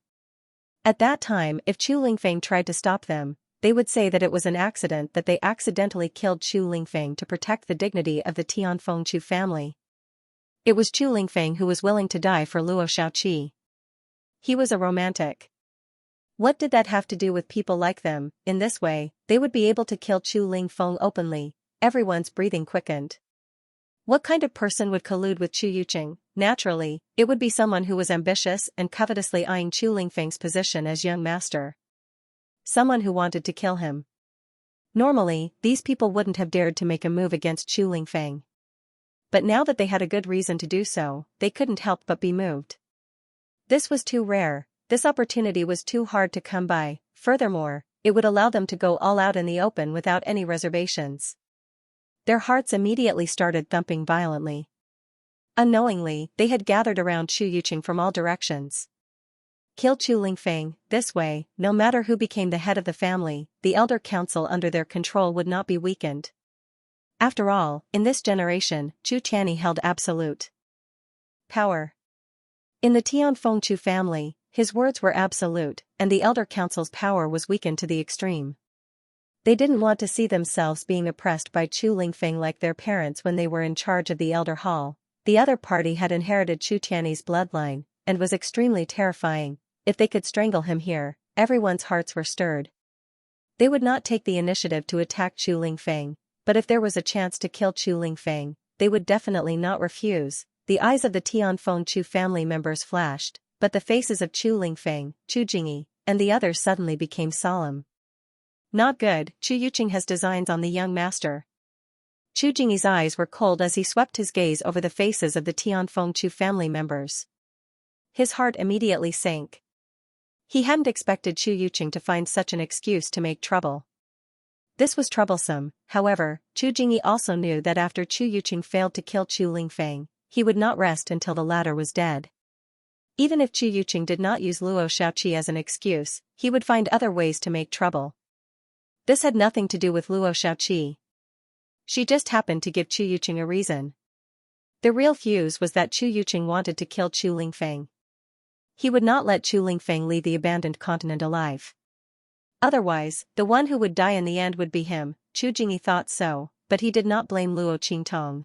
At that time, if Chu Lingfeng tried to stop them, they would say that it was an accident, that they accidentally killed Chu Lingfeng to protect the dignity of the Tianfeng Chu family. It was Chu Lingfeng who was willing to die for Luo Xiaoqi. He was a romantic. What did that have to do with people like them? In this way, they would be able to kill Chu Lingfeng openly. Everyone's breathing quickened. What kind of person would collude with Chu Yuqing? Naturally, it would be someone who was ambitious and covetously eyeing Chu Lingfeng's position as young master. Someone who wanted to kill him. Normally, these people wouldn't have dared to make a move against Chu Lingfeng. But now that they had a good reason to do so, they couldn't help but be moved. This was too rare, this opportunity was too hard to come by. Furthermore, it would allow them to go all out in the open without any reservations. Their hearts immediately started thumping violently. Unknowingly, they had gathered around Chu Yuqing from all directions. Kill Chu Lingfeng, this way, no matter who became the head of the family, the elder council under their control would not be weakened. After all, in this generation, Chu Tianyi held absolute power. In the Tianfeng Chu family, his words were absolute, and the elder council's power was weakened to the extreme. They didn't want to see themselves being oppressed by Chu Lingfeng like their parents when they were in charge of the elder hall. The other party had inherited Chu Tianyi's bloodline, and was extremely terrifying. If they could strangle him here, everyone's hearts were stirred. They would not take the initiative to attack Chu Lingfeng, but if there was a chance to kill Chu Lingfeng, they would definitely not refuse. The eyes of the Tianfeng Chu family members flashed, but the faces of Chu Lingfeng, Chu Jingyi, and the others suddenly became solemn. Not good, Chu Yuqing has designs on the young master. Chu Jingyi's eyes were cold as he swept his gaze over the faces of the Tianfeng Chu family members. His heart immediately sank. He hadn't expected Chu Yuqing to find such an excuse to make trouble. This was troublesome. However, Chu Jingyi also knew that after Chu Yuqing failed to kill Chu Lingfeng, he would not rest until the latter was dead. Even if Chu Yuqing did not use Luo Xiaoqi as an excuse, he would find other ways to make trouble. This had nothing to do with Luo Xiaoqi. She just happened to give Chu Yuqing a reason. The real fuse was that Chu Yuqing wanted to kill Chu Lingfeng. He would not let Chu Lingfeng leave the abandoned continent alive. Otherwise, the one who would die in the end would be him. Chu Jingyi thought so, but he did not blame Luo Qingtong.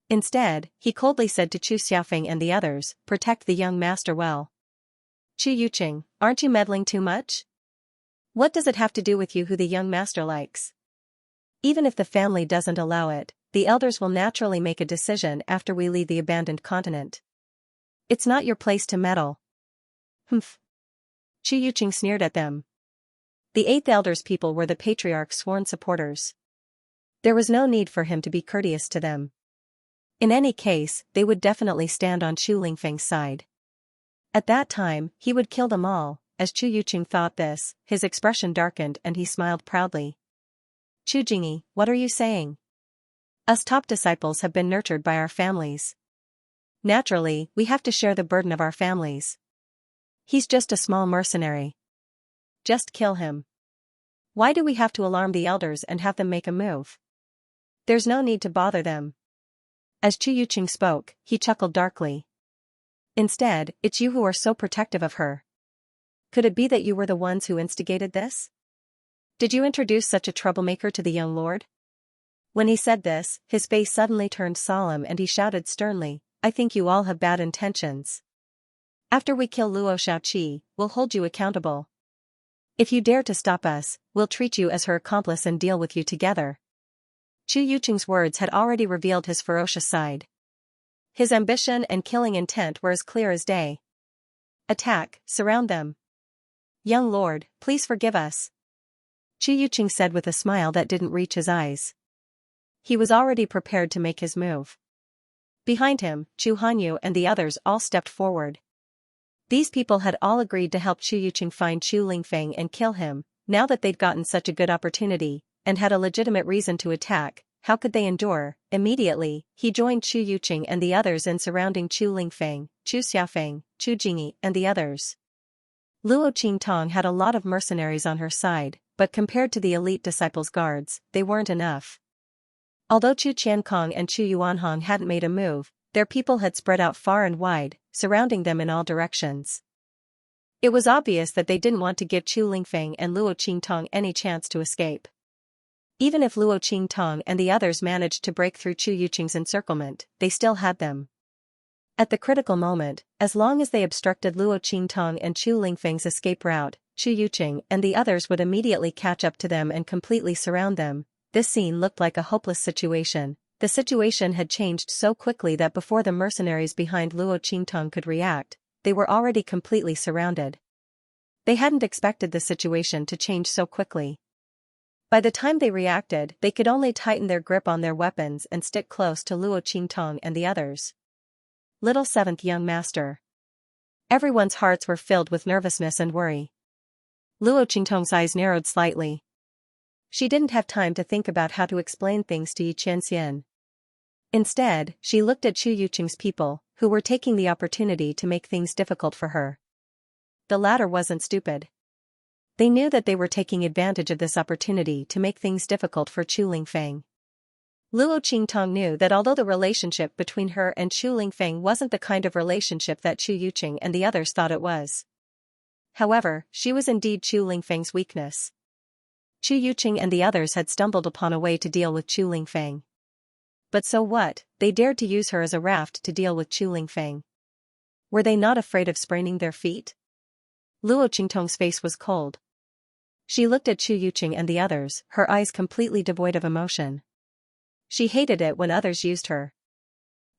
Instead, he coldly said to Chu Xiaofeng and the others, "Protect the young master well." Chu Yuqing, aren't you meddling too much? What does it have to do with you who the young master likes? Even if the family doesn't allow it, the elders will naturally make a decision after we leave the abandoned continent. It's not your place to meddle. Humph. Chu Yuqing sneered at them. The eighth elder's people were the patriarch's sworn supporters. There was no need for him to be courteous to them. In any case, they would definitely stand on Chu Lingfeng's side. At that time, he would kill them all. As Chu Yuqing thought this, his expression darkened and he smiled proudly. Chu Jingyi, what are you saying? Us top disciples have been nurtured by our families. Naturally, we have to share the burden of our families. He's just a small mercenary. Just kill him. Why do we have to alarm the elders and have them make a move? There's no need to bother them. As Chu Yuqing spoke, he chuckled darkly. Instead, it's you who are so protective of her. Could it be that you were the ones who instigated this? Did you introduce such a troublemaker to the young lord? When he said this, his face suddenly turned solemn and he shouted sternly, I think you all have bad intentions. After we kill Luo Xiaoqi, we'll hold you accountable. If you dare to stop us, we'll treat you as her accomplice and deal with you together. Chu Yuqing's words had already revealed his ferocious side. His ambition and killing intent were as clear as day. Attack, surround them. Young lord, please forgive us. Chu Yuqing said with a smile that didn't reach his eyes. He was already prepared to make his move. Behind him, Chu Hanyu and the others all stepped forward. These people had all agreed to help Chu Yuqing find Chu Lingfeng and kill him. Now that they'd gotten such a good opportunity, and had a legitimate reason to attack, how could they endure? Immediately, he joined Chu Yuqing and the others in surrounding Chu Lingfeng, Chu Xiaofeng, Chu Jingyi, and the others. Luo Qingtong had a lot of mercenaries on her side, but compared to the elite disciples' guards, they weren't enough. Although Chu Qiankong and Chu Yuanhong hadn't made a move, their people had spread out far and wide, surrounding them in all directions. It was obvious that they didn't want to give Chu Lingfeng and Luo Qingtong any chance to escape. Even if Luo Qingtong and the others managed to break through Chu Yuqing's encirclement, they still had them. At the critical moment, as long as they obstructed Luo Qingtong and Chu Lingfeng's escape route, Chu Yuqing and the others would immediately catch up to them and completely surround them. This scene looked like a hopeless situation. The situation had changed so quickly that before the mercenaries behind Luo Qingtong could react, they were already completely surrounded. They hadn't expected the situation to change so quickly. By the time they reacted, they could only tighten their grip on their weapons and stick close to Luo Qingtong and the others. Little seventh young master. Everyone's hearts were filled with nervousness and worry. Luo Qingtong's eyes narrowed slightly. She didn't have time to think about how to explain things to Xianxia. Instead, she looked at Chu Yuqing's people, who were taking the opportunity to make things difficult for her. The latter wasn't stupid. They knew that they were taking advantage of this opportunity to make things difficult for Chu Lingfeng. Luo Qingtong knew that although the relationship between her and Chu Lingfeng wasn't the kind of relationship that Chu Yuqing and the others thought it was. However, she was indeed Chu Lingfeng's weakness. Chu Yuqing and the others had stumbled upon a way to deal with Chu Lingfeng. But so what? They dared to use her as a raft to deal with Chu Lingfeng. Were they not afraid of spraining their feet? Luo Qingtong's face was cold. She looked at Chu Yuqing and the others, her eyes completely devoid of emotion. She hated it when others used her.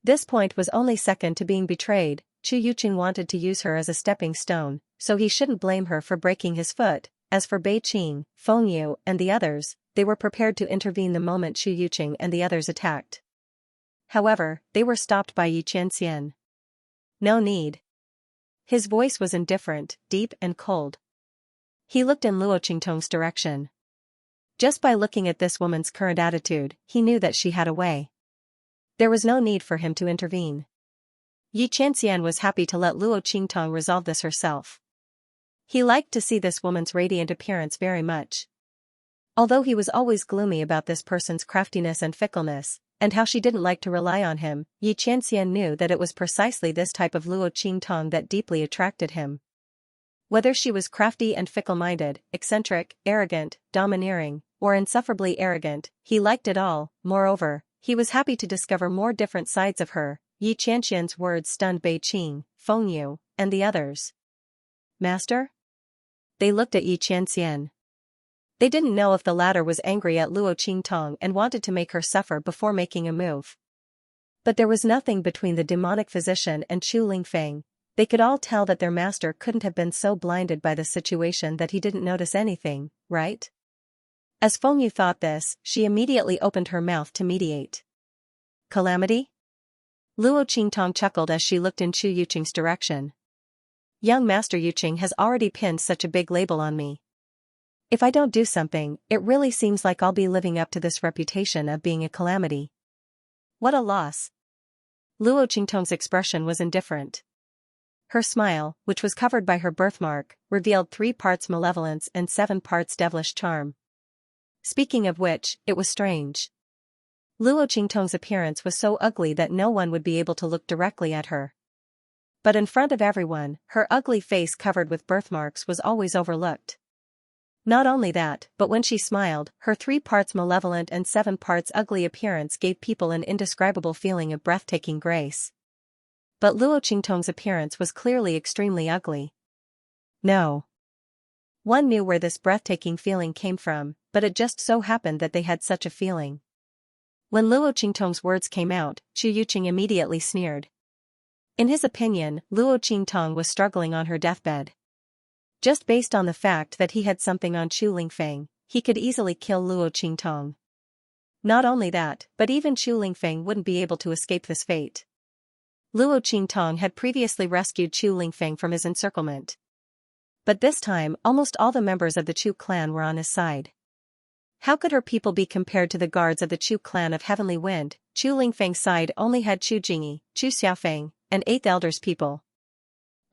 This point was only second to being betrayed. Chu Yuqing wanted to use her as a stepping stone, so he shouldn't blame her for breaking his foot. As for Bei Qing, Feng Yu, and the others, they were prepared to intervene the moment Chu Yuqing and the others attacked. However, they were stopped by Xianxia. No need. His voice was indifferent, deep and cold. He looked in Luo Qingtong's direction. Just by looking at this woman's current attitude, he knew that she had a way. There was no need for him to intervene. Xianxia was happy to let Luo Qingtong resolve this herself. He liked to see this woman's radiant appearance very much. Although he was always gloomy about this person's craftiness and fickleness, and how she didn't like to rely on him, Xianxia knew that it was precisely this type of Luo Qingtong that deeply attracted him. Whether she was crafty and fickle-minded, eccentric, arrogant, domineering, or insufferably arrogant, he liked it all. Moreover, he was happy to discover more different sides of her. Xianxia's words stunned Bei Qing, Feng Yu, and the others. Master? They looked at Xianxia. They didn't know if the latter was angry at Luo Qingtong and wanted to make her suffer before making a move. But there was nothing between the demonic physician and Chu Lingfeng. They could all tell that their master couldn't have been so blinded by the situation that he didn't notice anything, right? As Feng Yu thought this, she immediately opened her mouth to mediate. Calamity? Luo Qingtong chuckled as she looked in Chu Yuqing's direction. Young Master Yuqing has already pinned such a big label on me. If I don't do something, it really seems like I'll be living up to this reputation of being a calamity. What a loss. Luo Qingtong's expression was indifferent. Her smile, which was covered by her birthmark, revealed 3 parts malevolence and 7 parts devilish charm. Speaking of which, it was strange. Luo Qingtong's appearance was so ugly that no one would be able to look directly at her. But in front of everyone, her ugly face covered with birthmarks was always overlooked. Not only that, but when she smiled, her 3 parts malevolent and 7 parts ugly appearance gave people an indescribable feeling of breathtaking grace. But Luo Qingtong's appearance was clearly extremely ugly. No. One knew where this breathtaking feeling came from, but it just so happened that they had such a feeling. When Luo Qingtong's words came out, Chu Yuqing immediately sneered. In his opinion, Luo Qingtong was struggling on her deathbed. Just based on the fact that he had something on Chu Lingfeng, he could easily kill Luo Qingtong. Not only that, but even Chu Lingfeng wouldn't be able to escape this fate. Luo Qingtong had previously rescued Chu Lingfeng from his encirclement. But this time, almost all the members of the Chu clan were on his side. How could her people be compared to the guards of the Chu clan of Heavenly Wind? Chu Lingfeng's side only had Chu Jingyi, Chu Xiaofeng, and 8th Eldest people.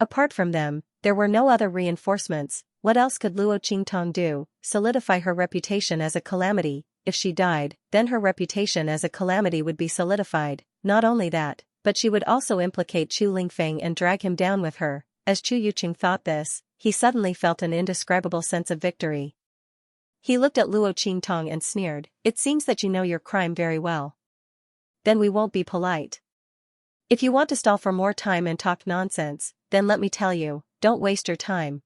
Apart from them, there were no other reinforcements. What else could Luo Qingtong do? Solidify her reputation as a calamity. If she died, then her reputation as a calamity would be solidified. Not only that, but she would also implicate Chu Lingfeng and drag him down with her. As Chu Yuqing thought this, he suddenly felt an indescribable sense of victory. He looked at Luo Qingtong and sneered, "It seems that you know your crime very well. Then we won't be polite. If you want to stall for more time and talk nonsense, then let me tell you, don't waste your time.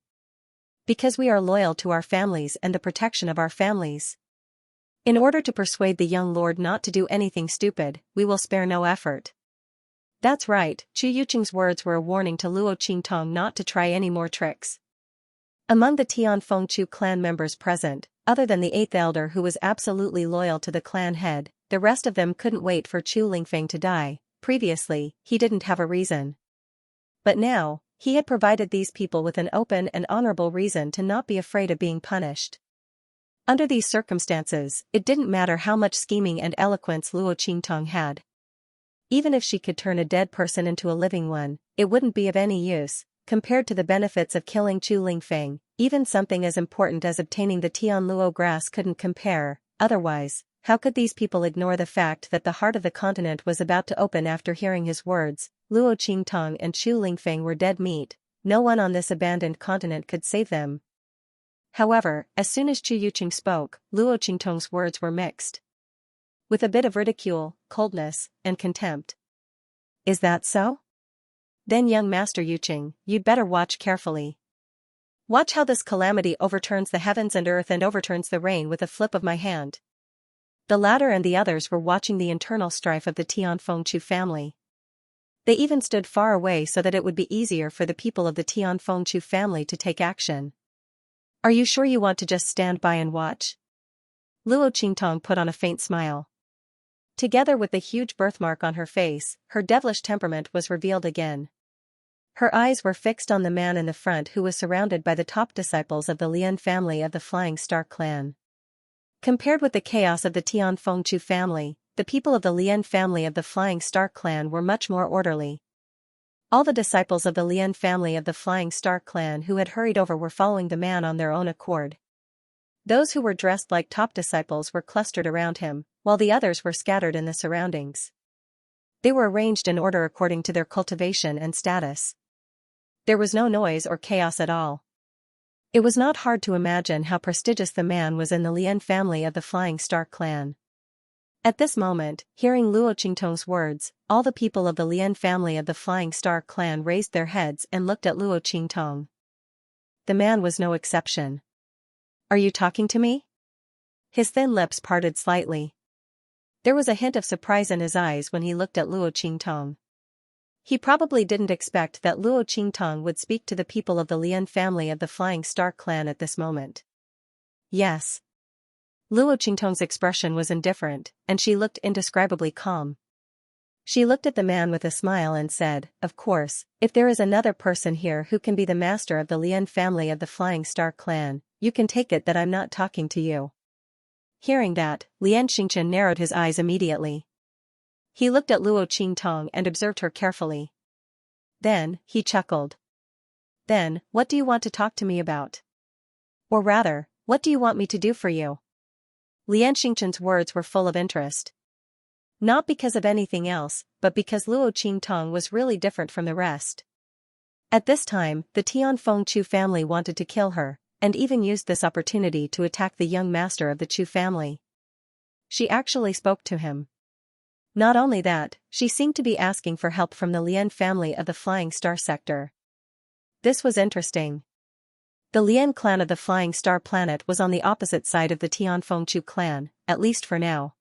Because we are loyal to our families and the protection of our families. In order to persuade the young lord not to do anything stupid, we will spare no effort." That's right, Chu Yuqing's words were a warning to Luo Qingtong not to try any more tricks. Among the Tianfeng Chu clan members present, other than the 8th elder who was absolutely loyal to the clan head, the rest of them couldn't wait for Chu Lingfeng to die. Previously, he didn't have a reason. But now, he had provided these people with an open and honorable reason to not be afraid of being punished. Under these circumstances, it didn't matter how much scheming and eloquence Luo Qingtong had. Even if she could turn a dead person into a living one, it wouldn't be of any use, compared to the benefits of killing Chu Lingfeng. Even something as important as obtaining the Tianluo grass couldn't compare. Otherwise, how could these people ignore the fact that the heart of the continent was about to open after hearing his words? Luo Qingtong and Chu Lingfeng were dead meat. No one on this abandoned continent could save them. However, as soon as Chu Yuqing spoke, Luo Qingtong's words were mixed with a bit of ridicule, coldness, and contempt. Is that so? Then young Master Yuqing, you'd better watch carefully. Watch how this calamity overturns the heavens and earth and overturns the rain with a flip of my hand. The latter and the others were watching the internal strife of the Tianfeng Chu family. They even stood far away so that it would be easier for the people of the Tianfeng Chu family to take action. Are you sure you want to just stand by and watch? Luo Qingtong put on a faint smile. Together with the huge birthmark on her face, her devilish temperament was revealed again. Her eyes were fixed on the man in the front who was surrounded by the top disciples of the Lian family of the Flying Star clan. Compared with the chaos of the Tianfeng Chu family, the people of the Lian family of the Flying Star clan were much more orderly. All the disciples of the Lian family of the Flying Star clan who had hurried over were following the man on their own accord. Those who were dressed like top disciples were clustered around him, while the others were scattered in the surroundings. They were arranged in order according to their cultivation and status. There was no noise or chaos at all. It was not hard to imagine how prestigious the man was in the Lian family of the Flying Star clan. At this moment, hearing Luo Qingtong's words, all the people of the Lian family of the Flying Star clan raised their heads and looked at Luo Qingtong. The man was no exception. Are you talking to me? His thin lips parted slightly. There was a hint of surprise in his eyes when he looked at Luo Qingtong. He probably didn't expect that Luo Qingtong would speak to the people of the Lian family of the Flying Star clan at this moment. Yes. Luo Qingtong's expression was indifferent, and she looked indescribably calm. She looked at the man with a smile and said, "Of course, if there is another person here who can be the master of the Lian family of the Flying Star clan, you can take it that I'm not talking to you." Hearing that, Lian Xingqian narrowed his eyes immediately. He looked at Luo Qingtong and observed her carefully. Then, he chuckled. "Then, what do you want to talk to me about? Or rather, what do you want me to do for you?" Lian Xingqian's words were full of interest. Not because of anything else, but because Luo Qingtong was really different from the rest. At this time, the Tianfeng Chu family wanted to kill her, and even used this opportunity to attack the young master of the Chu family. She actually spoke to him. Not only that, she seemed to be asking for help from the Lian family of the Flying Star sector. This was interesting. The Lian clan of the Flying Star planet was on the opposite side of the Tianfeng Chu clan, at least for now.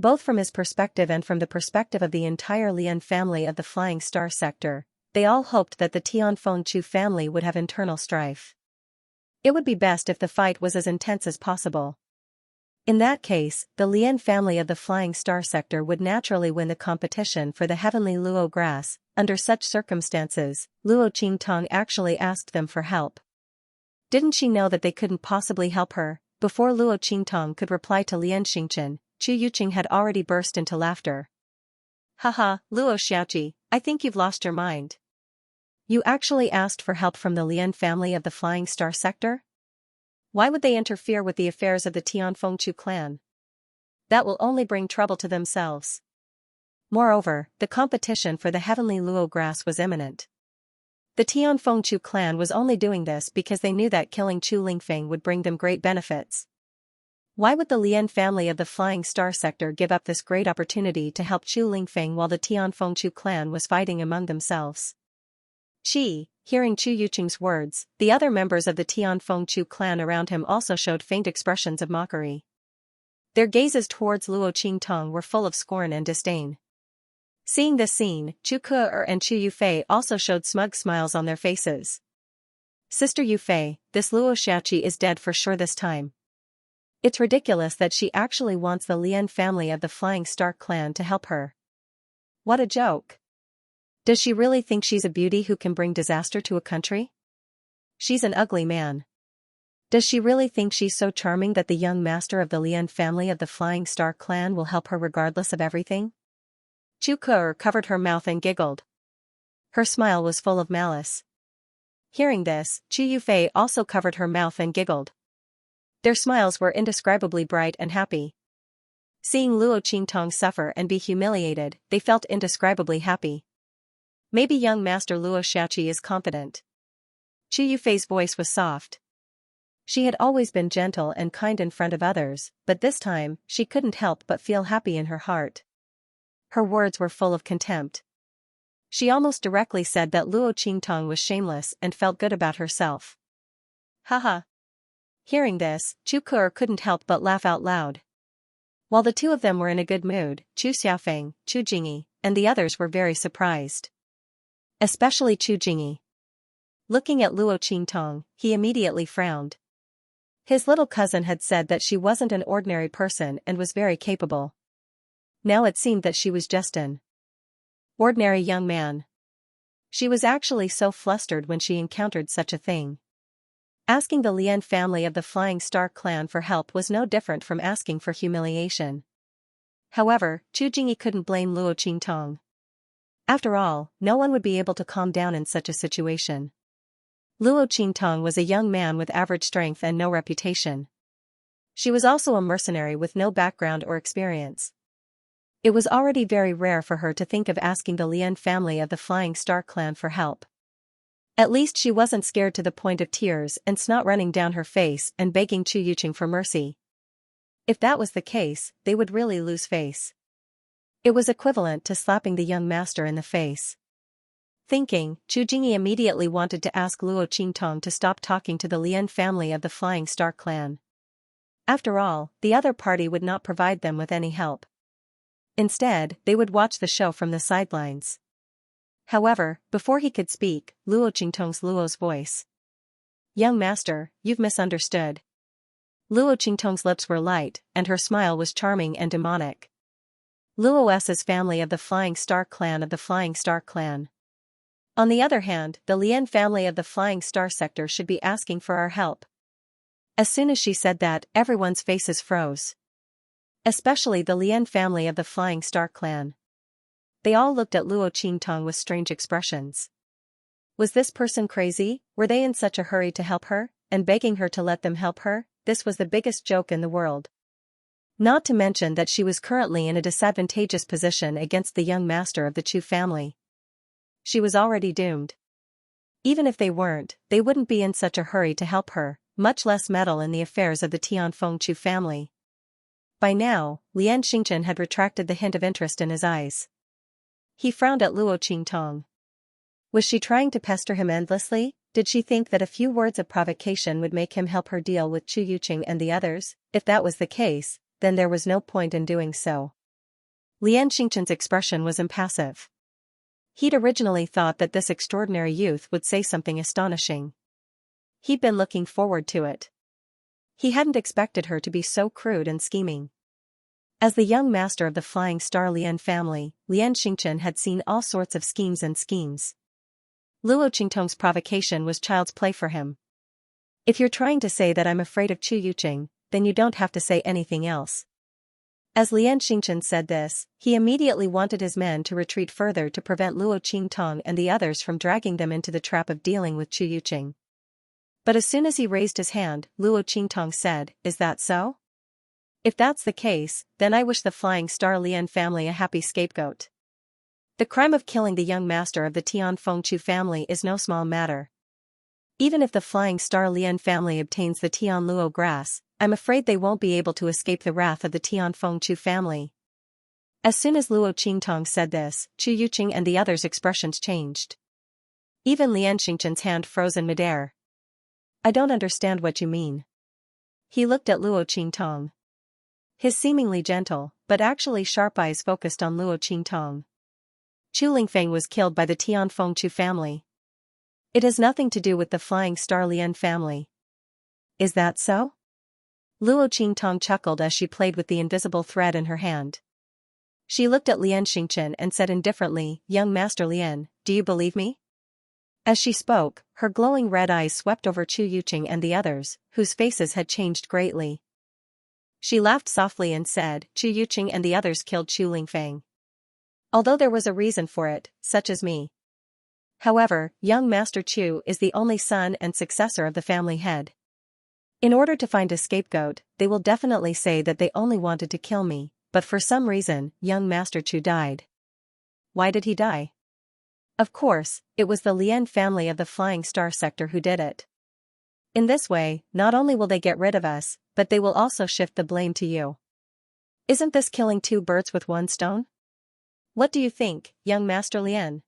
Both from his perspective and from the perspective of the entire Lian family of the Flying Star sector, they all hoped that the Tianfengchu family would have internal strife. It would be best if the fight was as intense as possible. In that case, the Lian family of the Flying Star sector would naturally win the competition for the heavenly luo grass. Under such circumstances, Luo Qingtong actually asked them for help. Didn't she know that they couldn't possibly help her? Before Luo Qingtong could reply to Lian Xingchen, Chu Yuqing had already burst into laughter. Haha, Luo Xiaoqi, I think you've lost your mind. You actually asked for help from the Lian family of the Flying Star sector? Why would they interfere with the affairs of the Tianfengchu clan? That will only bring trouble to themselves. Moreover, the competition for the heavenly luo grass was imminent. The Tianfengchu clan was only doing this because they knew that killing Chu Lingfeng would bring them great benefits. Why would the Lian family of the Flying Star sector give up this great opportunity to help Chu Lingfeng while the Tianfengchu clan was fighting among themselves? Hearing Chu Yuqing's words, the other members of the Tianfengchu clan around him also showed faint expressions of mockery. Their gazes towards Luo Qingtong were full of scorn and disdain. Seeing this scene, Chu Ke and Chu Yufei also showed smug smiles on their faces. Sister Yufei, this Luo Xiaoqi is dead for sure this time. It's ridiculous that she actually wants the Lian family of the Flying Star clan to help her. What a joke. Does she really think she's a beauty who can bring disaster to a country? She's an ugly man. Does she really think she's so charming that the young master of the Lian family of the Flying Star clan will help her regardless of everything? Chu Ke covered her mouth and giggled. Her smile was full of malice. Hearing this, Chu Yufei also covered her mouth and giggled. Their smiles were indescribably bright and happy. Seeing Luo Qingtong suffer and be humiliated, they felt indescribably happy. Maybe young Master Luo Xiaoqi is competent. Chu Yufei's voice was soft. She had always been gentle and kind in front of others, but this time, she couldn't help but feel happy in her heart. Her words were full of contempt. She almost directly said that Luo Qingtong was shameless and felt good about herself. Haha. Hearing this, Chu Ke couldn't help but laugh out loud. While the two of them were in a good mood, Chu Xiaofeng, Chu Jingyi, and the others were very surprised. Especially Chu Jingyi. Looking at Luo Qingtong, he immediately frowned. His little cousin had said that she wasn't an ordinary person and was very capable. Now it seemed that she was just an ordinary young man. She was actually so flustered when she encountered such a thing. Asking the Lian family of the Flying Star clan for help was no different from asking for humiliation. However, Chu Jingyi couldn't blame Luo Qingtong. After all, no one would be able to calm down in such a situation. Luo Qingtong was a young man with average strength and no reputation. She was also a mercenary with no background or experience. It was already very rare for her to think of asking the Lian family of the Flying Star clan for help. At least she wasn't scared to the point of tears and snot running down her face and begging Chu Yuqing for mercy. If that was the case, they would really lose face. It was equivalent to slapping the young master in the face. Thinking, Chu Jingyi immediately wanted to ask Luo Qingtong to stop talking to the Lian family of the Flying Star clan. After all, the other party would not provide them with any help. Instead, they would watch the show from the sidelines. However, before he could speak, Luo Qingtong's Luo's voice. Young master, you've misunderstood. Luo Qingtong's lips were light, and her smile was charming and demonic. Luo's family of the Flying Star clan of the Flying Star clan. On the other hand, the Lian family of the Flying Star sector should be asking for our help. As soon as she said that, everyone's faces froze. Especially the Lian family of the Flying Star clan. They all looked at Luo Qingtong with strange expressions. Was this person crazy? Were they in such a hurry to help her, and begging her to let them help her? This was the biggest joke in the world. Not to mention that she was currently in a disadvantageous position against the young master of the Chu family. She was already doomed. Even if they weren't, they wouldn't be in such a hurry to help her, much less meddle in the affairs of the Tianfengchu family. By now, Lian Xingchen had retracted the hint of interest in his eyes. He frowned at Luo Qingtong. Was she trying to pester him endlessly? Did she think that a few words of provocation would make him help her deal with Chu Yuqing and the others? If that was the case, then there was no point in doing so. Lian Xingqian's expression was impassive. He'd originally thought that this extraordinary youth would say something astonishing. He'd been looking forward to it. He hadn't expected her to be so crude and scheming. As the young master of the Flying Star Lian family, Lian Xingqian had seen all sorts of schemes. Luo Qingtong's provocation was child's play for him. If you're trying to say that I'm afraid of Chu Yuqing, then you don't have to say anything else. As Lian Xingqian said this, he immediately wanted his men to retreat further to prevent Luo Qingtong and the others from dragging them into the trap of dealing with Chu Yuqing. But as soon as he raised his hand, Luo Qingtong said, "Is that so? If that's the case, then I wish the Flying Star Lian family a happy scapegoat. The crime of killing the young master of the Tianfeng Chu family is no small matter. Even if the Flying Star Lian family obtains the Tianluo grass, I'm afraid they won't be able to escape the wrath of the Tianfeng Chu family." As soon as Luo Qingtong said this, Chu Yuqing and the others' expressions changed. Even Lian Xingqian's hand froze in midair. "I don't understand what you mean." He looked at Luo Qingtong. His seemingly gentle, but actually sharp eyes focused on Luo Qingtong. Chu Lingfeng was killed by the Tianfeng Chu family. It has nothing to do with the Flying Star Lian family. Is that so? Luo Qingtong chuckled as she played with the invisible thread in her hand. She looked at Lian Xingqian and said indifferently, "Young Master Lian, do you believe me?" As she spoke, her glowing red eyes swept over Chu Yuqing and the others, whose faces had changed greatly. She laughed softly and said, "Chu Yuqing and the others killed Chu Lingfeng. Although there was a reason for it, such as me. However, young Master Chu is the only son and successor of the family head. In order to find a scapegoat, they will definitely say that they only wanted to kill me, but for some reason, young Master Chu died." Why did he die? Of course, it was the Lian family of the Flying Star sector who did it. In this way, not only will they get rid of us, but they will also shift the blame to you. Isn't this killing two birds with one stone? What do you think, young Master Lian?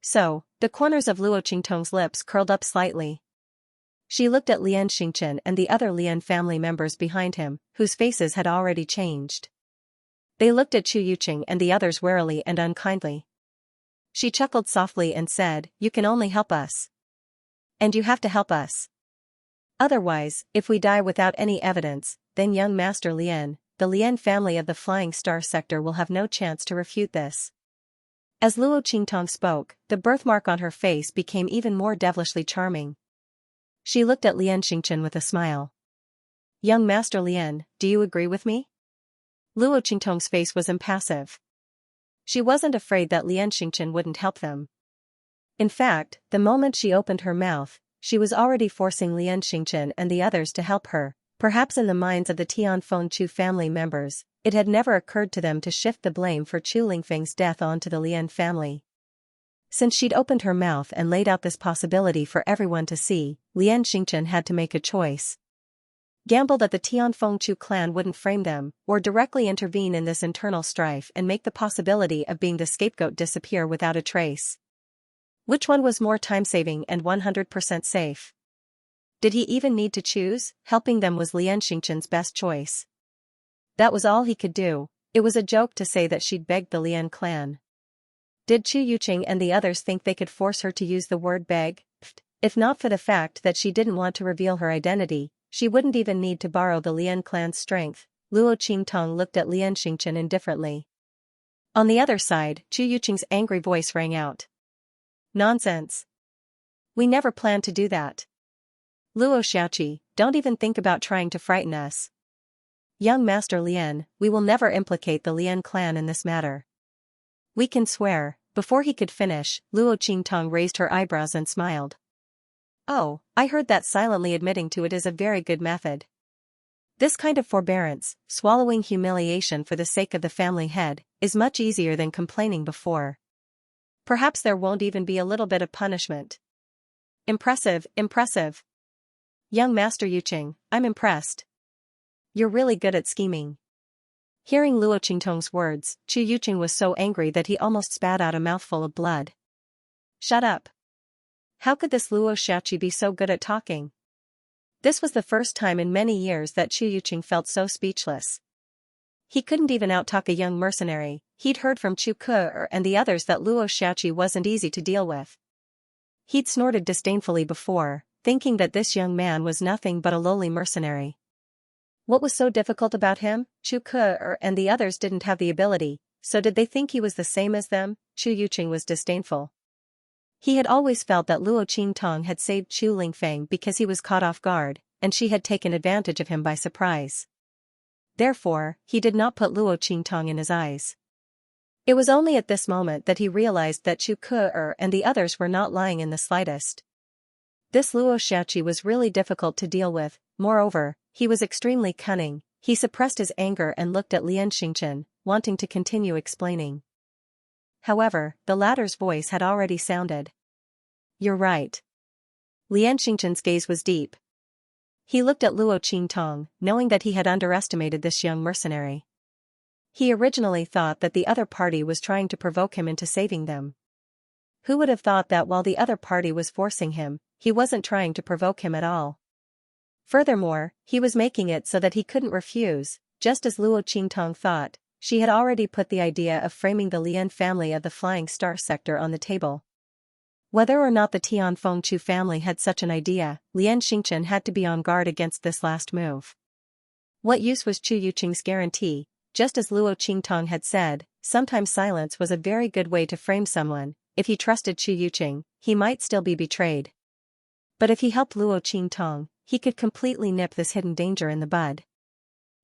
So, the corners of Luo Qingtong's lips curled up slightly. She looked at Lian Xingqian and the other Lian family members behind him, whose faces had already changed. They looked at Chu Yuqing and the others warily and unkindly. She chuckled softly and said, "You can only help us. And you have to help us. Otherwise, if we die without any evidence, then young Master Lian, the Lian family of the Flying Star sector will have no chance to refute this." As Luo Qingtong spoke, the birthmark on her face became even more devilishly charming. She looked at Lian Xingqian with a smile. "Young Master Lian, do you agree with me?" Luo Qingtong's face was impassive. She wasn't afraid that Lian Xingqian wouldn't help them. In fact, the moment she opened her mouth, she was already forcing Lian Xingqian and the others to help her. Perhaps in the minds of the Tianfeng Chu family members, it had never occurred to them to shift the blame for Chu Lingfeng's death onto the Lian family. Since she'd opened her mouth and laid out this possibility for everyone to see, Lian Xingqian had to make a choice. Gamble that the Tianfeng Chu clan wouldn't frame them, or directly intervene in this internal strife and make the possibility of being the scapegoat disappear without a trace. Which one was more time-saving and 100% safe? Did he even need to choose? Helping them was Lian Xingqian's best choice. That was all he could do. It was a joke to say that she'd begged the Lian clan. Did Chu Yuqing and the others think they could force her to use the word beg? If not for the fact that she didn't want to reveal her identity, she wouldn't even need to borrow the Lian clan's strength. Luo Qingtong looked at Lian Xingqian indifferently. On the other side, Chu Yuqing's angry voice rang out. "Nonsense. We never planned to do that. Luo Xiaoqi, don't even think about trying to frighten us. Young Master Lian, we will never implicate the Lian clan in this matter. We can swear." Before he could finish, Luo Qingtong raised her eyebrows and smiled. "Oh, I heard that silently admitting to it is a very good method. This kind of forbearance, swallowing humiliation for the sake of the family head, is much easier than complaining before. Perhaps there won't even be a little bit of punishment." Impressive, impressive. Young Master Yuqing, I'm impressed. You're really good at scheming." Hearing Luo Qingtong's words, Chu Yuqing was so angry that he almost spat out a mouthful of blood. "Shut up. How could this Luo Xiaoqi be so good at talking?" This was the first time in many years that Chu Yuqing felt so speechless. He couldn't even outtalk a young mercenary. He'd heard from Chu Ke and the others that Luo Xiaoqi wasn't easy to deal with. He'd snorted disdainfully before, thinking that this young man was nothing but a lowly mercenary. What was so difficult about him? Chu Ke and the others didn't have the ability, so did they think he was the same as them? Chu Yuqing was disdainful. He had always felt that Luo Qingtong had saved Chu Lingfeng because he was caught off guard, and she had taken advantage of him by surprise. Therefore, he did not put Luo Qingtong in his eyes. It was only at this moment that he realized that Chu Ke and the others were not lying in the slightest. This Luo Xiaoqi was really difficult to deal with. Moreover, he was extremely cunning. He suppressed his anger and looked at Lian Xingchen, wanting to continue explaining. However, the latter's voice had already sounded. "You're right." Lian Xingchen's gaze was deep. He looked at Luo Qingtong, knowing that he had underestimated this young mercenary. He originally thought that the other party was trying to provoke him into saving them. Who would have thought that while the other party was forcing him, he wasn't trying to provoke him at all? Furthermore, he was making it so that he couldn't refuse. Just as Luo Qingtong thought, she had already put the idea of framing the Lian family of the Flying Star sector on the table. Whether or not the Tianfeng Chu family had such an idea, Lian Xingchen had to be on guard against this last move. What use was Chu Yuqing's guarantee? Just as Luo Qingtong had said, sometimes silence was a very good way to frame someone. If he trusted Chu Yuqing, he might still be betrayed. But if he helped Luo Qingtong, he could completely nip this hidden danger in the bud.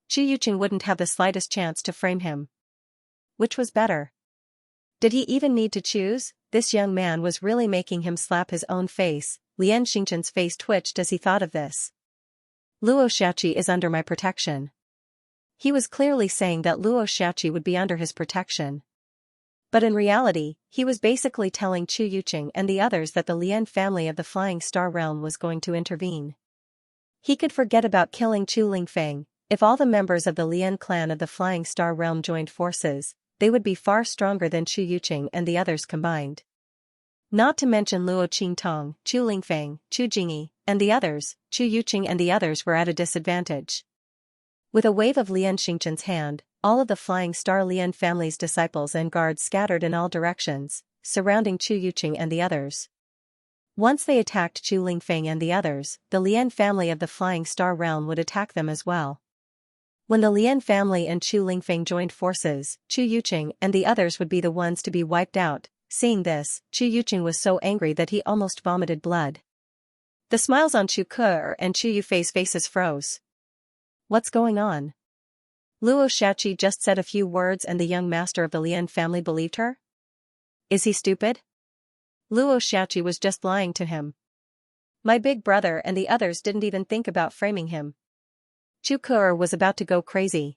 Chu Yuqing wouldn't have the slightest chance to frame him. Which was better? Did he even need to choose? This young man was really making him slap his own face. Lian Xingchen's face twitched as he thought of this. Luo Xiaoqi is under my protection. He was clearly saying that Luo Xiaoqi would be under his protection. But in reality, he was basically telling Chu Yuqing and the others that the Lian family of the Flying Star realm was going to intervene. He could forget about killing Chu Lingfeng. If all the members of the Lian clan of the Flying Star realm joined forces, they would be far stronger than Chu Yuqing and the others combined. Not to mention Luo Qingtong, Chu Lingfeng, Chu Jingyi, and the others. Chu Yuqing and the others were at a disadvantage. With a wave of Lian Xingchen's hand, all of the Flying Star Lian family's disciples and guards scattered in all directions, surrounding Chu Yuqing and the others. Once they attacked Chu Lingfeng and the others, the Lian family of the Flying Star realm would attack them as well. When the Lian family and Chu Lingfeng joined forces, Chu Yuqing and the others would be the ones to be wiped out. Seeing this, Chu Yuqing was so angry that he almost vomited blood. The smiles on Chu Ke and Chu Yufei's faces froze. What's going on? Luo Xiaoqi just said a few words and the young master of the Lian family believed her? Is he stupid? Luo Xiaoqi was just lying to him. My big brother and the others didn't even think about framing him. Chu Ke was about to go crazy.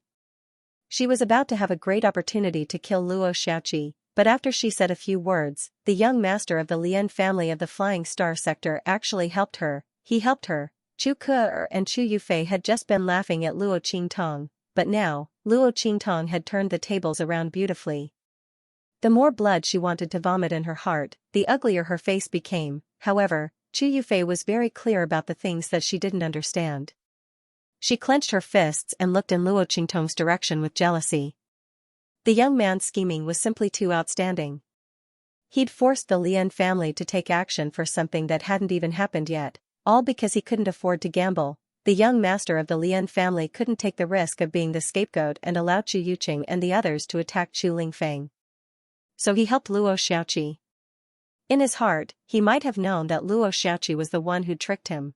She was about to have a great opportunity to kill Luo Xiaoqi, but after she said a few words, the young master of the Lian family of the Flying Star sector actually helped her. He helped her. Chu Ke and Chu Yufei had just been laughing at Luo Qingtong, but now, Luo Qingtong had turned the tables around beautifully. The more blood she wanted to vomit in her heart, the uglier her face became. However, Chu Yufei was very clear about the things that she didn't understand. She clenched her fists and looked in Luo Qingtong's direction with jealousy. The young man's scheming was simply too outstanding. He'd forced the Lian family to take action for something that hadn't even happened yet, all because he couldn't afford to gamble. The young master of the Lian family couldn't take the risk of being the scapegoat and allow Chu Yuqing and the others to attack Chu Lingfeng. So he helped Luo Xiaoqi. In his heart, he might have known that Luo Xiaoqi was the one who tricked him.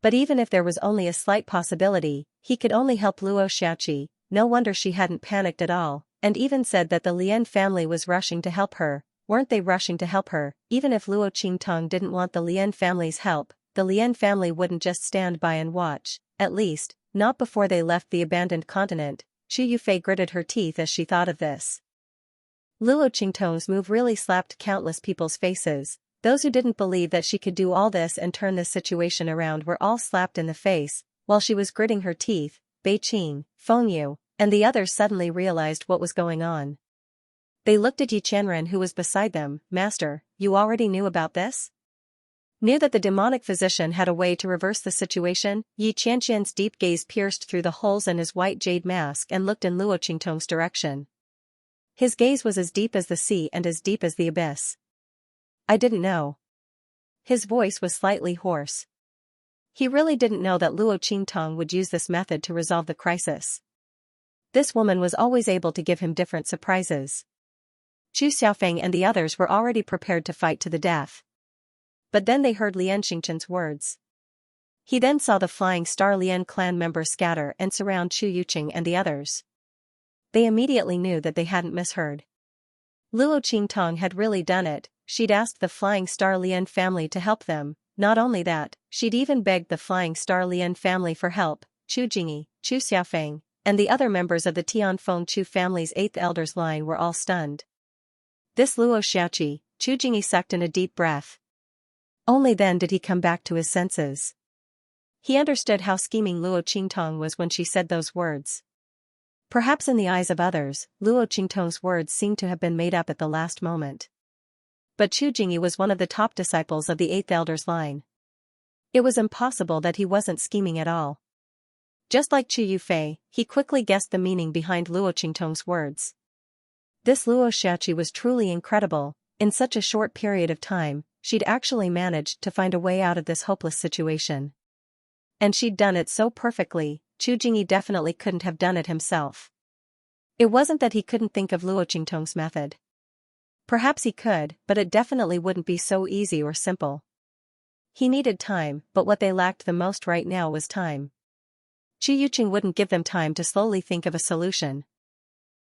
But even if there was only a slight possibility, he could only help Luo Xiaoqi. No wonder she hadn't panicked at all, and even said that the Lian family was rushing to help her. Weren't they rushing to help her? Even if Luo Qingtong didn't want the Lian family's help, the Lian family wouldn't just stand by and watch, at least, not before they left the abandoned continent. Chu Yufei gritted her teeth as she thought of this. Luo Qingtong's move really slapped countless people's faces. Those who didn't believe that she could do all this and turn this situation around were all slapped in the face. While she was gritting her teeth, Bei Qing, Feng Yu, and the others suddenly realized what was going on. They looked at Yi Qianren who was beside them. Master, you already knew about this? knew that the demonic physician had a way to reverse the situation. Xianxia's deep gaze pierced through the holes in his white jade mask and looked in Luo Qingtong's direction. His gaze was as deep as the sea and as deep as the abyss. I didn't know. His voice was slightly hoarse. He really didn't know that Luo Qingtong would use this method to resolve the crisis. This woman was always able to give him different surprises. Chu Xiaofeng and the others were already prepared to fight to the death. But then they heard Lian Xingchen's words. He then saw the Flying Star Lian clan members scatter and surround Chu Yuqing and the others. They immediately knew that they hadn't misheard. Luo Qingtong had really done it. She'd asked the Flying Star Lian family to help them. Not only that, she'd even begged the Flying Star Lian family for help. Chu Jingyi, Chu Xiaofeng, and the other members of the Tianfeng Chu family's 8th elder's line were all stunned. This Luo Xiaoqi, Chu Jingyi sucked in a deep breath. Only then did he come back to his senses. He understood how scheming Luo Qingtong was when she said those words. Perhaps in the eyes of others, Luo Qingtong's words seemed to have been made up at the last moment. But Chu Jingyi was one of the top disciples of the 8th elder's line. It was impossible that he wasn't scheming at all. Just like Chu Yufei, he quickly guessed the meaning behind Luo Qingtong's words. This Luo Xiaoqi was truly incredible. In such a short period of time, she'd actually managed to find a way out of this hopeless situation. And she'd done it so perfectly. Chu Jingyi definitely couldn't have done it himself. It wasn't that he couldn't think of Luo Qingtong's method. Perhaps he could, but it definitely wouldn't be so easy or simple. He needed time, but what they lacked the most right now was time. Chu Yuqing wouldn't give them time to slowly think of a solution.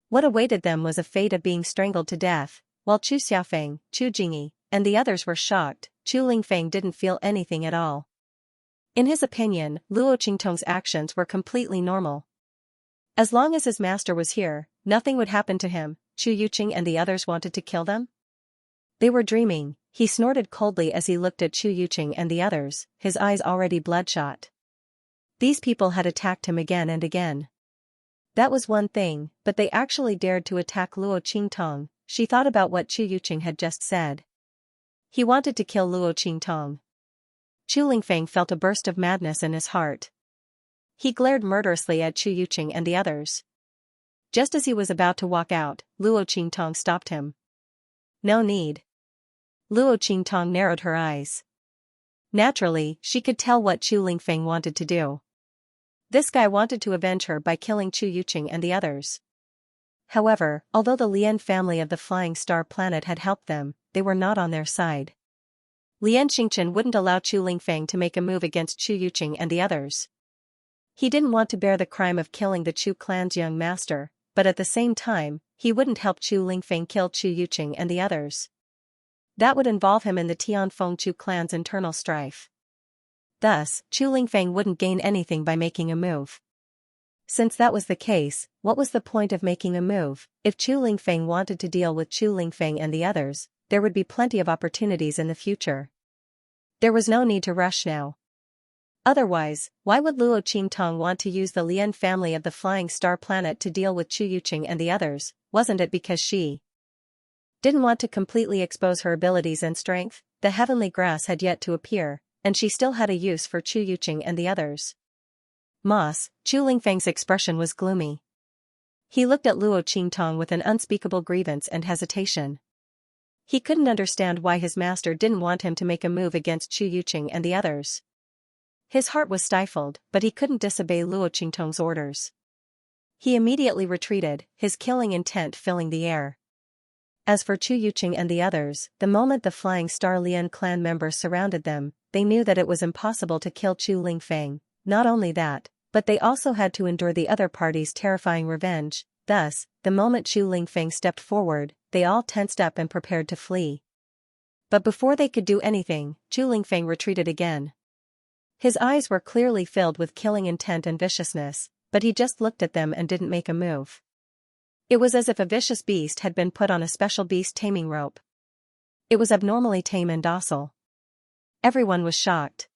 What awaited them was a fate of being strangled to death. While Chu Xiaofeng, Chu Jingyi, and the others were shocked, Chu Lingfeng didn't feel anything at all. In his opinion, Luo Qingtong's actions were completely normal. As long as his master was here, nothing would happen to him. Chu Yuqing and the others wanted to kill them? They were dreaming. He snorted coldly as he looked at Chu Yuqing and the others, his eyes already bloodshot. These people had attacked him again and again. That was one thing, but they actually dared to attack Luo Qingtong. She thought about what Chu Yuqing had just said. He wanted to kill Luo Qingtong. Chu Lingfeng felt a burst of madness in his heart. He glared murderously at Chu Yuqing and the others. Just as he was about to walk out, Luo Qingtong stopped him. No need. Luo Qingtong narrowed her eyes. Naturally, she could tell what Chu Lingfeng wanted to do. This guy wanted to avenge her by killing Chu Yuqing and the others. However, although the Lian family of the Flying Star planet had helped them, they were not on their side. Lian Xingchen wouldn't allow Chu Lingfeng to make a move against Chu Yuqing and the others. He didn't want to bear the crime of killing the Chu clan's young master, but at the same time, he wouldn't help Chu Lingfeng kill Chu Yuqing and the others. That would involve him in the Tianfeng Chu clan's internal strife. Thus, Chu Lingfeng wouldn't gain anything by making a move. Since that was the case, what was the point of making a move? If Chu Lingfeng wanted to deal with Chu Lingfeng and the others, there would be plenty of opportunities in the future. There was no need to rush now. Otherwise, why would Luo Qingtong want to use the Lian family of the Flying Star planet to deal with Chu Yuqing and the others? Wasn't it because she didn't want to completely expose her abilities and strength? The heavenly grass had yet to appear, and she still had a use for Chu Yuqing and the others. Moss, Chu Lingfeng's expression was gloomy. He looked at Luo Qingtong with an unspeakable grievance and hesitation. He couldn't understand why his master didn't want him to make a move against Chu Yuqing and the others. His heart was stifled, but he couldn't disobey Luo Qingtong's orders. He immediately retreated, his killing intent filling the air. As for Chu Yuqing and the others, the moment the Flying Star Lian clan members surrounded them, they knew that it was impossible to kill Chu Lingfeng. Not only that, but they also had to endure the other party's terrifying revenge. Thus, the moment Chu Lingfeng stepped forward, they all tensed up and prepared to flee. But before they could do anything, Chu Lingfeng retreated again. His eyes were clearly filled with killing intent and viciousness, but he just looked at them and didn't make a move. It was as if a vicious beast had been put on a special beast taming rope. It was abnormally tame and docile. Everyone was shocked.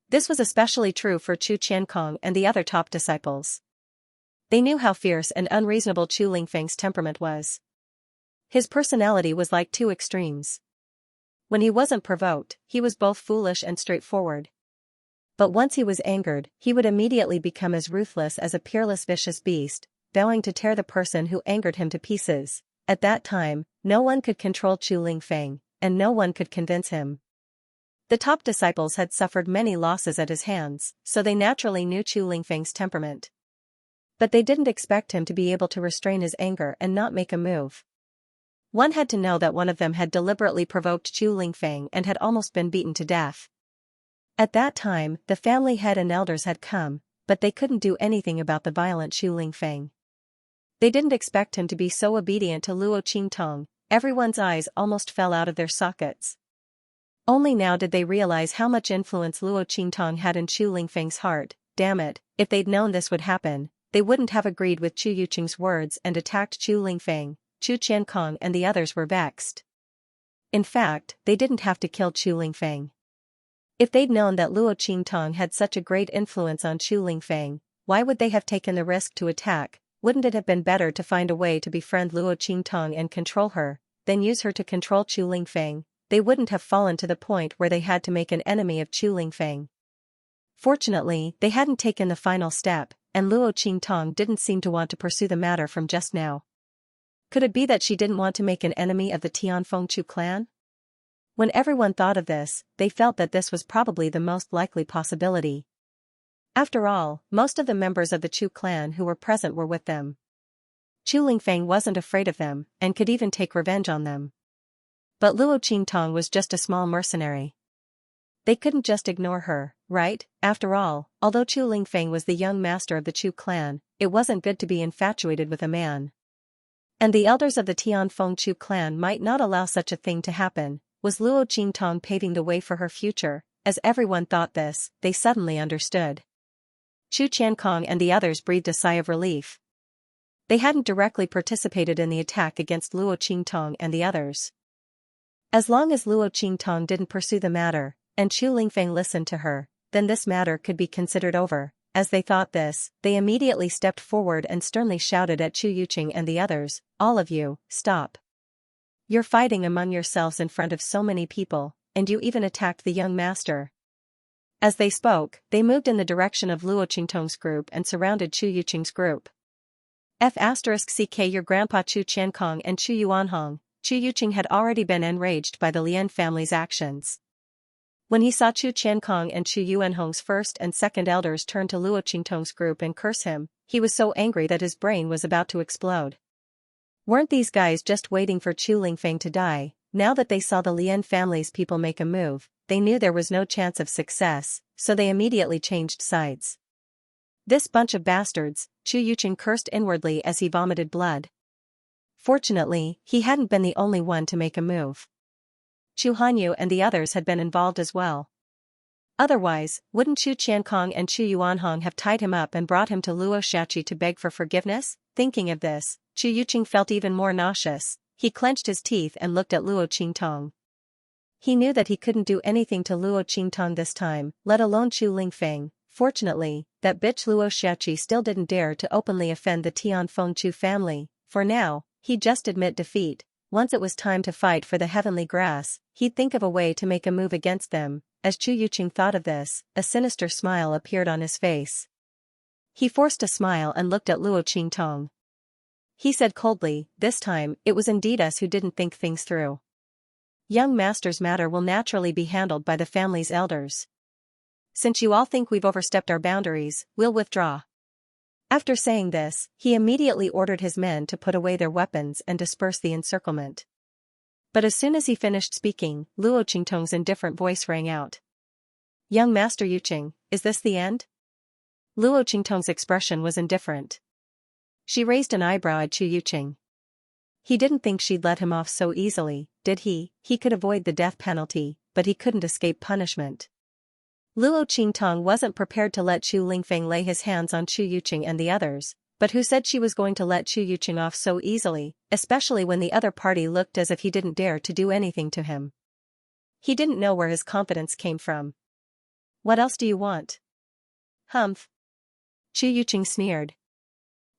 This was especially true for Chu Qiankong and the other top disciples. They knew how fierce and unreasonable Chu Lingfeng's temperament was. His personality was like two extremes. When he wasn't provoked, he was both foolish and straightforward. But once he was angered, he would immediately become as ruthless as a peerless vicious beast, vowing to tear the person who angered him to pieces. At that time, no one could control Chu Lingfeng, and no one could convince him. The top disciples had suffered many losses at his hands, so they naturally knew Chu Lingfeng's temperament. But they didn't expect him to be able to restrain his anger and not make a move. One had to know that one of them had deliberately provoked Chu Lingfeng and had almost been beaten to death. At that time, the family head and elders had come, but they couldn't do anything about the violent Chu Lingfeng. They didn't expect him to be so obedient to Luo Qingtong. Everyone's eyes almost fell out of their sockets. Only now did they realize how much influence Luo Qingtong had in Chu Lingfeng's heart. Damn it, if they'd known this would happen, they wouldn't have agreed with Chu Yuqing's words and attacked Chu Lingfeng. Chu Qiankong and the others were vexed. In fact, they didn't have to kill Chu Lingfeng. If they'd known that Luo Qingtong had such a great influence on Chu Lingfeng, why would they have taken the risk to attack? Wouldn't it have been better to find a way to befriend Luo Qingtong and control her, then use her to control Chu Lingfeng? They wouldn't have fallen to the point where they had to make an enemy of Chu Lingfeng. Fortunately, they hadn't taken the final step, and Luo Qingtong didn't seem to want to pursue the matter from just now. Could it be that she didn't want to make an enemy of the Tianfeng Chu clan? When everyone thought of this, they felt that this was probably the most likely possibility. After all, most of the members of the Chu clan who were present were with them. Chu Lingfeng wasn't afraid of them, and could even take revenge on them. But Luo Qingtong was just a small mercenary. They couldn't just ignore her, right? After all, although Chu Lingfeng was the young master of the Chu clan, it wasn't good to be infatuated with a man. And the elders of the Tianfeng Chu clan might not allow such a thing to happen. Was Luo Qingtong paving the way for her future? As everyone thought this, they suddenly understood. Chu Qiankong and the others breathed a sigh of relief. They hadn't directly participated in the attack against Luo Qingtong and the others. As long as Luo Qingtong didn't pursue the matter, and Chu Lingfeng listened to her, then this matter could be considered over. As they thought this, they immediately stepped forward and sternly shouted at Chu Yuqing and the others, "All of you, stop. You're fighting among yourselves in front of so many people, and you even attacked the young master." As they spoke, they moved in the direction of Luo Qingtong's group and surrounded Chu Yuqing's group. *CK Your grandpa Chu Qiankong and Chu Yuanhong. Chu Yuqing had already been enraged by the Lian family's actions. When he saw Chu Qiankong and Chu Yuanhong's first and second elders turn to Luo Qingtong's group and curse him, he was so angry that his brain was about to explode. Weren't these guys just waiting for Chu Lingfeng to die? Now that they saw the Lian family's people make a move, they knew there was no chance of success, so they immediately changed sides. "This bunch of bastards," Chu Yuqing cursed inwardly as he vomited blood. Fortunately, he hadn't been the only one to make a move. Chu Hanyu and the others had been involved as well. Otherwise, wouldn't Chu Qiankong and Chu Yuanhong have tied him up and brought him to Luo Shachi to beg for forgiveness? Thinking of this, Chu Yuqing felt even more nauseous. He clenched his teeth and looked at Luo Qingtong. He knew that he couldn't do anything to Luo Qingtong this time, let alone Chu Lingfeng. Fortunately, that bitch Luo Shachi still didn't dare to openly offend the Tianfeng Chu family. For now, he'd just admit defeat. Once it was time to fight for the heavenly grass, he'd think of a way to make a move against them. As Chu Yuqing thought of this, a sinister smile appeared on his face. He forced a smile and looked at Luo Qingtong. He said coldly, "This time, it was indeed us who didn't think things through. Young master's matter will naturally be handled by the family's elders. Since you all think we've overstepped our boundaries, we'll withdraw." After saying this, he immediately ordered his men to put away their weapons and disperse the encirclement. But as soon as he finished speaking, Luo Qingtong's indifferent voice rang out. "Young Master Yuqing, is this the end?" Luo Qingtong's expression was indifferent. She raised an eyebrow at Chu Yuqing. He didn't think she'd let him off so easily, did he? He could avoid the death penalty, but he couldn't escape punishment. Luo Qingtong wasn't prepared to let Chu Lingfeng lay his hands on Chu Yuqing and the others, but who said she was going to let Chu Yuqing off so easily, especially when the other party looked as if he didn't dare to do anything to him. He didn't know where his confidence came from. "What else do you want?" "Humph." Chu Yuqing sneered.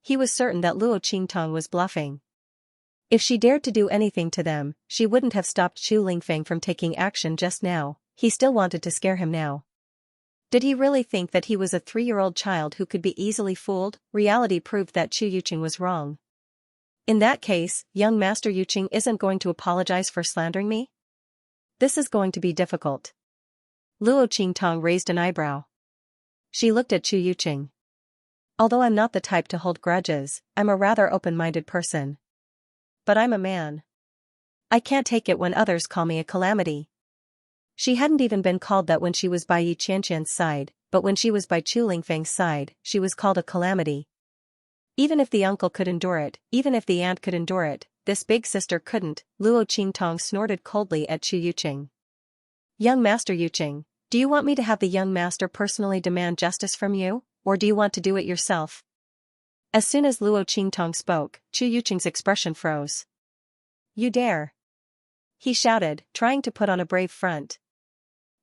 He was certain that Luo Qingtong was bluffing. If she dared to do anything to them, she wouldn't have stopped Chu Lingfeng from taking action just now. He still wanted to scare him now. Did he really think that he was a 3-year-old child who could be easily fooled? Reality proved that Chu Yuqing was wrong. In that case, young Master Yuqing isn't going to apologize for slandering me? This is going to be difficult. Luo Qingtong raised an eyebrow. She looked at Chu Yuqing. Although I'm not the type to hold grudges, I'm a rather open-minded person. But I'm a man. I can't take it when others call me a calamity. She hadn't even been called that when she was by Yi Qianqian's side, but when she was by Chu Lingfeng's side, she was called a calamity. Even if the uncle could endure it, even if the aunt could endure it, this big sister couldn't. Luo Qingtong snorted coldly at Chu Yuqing. Young Master Yuqing, do you want me to have the young master personally demand justice from you, or do you want to do it yourself? As soon as Luo Qingtong spoke, Chu Yuqing's expression froze. You dare! He shouted, trying to put on a brave front.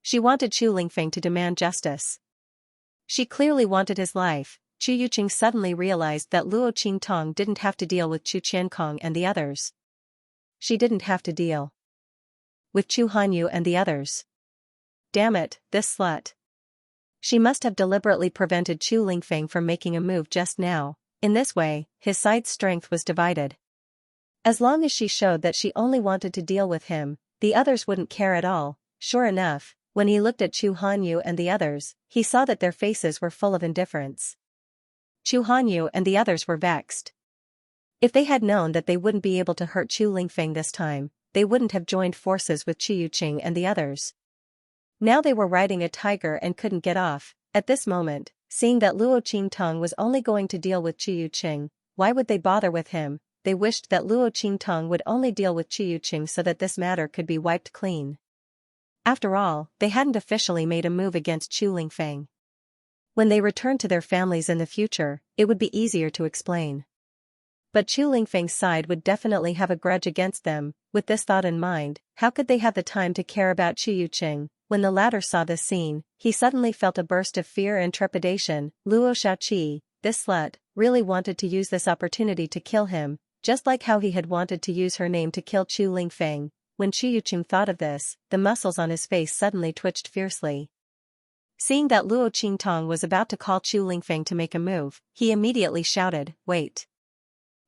She wanted Chu Lingfeng to demand justice. She clearly wanted his life. Chu Yuqing suddenly realized that Luo Qingtong didn't have to deal with Chu Qiankong and the others. She didn't have to deal with Chu Hanyu and the others. Damn it, this slut. She must have deliberately prevented Chu Lingfeng from making a move just now. In this way, his side's strength was divided. As long as she showed that she only wanted to deal with him, the others wouldn't care at all. Sure enough, when he looked at Chu Hanyu and the others, he saw that their faces were full of indifference. Chu Hanyu and the others were vexed. If they had known that they wouldn't be able to hurt Chu Lingfeng this time, they wouldn't have joined forces with Chu Yuqing and the others. Now they were riding a tiger and couldn't get off. At this moment, seeing that Luo Qingtong was only going to deal with Chu Yuqing, why would they bother with him? They wished that Luo Qingtong would only deal with Chu Yuqing so that this matter could be wiped clean. After all, they hadn't officially made a move against Chu Lingfeng. When they returned to their families in the future, it would be easier to explain. But Chu Lingfeng's side would definitely have a grudge against them. With this thought in mind, how could they have the time to care about Chu Yuqing? When the latter saw this scene, he suddenly felt a burst of fear and trepidation. Luo Shaoqi, this slut, really wanted to use this opportunity to kill him, just like how he had wanted to use her name to kill Chu Lingfeng. When Chu Yuqing thought of this, the muscles on his face suddenly twitched fiercely. Seeing that Luo Qingtong was about to call Chu Lingfeng to make a move, he immediately shouted, "Wait."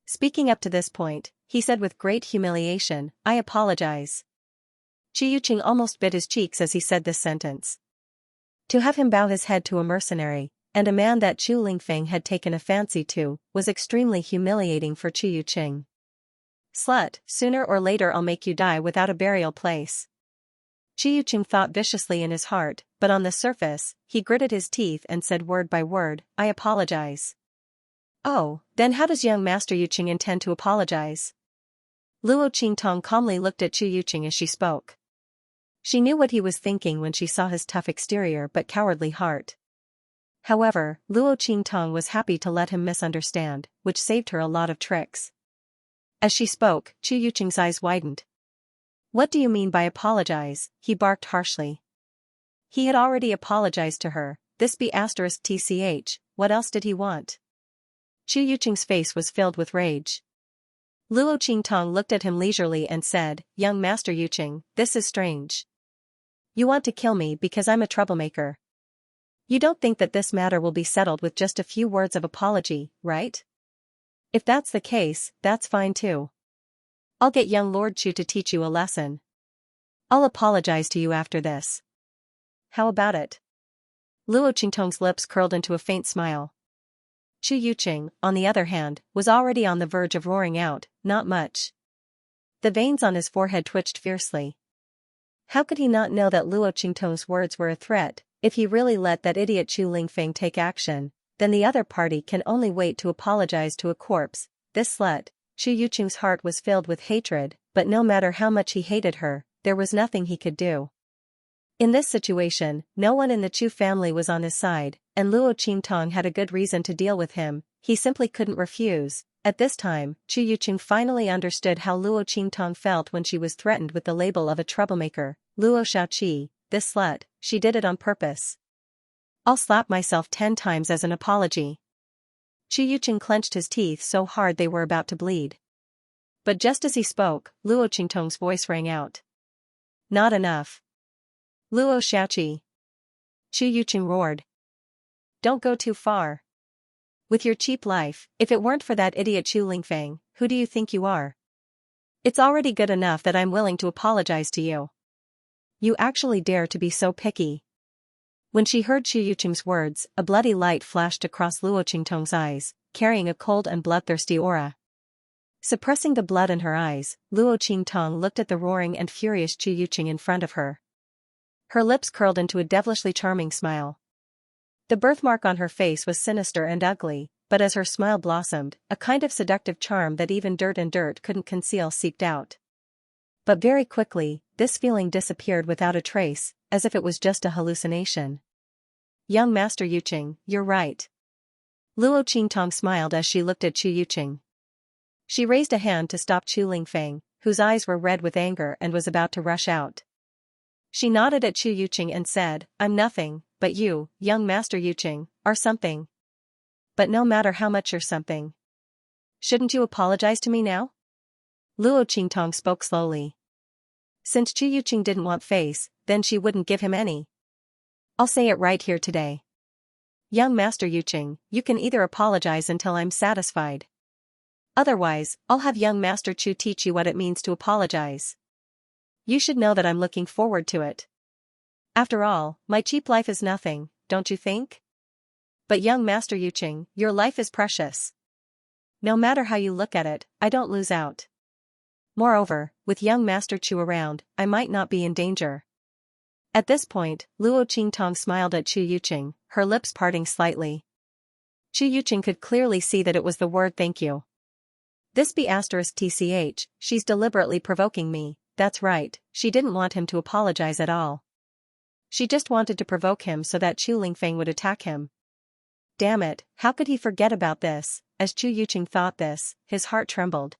Speaking up to this point, he said with great humiliation, "I apologize." Chu Yuqing almost bit his cheeks as he said this sentence. To have him bow his head to a mercenary, and a man that Chu Lingfeng had taken a fancy to, was extremely humiliating for Chu Yuqing. "Slut, sooner or later I'll make you die without a burial place." Chu Yuqing thought viciously in his heart, but on the surface, he gritted his teeth and said word by word, "I apologize." Oh, then how does young Master Yuqing intend to apologize? Luo Qingtong calmly looked at Chu Yuqing as she spoke. She knew what he was thinking when she saw his tough exterior but cowardly heart. However, Luo Qingtong was happy to let him misunderstand, which saved her a lot of tricks. As she spoke, Chu Yuqing's eyes widened. "What do you mean by apologize?" he barked harshly. He had already apologized to her. This be *tch, what else did he want? Chu Yuqing's face was filled with rage. Luo Qingtong looked at him leisurely and said, "Young Master Yuqing, this is strange. You want to kill me because I'm a troublemaker. You don't think that this matter will be settled with just a few words of apology, right? If that's the case, that's fine too. I'll get young Lord Chu to teach you a lesson. I'll apologize to you after this. How about it?" Luo Qingtong's lips curled into a faint smile. Chu Yuqing, on the other hand, was already on the verge of roaring out, "Not much." The veins on his forehead twitched fiercely. How could he not know that Luo Qingtong's words were a threat? If he really let that idiot Chu Lingfeng take action, then the other party can only wait to apologize to a corpse. This slut. Chu Yuqing's heart was filled with hatred, but no matter how much he hated her, there was nothing he could do. In this situation, no one in the Chu family was on his side, and Luo Qingtong had a good reason to deal with him. He simply couldn't refuse. At this time, Chu Yuqing finally understood how Luo Qingtong felt when she was threatened with the label of a troublemaker. Luo Shaoqi, this slut, she did it on purpose. I'll slap myself 10 times as an apology. Chu Yuqing clenched his teeth so hard they were about to bleed. But just as he spoke, Luo Qingtong's voice rang out. Not enough. Luo Xiaoqi. Chu Yuqing roared. Don't go too far. With your cheap life, if it weren't for that idiot Chu Lingfeng, who do you think you are? It's already good enough that I'm willing to apologize to you. You actually dare to be so picky. When she heard Chu Yuqing's words, a bloody light flashed across Luo Qingtong's eyes, carrying a cold and bloodthirsty aura. Suppressing the blood in her eyes, Luo Qingtong looked at the roaring and furious Chu Yuqing in front of her. Her lips curled into a devilishly charming smile. The birthmark on her face was sinister and ugly, but as her smile blossomed, a kind of seductive charm that even dirt couldn't conceal seeped out. But very quickly, this feeling disappeared without a trace, as if it was just a hallucination. Young Master Yuqing, you're right. Luo Qingtong smiled as she looked at Chu Yuqing. She raised a hand to stop Chu Lingfeng, whose eyes were red with anger and was about to rush out. She nodded at Chu Yuqing and said, I'm nothing, but you, young Master Yuqing, are something. But no matter how much you're something. Shouldn't you apologize to me now? Luo Qingtong spoke slowly. Since Chu Yuqing didn't want face, then she wouldn't give him any. I'll say it right here today. Young Master Yuqing, you can either apologize until I'm satisfied. Otherwise, I'll have young Master Chu teach you what it means to apologize. You should know that I'm looking forward to it. After all, my cheap life is nothing, don't you think? But young Master Yuqing, your life is precious. No matter how you look at it, I don't lose out. Moreover, with young Master Chu around, I might not be in danger. At this point, Luo Qingtong smiled at Chu Yuqing, her lips parting slightly. Chu Yuqing could clearly see that it was the word thank you. This be *tch, she's deliberately provoking me, that's right, she didn't want him to apologize at all. She just wanted to provoke him so that Chu Lingfeng would attack him. Damn it, how could he forget about this? As Chu Yuqing thought this, his heart trembled.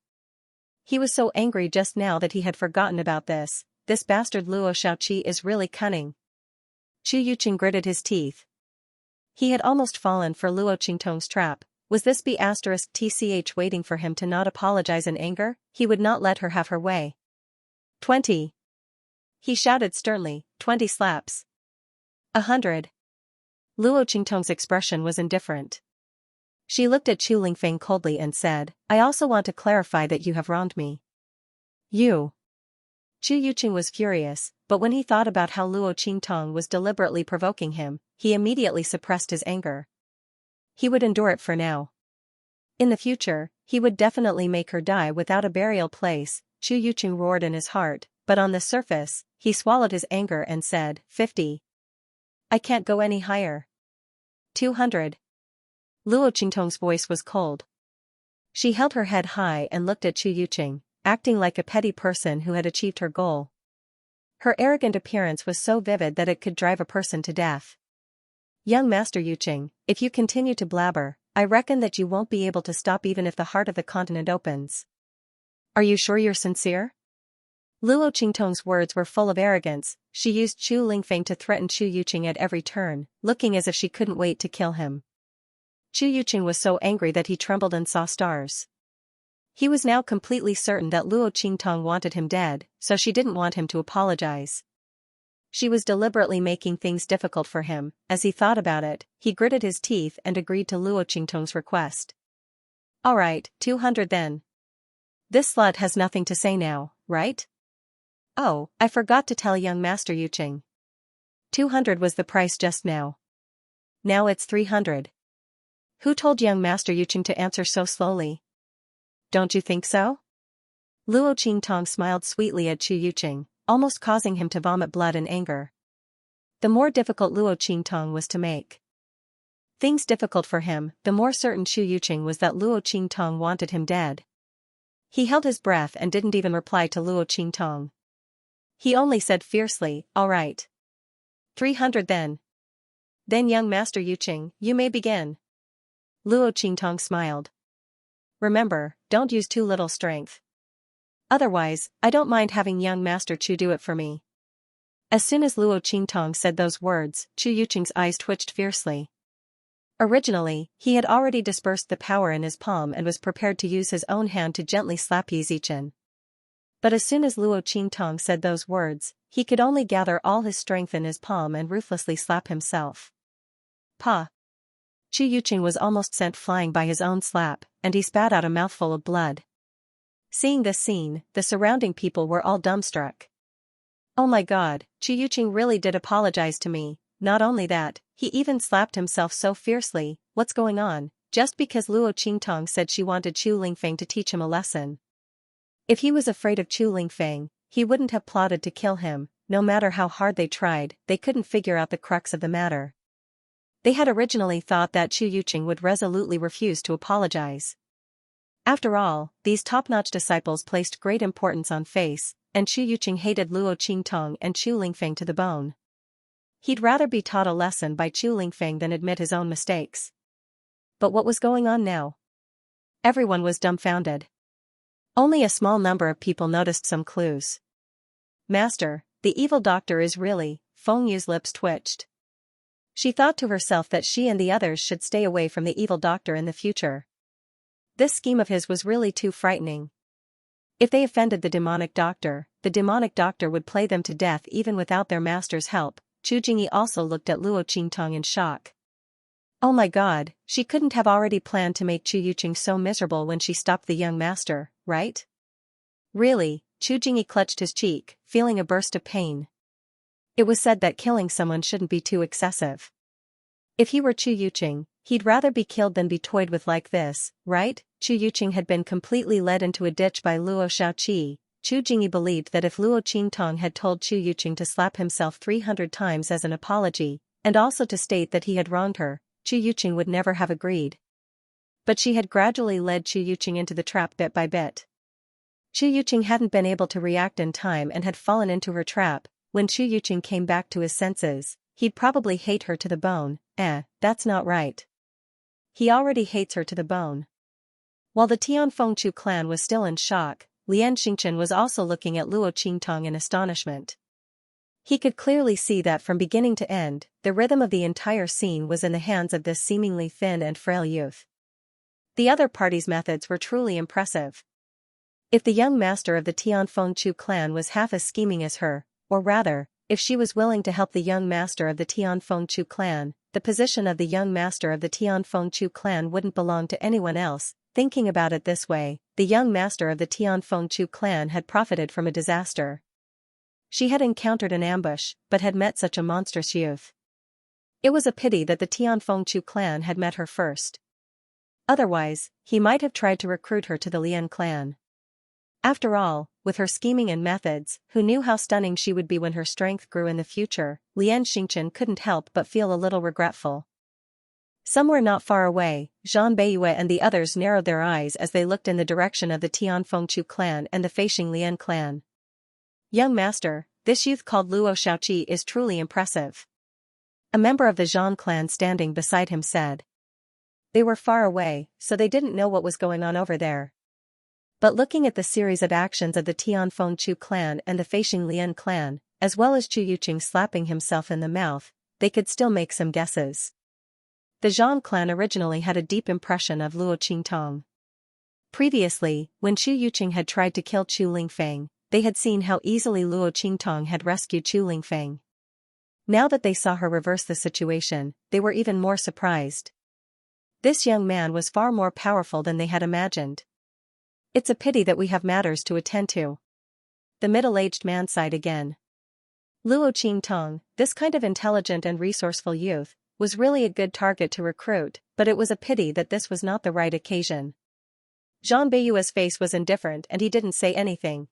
He was so angry just now that he had forgotten about this. This bastard Luo Xiaoqi is really cunning. Chu Yuqing gritted his teeth. He had almost fallen for Luo Qingtong's trap. Was this be *tch waiting for him to not apologize in anger? He would not let her have her way. 20. He shouted sternly, 20 slaps. 100. Luo Qingtong's expression was indifferent. She looked at Chu Lingfeng coldly and said, I also want to clarify that you have wronged me. You. Chu Yuqing was furious, but when he thought about how Luo Qingtong was deliberately provoking him, he immediately suppressed his anger. He would endure it for now. In the future, he would definitely make her die without a burial place, Chu Yuqing roared in his heart, but on the surface, he swallowed his anger and said, 50. I can't go any higher. 200. Luo Qingtong's voice was cold. She held her head high and looked at Chu Yuqing, acting like a petty person who had achieved her goal. Her arrogant appearance was so vivid that it could drive a person to death. Young Master Yuqing, if you continue to blabber, I reckon that you won't be able to stop even if the heart of the continent opens. Are you sure you're sincere? Luo Qingtong's words were full of arrogance. She used Chu Lingfeng to threaten Chu Yuqing at every turn, looking as if she couldn't wait to kill him. Chu Yuqing was so angry that he trembled and saw stars. He was now completely certain that Luo Qingtong wanted him dead, so she didn't want him to apologize. She was deliberately making things difficult for him. As he thought about it, he gritted his teeth and agreed to Luo Qingtong's request. Alright, 200 then. This slut has nothing to say now, right? Oh, I forgot to tell young Master Yuqing. 200 was the price just now. Now it's 300. Who told young Master Yuqing to answer so slowly? Don't you think so? Luo Qingtong smiled sweetly at Chu Yuqing, almost causing him to vomit blood in anger. The more difficult Luo Qingtong was to make things difficult for him, the more certain Chu Yuqing was that Luo Qingtong wanted him dead. He held his breath and didn't even reply to Luo Qingtong. He only said fiercely, all right. 300 then. Then young Master Yuqing, you may begin. Luo Qingtong smiled. Remember, don't use too little strength. Otherwise, I don't mind having young Master Chu do it for me. As soon as Luo Qingtong said those words, Chu Yuqing's eyes twitched fiercely. Originally, he had already dispersed the power in his palm and was prepared to use his own hand to gently slap Xianxia. But as soon as Luo Qingtong said those words, he could only gather all his strength in his palm and ruthlessly slap himself. Pa! Chu Yuqing was almost sent flying by his own slap, and he spat out a mouthful of blood. Seeing this scene, the surrounding people were all dumbstruck. Oh my god, Chu Yuqing really did apologize to me. Not only that, he even slapped himself so fiercely. What's going on? Just because Luo Qingtong said she wanted Chu Lingfeng to teach him a lesson. If he was afraid of Chu Lingfeng, he wouldn't have plotted to kill him. No matter how hard they tried, they couldn't figure out the crux of the matter. They had originally thought that Chu Yuqing would resolutely refuse to apologize. After all, these top-notch disciples placed great importance on face, and Chu Yuqing hated Luo Qingtong and Chu Lingfeng to the bone. He'd rather be taught a lesson by Chu Lingfeng than admit his own mistakes. But what was going on now? Everyone was dumbfounded. Only a small number of people noticed some clues. Master, the evil doctor is really, Feng Yu's lips twitched. She thought to herself that she and the others should stay away from the evil doctor in the future. This scheme of his was really too frightening. If they offended the demonic doctor would play them to death even without their master's help. Chu Jingyi also looked at Luo Qingtong in shock. Oh my god, she couldn't have already planned to make Chu Yuqing so miserable when she stopped the young master, right? Really? Chu Jingyi clutched his cheek, feeling a burst of pain. It was said that killing someone shouldn't be too excessive. If he were Chu Yuqing, he'd rather be killed than be toyed with like this, right? Chu Yuqing had been completely led into a ditch by Luo Shaoqi. Chu Jingyi believed that if Luo Qingtong had told Chu Yuqing to slap himself 300 times as an apology, and also to state that he had wronged her, Chu Yuqing would never have agreed. But she had gradually led Chu Yuqing into the trap bit by bit. Chu Yuqing hadn't been able to react in time and had fallen into her trap. When Chu Yuqing came back to his senses, he'd probably hate her to the bone. That's not right. He already hates her to the bone. While the Tianfengchu clan was still in shock, Xianxia was also looking at Luo Qingtong in astonishment. He could clearly see that from beginning to end, the rhythm of the entire scene was in the hands of this seemingly thin and frail youth. The other party's methods were truly impressive. If the young master of the Tianfengchu clan was half as scheming as her, or rather, if she was willing to help the young master of the Tianfengchu clan, the position of the young master of the Tianfengchu clan wouldn't belong to anyone else. Thinking about it this way, the young master of the Tianfengchu clan had profited from a disaster. She had encountered an ambush, but had met such a monstrous youth. It was a pity that the Tianfengchu clan had met her first. Otherwise, he might have tried to recruit her to the Lian clan. After all, with her scheming and methods, who knew how stunning she would be when her strength grew in the future, Xianxia couldn't help but feel a little regretful. Somewhere not far away, Zhang Beiyue and the others narrowed their eyes as they looked in the direction of the Tianfengchu clan and the Feixing Lian clan. Young master, this youth called Luo Shaoqi is truly impressive. A member of the Zhang clan standing beside him said. They were far away, so they didn't know what was going on over there. But looking at the series of actions of the Tianfengchu clan and the Feixing Lian clan, as well as Chu Yuqing slapping himself in the mouth, they could still make some guesses. The Zhang clan originally had a deep impression of Luo Qingtong. Previously, when Chu Yuqing had tried to kill Chu Lingfeng, they had seen how easily Luo Qingtong had rescued Chu Lingfeng. Now that they saw her reverse the situation, they were even more surprised. This young man was far more powerful than they had imagined. It's a pity that we have matters to attend to. The middle-aged man sighed again. Luo Qingtong, this kind of intelligent and resourceful youth, was really a good target to recruit, but it was a pity that this was not the right occasion. Zhang Beiyue's face was indifferent and he didn't say anything.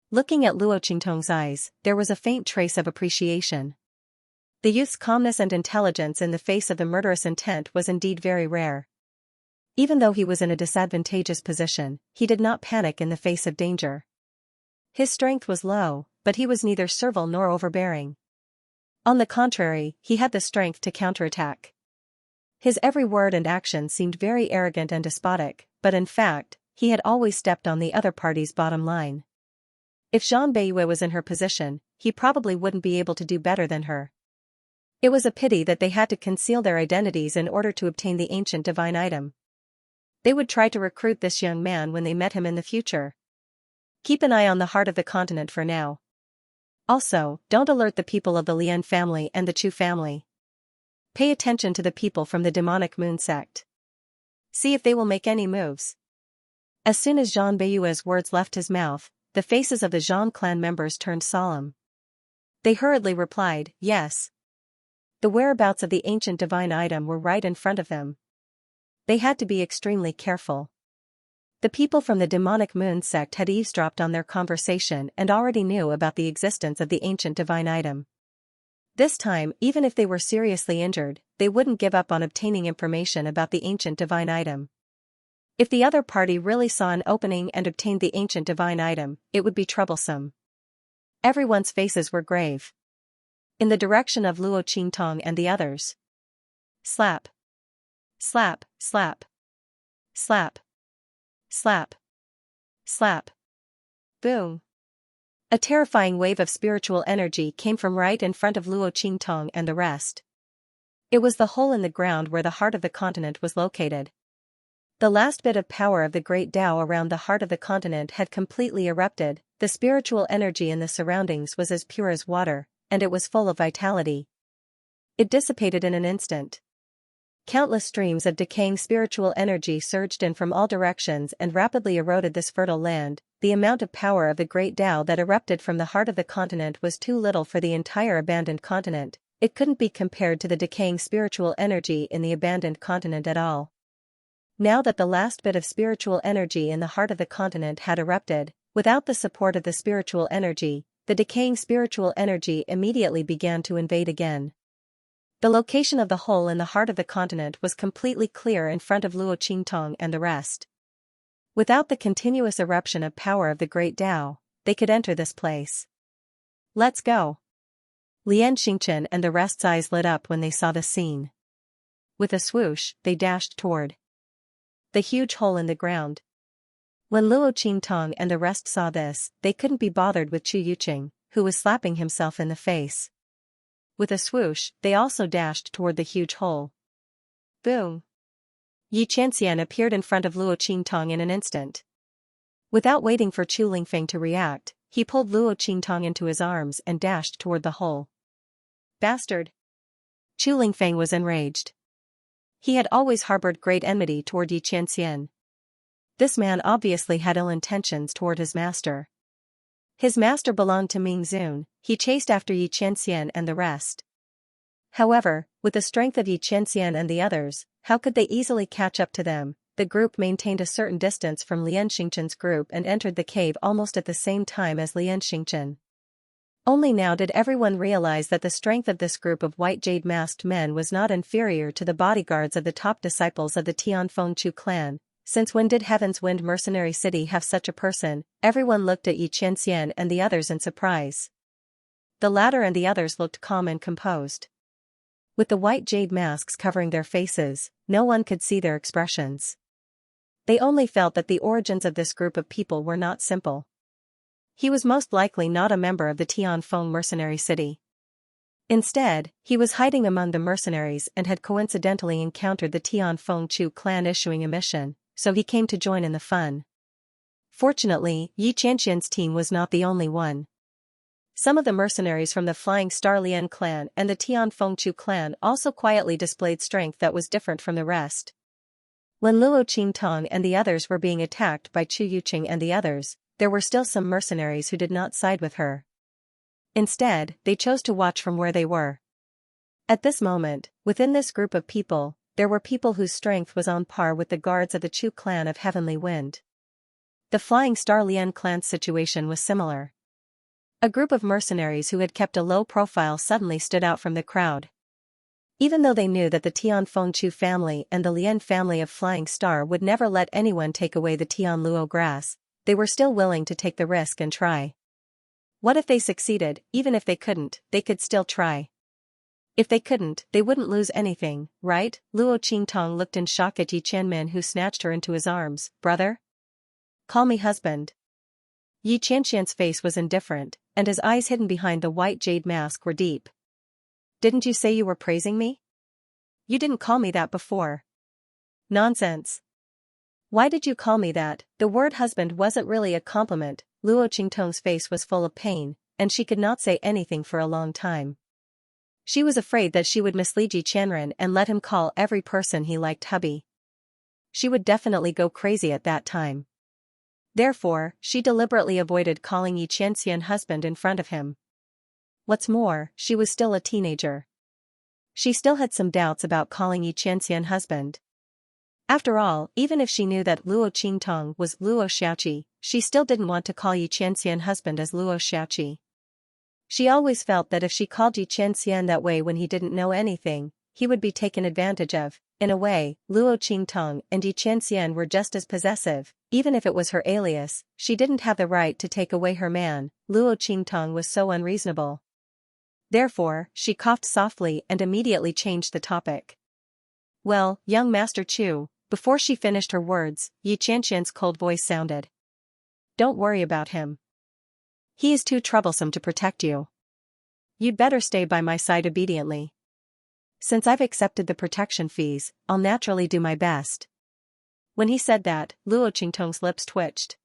Looking at Luo Qingtong's eyes, there was a faint trace of appreciation. The youth's calmness and intelligence in the face of the murderous intent was indeed very rare. Even though he was in a disadvantageous position, he did not panic in the face of danger. His strength was low, but he was neither servile nor overbearing. On the contrary, he had the strength to counterattack. His every word and action seemed very arrogant and despotic, but in fact, he had always stepped on the other party's bottom line. If Zhang Beiyue was in her position, he probably wouldn't be able to do better than her. It was a pity that they had to conceal their identities in order to obtain the ancient divine item. They would try to recruit this young man when they met him in the future. Keep an eye on the heart of the continent for now. Also, don't alert the people of the Lian family and the Chu family. Pay attention to the people from the demonic moon sect. See if they will make any moves. As soon as Zhang Beiyue's words left his mouth, the faces of the Zhang clan members turned solemn. They hurriedly replied, yes. The whereabouts of the ancient divine item were right in front of them. They had to be extremely careful. The people from the demonic moon sect had eavesdropped on their conversation and already knew about the existence of the ancient divine item. This time, even if they were seriously injured, they wouldn't give up on obtaining information about the ancient divine item. If the other party really saw an opening and obtained the ancient divine item, it would be troublesome. Everyone's faces were grave. In the direction of Luo Qingtong and the others. Slap. Slap, slap. Slap. Slap. Slap. Boom. A terrifying wave of spiritual energy came from right in front of Luo Qingtong and the rest. It was the hole in the ground where the heart of the continent was located. The last bit of power of the great Tao around the heart of the continent had completely erupted. The spiritual energy in the surroundings was as pure as water, and it was full of vitality. It dissipated in an instant. Countless streams of decaying spiritual energy surged in from all directions and rapidly eroded this fertile land. The amount of power of the great Tao that erupted from the heart of the continent was too little for the entire abandoned continent. It couldn't be compared to the decaying spiritual energy in the abandoned continent at all. Now that the last bit of spiritual energy in the heart of the continent had erupted, without the support of the spiritual energy, the decaying spiritual energy immediately began to invade again. The location of the hole in the heart of the continent was completely clear in front of Luo Qingtong and the rest. Without the continuous eruption of power of the great Tao, they could enter this place. Let's go. Lian Xingchen and the rest's eyes lit up when they saw the scene. With a swoosh, they dashed toward the huge hole in the ground. When Luo Qingtong and the rest saw this, they couldn't be bothered with Chu Yuqing, who was slapping himself in the face. With a swoosh, they also dashed toward the huge hole. Boom! Yi Qianxian appeared in front of Luo Qingtong in an instant. Without waiting for Chu Lingfeng to react, he pulled Luo Qingtong into his arms and dashed toward the hole. Bastard! Chu Lingfeng was enraged. He had always harbored great enmity toward Yi Qianxian. This man obviously had ill intentions toward his master. His master belonged to Ming Zun. He chased after Yi Qianxian and the rest. However, with the strength of Yi Qianxian and the others, how could they easily catch up to them? The group maintained a certain distance from Lian Xingchen's group and entered the cave almost at the same time as Lian Xingchen. Only now did everyone realize that the strength of this group of white jade masked men was not inferior to the bodyguards of the top disciples of the Tianfeng Chu clan. Since when did Heaven's Wind Mercenary City have such a person? Everyone looked at Yi Qianxian and the others in surprise. The latter and the others looked calm and composed. With the white jade masks covering their faces, no one could see their expressions. They only felt that the origins of this group of people were not simple. He was most likely not a member of the Tianfeng Mercenary City. Instead, he was hiding among the mercenaries and had coincidentally encountered the Tianfeng Chu clan issuing a mission, so he came to join in the fun. Fortunately, Yi Qianxian's team was not the only one. Some of the mercenaries from the Flying Star Lian clan and the Tianfeng Chu clan also quietly displayed strength that was different from the rest. When Luo Qingtong and the others were being attacked by Chu Yuqing and the others, there were still some mercenaries who did not side with her. Instead, they chose to watch from where they were. At this moment, within this group of people, there were people whose strength was on par with the guards of the Chu clan of Heavenly Wind. The Flying Star Lian clan's situation was similar. A group of mercenaries who had kept a low profile suddenly stood out from the crowd. Even though they knew that the Tianfeng Chu family and the Lian family of Flying Star would never let anyone take away the Tianluo grass, they were still willing to take the risk and try. What if they succeeded? Even if they couldn't, they could still try. If they couldn't, they wouldn't lose anything, right? Luo Qingtong looked in shock at Yi Qianmin, who snatched her into his arms. Brother? Call me husband. Yi Qianxian's face was indifferent, and his eyes hidden behind the white jade mask were deep. Didn't you say you were praising me? You didn't call me that before. Nonsense. Why did you call me that? The word husband wasn't really a compliment. Luo Qingtong's face was full of pain, and she could not say anything for a long time. She was afraid that she would mislead Yi Qianren and let him call every person he liked hubby. She would definitely go crazy at that time. Therefore, she deliberately avoided calling Yi Qianxian husband in front of him. What's more, she was still a teenager. She still had some doubts about calling Yi Qianxian husband. After all, even if she knew that Luo Qingtong was Luo Xiaoqi, she still didn't want to call Yi Qianxian husband as Luo Xiaoqi. She always felt that if she called Yi Qianxian that way when he didn't know anything, he would be taken advantage of. In a way, Luo Qingtong and Yi Qianxian were just as possessive. Even if it was her alias, she didn't have the right to take away her man. Luo Qingtong was so unreasonable. Therefore, she coughed softly and immediately changed the topic. Well, young Master Chu. Before she finished her words, Yi Qianxian's cold voice sounded. Don't worry about him. He is too troublesome to protect you. You'd better stay by my side obediently. Since I've accepted the protection fees, I'll naturally do my best. When he said that, Luo Qingtong's lips twitched.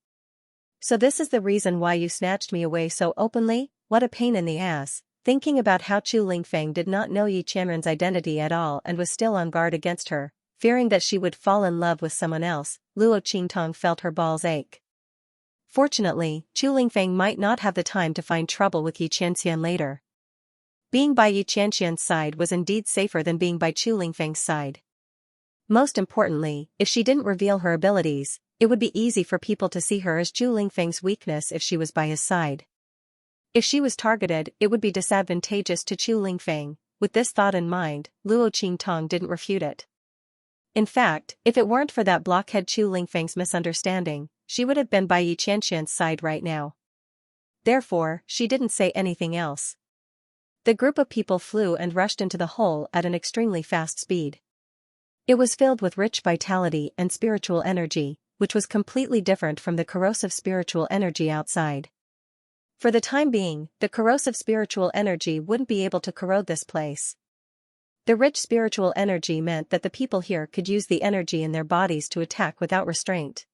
So this is the reason why you snatched me away so openly? What a pain in the ass. Thinking about how Chu Lingfeng did not know Yi Qianren's identity at all and was still on guard against her, fearing that she would fall in love with someone else, Luo Qingtong felt her balls ache. Fortunately, Chu Lingfeng might not have the time to find trouble with Yi Qianxian later. Being by Yi Qianxian's side was indeed safer than being by Chu Lingfeng's side. Most importantly, if she didn't reveal her abilities, it would be easy for people to see her as Chu Lingfeng's weakness if she was by his side. If she was targeted, it would be disadvantageous to Chu Lingfeng. With this thought in mind, Luo Qingtong didn't refute it. In fact, if it weren't for that blockhead Chu Lingfeng's misunderstanding, she would have been by Yi Qianxian's side right now. Therefore, she didn't say anything else. The group of people flew and rushed into the hole at an extremely fast speed. It was filled with rich vitality and spiritual energy, which was completely different from the corrosive spiritual energy outside. For the time being, the corrosive spiritual energy wouldn't be able to corrode this place. The rich spiritual energy meant that the people here could use the energy in their bodies to attack without restraint.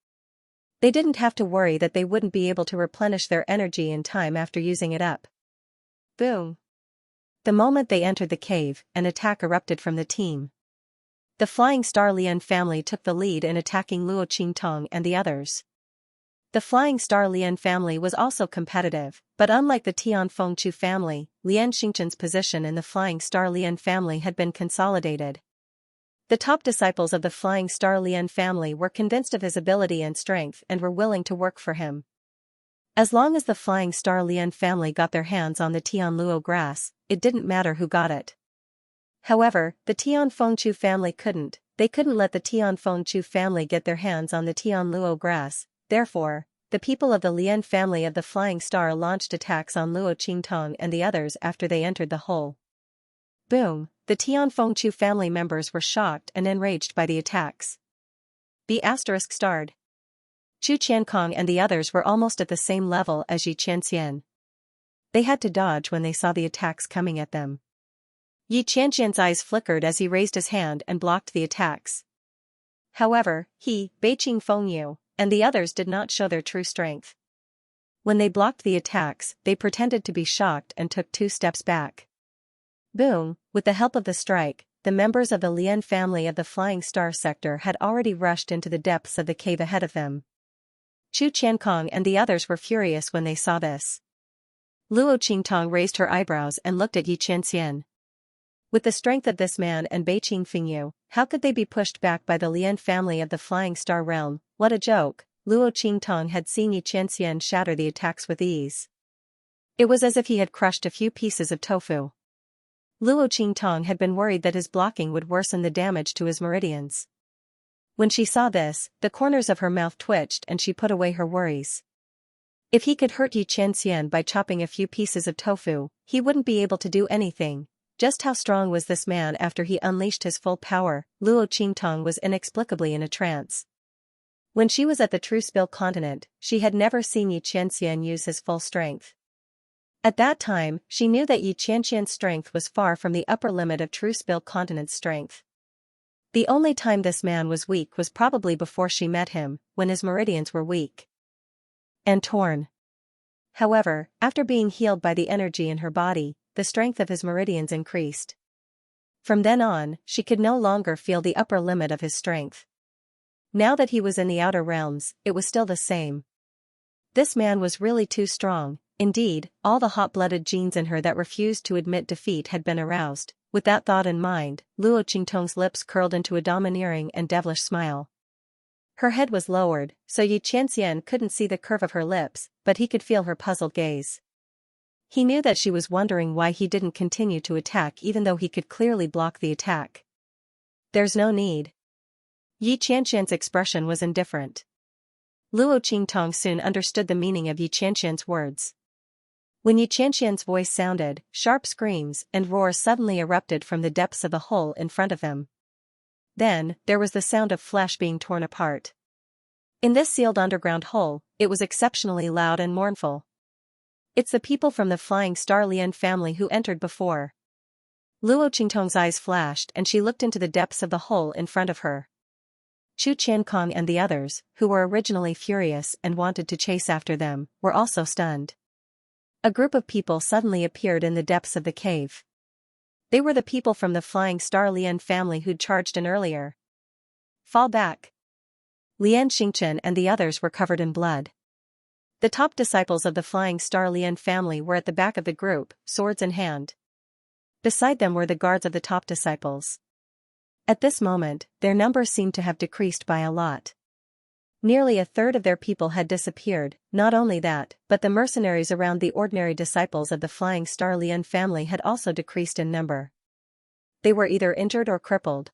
They didn't have to worry that they wouldn't be able to replenish their energy in time after using it up. Boom! The moment they entered the cave, an attack erupted from the team. The Flying Star Lian family took the lead in attacking Luo Qingtong and the others. The Flying Star Lian family was also competitive, but unlike the Tian Fengchu family, Lian Xingchen's position in the Flying Star Lian family had been consolidated. The top disciples of the Flying Star Lian family were convinced of his ability and strength and were willing to work for him. As long as the Flying Star Lian family got their hands on the Tian Luo grass, it didn't matter who got it. However, the Tian Fengchu family couldn't. They couldn't let the Tian Fengchu family get their hands on the Tian Luo grass. Therefore, the people of the Lian family of the Flying Star launched attacks on Luo Qingtong and the others after they entered the hole. Boom! The Tian Fengchu family members were shocked and enraged by the attacks. B*****. Chu Qiankong and the others were almost at the same level as Yi Qianxian. They had to dodge when they saw the attacks coming at them. Yi Qianxian's eyes flickered as he raised his hand and blocked the attacks. However, he, Beiqing Fengyu, and the others did not show their true strength. When they blocked the attacks, they pretended to be shocked and took 2 steps back. Boom! With the help of the strike, the members of the Lian family of the Flying Star sector had already rushed into the depths of the cave ahead of them. Chu Qiankong and the others were furious when they saw this. Luo Qingtong raised her eyebrows and looked at Yi Qianxian. With the strength of this man and Beiqing Fengyu, how could they be pushed back by the Lian family of the Flying Star realm? What a joke! Luo Qingtong had seen Yi Qianxian shatter the attacks with ease. It was as if he had crushed a few pieces of tofu. Luo Qingtong had been worried that his blocking would worsen the damage to his meridians. When she saw this, the corners of her mouth twitched and she put away her worries. If he could hurt Yi Qianxian by chopping a few pieces of tofu, he wouldn't be able to do anything. Just how strong was this man after he unleashed his full power? Luo Qingtong was inexplicably in a trance. When she was at the True Spill continent, she had never seen Yi Qianxian use his full strength. At that time, she knew that Xianxia's strength was far from the upper limit of true Spill Continent's strength. The only time this man was weak was probably before she met him, when his meridians were weak and torn. However, after being healed by the energy in her body, the strength of his meridians increased. From then on, she could no longer feel the upper limit of his strength. Now that he was in the outer realms, it was still the same. This man was really too strong. Indeed, all the hot-blooded genes in her that refused to admit defeat had been aroused. With that thought in mind, Luo Qingtong's lips curled into a domineering and devilish smile. Her head was lowered, so Xianxia couldn't see the curve of her lips, but he could feel her puzzled gaze. He knew that she was wondering why he didn't continue to attack even though he could clearly block the attack. There's no need. Xianxia's expression was indifferent. Luo Qingtong soon understood the meaning of Xianxia's words. When Xianxia's voice sounded, sharp screams and roars suddenly erupted from the depths of the hole in front of him. Then, there was the sound of flesh being torn apart. In this sealed underground hole, it was exceptionally loud and mournful. It's the people from the Flying Star Lian family who entered before. Luo Qingtong's eyes flashed and she looked into the depths of the hole in front of her. Chu Qiankong and the others, who were originally furious and wanted to chase after them, were also stunned. A group of people suddenly appeared in the depths of the cave. They were the people from the Flying Star Lian family who'd charged in earlier. Fall back. Lian Xingchen and the others were covered in blood. The top disciples of the Flying Star Lian family were at the back of the group, swords in hand. Beside them were the guards of the top disciples. At this moment, their numbers seemed to have decreased by a lot. Nearly a third of their people had disappeared. Not only that, but the mercenaries around the ordinary disciples of the Flying Star Lian family had also decreased in number. They were either injured or crippled.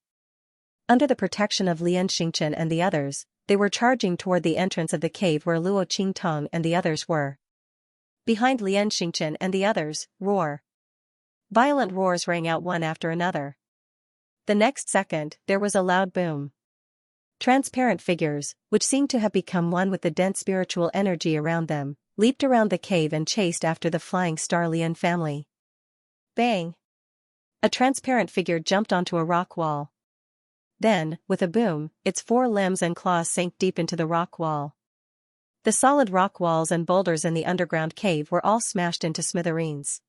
Under the protection of Lian Xingchen and the others, they were charging toward the entrance of the cave where Luo Qingtong and the others were. Behind Lian Xingchen and the others, roar. Violent roars rang out one after another. The next second, there was a loud boom. Transparent figures, which seemed to have become one with the dense spiritual energy around them, leaped around the cave and chased after the Flying Star Lian family. Bang! A transparent figure jumped onto a rock wall. Then, with a boom, its 4 limbs and claws sank deep into the rock wall. The solid rock walls and boulders in the underground cave were all smashed into smithereens.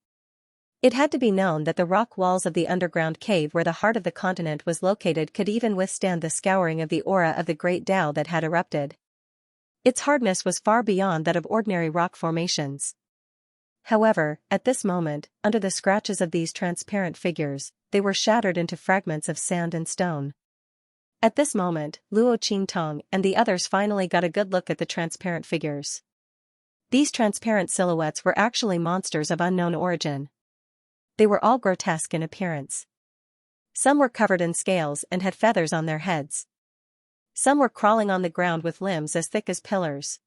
It had to be known that the rock walls of the underground cave where the heart of the continent was located could even withstand the scouring of the aura of the great Tao that had erupted. Its hardness was far beyond that of ordinary rock formations. However, at this moment, under the scratches of these transparent figures, they were shattered into fragments of sand and stone. At this moment, Luo Qingtong and the others finally got a good look at the transparent figures. These transparent silhouettes were actually monsters of unknown origin. They were all grotesque in appearance. Some were covered in scales and had feathers on their heads. Some were crawling on the ground with limbs as thick as pillars.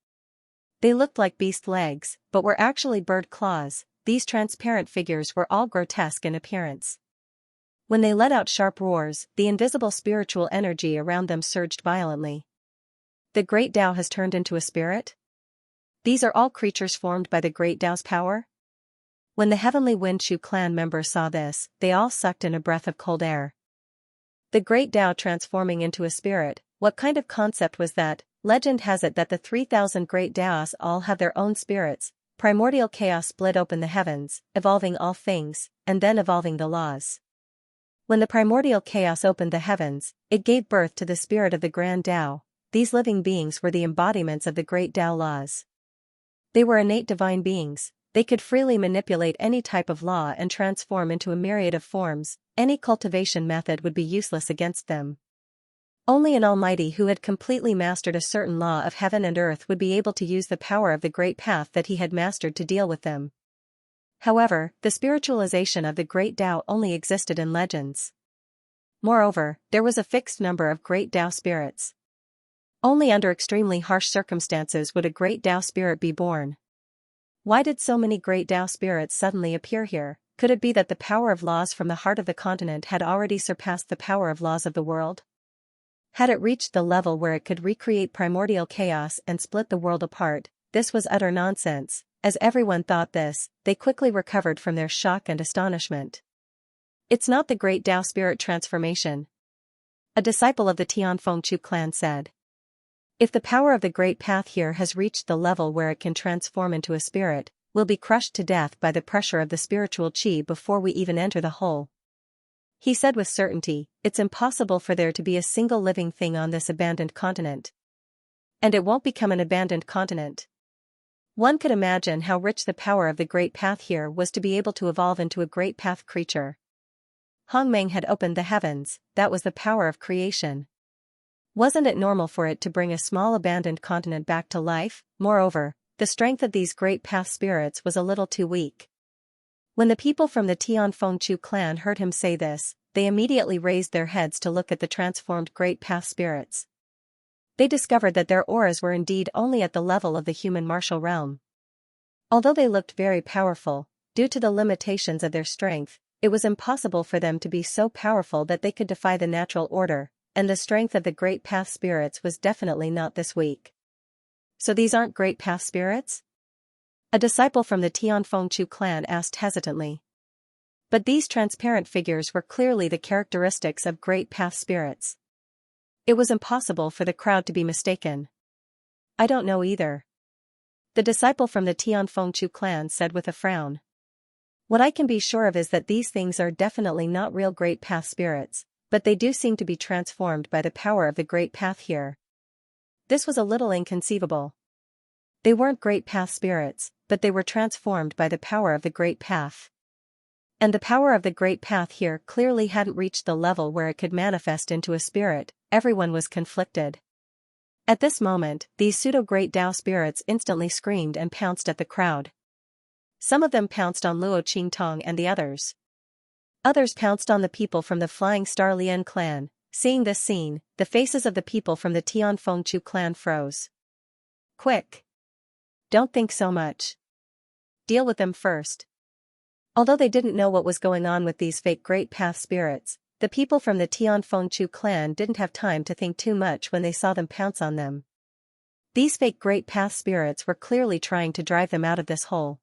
They looked like beast legs, but were actually bird claws. These transparent figures were all grotesque in appearance. When they let out sharp roars, the invisible spiritual energy around them surged violently. The Great Tao has turned into a spirit? These are all creatures formed by the Great Tao's power? When the Heavenly Wind Shu clan members saw this, they all sucked in a breath of cold air. The Great Tao transforming into a spirit, what kind of concept was that? Legend has it that the 3,000 Great Taos all have their own spirits. Primordial chaos split open the heavens, evolving all things, and then evolving the laws. When the primordial chaos opened the heavens, it gave birth to the spirit of the Grand Tao. These living beings were the embodiments of the Great Tao laws. They were innate divine beings. They could freely manipulate any type of law and transform into a myriad of forms. Any cultivation method would be useless against them. Only an Almighty who had completely mastered a certain law of heaven and earth would be able to use the power of the great path that he had mastered to deal with them. However, the spiritualization of the Great Tao only existed in legends. Moreover, there was a fixed number of Great Tao spirits. Only under extremely harsh circumstances would a Great Tao spirit be born. Why did so many Great Tao spirits suddenly appear here? Could it be that the power of laws from the heart of the continent had already surpassed the power of laws of the world? Had it reached the level where it could recreate primordial chaos and split the world apart? This was utter nonsense. As everyone thought this, they quickly recovered from their shock and astonishment. It's not the great Tao spirit transformation. A disciple of the Tianfengchu clan said. If the power of the great path here has reached the level where it can transform into a spirit, we'll be crushed to death by the pressure of the spiritual qi before we even enter the hole. He said with certainty, it's impossible for there to be a single living thing on this abandoned continent. And it won't become an abandoned continent. One could imagine how rich the power of the great path here was to be able to evolve into a great path creature. Hongmeng had opened the heavens, that was the power of creation. Wasn't it normal for it to bring a small abandoned continent back to life? Moreover, the strength of these great path spirits was a little too weak. When the people from the Tianfengchu clan heard him say this, they immediately raised their heads to look at the transformed great path spirits. They discovered that their auras were indeed only at the level of the human martial realm. Although they looked very powerful, due to the limitations of their strength, it was impossible for them to be so powerful that they could defy the natural order, and the strength of the great path spirits was definitely not this weak. So these aren't great path spirits? A disciple from the Tianfengchu clan asked hesitantly. But these transparent figures were clearly the characteristics of great path spirits. It was impossible for the crowd to be mistaken. I don't know either. The disciple from the Tianfengchu clan said with a frown. What I can be sure of is that these things are definitely not real great path spirits, but they do seem to be transformed by the power of the great path here. This was a little inconceivable. They weren't great path spirits, but they were transformed by the power of the great path. And the power of the great path here clearly hadn't reached the level where it could manifest into a spirit. Everyone was conflicted. At this moment, these pseudo-great Tao spirits instantly screamed and pounced at the crowd. Some of them pounced on Luo Qingtong and the others. Others pounced on the people from the Flying Star Lian clan. Seeing this scene, the faces of the people from the Tianfengchu clan froze. Quick! Don't think so much. Deal with them first. Although they didn't know what was going on with these fake great path spirits, the people from the Tianfengchu clan didn't have time to think too much when they saw them pounce on them. These fake great path spirits were clearly trying to drive them out of this hole.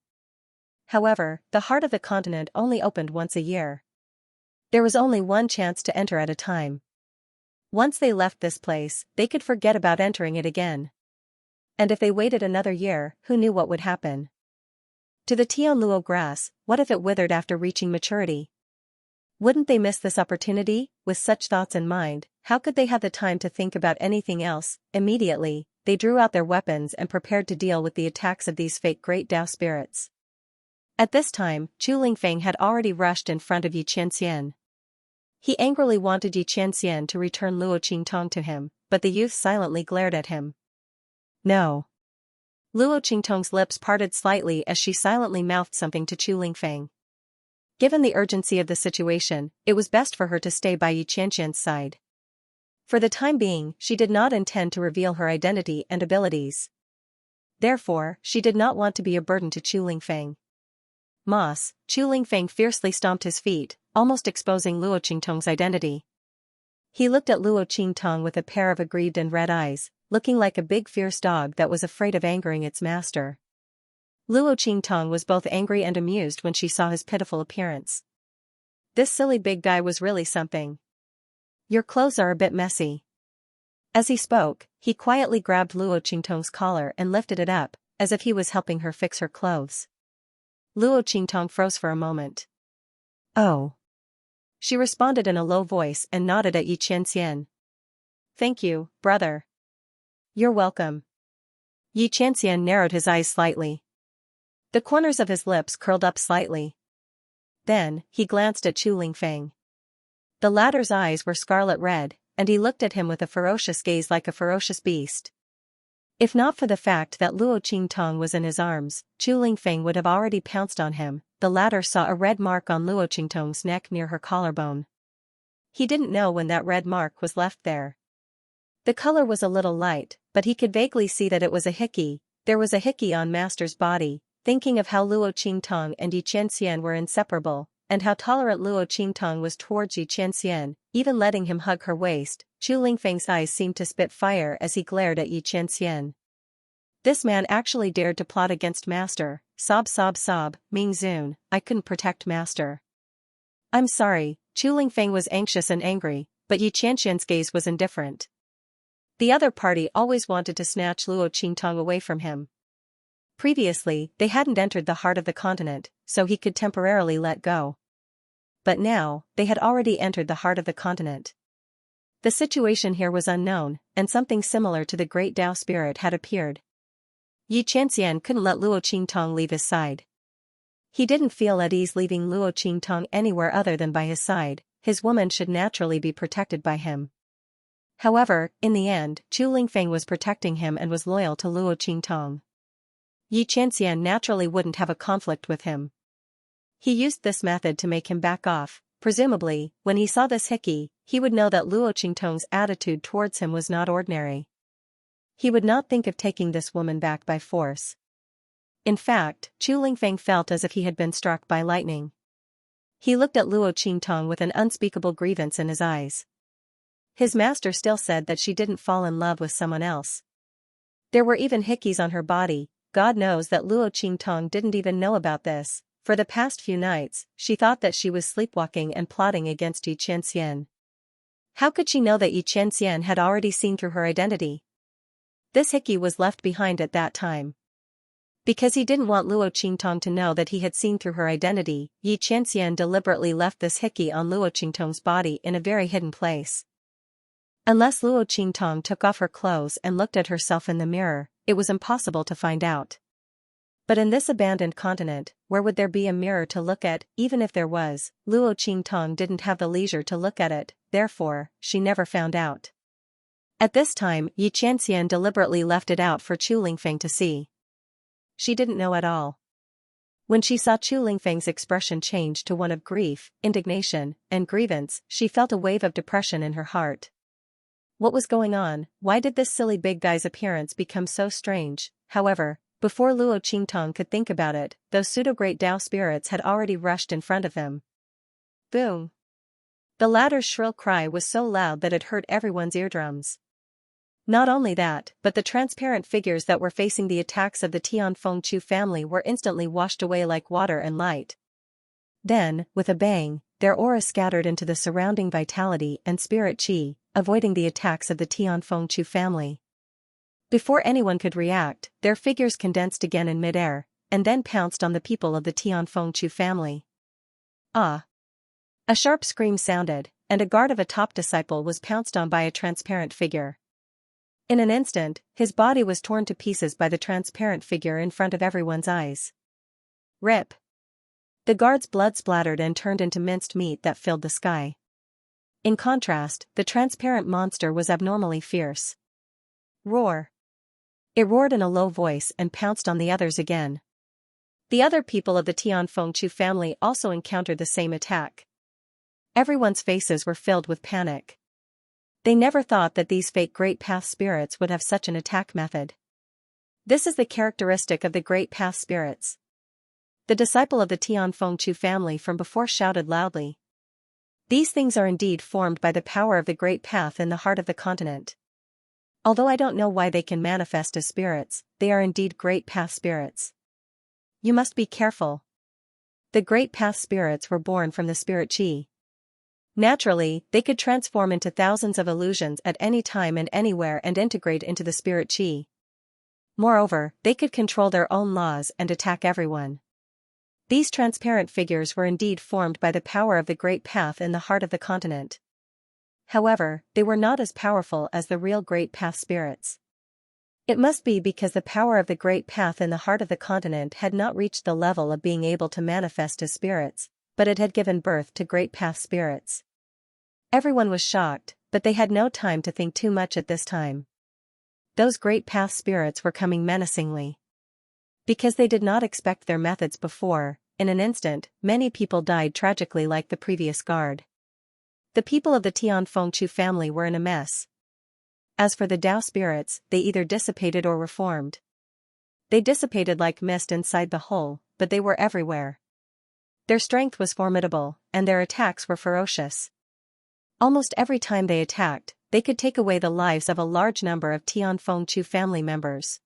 However, the heart of the continent only opened once a year. There was only one chance to enter at a time. Once they left this place, they could forget about entering it again. And if they waited another year, who knew what would happen? To the Tianluo grass, what if it withered after reaching maturity? Wouldn't they miss this opportunity? With such thoughts in mind, how could they have the time to think about anything else? Immediately, they drew out their weapons and prepared to deal with the attacks of these fake great Tao spirits. At this time, Chu Lingfeng had already rushed in front of Xianxia. He angrily wanted Xianxia to return Luo Qingtong to him, but the youth silently glared at him. No. Luo Qingtong's lips parted slightly as she silently mouthed something to Chu Lingfeng. Given the urgency of the situation, it was best for her to stay by Xianxia's side. For the time being, she did not intend to reveal her identity and abilities. Therefore, she did not want to be a burden to Chu Lingfeng. Moss, Chu Lingfeng fiercely stomped his feet, almost exposing Luo Qingtong's identity. He looked at Luo Qingtong with a pair of aggrieved and red eyes, looking like a big fierce dog that was afraid of angering its master. Luo Qingtong was both angry and amused when she saw his pitiful appearance. This silly big guy was really something. Your clothes are a bit messy. As he spoke, he quietly grabbed Luo Qingtong's collar and lifted it up, as if he was helping her fix her clothes. Luo Qingtong froze for a moment. Oh. She responded in a low voice and nodded at Xianxia. Thank you, brother. You're welcome. Xianxia narrowed his eyes slightly. The corners of his lips curled up slightly. Then, he glanced at Chu Lingfeng. The latter's eyes were scarlet red, and he looked at him with a ferocious gaze like a ferocious beast. If not for the fact that Luo Qingtong was in his arms, Chu Lingfeng would have already pounced on him. The latter saw a red mark on Luo Qingtong's neck near her collarbone. He didn't know when that red mark was left there. The color was a little light, but he could vaguely see that it was a hickey. There was a hickey on Master's body. Thinking of how Luo Qingtong and Xianxia were inseparable, and how tolerant Luo Qingtong was towards Xianxia, even letting him hug her waist, Chu Lingfeng's eyes seemed to spit fire as he glared at Xianxia. This man actually dared to plot against Master. sob, Ming Zun, I couldn't protect master. I'm sorry, Chu Lingfeng was anxious and angry, but Yi Qianxian's gaze was indifferent. The other party always wanted to snatch Luo Qingtong away from him. Previously, they hadn't entered the heart of the continent, so he could temporarily let go. But now, they had already entered the heart of the continent. The situation here was unknown, and something similar to the great Tao spirit had appeared. Yi Qianxian couldn't let Luo Qingtong leave his side. He didn't feel at ease leaving Luo Qingtong anywhere other than by his side. His woman should naturally be protected by him. However, in the end, Chu Lingfeng was protecting him and was loyal to Luo Qingtong. Yi Qianxian naturally wouldn't have a conflict with him. He used this method to make him back off. Presumably, when he saw this hickey, he would know that Luo Qingtong's attitude towards him was not ordinary. He would not think of taking this woman back by force. In fact, Chu Lingfeng felt as if he had been struck by lightning. He looked at Luo Qingtong with an unspeakable grievance in his eyes. His master still said that she didn't fall in love with someone else. There were even hickeys on her body. God knows that Luo Qingtong didn't even know about this. For the past few nights, she thought that she was sleepwalking and plotting against Yi Qianxian. How could she know that Yi Qianxian had already seen through her identity? This hickey was left behind at that time. Because he didn't want Luo Qingtong to know that he had seen through her identity, Yi Qianxian deliberately left this hickey on Luo Qingtong's body in a very hidden place. Unless Luo Qingtong took off her clothes and looked at herself in the mirror, it was impossible to find out. But in this abandoned continent, where would there be a mirror to look at? Even if there was, Luo Qingtong didn't have the leisure to look at it, therefore, she never found out. At this time, Yi Qianxian deliberately left it out for Chu Lingfeng to see. She didn't know at all. When she saw Chu Lingfeng's expression change to one of grief, indignation, and grievance, she felt a wave of depression in her heart. What was going on? Why did this silly big guy's appearance become so strange? However, before Luo Qingtong could think about it, those pseudo-great Tao spirits had already rushed in front of him. Boom! The latter's shrill cry was so loud that it hurt everyone's eardrums. Not only that, but the transparent figures that were facing the attacks of the Tianfeng-Chu family were instantly washed away like water and light. Then, with a bang, their aura scattered into the surrounding vitality and spirit qi, avoiding the attacks of the Tianfeng-Chu family. Before anyone could react, their figures condensed again in midair, and then pounced on the people of the Tianfeng-Chu family. Ah! A sharp scream sounded, and a guard of a top disciple was pounced on by a transparent figure. In an instant, his body was torn to pieces by the transparent figure in front of everyone's eyes. Rip! The guard's blood splattered and turned into minced meat that filled the sky. In contrast, the transparent monster was abnormally fierce. Roar! It roared in a low voice and pounced on the others again. The other people of the Tianfeng-Chu family also encountered the same attack. Everyone's faces were filled with panic. They never thought that these fake Great Path spirits would have such an attack method. This is the characteristic of the Great Path spirits. The disciple of the Tianfeng-Chu family from before shouted loudly. These things are indeed formed by the power of the Great Path in the heart of the continent. Although I don't know why they can manifest as spirits, they are indeed Great Path spirits. You must be careful. The Great Path spirits were born from the spirit qi. Naturally, they could transform into thousands of illusions at any time and anywhere and integrate into the spirit qi. Moreover, they could control their own laws and attack everyone. These transparent figures were indeed formed by the power of the Great Path in the heart of the continent. However, they were not as powerful as the real Great Path spirits. It must be because the power of the Great Path in the heart of the continent had not reached the level of being able to manifest as spirits, but it had given birth to Great Path spirits. Everyone was shocked, but they had no time to think too much at this time. Those Great Path spirits were coming menacingly. Because they did not expect their methods before, in an instant, many people died tragically like the previous guard. The people of the Tianfeng-Chu family were in a mess. As for the Tao spirits, they either dissipated or reformed. They dissipated like mist inside the hole, but they were everywhere. Their strength was formidable, and their attacks were ferocious. Almost every time they attacked, they could take away the lives of a large number of Tianfeng-Chu family members.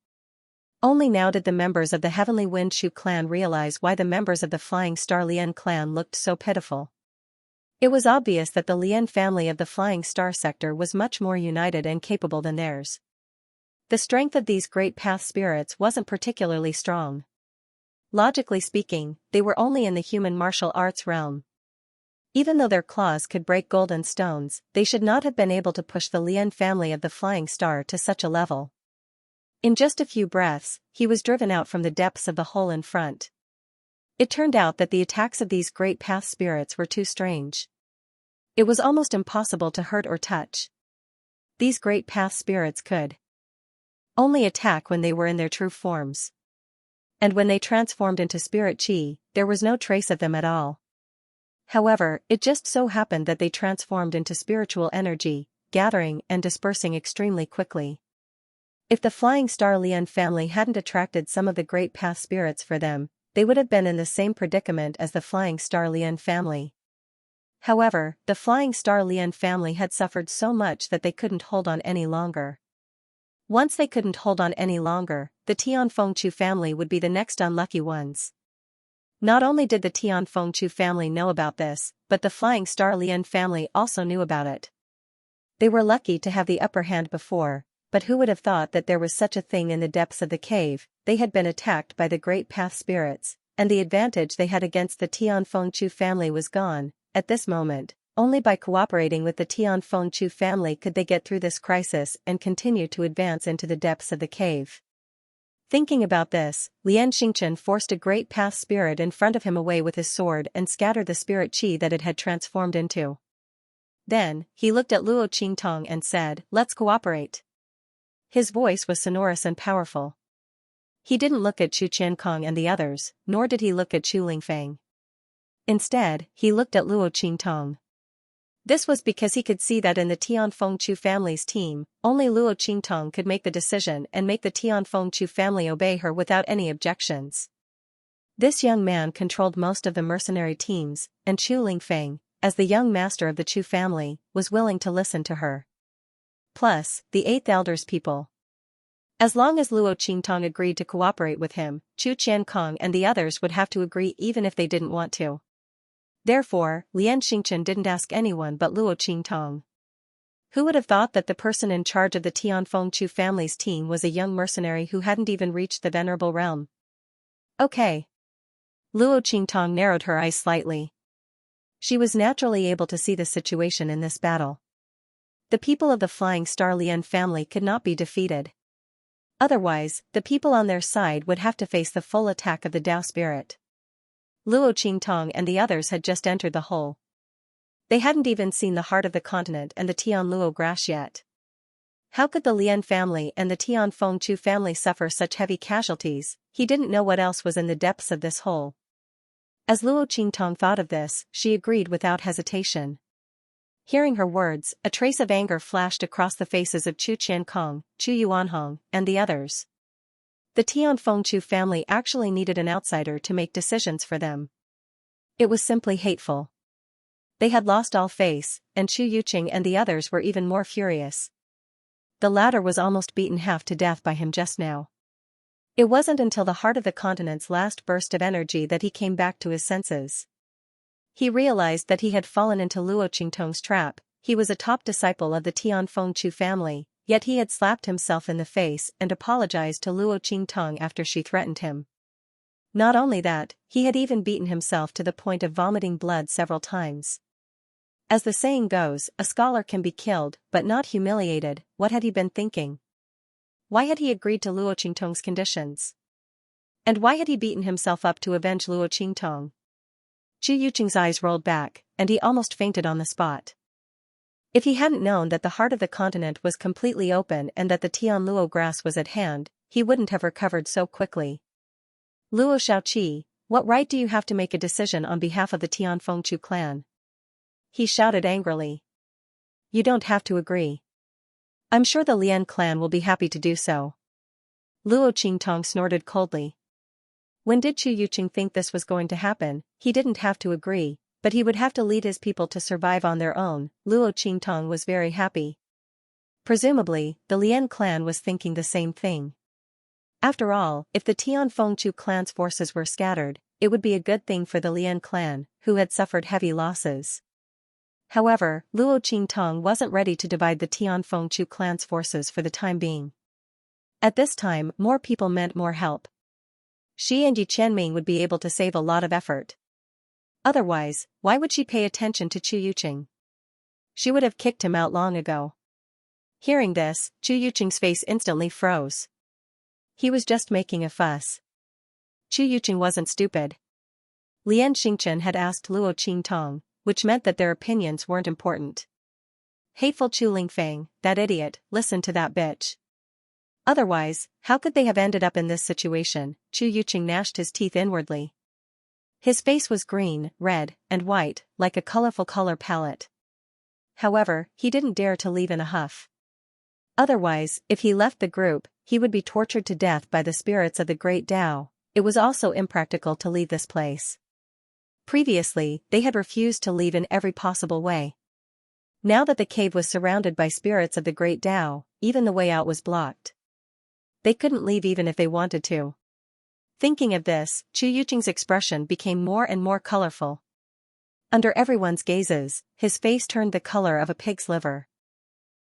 Only now did the members of the Heavenly Wind Shu clan realize why the members of the Flying Star Lien clan looked so pitiful. It was obvious that the Lien family of the Flying Star sector was much more united and capable than theirs. The strength of these great path spirits wasn't particularly strong. Logically speaking, they were only in the human martial arts realm. Even though their claws could break golden stones, they should not have been able to push the Lien family of the Flying Star to such a level. In just a few breaths, he was driven out from the depths of the hole in front. It turned out that the attacks of these great path spirits were too strange. It was almost impossible to hurt or touch. These great path spirits could only attack when they were in their true forms. And when they transformed into spirit chi, there was no trace of them at all. However, it just so happened that they transformed into spiritual energy, gathering and dispersing extremely quickly. If the Flying Star Lien family hadn't attracted some of the great path spirits for them, they would have been in the same predicament as the Flying Star Lien family. However, the Flying Star Lien family had suffered so much that they couldn't hold on any longer. Once they couldn't hold on any longer, the Tianfengchu family would be the next unlucky ones. Not only did the Tianfengchu family know about this, but the Flying Star Lien family also knew about it. They were lucky to have the upper hand before, but who would have thought that there was such a thing in the depths of the cave? They had been attacked by the great path spirits, and the advantage they had against the Tianfengchu family was gone. At this moment, only by cooperating with the Tianfengchu family could they get through this crisis and continue to advance into the depths of the cave. Thinking about this, Lian Xingchen forced a great path spirit in front of him away with his sword and scattered the spirit chi that it had transformed into. Then, he looked at Luo Qingtong and said, "Let's cooperate." His voice was sonorous and powerful. He didn't look at Chu Qiankong and the others, nor did he look at Chu Lingfeng. Instead, he looked at Luo Qingtong. This was because he could see that in the Tianfengchu family's team, only Luo Qingtong could make the decision and make the Tianfengchu family obey her without any objections. This young man controlled most of the mercenary teams, and Chu Lingfeng, as the young master of the Chu family, was willing to listen to her. Plus, the 8th Elder's people. As long as Luo Qingtong agreed to cooperate with him, Chu Qiankong and the others would have to agree even if they didn't want to. Therefore, Lian Xingchen didn't ask anyone but Luo Qingtong. Who would have thought that the person in charge of the Tianfengchu family's team was a young mercenary who hadn't even reached the Venerable Realm? Okay. Luo Qingtong narrowed her eyes slightly. She was naturally able to see the situation in this battle. The people of the Flying Star Lien family could not be defeated. Otherwise, the people on their side would have to face the full attack of the Tao spirit. Luo Qingtong and the others had just entered the hole. They hadn't even seen the heart of the continent and the Tianluo grass yet. How could the Lien family and the Tianfengchu family suffer such heavy casualties? He didn't know what else was in the depths of this hole. As Luo Qingtong thought of this, she agreed without hesitation. Hearing her words, a trace of anger flashed across the faces of Chu Qiankong, Chu Yuanhong, and the others. The Tianfengchu family actually needed an outsider to make decisions for them. It was simply hateful. They had lost all face, and Chu Yuqing and the others were even more furious. The latter was almost beaten half to death by him just now. It wasn't until the heart of the continent's last burst of energy that he came back to his senses. He realized that he had fallen into Luo Qingtong's trap. He was a top disciple of the Tianfengchu family, yet he had slapped himself in the face and apologized to Luo Qingtong after she threatened him. Not only that, he had even beaten himself to the point of vomiting blood several times. As the saying goes, a scholar can be killed, but not humiliated. What had he been thinking? Why had he agreed to Luo Qingtong's conditions? And why had he beaten himself up to avenge Luo Qingtong? Chu Yuqing's eyes rolled back, and he almost fainted on the spot. If he hadn't known that the heart of the continent was completely open and that the Tianluo grass was at hand, he wouldn't have recovered so quickly. Luo Shaoqi, what right do you have to make a decision on behalf of the Tianfengchu clan? He shouted angrily. You don't have to agree. I'm sure the Lian clan will be happy to do so. Luo Qingtong snorted coldly. When did Chu Yuqing think this was going to happen? He didn't have to agree, but he would have to lead his people to survive on their own. Luo Qingtong was very happy. Presumably, the Lian clan was thinking the same thing. After all, if the Tianfengchu clan's forces were scattered, it would be a good thing for the Lian clan, who had suffered heavy losses. However, Luo Qingtong wasn't ready to divide the Tianfengchu clan's forces for the time being. At this time, more people meant more help. She and Yi Qianming would be able to save a lot of effort. Otherwise, why would she pay attention to Chu Yuqing? She would have kicked him out long ago. Hearing this, Chu Yuqing's face instantly froze. He was just making a fuss. Chu Yuqing wasn't stupid. Lian Xingchen had asked Luo Qingtong, which meant that their opinions weren't important. Hateful Chu Lingfeng, that idiot, listen to that bitch. Otherwise, how could they have ended up in this situation? Chu Yuqing gnashed his teeth inwardly. His face was green, red, and white, like a colorful color palette. However, he didn't dare to leave in a huff. Otherwise, if he left the group, he would be tortured to death by the spirits of the Great Tao. It was also impractical to leave this place. Previously, they had refused to leave in every possible way. Now that the cave was surrounded by spirits of the Great Tao, even the way out was blocked. They couldn't leave even if they wanted to. Thinking of this, Chu Yuqing's expression became more and more colorful. Under everyone's gazes, his face turned the color of a pig's liver.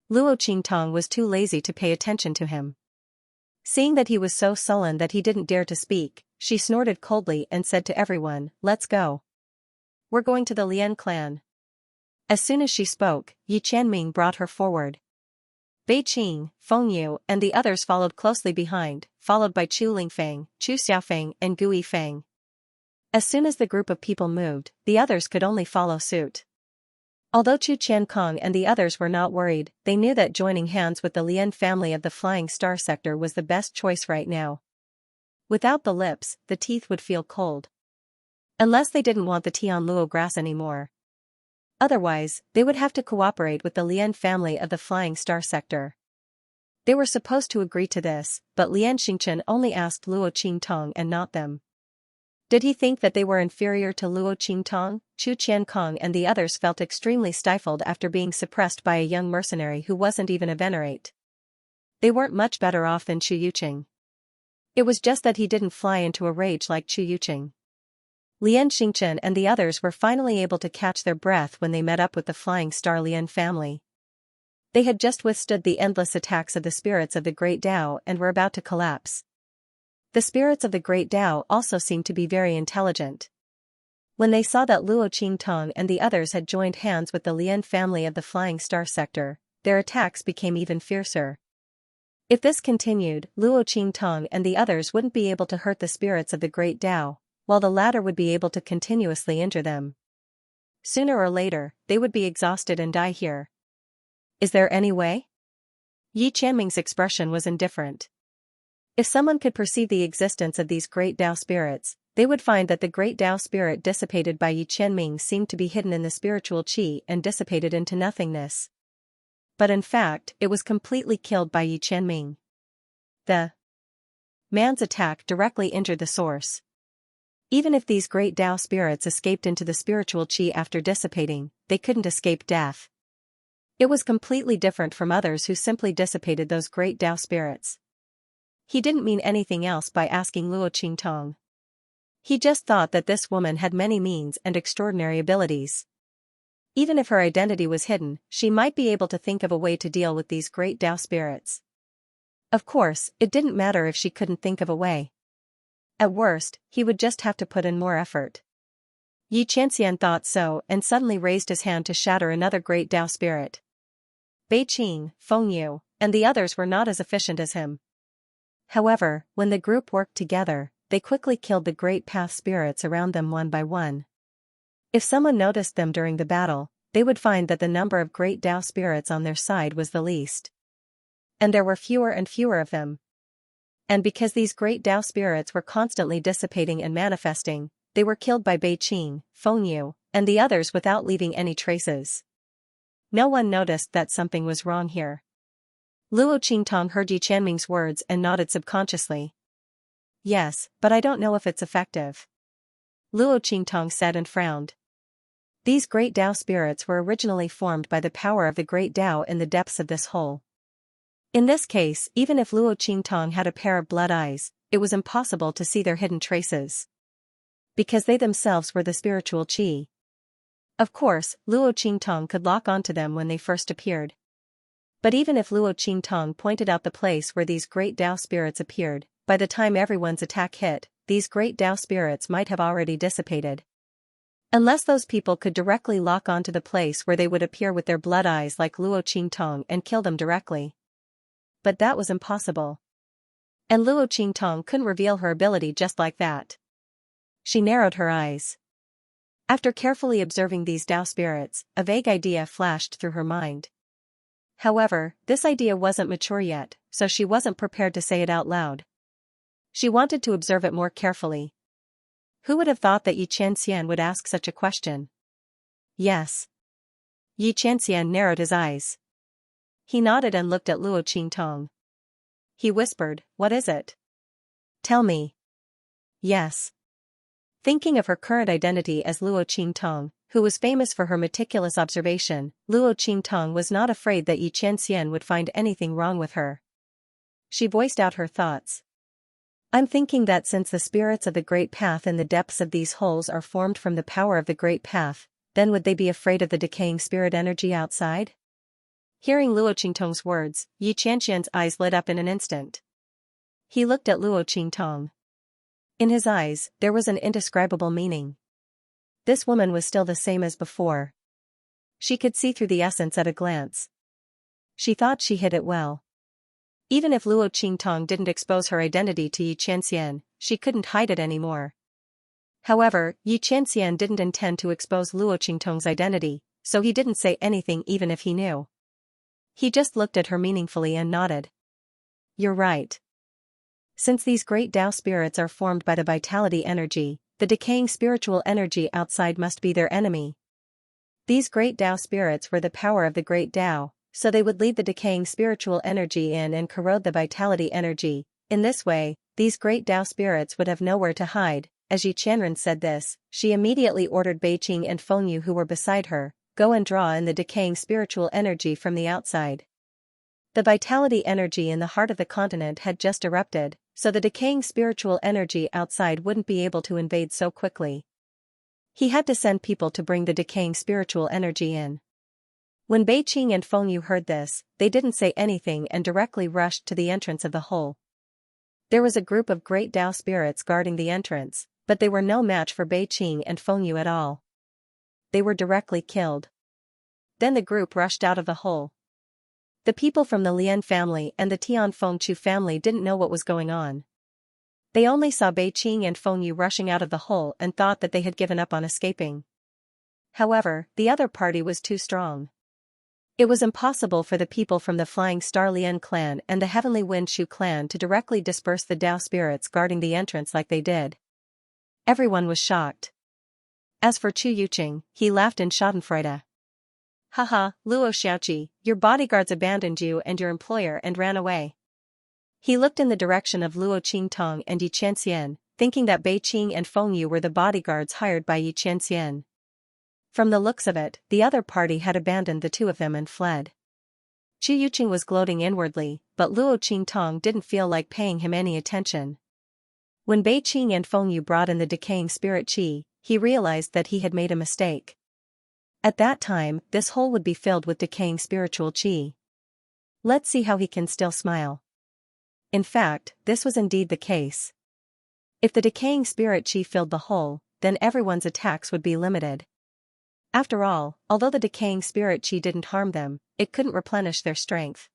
Luo Qingtong was too lazy to pay attention to him. Seeing that he was so sullen that he didn't dare to speak, she snorted coldly and said to everyone, "Let's go. We're going to the Lian clan." As soon as she spoke, Yi Qianming brought her forward. Bei Qing, Feng Yu, and the others followed closely behind, followed by Chu Lingfeng, Chu Xiaofeng, and Gu Yifeng. As soon as the group of people moved, the others could only follow suit. Although Chu Qiankong and the others were not worried, they knew that joining hands with the Lian family of the Flying Star sector was the best choice right now. Without the lips, the teeth would feel cold. Unless they didn't want the Tianluo grass anymore. Otherwise, they would have to cooperate with the Lian family of the Flying Star sector. They were supposed to agree to this, but Lian Xingchen only asked Luo Qingtong and not them. Did he think that they were inferior to Luo Qingtong? Chu Qiankong and the others felt extremely stifled after being suppressed by a young mercenary who wasn't even a venerate. They weren't much better off than Chu Yuqing. It was just that he didn't fly into a rage like Chu Yuqing. Lian Xingchen and the others were finally able to catch their breath when they met up with the Flying Star Lian family. They had just withstood the endless attacks of the spirits of the Great Tao and were about to collapse. The spirits of the Great Tao also seemed to be very intelligent. When they saw that Luo Qingtong and the others had joined hands with the Lian family of the Flying Star sector, their attacks became even fiercer. If this continued, Luo Qingtong and the others wouldn't be able to hurt the spirits of the Great Tao, while the latter would be able to continuously injure them. Sooner or later, they would be exhausted and die here. Is there any way? Yi Qianming's expression was indifferent. If someone could perceive the existence of these Great Tao spirits, they would find that the Great Tao spirit dissipated by Yi Qianming seemed to be hidden in the spiritual qi and dissipated into nothingness. But in fact, it was completely killed by Yi Qianming. The man's attack directly injured the source. Even if these Great Tao spirits escaped into the spiritual qi after dissipating, they couldn't escape death. It was completely different from others who simply dissipated those Great Tao spirits. He didn't mean anything else by asking Luo Qingtong. He just thought that this woman had many means and extraordinary abilities. Even if her identity was hidden, she might be able to think of a way to deal with these Great Tao spirits. Of course, it didn't matter if she couldn't think of a way. At worst, he would just have to put in more effort. Yi Qianxian thought so and suddenly raised his hand to shatter another Great Tao spirit. Bei Qing, Feng Yu, and the others were not as efficient as him. However, when the group worked together, they quickly killed the Great Path spirits around them one by one. If someone noticed them during the battle, they would find that the number of Great Tao spirits on their side was the least. And there were fewer and fewer of them. And because these Great Tao spirits were constantly dissipating and manifesting, they were killed by Bei Qing, Feng Yu, and the others without leaving any traces. No one noticed that something was wrong here. Luo Qingtong heard Yi Qianming's words and nodded subconsciously. Yes, but I don't know if it's effective. Luo Qingtong said and frowned. These Great Tao spirits were originally formed by the power of the Great Tao in the depths of this hole. In this case, even if Luo Qingtong had a pair of blood eyes, it was impossible to see their hidden traces. Because they themselves were the spiritual qi. Of course, Luo Qingtong could lock onto them when they first appeared. But even if Luo Qingtong pointed out the place where these great Dao spirits appeared, by the time everyone's attack hit, these great Dao spirits might have already dissipated. Unless those people could directly lock onto the place where they would appear with their blood eyes like Luo Qingtong and kill them directly. But that was impossible. And Luo Qingtong couldn't reveal her ability just like that. She narrowed her eyes. After carefully observing these Dao spirits, a vague idea flashed through her mind. However, this idea wasn't mature yet, so she wasn't prepared to say it out loud. She wanted to observe it more carefully. Who would have thought that Xianxia would ask such a question? Yes. Xianxia narrowed his eyes. He nodded and looked at Luo Qingtong. He whispered, "What is it? Tell me." Yes. Thinking of her current identity as Luo Qingtong, who was famous for her meticulous observation, Luo Qingtong was not afraid that Xianxia would find anything wrong with her. She voiced out her thoughts. I'm thinking that since the spirits of the Great Path in the depths of these holes are formed from the power of the Great Path, then would they be afraid of the decaying spirit energy outside? Hearing Luo Qingtong's words, Xianxia's eyes lit up in an instant. He looked at Luo Qingtong. In his eyes, there was an indescribable meaning. This woman was still the same as before. She could see through the essence at a glance. She thought she hid it well. Even if Luo Qingtong didn't expose her identity to Xianxia, she couldn't hide it anymore. However, Xianxia didn't intend to expose Luo Qingtong's identity, so he didn't say anything even if he knew. He just looked at her meaningfully and nodded. You're right. Since these great Dao spirits are formed by the vitality energy, the decaying spiritual energy outside must be their enemy. These great Dao spirits were the power of the great Dao, so they would lead the decaying spiritual energy in and corrode the vitality energy. In this way, these great Dao spirits would have nowhere to hide. As Yi Qianren said this, she immediately ordered Beiqing and Fengyu, who were beside her, go and draw in the decaying spiritual energy from the outside. The vitality energy in the heart of the continent had just erupted, so the decaying spiritual energy outside wouldn't be able to invade so quickly. He had to send people to bring the decaying spiritual energy in. When Beiqing and Fengyu heard this, they didn't say anything and directly rushed to the entrance of the hole. There was a group of great Dao spirits guarding the entrance, but they were no match for Beiqing and Fengyu at all. They were directly killed. Then the group rushed out of the hole. The people from the Lian family and the Tianfengchu family didn't know what was going on. They only saw Beiqing and Fengyu rushing out of the hole and thought that they had given up on escaping. However, the other party was too strong. It was impossible for the people from the Flying Star Lian clan and the Heavenly Wind Shu clan to directly disperse the Dao spirits guarding the entrance like they did. Everyone was shocked. As for Chu Yuqing, he laughed in schadenfreude. Haha, Luo Xiaoqi, your bodyguards abandoned you and your employer and ran away. He looked in the direction of Luo Qingtong and Xianxia, thinking that Beiqing and Fengyu were the bodyguards hired by Xianxia. From the looks of it, the other party had abandoned the two of them and fled. Chu Yuqing was gloating inwardly, but Luo Qingtong didn't feel like paying him any attention. When Beiqing and Fengyu brought in the decaying spirit qi, he realized that he had made a mistake. At that time, this hole would be filled with decaying spiritual qi. Let's see how he can still smile. In fact, this was indeed the case. If the decaying spirit qi filled the hole, then everyone's attacks would be limited. After all, although the decaying spirit qi didn't harm them, it couldn't replenish their strength.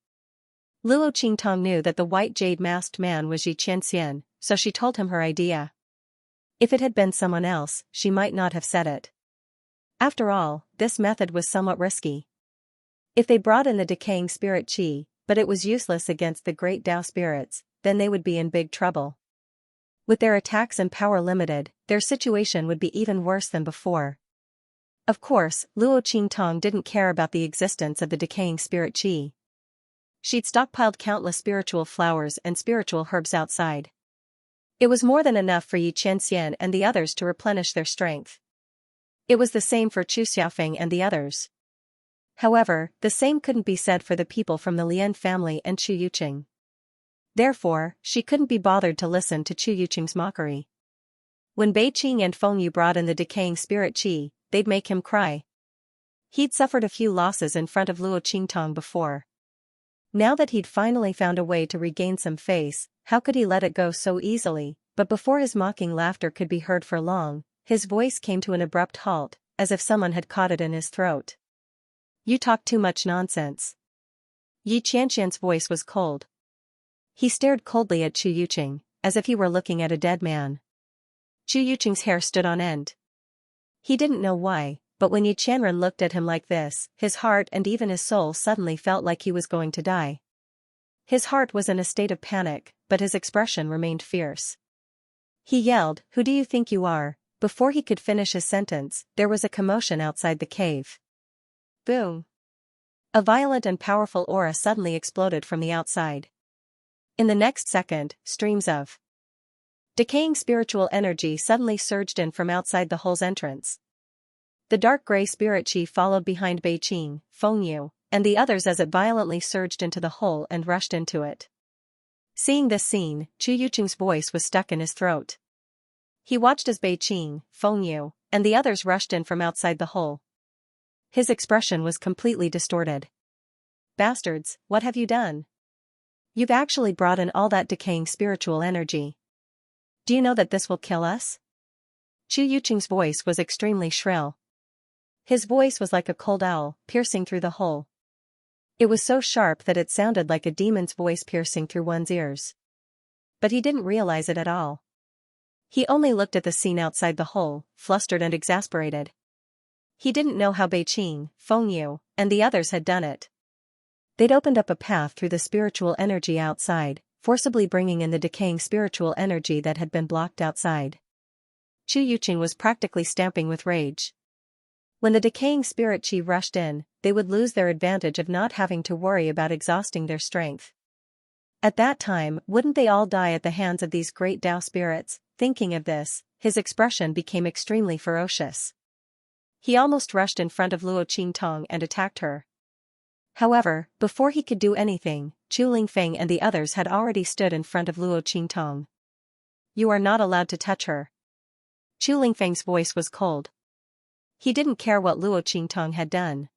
Luo Qingtong knew that the white jade masked man was Xianxia, so she told him her idea. If it had been someone else, she might not have said it. After all, this method was somewhat risky. If they brought in the decaying spirit qi, but it was useless against the great Dao spirits, then they would be in big trouble. With their attacks and power limited, their situation would be even worse than before. Of course, Luo Qingtong didn't care about the existence of the decaying spirit qi. She'd stockpiled countless spiritual flowers and spiritual herbs outside. It was more than enough for Yi Qianxian and the others to replenish their strength. It was the same for Chu Xiaofeng and the others. However, the same couldn't be said for the people from the Lian family and Chu Yuqing. Therefore, she couldn't be bothered to listen to Chu Yuqing's mockery. When Beiqing and Fengyu brought in the decaying spirit qi, they'd make him cry. He'd suffered a few losses in front of Luo Qingtong before. Now that he'd finally found a way to regain some face, how could he let it go so easily? But before his mocking laughter could be heard for long, his voice came to an abrupt halt, as if someone had caught it in his throat. You talk too much nonsense. Yi Qianxian's voice was cold. He stared coldly at Chu Yuqing, as if he were looking at a dead man. Chu Yuqing's hair stood on end. He didn't know why, but when Yi Qianren looked at him like this, his heart and even his soul suddenly felt like he was going to die. His heart was in a state of panic, but his expression remained fierce. He yelled, "Who do you think you are?" Before he could finish his sentence, there was a commotion outside the cave. Boom! A violent and powerful aura suddenly exploded from the outside. In the next second, streams of decaying spiritual energy suddenly surged in from outside the hole's entrance. The dark gray spirit qi followed behind Beiqing, Fengyu, and the others as it violently surged into the hole and rushed into it. Seeing this scene, Chu Yuqing's voice was stuck in his throat. He watched as Beiqing, Fengyu, and the others rushed in from outside the hole. His expression was completely distorted. Bastards, what have you done? You've actually brought in all that decaying spiritual energy. Do you know that this will kill us? Chu Yuqing's voice was extremely shrill. His voice was like a cold owl, piercing through the hole. It was so sharp that it sounded like a demon's voice piercing through one's ears. But he didn't realize it at all. He only looked at the scene outside the hole, flustered and exasperated. He didn't know how Beiqing, Fengyu, and the others had done it. They'd opened up a path through the spiritual energy outside, forcibly bringing in the decaying spiritual energy that had been blocked outside. Chu Yuqing was practically stamping with rage. When the decaying spirit qi rushed in, they would lose their advantage of not having to worry about exhausting their strength. At that time, wouldn't they all die at the hands of these great Tao spirits? Thinking of this, his expression became extremely ferocious. He almost rushed in front of Luo Qingtong and attacked her. However, before he could do anything, Chu Lingfeng and the others had already stood in front of Luo Qingtong. You are not allowed to touch her. Chu Lingfeng's voice was cold. He didn't care what Luo Qingtong had done.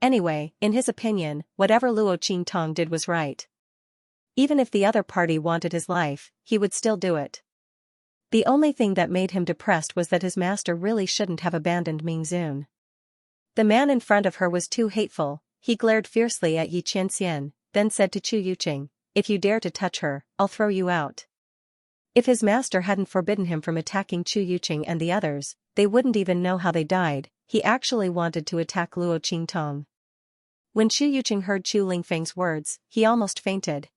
Anyway, in his opinion, whatever Luo Qingtong did was right. Even if the other party wanted his life, he would still do it. The only thing that made him depressed was that his master really shouldn't have abandoned Mingzun. The man in front of her was too hateful. He glared fiercely at Yi Qianxian, then said to Chu Yuqing, "If you dare to touch her, I'll throw you out." If his master hadn't forbidden him from attacking Chu Yuqing and the others, they wouldn't even know how they died. He actually wanted to attack Luo Qingtong. When Chu Yuqing heard Chu Lingfeng's words, he almost fainted.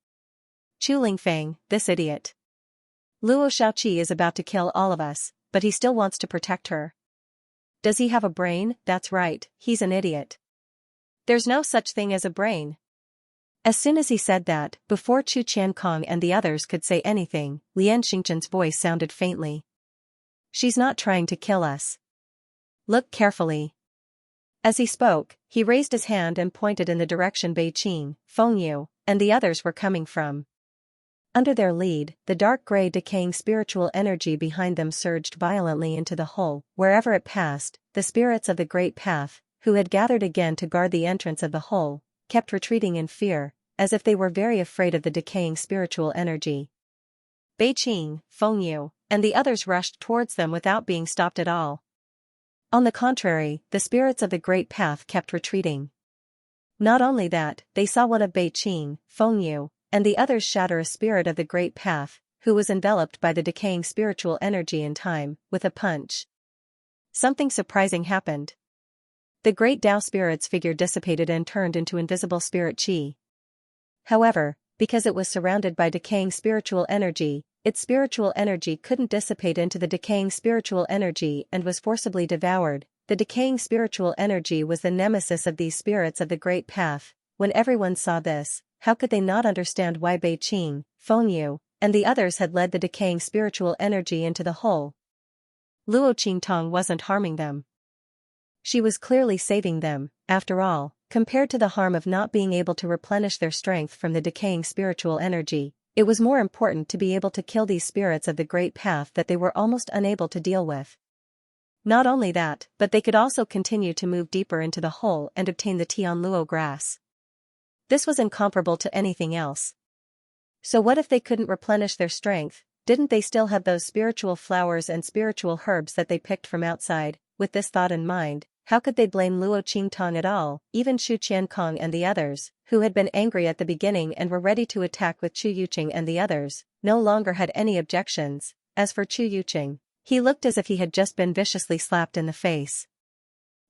Chu Lingfeng, this idiot. Luo Xiaoqi is about to kill all of us, but he still wants to protect her. Does he have a brain? That's right, he's an idiot. There's no such thing as a brain. As soon as he said that, before Chu Qiankong and the others could say anything, Lian Xingchen's voice sounded faintly. She's not trying to kill us. Look carefully. As he spoke, he raised his hand and pointed in the direction Beiqing, Fengyu, and the others were coming from. Under their lead, the dark gray decaying spiritual energy behind them surged violently into the hole. Wherever it passed, the spirits of the Great Path, who had gathered again to guard the entrance of the hole, kept retreating in fear, as if they were very afraid of the decaying spiritual energy. Beiqing, Fengyu, and the others rushed towards them without being stopped at all. On the contrary, the spirits of the Great Path kept retreating. Not only that, they saw one of Beiqing, Fengyu, and the others shatter a spirit of the Great Path, who was enveloped by the decaying spiritual energy in time, with a punch. Something surprising happened. The great Tao spirit's figure dissipated and turned into invisible spirit qi. However, because it was surrounded by decaying spiritual energy, its spiritual energy couldn't dissipate into the decaying spiritual energy and was forcibly devoured. The decaying spiritual energy was the nemesis of these spirits of the Great Path. When everyone saw this, how could they not understand why Beiqing, Fengyu, and the others had led the decaying spiritual energy into the hole? Luo Qingtong wasn't harming them. She was clearly saving them, after all, compared to the harm of not being able to replenish their strength from the decaying spiritual energy. It was more important to be able to kill these spirits of the great path that they were almost unable to deal with. Not only that, but they could also continue to move deeper into the hole and obtain the Tianluo grass. This was incomparable to anything else. So what if they couldn't replenish their strength? Didn't they still have those spiritual flowers and spiritual herbs that they picked from outside? With this thought in mind, how could they blame Luo Qingtong at all? Even Xu Qiankong and the others, who had been angry at the beginning and were ready to attack with Chu Yuqing and the others, no longer had any objections. As for Chu Yuqing, he looked as if he had just been viciously slapped in the face.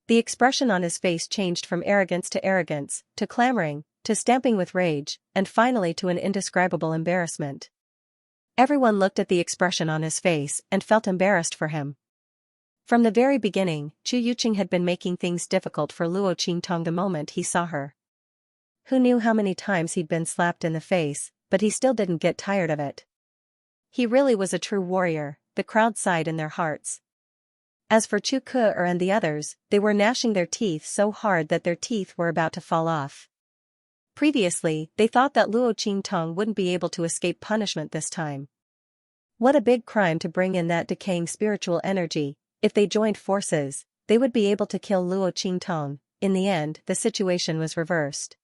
The expression on his face changed from arrogance, to clamoring, to stamping with rage, and finally to an indescribable embarrassment. Everyone looked at the expression on his face and felt embarrassed for him. From the very beginning, Chu Yuqing had been making things difficult for Luo Qingtong the moment he saw her. Who knew how many times he'd been slapped in the face, but he still didn't get tired of it. He really was a true warrior, the crowd sighed in their hearts. As for Chu Ke and the others, they were gnashing their teeth so hard that their teeth were about to fall off. Previously, they thought that Luo Qingtong wouldn't be able to escape punishment this time. What a big crime to bring in that decaying spiritual energy. If they joined forces, they would be able to kill Luo Qingtong. In the end, the situation was reversed.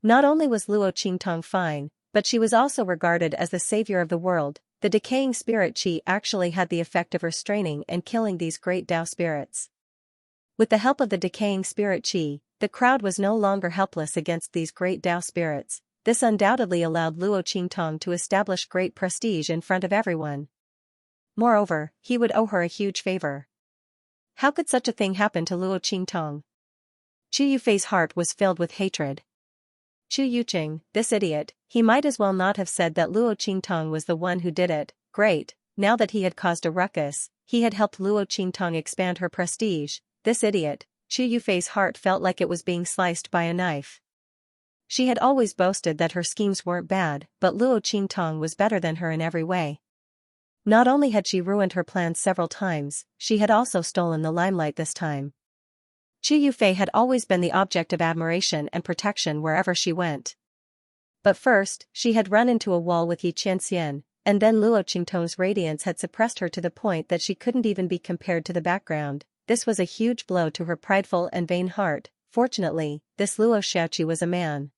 Not only was Luo Qingtong fine, but she was also regarded as the savior of the world. The decaying spirit qi actually had the effect of restraining and killing these great Tao spirits. With the help of the decaying spirit qi, the crowd was no longer helpless against these great Tao spirits. This undoubtedly allowed Luo Qingtong to establish great prestige in front of everyone. Moreover, he would owe her a huge favor. How could such a thing happen to Luo Qingtong? Chu Yufei's heart was filled with hatred. Chu Yuqing, this idiot, he might as well not have said that Luo Qingtong was the one who did it. Great, now that he had caused a ruckus, he had helped Luo Qingtong expand her prestige. This idiot, Chu Yufei's heart felt like it was being sliced by a knife. She had always boasted that her schemes weren't bad, but Luo Qingtong was better than her in every way. Not only had she ruined her plans several times, she had also stolen the limelight this time. Chu Yufei had always been the object of admiration and protection wherever she went. But first, she had run into a wall with Xianxia, and then Luo Qingtong's radiance had suppressed her to the point that she couldn't even be compared to the background. This was a huge blow to her prideful and vain heart. Fortunately, this Luo Xiaoqi was a man.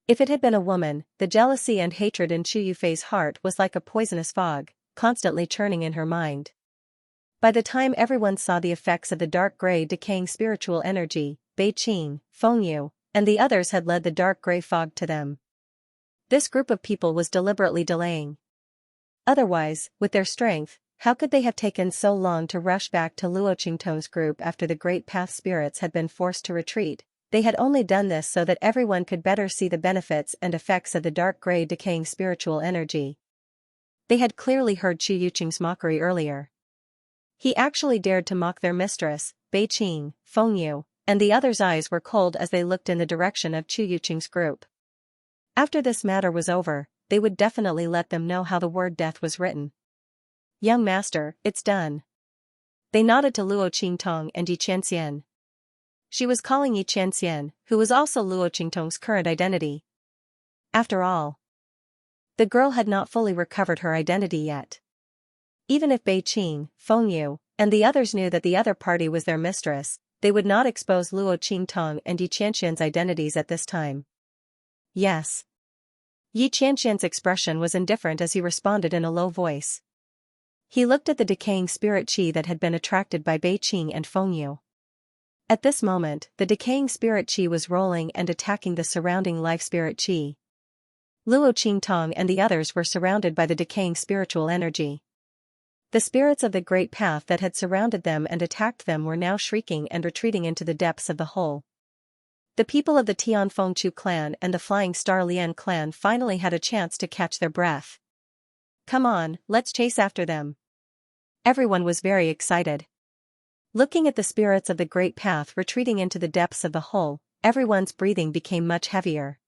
If it had been a woman, the jealousy and hatred in Chu Yufei's heart was like a poisonous fog, constantly churning in her mind. By the time everyone saw the effects of the dark gray decaying spiritual energy, Bei Qing, Feng Yu, and the others had led the dark gray fog to them. This group of people was deliberately delaying. Otherwise, with their strength, how could they have taken so long to rush back to Luo Qingtong's group after the great path spirits had been forced to retreat? They had only done this so that everyone could better see the benefits and effects of the dark gray decaying spiritual energy. They had clearly heard Chu Yuqing's mockery earlier. He actually dared to mock their mistress, Bei Qing, Feng Yu, and the others' eyes were cold as they looked in the direction of Chu Yuqing's group. After this matter was over, they would definitely let them know how the word death was written. Young master, it's done. They nodded to Luo Qingtong and Yi Qianxian. She was calling Yi Qianxian, who was also Luo Qingtong's current identity. After all, the girl had not fully recovered her identity yet. Even if Bei Qing, Feng Yu, and the others knew that the other party was their mistress, they would not expose Luo Qingtong and Yi Qianxian's identities at this time. Yes. Yi Qianxian's expression was indifferent as he responded in a low voice. He looked at the decaying spirit qi that had been attracted by Bei Qing and Feng Yu. At this moment, the decaying spirit qi was rolling and attacking the surrounding life spirit qi. Luo Qingtong and the others were surrounded by the decaying spiritual energy. The spirits of the great path that had surrounded them and attacked them were now shrieking and retreating into the depths of the hole. The people of the Tianfengchu clan and the Flying Star Lian clan finally had a chance to catch their breath. Come on, let's chase after them. Everyone was very excited. Looking at the spirits of the great path retreating into the depths of the hole, everyone's breathing became much heavier.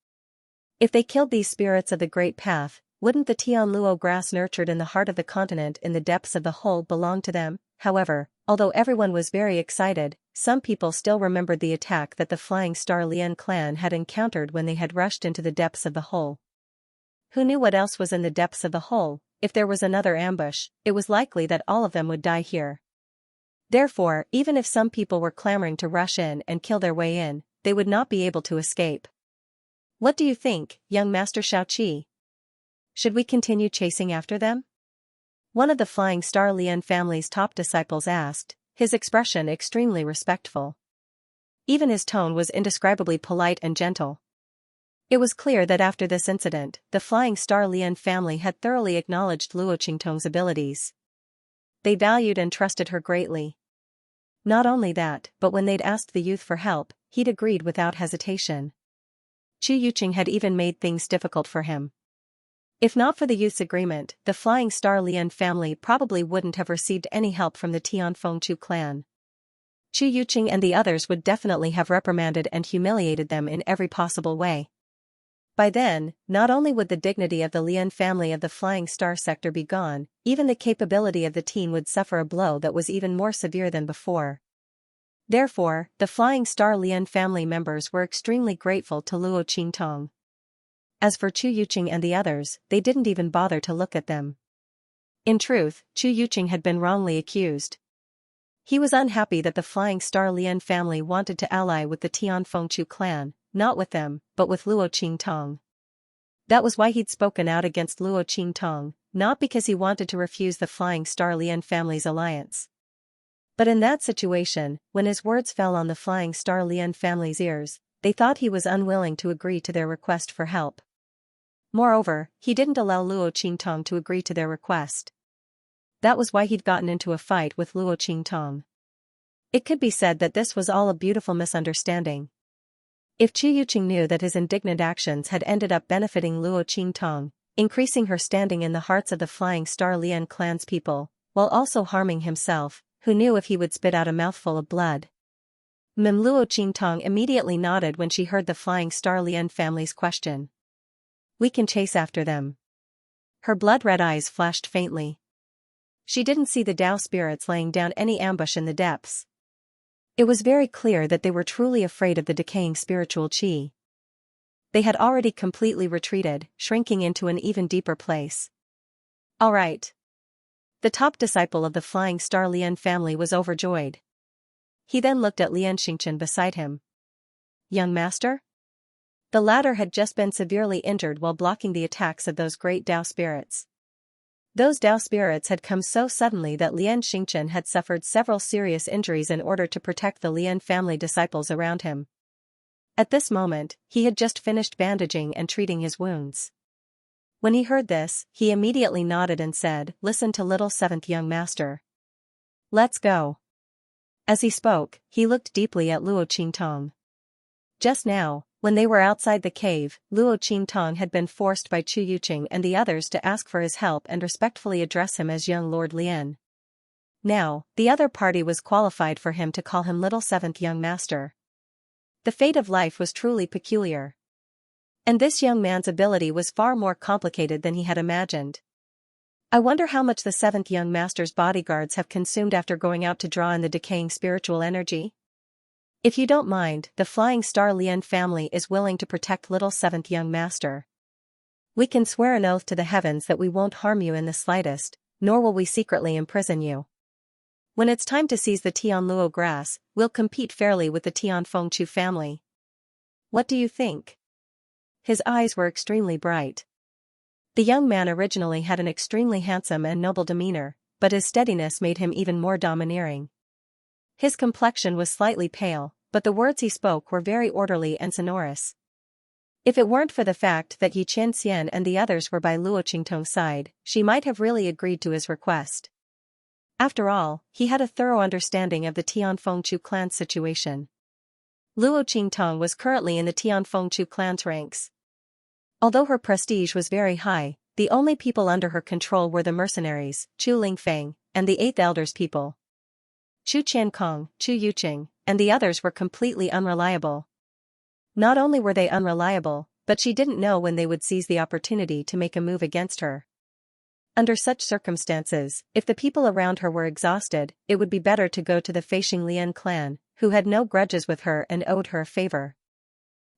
If they killed these spirits of the great path, wouldn't the Tianluo grass nurtured in the heart of the continent in the depths of the hole belong to them? However, Although everyone was very excited, some people still remembered the attack that the Flying Star Lian clan had encountered when they had rushed into the depths of the hole. Who knew what else was in the depths of the hole? If there was another ambush, it was likely that all of them would die here. Therefore, even if some people were clamoring to rush in and kill their way in, they would not be able to escape. What do you think, young Master Xiaoqi? Should we continue chasing after them? One of the Flying Star Lian family's top disciples asked, his expression extremely respectful. Even his tone was indescribably polite and gentle. It was clear that after this incident, the Flying Star Lian family had thoroughly acknowledged Luo Qingtong's abilities. They valued and trusted her greatly. Not only that, but when they'd asked the youth for help, he'd agreed without hesitation. Chu Yuqing had even made things difficult for him. If not for the youth's agreement, the Flying Star Lian family probably wouldn't have received any help from the Tianfengchu clan. Chu Yuqing and the others would definitely have reprimanded and humiliated them in every possible way. By then, not only would the dignity of the Lian family of the Flying Star sector be gone, even the capability of the teen would suffer a blow that was even more severe than before. Therefore, the Flying Star Lian family members were extremely grateful to Luo Qingtong. As for Chu Yuqing and the others, they didn't even bother to look at them. In truth, Chu Yuqing had been wrongly accused. He was unhappy that the Flying Star Lian family wanted to ally with the Tianfengchu clan, not with them, but with Luo Qingtong. That was why he'd spoken out against Luo Qingtong, not because he wanted to refuse the Flying Star Lian family's alliance. But in that situation, when his words fell on the Flying Star Lian family's ears, they thought he was unwilling to agree to their request for help. Moreover, he didn't allow Luo Qingtong to agree to their request. That was why he'd gotten into a fight with Luo Qingtong. It could be said that this was all a beautiful misunderstanding. If Chu Yuqing knew that his indignant actions had ended up benefiting Luo Qingtong, increasing her standing in the hearts of the Flying Star Lian clan's people, while also harming himself, who knew if he would spit out a mouthful of blood? Luo Qingtong immediately nodded when she heard the Flying Star Lian family's question. We can chase after them. Her blood-red eyes flashed faintly. She didn't see the Tao spirits laying down any ambush in the depths. It was very clear that they were truly afraid of the decaying spiritual qi. They had already completely retreated, shrinking into an even deeper place. All right. The top disciple of the Flying Star Lian family was overjoyed. He then looked at Lian Xingchen beside him. Young master? The latter had just been severely injured while blocking the attacks of those great Tao spirits. Those Tao spirits had come so suddenly that Lian Xingchen had suffered several serious injuries in order to protect the Lian family disciples around him. At this moment, he had just finished bandaging and treating his wounds. When he heard this, he immediately nodded and said, "Listen to little seventh young master. Let's go." As he spoke, he looked deeply at Luo Qingtong. Just now, when they were outside the cave, Luo Qingtong had been forced by Chu Yuqing and the others to ask for his help and respectfully address him as young Lord Lian. Now, the other party was qualified for him to call him little seventh young master. The fate of life was truly peculiar. And this young man's ability was far more complicated than he had imagined. I wonder how much the seventh young master's bodyguards have consumed after going out to draw in the decaying spiritual energy? If you don't mind, the Flying Star Lian family is willing to protect little seventh young master. We can swear an oath to the heavens that we won't harm you in the slightest, nor will we secretly imprison you. When it's time to seize the Tianluo grass, we'll compete fairly with the Tianfengchu family. What do you think? His eyes were extremely bright. The young man originally had an extremely handsome and noble demeanor, but his steadiness made him even more domineering. His complexion was slightly pale, but the words he spoke were very orderly and sonorous. If it weren't for the fact that Xianxia and the others were by Luo Qingtong's side, she might have really agreed to his request. After all, he had a thorough understanding of the Tianfengchu clan's situation. Luo Qingtong was currently in the Tianfengchu clan's ranks. Although her prestige was very high, the only people under her control were the mercenaries, Chu Lingfeng, and the 8th Elder's people. Chu Qiankong, Chu Yuqing, and the others were completely unreliable. Not only were they unreliable, but she didn't know when they would seize the opportunity to make a move against her. Under such circumstances, if the people around her were exhausted, it would be better to go to the Feixing Lian clan, who had no grudges with her and owed her a favor.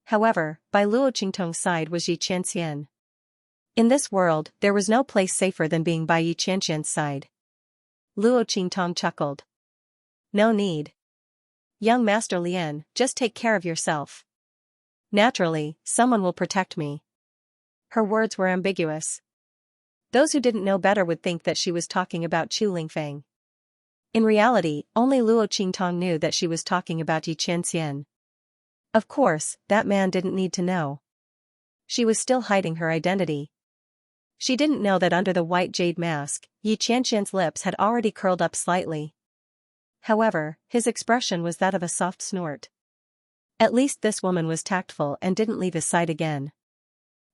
However, by Luo Qingtong's side was Yi Qianxian. In this world, there was no place safer than being by Yi Qianxian's side. Luo Qingtong chuckled. No need. Young Master Lian, just take care of yourself. Naturally, someone will protect me. Her words were ambiguous. Those who didn't know better would think that she was talking about Chu Lingfeng. In reality, only Luo Qingtong knew that she was talking about Yi Qianxian. Of course, that man didn't need to know. She was still hiding her identity. She didn't know that under the white jade mask, Yi Qianxian's lips had already curled up slightly. However, his expression was that of a soft snort. At least this woman was tactful and didn't leave his side again.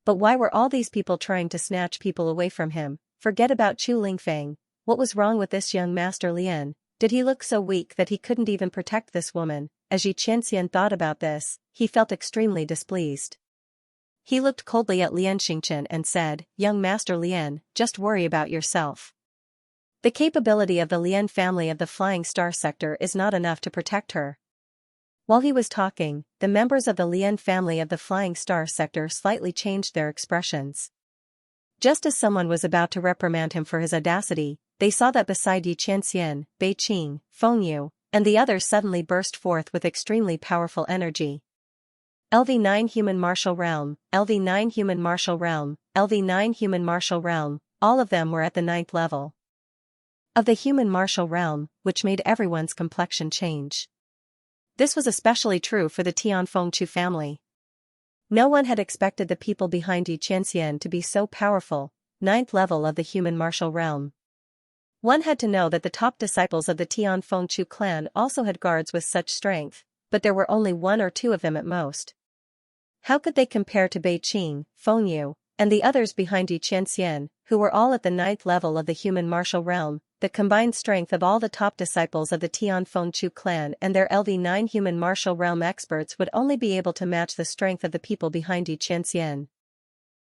But why were all these people trying to snatch people away from him? Forget about Chu Lingfeng. What was wrong with this young Master Lian? Did he look so weak that he couldn't even protect this woman? As Yi Qianxian thought about this, he felt extremely displeased. He looked coldly at Lian Xingchen and said, "Young Master Lian, just worry about yourself. The capability of the Lian family of the Flying Star sector is not enough to protect her." While he was talking, the members of the Lian family of the Flying Star sector slightly changed their expressions. Just as someone was about to reprimand him for his audacity, they saw that beside Yi Qianxian, Bei Qing, Feng Yu, and the others suddenly burst forth with extremely powerful energy. LV9 Human Martial Realm, LV9 Human Martial Realm, LV9 Human Martial Realm, all of them were at the 9th level of the Human Martial Realm, which made everyone's complexion change. This was especially true for the Tianfengchu family. No one had expected the people behind Yi Qianxian to be so powerful, 9th level of the Human Martial Realm. One had to know that the top disciples of the Tianfengchu clan also had guards with such strength, but there were only 1 or 2 of them at most. How could they compare to Bei Qing, Feng Yu, and the others behind Yi Qianxian, who were all at the 9th level of the Human Martial Realm? The combined strength of all the top disciples of the Tianfengchu clan and their LV9 Human Martial Realm experts would only be able to match the strength of the people behind Yi Qianxian.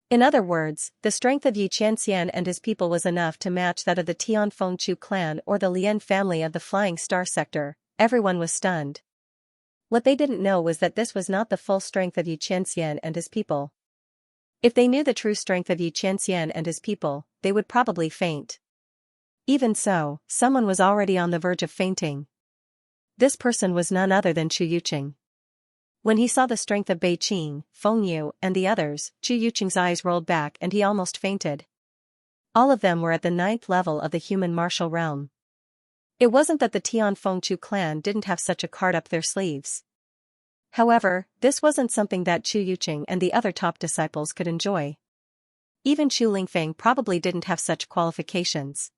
In other words, the strength of Yi Qianxian and his people was enough to match that of the Tianfengchu clan or the Lian family of the Flying Star sector. Everyone was stunned. What they didn't know was that this was not the full strength of Yi Qianxian and his people. If they knew the true strength of Yi Qianxian and his people, they would probably faint. Even so, someone was already on the verge of fainting. This person was none other than Chu Yuqing. When he saw the strength of Bei Qing, Feng Yu, and the others, Chu Yuqing's eyes rolled back and he almost fainted. All of them were at the 9th level of the Human Martial Realm. It wasn't that the Tianfengchu clan didn't have such a card up their sleeves. However, this wasn't something that Chu Yuqing and the other top disciples could enjoy. Even Chu Lingfeng probably didn't have such qualifications.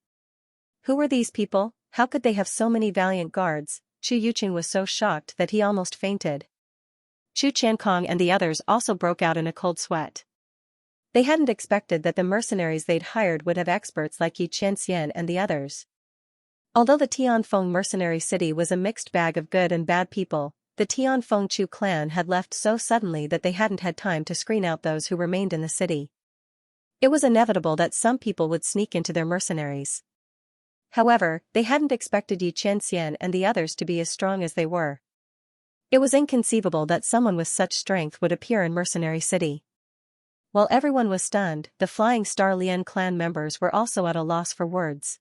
Who were these people? How could they have so many valiant guards? Chu Yuqing was so shocked that he almost fainted. Chu Qiankong and the others also broke out in a cold sweat. They hadn't expected that the mercenaries they'd hired would have experts like Yi Qianxian and the others. Although the Tianfeng mercenary city was a mixed bag of good and bad people, the Tianfengchu clan had left so suddenly that they hadn't had time to screen out those who remained in the city. It was inevitable that some people would sneak into their mercenaries. However, they hadn't expected Yi Qianxian and the others to be as strong as they were. It was inconceivable that someone with such strength would appear in Mercenary City. While everyone was stunned, the Flying Star Lian clan members were also at a loss for words.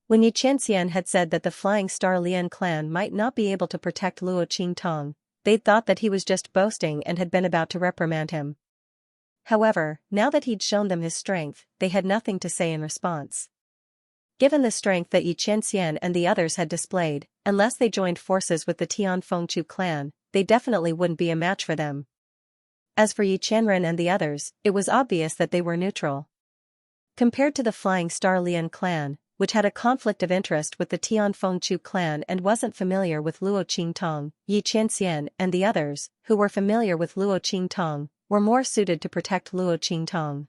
When Yi Qianxian had said that the Flying Star Lian clan might not be able to protect Luo Qingtong, they'd thought that he was just boasting and had been about to reprimand him. However, now that he'd shown them his strength, they had nothing to say in response. Given the strength that Yi Qianxian and the others had displayed, unless they joined forces with the Tianfengchu clan, they definitely wouldn't be a match for them. As for Yi Qianren and the others, it was obvious that they were neutral. Compared to the Flying Star Lian clan, which had a conflict of interest with the Tianfengchu clan and wasn't familiar with Luo Qingtong, Yi Qianxian and the others, who were familiar with Luo Qingtong, were more suited to protect Luo Qingtong.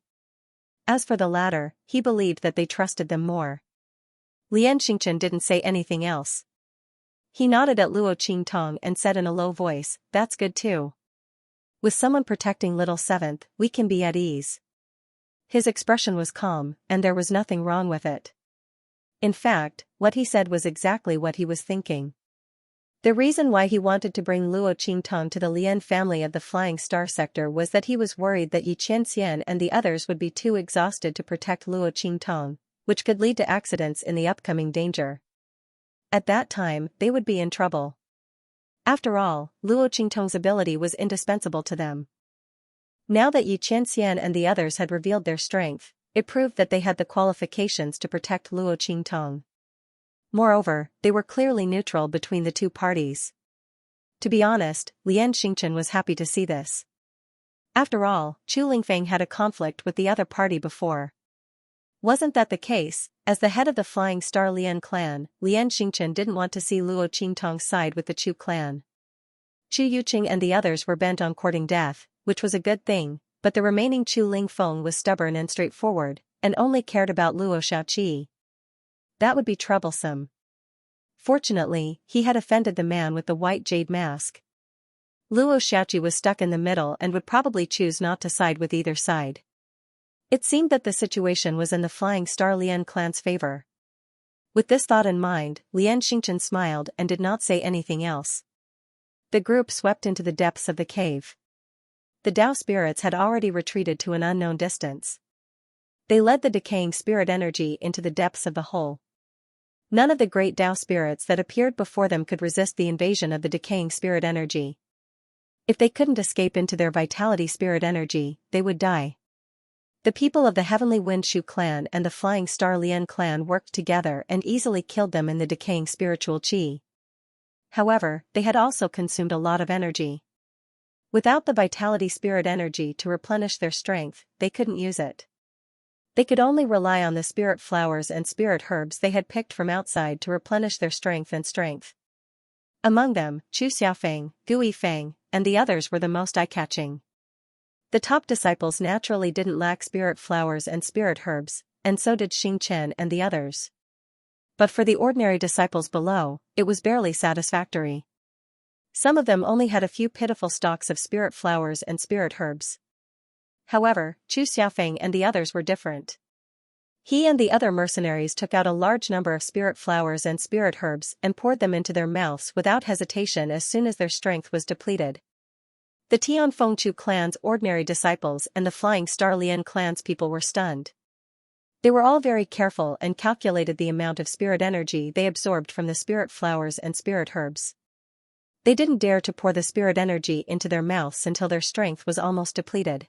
As for the latter, he believed that they trusted them more. Lian Xingchen didn't say anything else. He nodded at Luo Qingtong and said in a low voice, "That's good too. With someone protecting Little Seventh, we can be at ease." His expression was calm, and there was nothing wrong with it. In fact, what he said was exactly what he was thinking. The reason why he wanted to bring Luo Qingtong to the Lian family of the Flying Star sector was that he was worried that Xianxia and the others would be too exhausted to protect Luo Qingtong, which could lead to accidents in the upcoming danger. At that time, they would be in trouble. After all, Luo Qingtong's ability was indispensable to them. Now that Xianxia and the others had revealed their strength, it proved that they had the qualifications to protect Luo Qingtong. Moreover, they were clearly neutral between the two parties. To be honest, Lian Xingchen was happy to see this. After all, Chu Lingfeng had a conflict with the other party before. Wasn't that the case? As the head of the Flying Star Lian clan, Lian Xingchen didn't want to see Luo Qingtong side with the Chu clan. Chu Yuqing and the others were bent on courting death, which was a good thing, but the remaining Chu Lingfeng was stubborn and straightforward, and only cared about Luo Xiaoqi. That would be troublesome. Fortunately, he had offended the man with the white jade mask. Luo Xiaoqi was stuck in the middle and would probably choose not to side with either side. It seemed that the situation was in the Flying Star Lian clan's favor. With this thought in mind, Lian Xingchen smiled and did not say anything else. The group swept into the depths of the cave. The Tao spirits had already retreated to an unknown distance. They led the decaying spirit energy into the depths of the hole. None of the great Tao spirits that appeared before them could resist the invasion of the decaying spirit energy. If they couldn't escape into their vitality spirit energy, they would die. The people of the Heavenly Wind Shu clan and the Flying Star Lian clan worked together and easily killed them in the decaying spiritual qi. However, they had also consumed a lot of energy. Without the vitality spirit energy to replenish their strength, they couldn't use it. They could only rely on the spirit flowers and spirit herbs they had picked from outside to replenish their strength and strength. Among them, Chu Xiaofeng, Gu Yifeng, and the others were the most eye-catching. The top disciples naturally didn't lack spirit flowers and spirit herbs, and so did Xing Chen and the others. But for the ordinary disciples below, it was barely satisfactory. Some of them only had a few pitiful stalks of spirit flowers and spirit herbs. However, Chu Xiaofeng and the others were different. He and the other mercenaries took out a large number of spirit flowers and spirit herbs and poured them into their mouths without hesitation as soon as their strength was depleted. The Tianfeng Chu clan's ordinary disciples and the Flying Star Lian clan's people were stunned. They were all very careful and calculated the amount of spirit energy they absorbed from the spirit flowers and spirit herbs. They didn't dare to pour the spirit energy into their mouths until their strength was almost depleted.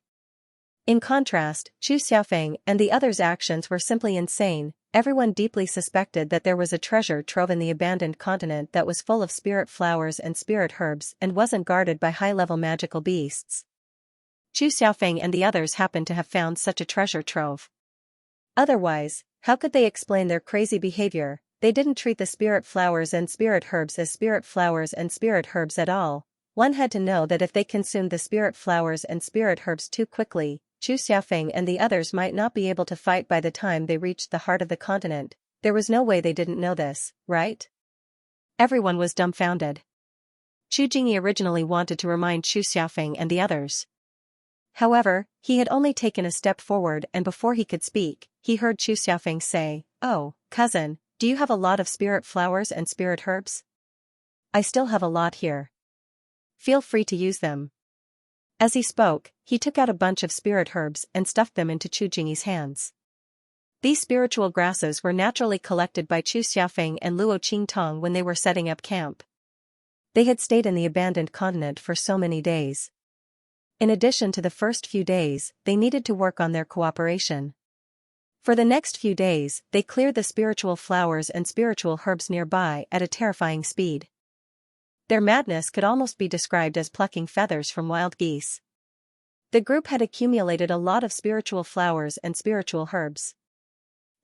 In contrast, Chu Xiaofeng and the others' actions were simply insane. Everyone deeply suspected that there was a treasure trove in the abandoned continent that was full of spirit flowers and spirit herbs and wasn't guarded by high-level magical beasts. Chu Xiaofeng and the others happened to have found such a treasure trove. Otherwise, how could they explain their crazy behavior? They didn't treat the spirit flowers and spirit herbs as spirit flowers and spirit herbs at all. One had to know that if they consumed the spirit flowers and spirit herbs too quickly, Chu Xiaofeng and the others might not be able to fight by the time they reached the heart of the continent. There was no way they didn't know this, right? Everyone was dumbfounded. Chu Jingyi originally wanted to remind Chu Xiaofeng and the others. However, he had only taken a step forward and before he could speak, he heard Chu Xiaofeng say, "Oh, cousin, do you have a lot of spirit flowers and spirit herbs? I still have a lot here. Feel free to use them." As he spoke, he took out a bunch of spirit herbs and stuffed them into Chu Jingyi's hands. These spiritual grasses were naturally collected by Chu Xiaofeng and Luo Qingtong when they were setting up camp. They had stayed in the abandoned continent for so many days. In addition to the first few days, they needed to work on their cooperation. For the next few days, they cleared the spiritual flowers and spiritual herbs nearby at a terrifying speed. Their madness could almost be described as plucking feathers from wild geese. The group had accumulated a lot of spiritual flowers and spiritual herbs.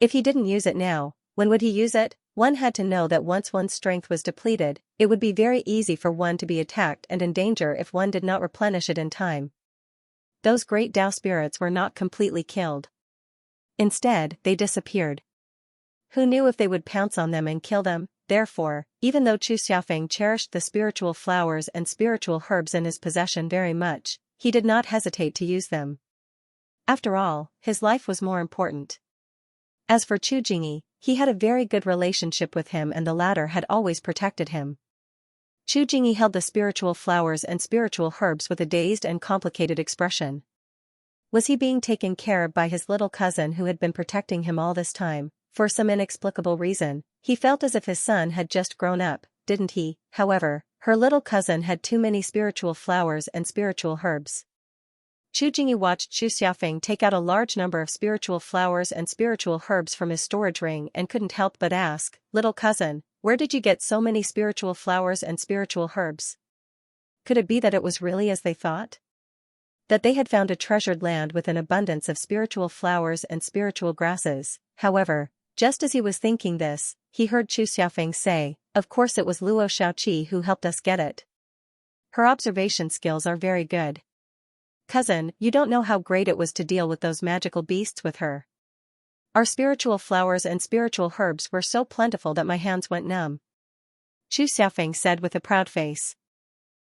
If he didn't use it now, when would he use it? One had to know that once one's strength was depleted, it would be very easy for one to be attacked and in danger if one did not replenish it in time. Those great Tao spirits were not completely killed. Instead, they disappeared. Who knew if they would pounce on them and kill them? Therefore, even though Chu Xiaofeng cherished the spiritual flowers and spiritual herbs in his possession very much, he did not hesitate to use them. After all, his life was more important. As for Chu Jingyi, he had a very good relationship with him and the latter had always protected him. Chu Jingyi held the spiritual flowers and spiritual herbs with a dazed and complicated expression. Was he being taken care of by his little cousin who had been protecting him all this time? For some inexplicable reason, he felt as if his son had just grown up, didn't he? However, her little cousin had too many spiritual flowers and spiritual herbs. Chu Jingyi watched Xu Xiaofeng take out a large number of spiritual flowers and spiritual herbs from his storage ring and couldn't help but ask, "Little cousin, where did you get so many spiritual flowers and spiritual herbs?" Could it be that it was really as they thought? That they had found a treasured land with an abundance of spiritual flowers and spiritual grasses? However, just as he was thinking this, he heard Xu Xiaofeng say, "Of course it was Luo Shaoqi who helped us get it. Her observation skills are very good. Cousin, you don't know how great it was to deal with those magical beasts with her. Our spiritual flowers and spiritual herbs were so plentiful that my hands went numb." Xu Xiaofeng said with a proud face.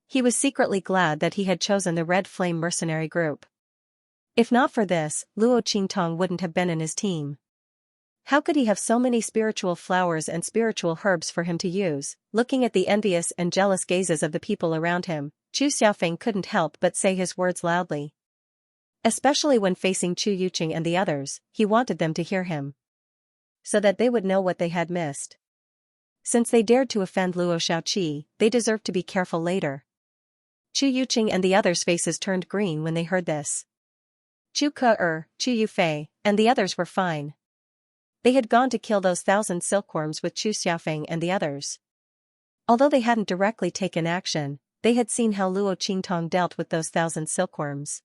He was secretly glad that he had chosen the Red Flame mercenary group. If not for this, Luo Qingtong wouldn't have been in his team. How could he have so many spiritual flowers and spiritual herbs for him to use? Looking at the envious and jealous gazes of the people around him, Xu Xiaofeng couldn't help but say his words loudly. Especially when facing Chu Yuqing and the others, he wanted them to hear him. So that they would know what they had missed. Since they dared to offend Luo Shaoqi, they deserved to be careful later. Chu Yuqing and the others' faces turned green when they heard this. Chu Ke, Chu Yufei, and the others were fine. They had gone to kill those 1,000 silkworms with Xu Xiaofeng and the others. Although they hadn't directly taken action, they had seen how Luo Qingtong dealt with those 1,000 silkworms.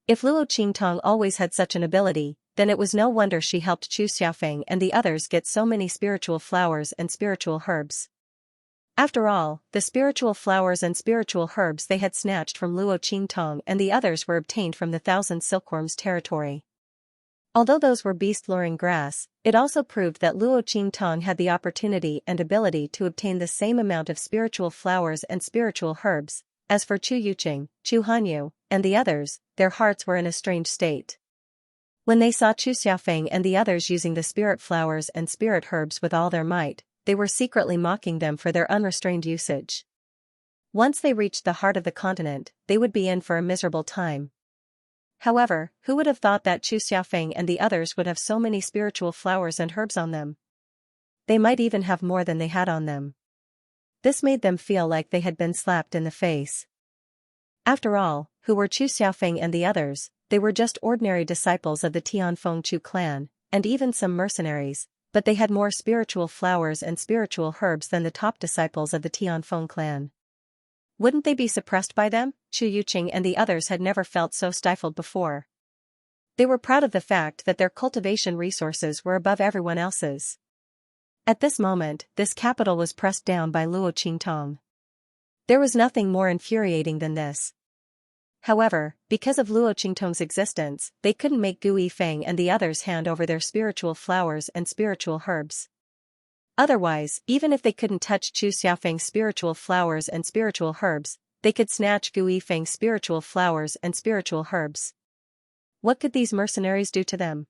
If Luo Qingtong always had such an ability, then it was no wonder she helped Xu Xiaofeng and the others get so many spiritual flowers and spiritual herbs. After all, the spiritual flowers and spiritual herbs they had snatched from Luo Qingtong and the others were obtained from the 1,000 silkworms' territory. Although those were beast-luring grass, it also proved that Luo Qingtong had the opportunity and ability to obtain the same amount of spiritual flowers and spiritual herbs. As for Chu Yuqing, Chu Hanyu, and the others, their hearts were in a strange state. When they saw Xu Xiaofeng and the others using the spirit flowers and spirit herbs with all their might, they were secretly mocking them for their unrestrained usage. Once they reached the heart of the continent, they would be in for a miserable time. However, who would have thought that Xu Xiaofeng and the others would have so many spiritual flowers and herbs on them? They might even have more than they had on them. This made them feel like they had been slapped in the face. After all, who were Xu Xiaofeng and the others? They were just ordinary disciples of the Tianfeng Chu clan, and even some mercenaries, but they had more spiritual flowers and spiritual herbs than the top disciples of the Tianfeng clan. Wouldn't they be suppressed by them? Chu Yuqing and the others had never felt so stifled before. They were proud of the fact that their cultivation resources were above everyone else's. At this moment, this capital was pressed down by Luo Qingtong. There was nothing more infuriating than this. However, because of Luo Qingtong's existence, they couldn't make Gu Yifeng and the others hand over their spiritual flowers and spiritual herbs. Otherwise, even if they couldn't touch Xu Xiaofeng's spiritual flowers and spiritual herbs, they could snatch Gu Yifeng's spiritual flowers and spiritual herbs. What could these mercenaries do to them?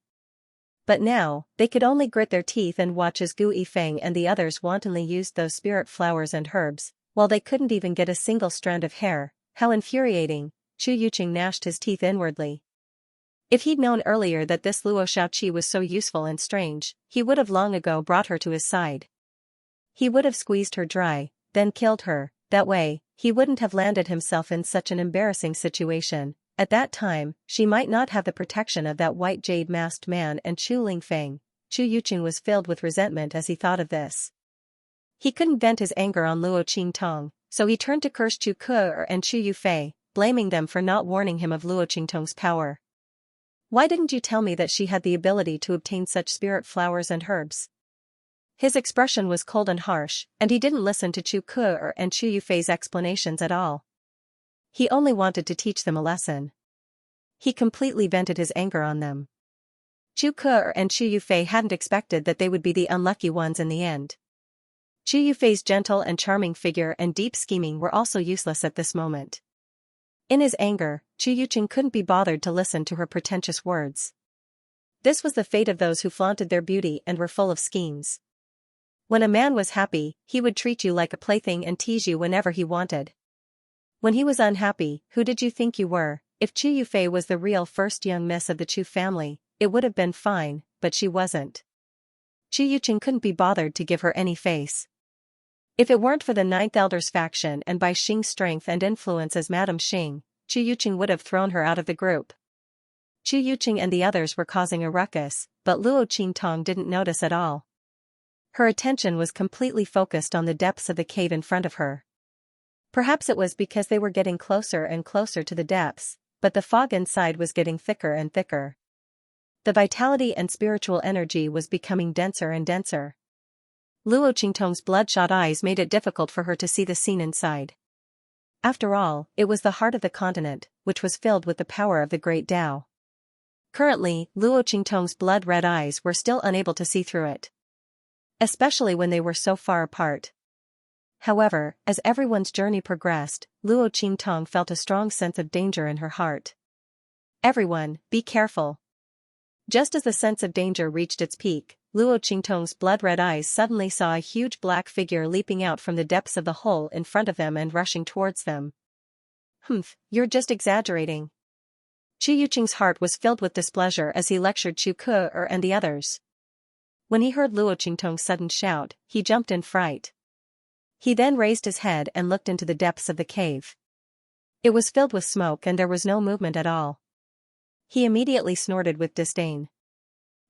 But now, they could only grit their teeth and watch as Gu Yifeng and the others wantonly used those spirit flowers and herbs, while they couldn't even get a single strand of hair. How infuriating! Chu Yuqing gnashed his teeth inwardly. If he'd known earlier that this Luo Shaoqi was so useful and strange, he would have long ago brought her to his side. He would have squeezed her dry, then killed her. That way, he wouldn't have landed himself in such an embarrassing situation. At that time, she might not have the protection of that white jade masked man and Chu Lingfeng. Chu Yuqing was filled with resentment as he thought of this. He couldn't vent his anger on Luo Qingtong, so he turned to curse Chu Ke and Chu Yufei, blaming them for not warning him of Luo Qingtong's power. Why didn't you tell me that she had the ability to obtain such spirit flowers and herbs? His expression was cold and harsh, and he didn't listen to Chu Ke and Chu Yufei's explanations at all. He only wanted to teach them a lesson. He completely vented his anger on them. Chu Ke and Chu Yufei hadn't expected that they would be the unlucky ones in the end. Chu Yufei's gentle and charming figure and deep scheming were also useless at this moment. In his anger, Chu Yuqing couldn't be bothered to listen to her pretentious words. This was the fate of those who flaunted their beauty and were full of schemes. When a man was happy, he would treat you like a plaything and tease you whenever he wanted. When he was unhappy, who did you think you were? If Chu Yufei was the real first young miss of the Chu family, it would have been fine, but she wasn't. Chu Yuqing couldn't be bothered to give her any face. If it weren't for the Ninth Elder's faction and by Xing's strength and influence as Madame Xing, Chu Yuqing would have thrown her out of the group. Chu Yuqing and the others were causing a ruckus, but Luo Qingtong didn't notice at all. Her attention was completely focused on the depths of the cave in front of her. Perhaps it was because they were getting closer and closer to the depths, but the fog inside was getting thicker and thicker. The vitality and spiritual energy was becoming denser and denser. Luo Qingtong's bloodshot eyes made it difficult for her to see the scene inside. After all, it was the heart of the continent, which was filled with the power of the Great Tao. Currently, Luo Qingtong's blood-red eyes were still unable to see through it. Especially when they were so far apart. However, as everyone's journey progressed, Luo Qingtong felt a strong sense of danger in her heart. Everyone, be careful. Just as the sense of danger reached its peak, Luo Qingtong's blood-red eyes suddenly saw a huge black figure leaping out from the depths of the hole in front of them and rushing towards them. You're just exaggerating. Chu Yuqing's heart was filled with displeasure as he lectured Chu Ke and the others. When he heard Luo Qingtong's sudden shout, he jumped in fright. He then raised his head and looked into the depths of the cave. It was filled with smoke and there was no movement at all. He immediately snorted with disdain.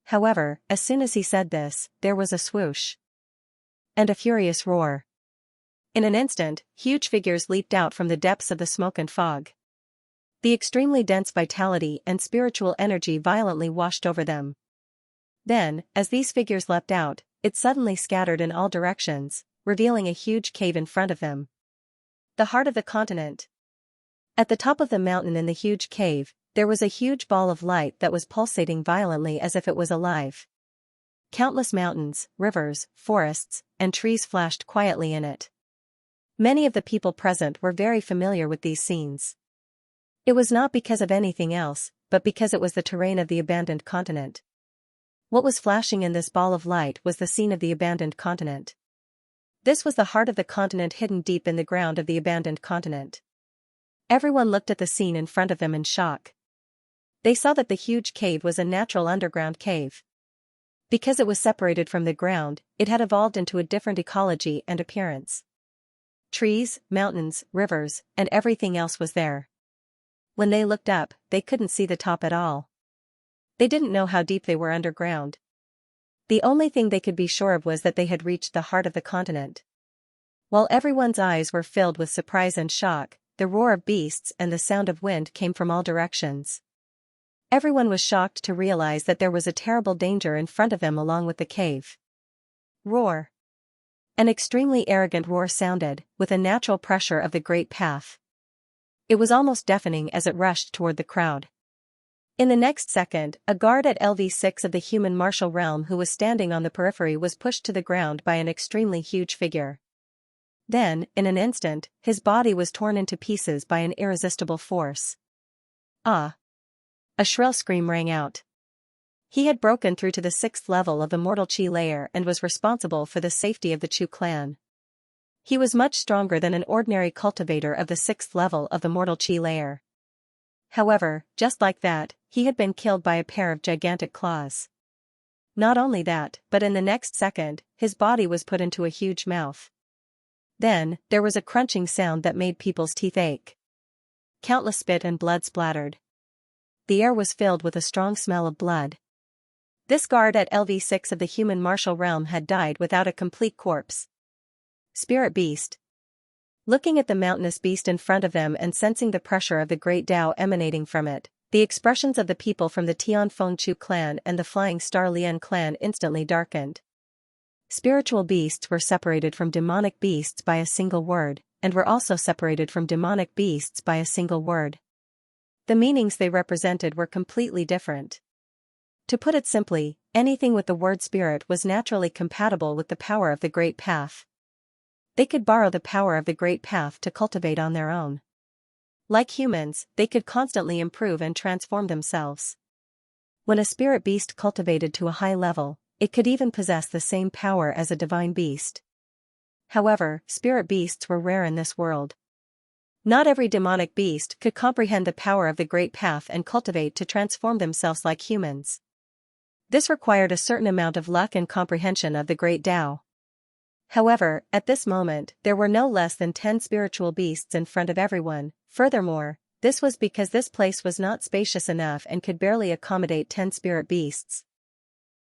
However, as soon as he said this, there was a swoosh. And a furious roar. In an instant, huge figures leaped out from the depths of the smoke and fog. The extremely dense vitality and spiritual energy violently washed over them. Then, as these figures leapt out, it suddenly scattered in all directions, revealing a huge cave in front of them. The heart of the continent. At the top of the mountain in the huge cave, there was a huge ball of light that was pulsating violently as if it was alive. Countless mountains, rivers, forests, and trees flashed quietly in it. Many of the people present were very familiar with these scenes. It was not because of anything else, but because it was the terrain of the abandoned continent. What was flashing in this ball of light was the scene of the abandoned continent. This was the heart of the continent hidden deep in the ground of the abandoned continent. Everyone looked at the scene in front of them in shock. They saw that the huge cave was a natural underground cave. Because it was separated from the ground, it had evolved into a different ecology and appearance. Trees, mountains, rivers, and everything else was there. When they looked up, they couldn't see the top at all. They didn't know how deep they were underground. The only thing they could be sure of was that they had reached the heart of the continent. While everyone's eyes were filled with surprise and shock, the roar of beasts and the sound of wind came from all directions. Everyone was shocked to realize that there was a terrible danger in front of them along with the cave. Roar. An extremely arrogant roar sounded, with a natural pressure of the great path. It was almost deafening as it rushed toward the crowd. In the next second, a guard at LV6 of the human martial realm who was standing on the periphery was pushed to the ground by an extremely huge figure. Then, in an instant, his body was torn into pieces by an irresistible force. Ah! A shrill scream rang out. He had broken through to the 6th level of the mortal chi layer and was responsible for the safety of the Chu clan. He was much stronger than an ordinary cultivator of the 6th level of the mortal chi layer. However, just like that, he had been killed by a pair of gigantic claws. Not only that, but in the next second, his body was put into a huge mouth. Then, there was a crunching sound that made people's teeth ache. Countless spit and blood splattered. The air was filled with a strong smell of blood. This guard at LV6 of the human martial realm had died without a complete corpse. Spirit beast. Looking at the mountainous beast in front of them and sensing the pressure of the great Tao emanating from it, the expressions of the people from the Tianfeng Chu clan and the Flying Star Lian clan instantly darkened. Spiritual beasts were separated from demonic beasts by a single word, and were also separated from demonic beasts by a single word. The meanings they represented were completely different. To put it simply, anything with the word spirit was naturally compatible with the power of the Great Path. They could borrow the power of the Great Path to cultivate on their own. Like humans, they could constantly improve and transform themselves. When a spirit beast cultivated to a high level, it could even possess the same power as a divine beast. However, spirit beasts were rare in this world. Not every demonic beast could comprehend the power of the Great Path and cultivate to transform themselves like humans. This required a certain amount of luck and comprehension of the Great Tao. However, at this moment, there were no less than 10 spiritual beasts in front of everyone. Furthermore, this was because this place was not spacious enough and could barely accommodate 10 spirit beasts.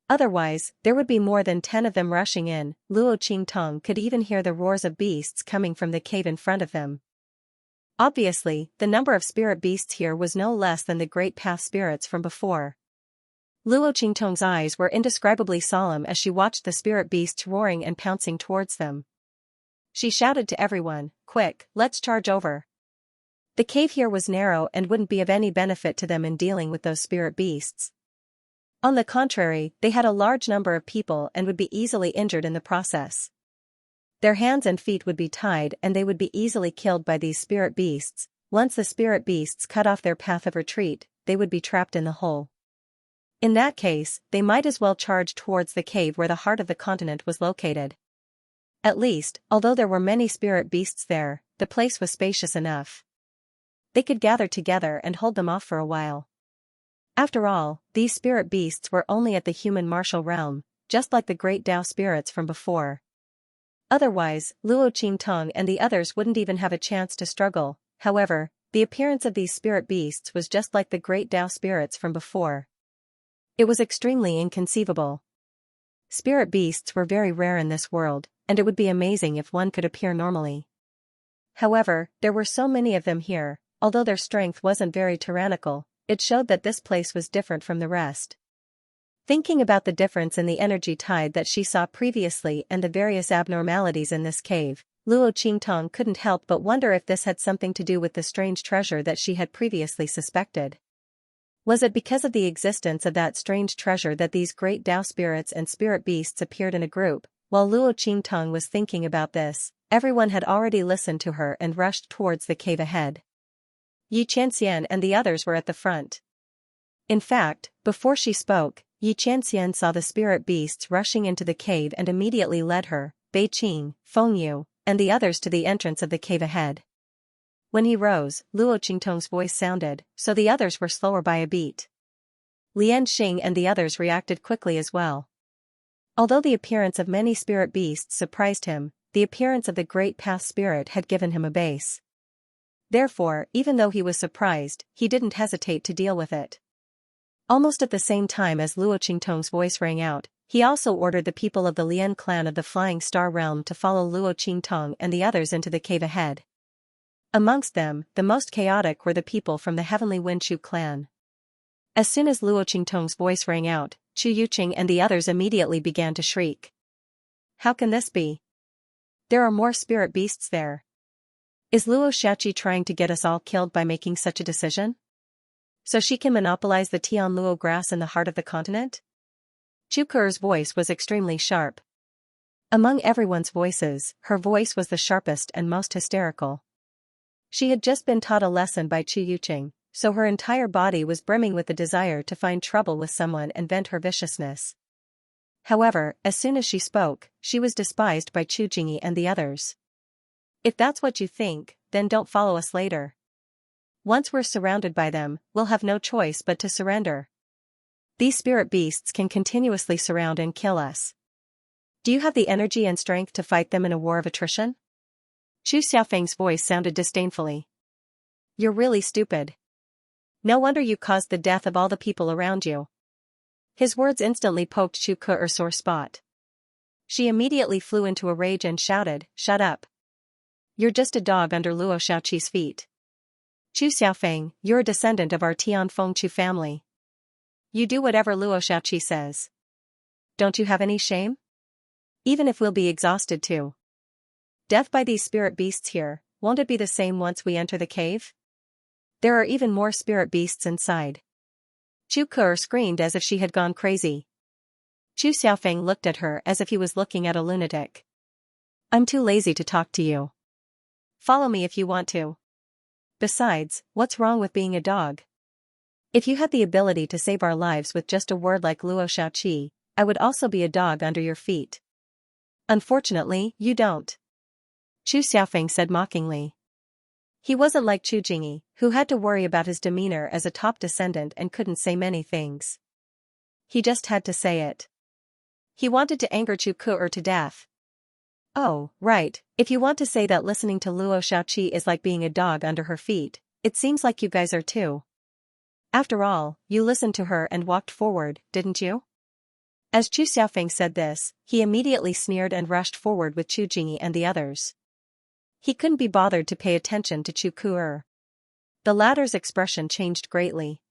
Otherwise, there would be more than 10 of them rushing in. Luo Qingtong could even hear the roars of beasts coming from the cave in front of them. Obviously, the number of spirit beasts here was no less than the Great Path spirits from before. Luo Qingtong's eyes were indescribably solemn as she watched the spirit beasts roaring and pouncing towards them. She shouted to everyone, "Quick, let's charge over." The cave here was narrow and wouldn't be of any benefit to them in dealing with those spirit beasts. On the contrary, they had a large number of people and would be easily injured in the process. Their hands and feet would be tied and they would be easily killed by these spirit beasts. Once the spirit beasts cut off their path of retreat, they would be trapped in the hole. In that case, they might as well charge towards the cave where the heart of the continent was located. At least, although there were many spirit beasts there, the place was spacious enough. They could gather together and hold them off for a while. After all, these spirit beasts were only at the human martial realm, just like the great Tao spirits from before. Otherwise, Luo Qingtong and the others wouldn't even have a chance to struggle. However, the appearance of these spirit beasts was just like the great Tao spirits from before. It was extremely inconceivable. Spirit beasts were very rare in this world, and it would be amazing if one could appear normally. However, there were so many of them here, although their strength wasn't very tyrannical, it showed that this place was different from the rest. Thinking about the difference in the energy tide that she saw previously and the various abnormalities in this cave, Luo Qingtong couldn't help but wonder if this had something to do with the strange treasure that she had previously suspected. Was it because of the existence of that strange treasure that these great Tao spirits and spirit beasts appeared in a group? While Luo Qingtong was thinking about this, everyone had already listened to her and rushed towards the cave ahead. Xianxia and the others were at the front. In fact, before she spoke, Xianxia saw the spirit beasts rushing into the cave and immediately led her, Beiqing, Fengyu, and the others to the entrance of the cave ahead. When he rose, Luo Qingtong's voice sounded, so the others were slower by a beat. Lian Xing and the others reacted quickly as well. Although the appearance of many spirit beasts surprised him, the appearance of the Great Path spirit had given him a base. Therefore, even though he was surprised, he didn't hesitate to deal with it. Almost at the same time as Luo Qingtong's voice rang out, he also ordered the people of the Lian clan of the Flying Star Realm to follow Luo Qingtong and the others into the cave ahead. Amongst them, the most chaotic were the people from the Heavenly Winchu clan. As soon as Luo Qingtong's voice rang out, Chu Yuqing and the others immediately began to shriek. How can this be? There are more spirit beasts there. Is Luo Xiaoqi trying to get us all killed by making such a decision? So she can monopolize the Tian Luo grass in the heart of the continent? Chu Ke's voice was extremely sharp. Among everyone's voices, her voice was the sharpest and most hysterical. She had just been taught a lesson by Chu Yuqing, so her entire body was brimming with the desire to find trouble with someone and vent her viciousness. However, as soon as she spoke, she was despised by Chu Jingyi and the others. If that's what you think, then don't follow us later. Once we're surrounded by them, we'll have no choice but to surrender. These spirit beasts can continuously surround and kill us. Do you have the energy and strength to fight them in a war of attrition? Chu Xiaofeng's voice sounded disdainfully. You're really stupid. No wonder you caused the death of all the people around you. His words instantly poked Chu Ke's sore spot. She immediately flew into a rage and shouted, "Shut up. You're just a dog under Luo Xiaoqi's feet. Chu Xiaofeng, you're a descendant of our Tian Fengchu family. You do whatever Luo Xiaoqi says. Don't you have any shame? Even if we'll be exhausted too. Death by these spirit beasts here, won't it be the same once we enter the cave? There are even more spirit beasts inside." Chu Ke screamed as if she had gone crazy. Chu Xiaofeng looked at her as if he was looking at a lunatic. I'm too lazy to talk to you. Follow me if you want to. Besides, what's wrong with being a dog? If you had the ability to save our lives with just a word like Luo Xiaoqi, I would also be a dog under your feet. Unfortunately, you don't. Chu Xiaofeng said mockingly. He wasn't like Chu Jingyi, who had to worry about his demeanor as a top descendant and couldn't say many things. He just had to say it. He wanted to anger Chu Ku'er to death. Oh, right, if you want to say that listening to Luo Xiaoqi is like being a dog under her feet, it seems like you guys are too. After all, you listened to her and walked forward, didn't you? As Chu Xiaofeng said this, he immediately sneered and rushed forward with Chu Jingyi and the others. He couldn't be bothered to pay attention to Chu Ku'er. The latter's expression changed greatly.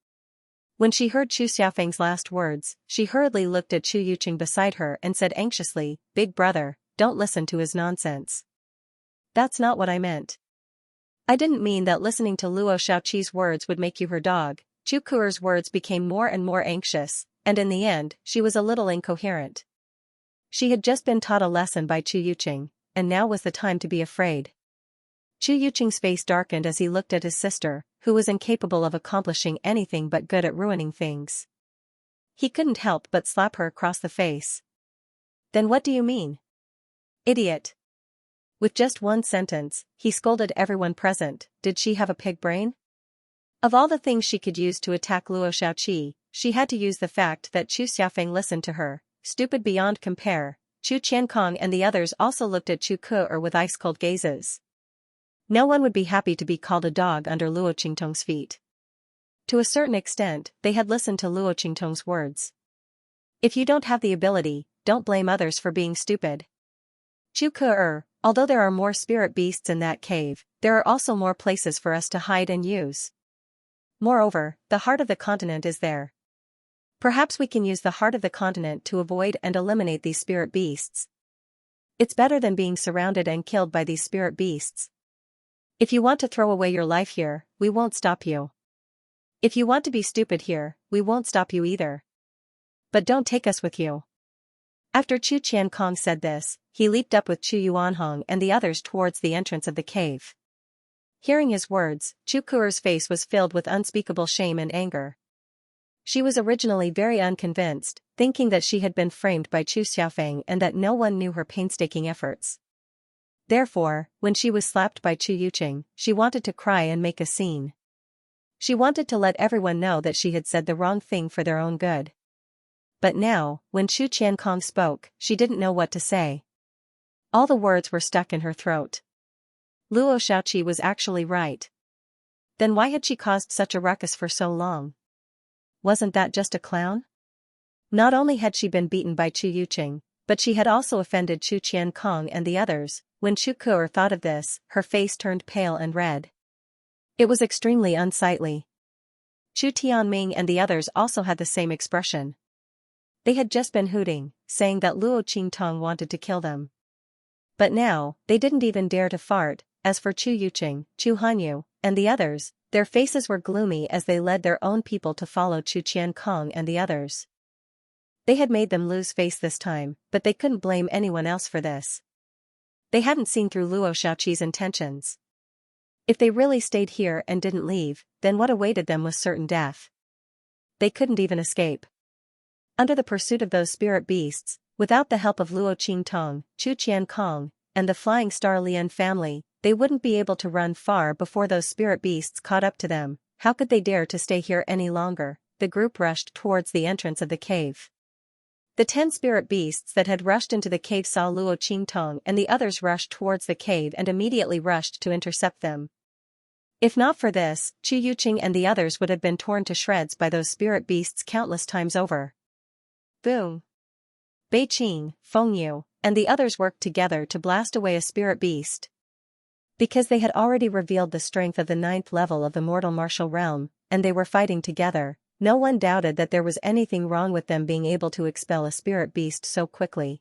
When she heard Chu Xiaofeng's last words, she hurriedly looked at Chu Yuqing beside her and said anxiously, "Big brother, don't listen to his nonsense." "That's not what I meant. I didn't mean that listening to Luo Xiaoqi's words would make you her dog." Chu Ku'er's words became more and more anxious, and in the end, she was a little incoherent. She had just been taught a lesson by Chu Yuqing, and now was the time to be afraid. Chu Yuqing's face darkened as he looked at his sister, who was incapable of accomplishing anything but good at ruining things. He couldn't help but slap her across the face. "Then what do you mean? Idiot." With just one sentence, he scolded everyone present. Did she have a pig brain? Of all the things she could use to attack Luo Xiaoqi, she had to use the fact that Chu Xiaofeng listened to her, stupid beyond compare. Chu Qiankong and the others also looked at Chu Ku'er with ice-cold gazes. No one would be happy to be called a dog under Luo Qingtong's feet. To a certain extent, they had listened to Luo Qingtong's words. If you don't have the ability, don't blame others for being stupid. Chu Ku'er, although there are more spirit beasts in that cave, there are also more places for us to hide and use. Moreover, the heart of the continent is there. Perhaps we can use the heart of the continent to avoid and eliminate these spirit beasts. It's better than being surrounded and killed by these spirit beasts. If you want to throw away your life here, we won't stop you. If you want to be stupid here, we won't stop you either. But don't take us with you." After Chu Qiankong said this, he leaped up with Chu Yuanhong and the others towards the entrance of the cave. Hearing his words, Chu Ku'er's face was filled with unspeakable shame and anger. She was originally very unconvinced, thinking that she had been framed by Chu Xiaofeng and that no one knew her painstaking efforts. Therefore, when she was slapped by Chu Yuqing, she wanted to cry and make a scene. She wanted to let everyone know that she had said the wrong thing for their own good. But now, when Chu Qiankong spoke, she didn't know what to say. All the words were stuck in her throat. Luo Xiaoqi was actually right. Then why had she caused such a ruckus for so long? Wasn't that just a clown? Not only had she been beaten by Chu Yuqing, but she had also offended Chu Qiankong and the others. When Chu Ku'er thought of this, her face turned pale and red. It was extremely unsightly. Chu Tianming and the others also had the same expression. They had just been hooting, saying that Luo Qingtong wanted to kill them. But now, they didn't even dare to fart. As for Chu Yuqing, Chu Hanyu, and the others, their faces were gloomy as they led their own people to follow Chu Qiankong and the others. They had made them lose face this time, but they couldn't blame anyone else for this. They hadn't seen through Luo Xiaoqi's intentions. If they really stayed here and didn't leave, then what awaited them was certain death. They couldn't even escape. Under the pursuit of those spirit beasts, without the help of Luo Qingtong, Chu Qiankong, and the Flying Star Lian family, they wouldn't be able to run far before those spirit beasts caught up to them. How could they dare to stay here any longer? The group rushed towards the entrance of the cave. The 10 spirit beasts that had rushed into the cave saw Luo Qingtong and the others rushed towards the cave and immediately rushed to intercept them. If not for this, Chu Yuqing and the others would have been torn to shreds by those spirit beasts countless times over. Boom! Bei Qing, Feng Yu, and the others worked together to blast away a spirit beast. Because they had already revealed the strength of the 9th level of the mortal martial realm, and they were fighting together, no one doubted that there was anything wrong with them being able to expel a spirit beast so quickly.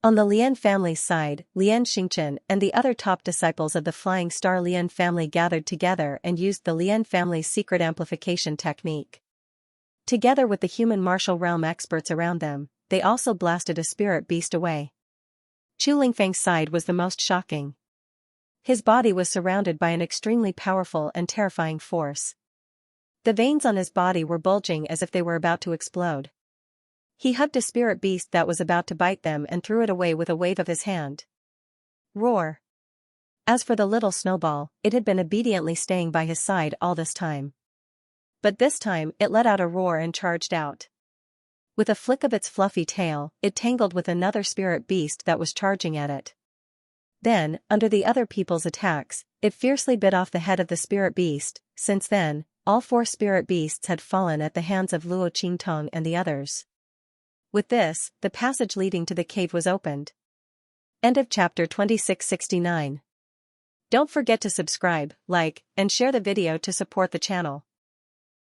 On the Lian family's side, Lian Xingchen and the other top disciples of the Flying Star Lian family gathered together and used the Lian family's secret amplification technique. Together with the human martial realm experts around them, they also blasted a spirit beast away. Chu Lingfeng's side was the most shocking. His body was surrounded by an extremely powerful and terrifying force. The veins on his body were bulging as if they were about to explode. He hugged a spirit beast that was about to bite them and threw it away with a wave of his hand. Roar! As for the little snowball, it had been obediently staying by his side all this time. But this time it let out a roar and charged out. With a flick of its fluffy tail, it tangled with another spirit beast that was charging at it. Then, under the other people's attacks, it fiercely bit off the head of the spirit beast. Since then, all 4 spirit beasts had fallen at the hands of Luo Qingtong and the others. With this, the passage leading to the cave was opened. End of chapter 2669. Don't forget to subscribe, like, and share the video to support the channel.